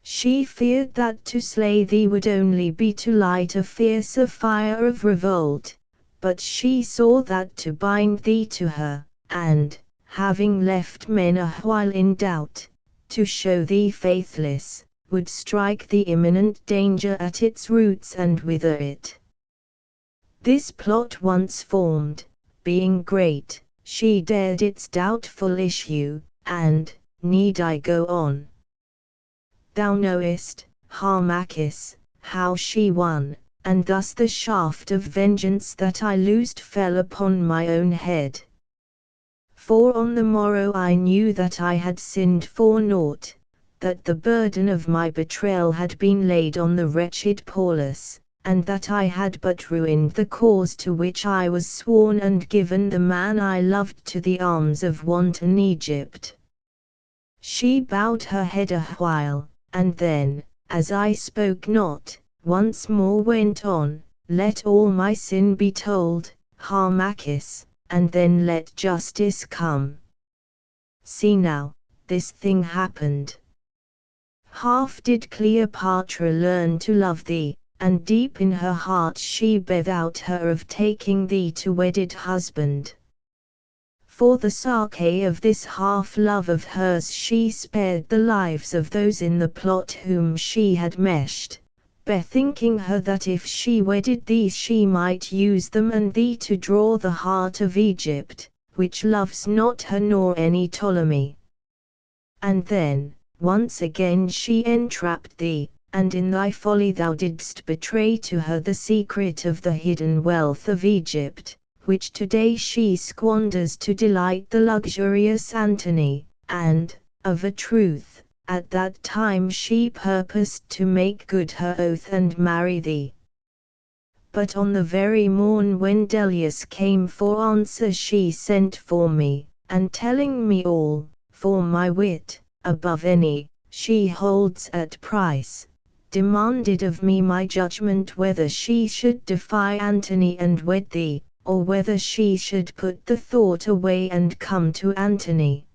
[SPEAKER 1] She feared that to slay thee would only be to light a fiercer fire of revolt, but she saw that to bind thee to her, and, having left men a while in doubt, to show thee faithless, would strike the imminent danger at its roots and wither it. This plot once formed, being great, she dared its doubtful issue, and, need I go on? Thou knowest, Harmachis, how she won, and thus the shaft of vengeance that I loosed fell upon my own head. For on the morrow I knew that I had sinned for naught, that the burden of my betrayal had been laid on the wretched Paulus, and that I had but ruined the cause to which I was sworn and given the man I loved to the arms of wanton Egypt. She bowed her head a while, and then, as I spoke not, once more went on, let all my sin be told, Harmachis, and then let justice come. See now, this thing happened. Half did Cleopatra learn to love thee, and deep in her heart she bethought her of taking thee to wedded husband. For the sake of this half-love of hers she spared the lives of those in the plot whom she had meshed, bethinking her that if she wedded thee she might use them and thee to draw the heart of Egypt, which loves not her nor any Ptolemy. And then, once again she entrapped thee, and in thy folly thou didst betray to her the secret of the hidden wealth of Egypt, which today she squanders to delight the luxurious Antony, and, of a truth, at that time she purposed to make good her oath and marry thee. But on the very morn when Delius came for answer she sent for me, and telling me all, for my wit, above any, she holds at price, demanded of me my judgment whether she should defy Antony and wed thee, or whether she should put the thought away and come to Antony.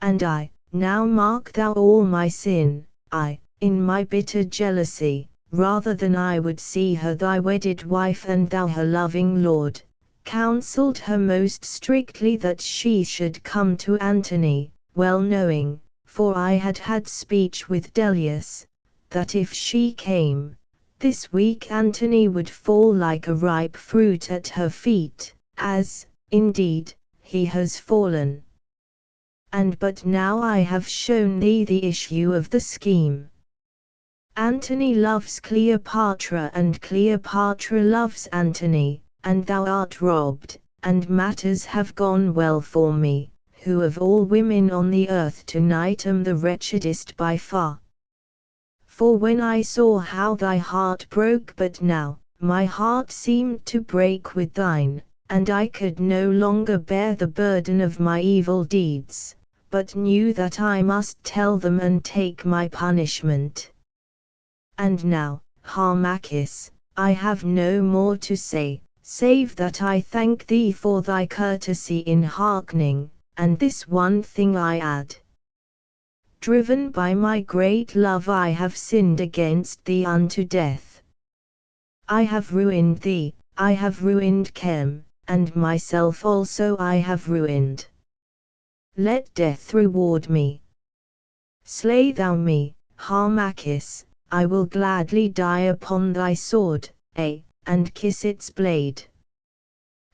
[SPEAKER 1] And I, now mark thou all my sin, I, in my bitter jealousy, rather than I would see her thy wedded wife and thou her loving lord, counselled her most strictly that she should come to Antony, well knowing, for I had had speech with Delius, that if she came, this weak Antony would fall like a ripe fruit at her feet, as, indeed, he has fallen. And but now I have shown thee the issue of the scheme. Antony loves Cleopatra and Cleopatra loves Antony, and thou art robbed, and matters have gone well for me, who of all women on the earth tonight am the wretchedest by far. For when I saw how thy heart broke but now, my heart seemed to break with thine, and I could no longer bear the burden of my evil deeds, but knew that I must tell them and take my punishment. And now, Harmachis, I have no more to say, save that I thank thee for thy courtesy in hearkening, and this one thing I add. Driven by my great love I have sinned against thee unto death. I have ruined thee, I have ruined Chem, and myself also I have ruined. Let death reward me. Slay thou me, Harmachis, I will gladly die upon thy sword, and kiss its blade.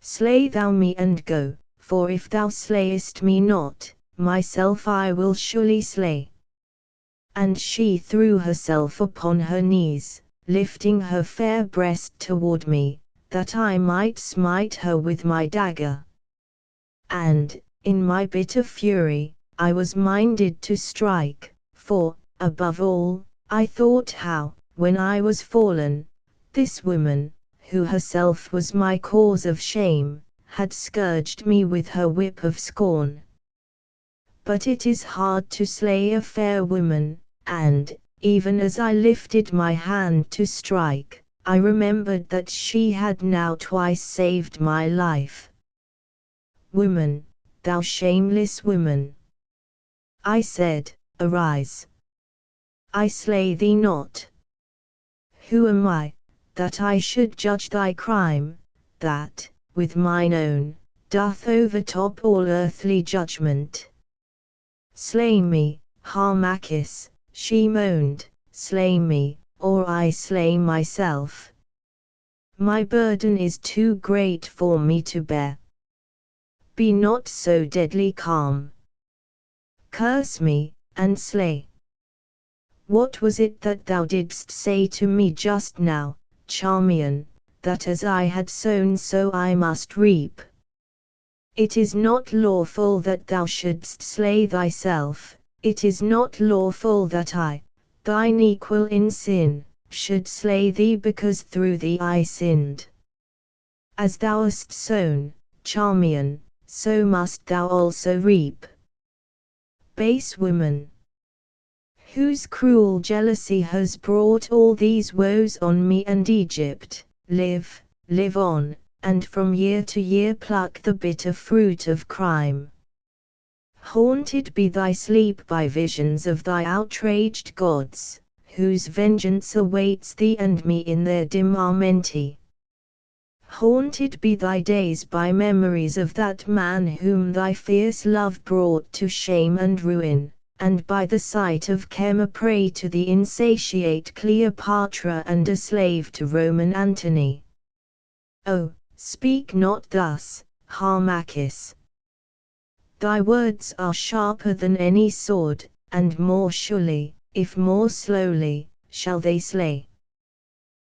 [SPEAKER 1] Slay thou me and go, for if thou slayest me not, myself I will surely slay. And she threw herself upon her knees, lifting her fair breast toward me, that I might smite her with my dagger. And, in my bitter fury, I was minded to strike, for, above all, I thought how, when I was fallen, this woman, who herself was my cause of shame, had scourged me with her whip of scorn. But it is hard to slay a fair woman, and, even as I lifted my hand to strike, I remembered that she had now twice saved my life. Woman, thou shameless woman! I said, arise. I slay thee not. Who am I, that I should judge thy crime, that, with mine own, doth overtop all earthly judgment? Slay me, Harmachis, she moaned, slay me, or I slay myself. My burden is too great for me to bear. Be not so deadly calm. Curse me, and slay. What was it that thou didst say to me just now, Charmian, that as I had sown so I must reap? It is not lawful that thou shouldst slay thyself, it is not lawful that I, thine equal in sin, should slay thee because through thee I sinned. As thou hast sown, Charmian, so must thou also reap. Base woman! Whose cruel jealousy has brought all these woes on me and Egypt, live on, and from year to year pluck the bitter fruit of crime. Haunted be thy sleep by visions of thy outraged gods, whose vengeance awaits thee and me in their dim Amenti. Haunted be thy days by memories of that man whom thy fierce love brought to shame and ruin, and by the sight of Cem a prey to the insatiate Cleopatra and a slave to Roman Antony. Oh, speak not thus, Harmachis. Thy words are sharper than any sword, and more surely, if more slowly, shall they slay.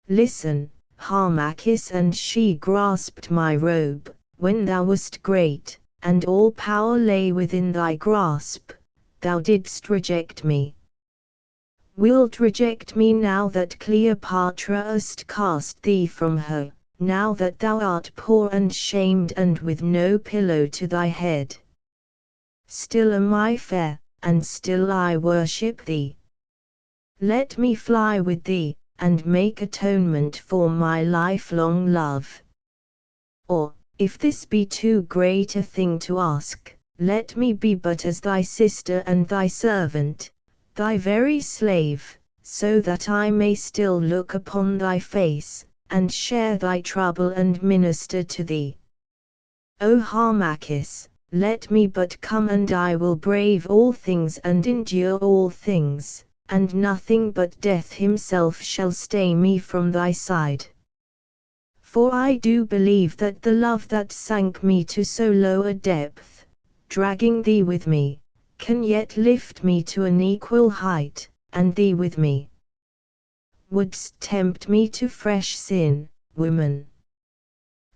[SPEAKER 1] Listen, Harmachis, and she grasped my robe, when thou wast great, and all power lay within thy grasp, thou didst reject me. Wilt reject me now that Cleopatra hast cast thee from her, now that thou art poor and shamed and with no pillow to thy head? Still am I fair, and still I worship thee. Let me fly with thee, and make atonement for my lifelong love. Or, if this be too great a thing to ask, let me be but as thy sister and thy servant, thy very slave, so that I may still look upon thy face, and share thy trouble and minister to thee. O Harmachis, let me but come, and I will brave all things and endure all things, and nothing but death himself shall stay me from thy side. For I do believe that the love that sank me to so low a depth, dragging thee with me, can yet lift me to an equal height, and thee with me. Wouldst tempt me to fresh sin, woman?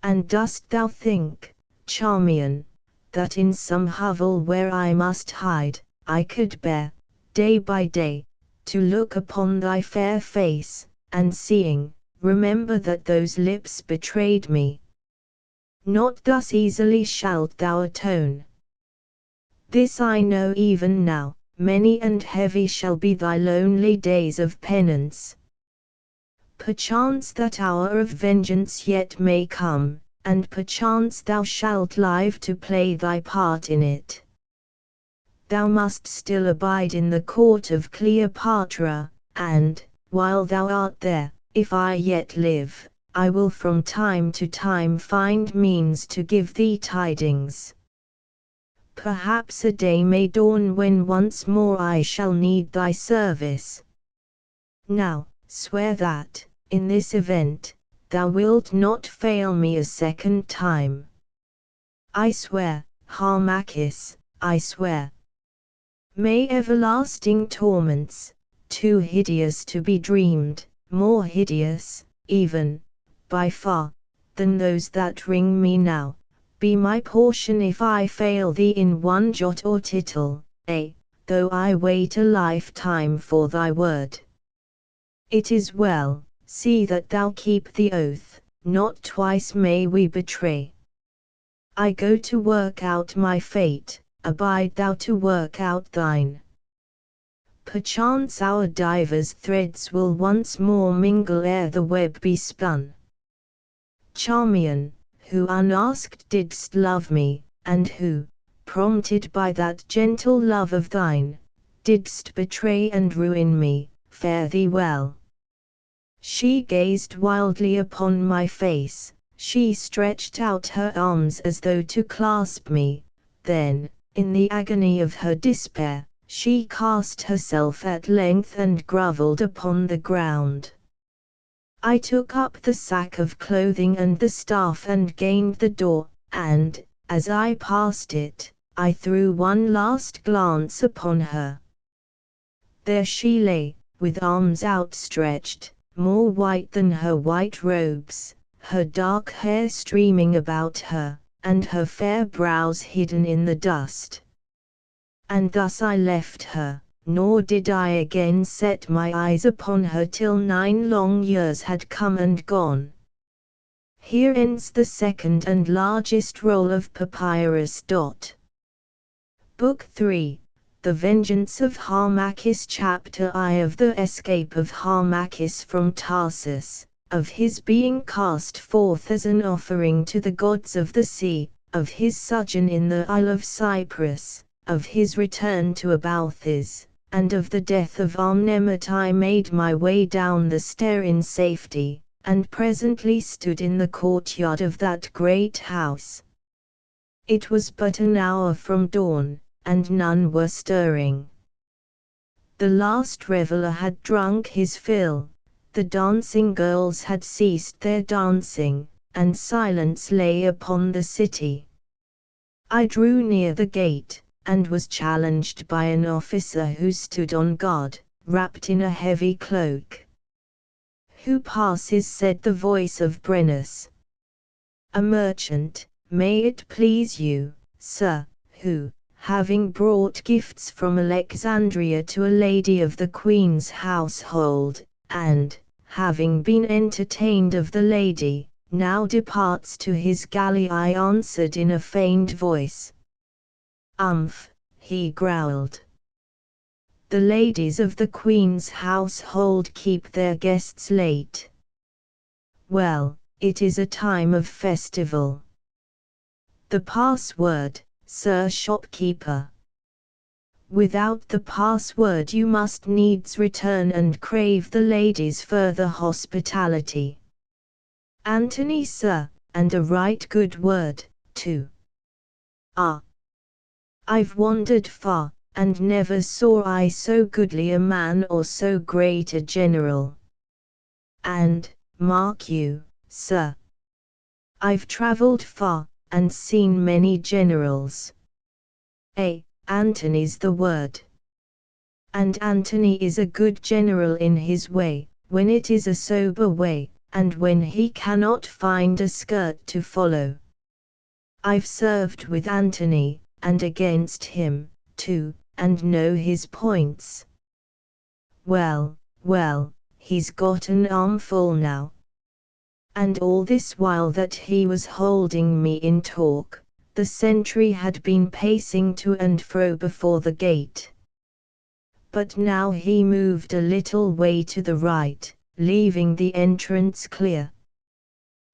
[SPEAKER 1] And dost thou think, Charmian, that in some hovel where I must hide, I could bear, day by day, to look upon thy fair face, and seeing, remember that those lips betrayed me? Not thus easily shalt thou atone. This I know even now, many and heavy shall be thy lonely days of penance. Perchance that hour of vengeance yet may come, and perchance thou shalt live to play thy part in it. Thou must still abide in the court of Cleopatra, and, while thou art there, if I yet live, I will from time to time find means to give thee tidings. Perhaps a day may dawn when once more I shall need thy service. Now, swear that, in this event, thou wilt not fail me a second time. I swear, Harmachis, I swear. May everlasting torments, too hideous to be dreamed, more hideous, even, by far, than those that wring me now, be my portion if I fail thee in one jot or tittle, though I wait a lifetime for thy word. It is well, see that thou keep the oath, not twice may we betray. I go to work out my fate, abide thou to work out thine. Perchance our divers threads will once more mingle ere the web be spun. Charmian, who unasked didst love me, and who, prompted by that gentle love of thine, didst betray and ruin me, fare thee well. She gazed wildly upon my face, she stretched out her arms as though to clasp me, then, in the agony of her despair, she cast herself at length and grovelled upon the ground. I took up the sack of clothing and the staff and gained the door, and, as I passed it, I threw one last glance upon her. There she lay, with arms outstretched, more white than her white robes, her dark hair streaming about her, and her fair brows hidden in the dust. And thus I left her, nor did I again set my eyes upon her till 9 long years had come and gone. Here ends the second and largest roll of papyrus. Book 3, The Vengeance of Harmachis. Chapter I of the Escape of Harmachis from Tarsus, of his being cast forth as an offering to the gods of the sea, of his sojourn in the Isle of Cyprus, of his return to Abouthes, and of the death of Amnemat. I made my way down the stair in safety, and presently stood in the courtyard of that great house. It was but an hour from dawn, and none were stirring. The last reveller had drunk his fill, the dancing girls had ceased their dancing, and silence lay upon the city. I drew near the gate, and was challenged by an officer who stood on guard, wrapped in a heavy cloak. "Who passes?" said the voice of Brennus. "A merchant, may it please you, sir, who, having brought gifts from Alexandria to a lady of the Queen's household, and, having been entertained of the lady, now departs to his galley," I answered in a feigned voice. He growled. "The ladies of the Queen's household keep their guests late. Well, it is a time of festival. The password, sir shopkeeper." "Without the password you must needs return and crave the ladies' further hospitality." "Antony, sir, and a right good word, too." "Ah! I've wandered far, and never saw I so goodly a man or so great a general. And, mark you, sir, I've travelled far, and seen many generals. Antony's the word. And Antony is a good general in his way, when it is a sober way, and when he cannot find a skirt to follow. I've served with Antony, and against him, too, and know his points. Well, he's got an armful now." And all this while that he was holding me in talk, the sentry had been pacing to and fro before the gate. But now he moved a little way to the right, leaving the entrance clear.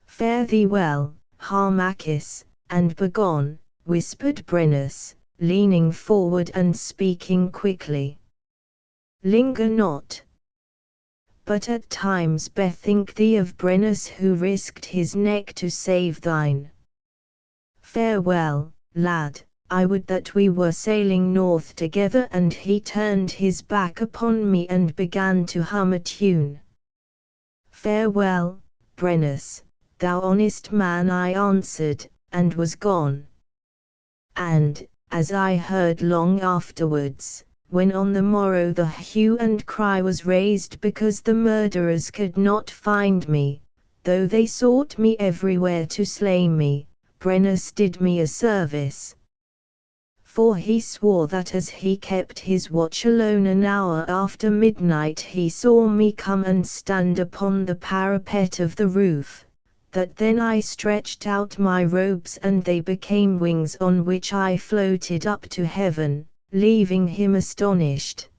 [SPEAKER 1] "Fare thee well, Harmachis, and begone," whispered Brennus, leaning forward and speaking quickly. "Linger not." But at times bethink thee of Brennus, who risked his neck to save thine. "Farewell, lad, I would that we were sailing north together." And he turned his back upon me and began to hum a tune. "Farewell, Brennus, thou honest man," I answered, and was gone. And, as I heard long afterwards, when on the morrow the hue and cry was raised because the murderers could not find me, though they sought me everywhere to slay me, Brennus did me a service. For he swore that as he kept his watch alone an hour after midnight he saw me come and stand upon the parapet of the roof, that then I stretched out my robes and they became wings on which I floated up to heaven, leaving him astonished.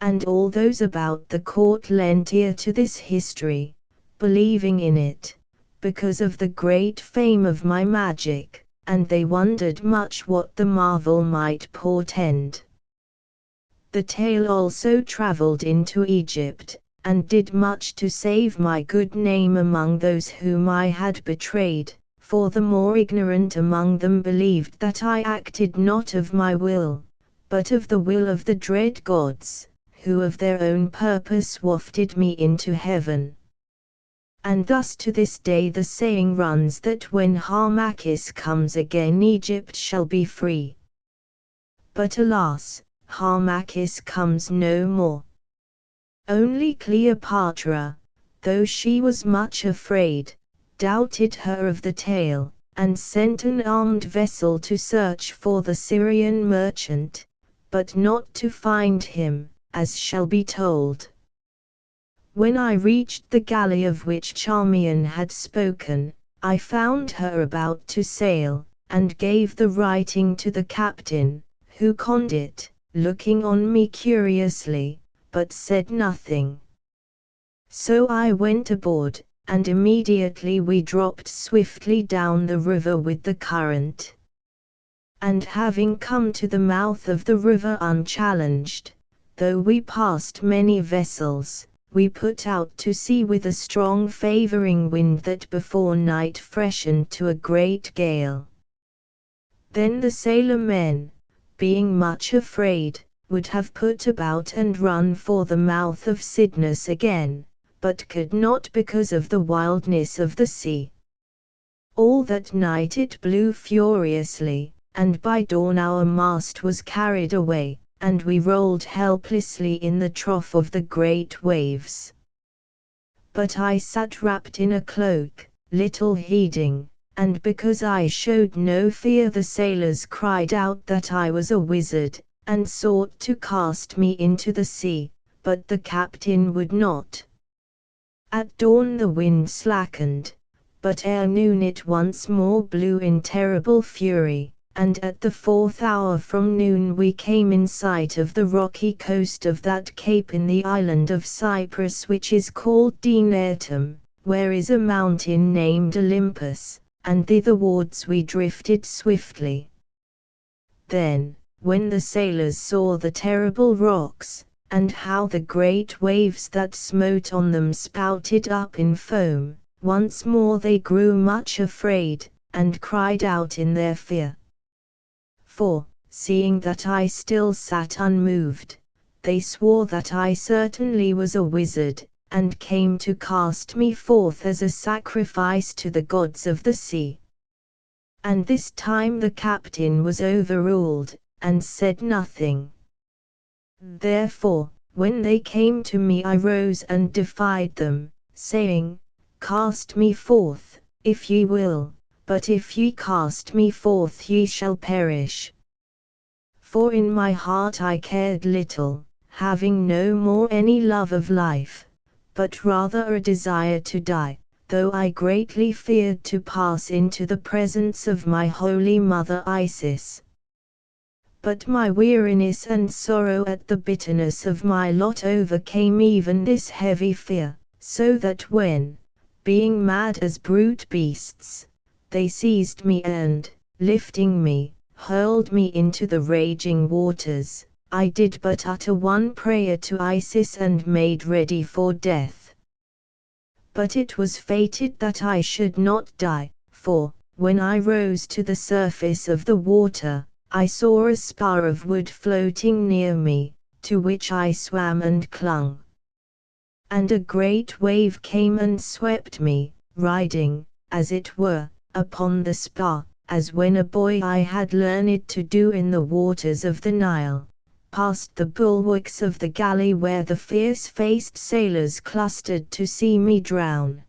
[SPEAKER 1] And all those about the court lent ear to this history, believing in it, because of the great fame of my magic, and they wondered much what the marvel might portend. The tale also travelled into Egypt, and did much to save my good name among those whom I had betrayed, for the more ignorant among them believed that I acted not of my will, but of the will of the dread gods, who of their own purpose wafted me into heaven. And thus to this day the saying runs that when Harmachis comes again Egypt shall be free. But alas, Harmachis comes no more. Only Cleopatra, though she was much afraid, doubted her of the tale, and sent an armed vessel to search for the Syrian merchant, but not to find him, as shall be told. When I reached the galley of which Charmian had spoken, I found her about to sail, and gave the writing to the captain, who conned it, looking on me curiously, but said nothing. So I went aboard, and immediately we dropped swiftly down the river with the current. And having come to the mouth of the river unchallenged, though we passed many vessels, we put out to sea with a strong favouring wind that before night freshened to a great gale. Then the sailor men, being much afraid, would have put about and run for the mouth of Cydnus again, but could not because of the wildness of the sea. All that night it blew furiously, and by dawn our mast was carried away, and we rolled helplessly in the trough of the great waves. But I sat wrapped in a cloak, little heeding, and because I showed no fear the sailors cried out that I was a wizard, and sought to cast me into the sea, but the captain would not. At dawn the wind slackened, but ere noon it once more blew in terrible fury, and at the 4th hour from noon we came in sight of the rocky coast of that cape in the island of Cyprus which is called Dinetum, where is a mountain named Olympus, and thitherwards we drifted swiftly. Then, when the sailors saw the terrible rocks, and how the great waves that smote on them spouted up in foam, once more they grew much afraid, and cried out in their fear. For, seeing that I still sat unmoved, they swore that I certainly was a wizard, and came to cast me forth as a sacrifice to the gods of the sea. And this time the captain was overruled, and said nothing. Therefore, when they came to me I rose and defied them, saying, Cast me forth, if ye will, but if ye cast me forth ye shall perish. For in my heart I cared little, having no more any love of life, but rather a desire to die, though I greatly feared to pass into the presence of my holy mother Isis. But my weariness and sorrow at the bitterness of my lot overcame even this heavy fear, so that when, being mad as brute beasts, they seized me and, lifting me, hurled me into the raging waters, I did but utter one prayer to Isis and made ready for death. But it was fated that I should not die, for, when I rose to the surface of the water, I saw a spar of wood floating near me, to which I swam and clung. And a great wave came and swept me, riding, as it were, upon the spar, as when a boy I had learned to do in the waters of the Nile, past the bulwarks of the galley where the fierce-faced sailors clustered to see me drown.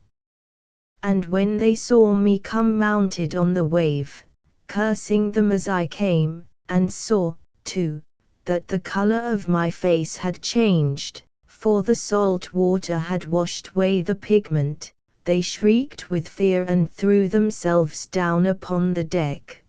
[SPEAKER 1] And when they saw me come mounted on the wave, cursing them as I came, and saw, too, that the color of my face had changed, for the salt water had washed away the pigment, they shrieked with fear and threw themselves down upon the deck.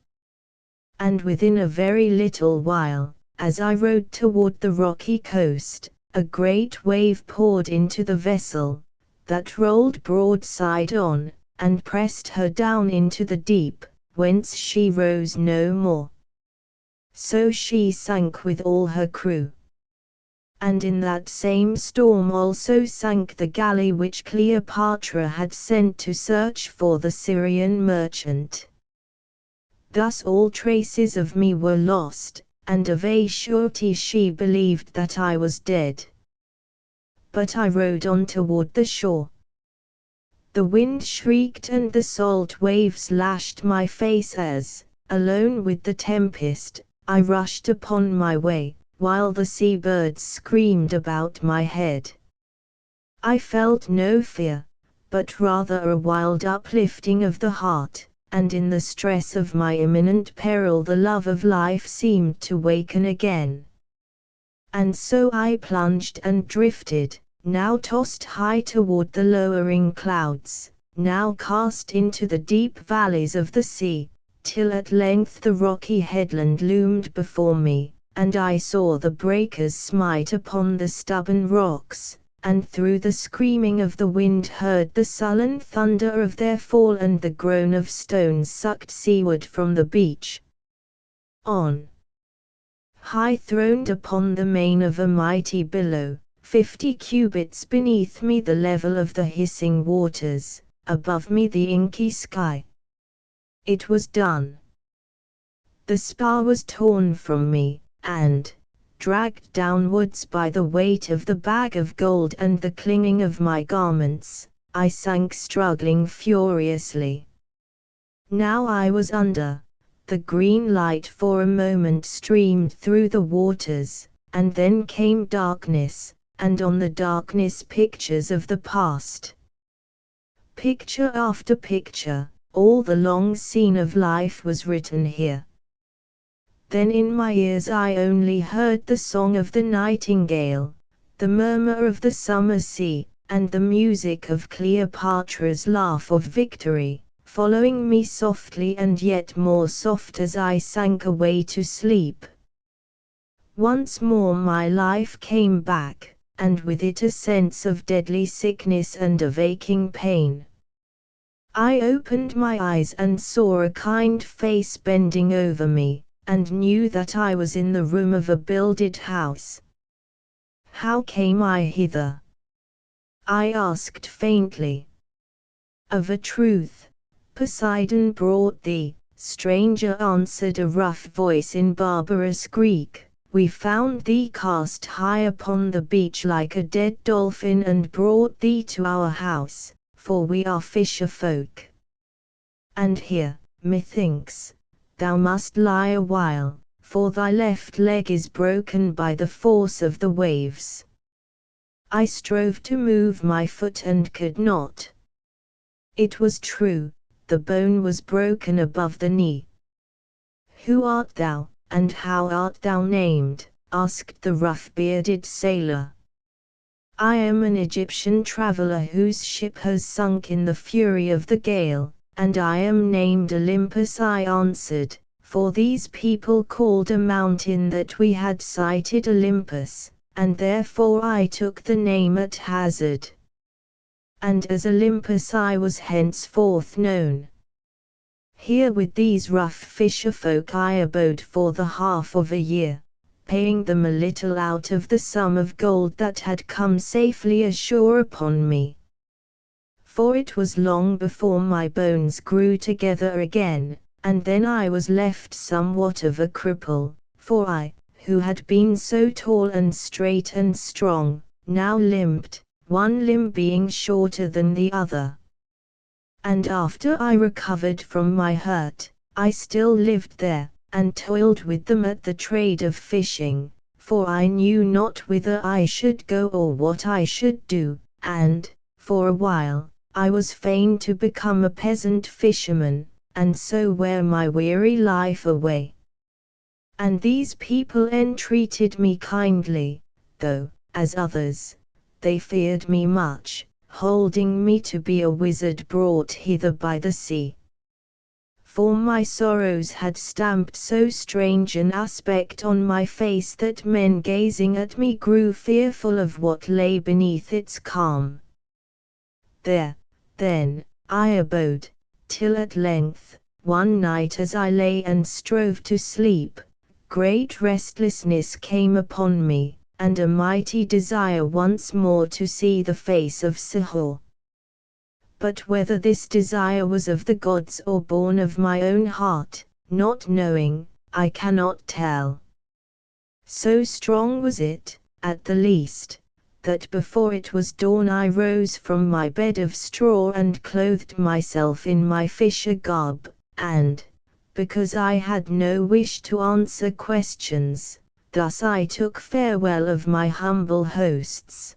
[SPEAKER 1] And within a very little while, as I rowed toward the rocky coast, a great wave poured into the vessel, that rolled broadside on, and pressed her down into the deep, whence she rose no more. So she sank with all her crew. And in that same storm also sank the galley which Cleopatra had sent to search for the Syrian merchant. Thus all traces of me were lost, and of a surety she believed that I was dead. But I rowed on toward the shore. The wind shrieked and the salt waves lashed my face as, alone with the tempest, I rushed upon my way, while the sea-birds screamed about my head. I felt no fear, but rather a wild uplifting of the heart, and in the stress of my imminent peril the love of life seemed to waken again. And so I plunged and drifted, now tossed high toward the lowering clouds, now cast into the deep valleys of the sea, till at length the rocky headland loomed before me, and I saw the breakers smite upon the stubborn rocks, and through the screaming of the wind heard the sullen thunder of their fall and the groan of stones sucked seaward from the beach. On high throned upon the main of a mighty billow, 50 cubits beneath me the level of the hissing waters, above me the inky sky. It was done. The spar was torn from me, and, dragged downwards by the weight of the bag of gold and the clinging of my garments, I sank struggling furiously. Now I was under. The green light for a moment streamed through the waters, and then came darkness, and on the darkness pictures of the past. Picture after picture, all the long scene of life was written here. Then in my ears I only heard the song of the nightingale, the murmur of the summer sea, and the music of Cleopatra's laugh of victory, following me softly and yet more soft as I sank away to sleep. Once more my life came back, and with it a sense of deadly sickness and of aching pain. I opened my eyes and saw a kind face bending over me, and knew that I was in the room of a builded house. How came I hither? I asked faintly. Of a truth, Poseidon brought thee, stranger, answered a rough voice in barbarous Greek. We found thee cast high upon the beach like a dead dolphin and brought thee to our house, for we are fisher folk. And here, methinks, thou must lie a while, for thy left leg is broken by the force of the waves. I strove to move my foot and could not. It was true, the bone was broken above the knee. Who art thou, and how art thou named? Asked the rough-bearded sailor. I am an Egyptian traveler whose ship has sunk in the fury of the gale, and I am named Olympus, I answered, for these people called a mountain that we had sighted Olympus, and therefore I took the name at hazard. And as Olympus I was henceforth known. Here with these rough fisher folk I abode for the half of a year, paying them a little out of the sum of gold that had come safely ashore upon me. For it was long before my bones grew together again, and then I was left somewhat of a cripple, for I, who had been so tall and straight and strong, now limped, one limb being shorter than the other. And after I recovered from my hurt, I still lived there, and toiled with them at the trade of fishing, for I knew not whither I should go or what I should do, and, for a while, I was fain to become a peasant fisherman, and so wear my weary life away. And these people entreated me kindly, though, as others, they feared me much, holding me to be a wizard brought hither by the sea. For my sorrows had stamped so strange an aspect on my face that men gazing at me grew fearful of what lay beneath its calm. There, then, I abode, till at length, one night as I lay and strove to sleep, great restlessness came upon me, and a mighty desire once more to see the face of Sihor. But whether this desire was of the gods or born of my own heart, not knowing, I cannot tell. So strong was it, at the least, that before it was dawn I rose from my bed of straw and clothed myself in my fisher garb, and, because I had no wish to answer questions, thus I took farewell of my humble hosts.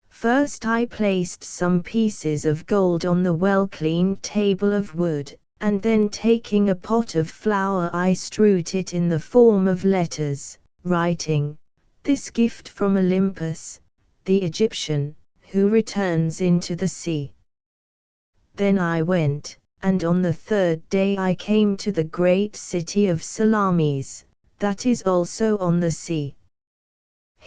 [SPEAKER 1] First I placed some pieces of gold on the well-cleaned table of wood, and then taking a pot of flour I strewed it in the form of letters, writing, "This gift from Olympus, the Egyptian, who returns into the sea." Then I went, and on the third day I came to the great city of Salamis, that is also on the sea.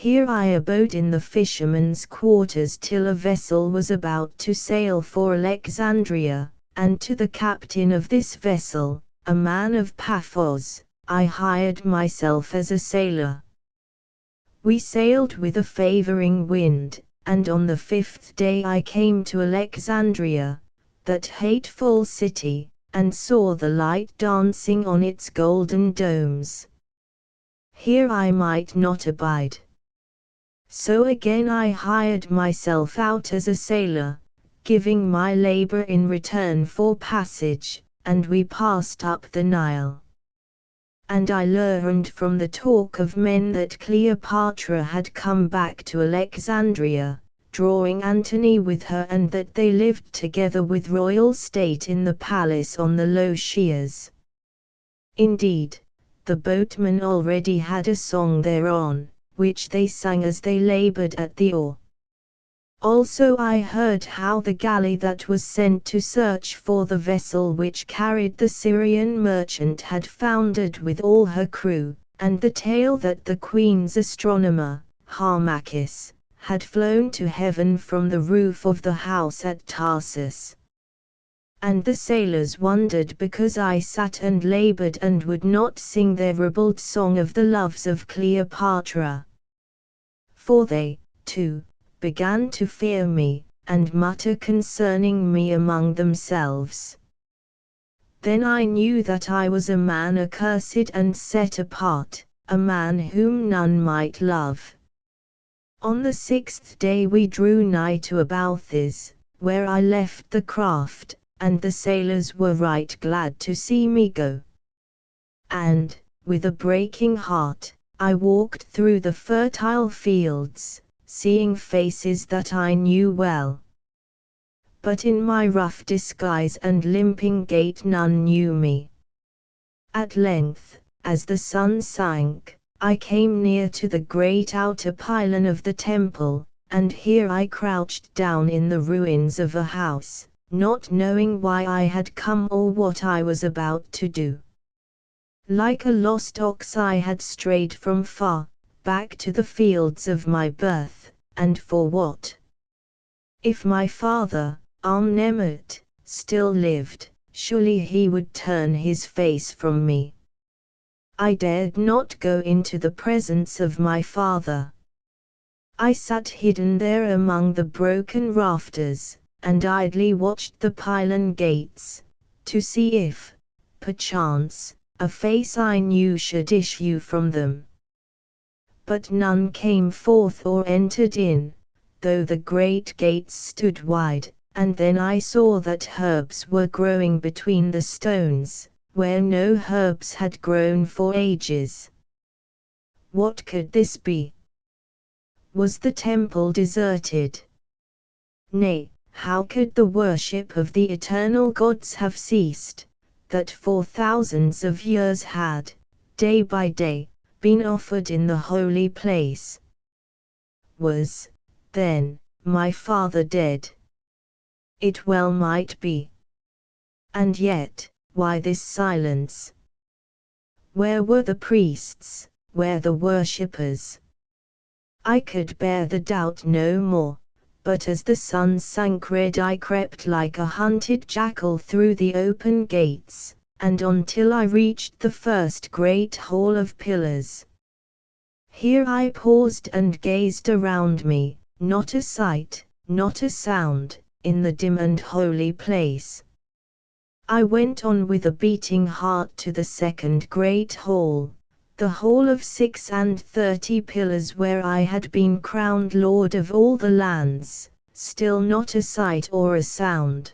[SPEAKER 1] Here I abode in the fishermen's quarters till a vessel was about to sail for Alexandria, and to the captain of this vessel, a man of Paphos, I hired myself as a sailor. We sailed with a favoring wind, and on the 5th day I came to Alexandria, that hateful city, and saw the light dancing on its golden domes. Here I might not abide. So again I hired myself out as a sailor, giving my labor in return for passage, and we passed up the Nile. And I learned from the talk of men that Cleopatra had come back to Alexandria, drawing Antony with her, and that they lived together with royal state in the palace on the low Chios. Indeed, the boatmen already had a song thereon, which they sang as they labored at the oar. Also I heard how the galley that was sent to search for the vessel which carried the Syrian merchant had foundered with all her crew, and the tale that the queen's astronomer, Harmachis, had flown to heaven from the roof of the house at Tarsus. And the sailors wondered because I sat and labored and would not sing their ribald song of the loves of Cleopatra. For they, too, began to fear me, and mutter concerning me among themselves. Then I knew that I was a man accursed and set apart, a man whom none might love. On the 6th day we drew nigh to Abalthis, where I left the craft, and the sailors were right glad to see me go. And, with a breaking heart, I walked through the fertile fields, seeing faces that I knew well. But in my rough disguise and limping gait none knew me. At length, as the sun sank, I came near to the great outer pylon of the temple, and here I crouched down in the ruins of a house, not knowing why I had come or what I was about to do. Like a lost ox I had strayed from far, back to the fields of my birth, and for what? If my father, Amnemut, still lived, surely he would turn his face from me. I dared not go into the presence of my father. I sat hidden there among the broken rafters, and idly watched the pylon gates, to see if, perchance, a face I knew should issue from them. But none came forth or entered in, though the great gates stood wide, and then I saw that herbs were growing between the stones, where no herbs had grown for ages. What could this be? Was the temple deserted? Nay, how could the worship of the eternal gods have ceased, that for thousands of years had, day by day, been offered in the holy place? Was, then, my father dead? It well might be. And yet, why this silence? Where were the priests, where the worshippers? I could bear the doubt no more, but as the sun sank red I crept like a hunted jackal through the open gates, and on till I reached the first great hall of pillars. Here I paused and gazed around me, not a sight, not a sound, in the dim and holy place. I went on with a beating heart to the second great hall, the hall of 36 pillars where I had been crowned lord of all the lands, still not a sight or a sound.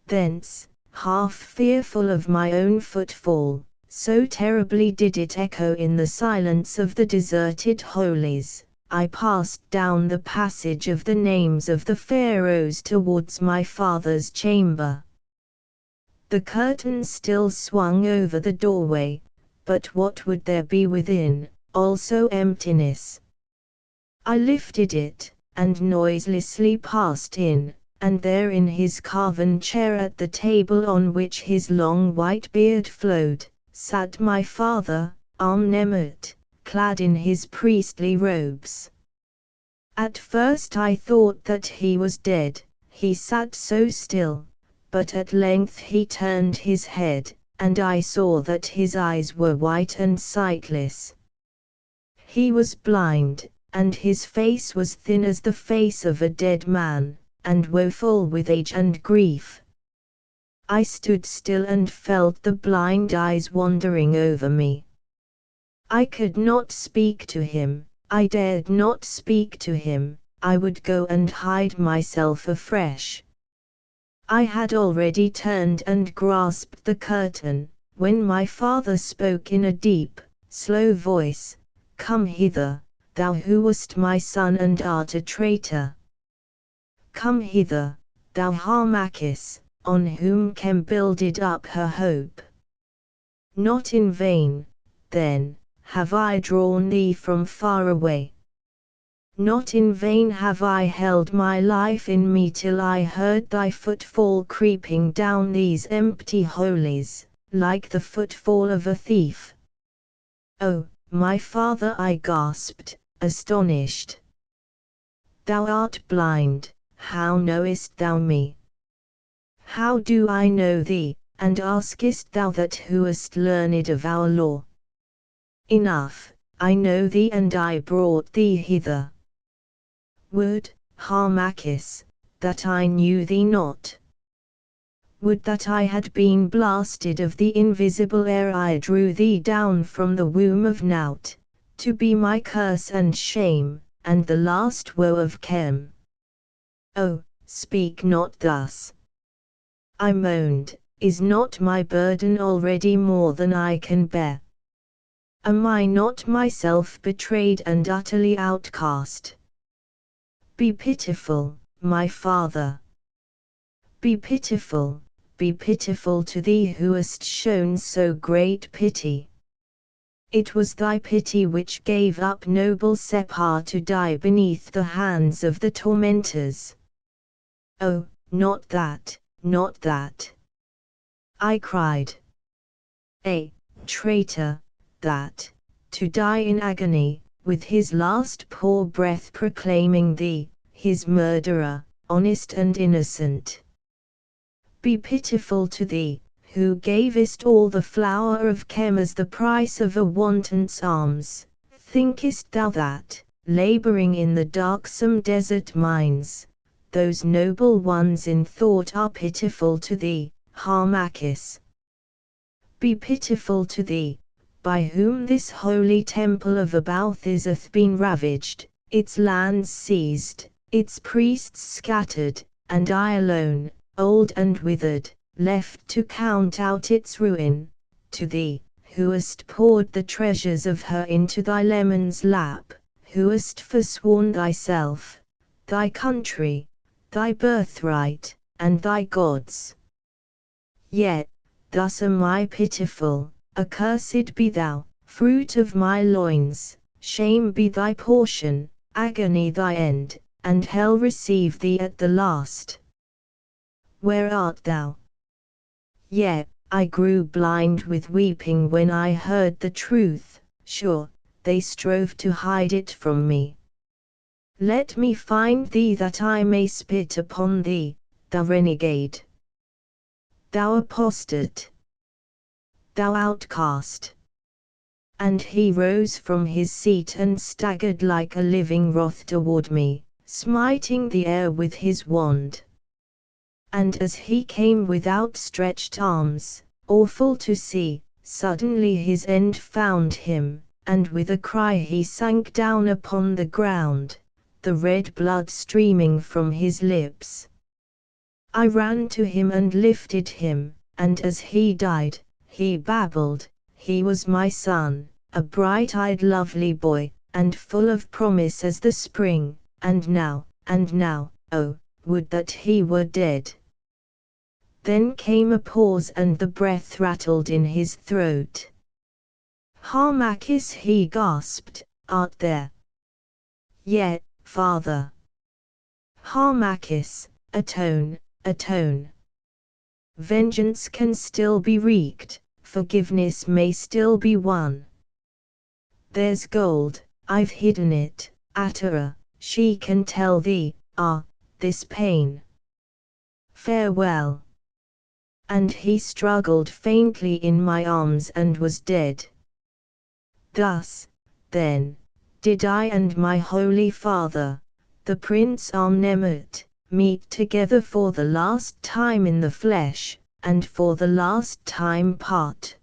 [SPEAKER 1] Thence, half fearful of my own footfall, so terribly did it echo in the silence of the deserted holies, I passed down the passage of the names of the pharaohs towards my father's chamber. The curtain still swung over the doorway, but what would there be within? Also emptiness. I lifted it, and noiselessly passed in, and there in his carven chair at the table on which his long white beard flowed, sat my father, Amnemut, clad in his priestly robes. At first I thought that he was dead, he sat so still, but at length he turned his head, and I saw that his eyes were white and sightless. He was blind, and his face was thin as the face of a dead man, and woeful with age and grief. I stood still and felt the blind eyes wandering over me. I could not speak to him, I dared not speak to him, I would go and hide myself afresh. I had already turned and grasped the curtain, when my father spoke in a deep, slow voice, "Come hither, thou who wast my son and art a traitor. Come hither, thou Harmachis, on whom Cem builded up her hope. Not in vain, then, have I drawn thee from far away. Not in vain have I held my life in me till I heard thy footfall creeping down these empty holies, like the footfall of a thief." "Oh, my father," I gasped, astonished. "Thou art blind, how knowest thou me? How do I know thee, and askest thou that who wast learned of our law? Enough, I know thee and I brought thee hither. Would, Harmachis, that I knew thee not. Would that I had been blasted of the invisible ere I drew thee down from the womb of Nout, to be my curse and shame, and the last woe of Cem. Oh, speak not thus," I moaned, "is not my burden already more than I can bear? Am I not myself betrayed and utterly outcast? Be pitiful, my father. Be pitiful to thee who hast shown so great pity. It was thy pity which gave up noble Separ to die beneath the hands of the tormentors." "Oh, not that, not that," I cried. "A traitor, that, to die in agony, with his last poor breath proclaiming thee, his murderer, honest and innocent. Be pitiful to thee, who gavest all the flower of Cem as the price of a wanton's alms. Thinkest thou that, laboring in the darksome desert mines, those noble ones in thought are pitiful to thee, Harmachis? Be pitiful to thee, by whom this holy temple of Abaoth hath been ravaged, its lands seized, its priests scattered, and I alone, old and withered, left to count out its ruin. To thee, who hast poured the treasures of her into thy leman's lap, who hast forsworn thyself, thy country, thy birthright, and thy gods. Yet, thus am I pitiful. Accursed be thou, fruit of my loins, shame be thy portion, agony thy end, and hell receive thee at the last. Where art thou?" Yet, I grew blind with weeping when I heard the truth. Sure, they strove to hide it from me. "Let me find thee that I may spit upon thee, thou renegade. Thou apostate. Thou outcast." And he rose from his seat and staggered like a living wrath toward me, smiting the air with his wand. And as he came with outstretched arms, awful to see, suddenly his end found him, and with a cry he sank down upon the ground, the red blood streaming from his lips. I ran to him and lifted him, and as he died, he babbled, he was my son, a bright-eyed lovely boy, and full of promise as the spring, and now, oh, would that he were dead. Then came a pause and the breath rattled in his throat. "Harmachis," he gasped, "art there yet, father? Harmachis, atone, atone. Vengeance can still be wreaked, forgiveness may still be won. There's gold, I've hidden it, Atara, she can tell thee, this pain. Farewell. And he struggled faintly in my arms and was dead. Thus, then, did I and my holy father, the Prince Arnemut, meet together for the last time in the flesh, and for the last time part.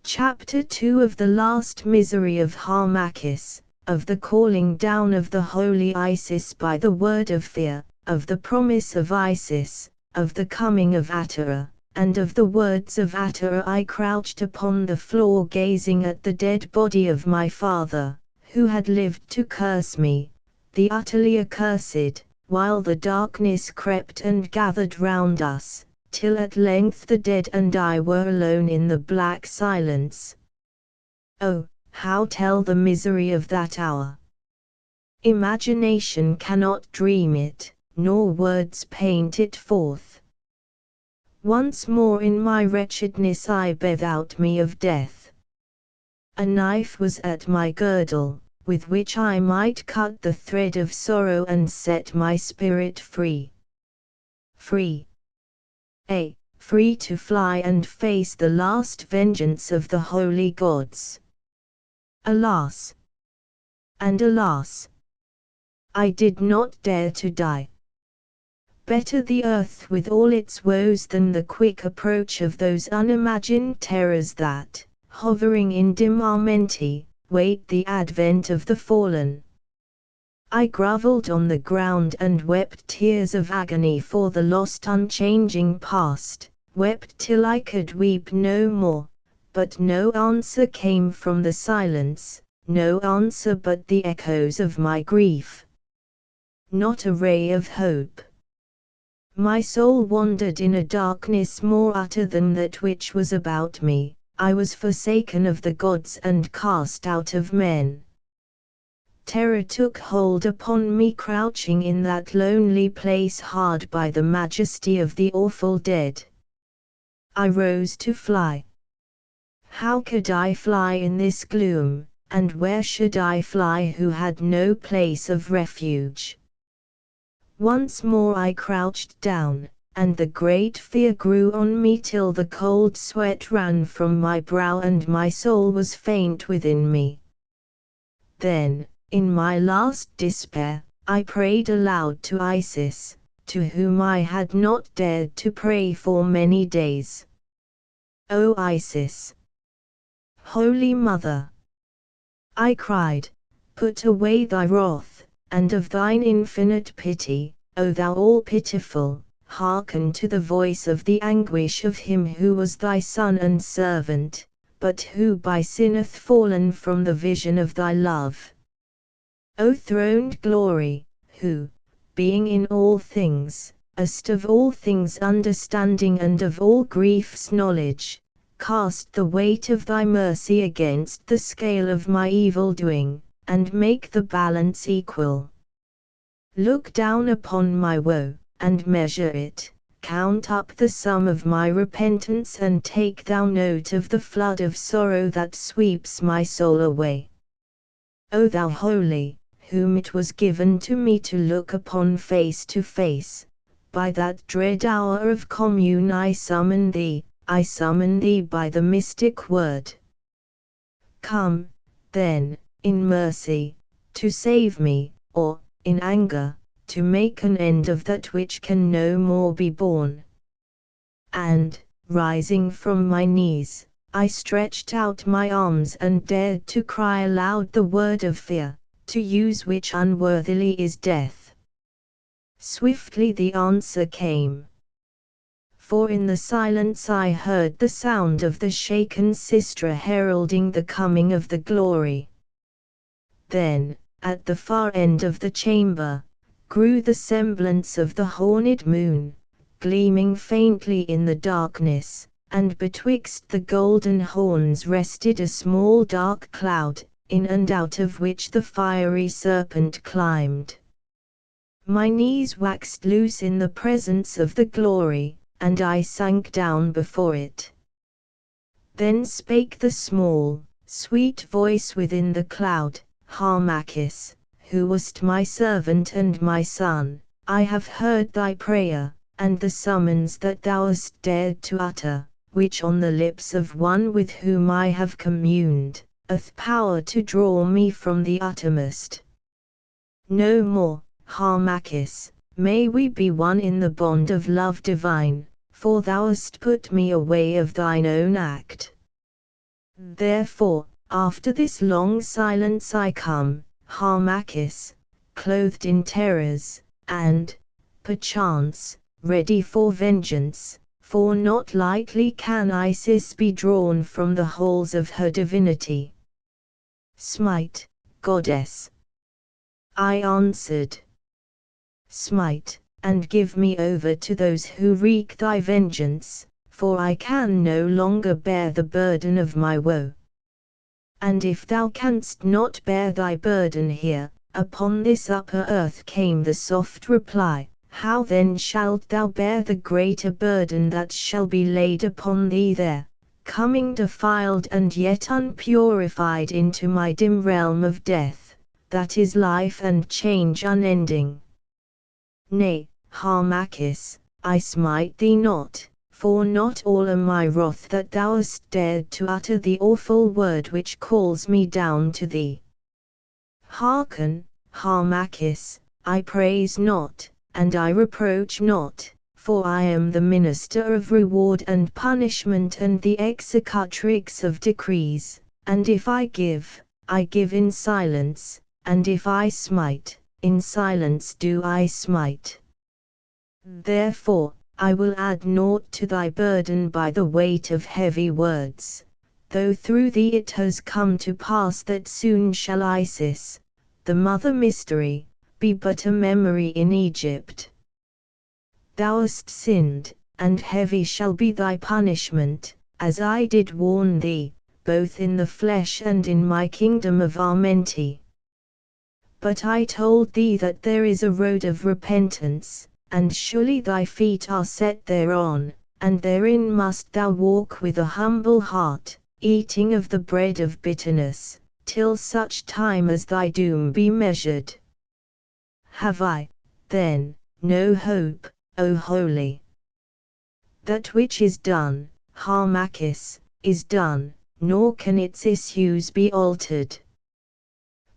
[SPEAKER 1] Chapter 2 of the last misery of Harmachis, of the calling down of the holy Isis by the word of fear, of the promise of Isis, of the coming of Atara, and of the words of Atara. I crouched upon the floor gazing at the dead body of my father, who had lived to curse me, the utterly accursed, while the darkness crept and gathered round us, till at length the dead and I were alone in the black silence. Oh, how tell the misery of that hour? Imagination cannot dream it, nor words paint it forth. Once more in my wretchedness I bethought me of death. A knife was at my girdle, with which I might cut the thread of sorrow and set my spirit free. Free. Free to fly and face the last vengeance of the holy gods. Alas! And alas! I did not dare to die. Better the earth with all its woes than the quick approach of those unimagined terrors that, hovering in dim Amenti, wait the advent of the fallen. I grovelled on the ground and wept tears of agony for the lost unchanging past, wept till I could weep no more, but no answer came from the silence, no answer but the echoes of my grief. Not a ray of hope. My soul wandered in a darkness more utter than that which was about me. I was forsaken of the gods and cast out of men. Terror took hold upon me crouching in that lonely place hard by the majesty of the awful dead. I rose to fly. How could I fly in this gloom, and where should I fly who had no place of refuge? Once more I crouched down, and the great fear grew on me till the cold sweat ran from my brow and my soul was faint within me. Then, in my last despair, I prayed aloud to Isis, to whom I had not dared to pray for many days. O Isis! Holy Mother! I cried, put away thy wrath, and of thine infinite pity, O thou all-pitiful, hearken to the voice of the anguish of him who was thy son and servant, but who by sin hath fallen from the vision of thy love. O throned glory, who, being in all things, hast of all things understanding and of all griefs knowledge, cast the weight of thy mercy against the scale of my evil doing, and make the balance equal. Look down upon my woe, and measure it, count up the sum of my repentance and take thou note of the flood of sorrow that sweeps my soul away. O thou holy, whom it was given to me to look upon face to face, by that dread hour of commune I summon thee by the mystic word. Come, then, in mercy, to save me, or, in anger, to make an end of that which can no more be borne. And, rising from my knees, I stretched out my arms and dared to cry aloud the word of fear, to use which unworthily is death. Swiftly the answer came. For in the silence I heard the sound of the shaken sistra heralding the coming of the glory. Then, at the far end of the chamber, grew the semblance of the horned moon, gleaming faintly in the darkness, and betwixt the golden horns rested a small dark cloud, in and out of which the fiery serpent climbed. My knees waxed loose in the presence of the glory, and I sank down before it. Then spake the small, Sweet voice within the cloud, Harmachis, who wast my servant and my son, I have heard thy prayer, and the summons that thou hast dared to utter, which on the lips of one with whom I have communed, hath power to draw me from the uttermost. No more, Harmachis, may we be one in the bond of love divine, for thou hast put me away of thine own act. Therefore, after this long silence I come, Harmachis, clothed in terrors, and, perchance, ready for vengeance, for not lightly can Isis be drawn from the halls of her divinity. Smite, goddess. I answered. Smite, and give me over to those who wreak thy vengeance, for I can no longer bear the burden of my woe. And if thou canst not bear thy burden here, upon this upper earth, came the soft reply, how then shalt thou bear the greater burden that shall be laid upon thee there, coming defiled and yet unpurified into my dim realm of death, that is life and change unending? Nay, Harmachis, I smite thee not, for not all am I wrath that thou hast dared to utter the awful word which calls me down to thee. Hearken, Harmachis, I praise not, and I reproach not, for I am the minister of reward and punishment and the executrix of decrees, and if I give in silence, and if I smite, in silence do I smite. Therefore, I will add naught to thy burden by the weight of heavy words, though through thee it has come to pass that soon shall Isis, the mother mystery, be but a memory in Egypt. Thou hast sinned, and heavy shall be thy punishment, as I did warn thee, both in the flesh and in my kingdom of Amenti. But I told thee that there is a road of repentance, and surely thy feet are set thereon, and therein must thou walk with a humble heart, eating of the bread of bitterness, till such time as thy doom be measured. Have I, then, no hope, O holy? That which is done, Harmachis, is done, nor can its issues be altered.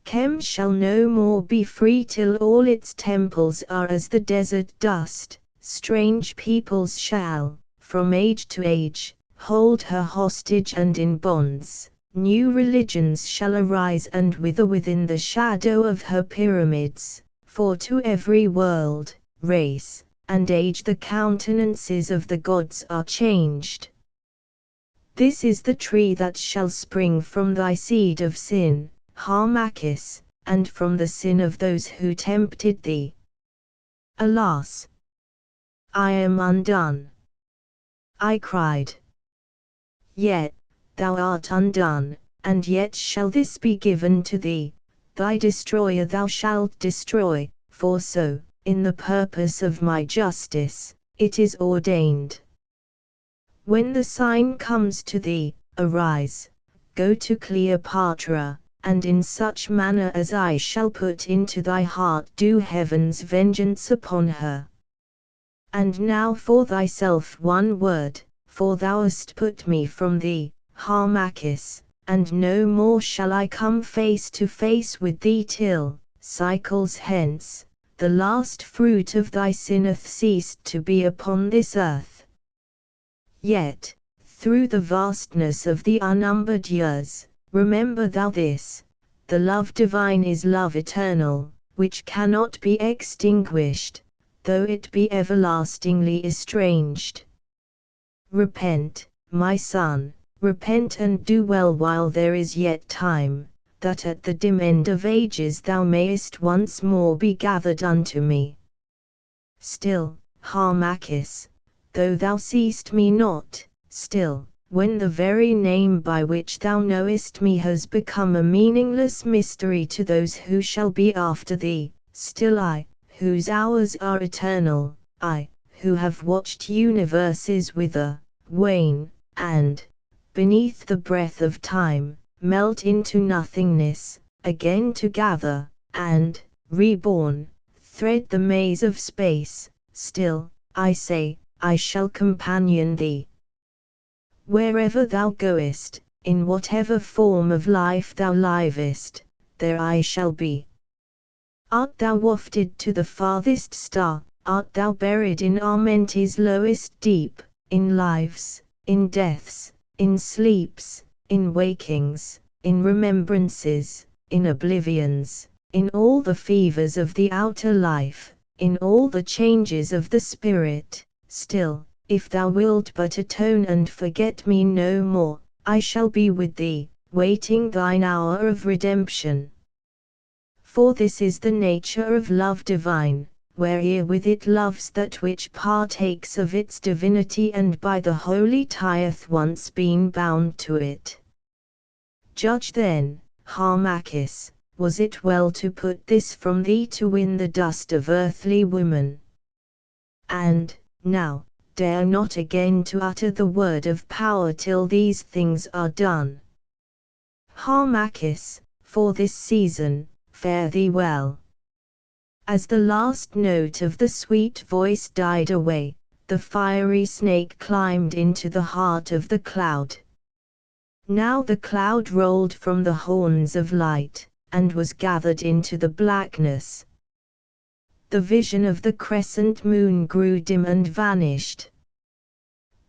[SPEAKER 1] Chem shall no more be free till all its temples are as the desert dust. Strange peoples shall, from age to age, hold her hostage and in bonds. New religions shall arise and wither within the shadow of her pyramids, for to every world, race, and age the countenances of the gods are changed. This is the tree that shall spring from thy seed of sin, Harmachis, and from the sin of those who tempted thee. Alas! I am undone. I cried. Yet, thou art undone, and yet shall this be given to thee, thy destroyer thou shalt destroy, for so, in the purpose of my justice, it is ordained. When the sign comes to thee, arise, go to Cleopatra, and in such manner as I shall put into thy heart do heaven's vengeance upon her. And now for thyself one word, for thou hast put me from thee, Harmachis, and no more shall I come face to face with thee till, cycles hence, the last fruit of thy sin hath ceased to be upon this earth. Yet, through the vastness of the unnumbered years, remember thou this, the love divine is love eternal, which cannot be extinguished, though it be everlastingly estranged. Repent, my son, repent and do well while there is yet time, that at the dim end of ages thou mayest once more be gathered unto me. Still, Harmachis, though thou seest me not, still, when the very name by which thou knowest me has become a meaningless mystery to those who shall be after thee, still I, whose hours are eternal, I, who have watched universes wither, wane, and, beneath the breath of time, melt into nothingness, again to gather, and, reborn, thread the maze of space. Still, I say, I shall companion thee. Wherever thou goest, in whatever form of life thou livest, there I shall be. Art thou wafted to the farthest star, art thou buried in Armente's lowest deep, in lives, in deaths, in sleeps, in wakings, in remembrances, in oblivions, in all the fevers of the outer life, in all the changes of the spirit, still, if thou wilt but atone and forget me no more, I shall be with thee, waiting thine hour of redemption. For this is the nature of love divine, where with it loves that which partakes of its divinity and by the holy tie hath once been bound to it. Judge then, Harmachis, was it well to put this from thee to win the dust of earthly women? And, now, dare not again to utter the word of power till these things are done. Harmachis, for this season, fare thee well. As the last note of the sweet voice died away, the fiery snake climbed into the heart of the cloud. Now the cloud rolled from the horns of light, and was gathered into the blackness. The vision of the crescent moon grew dim and vanished.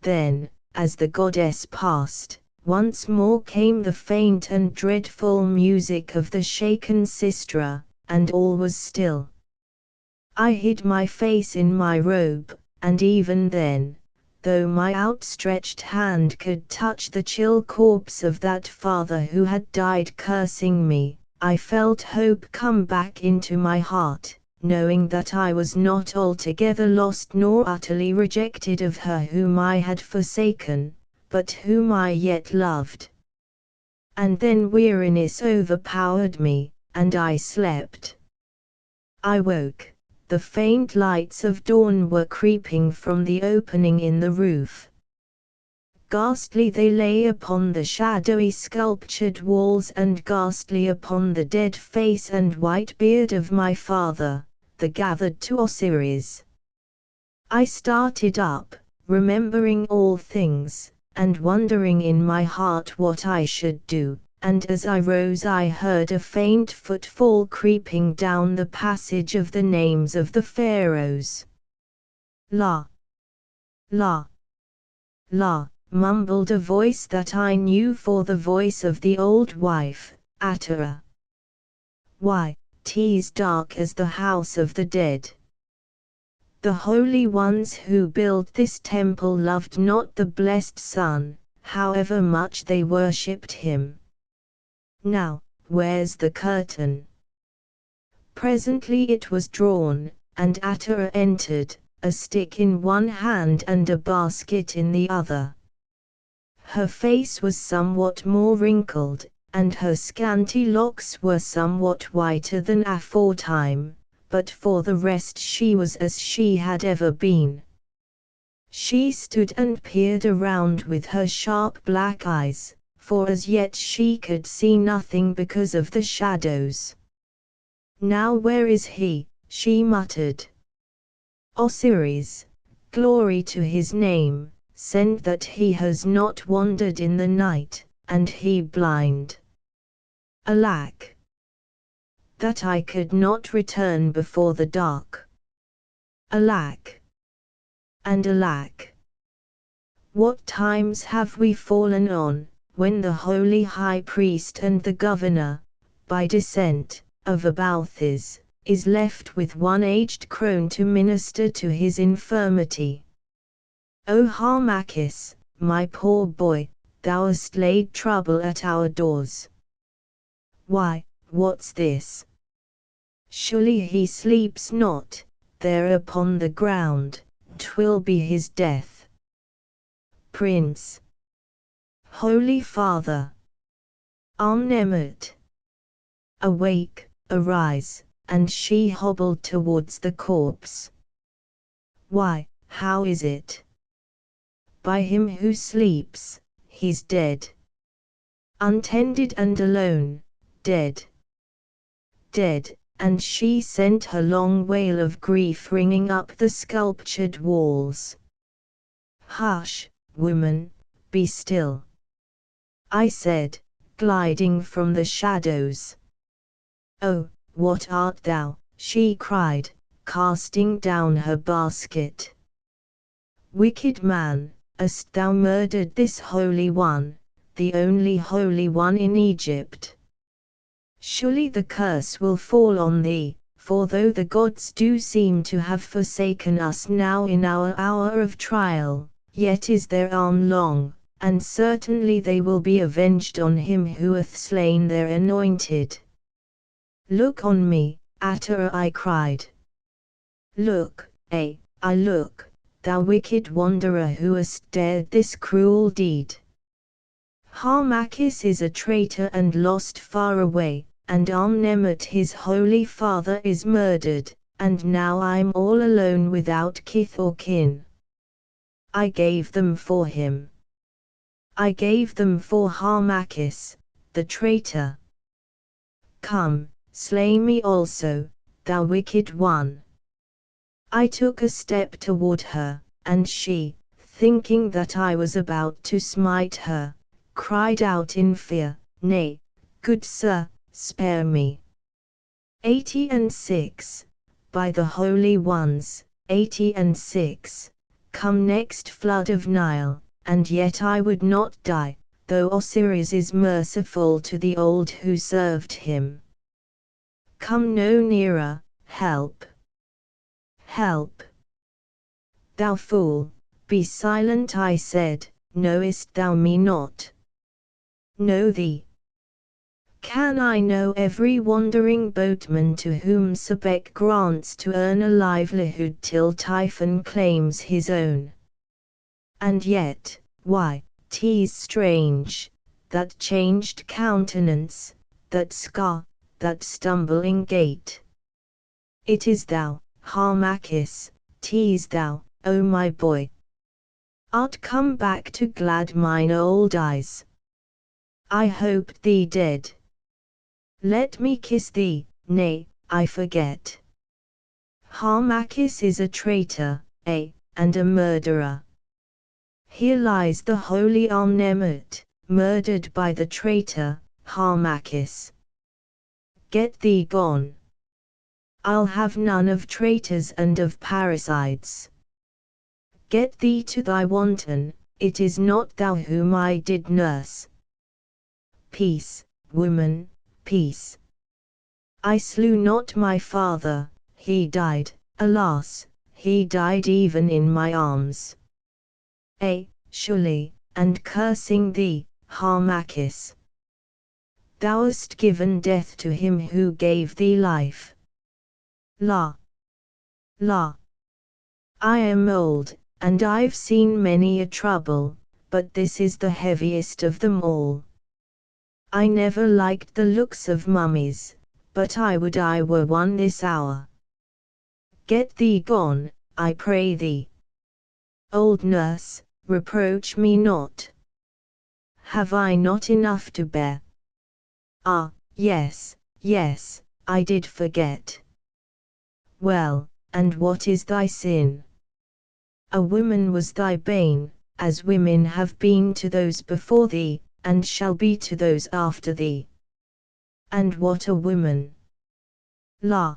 [SPEAKER 1] Then, as the goddess passed, once more came the faint and dreadful music of the shaken sistra, and all was still. I hid my face in my robe, and even then, though my outstretched hand could touch the chill corpse of that father who had died cursing me, I felt hope come back into my heart, knowing that I was not altogether lost nor utterly rejected of her whom I had forsaken, but whom I yet loved. And then weariness overpowered me, and I slept. I woke. The faint lights of dawn were creeping from the opening in the roof. Ghastly they lay upon the shadowy sculptured walls and ghastly upon the dead face and white beard of my father, the gathered to Osiris. I started up, remembering all things, and wondering in my heart what I should do. And as I rose I heard a faint footfall creeping down the passage of the names of the pharaohs. La! La! La! Mumbled a voice that I knew for the voice of the old wife, Atara. Why, 'tis dark as the house of the dead. The holy ones who built this temple loved not the blessed sun, however much they worshipped him. Now, where's the curtain? Presently it was drawn, and Atara entered, a stick in one hand and a basket in the other. Her face was somewhat more wrinkled, and her scanty locks were somewhat whiter than aforetime, but for the rest she was as she had ever been. She stood and peered around with her sharp black eyes, for as yet she could see nothing because of the shadows. Now where is he? She muttered. Osiris, glory to his name, send that he has not wandered in the night, and he blind. Alack! That I could not return before the dark. Alack! And alack! What times have we fallen on, when the holy high priest and the governor, by descent, of Abalthis, is left with one aged crone to minister to his infirmity. O Harmachis, my poor boy, thou hast laid trouble at our doors. Why, what's this? Surely he sleeps not, there upon the ground, 'twill be his death. Prince! Holy Father! Amnemet! Awake, arise, and she hobbled towards the corpse. Why, how is it? By him who sleeps, he's dead. untended and alone, dead. Dead, and she sent her long wail of grief ringing up the sculptured walls. Hush, woman, be still, I said, gliding from the shadows. Oh, what art thou? She cried, casting down her basket. Wicked man, hast thou murdered this Holy One, the only Holy One in Egypt? Surely the curse will fall on thee, for though the gods do seem to have forsaken us now in our hour of trial, yet is their arm long, and certainly they will be avenged on him who hath slain their anointed. Look on me, Ata, I cried. Look, I look, thou wicked wanderer who hast dared this cruel deed. Harmachis is a traitor and lost far away, and Amnemet his holy father is murdered, and now I'm all alone without kith or kin. I gave them for him. I gave them for Harmachis, the traitor. Come, slay me also, thou wicked one. I took a step toward her, and she, thinking that I was about to smite her, cried out in fear, Nay, good sir, spare me. 86. By the holy ones, 86. Come next flood of Nile, and yet I would not die, though Osiris is merciful to the old who served him. Come no nearer, help. Help. Thou fool, be silent, I said, knowest thou me not? Know thee? Can I know every wandering boatman to whom Sebek grants to earn a livelihood till Typhon claims his own? And yet, why, 'tis strange, that changed countenance, that scar, that stumbling gait. It is thou, Harmachis, 'tis thou, O my boy. Art come back to glad mine old eyes? I hoped thee dead. Let me kiss thee, nay, I forget. Harmachis is a traitor, and a murderer. Here lies the holy Amnemet, murdered by the traitor, Harmachis. Get thee gone. I'll have none of traitors and of parricides. Get thee to thy wanton, it is not thou whom I did nurse. Peace, woman, peace. I slew not my father, he died, alas, he died even in my arms. Surely, and cursing thee, Harmachis. Thou hast given death to him who gave thee life. La. La. I am old, and I've seen many a trouble, but this is the heaviest of them all. I never liked the looks of mummies, but I would I were one this hour. Get thee gone, I pray thee. Old nurse, reproach me not. Have I not enough to bear? Ah, yes, yes, I did forget. Well, and what is thy sin? A woman was thy bane, as women have been to those before thee, and shall be to those after thee. And what a woman! La!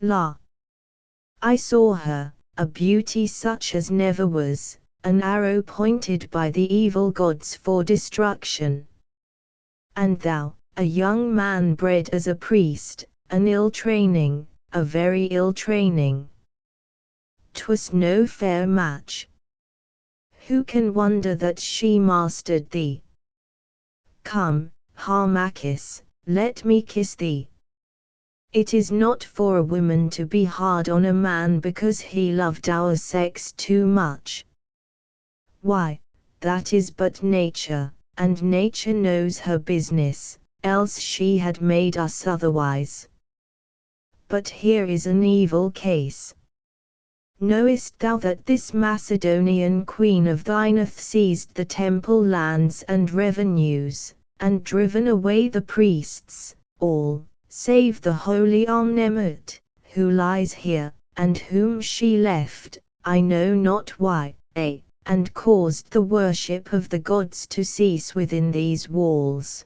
[SPEAKER 1] La! I saw her, a beauty such as never was, an arrow pointed by the evil gods for destruction. And thou, a young man bred as a priest, an ill training, a very ill training. 'Twas no fair match. Who can wonder that she mastered thee? Come, Harmachis, let me kiss thee. It is not for a woman to be hard on a man because he loved our sex too much. Why, that is but nature, and nature knows her business, else she had made us otherwise. But here is an evil case. Knowest thou that this Macedonian queen of thine hath seized the temple lands and revenues, and driven away the priests, all, save the holy Amnemut, who lies here, and whom she left, I know not why, and caused the worship of the gods to cease within these walls.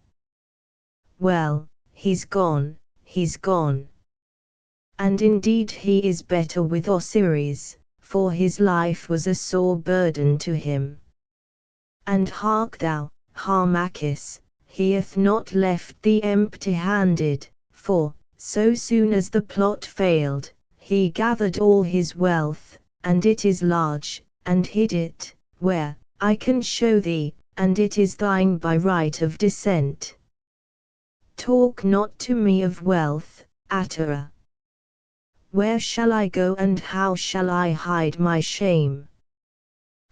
[SPEAKER 1] Well, he's gone, he's gone. And indeed he is better with Osiris, for his life was a sore burden to him. And hark thou, Harmachis, he hath not left thee empty-handed, for, so soon as the plot failed, he gathered all his wealth, and it is large, and hid it, where, I can show thee, and it is thine by right of descent. Talk not to me of wealth, Atara. Where shall I go and how shall I hide my shame?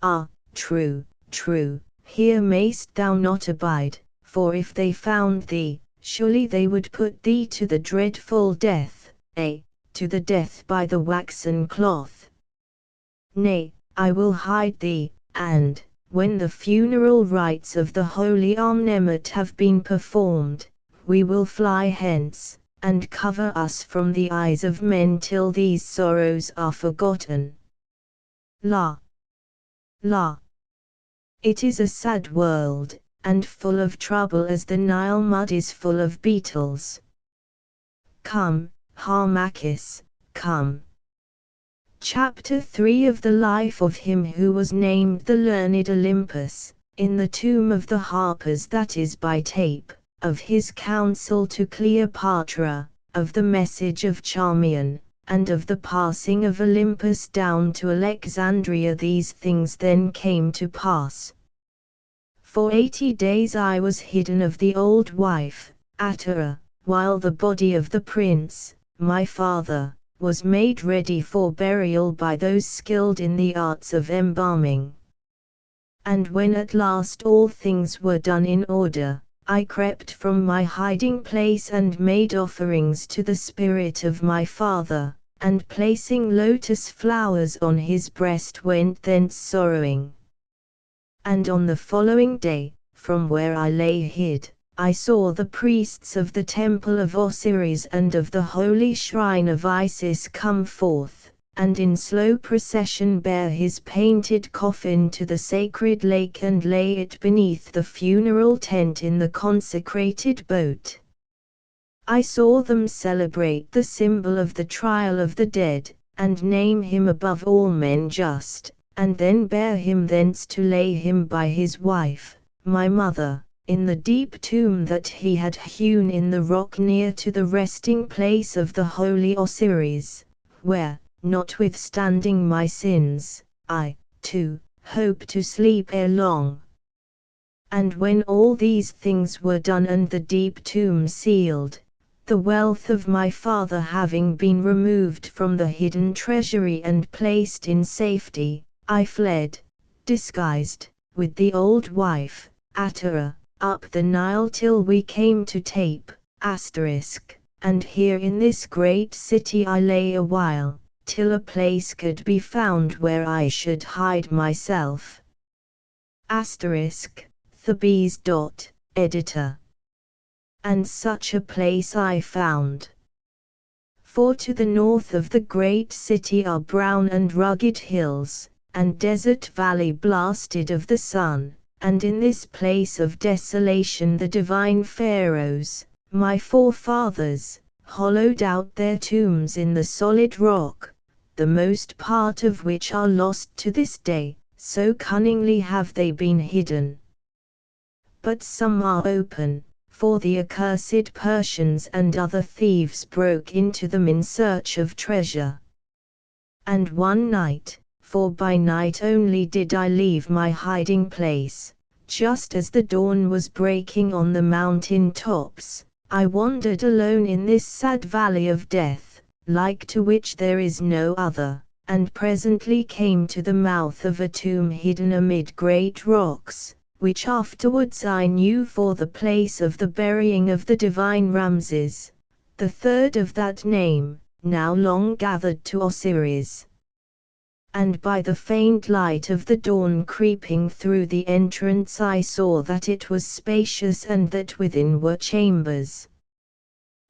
[SPEAKER 1] Ah, true, true, here mayst thou not abide, for if they found thee, surely they would put thee to the dreadful death, to the death by the waxen cloth. Nay, I will hide thee, and, when the funeral rites of the holy Amnemut have been performed, we will fly hence, and cover us from the eyes of men till these sorrows are forgotten. La! La! It is a sad world, and full of trouble as the Nile mud is full of beetles. Come, Harmachis, come. Chapter 3 of the life of him who was named the learned Olympus, in the tomb of the harpers that is by tape, of his counsel to Cleopatra, of the message of Charmian, and of the passing of Olympus down to Alexandria. These things then came to pass. For 80 days I was hidden of the old wife, Atara, while the body of the prince, my father, was made ready for burial by those skilled in the arts of embalming. And when at last all things were done in order, I crept from my hiding place and made offerings to the spirit of my father, and placing lotus flowers on his breast went thence sorrowing. And on the following day, from where I lay hid, I saw the priests of the temple of Osiris and of the holy shrine of Isis come forth, and in slow procession bear his painted coffin to the sacred lake and lay it beneath the funeral tent in the consecrated boat. I saw them celebrate the symbol of the trial of the dead, and name him above all men just, and then bear him thence to lay him by his wife, my mother, in the deep tomb that he had hewn in the rock near to the resting place of the holy Osiris, where, notwithstanding my sins, I, too, hope to sleep ere long. And when all these things were done and the deep tomb sealed, the wealth of my father having been removed from the hidden treasury and placed in safety, I fled, disguised, with the old wife, Atara, up the Nile till we came to Tape, and here in this great city I lay a while, till a place could be found where I should hide myself. Thebes. Editor. And such a place I found. For to the north of the great city are brown and rugged hills, and desert valley blasted of the sun, and in this place of desolation the divine pharaohs, my forefathers, hollowed out their tombs in the solid rock, the most part of which are lost to this day, so cunningly have they been hidden. But some are open, for the accursed Persians and other thieves broke into them in search of treasure. And one night, for by night only did I leave my hiding place, just as the dawn was breaking on the mountain tops, I wandered alone in this sad valley of death, like to which there is no other, and presently came to the mouth of a tomb hidden amid great rocks, which afterwards I knew for the place of the burying of the divine Ramses, the third of that name, now long gathered to Osiris. And by the faint light of the dawn creeping through the entrance I saw that it was spacious and that within were chambers.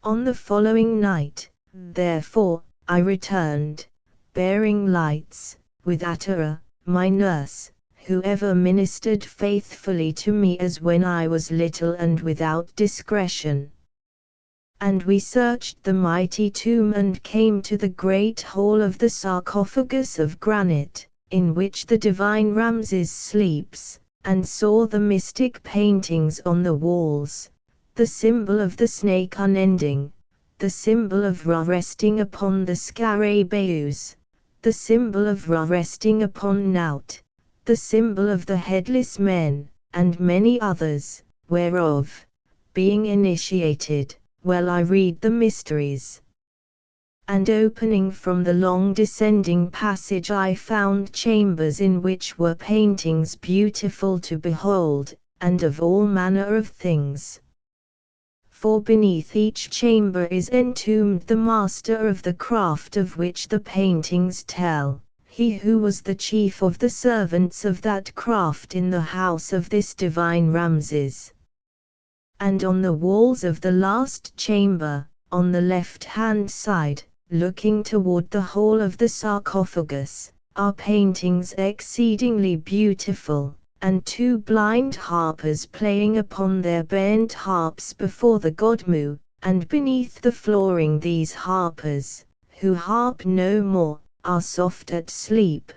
[SPEAKER 1] On the following night, therefore, I returned, bearing lights, with Atara, my nurse, who ever ministered faithfully to me as when I was little and without discretion. And we searched the mighty tomb and came to the great hall of the sarcophagus of granite, in which the divine Ramses sleeps, and saw the mystic paintings on the walls, the symbol of the snake unending, the symbol of Ra resting upon the scarabaeus, the symbol of Ra resting upon Naut, the symbol of the headless men, and many others, whereof, being initiated, well I read the mysteries. And opening from the long descending passage I found chambers in which were paintings beautiful to behold, and of all manner of things. For beneath each chamber is entombed the master of the craft of which the paintings tell, he who was the chief of the servants of that craft in the house of this divine Ramses. And on the walls of the last chamber, on the left-hand side, looking toward the hall of the sarcophagus, are paintings exceedingly beautiful, and two blind harpers playing upon their bent harps before the god Mu, and beneath the flooring these harpers, who harp no more, are soft at sleep.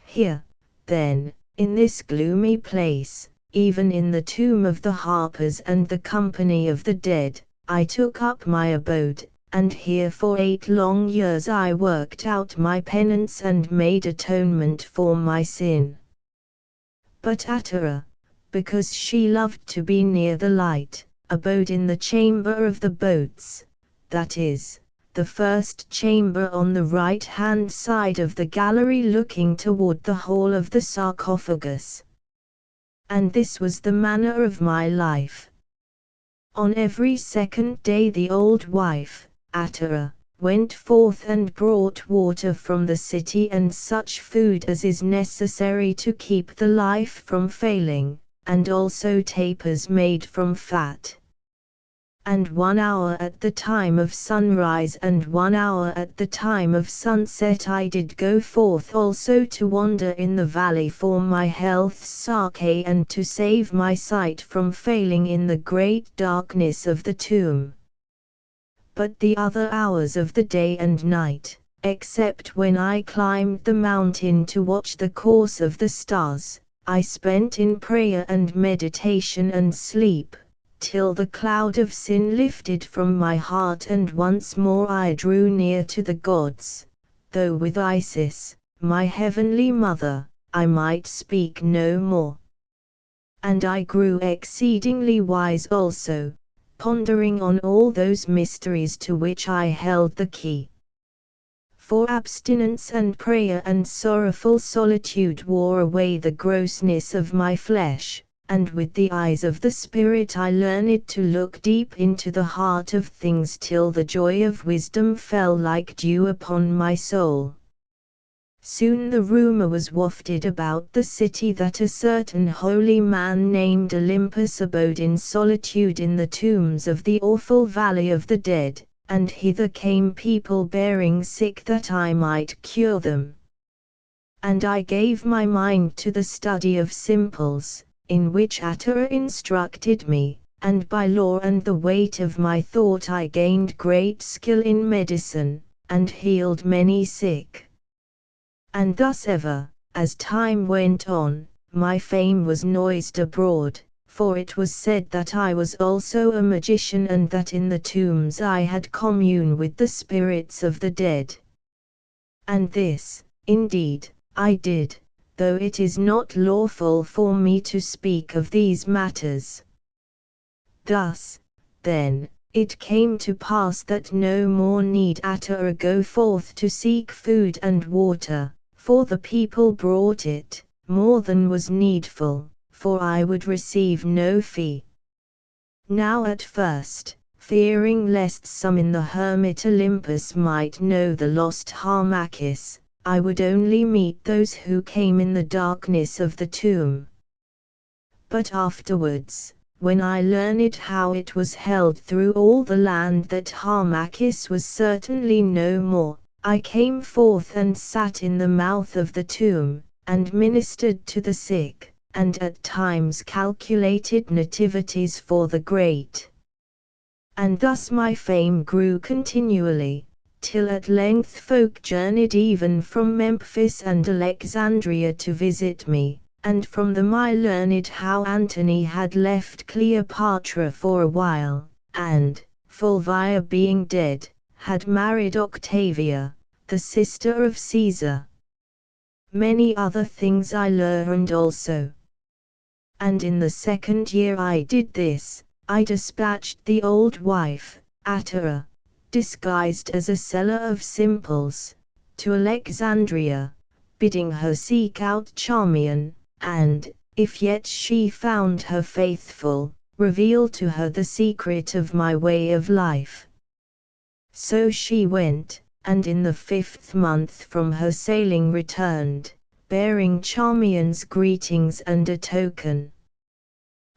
[SPEAKER 1] Here, then, in this gloomy place, even in the tomb of the harpers and the company of the dead, I took up my abode, and here for 8 long years I worked out my penance and made atonement for my sin. But Atara, because she loved to be near the light, abode in the chamber of the boats, that is, the first chamber on the right-hand side of the gallery looking toward the hall of the sarcophagus. And this was the manner of my life. On every second day the old wife, Atara, went forth and brought water from the city and such food as is necessary to keep the life from failing, and also tapers made from fat. And 1 hour at the time of sunrise and 1 hour at the time of sunset I did go forth also to wander in the valley for my health's sake and to save my sight from failing in the great darkness of the tomb. But the other hours of the day and night, except when I climbed the mountain to watch the course of the stars, I spent in prayer and meditation and sleep, till the cloud of sin lifted from my heart and once more I drew near to the gods, though with Isis, my heavenly mother, I might speak no more. And I grew exceedingly wise also, pondering on all those mysteries to which I held the key. For abstinence and prayer and sorrowful solitude wore away the grossness of my flesh, and with the eyes of the Spirit I learned to look deep into the heart of things till the joy of wisdom fell like dew upon my soul. Soon the rumor was wafted about the city that a certain holy man named Olympus abode in solitude in the tombs of the awful valley of the dead, and hither came people bearing sick that I might cure them. And I gave my mind to the study of simples, in which Atara instructed me, and by law and the weight of my thought I gained great skill in medicine, and healed many sick. And thus ever, as time went on, my fame was noised abroad, for it was said that I was also a magician and that in the tombs I had commune with the spirits of the dead. And this, indeed, I did, though it is not lawful for me to speak of these matters. Thus, then, it came to pass that no more need Atara go forth to seek food and water, for the people brought it, more than was needful, for I would receive no fee. Now at first, fearing lest some in the hermit Olympus might know the lost Harmachis, I would only meet those who came in the darkness of the tomb. But afterwards, when I learned how it was held through all the land that Harmachis was certainly no more, I came forth and sat in the mouth of the tomb, and ministered to the sick, and at times calculated nativities for the great. And thus my fame grew continually, till at length folk journeyed even from Memphis and Alexandria to visit me, and from them I learned how Antony had left Cleopatra for a while, and, Fulvia being dead, had married Octavia, the sister of Caesar. Many other things I learned also. And in the 2nd year I did this, I dispatched the old wife, Atera, disguised as a seller of simples, to Alexandria, bidding her seek out Charmian, and, if yet she found her faithful, reveal to her the secret of my way of life. So she went, and in the 5th month from her sailing returned, bearing Charmian's greetings and a token.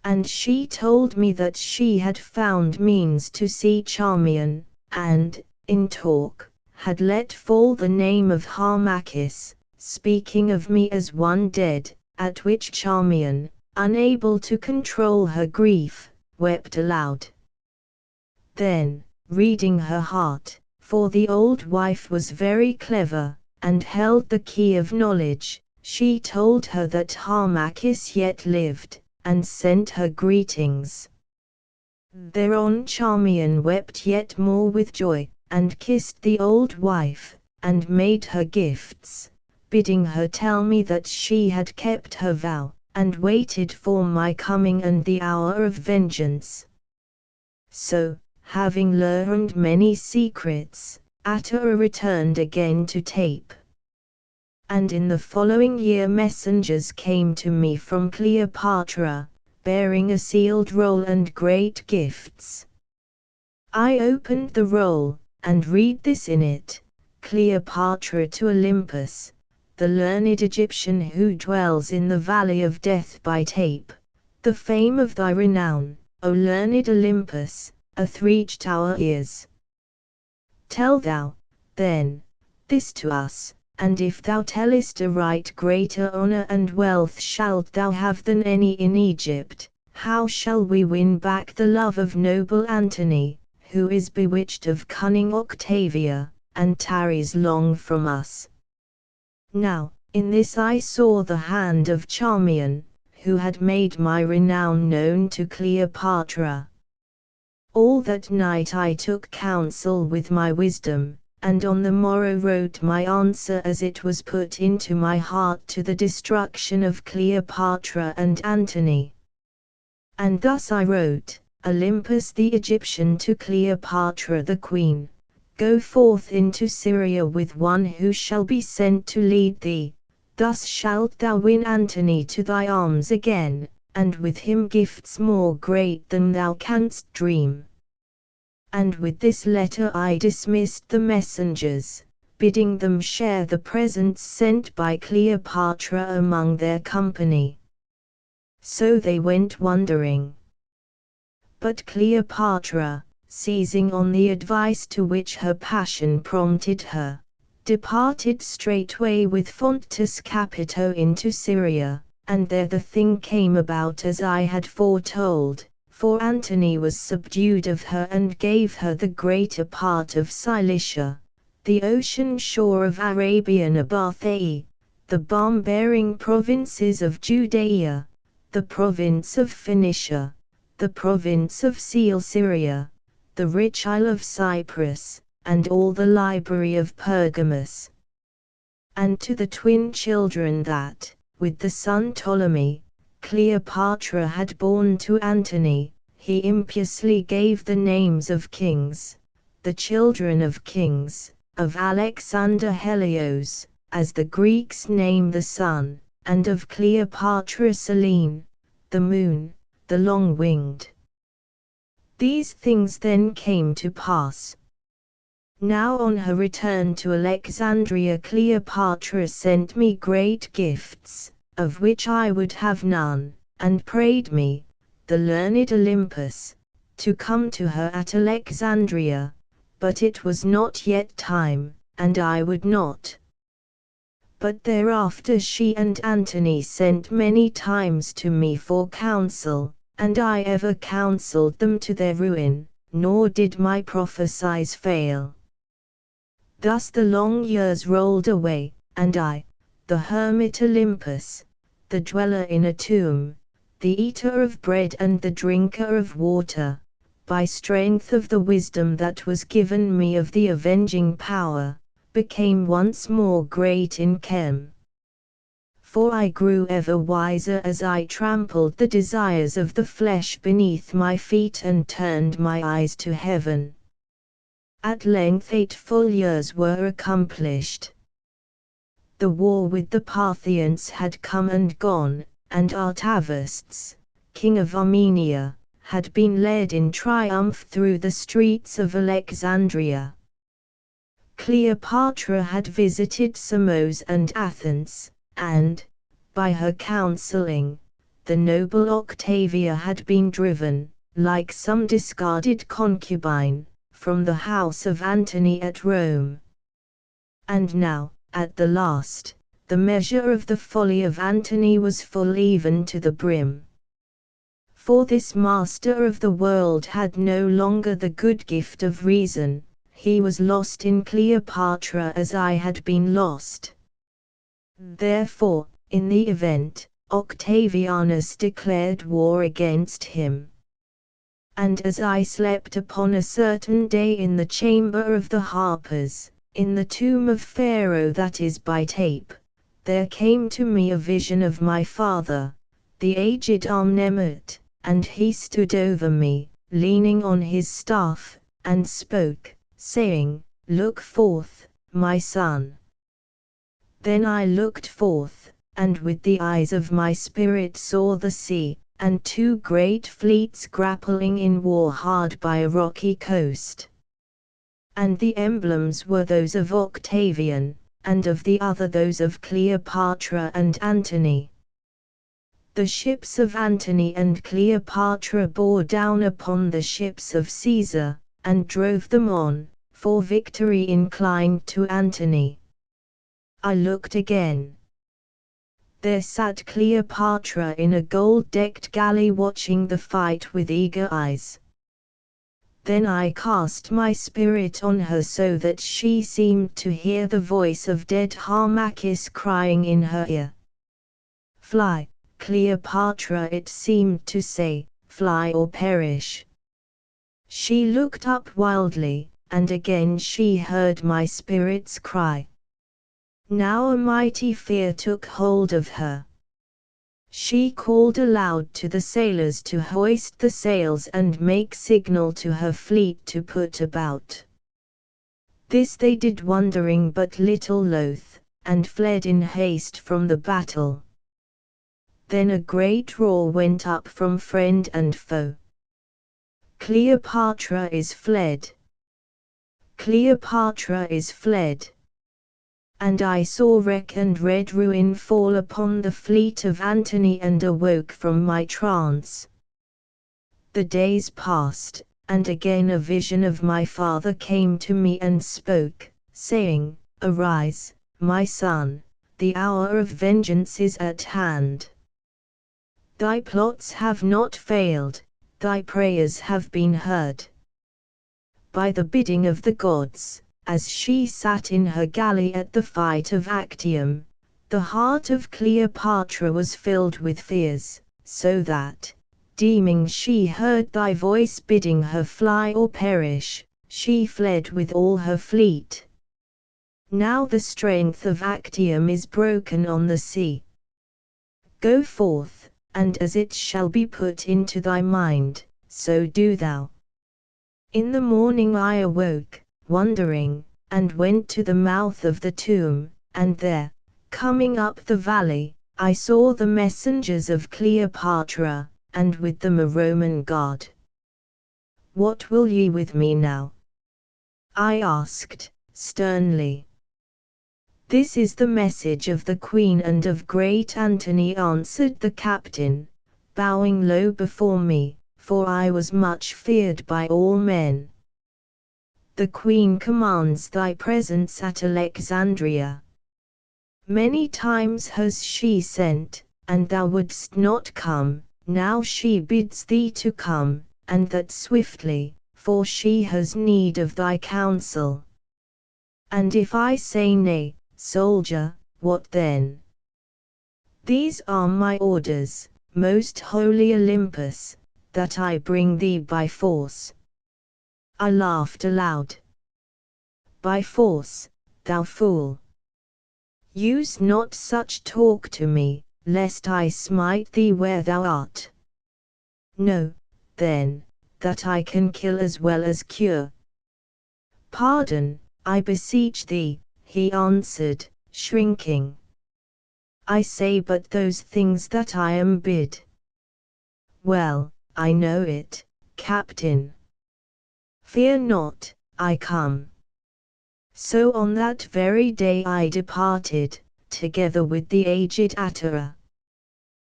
[SPEAKER 1] And she told me that she had found means to see Charmian, and, in talk, had let fall the name of Harmachis, speaking of me as one dead, at which Charmian, unable to control her grief, wept aloud. Then, reading her heart, for the old wife was very clever, and held the key of knowledge, she told her that Harmachis yet lived, and sent her greetings. Thereon Charmian wept yet more with joy, and kissed the old wife, and made her gifts, bidding her tell me that she had kept her vow, and waited for my coming and the hour of vengeance. So, having learned many secrets, Atera returned again to Tape. And in the following year messengers came to me from Cleopatra, bearing a sealed roll and great gifts. I opened the roll, and read this in it: Cleopatra to Olympus, the learned Egyptian who dwells in the valley of death by Tape, the fame of thy renown, O learned Olympus, athreached our ears. Tell thou, then, this to us, and if thou tellest aright, greater honor and wealth shalt thou have than any in Egypt. How shall we win back the love of noble Antony, who is bewitched of cunning Octavia, and tarries long from us? Now, in this I saw the hand of Charmian, who had made my renown known to Cleopatra. All that night I took counsel with my wisdom, and on the morrow wrote my answer as it was put into my heart to the destruction of Cleopatra and Antony. And thus I wrote: Olympus the Egyptian to Cleopatra the queen, go forth into Syria with one who shall be sent to lead thee, thus shalt thou win Antony to thy arms again, and with him gifts more great than thou canst dream. And with this letter I dismissed the messengers, bidding them share the presents sent by Cleopatra among their company. So they went wondering. But Cleopatra, seizing on the advice to which her passion prompted her, departed straightway with Fonctus Capito into Syria, and there the thing came about as I had foretold. For Antony was subdued of her and gave her the greater part of Cilicia, the ocean shore of Arabia and Abarthae, the balm-bearing provinces of Judea, the province of Phoenicia, the province of Celesyria, the rich isle of Cyprus, and all the library of Pergamus. And to the twin children that, with the son Ptolemy, Cleopatra had borne to Antony, he impiously gave the names of kings, the children of kings, of Alexander Helios, as the Greeks name the sun, and of Cleopatra Selene, the moon, the long-winged. These things then came to pass. Now on her return to Alexandria, Cleopatra sent me great gifts, of which I would have none, and prayed me, the learned Olympus, to come to her at Alexandria, but it was not yet time, and I would not. But thereafter she and Antony sent many times to me for counsel, and I ever counselled them to their ruin, nor did my prophecies fail. Thus the long years rolled away, and I, the hermit Olympus, the dweller in a tomb, the eater of bread and the drinker of water, by strength of the wisdom that was given me of the avenging power, became once more great in Chem. For I grew ever wiser as I trampled the desires of the flesh beneath my feet and turned my eyes to heaven. At length 8 full years were accomplished. The war with the Parthians had come and gone, and Artavasdes, king of Armenia, had been led in triumph through the streets of Alexandria. Cleopatra had visited Samos and Athens, and, by her counseling, the noble Octavia had been driven, like some discarded concubine, from the house of Antony at Rome. And now, at the last, the measure of the folly of Antony was full even to the brim. For this master of the world had no longer the good gift of reason, he was lost in Cleopatra as I had been lost. Therefore, in the event, Octavianus declared war against him. And as I slept upon a certain day in the chamber of the harpers, in the tomb of Pharaoh that is by Tape, there came to me a vision of my father, the aged Amnemut, and he stood over me, leaning on his staff, and spoke, saying, "Look forth, my son." Then I looked forth, and with the eyes of my spirit saw the sea, and 2 great fleets grappling in war hard by a rocky coast. And the emblems were those of Octavian, and of the other those of Cleopatra and Antony. The ships of Antony and Cleopatra bore down upon the ships of Caesar, and drove them on, for victory inclined to Antony. I looked again. There sat Cleopatra in a gold-decked galley watching the fight with eager eyes. Then I cast my spirit on her so that she seemed to hear the voice of dead Harmachis crying in her ear. "Fly, Cleopatra," it seemed to say, "fly or perish." She looked up wildly, and again she heard my spirit's cry. Now a mighty fear took hold of her. She called aloud to the sailors to hoist the sails and make signal to her fleet to put about. This they did wondering but little loath, and fled in haste from the battle. Then a great roar went up from friend and foe. "Cleopatra is fled! Cleopatra is fled!" And I saw wreck and red ruin fall upon the fleet of Antony and awoke from my trance. The days passed, and again a vision of my father came to me and spoke, saying, "Arise, my son, the hour of vengeance is at hand. Thy plots have not failed, thy prayers have been heard." By the bidding of the gods, as she sat in her galley at the fight of Actium, the heart of Cleopatra was filled with fears, so that, deeming she heard thy voice bidding her fly or perish, she fled with all her fleet. Now the strength of Actium is broken on the sea. Go forth, and as it shall be put into thy mind, so do thou. In the morning I awoke, wondering, and went to the mouth of the tomb, and there, coming up the valley, I saw the messengers of Cleopatra, and with them a Roman guard. "What will ye with me now?" I asked, sternly. This is the message of the Queen and of great Antony, answered the captain, bowing low before me, for I was much feared by all men. The Queen commands thy presence at Alexandria. Many times has she sent, and thou wouldst not come, now she bids thee to come, and that swiftly, for she has need of thy counsel. And if I say nay, soldier, what then? These are my orders, most holy Olympus, that I bring thee by force. I laughed aloud. By force, thou fool! Use not such talk to me, lest I smite thee where thou art. Know, then, that I can kill as well as cure. Pardon, I beseech thee, he answered, shrinking. I say but those things that I am bid. Well, I know it, Captain. Fear not, I come. So on that very day I departed, together with the aged Atera.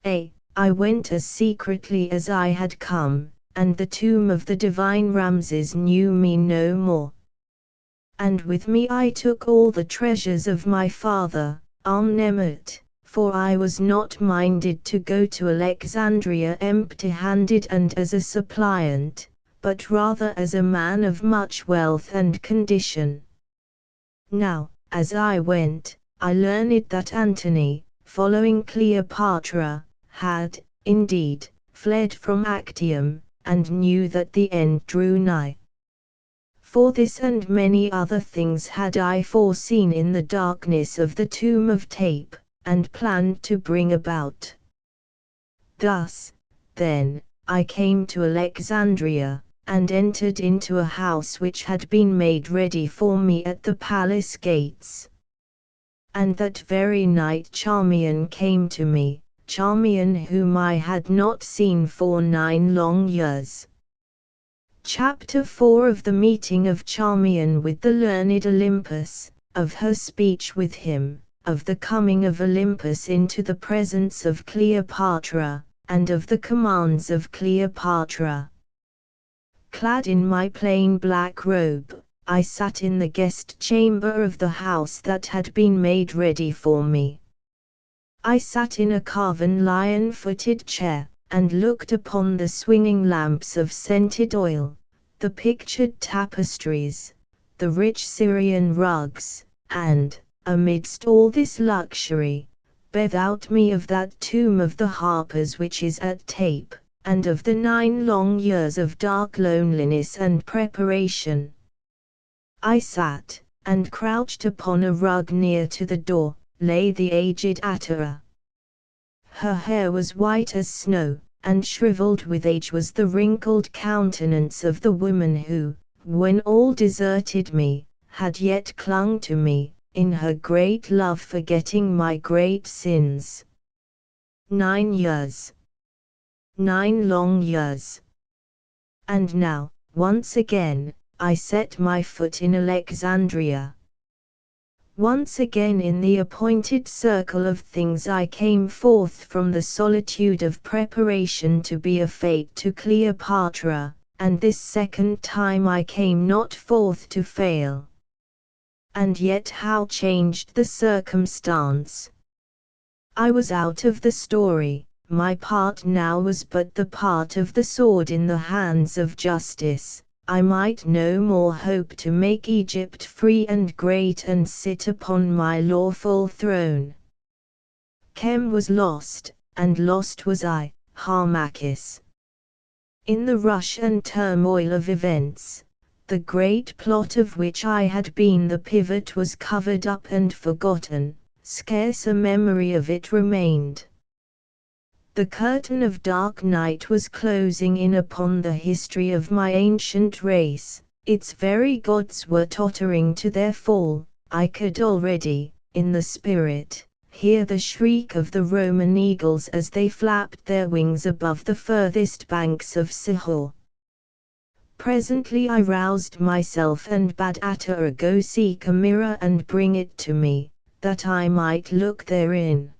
[SPEAKER 1] I went as secretly as I had come, and the tomb of the divine Ramses knew me no more. And with me I took all the treasures of my father, Amnemut, for I was not minded to go to Alexandria empty-handed and as a suppliant, but rather as a man of much wealth and condition. Now, as I went, I learned that Antony, following Cleopatra, had, indeed, fled from Actium, and knew that the end drew nigh. For this and many other things had I foreseen in the darkness of the tomb of Tape, and planned to bring about. Thus, then, I came to Alexandria, and entered into a house which had been made ready for me at the palace gates. And that very night Charmian came to me, Charmian whom I had not seen for 9 long years. Chapter 4 of the meeting of Charmian with the learned Olympus, of her speech with him, of the coming of Olympus into the presence of Cleopatra, and of the commands of Cleopatra. Clad in my plain black robe, I sat in the guest chamber of the house that had been made ready for me. I sat in a carven lion-footed chair, and looked upon the swinging lamps of scented oil, the pictured tapestries, the rich Syrian rugs, and, amidst all this luxury, bethought me of that tomb of the harpers which is at Tape, and of the 9 long years of dark loneliness and preparation. I sat, and crouched upon a rug near to the door, lay the aged Atera. Her hair was white as snow, and shriveled with age was the wrinkled countenance of the woman who, when all deserted me, had yet clung to me, in her great love forgetting my great sins. 9 years. 9 long years. And now, once again, I set my foot in Alexandria. Once again in the appointed circle of things I came forth from the solitude of preparation to be a fate to Cleopatra, and this second time I came not forth to fail. And yet how changed the circumstance! I was out of the story, my part now was but the part of the sword in the hands of justice. I might no more hope to make Egypt free and great and sit upon my lawful throne. Chem was lost, and lost was I, Harmachis. In the rush and turmoil of events, the great plot of which I had been the pivot was covered up and forgotten, scarce a memory of it remained. The curtain of dark night was closing in upon the history of my ancient race, its very gods were tottering to their fall. I could already, in the spirit, hear the shriek of the Roman eagles as they flapped their wings above the furthest banks of Sihor. Presently I roused myself and bade Atara go seek a mirror and bring it to me, that I might look therein.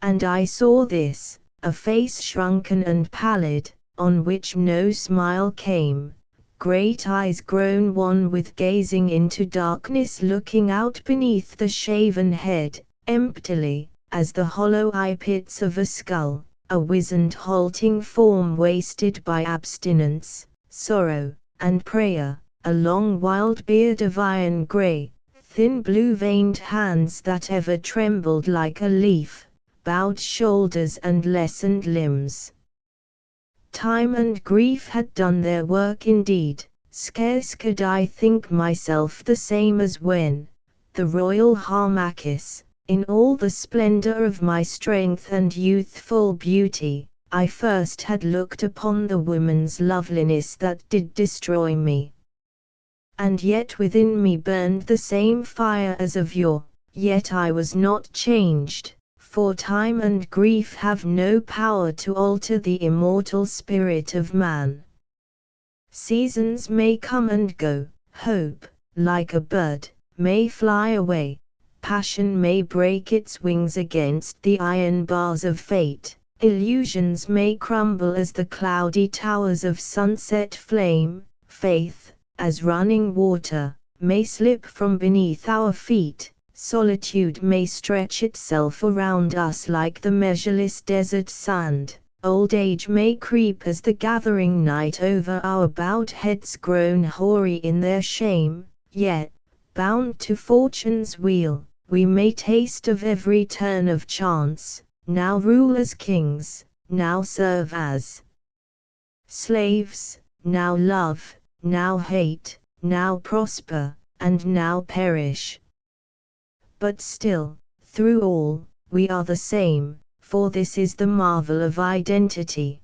[SPEAKER 1] And I saw this, a face shrunken and pallid, on which no smile came, great eyes grown wan with gazing into darkness looking out beneath the shaven head, emptily, as the hollow eye pits of a skull, a wizened halting form wasted by abstinence, sorrow, and prayer, a long wild beard of iron grey, thin blue-veined hands that ever trembled like a leaf, bowed shoulders and lessened limbs. Time and grief had done their work indeed, scarce could I think myself the same as when, the royal Harmachis, in all the splendour of my strength and youthful beauty, I first had looked upon the woman's loveliness that did destroy me. And yet within me burned the same fire as of yore, yet I was not changed, for time and grief have no power to alter the immortal spirit of man. Seasons may come and go, hope, like a bird, may fly away, passion may break its wings against the iron bars of fate, illusions may crumble as the cloudy towers of sunset flame, faith, as running water, may slip from beneath our feet, solitude may stretch itself around us like the measureless desert sand, old age may creep as the gathering night over our bowed heads grown hoary in their shame, yet, bound to fortune's wheel, we may taste of every turn of chance, now rule as kings, now serve as slaves, now love, now hate, now prosper, and now perish. But still, through all, we are the same, for this is the marvel of identity.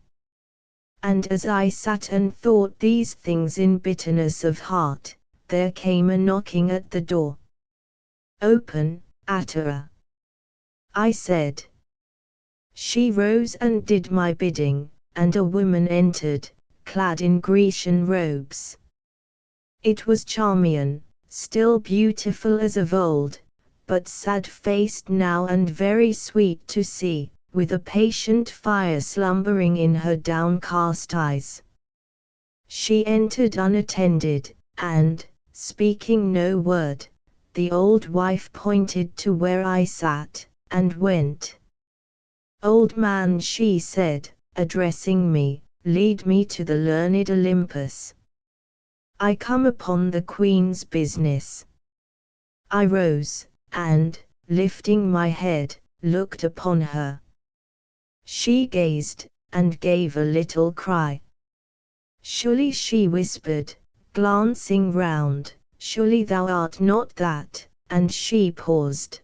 [SPEAKER 1] And as I sat and thought these things in bitterness of heart, there came a knocking at the door. "Open, Atara," I said. She rose and did my bidding, and a woman entered, clad in Grecian robes. It was Charmian, still beautiful as of old, but sad-faced now and very sweet to see, with a patient fire slumbering in her downcast eyes. She entered unattended, and, speaking no word, the old wife pointed to where I sat, and went. "Old man," she said, addressing me, "lead me to the learned Olympus. I come upon the Queen's business." I rose, and, lifting my head, looked upon her. She gazed, and gave a little cry. "Surely," she whispered, glancing round, "surely thou art not that," and she paused.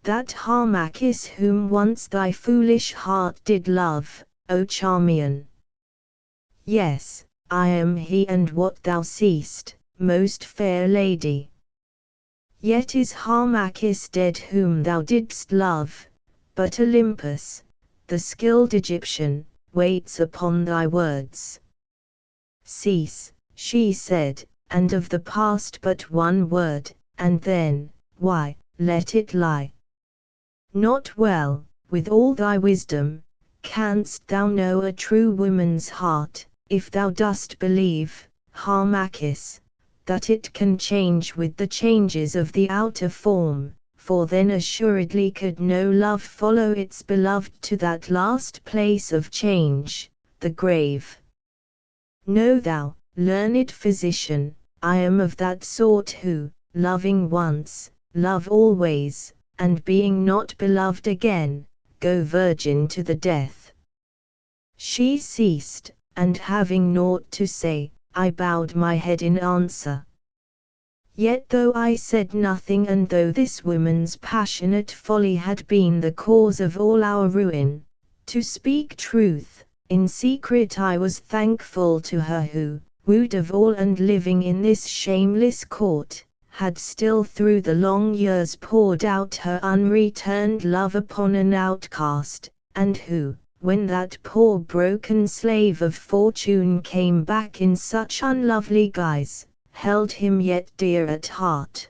[SPEAKER 1] "That Harmachis whom once thy foolish heart did love, O Charmian?" "Yes, I am he, and what thou seest, most fair lady. Yet is Harmachis dead whom thou didst love, but Olympus, the skilled Egyptian, waits upon thy words." "Cease," she said, "and of the past but one word, and then, why, let it lie. Not well, with all thy wisdom, canst thou know a true woman's heart, if thou dost believe, Harmachis, that it can change with the changes of the outer form, for then assuredly could no love follow its beloved to that last place of change, the grave. Know thou, learned physician, I am of that sort who, loving once, love always, and being not beloved again, go virgin to the death." She ceased, and having naught to say, I bowed my head in answer. Yet though I said nothing, and though this woman's passionate folly had been the cause of all our ruin, to speak truth, in secret I was thankful to her who, wooed of all and living in this shameless court, had still through the long years poured out her unreturned love upon an outcast, and who, when that poor broken slave of fortune came back in such unlovely guise, held him yet dear at heart.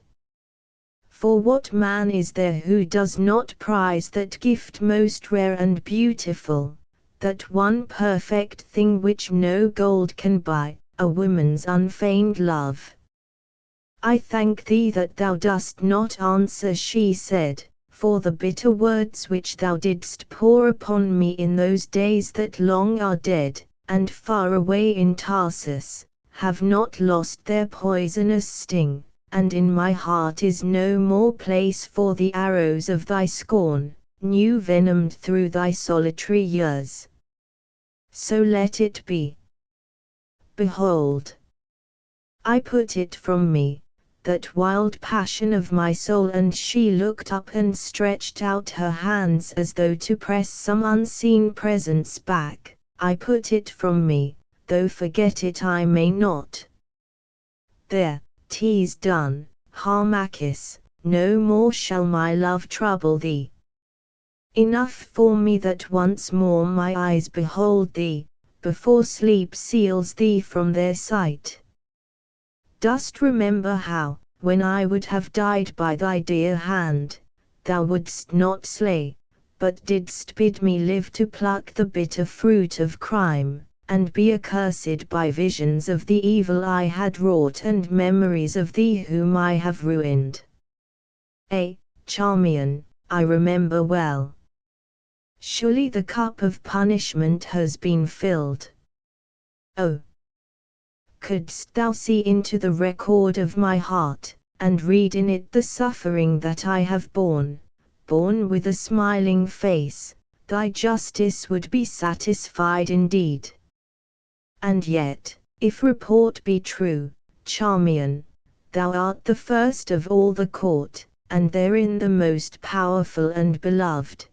[SPEAKER 1] For what man is there who does not prize that gift most rare and beautiful, that one perfect thing which no gold can buy, a woman's unfeigned love? I thank thee that thou dost not answer, she said, for the bitter words which thou didst pour upon me in those days that long are dead, and far away in Tarsus, have not lost their poisonous sting, and in my heart is no more place for the arrows of thy scorn, new venomed through thy solitary years. So let it be. Behold, I put it from me, that wild passion of my soul, and she looked up and stretched out her hands as though to press some unseen presence back. I put it from me, though forget it I may not. There, 'tis done, Harmachis, no more shall my love trouble thee. Enough for me that once more my eyes behold thee, before sleep seals thee from their sight. Dost remember how, when I would have died by thy dear hand, thou wouldst not slay, but didst bid me live to pluck the bitter fruit of crime, and be accursed by visions of the evil I had wrought and memories of thee whom I have ruined? Charmian, I remember well. Surely the cup of punishment has been filled. Oh! Couldst thou see into the record of my heart, and read in it the suffering that I have borne with a smiling face, thy justice would be satisfied indeed. And yet, if report be true, Charmian, thou art the first of all the court, and therein the most powerful and beloved.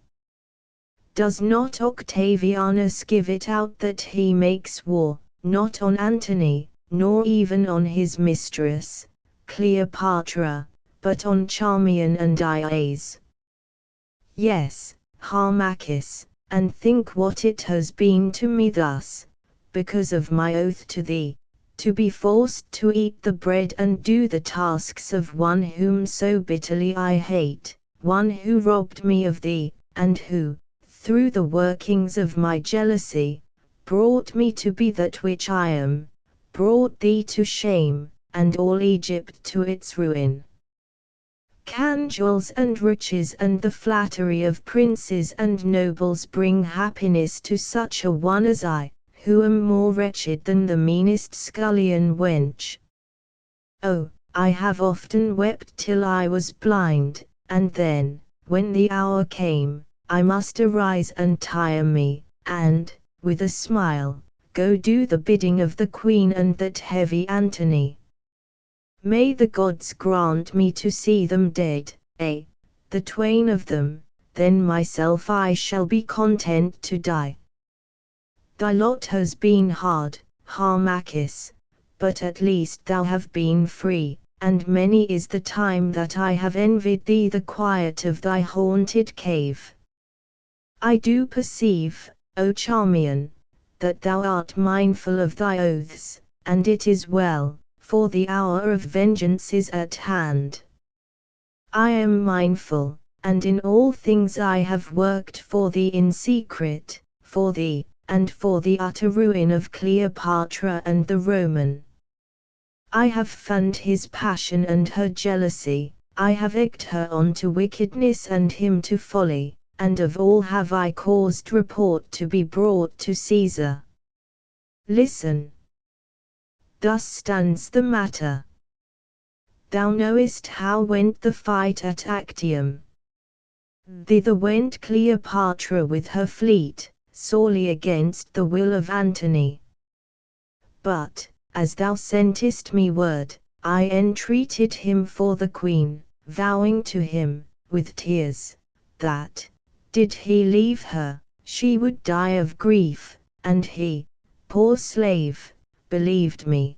[SPEAKER 1] Does not Octavianus give it out that he makes war, not on Antony, nor even on his mistress, Cleopatra, but on Charmian and Ias? Yes, Harmachis, and think what it has been to me thus, because of my oath to thee, to be forced to eat the bread and do the tasks of one whom so bitterly I hate, one who robbed me of thee, and who, through the workings of my jealousy, brought me to be that which I am, brought thee to shame, and all Egypt to its ruin. Can jewels and riches and the flattery of princes and nobles bring happiness to such a one as I, who am more wretched than the meanest scullion wench? Oh, I have often wept till I was blind, and then, when the hour came, I must arise and tire me, and, with a smile, go do the bidding of the queen and that heavy Antony. May the gods grant me to see them dead, the twain of them, then myself I shall be content to die. Thy lot has been hard, Harmachis, but at least thou have been free, and many is the time that I have envied thee the quiet of thy haunted cave. I do perceive, O Charmian, that thou art mindful of thy oaths, and it is well, for the hour of vengeance is at hand. I am mindful, and in all things I have worked for thee in secret, for thee, and for the utter ruin of Cleopatra and the Roman. I have fanned his passion and her jealousy, I have egged her on to wickedness and him to folly, and of all have I caused report to be brought to Caesar. Listen. Thus stands the matter. Thou knowest how went the fight at Actium. Thither went Cleopatra with her fleet, sorely against the will of Antony. But, as thou sentest me word, I entreated him for the queen, vowing to him, with tears, that, did he leave her, she would die of grief, and he, poor slave, believed me.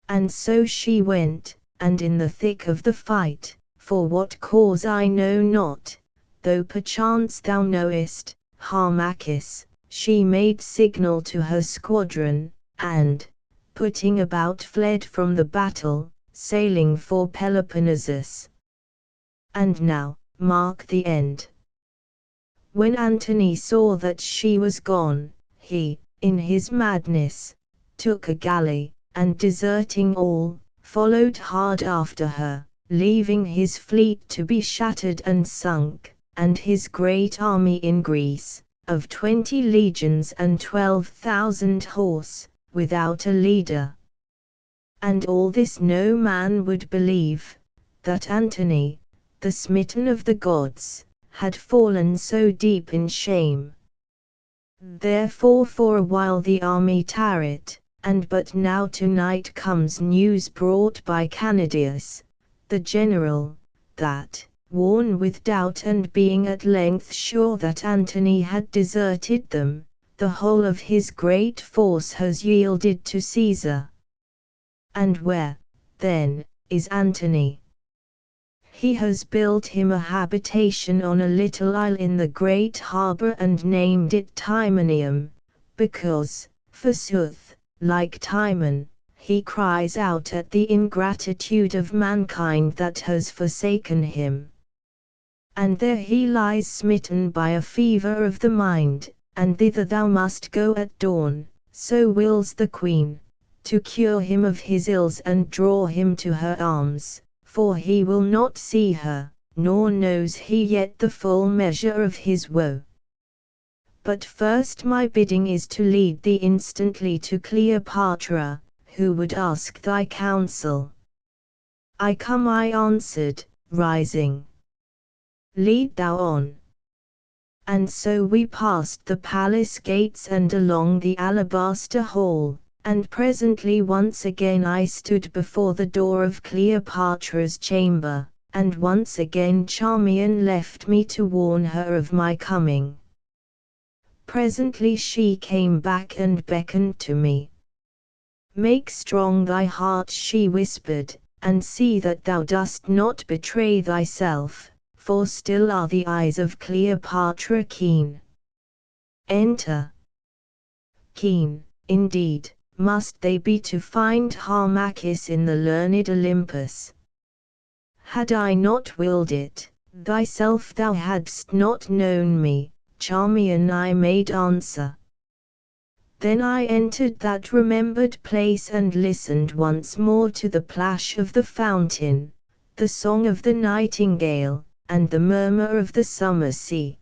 [SPEAKER 1] And so she went, and in the thick of the fight, for what cause I know not, though perchance thou knowest, Harmachis, she made signal to her squadron, and, putting about fled from the battle, sailing for Peloponnesus. And now, mark the end. When Antony saw that she was gone, he, in his madness, took a galley, and deserting all, followed hard after her, leaving his fleet to be shattered and sunk, and his great army in Greece, of 20 legions and 12,000 horse, without a leader. And all this no man would believe, that Antony, the smitten of the gods, had fallen so deep in shame. Therefore for a while the army tarried, and but now tonight comes news brought by Canidius, the general, that, worn with doubt and being at length sure that Antony had deserted them, the whole of his great force has yielded to Caesar. And where, then, is Antony? He has built him a habitation on a little isle in the great harbor and named it Timonium, because, forsooth, like Timon, he cries out at the ingratitude of mankind that has forsaken him. And there he lies smitten by a fever of the mind, and thither thou must go at dawn, so wills the queen, to cure him of his ills and draw him to her arms. For he will not see her, nor knows he yet the full measure of his woe. But first my bidding is to lead thee instantly to Cleopatra, who would ask thy counsel. I come, I answered, rising. Lead thou on. And so we passed the palace gates and along the alabaster hall, and presently once again I stood before the door of Cleopatra's chamber, and once again Charmian left me to warn her of my coming. Presently she came back and beckoned to me. Make strong thy heart, she whispered, and see that thou dost not betray thyself, for still are the eyes of Cleopatra keen. Enter. Keen, indeed, must they be to find Harmachis in the learned Olympus. Had I not willed it, thyself thou hadst not known me, Charmian, I made answer. Then I entered that remembered place and listened once more to the plash of the fountain, the song of the nightingale, and the murmur of the summer sea.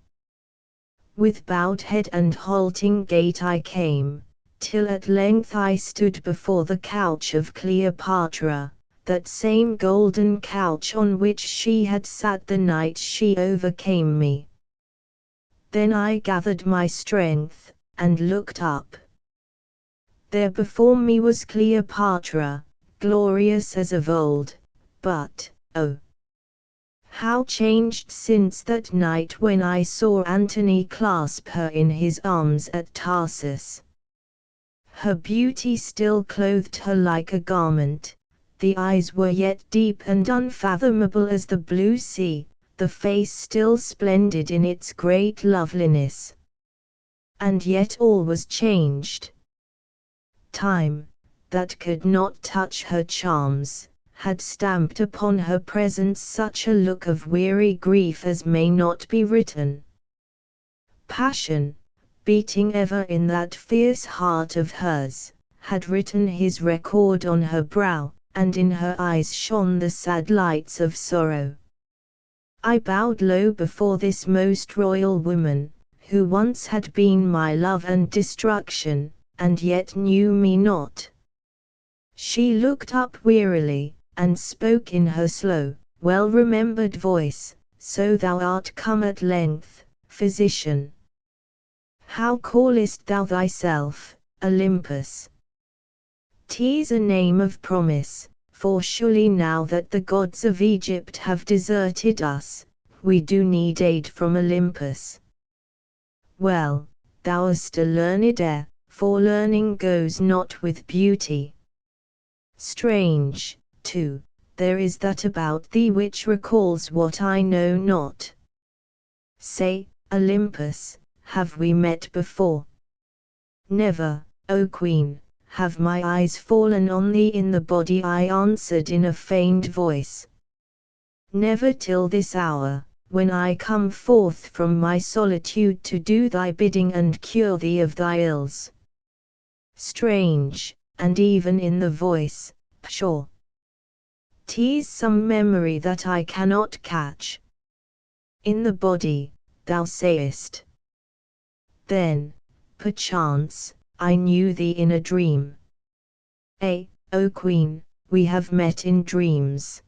[SPEAKER 1] With bowed head and halting gait I came, till at length I stood before the couch of Cleopatra, that same golden couch on which she had sat the night she overcame me. Then I gathered my strength, and looked up. There before me was Cleopatra, glorious as of old, but, oh! How changed since that night when I saw Antony clasp her in his arms at Tarsus. Her beauty still clothed her like a garment, the eyes were yet deep and unfathomable as the blue sea, the face still splendid in its great loveliness. And yet all was changed. Time, that could not touch her charms, had stamped upon her presence such a look of weary grief as may not be written. Passion, beating ever in that fierce heart of hers, had written his record on her brow, and in her eyes shone the sad lights of sorrow. I bowed low before this most royal woman, who once had been my love and destruction, and yet knew me not. She looked up wearily, and spoke in her slow, well-remembered voice, So thou art come at length, physician. How callest thou thyself, Olympus? 'Tis a name of promise, for surely now that the gods of Egypt have deserted us, we do need aid from Olympus. Well, thou art a learned heir, for learning goes not with beauty. Strange, too, there is that about thee which recalls what I know not. Say, Olympus, have we met before? Never, O Queen, have my eyes fallen on thee in the body, I answered in a feigned voice. Never till this hour, when I come forth from my solitude to do thy bidding and cure thee of thy ills. Strange, and even in the voice, pshaw! 'Tis some memory that I cannot catch. In the body, thou sayest. Then, perchance, I knew thee in a dream. O Queen, we have met in dreams.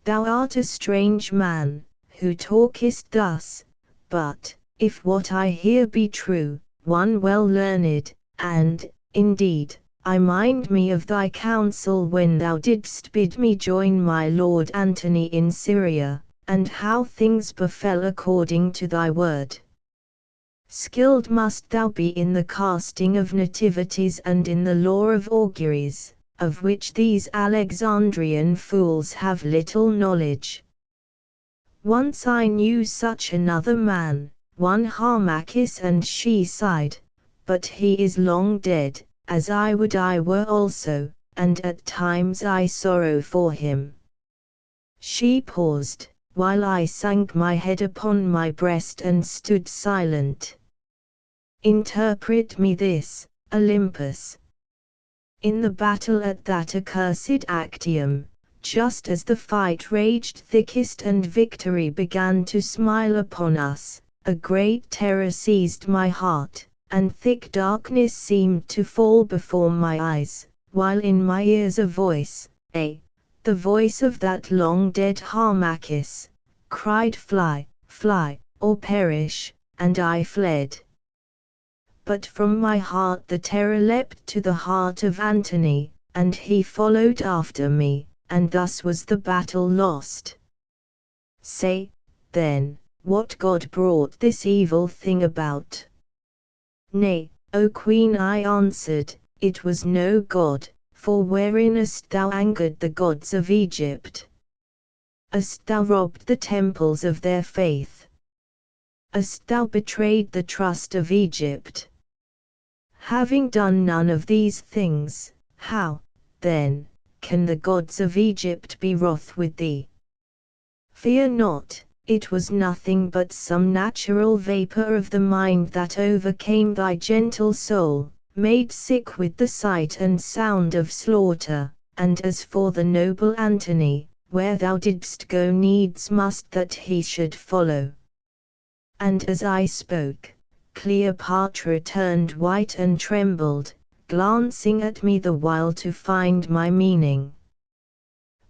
[SPEAKER 1] Thou art a strange man, who talkest thus, but, if what I hear be true, one well learned, and, indeed, I mind me of thy counsel when thou didst bid me join my lord Antony in Syria, and how things befell according to thy word. Skilled must thou be in the casting of nativities and in the lore of auguries, of which these Alexandrian fools have little knowledge. Once I knew such another man, one Harmachis, and she sighed, but he is long dead, as I would I were also, and at times I sorrow for him. She paused, while I sank my head upon my breast and stood silent. Interpret me this, Olympus. In the battle at that accursed Actium, just as the fight raged thickest and victory began to smile upon us, a great terror seized my heart, and thick darkness seemed to fall before my eyes, while in my ears a voice, the voice of that long-dead Harmachis, cried, "Fly, fly, or perish," and I fled. But from my heart the terror leapt to the heart of Antony, and he followed after me, and thus was the battle lost. Say, then, what god brought this evil thing about? Nay, O Queen, I answered, it was no god, for wherein hast thou angered the gods of Egypt? Hast thou robbed the temples of their faith? Hast thou betrayed the trust of Egypt? Having done none of these things, how, then, can the gods of Egypt be wroth with thee? Fear not, it was nothing but some natural vapor of the mind that overcame thy gentle soul, made sick with the sight and sound of slaughter, and as for the noble Antony, where thou didst go needs must that he should follow. And as I spoke, Cleopatra turned white and trembled, glancing at me the while to find my meaning.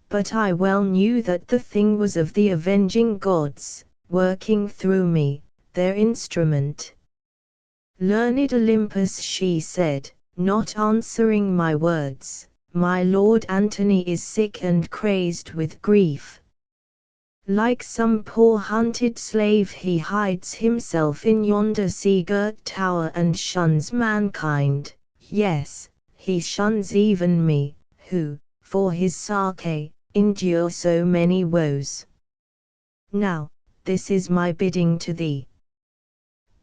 [SPEAKER 1] But I well knew that the thing was of the avenging gods, working through me, their instrument. Learned Olympus, she said, not answering my words, my lord Antony is sick and crazed with grief. Like some poor hunted slave he hides himself in yonder sea-girt tower and shuns mankind, yes, he shuns even me, who, for his Sake, endure so many woes. Now, this is my bidding to thee.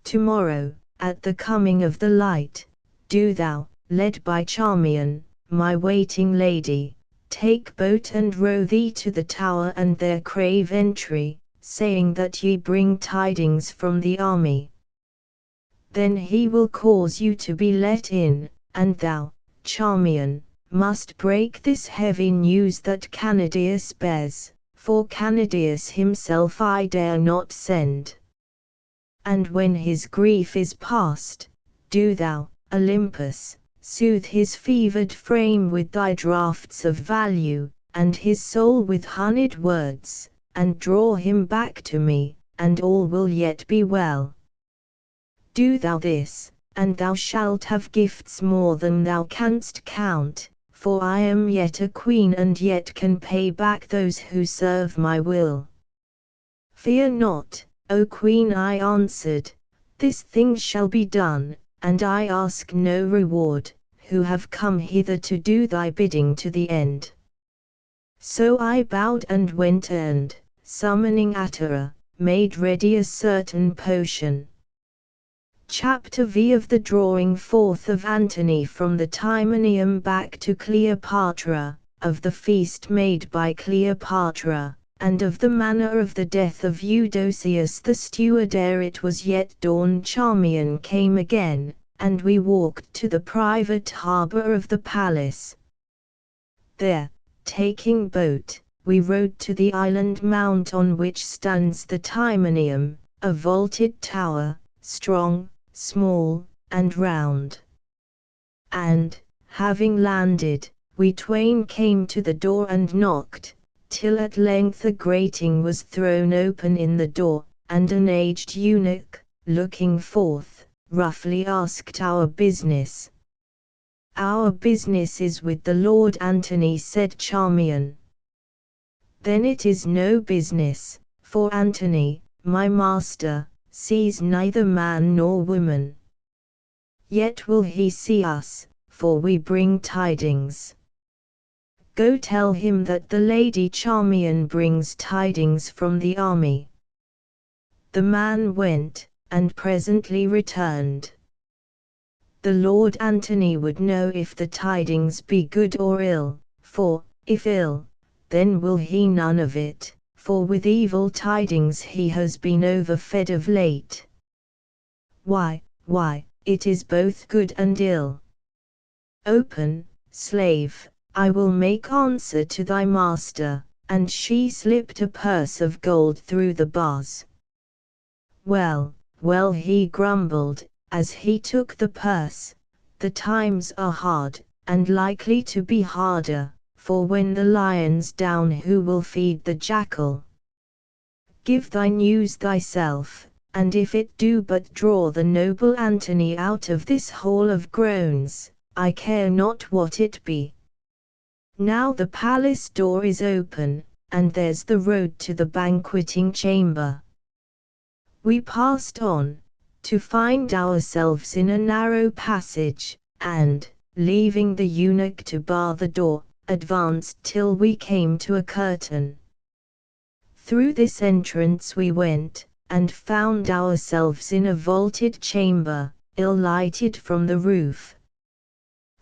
[SPEAKER 1] Tomorrow, at the coming of the light, do thou, led by Charmian, my waiting lady, take boat and row thee to the tower and there crave entry, saying that ye bring tidings from the army. Then he will cause you to be let in, and thou, Charmian, must break this heavy news that Canidius bears, for Canidius himself I dare not send. And when his grief is past, do thou, Olympus, soothe his fevered frame with thy draughts of value, and his soul with honeyed words, and draw him back to me, and all will yet be well. Do thou this, and thou shalt have gifts more than thou canst count, for I am yet a queen and yet can pay back those who serve my will. Fear not, O Queen, I answered, this thing shall be done, and I ask no reward, who have come hither to do thy bidding to the end. So I bowed and went and, summoning Atara, made ready a certain potion. Chapter V of the drawing forth of Antony from the Timonium back to Cleopatra, of the feast made by Cleopatra, and of the manner of the death of Eudoxius the steward. Ere it was yet dawn, Charmian came again, and we walked to the private harbour of the palace. There, taking boat, we rode to the island mount on which stands the Timonium, a vaulted tower, strong, small, and round. And, having landed, we twain came to the door and knocked, till at length a grating was thrown open in the door, and an aged eunuch, looking forth, roughly asked our business. "Our business is with the Lord Antony," said Charmian. "Then it is no business, for Antony, my master, sees neither man nor woman. Yet will he see us, for we bring tidings. Go tell him that the Lady Charmian brings tidings from the army." The man went, and presently returned. "The Lord Antony would know if the tidings be good or ill, for, if ill, then will he none of it, for with evil tidings he has been overfed of late." Why, it is both good and ill." "Open, slave, I will make answer to thy master," and she slipped a purse of gold through the bars. Well, he grumbled, as he took the purse, "the times are hard, and likely to be harder, for when the lion's down who will feed the jackal? Give thy news thyself, and if it do but draw the noble Antony out of this hall of groans, I care not what it be. Now the palace door is open, and there's the road to the banqueting chamber." We passed on, to find ourselves in a narrow passage, and, leaving the eunuch to bar the door, advanced till we came to a curtain. Through this entrance we went, and found ourselves in a vaulted chamber, ill-lighted from the roof.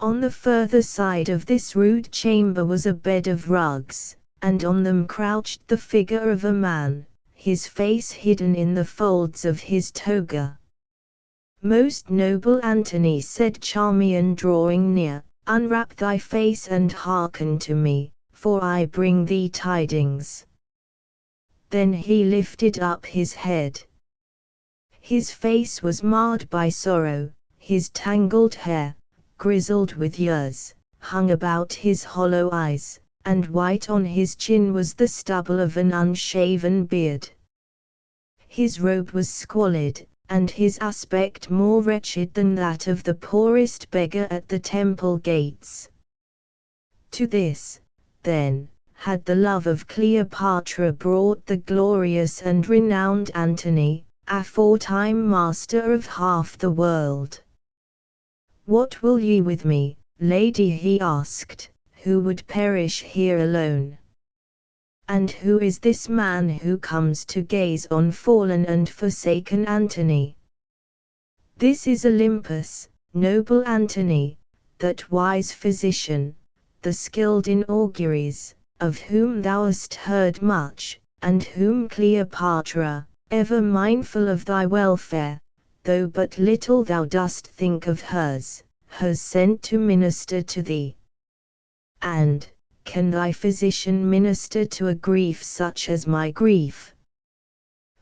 [SPEAKER 1] On the further side of this rude chamber was a bed of rugs, and on them crouched the figure of a man, his face hidden in the folds of his toga. "Most noble Antony," said Charmian, drawing near, "unwrap thy face and hearken to me, for I bring thee tidings." Then he lifted up his head. His face was marred by sorrow, his tangled hair, grizzled with years, hung about his hollow eyes, and white on his chin was the stubble of an unshaven beard. His robe was squalid, and his aspect more wretched than that of the poorest beggar at the temple gates. To this, then, had the love of Cleopatra brought the glorious and renowned Antony, aforetime master of half the world. "What will ye with me, lady?" he asked, "who would perish here alone? And who is this man who comes to gaze on fallen and forsaken Antony?" "This is Olympus, noble Antony, that wise physician, the skilled in auguries, of whom thou hast heard much, and whom Cleopatra, ever mindful of thy welfare, though but little thou dost think of hers, has sent to minister to thee. And, can thy physician minister to a grief such as my grief?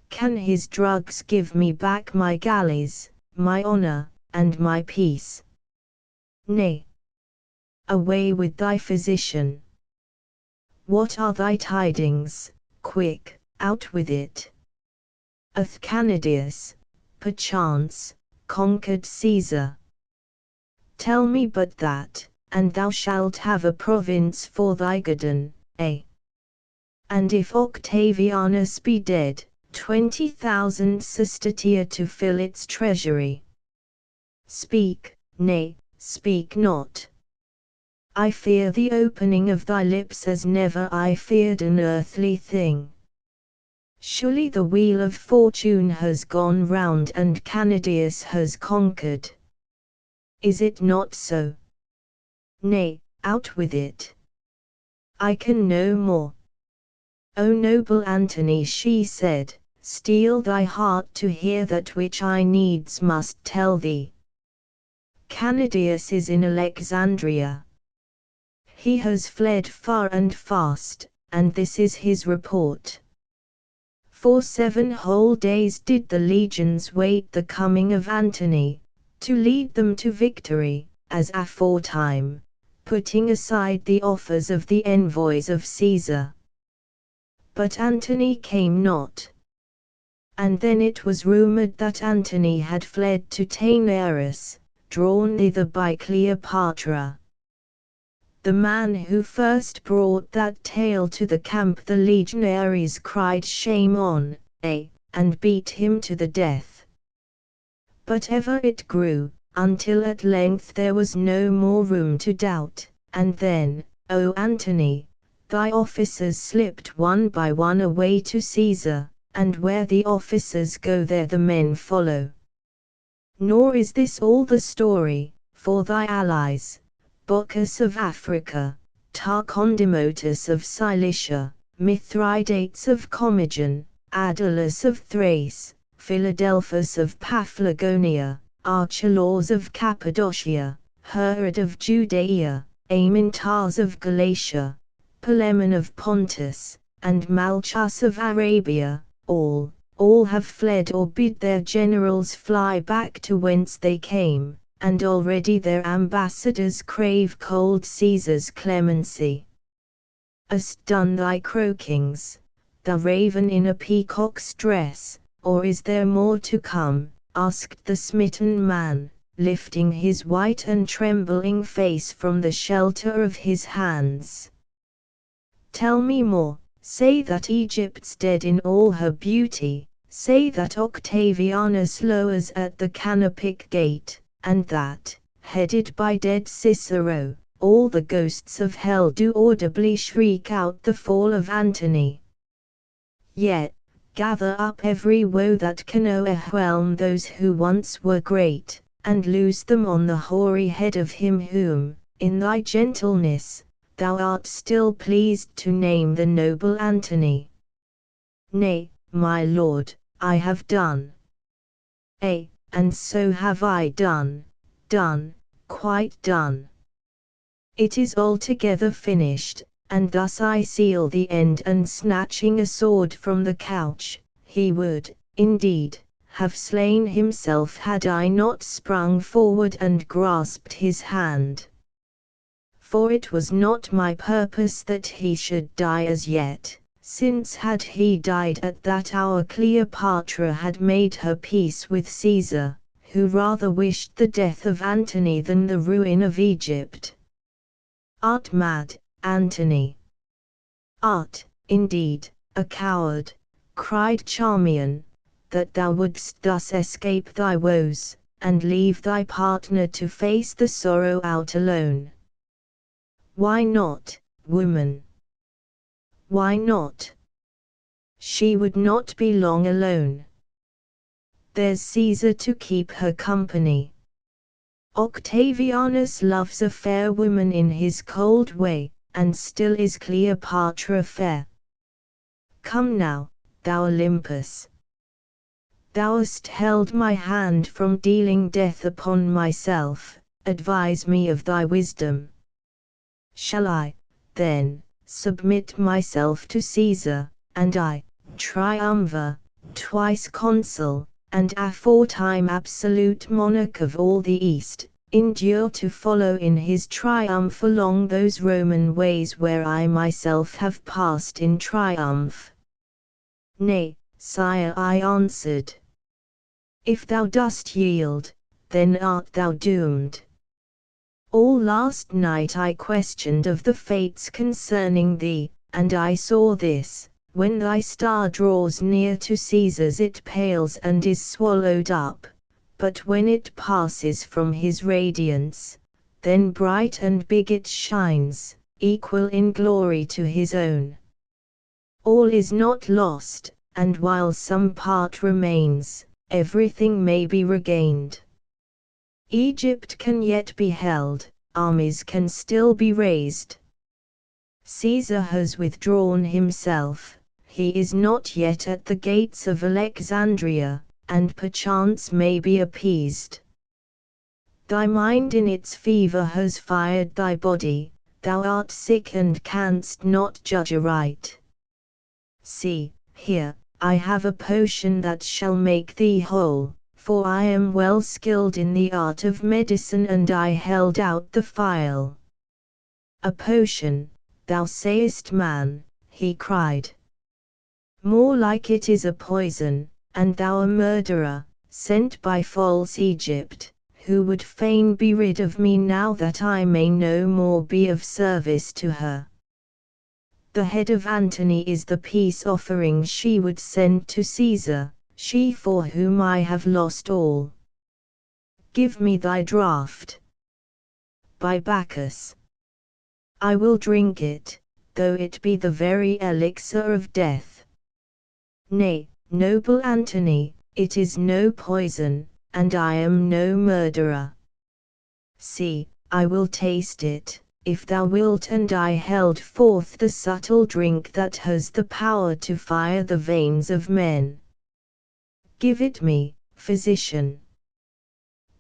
[SPEAKER 1] Can his drugs give me back my galleys, my honor, and my peace? Nay. Away with thy physician. What are thy tidings? Quick, out with it. Hath Canidius, perchance, conquered Caesar? Tell me but that, and thou shalt have a province for thy guerdon, and if Octavianus be dead, 20,000 sestertia to fill its treasury. Speak, nay, speak not. I fear the opening of thy lips as never I feared an earthly thing. Surely the wheel of fortune has gone round and Canidius has conquered. Is it not so? Nay, out with it. I can no more. O noble Antony, she said, steel thy heart to hear that which I needs must tell thee. Canidius is in Alexandria. He has fled far and fast, and this is his report. For 7 whole days did the legions wait the coming of Antony, to lead them to victory, as aforetime, putting aside the offers of the envoys of Caesar. But Antony came not. And then it was rumored that Antony had fled to Taenarus, drawn thither by Cleopatra. The man who first brought that tale to the camp, the legionaries cried shame on, and beat him to the death. But ever it grew, until at length there was no more room to doubt, and then, O Antony, thy officers slipped one by one away to Caesar, and where the officers go there the men follow. Nor is this all the story, for thy allies, Bocchus of Africa, Tarcondemotus of Cilicia, Mithridates of Commagene, Adulas of Thrace, Philadelphus of Paphlagonia, Archelaus of Cappadocia, Herod of Judea, Amyntas of Galatia, Palemon of Pontus, and Malchus of Arabia, all have fled or bid their generals fly back to whence they came, and already their ambassadors crave cold Caesar's clemency. Hast done thy croakings, the raven in a peacock's dress, or is there more to come? Asked the smitten man, lifting his white and trembling face from the shelter of his hands. Tell me more. Say that Egypt's dead in all her beauty, say that Octavianus lowers at the Canopic gate, and that, headed by dead Cicero, all the ghosts of hell do audibly shriek out the fall of Antony. Yet, gather up every woe that can o'erwhelm those who once were great, and loose them on the hoary head of him whom, in thy gentleness, thou art still pleased to name the noble Antony. Nay, my lord, I have done. And so have I done, quite done. It is altogether finished, and thus I seal the end. And snatching a sword from the couch, he would, indeed, have slain himself had I not sprung forward and grasped his hand. For it was not my purpose that he should die as yet, since had he died at that hour Cleopatra had made her peace with Caesar, who rather wished the death of Antony than the ruin of Egypt. Art mad, Antony? Art, indeed, a coward, cried Charmian, that thou wouldst thus escape thy woes, and leave thy partner to face the sorrow out alone. Why not, woman? Why not? She would not be long alone. There's Caesar to keep her company. Octavianus loves a fair woman in his cold way, and still is Cleopatra fair. Come now, thou Olympus. Thou hast held my hand from dealing death upon myself, advise me of thy wisdom. Shall I, then, submit myself to Caesar, and I, triumvir, twice consul, and aforetime absolute monarch of all the East, endure to follow in his triumph along those Roman ways where I myself have passed in triumph? Nay, sire, I answered. If thou dost yield, then art thou doomed. All last night I questioned of the fates concerning thee, and I saw this: when thy star draws near to Caesar's it pales and is swallowed up, but when it passes from his radiance, then bright and big it shines, equal in glory to his own. All is not lost, and while some part remains, everything may be regained. Egypt can yet be held, armies can still be raised. Caesar has withdrawn himself, he is not yet at the gates of Alexandria, and perchance may be appeased. Thy mind in its fever has fired thy body, thou art sick and canst not judge aright. See, here, I have a potion that shall make thee whole, for I am well skilled in the art of medicine and I held out the phial. A potion, thou sayest, man, he cried. More like it is a poison, and thou a murderer, sent by false Egypt, who would fain be rid of me now that I may no more be of service to her. The head of Antony is the peace offering she would send to Caesar, she for whom I have lost all. Give me thy draught. By Bacchus, I will drink it, though it be the very elixir of death. Nay, noble Antony, it is no poison, and I am no murderer. See, I will taste it, if thou wilt, and I held forth the subtle drink that has the power to fire the veins of men. Give it me, physician.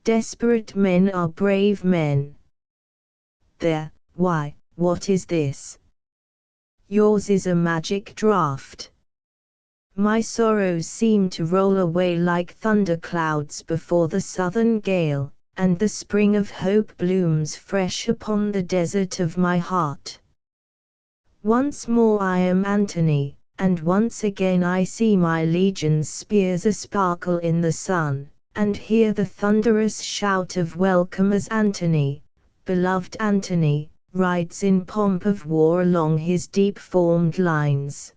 [SPEAKER 1] Desperate men are brave men. There, why, what is this? Yours is a magic draught. My sorrows seem to roll away like thunderclouds before the southern gale, and the spring of hope blooms fresh upon the desert of my heart. Once more I am Antony, and once again I see my legion's spears a-sparkle in the sun, and hear the thunderous shout of welcome as Antony, beloved Antony, rides in pomp of war along his deep-formed lines.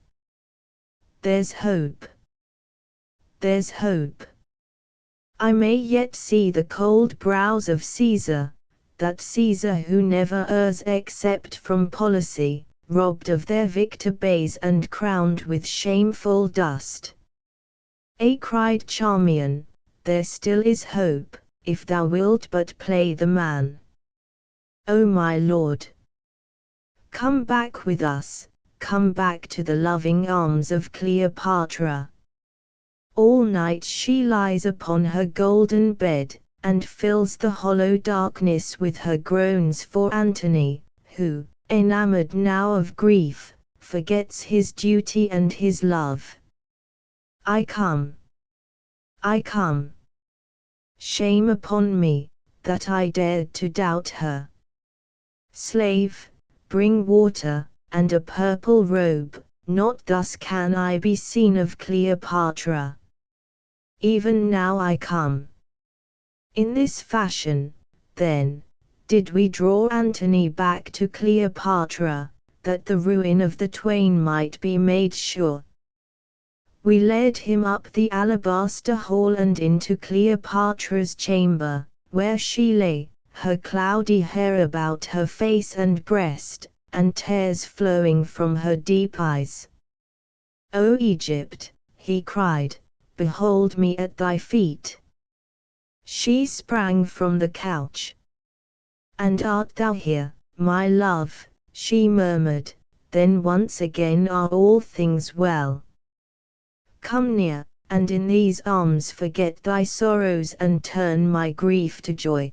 [SPEAKER 1] There's hope. There's hope. I may yet see the cold brows of Caesar, that Caesar who never errs except from policy, robbed of their victor bays and crowned with shameful dust. Cried Charmian, there still is hope, if thou wilt but play the man. O my lord! Come back with us, come back to the loving arms of Cleopatra. All night she lies upon her golden bed, and fills the hollow darkness with her groans for Antony, who, enamored now of grief, forgets his duty and his love. I come. I come. Shame upon me, that I dared to doubt her. Slave, bring water, and a purple robe, not thus can I be seen of Cleopatra. Even now I come. In this fashion, then, did we draw Antony back to Cleopatra, that the ruin of the twain might be made sure. We led him up the alabaster hall and into Cleopatra's chamber, where she lay, her cloudy hair about her face and breast, and tears flowing from her deep eyes. O Egypt, he cried, behold me at thy feet. She sprang from the couch. And art thou here, my love? She murmured, then once again are all things well. Come near, and in these arms forget thy sorrows and turn my grief to joy.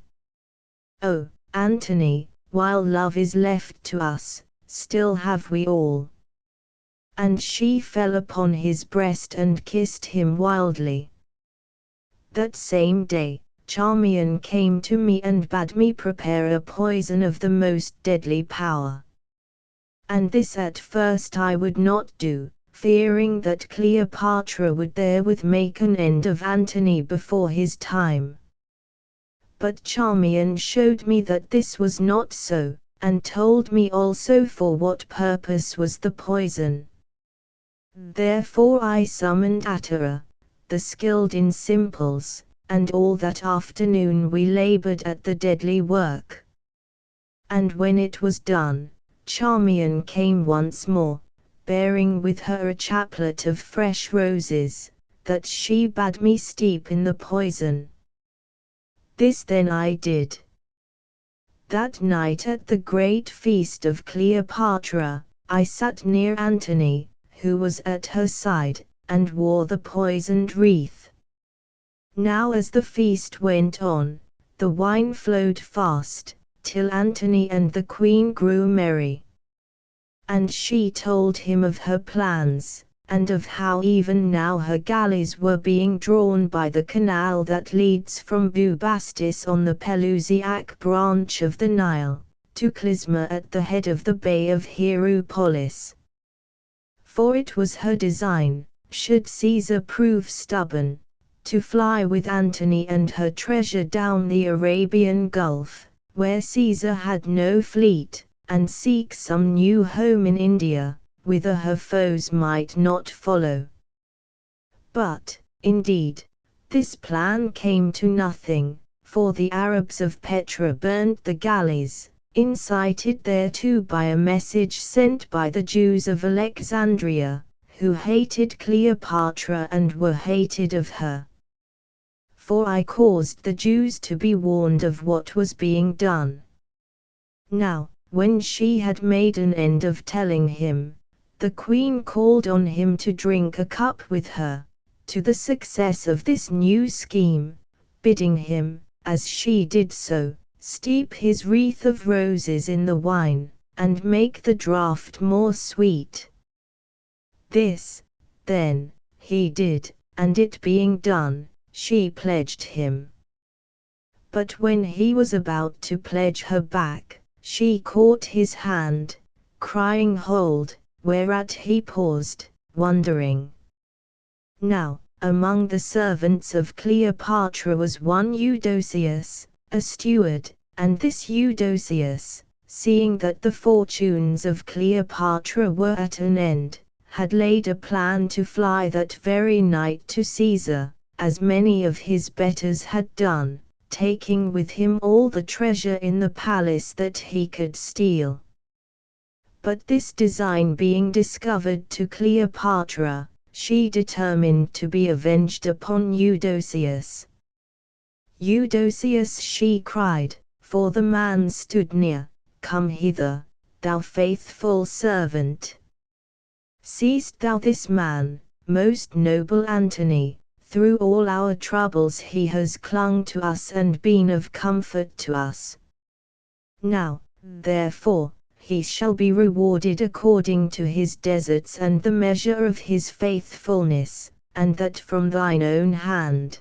[SPEAKER 1] O, Antony, while love is left to us, still have we all. And she fell upon his breast and kissed him wildly. That same day, Charmian came to me and bade me prepare a poison of the most deadly power. And this at first I would not do, fearing that Cleopatra would therewith make an end of Antony before his time. But Charmian showed me that this was not so, and told me also for what purpose was the poison. Therefore I summoned Atara, the skilled in simples, and all that afternoon we labored at the deadly work. And when it was done, Charmian came once more, bearing with her a chaplet of fresh roses, that she bade me steep in the poison. This then I did. That night at the great feast of Cleopatra, I sat near Antony, who was at her side, and wore the poisoned wreath. Now as the feast went on, the wine flowed fast, till Antony and the queen grew merry. And she told him of her plans, and of how even now her galleys were being drawn by the canal that leads from Bubastis on the Pelusiac branch of the Nile, to Clysma at the head of the Bay of Hierapolis. For it was her design, should Caesar prove stubborn, to fly with Antony and her treasure down the Arabian Gulf, where Caesar had no fleet, and seek some new home in India, whither her foes might not follow. But, indeed, this plan came to nothing, for the Arabs of Petra burnt the galleys, incited thereto by a message sent by the Jews of Alexandria, who hated Cleopatra and were hated of her. For I caused the Jews to be warned of what was being done. Now, when she had made an end of telling him, the queen called on him to drink a cup with her, to the success of this new scheme, bidding him, as she did so, steep his wreath of roses in the wine, and make the draught more sweet. This, then, he did, and it being done, she pledged him. But when he was about to pledge her back, she caught his hand, crying "Hold," whereat he paused, wondering. Now, among the servants of Cleopatra was one Eudoceus, a steward, and this Eudoceus, seeing that the fortunes of Cleopatra were at an end, had laid a plan to fly that very night to Caesar, as many of his betters had done, taking with him all the treasure in the palace that he could steal. But this design being discovered to Cleopatra, she determined to be avenged upon Eudoceus. "Eudoceus," she cried, for the man stood near, "come hither, thou faithful servant. Seest thou this man, most noble Antony? Through all our troubles he has clung to us and been of comfort to us. Now, therefore, he shall be rewarded according to his deserts and the measure of his faithfulness, and that from thine own hand.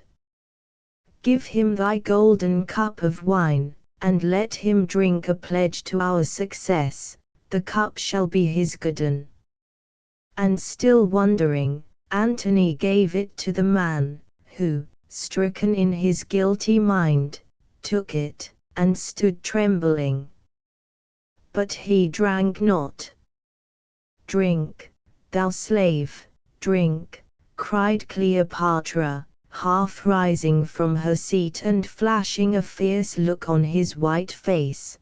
[SPEAKER 1] Give him thy golden cup of wine, and let him drink a pledge to our success, the cup shall be his guerdon." And still wondering, Antony gave it to the man, who, stricken in his guilty mind, took it, and stood trembling. But he drank not. "Drink, thou slave, drink," cried Cleopatra, half rising from her seat and flashing a fierce look on his white face.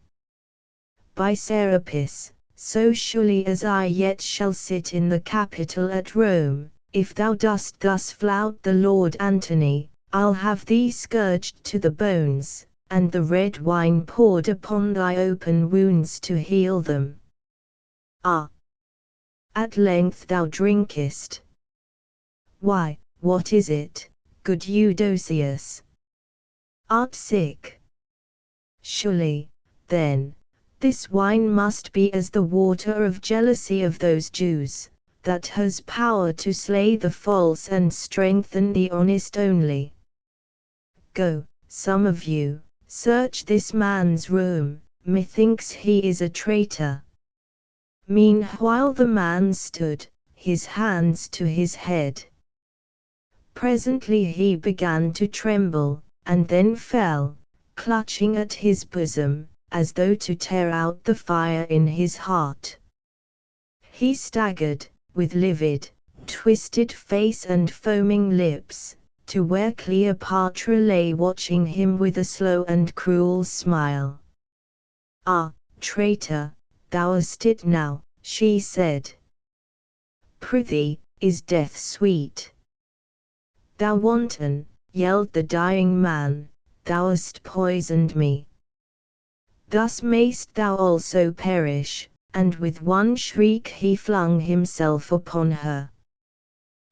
[SPEAKER 1] "By Serapis, so surely as I yet shall sit in the Capitol at Rome, if thou dost thus flout the Lord Antony, I'll have thee scourged to the bones, and the red wine poured upon thy open wounds to heal them. Ah! At length thou drinkest. Why, what is it, good Eudoceus? Art sick? Surely, then, this wine must be as the water of jealousy of those Jews, that has power to slay the false and strengthen the honest only. Go, some of you, search this man's room, methinks he is a traitor." Meanwhile the man stood, his hands to his head. Presently he began to tremble, and then fell, clutching at his bosom, as though to tear out the fire in his heart. He staggered, with livid, twisted face and foaming lips, to where Cleopatra lay watching him with a slow and cruel smile. "Ah, traitor, thou art it now," she said. Prithee, is death sweet? Thou wanton, yelled the dying man, thou hast poisoned me. Thus mayst thou also perish, and with one shriek he flung himself upon her.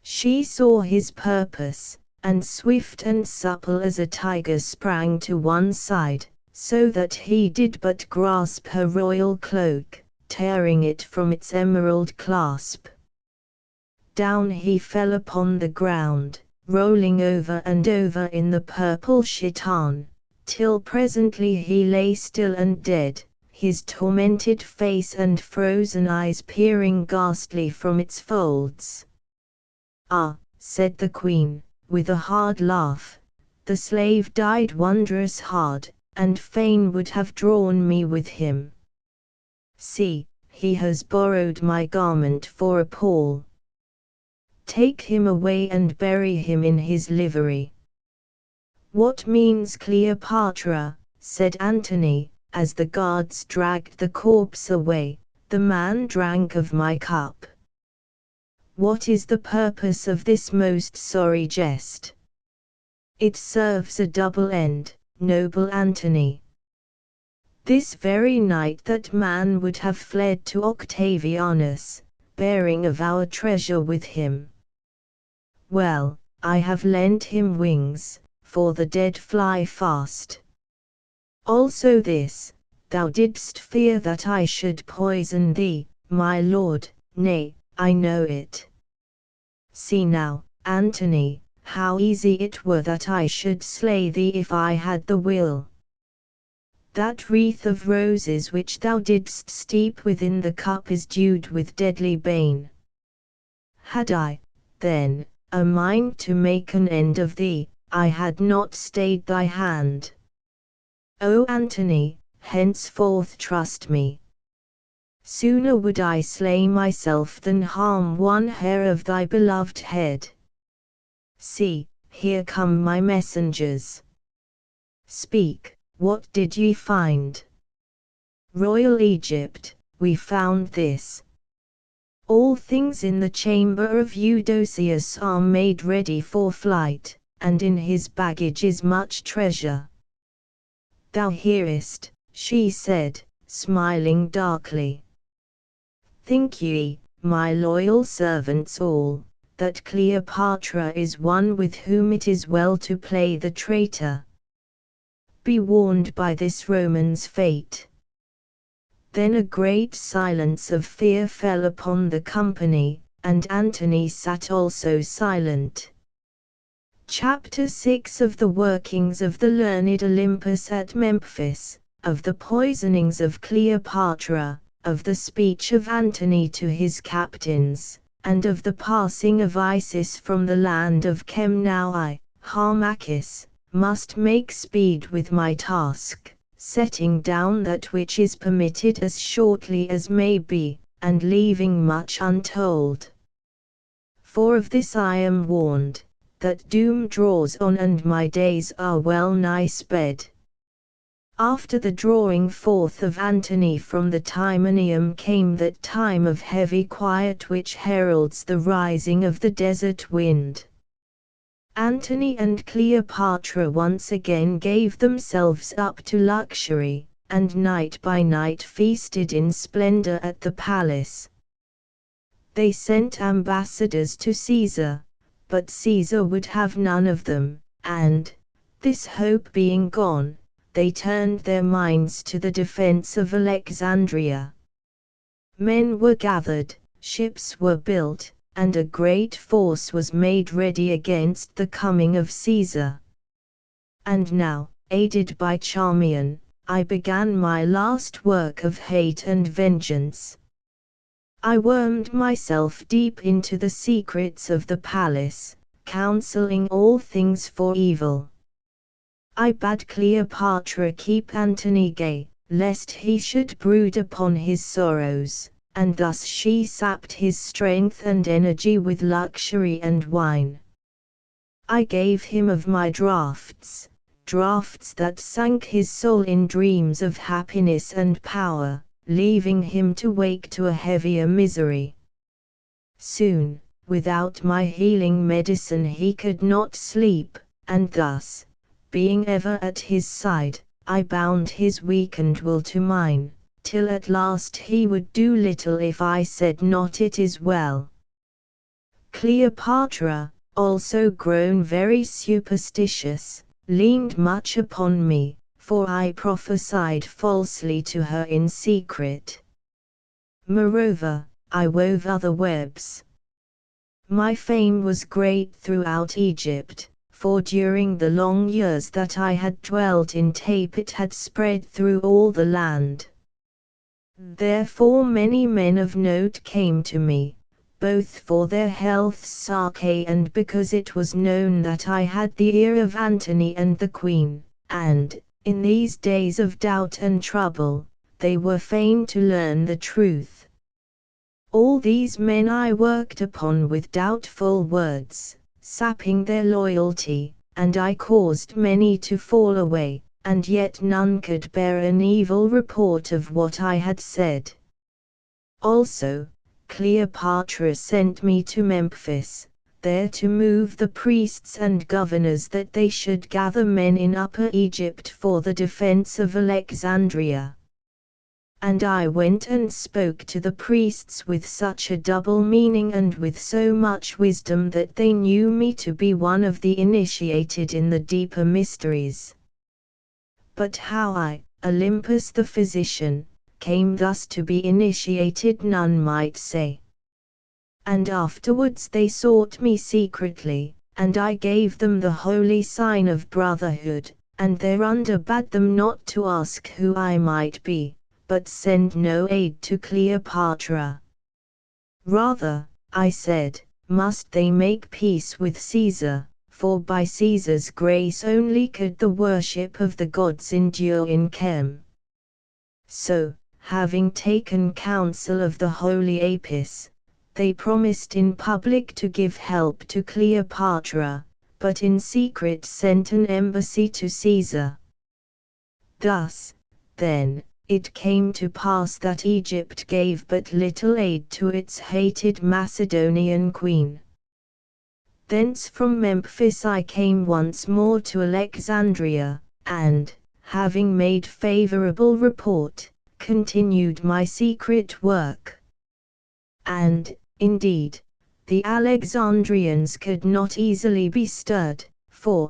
[SPEAKER 1] She saw his purpose, and swift and supple as a tiger sprang to one side, so that he did but grasp her royal cloak, tearing it from its emerald clasp. Down he fell upon the ground, rolling over and over in the purple chiton, till presently he lay still and dead, his tormented face and frozen eyes peering ghastly from its folds. Ah, said the queen, with a hard laugh, the slave died wondrous hard, and fain would have drawn me with him. See, he has borrowed my garment for a pall. Take him away and bury him in his livery. What means Cleopatra? Said Antony, as the guards dragged the corpse away. The man drank of my cup. What is the purpose of this most sorry jest? It serves a double end, noble Antony. This very night that man would have fled to Octavianus, bearing of our treasure with him. Well, I have lent him wings, for the dead fly fast. Also this, thou didst fear that I should poison thee, my lord, nay, I know it. See now, Antony, how easy it were that I should slay thee if I had the will. That wreath of roses which thou didst steep within the cup is dewed with deadly bane. Had I, then, a mind to make an end of thee, I had not stayed thy hand. O Antony, henceforth trust me. Sooner would I slay myself than harm one hair of thy beloved head. See, here come my messengers. Speak, what did ye find? Royal Egypt, we found this. All things in the chamber of Eudoceus are made ready for flight, and in his baggage is much treasure. Thou hearest, she said, smiling darkly. Think ye, my loyal servants all, that Cleopatra is one with whom it is well to play the traitor? Be warned by this Roman's fate. Then a great silence of fear fell upon the company, and Antony sat also silent. Chapter 6 of the workings of the learned Olympus at Memphis, of the poisonings of Cleopatra, of the speech of Antony to his captains, and of the passing of Isis from the land of Chem. Now I, Harmachis, must make speed with my task, setting down that which is permitted as shortly as may be, and leaving much untold. For of this I am warned, that doom draws on and my days are well nigh sped. After the drawing forth of Antony from the Timonium came that time of heavy quiet which heralds the rising of the desert wind. Antony and Cleopatra once again gave themselves up to luxury, and night by night feasted in splendor at the palace. They sent ambassadors to Caesar, but Caesar would have none of them, and, this hope being gone, they turned their minds to the defense of Alexandria. Men were gathered, ships were built, and a great force was made ready against the coming of Caesar. And now, aided by Charmian, I began my last work of hate and vengeance. I wormed myself deep into the secrets of the palace, counseling all things for evil. I bade Cleopatra keep Antony gay, lest he should brood upon his sorrows, and thus she sapped his strength and energy with luxury and wine. I gave him of my draughts, draughts that sunk his soul in dreams of happiness and power, leaving him to wake to a heavier misery. Soon, without my healing medicine he could not sleep, and thus, being ever at his side, I bound his weakened will to mine, till at last he would do little if I said not it is well. Cleopatra, also grown very superstitious, leaned much upon me, for I prophesied falsely to her in secret. Moreover, I wove other webs. My fame was great throughout Egypt, for during the long years that I had dwelt in Tape it had spread through all the land. Therefore many men of note came to me, both for their health's sake and because it was known that I had the ear of Antony and the Queen, and, in these days of doubt and trouble, they were fain to learn the truth. All these men I worked upon with doubtful words, sapping their loyalty, and I caused many to fall away, and yet none could bear an evil report of what I had said. Also, Cleopatra sent me to Memphis, there to move the priests and governors that they should gather men in Upper Egypt for the defense of Alexandria. And I went and spoke to the priests with such a double meaning and with so much wisdom that they knew me to be one of the initiated in the deeper mysteries. But how I, Olympus the physician, came thus to be initiated none might say. And afterwards they sought me secretly, and I gave them the holy sign of brotherhood, and thereunder bade them not to ask who I might be, but send no aid to Cleopatra. Rather, I said, must they make peace with Caesar, for by Caesar's grace only could the worship of the gods endure in Chem. So, having taken counsel of the holy Apis, they promised in public to give help to Cleopatra, but in secret sent an embassy to Caesar. Thus, then, it came to pass that Egypt gave but little aid to its hated Macedonian queen. Thence from Memphis I came once more to Alexandria, and, having made favorable report, continued my secret work. And, indeed, the Alexandrians could not easily be stirred, for,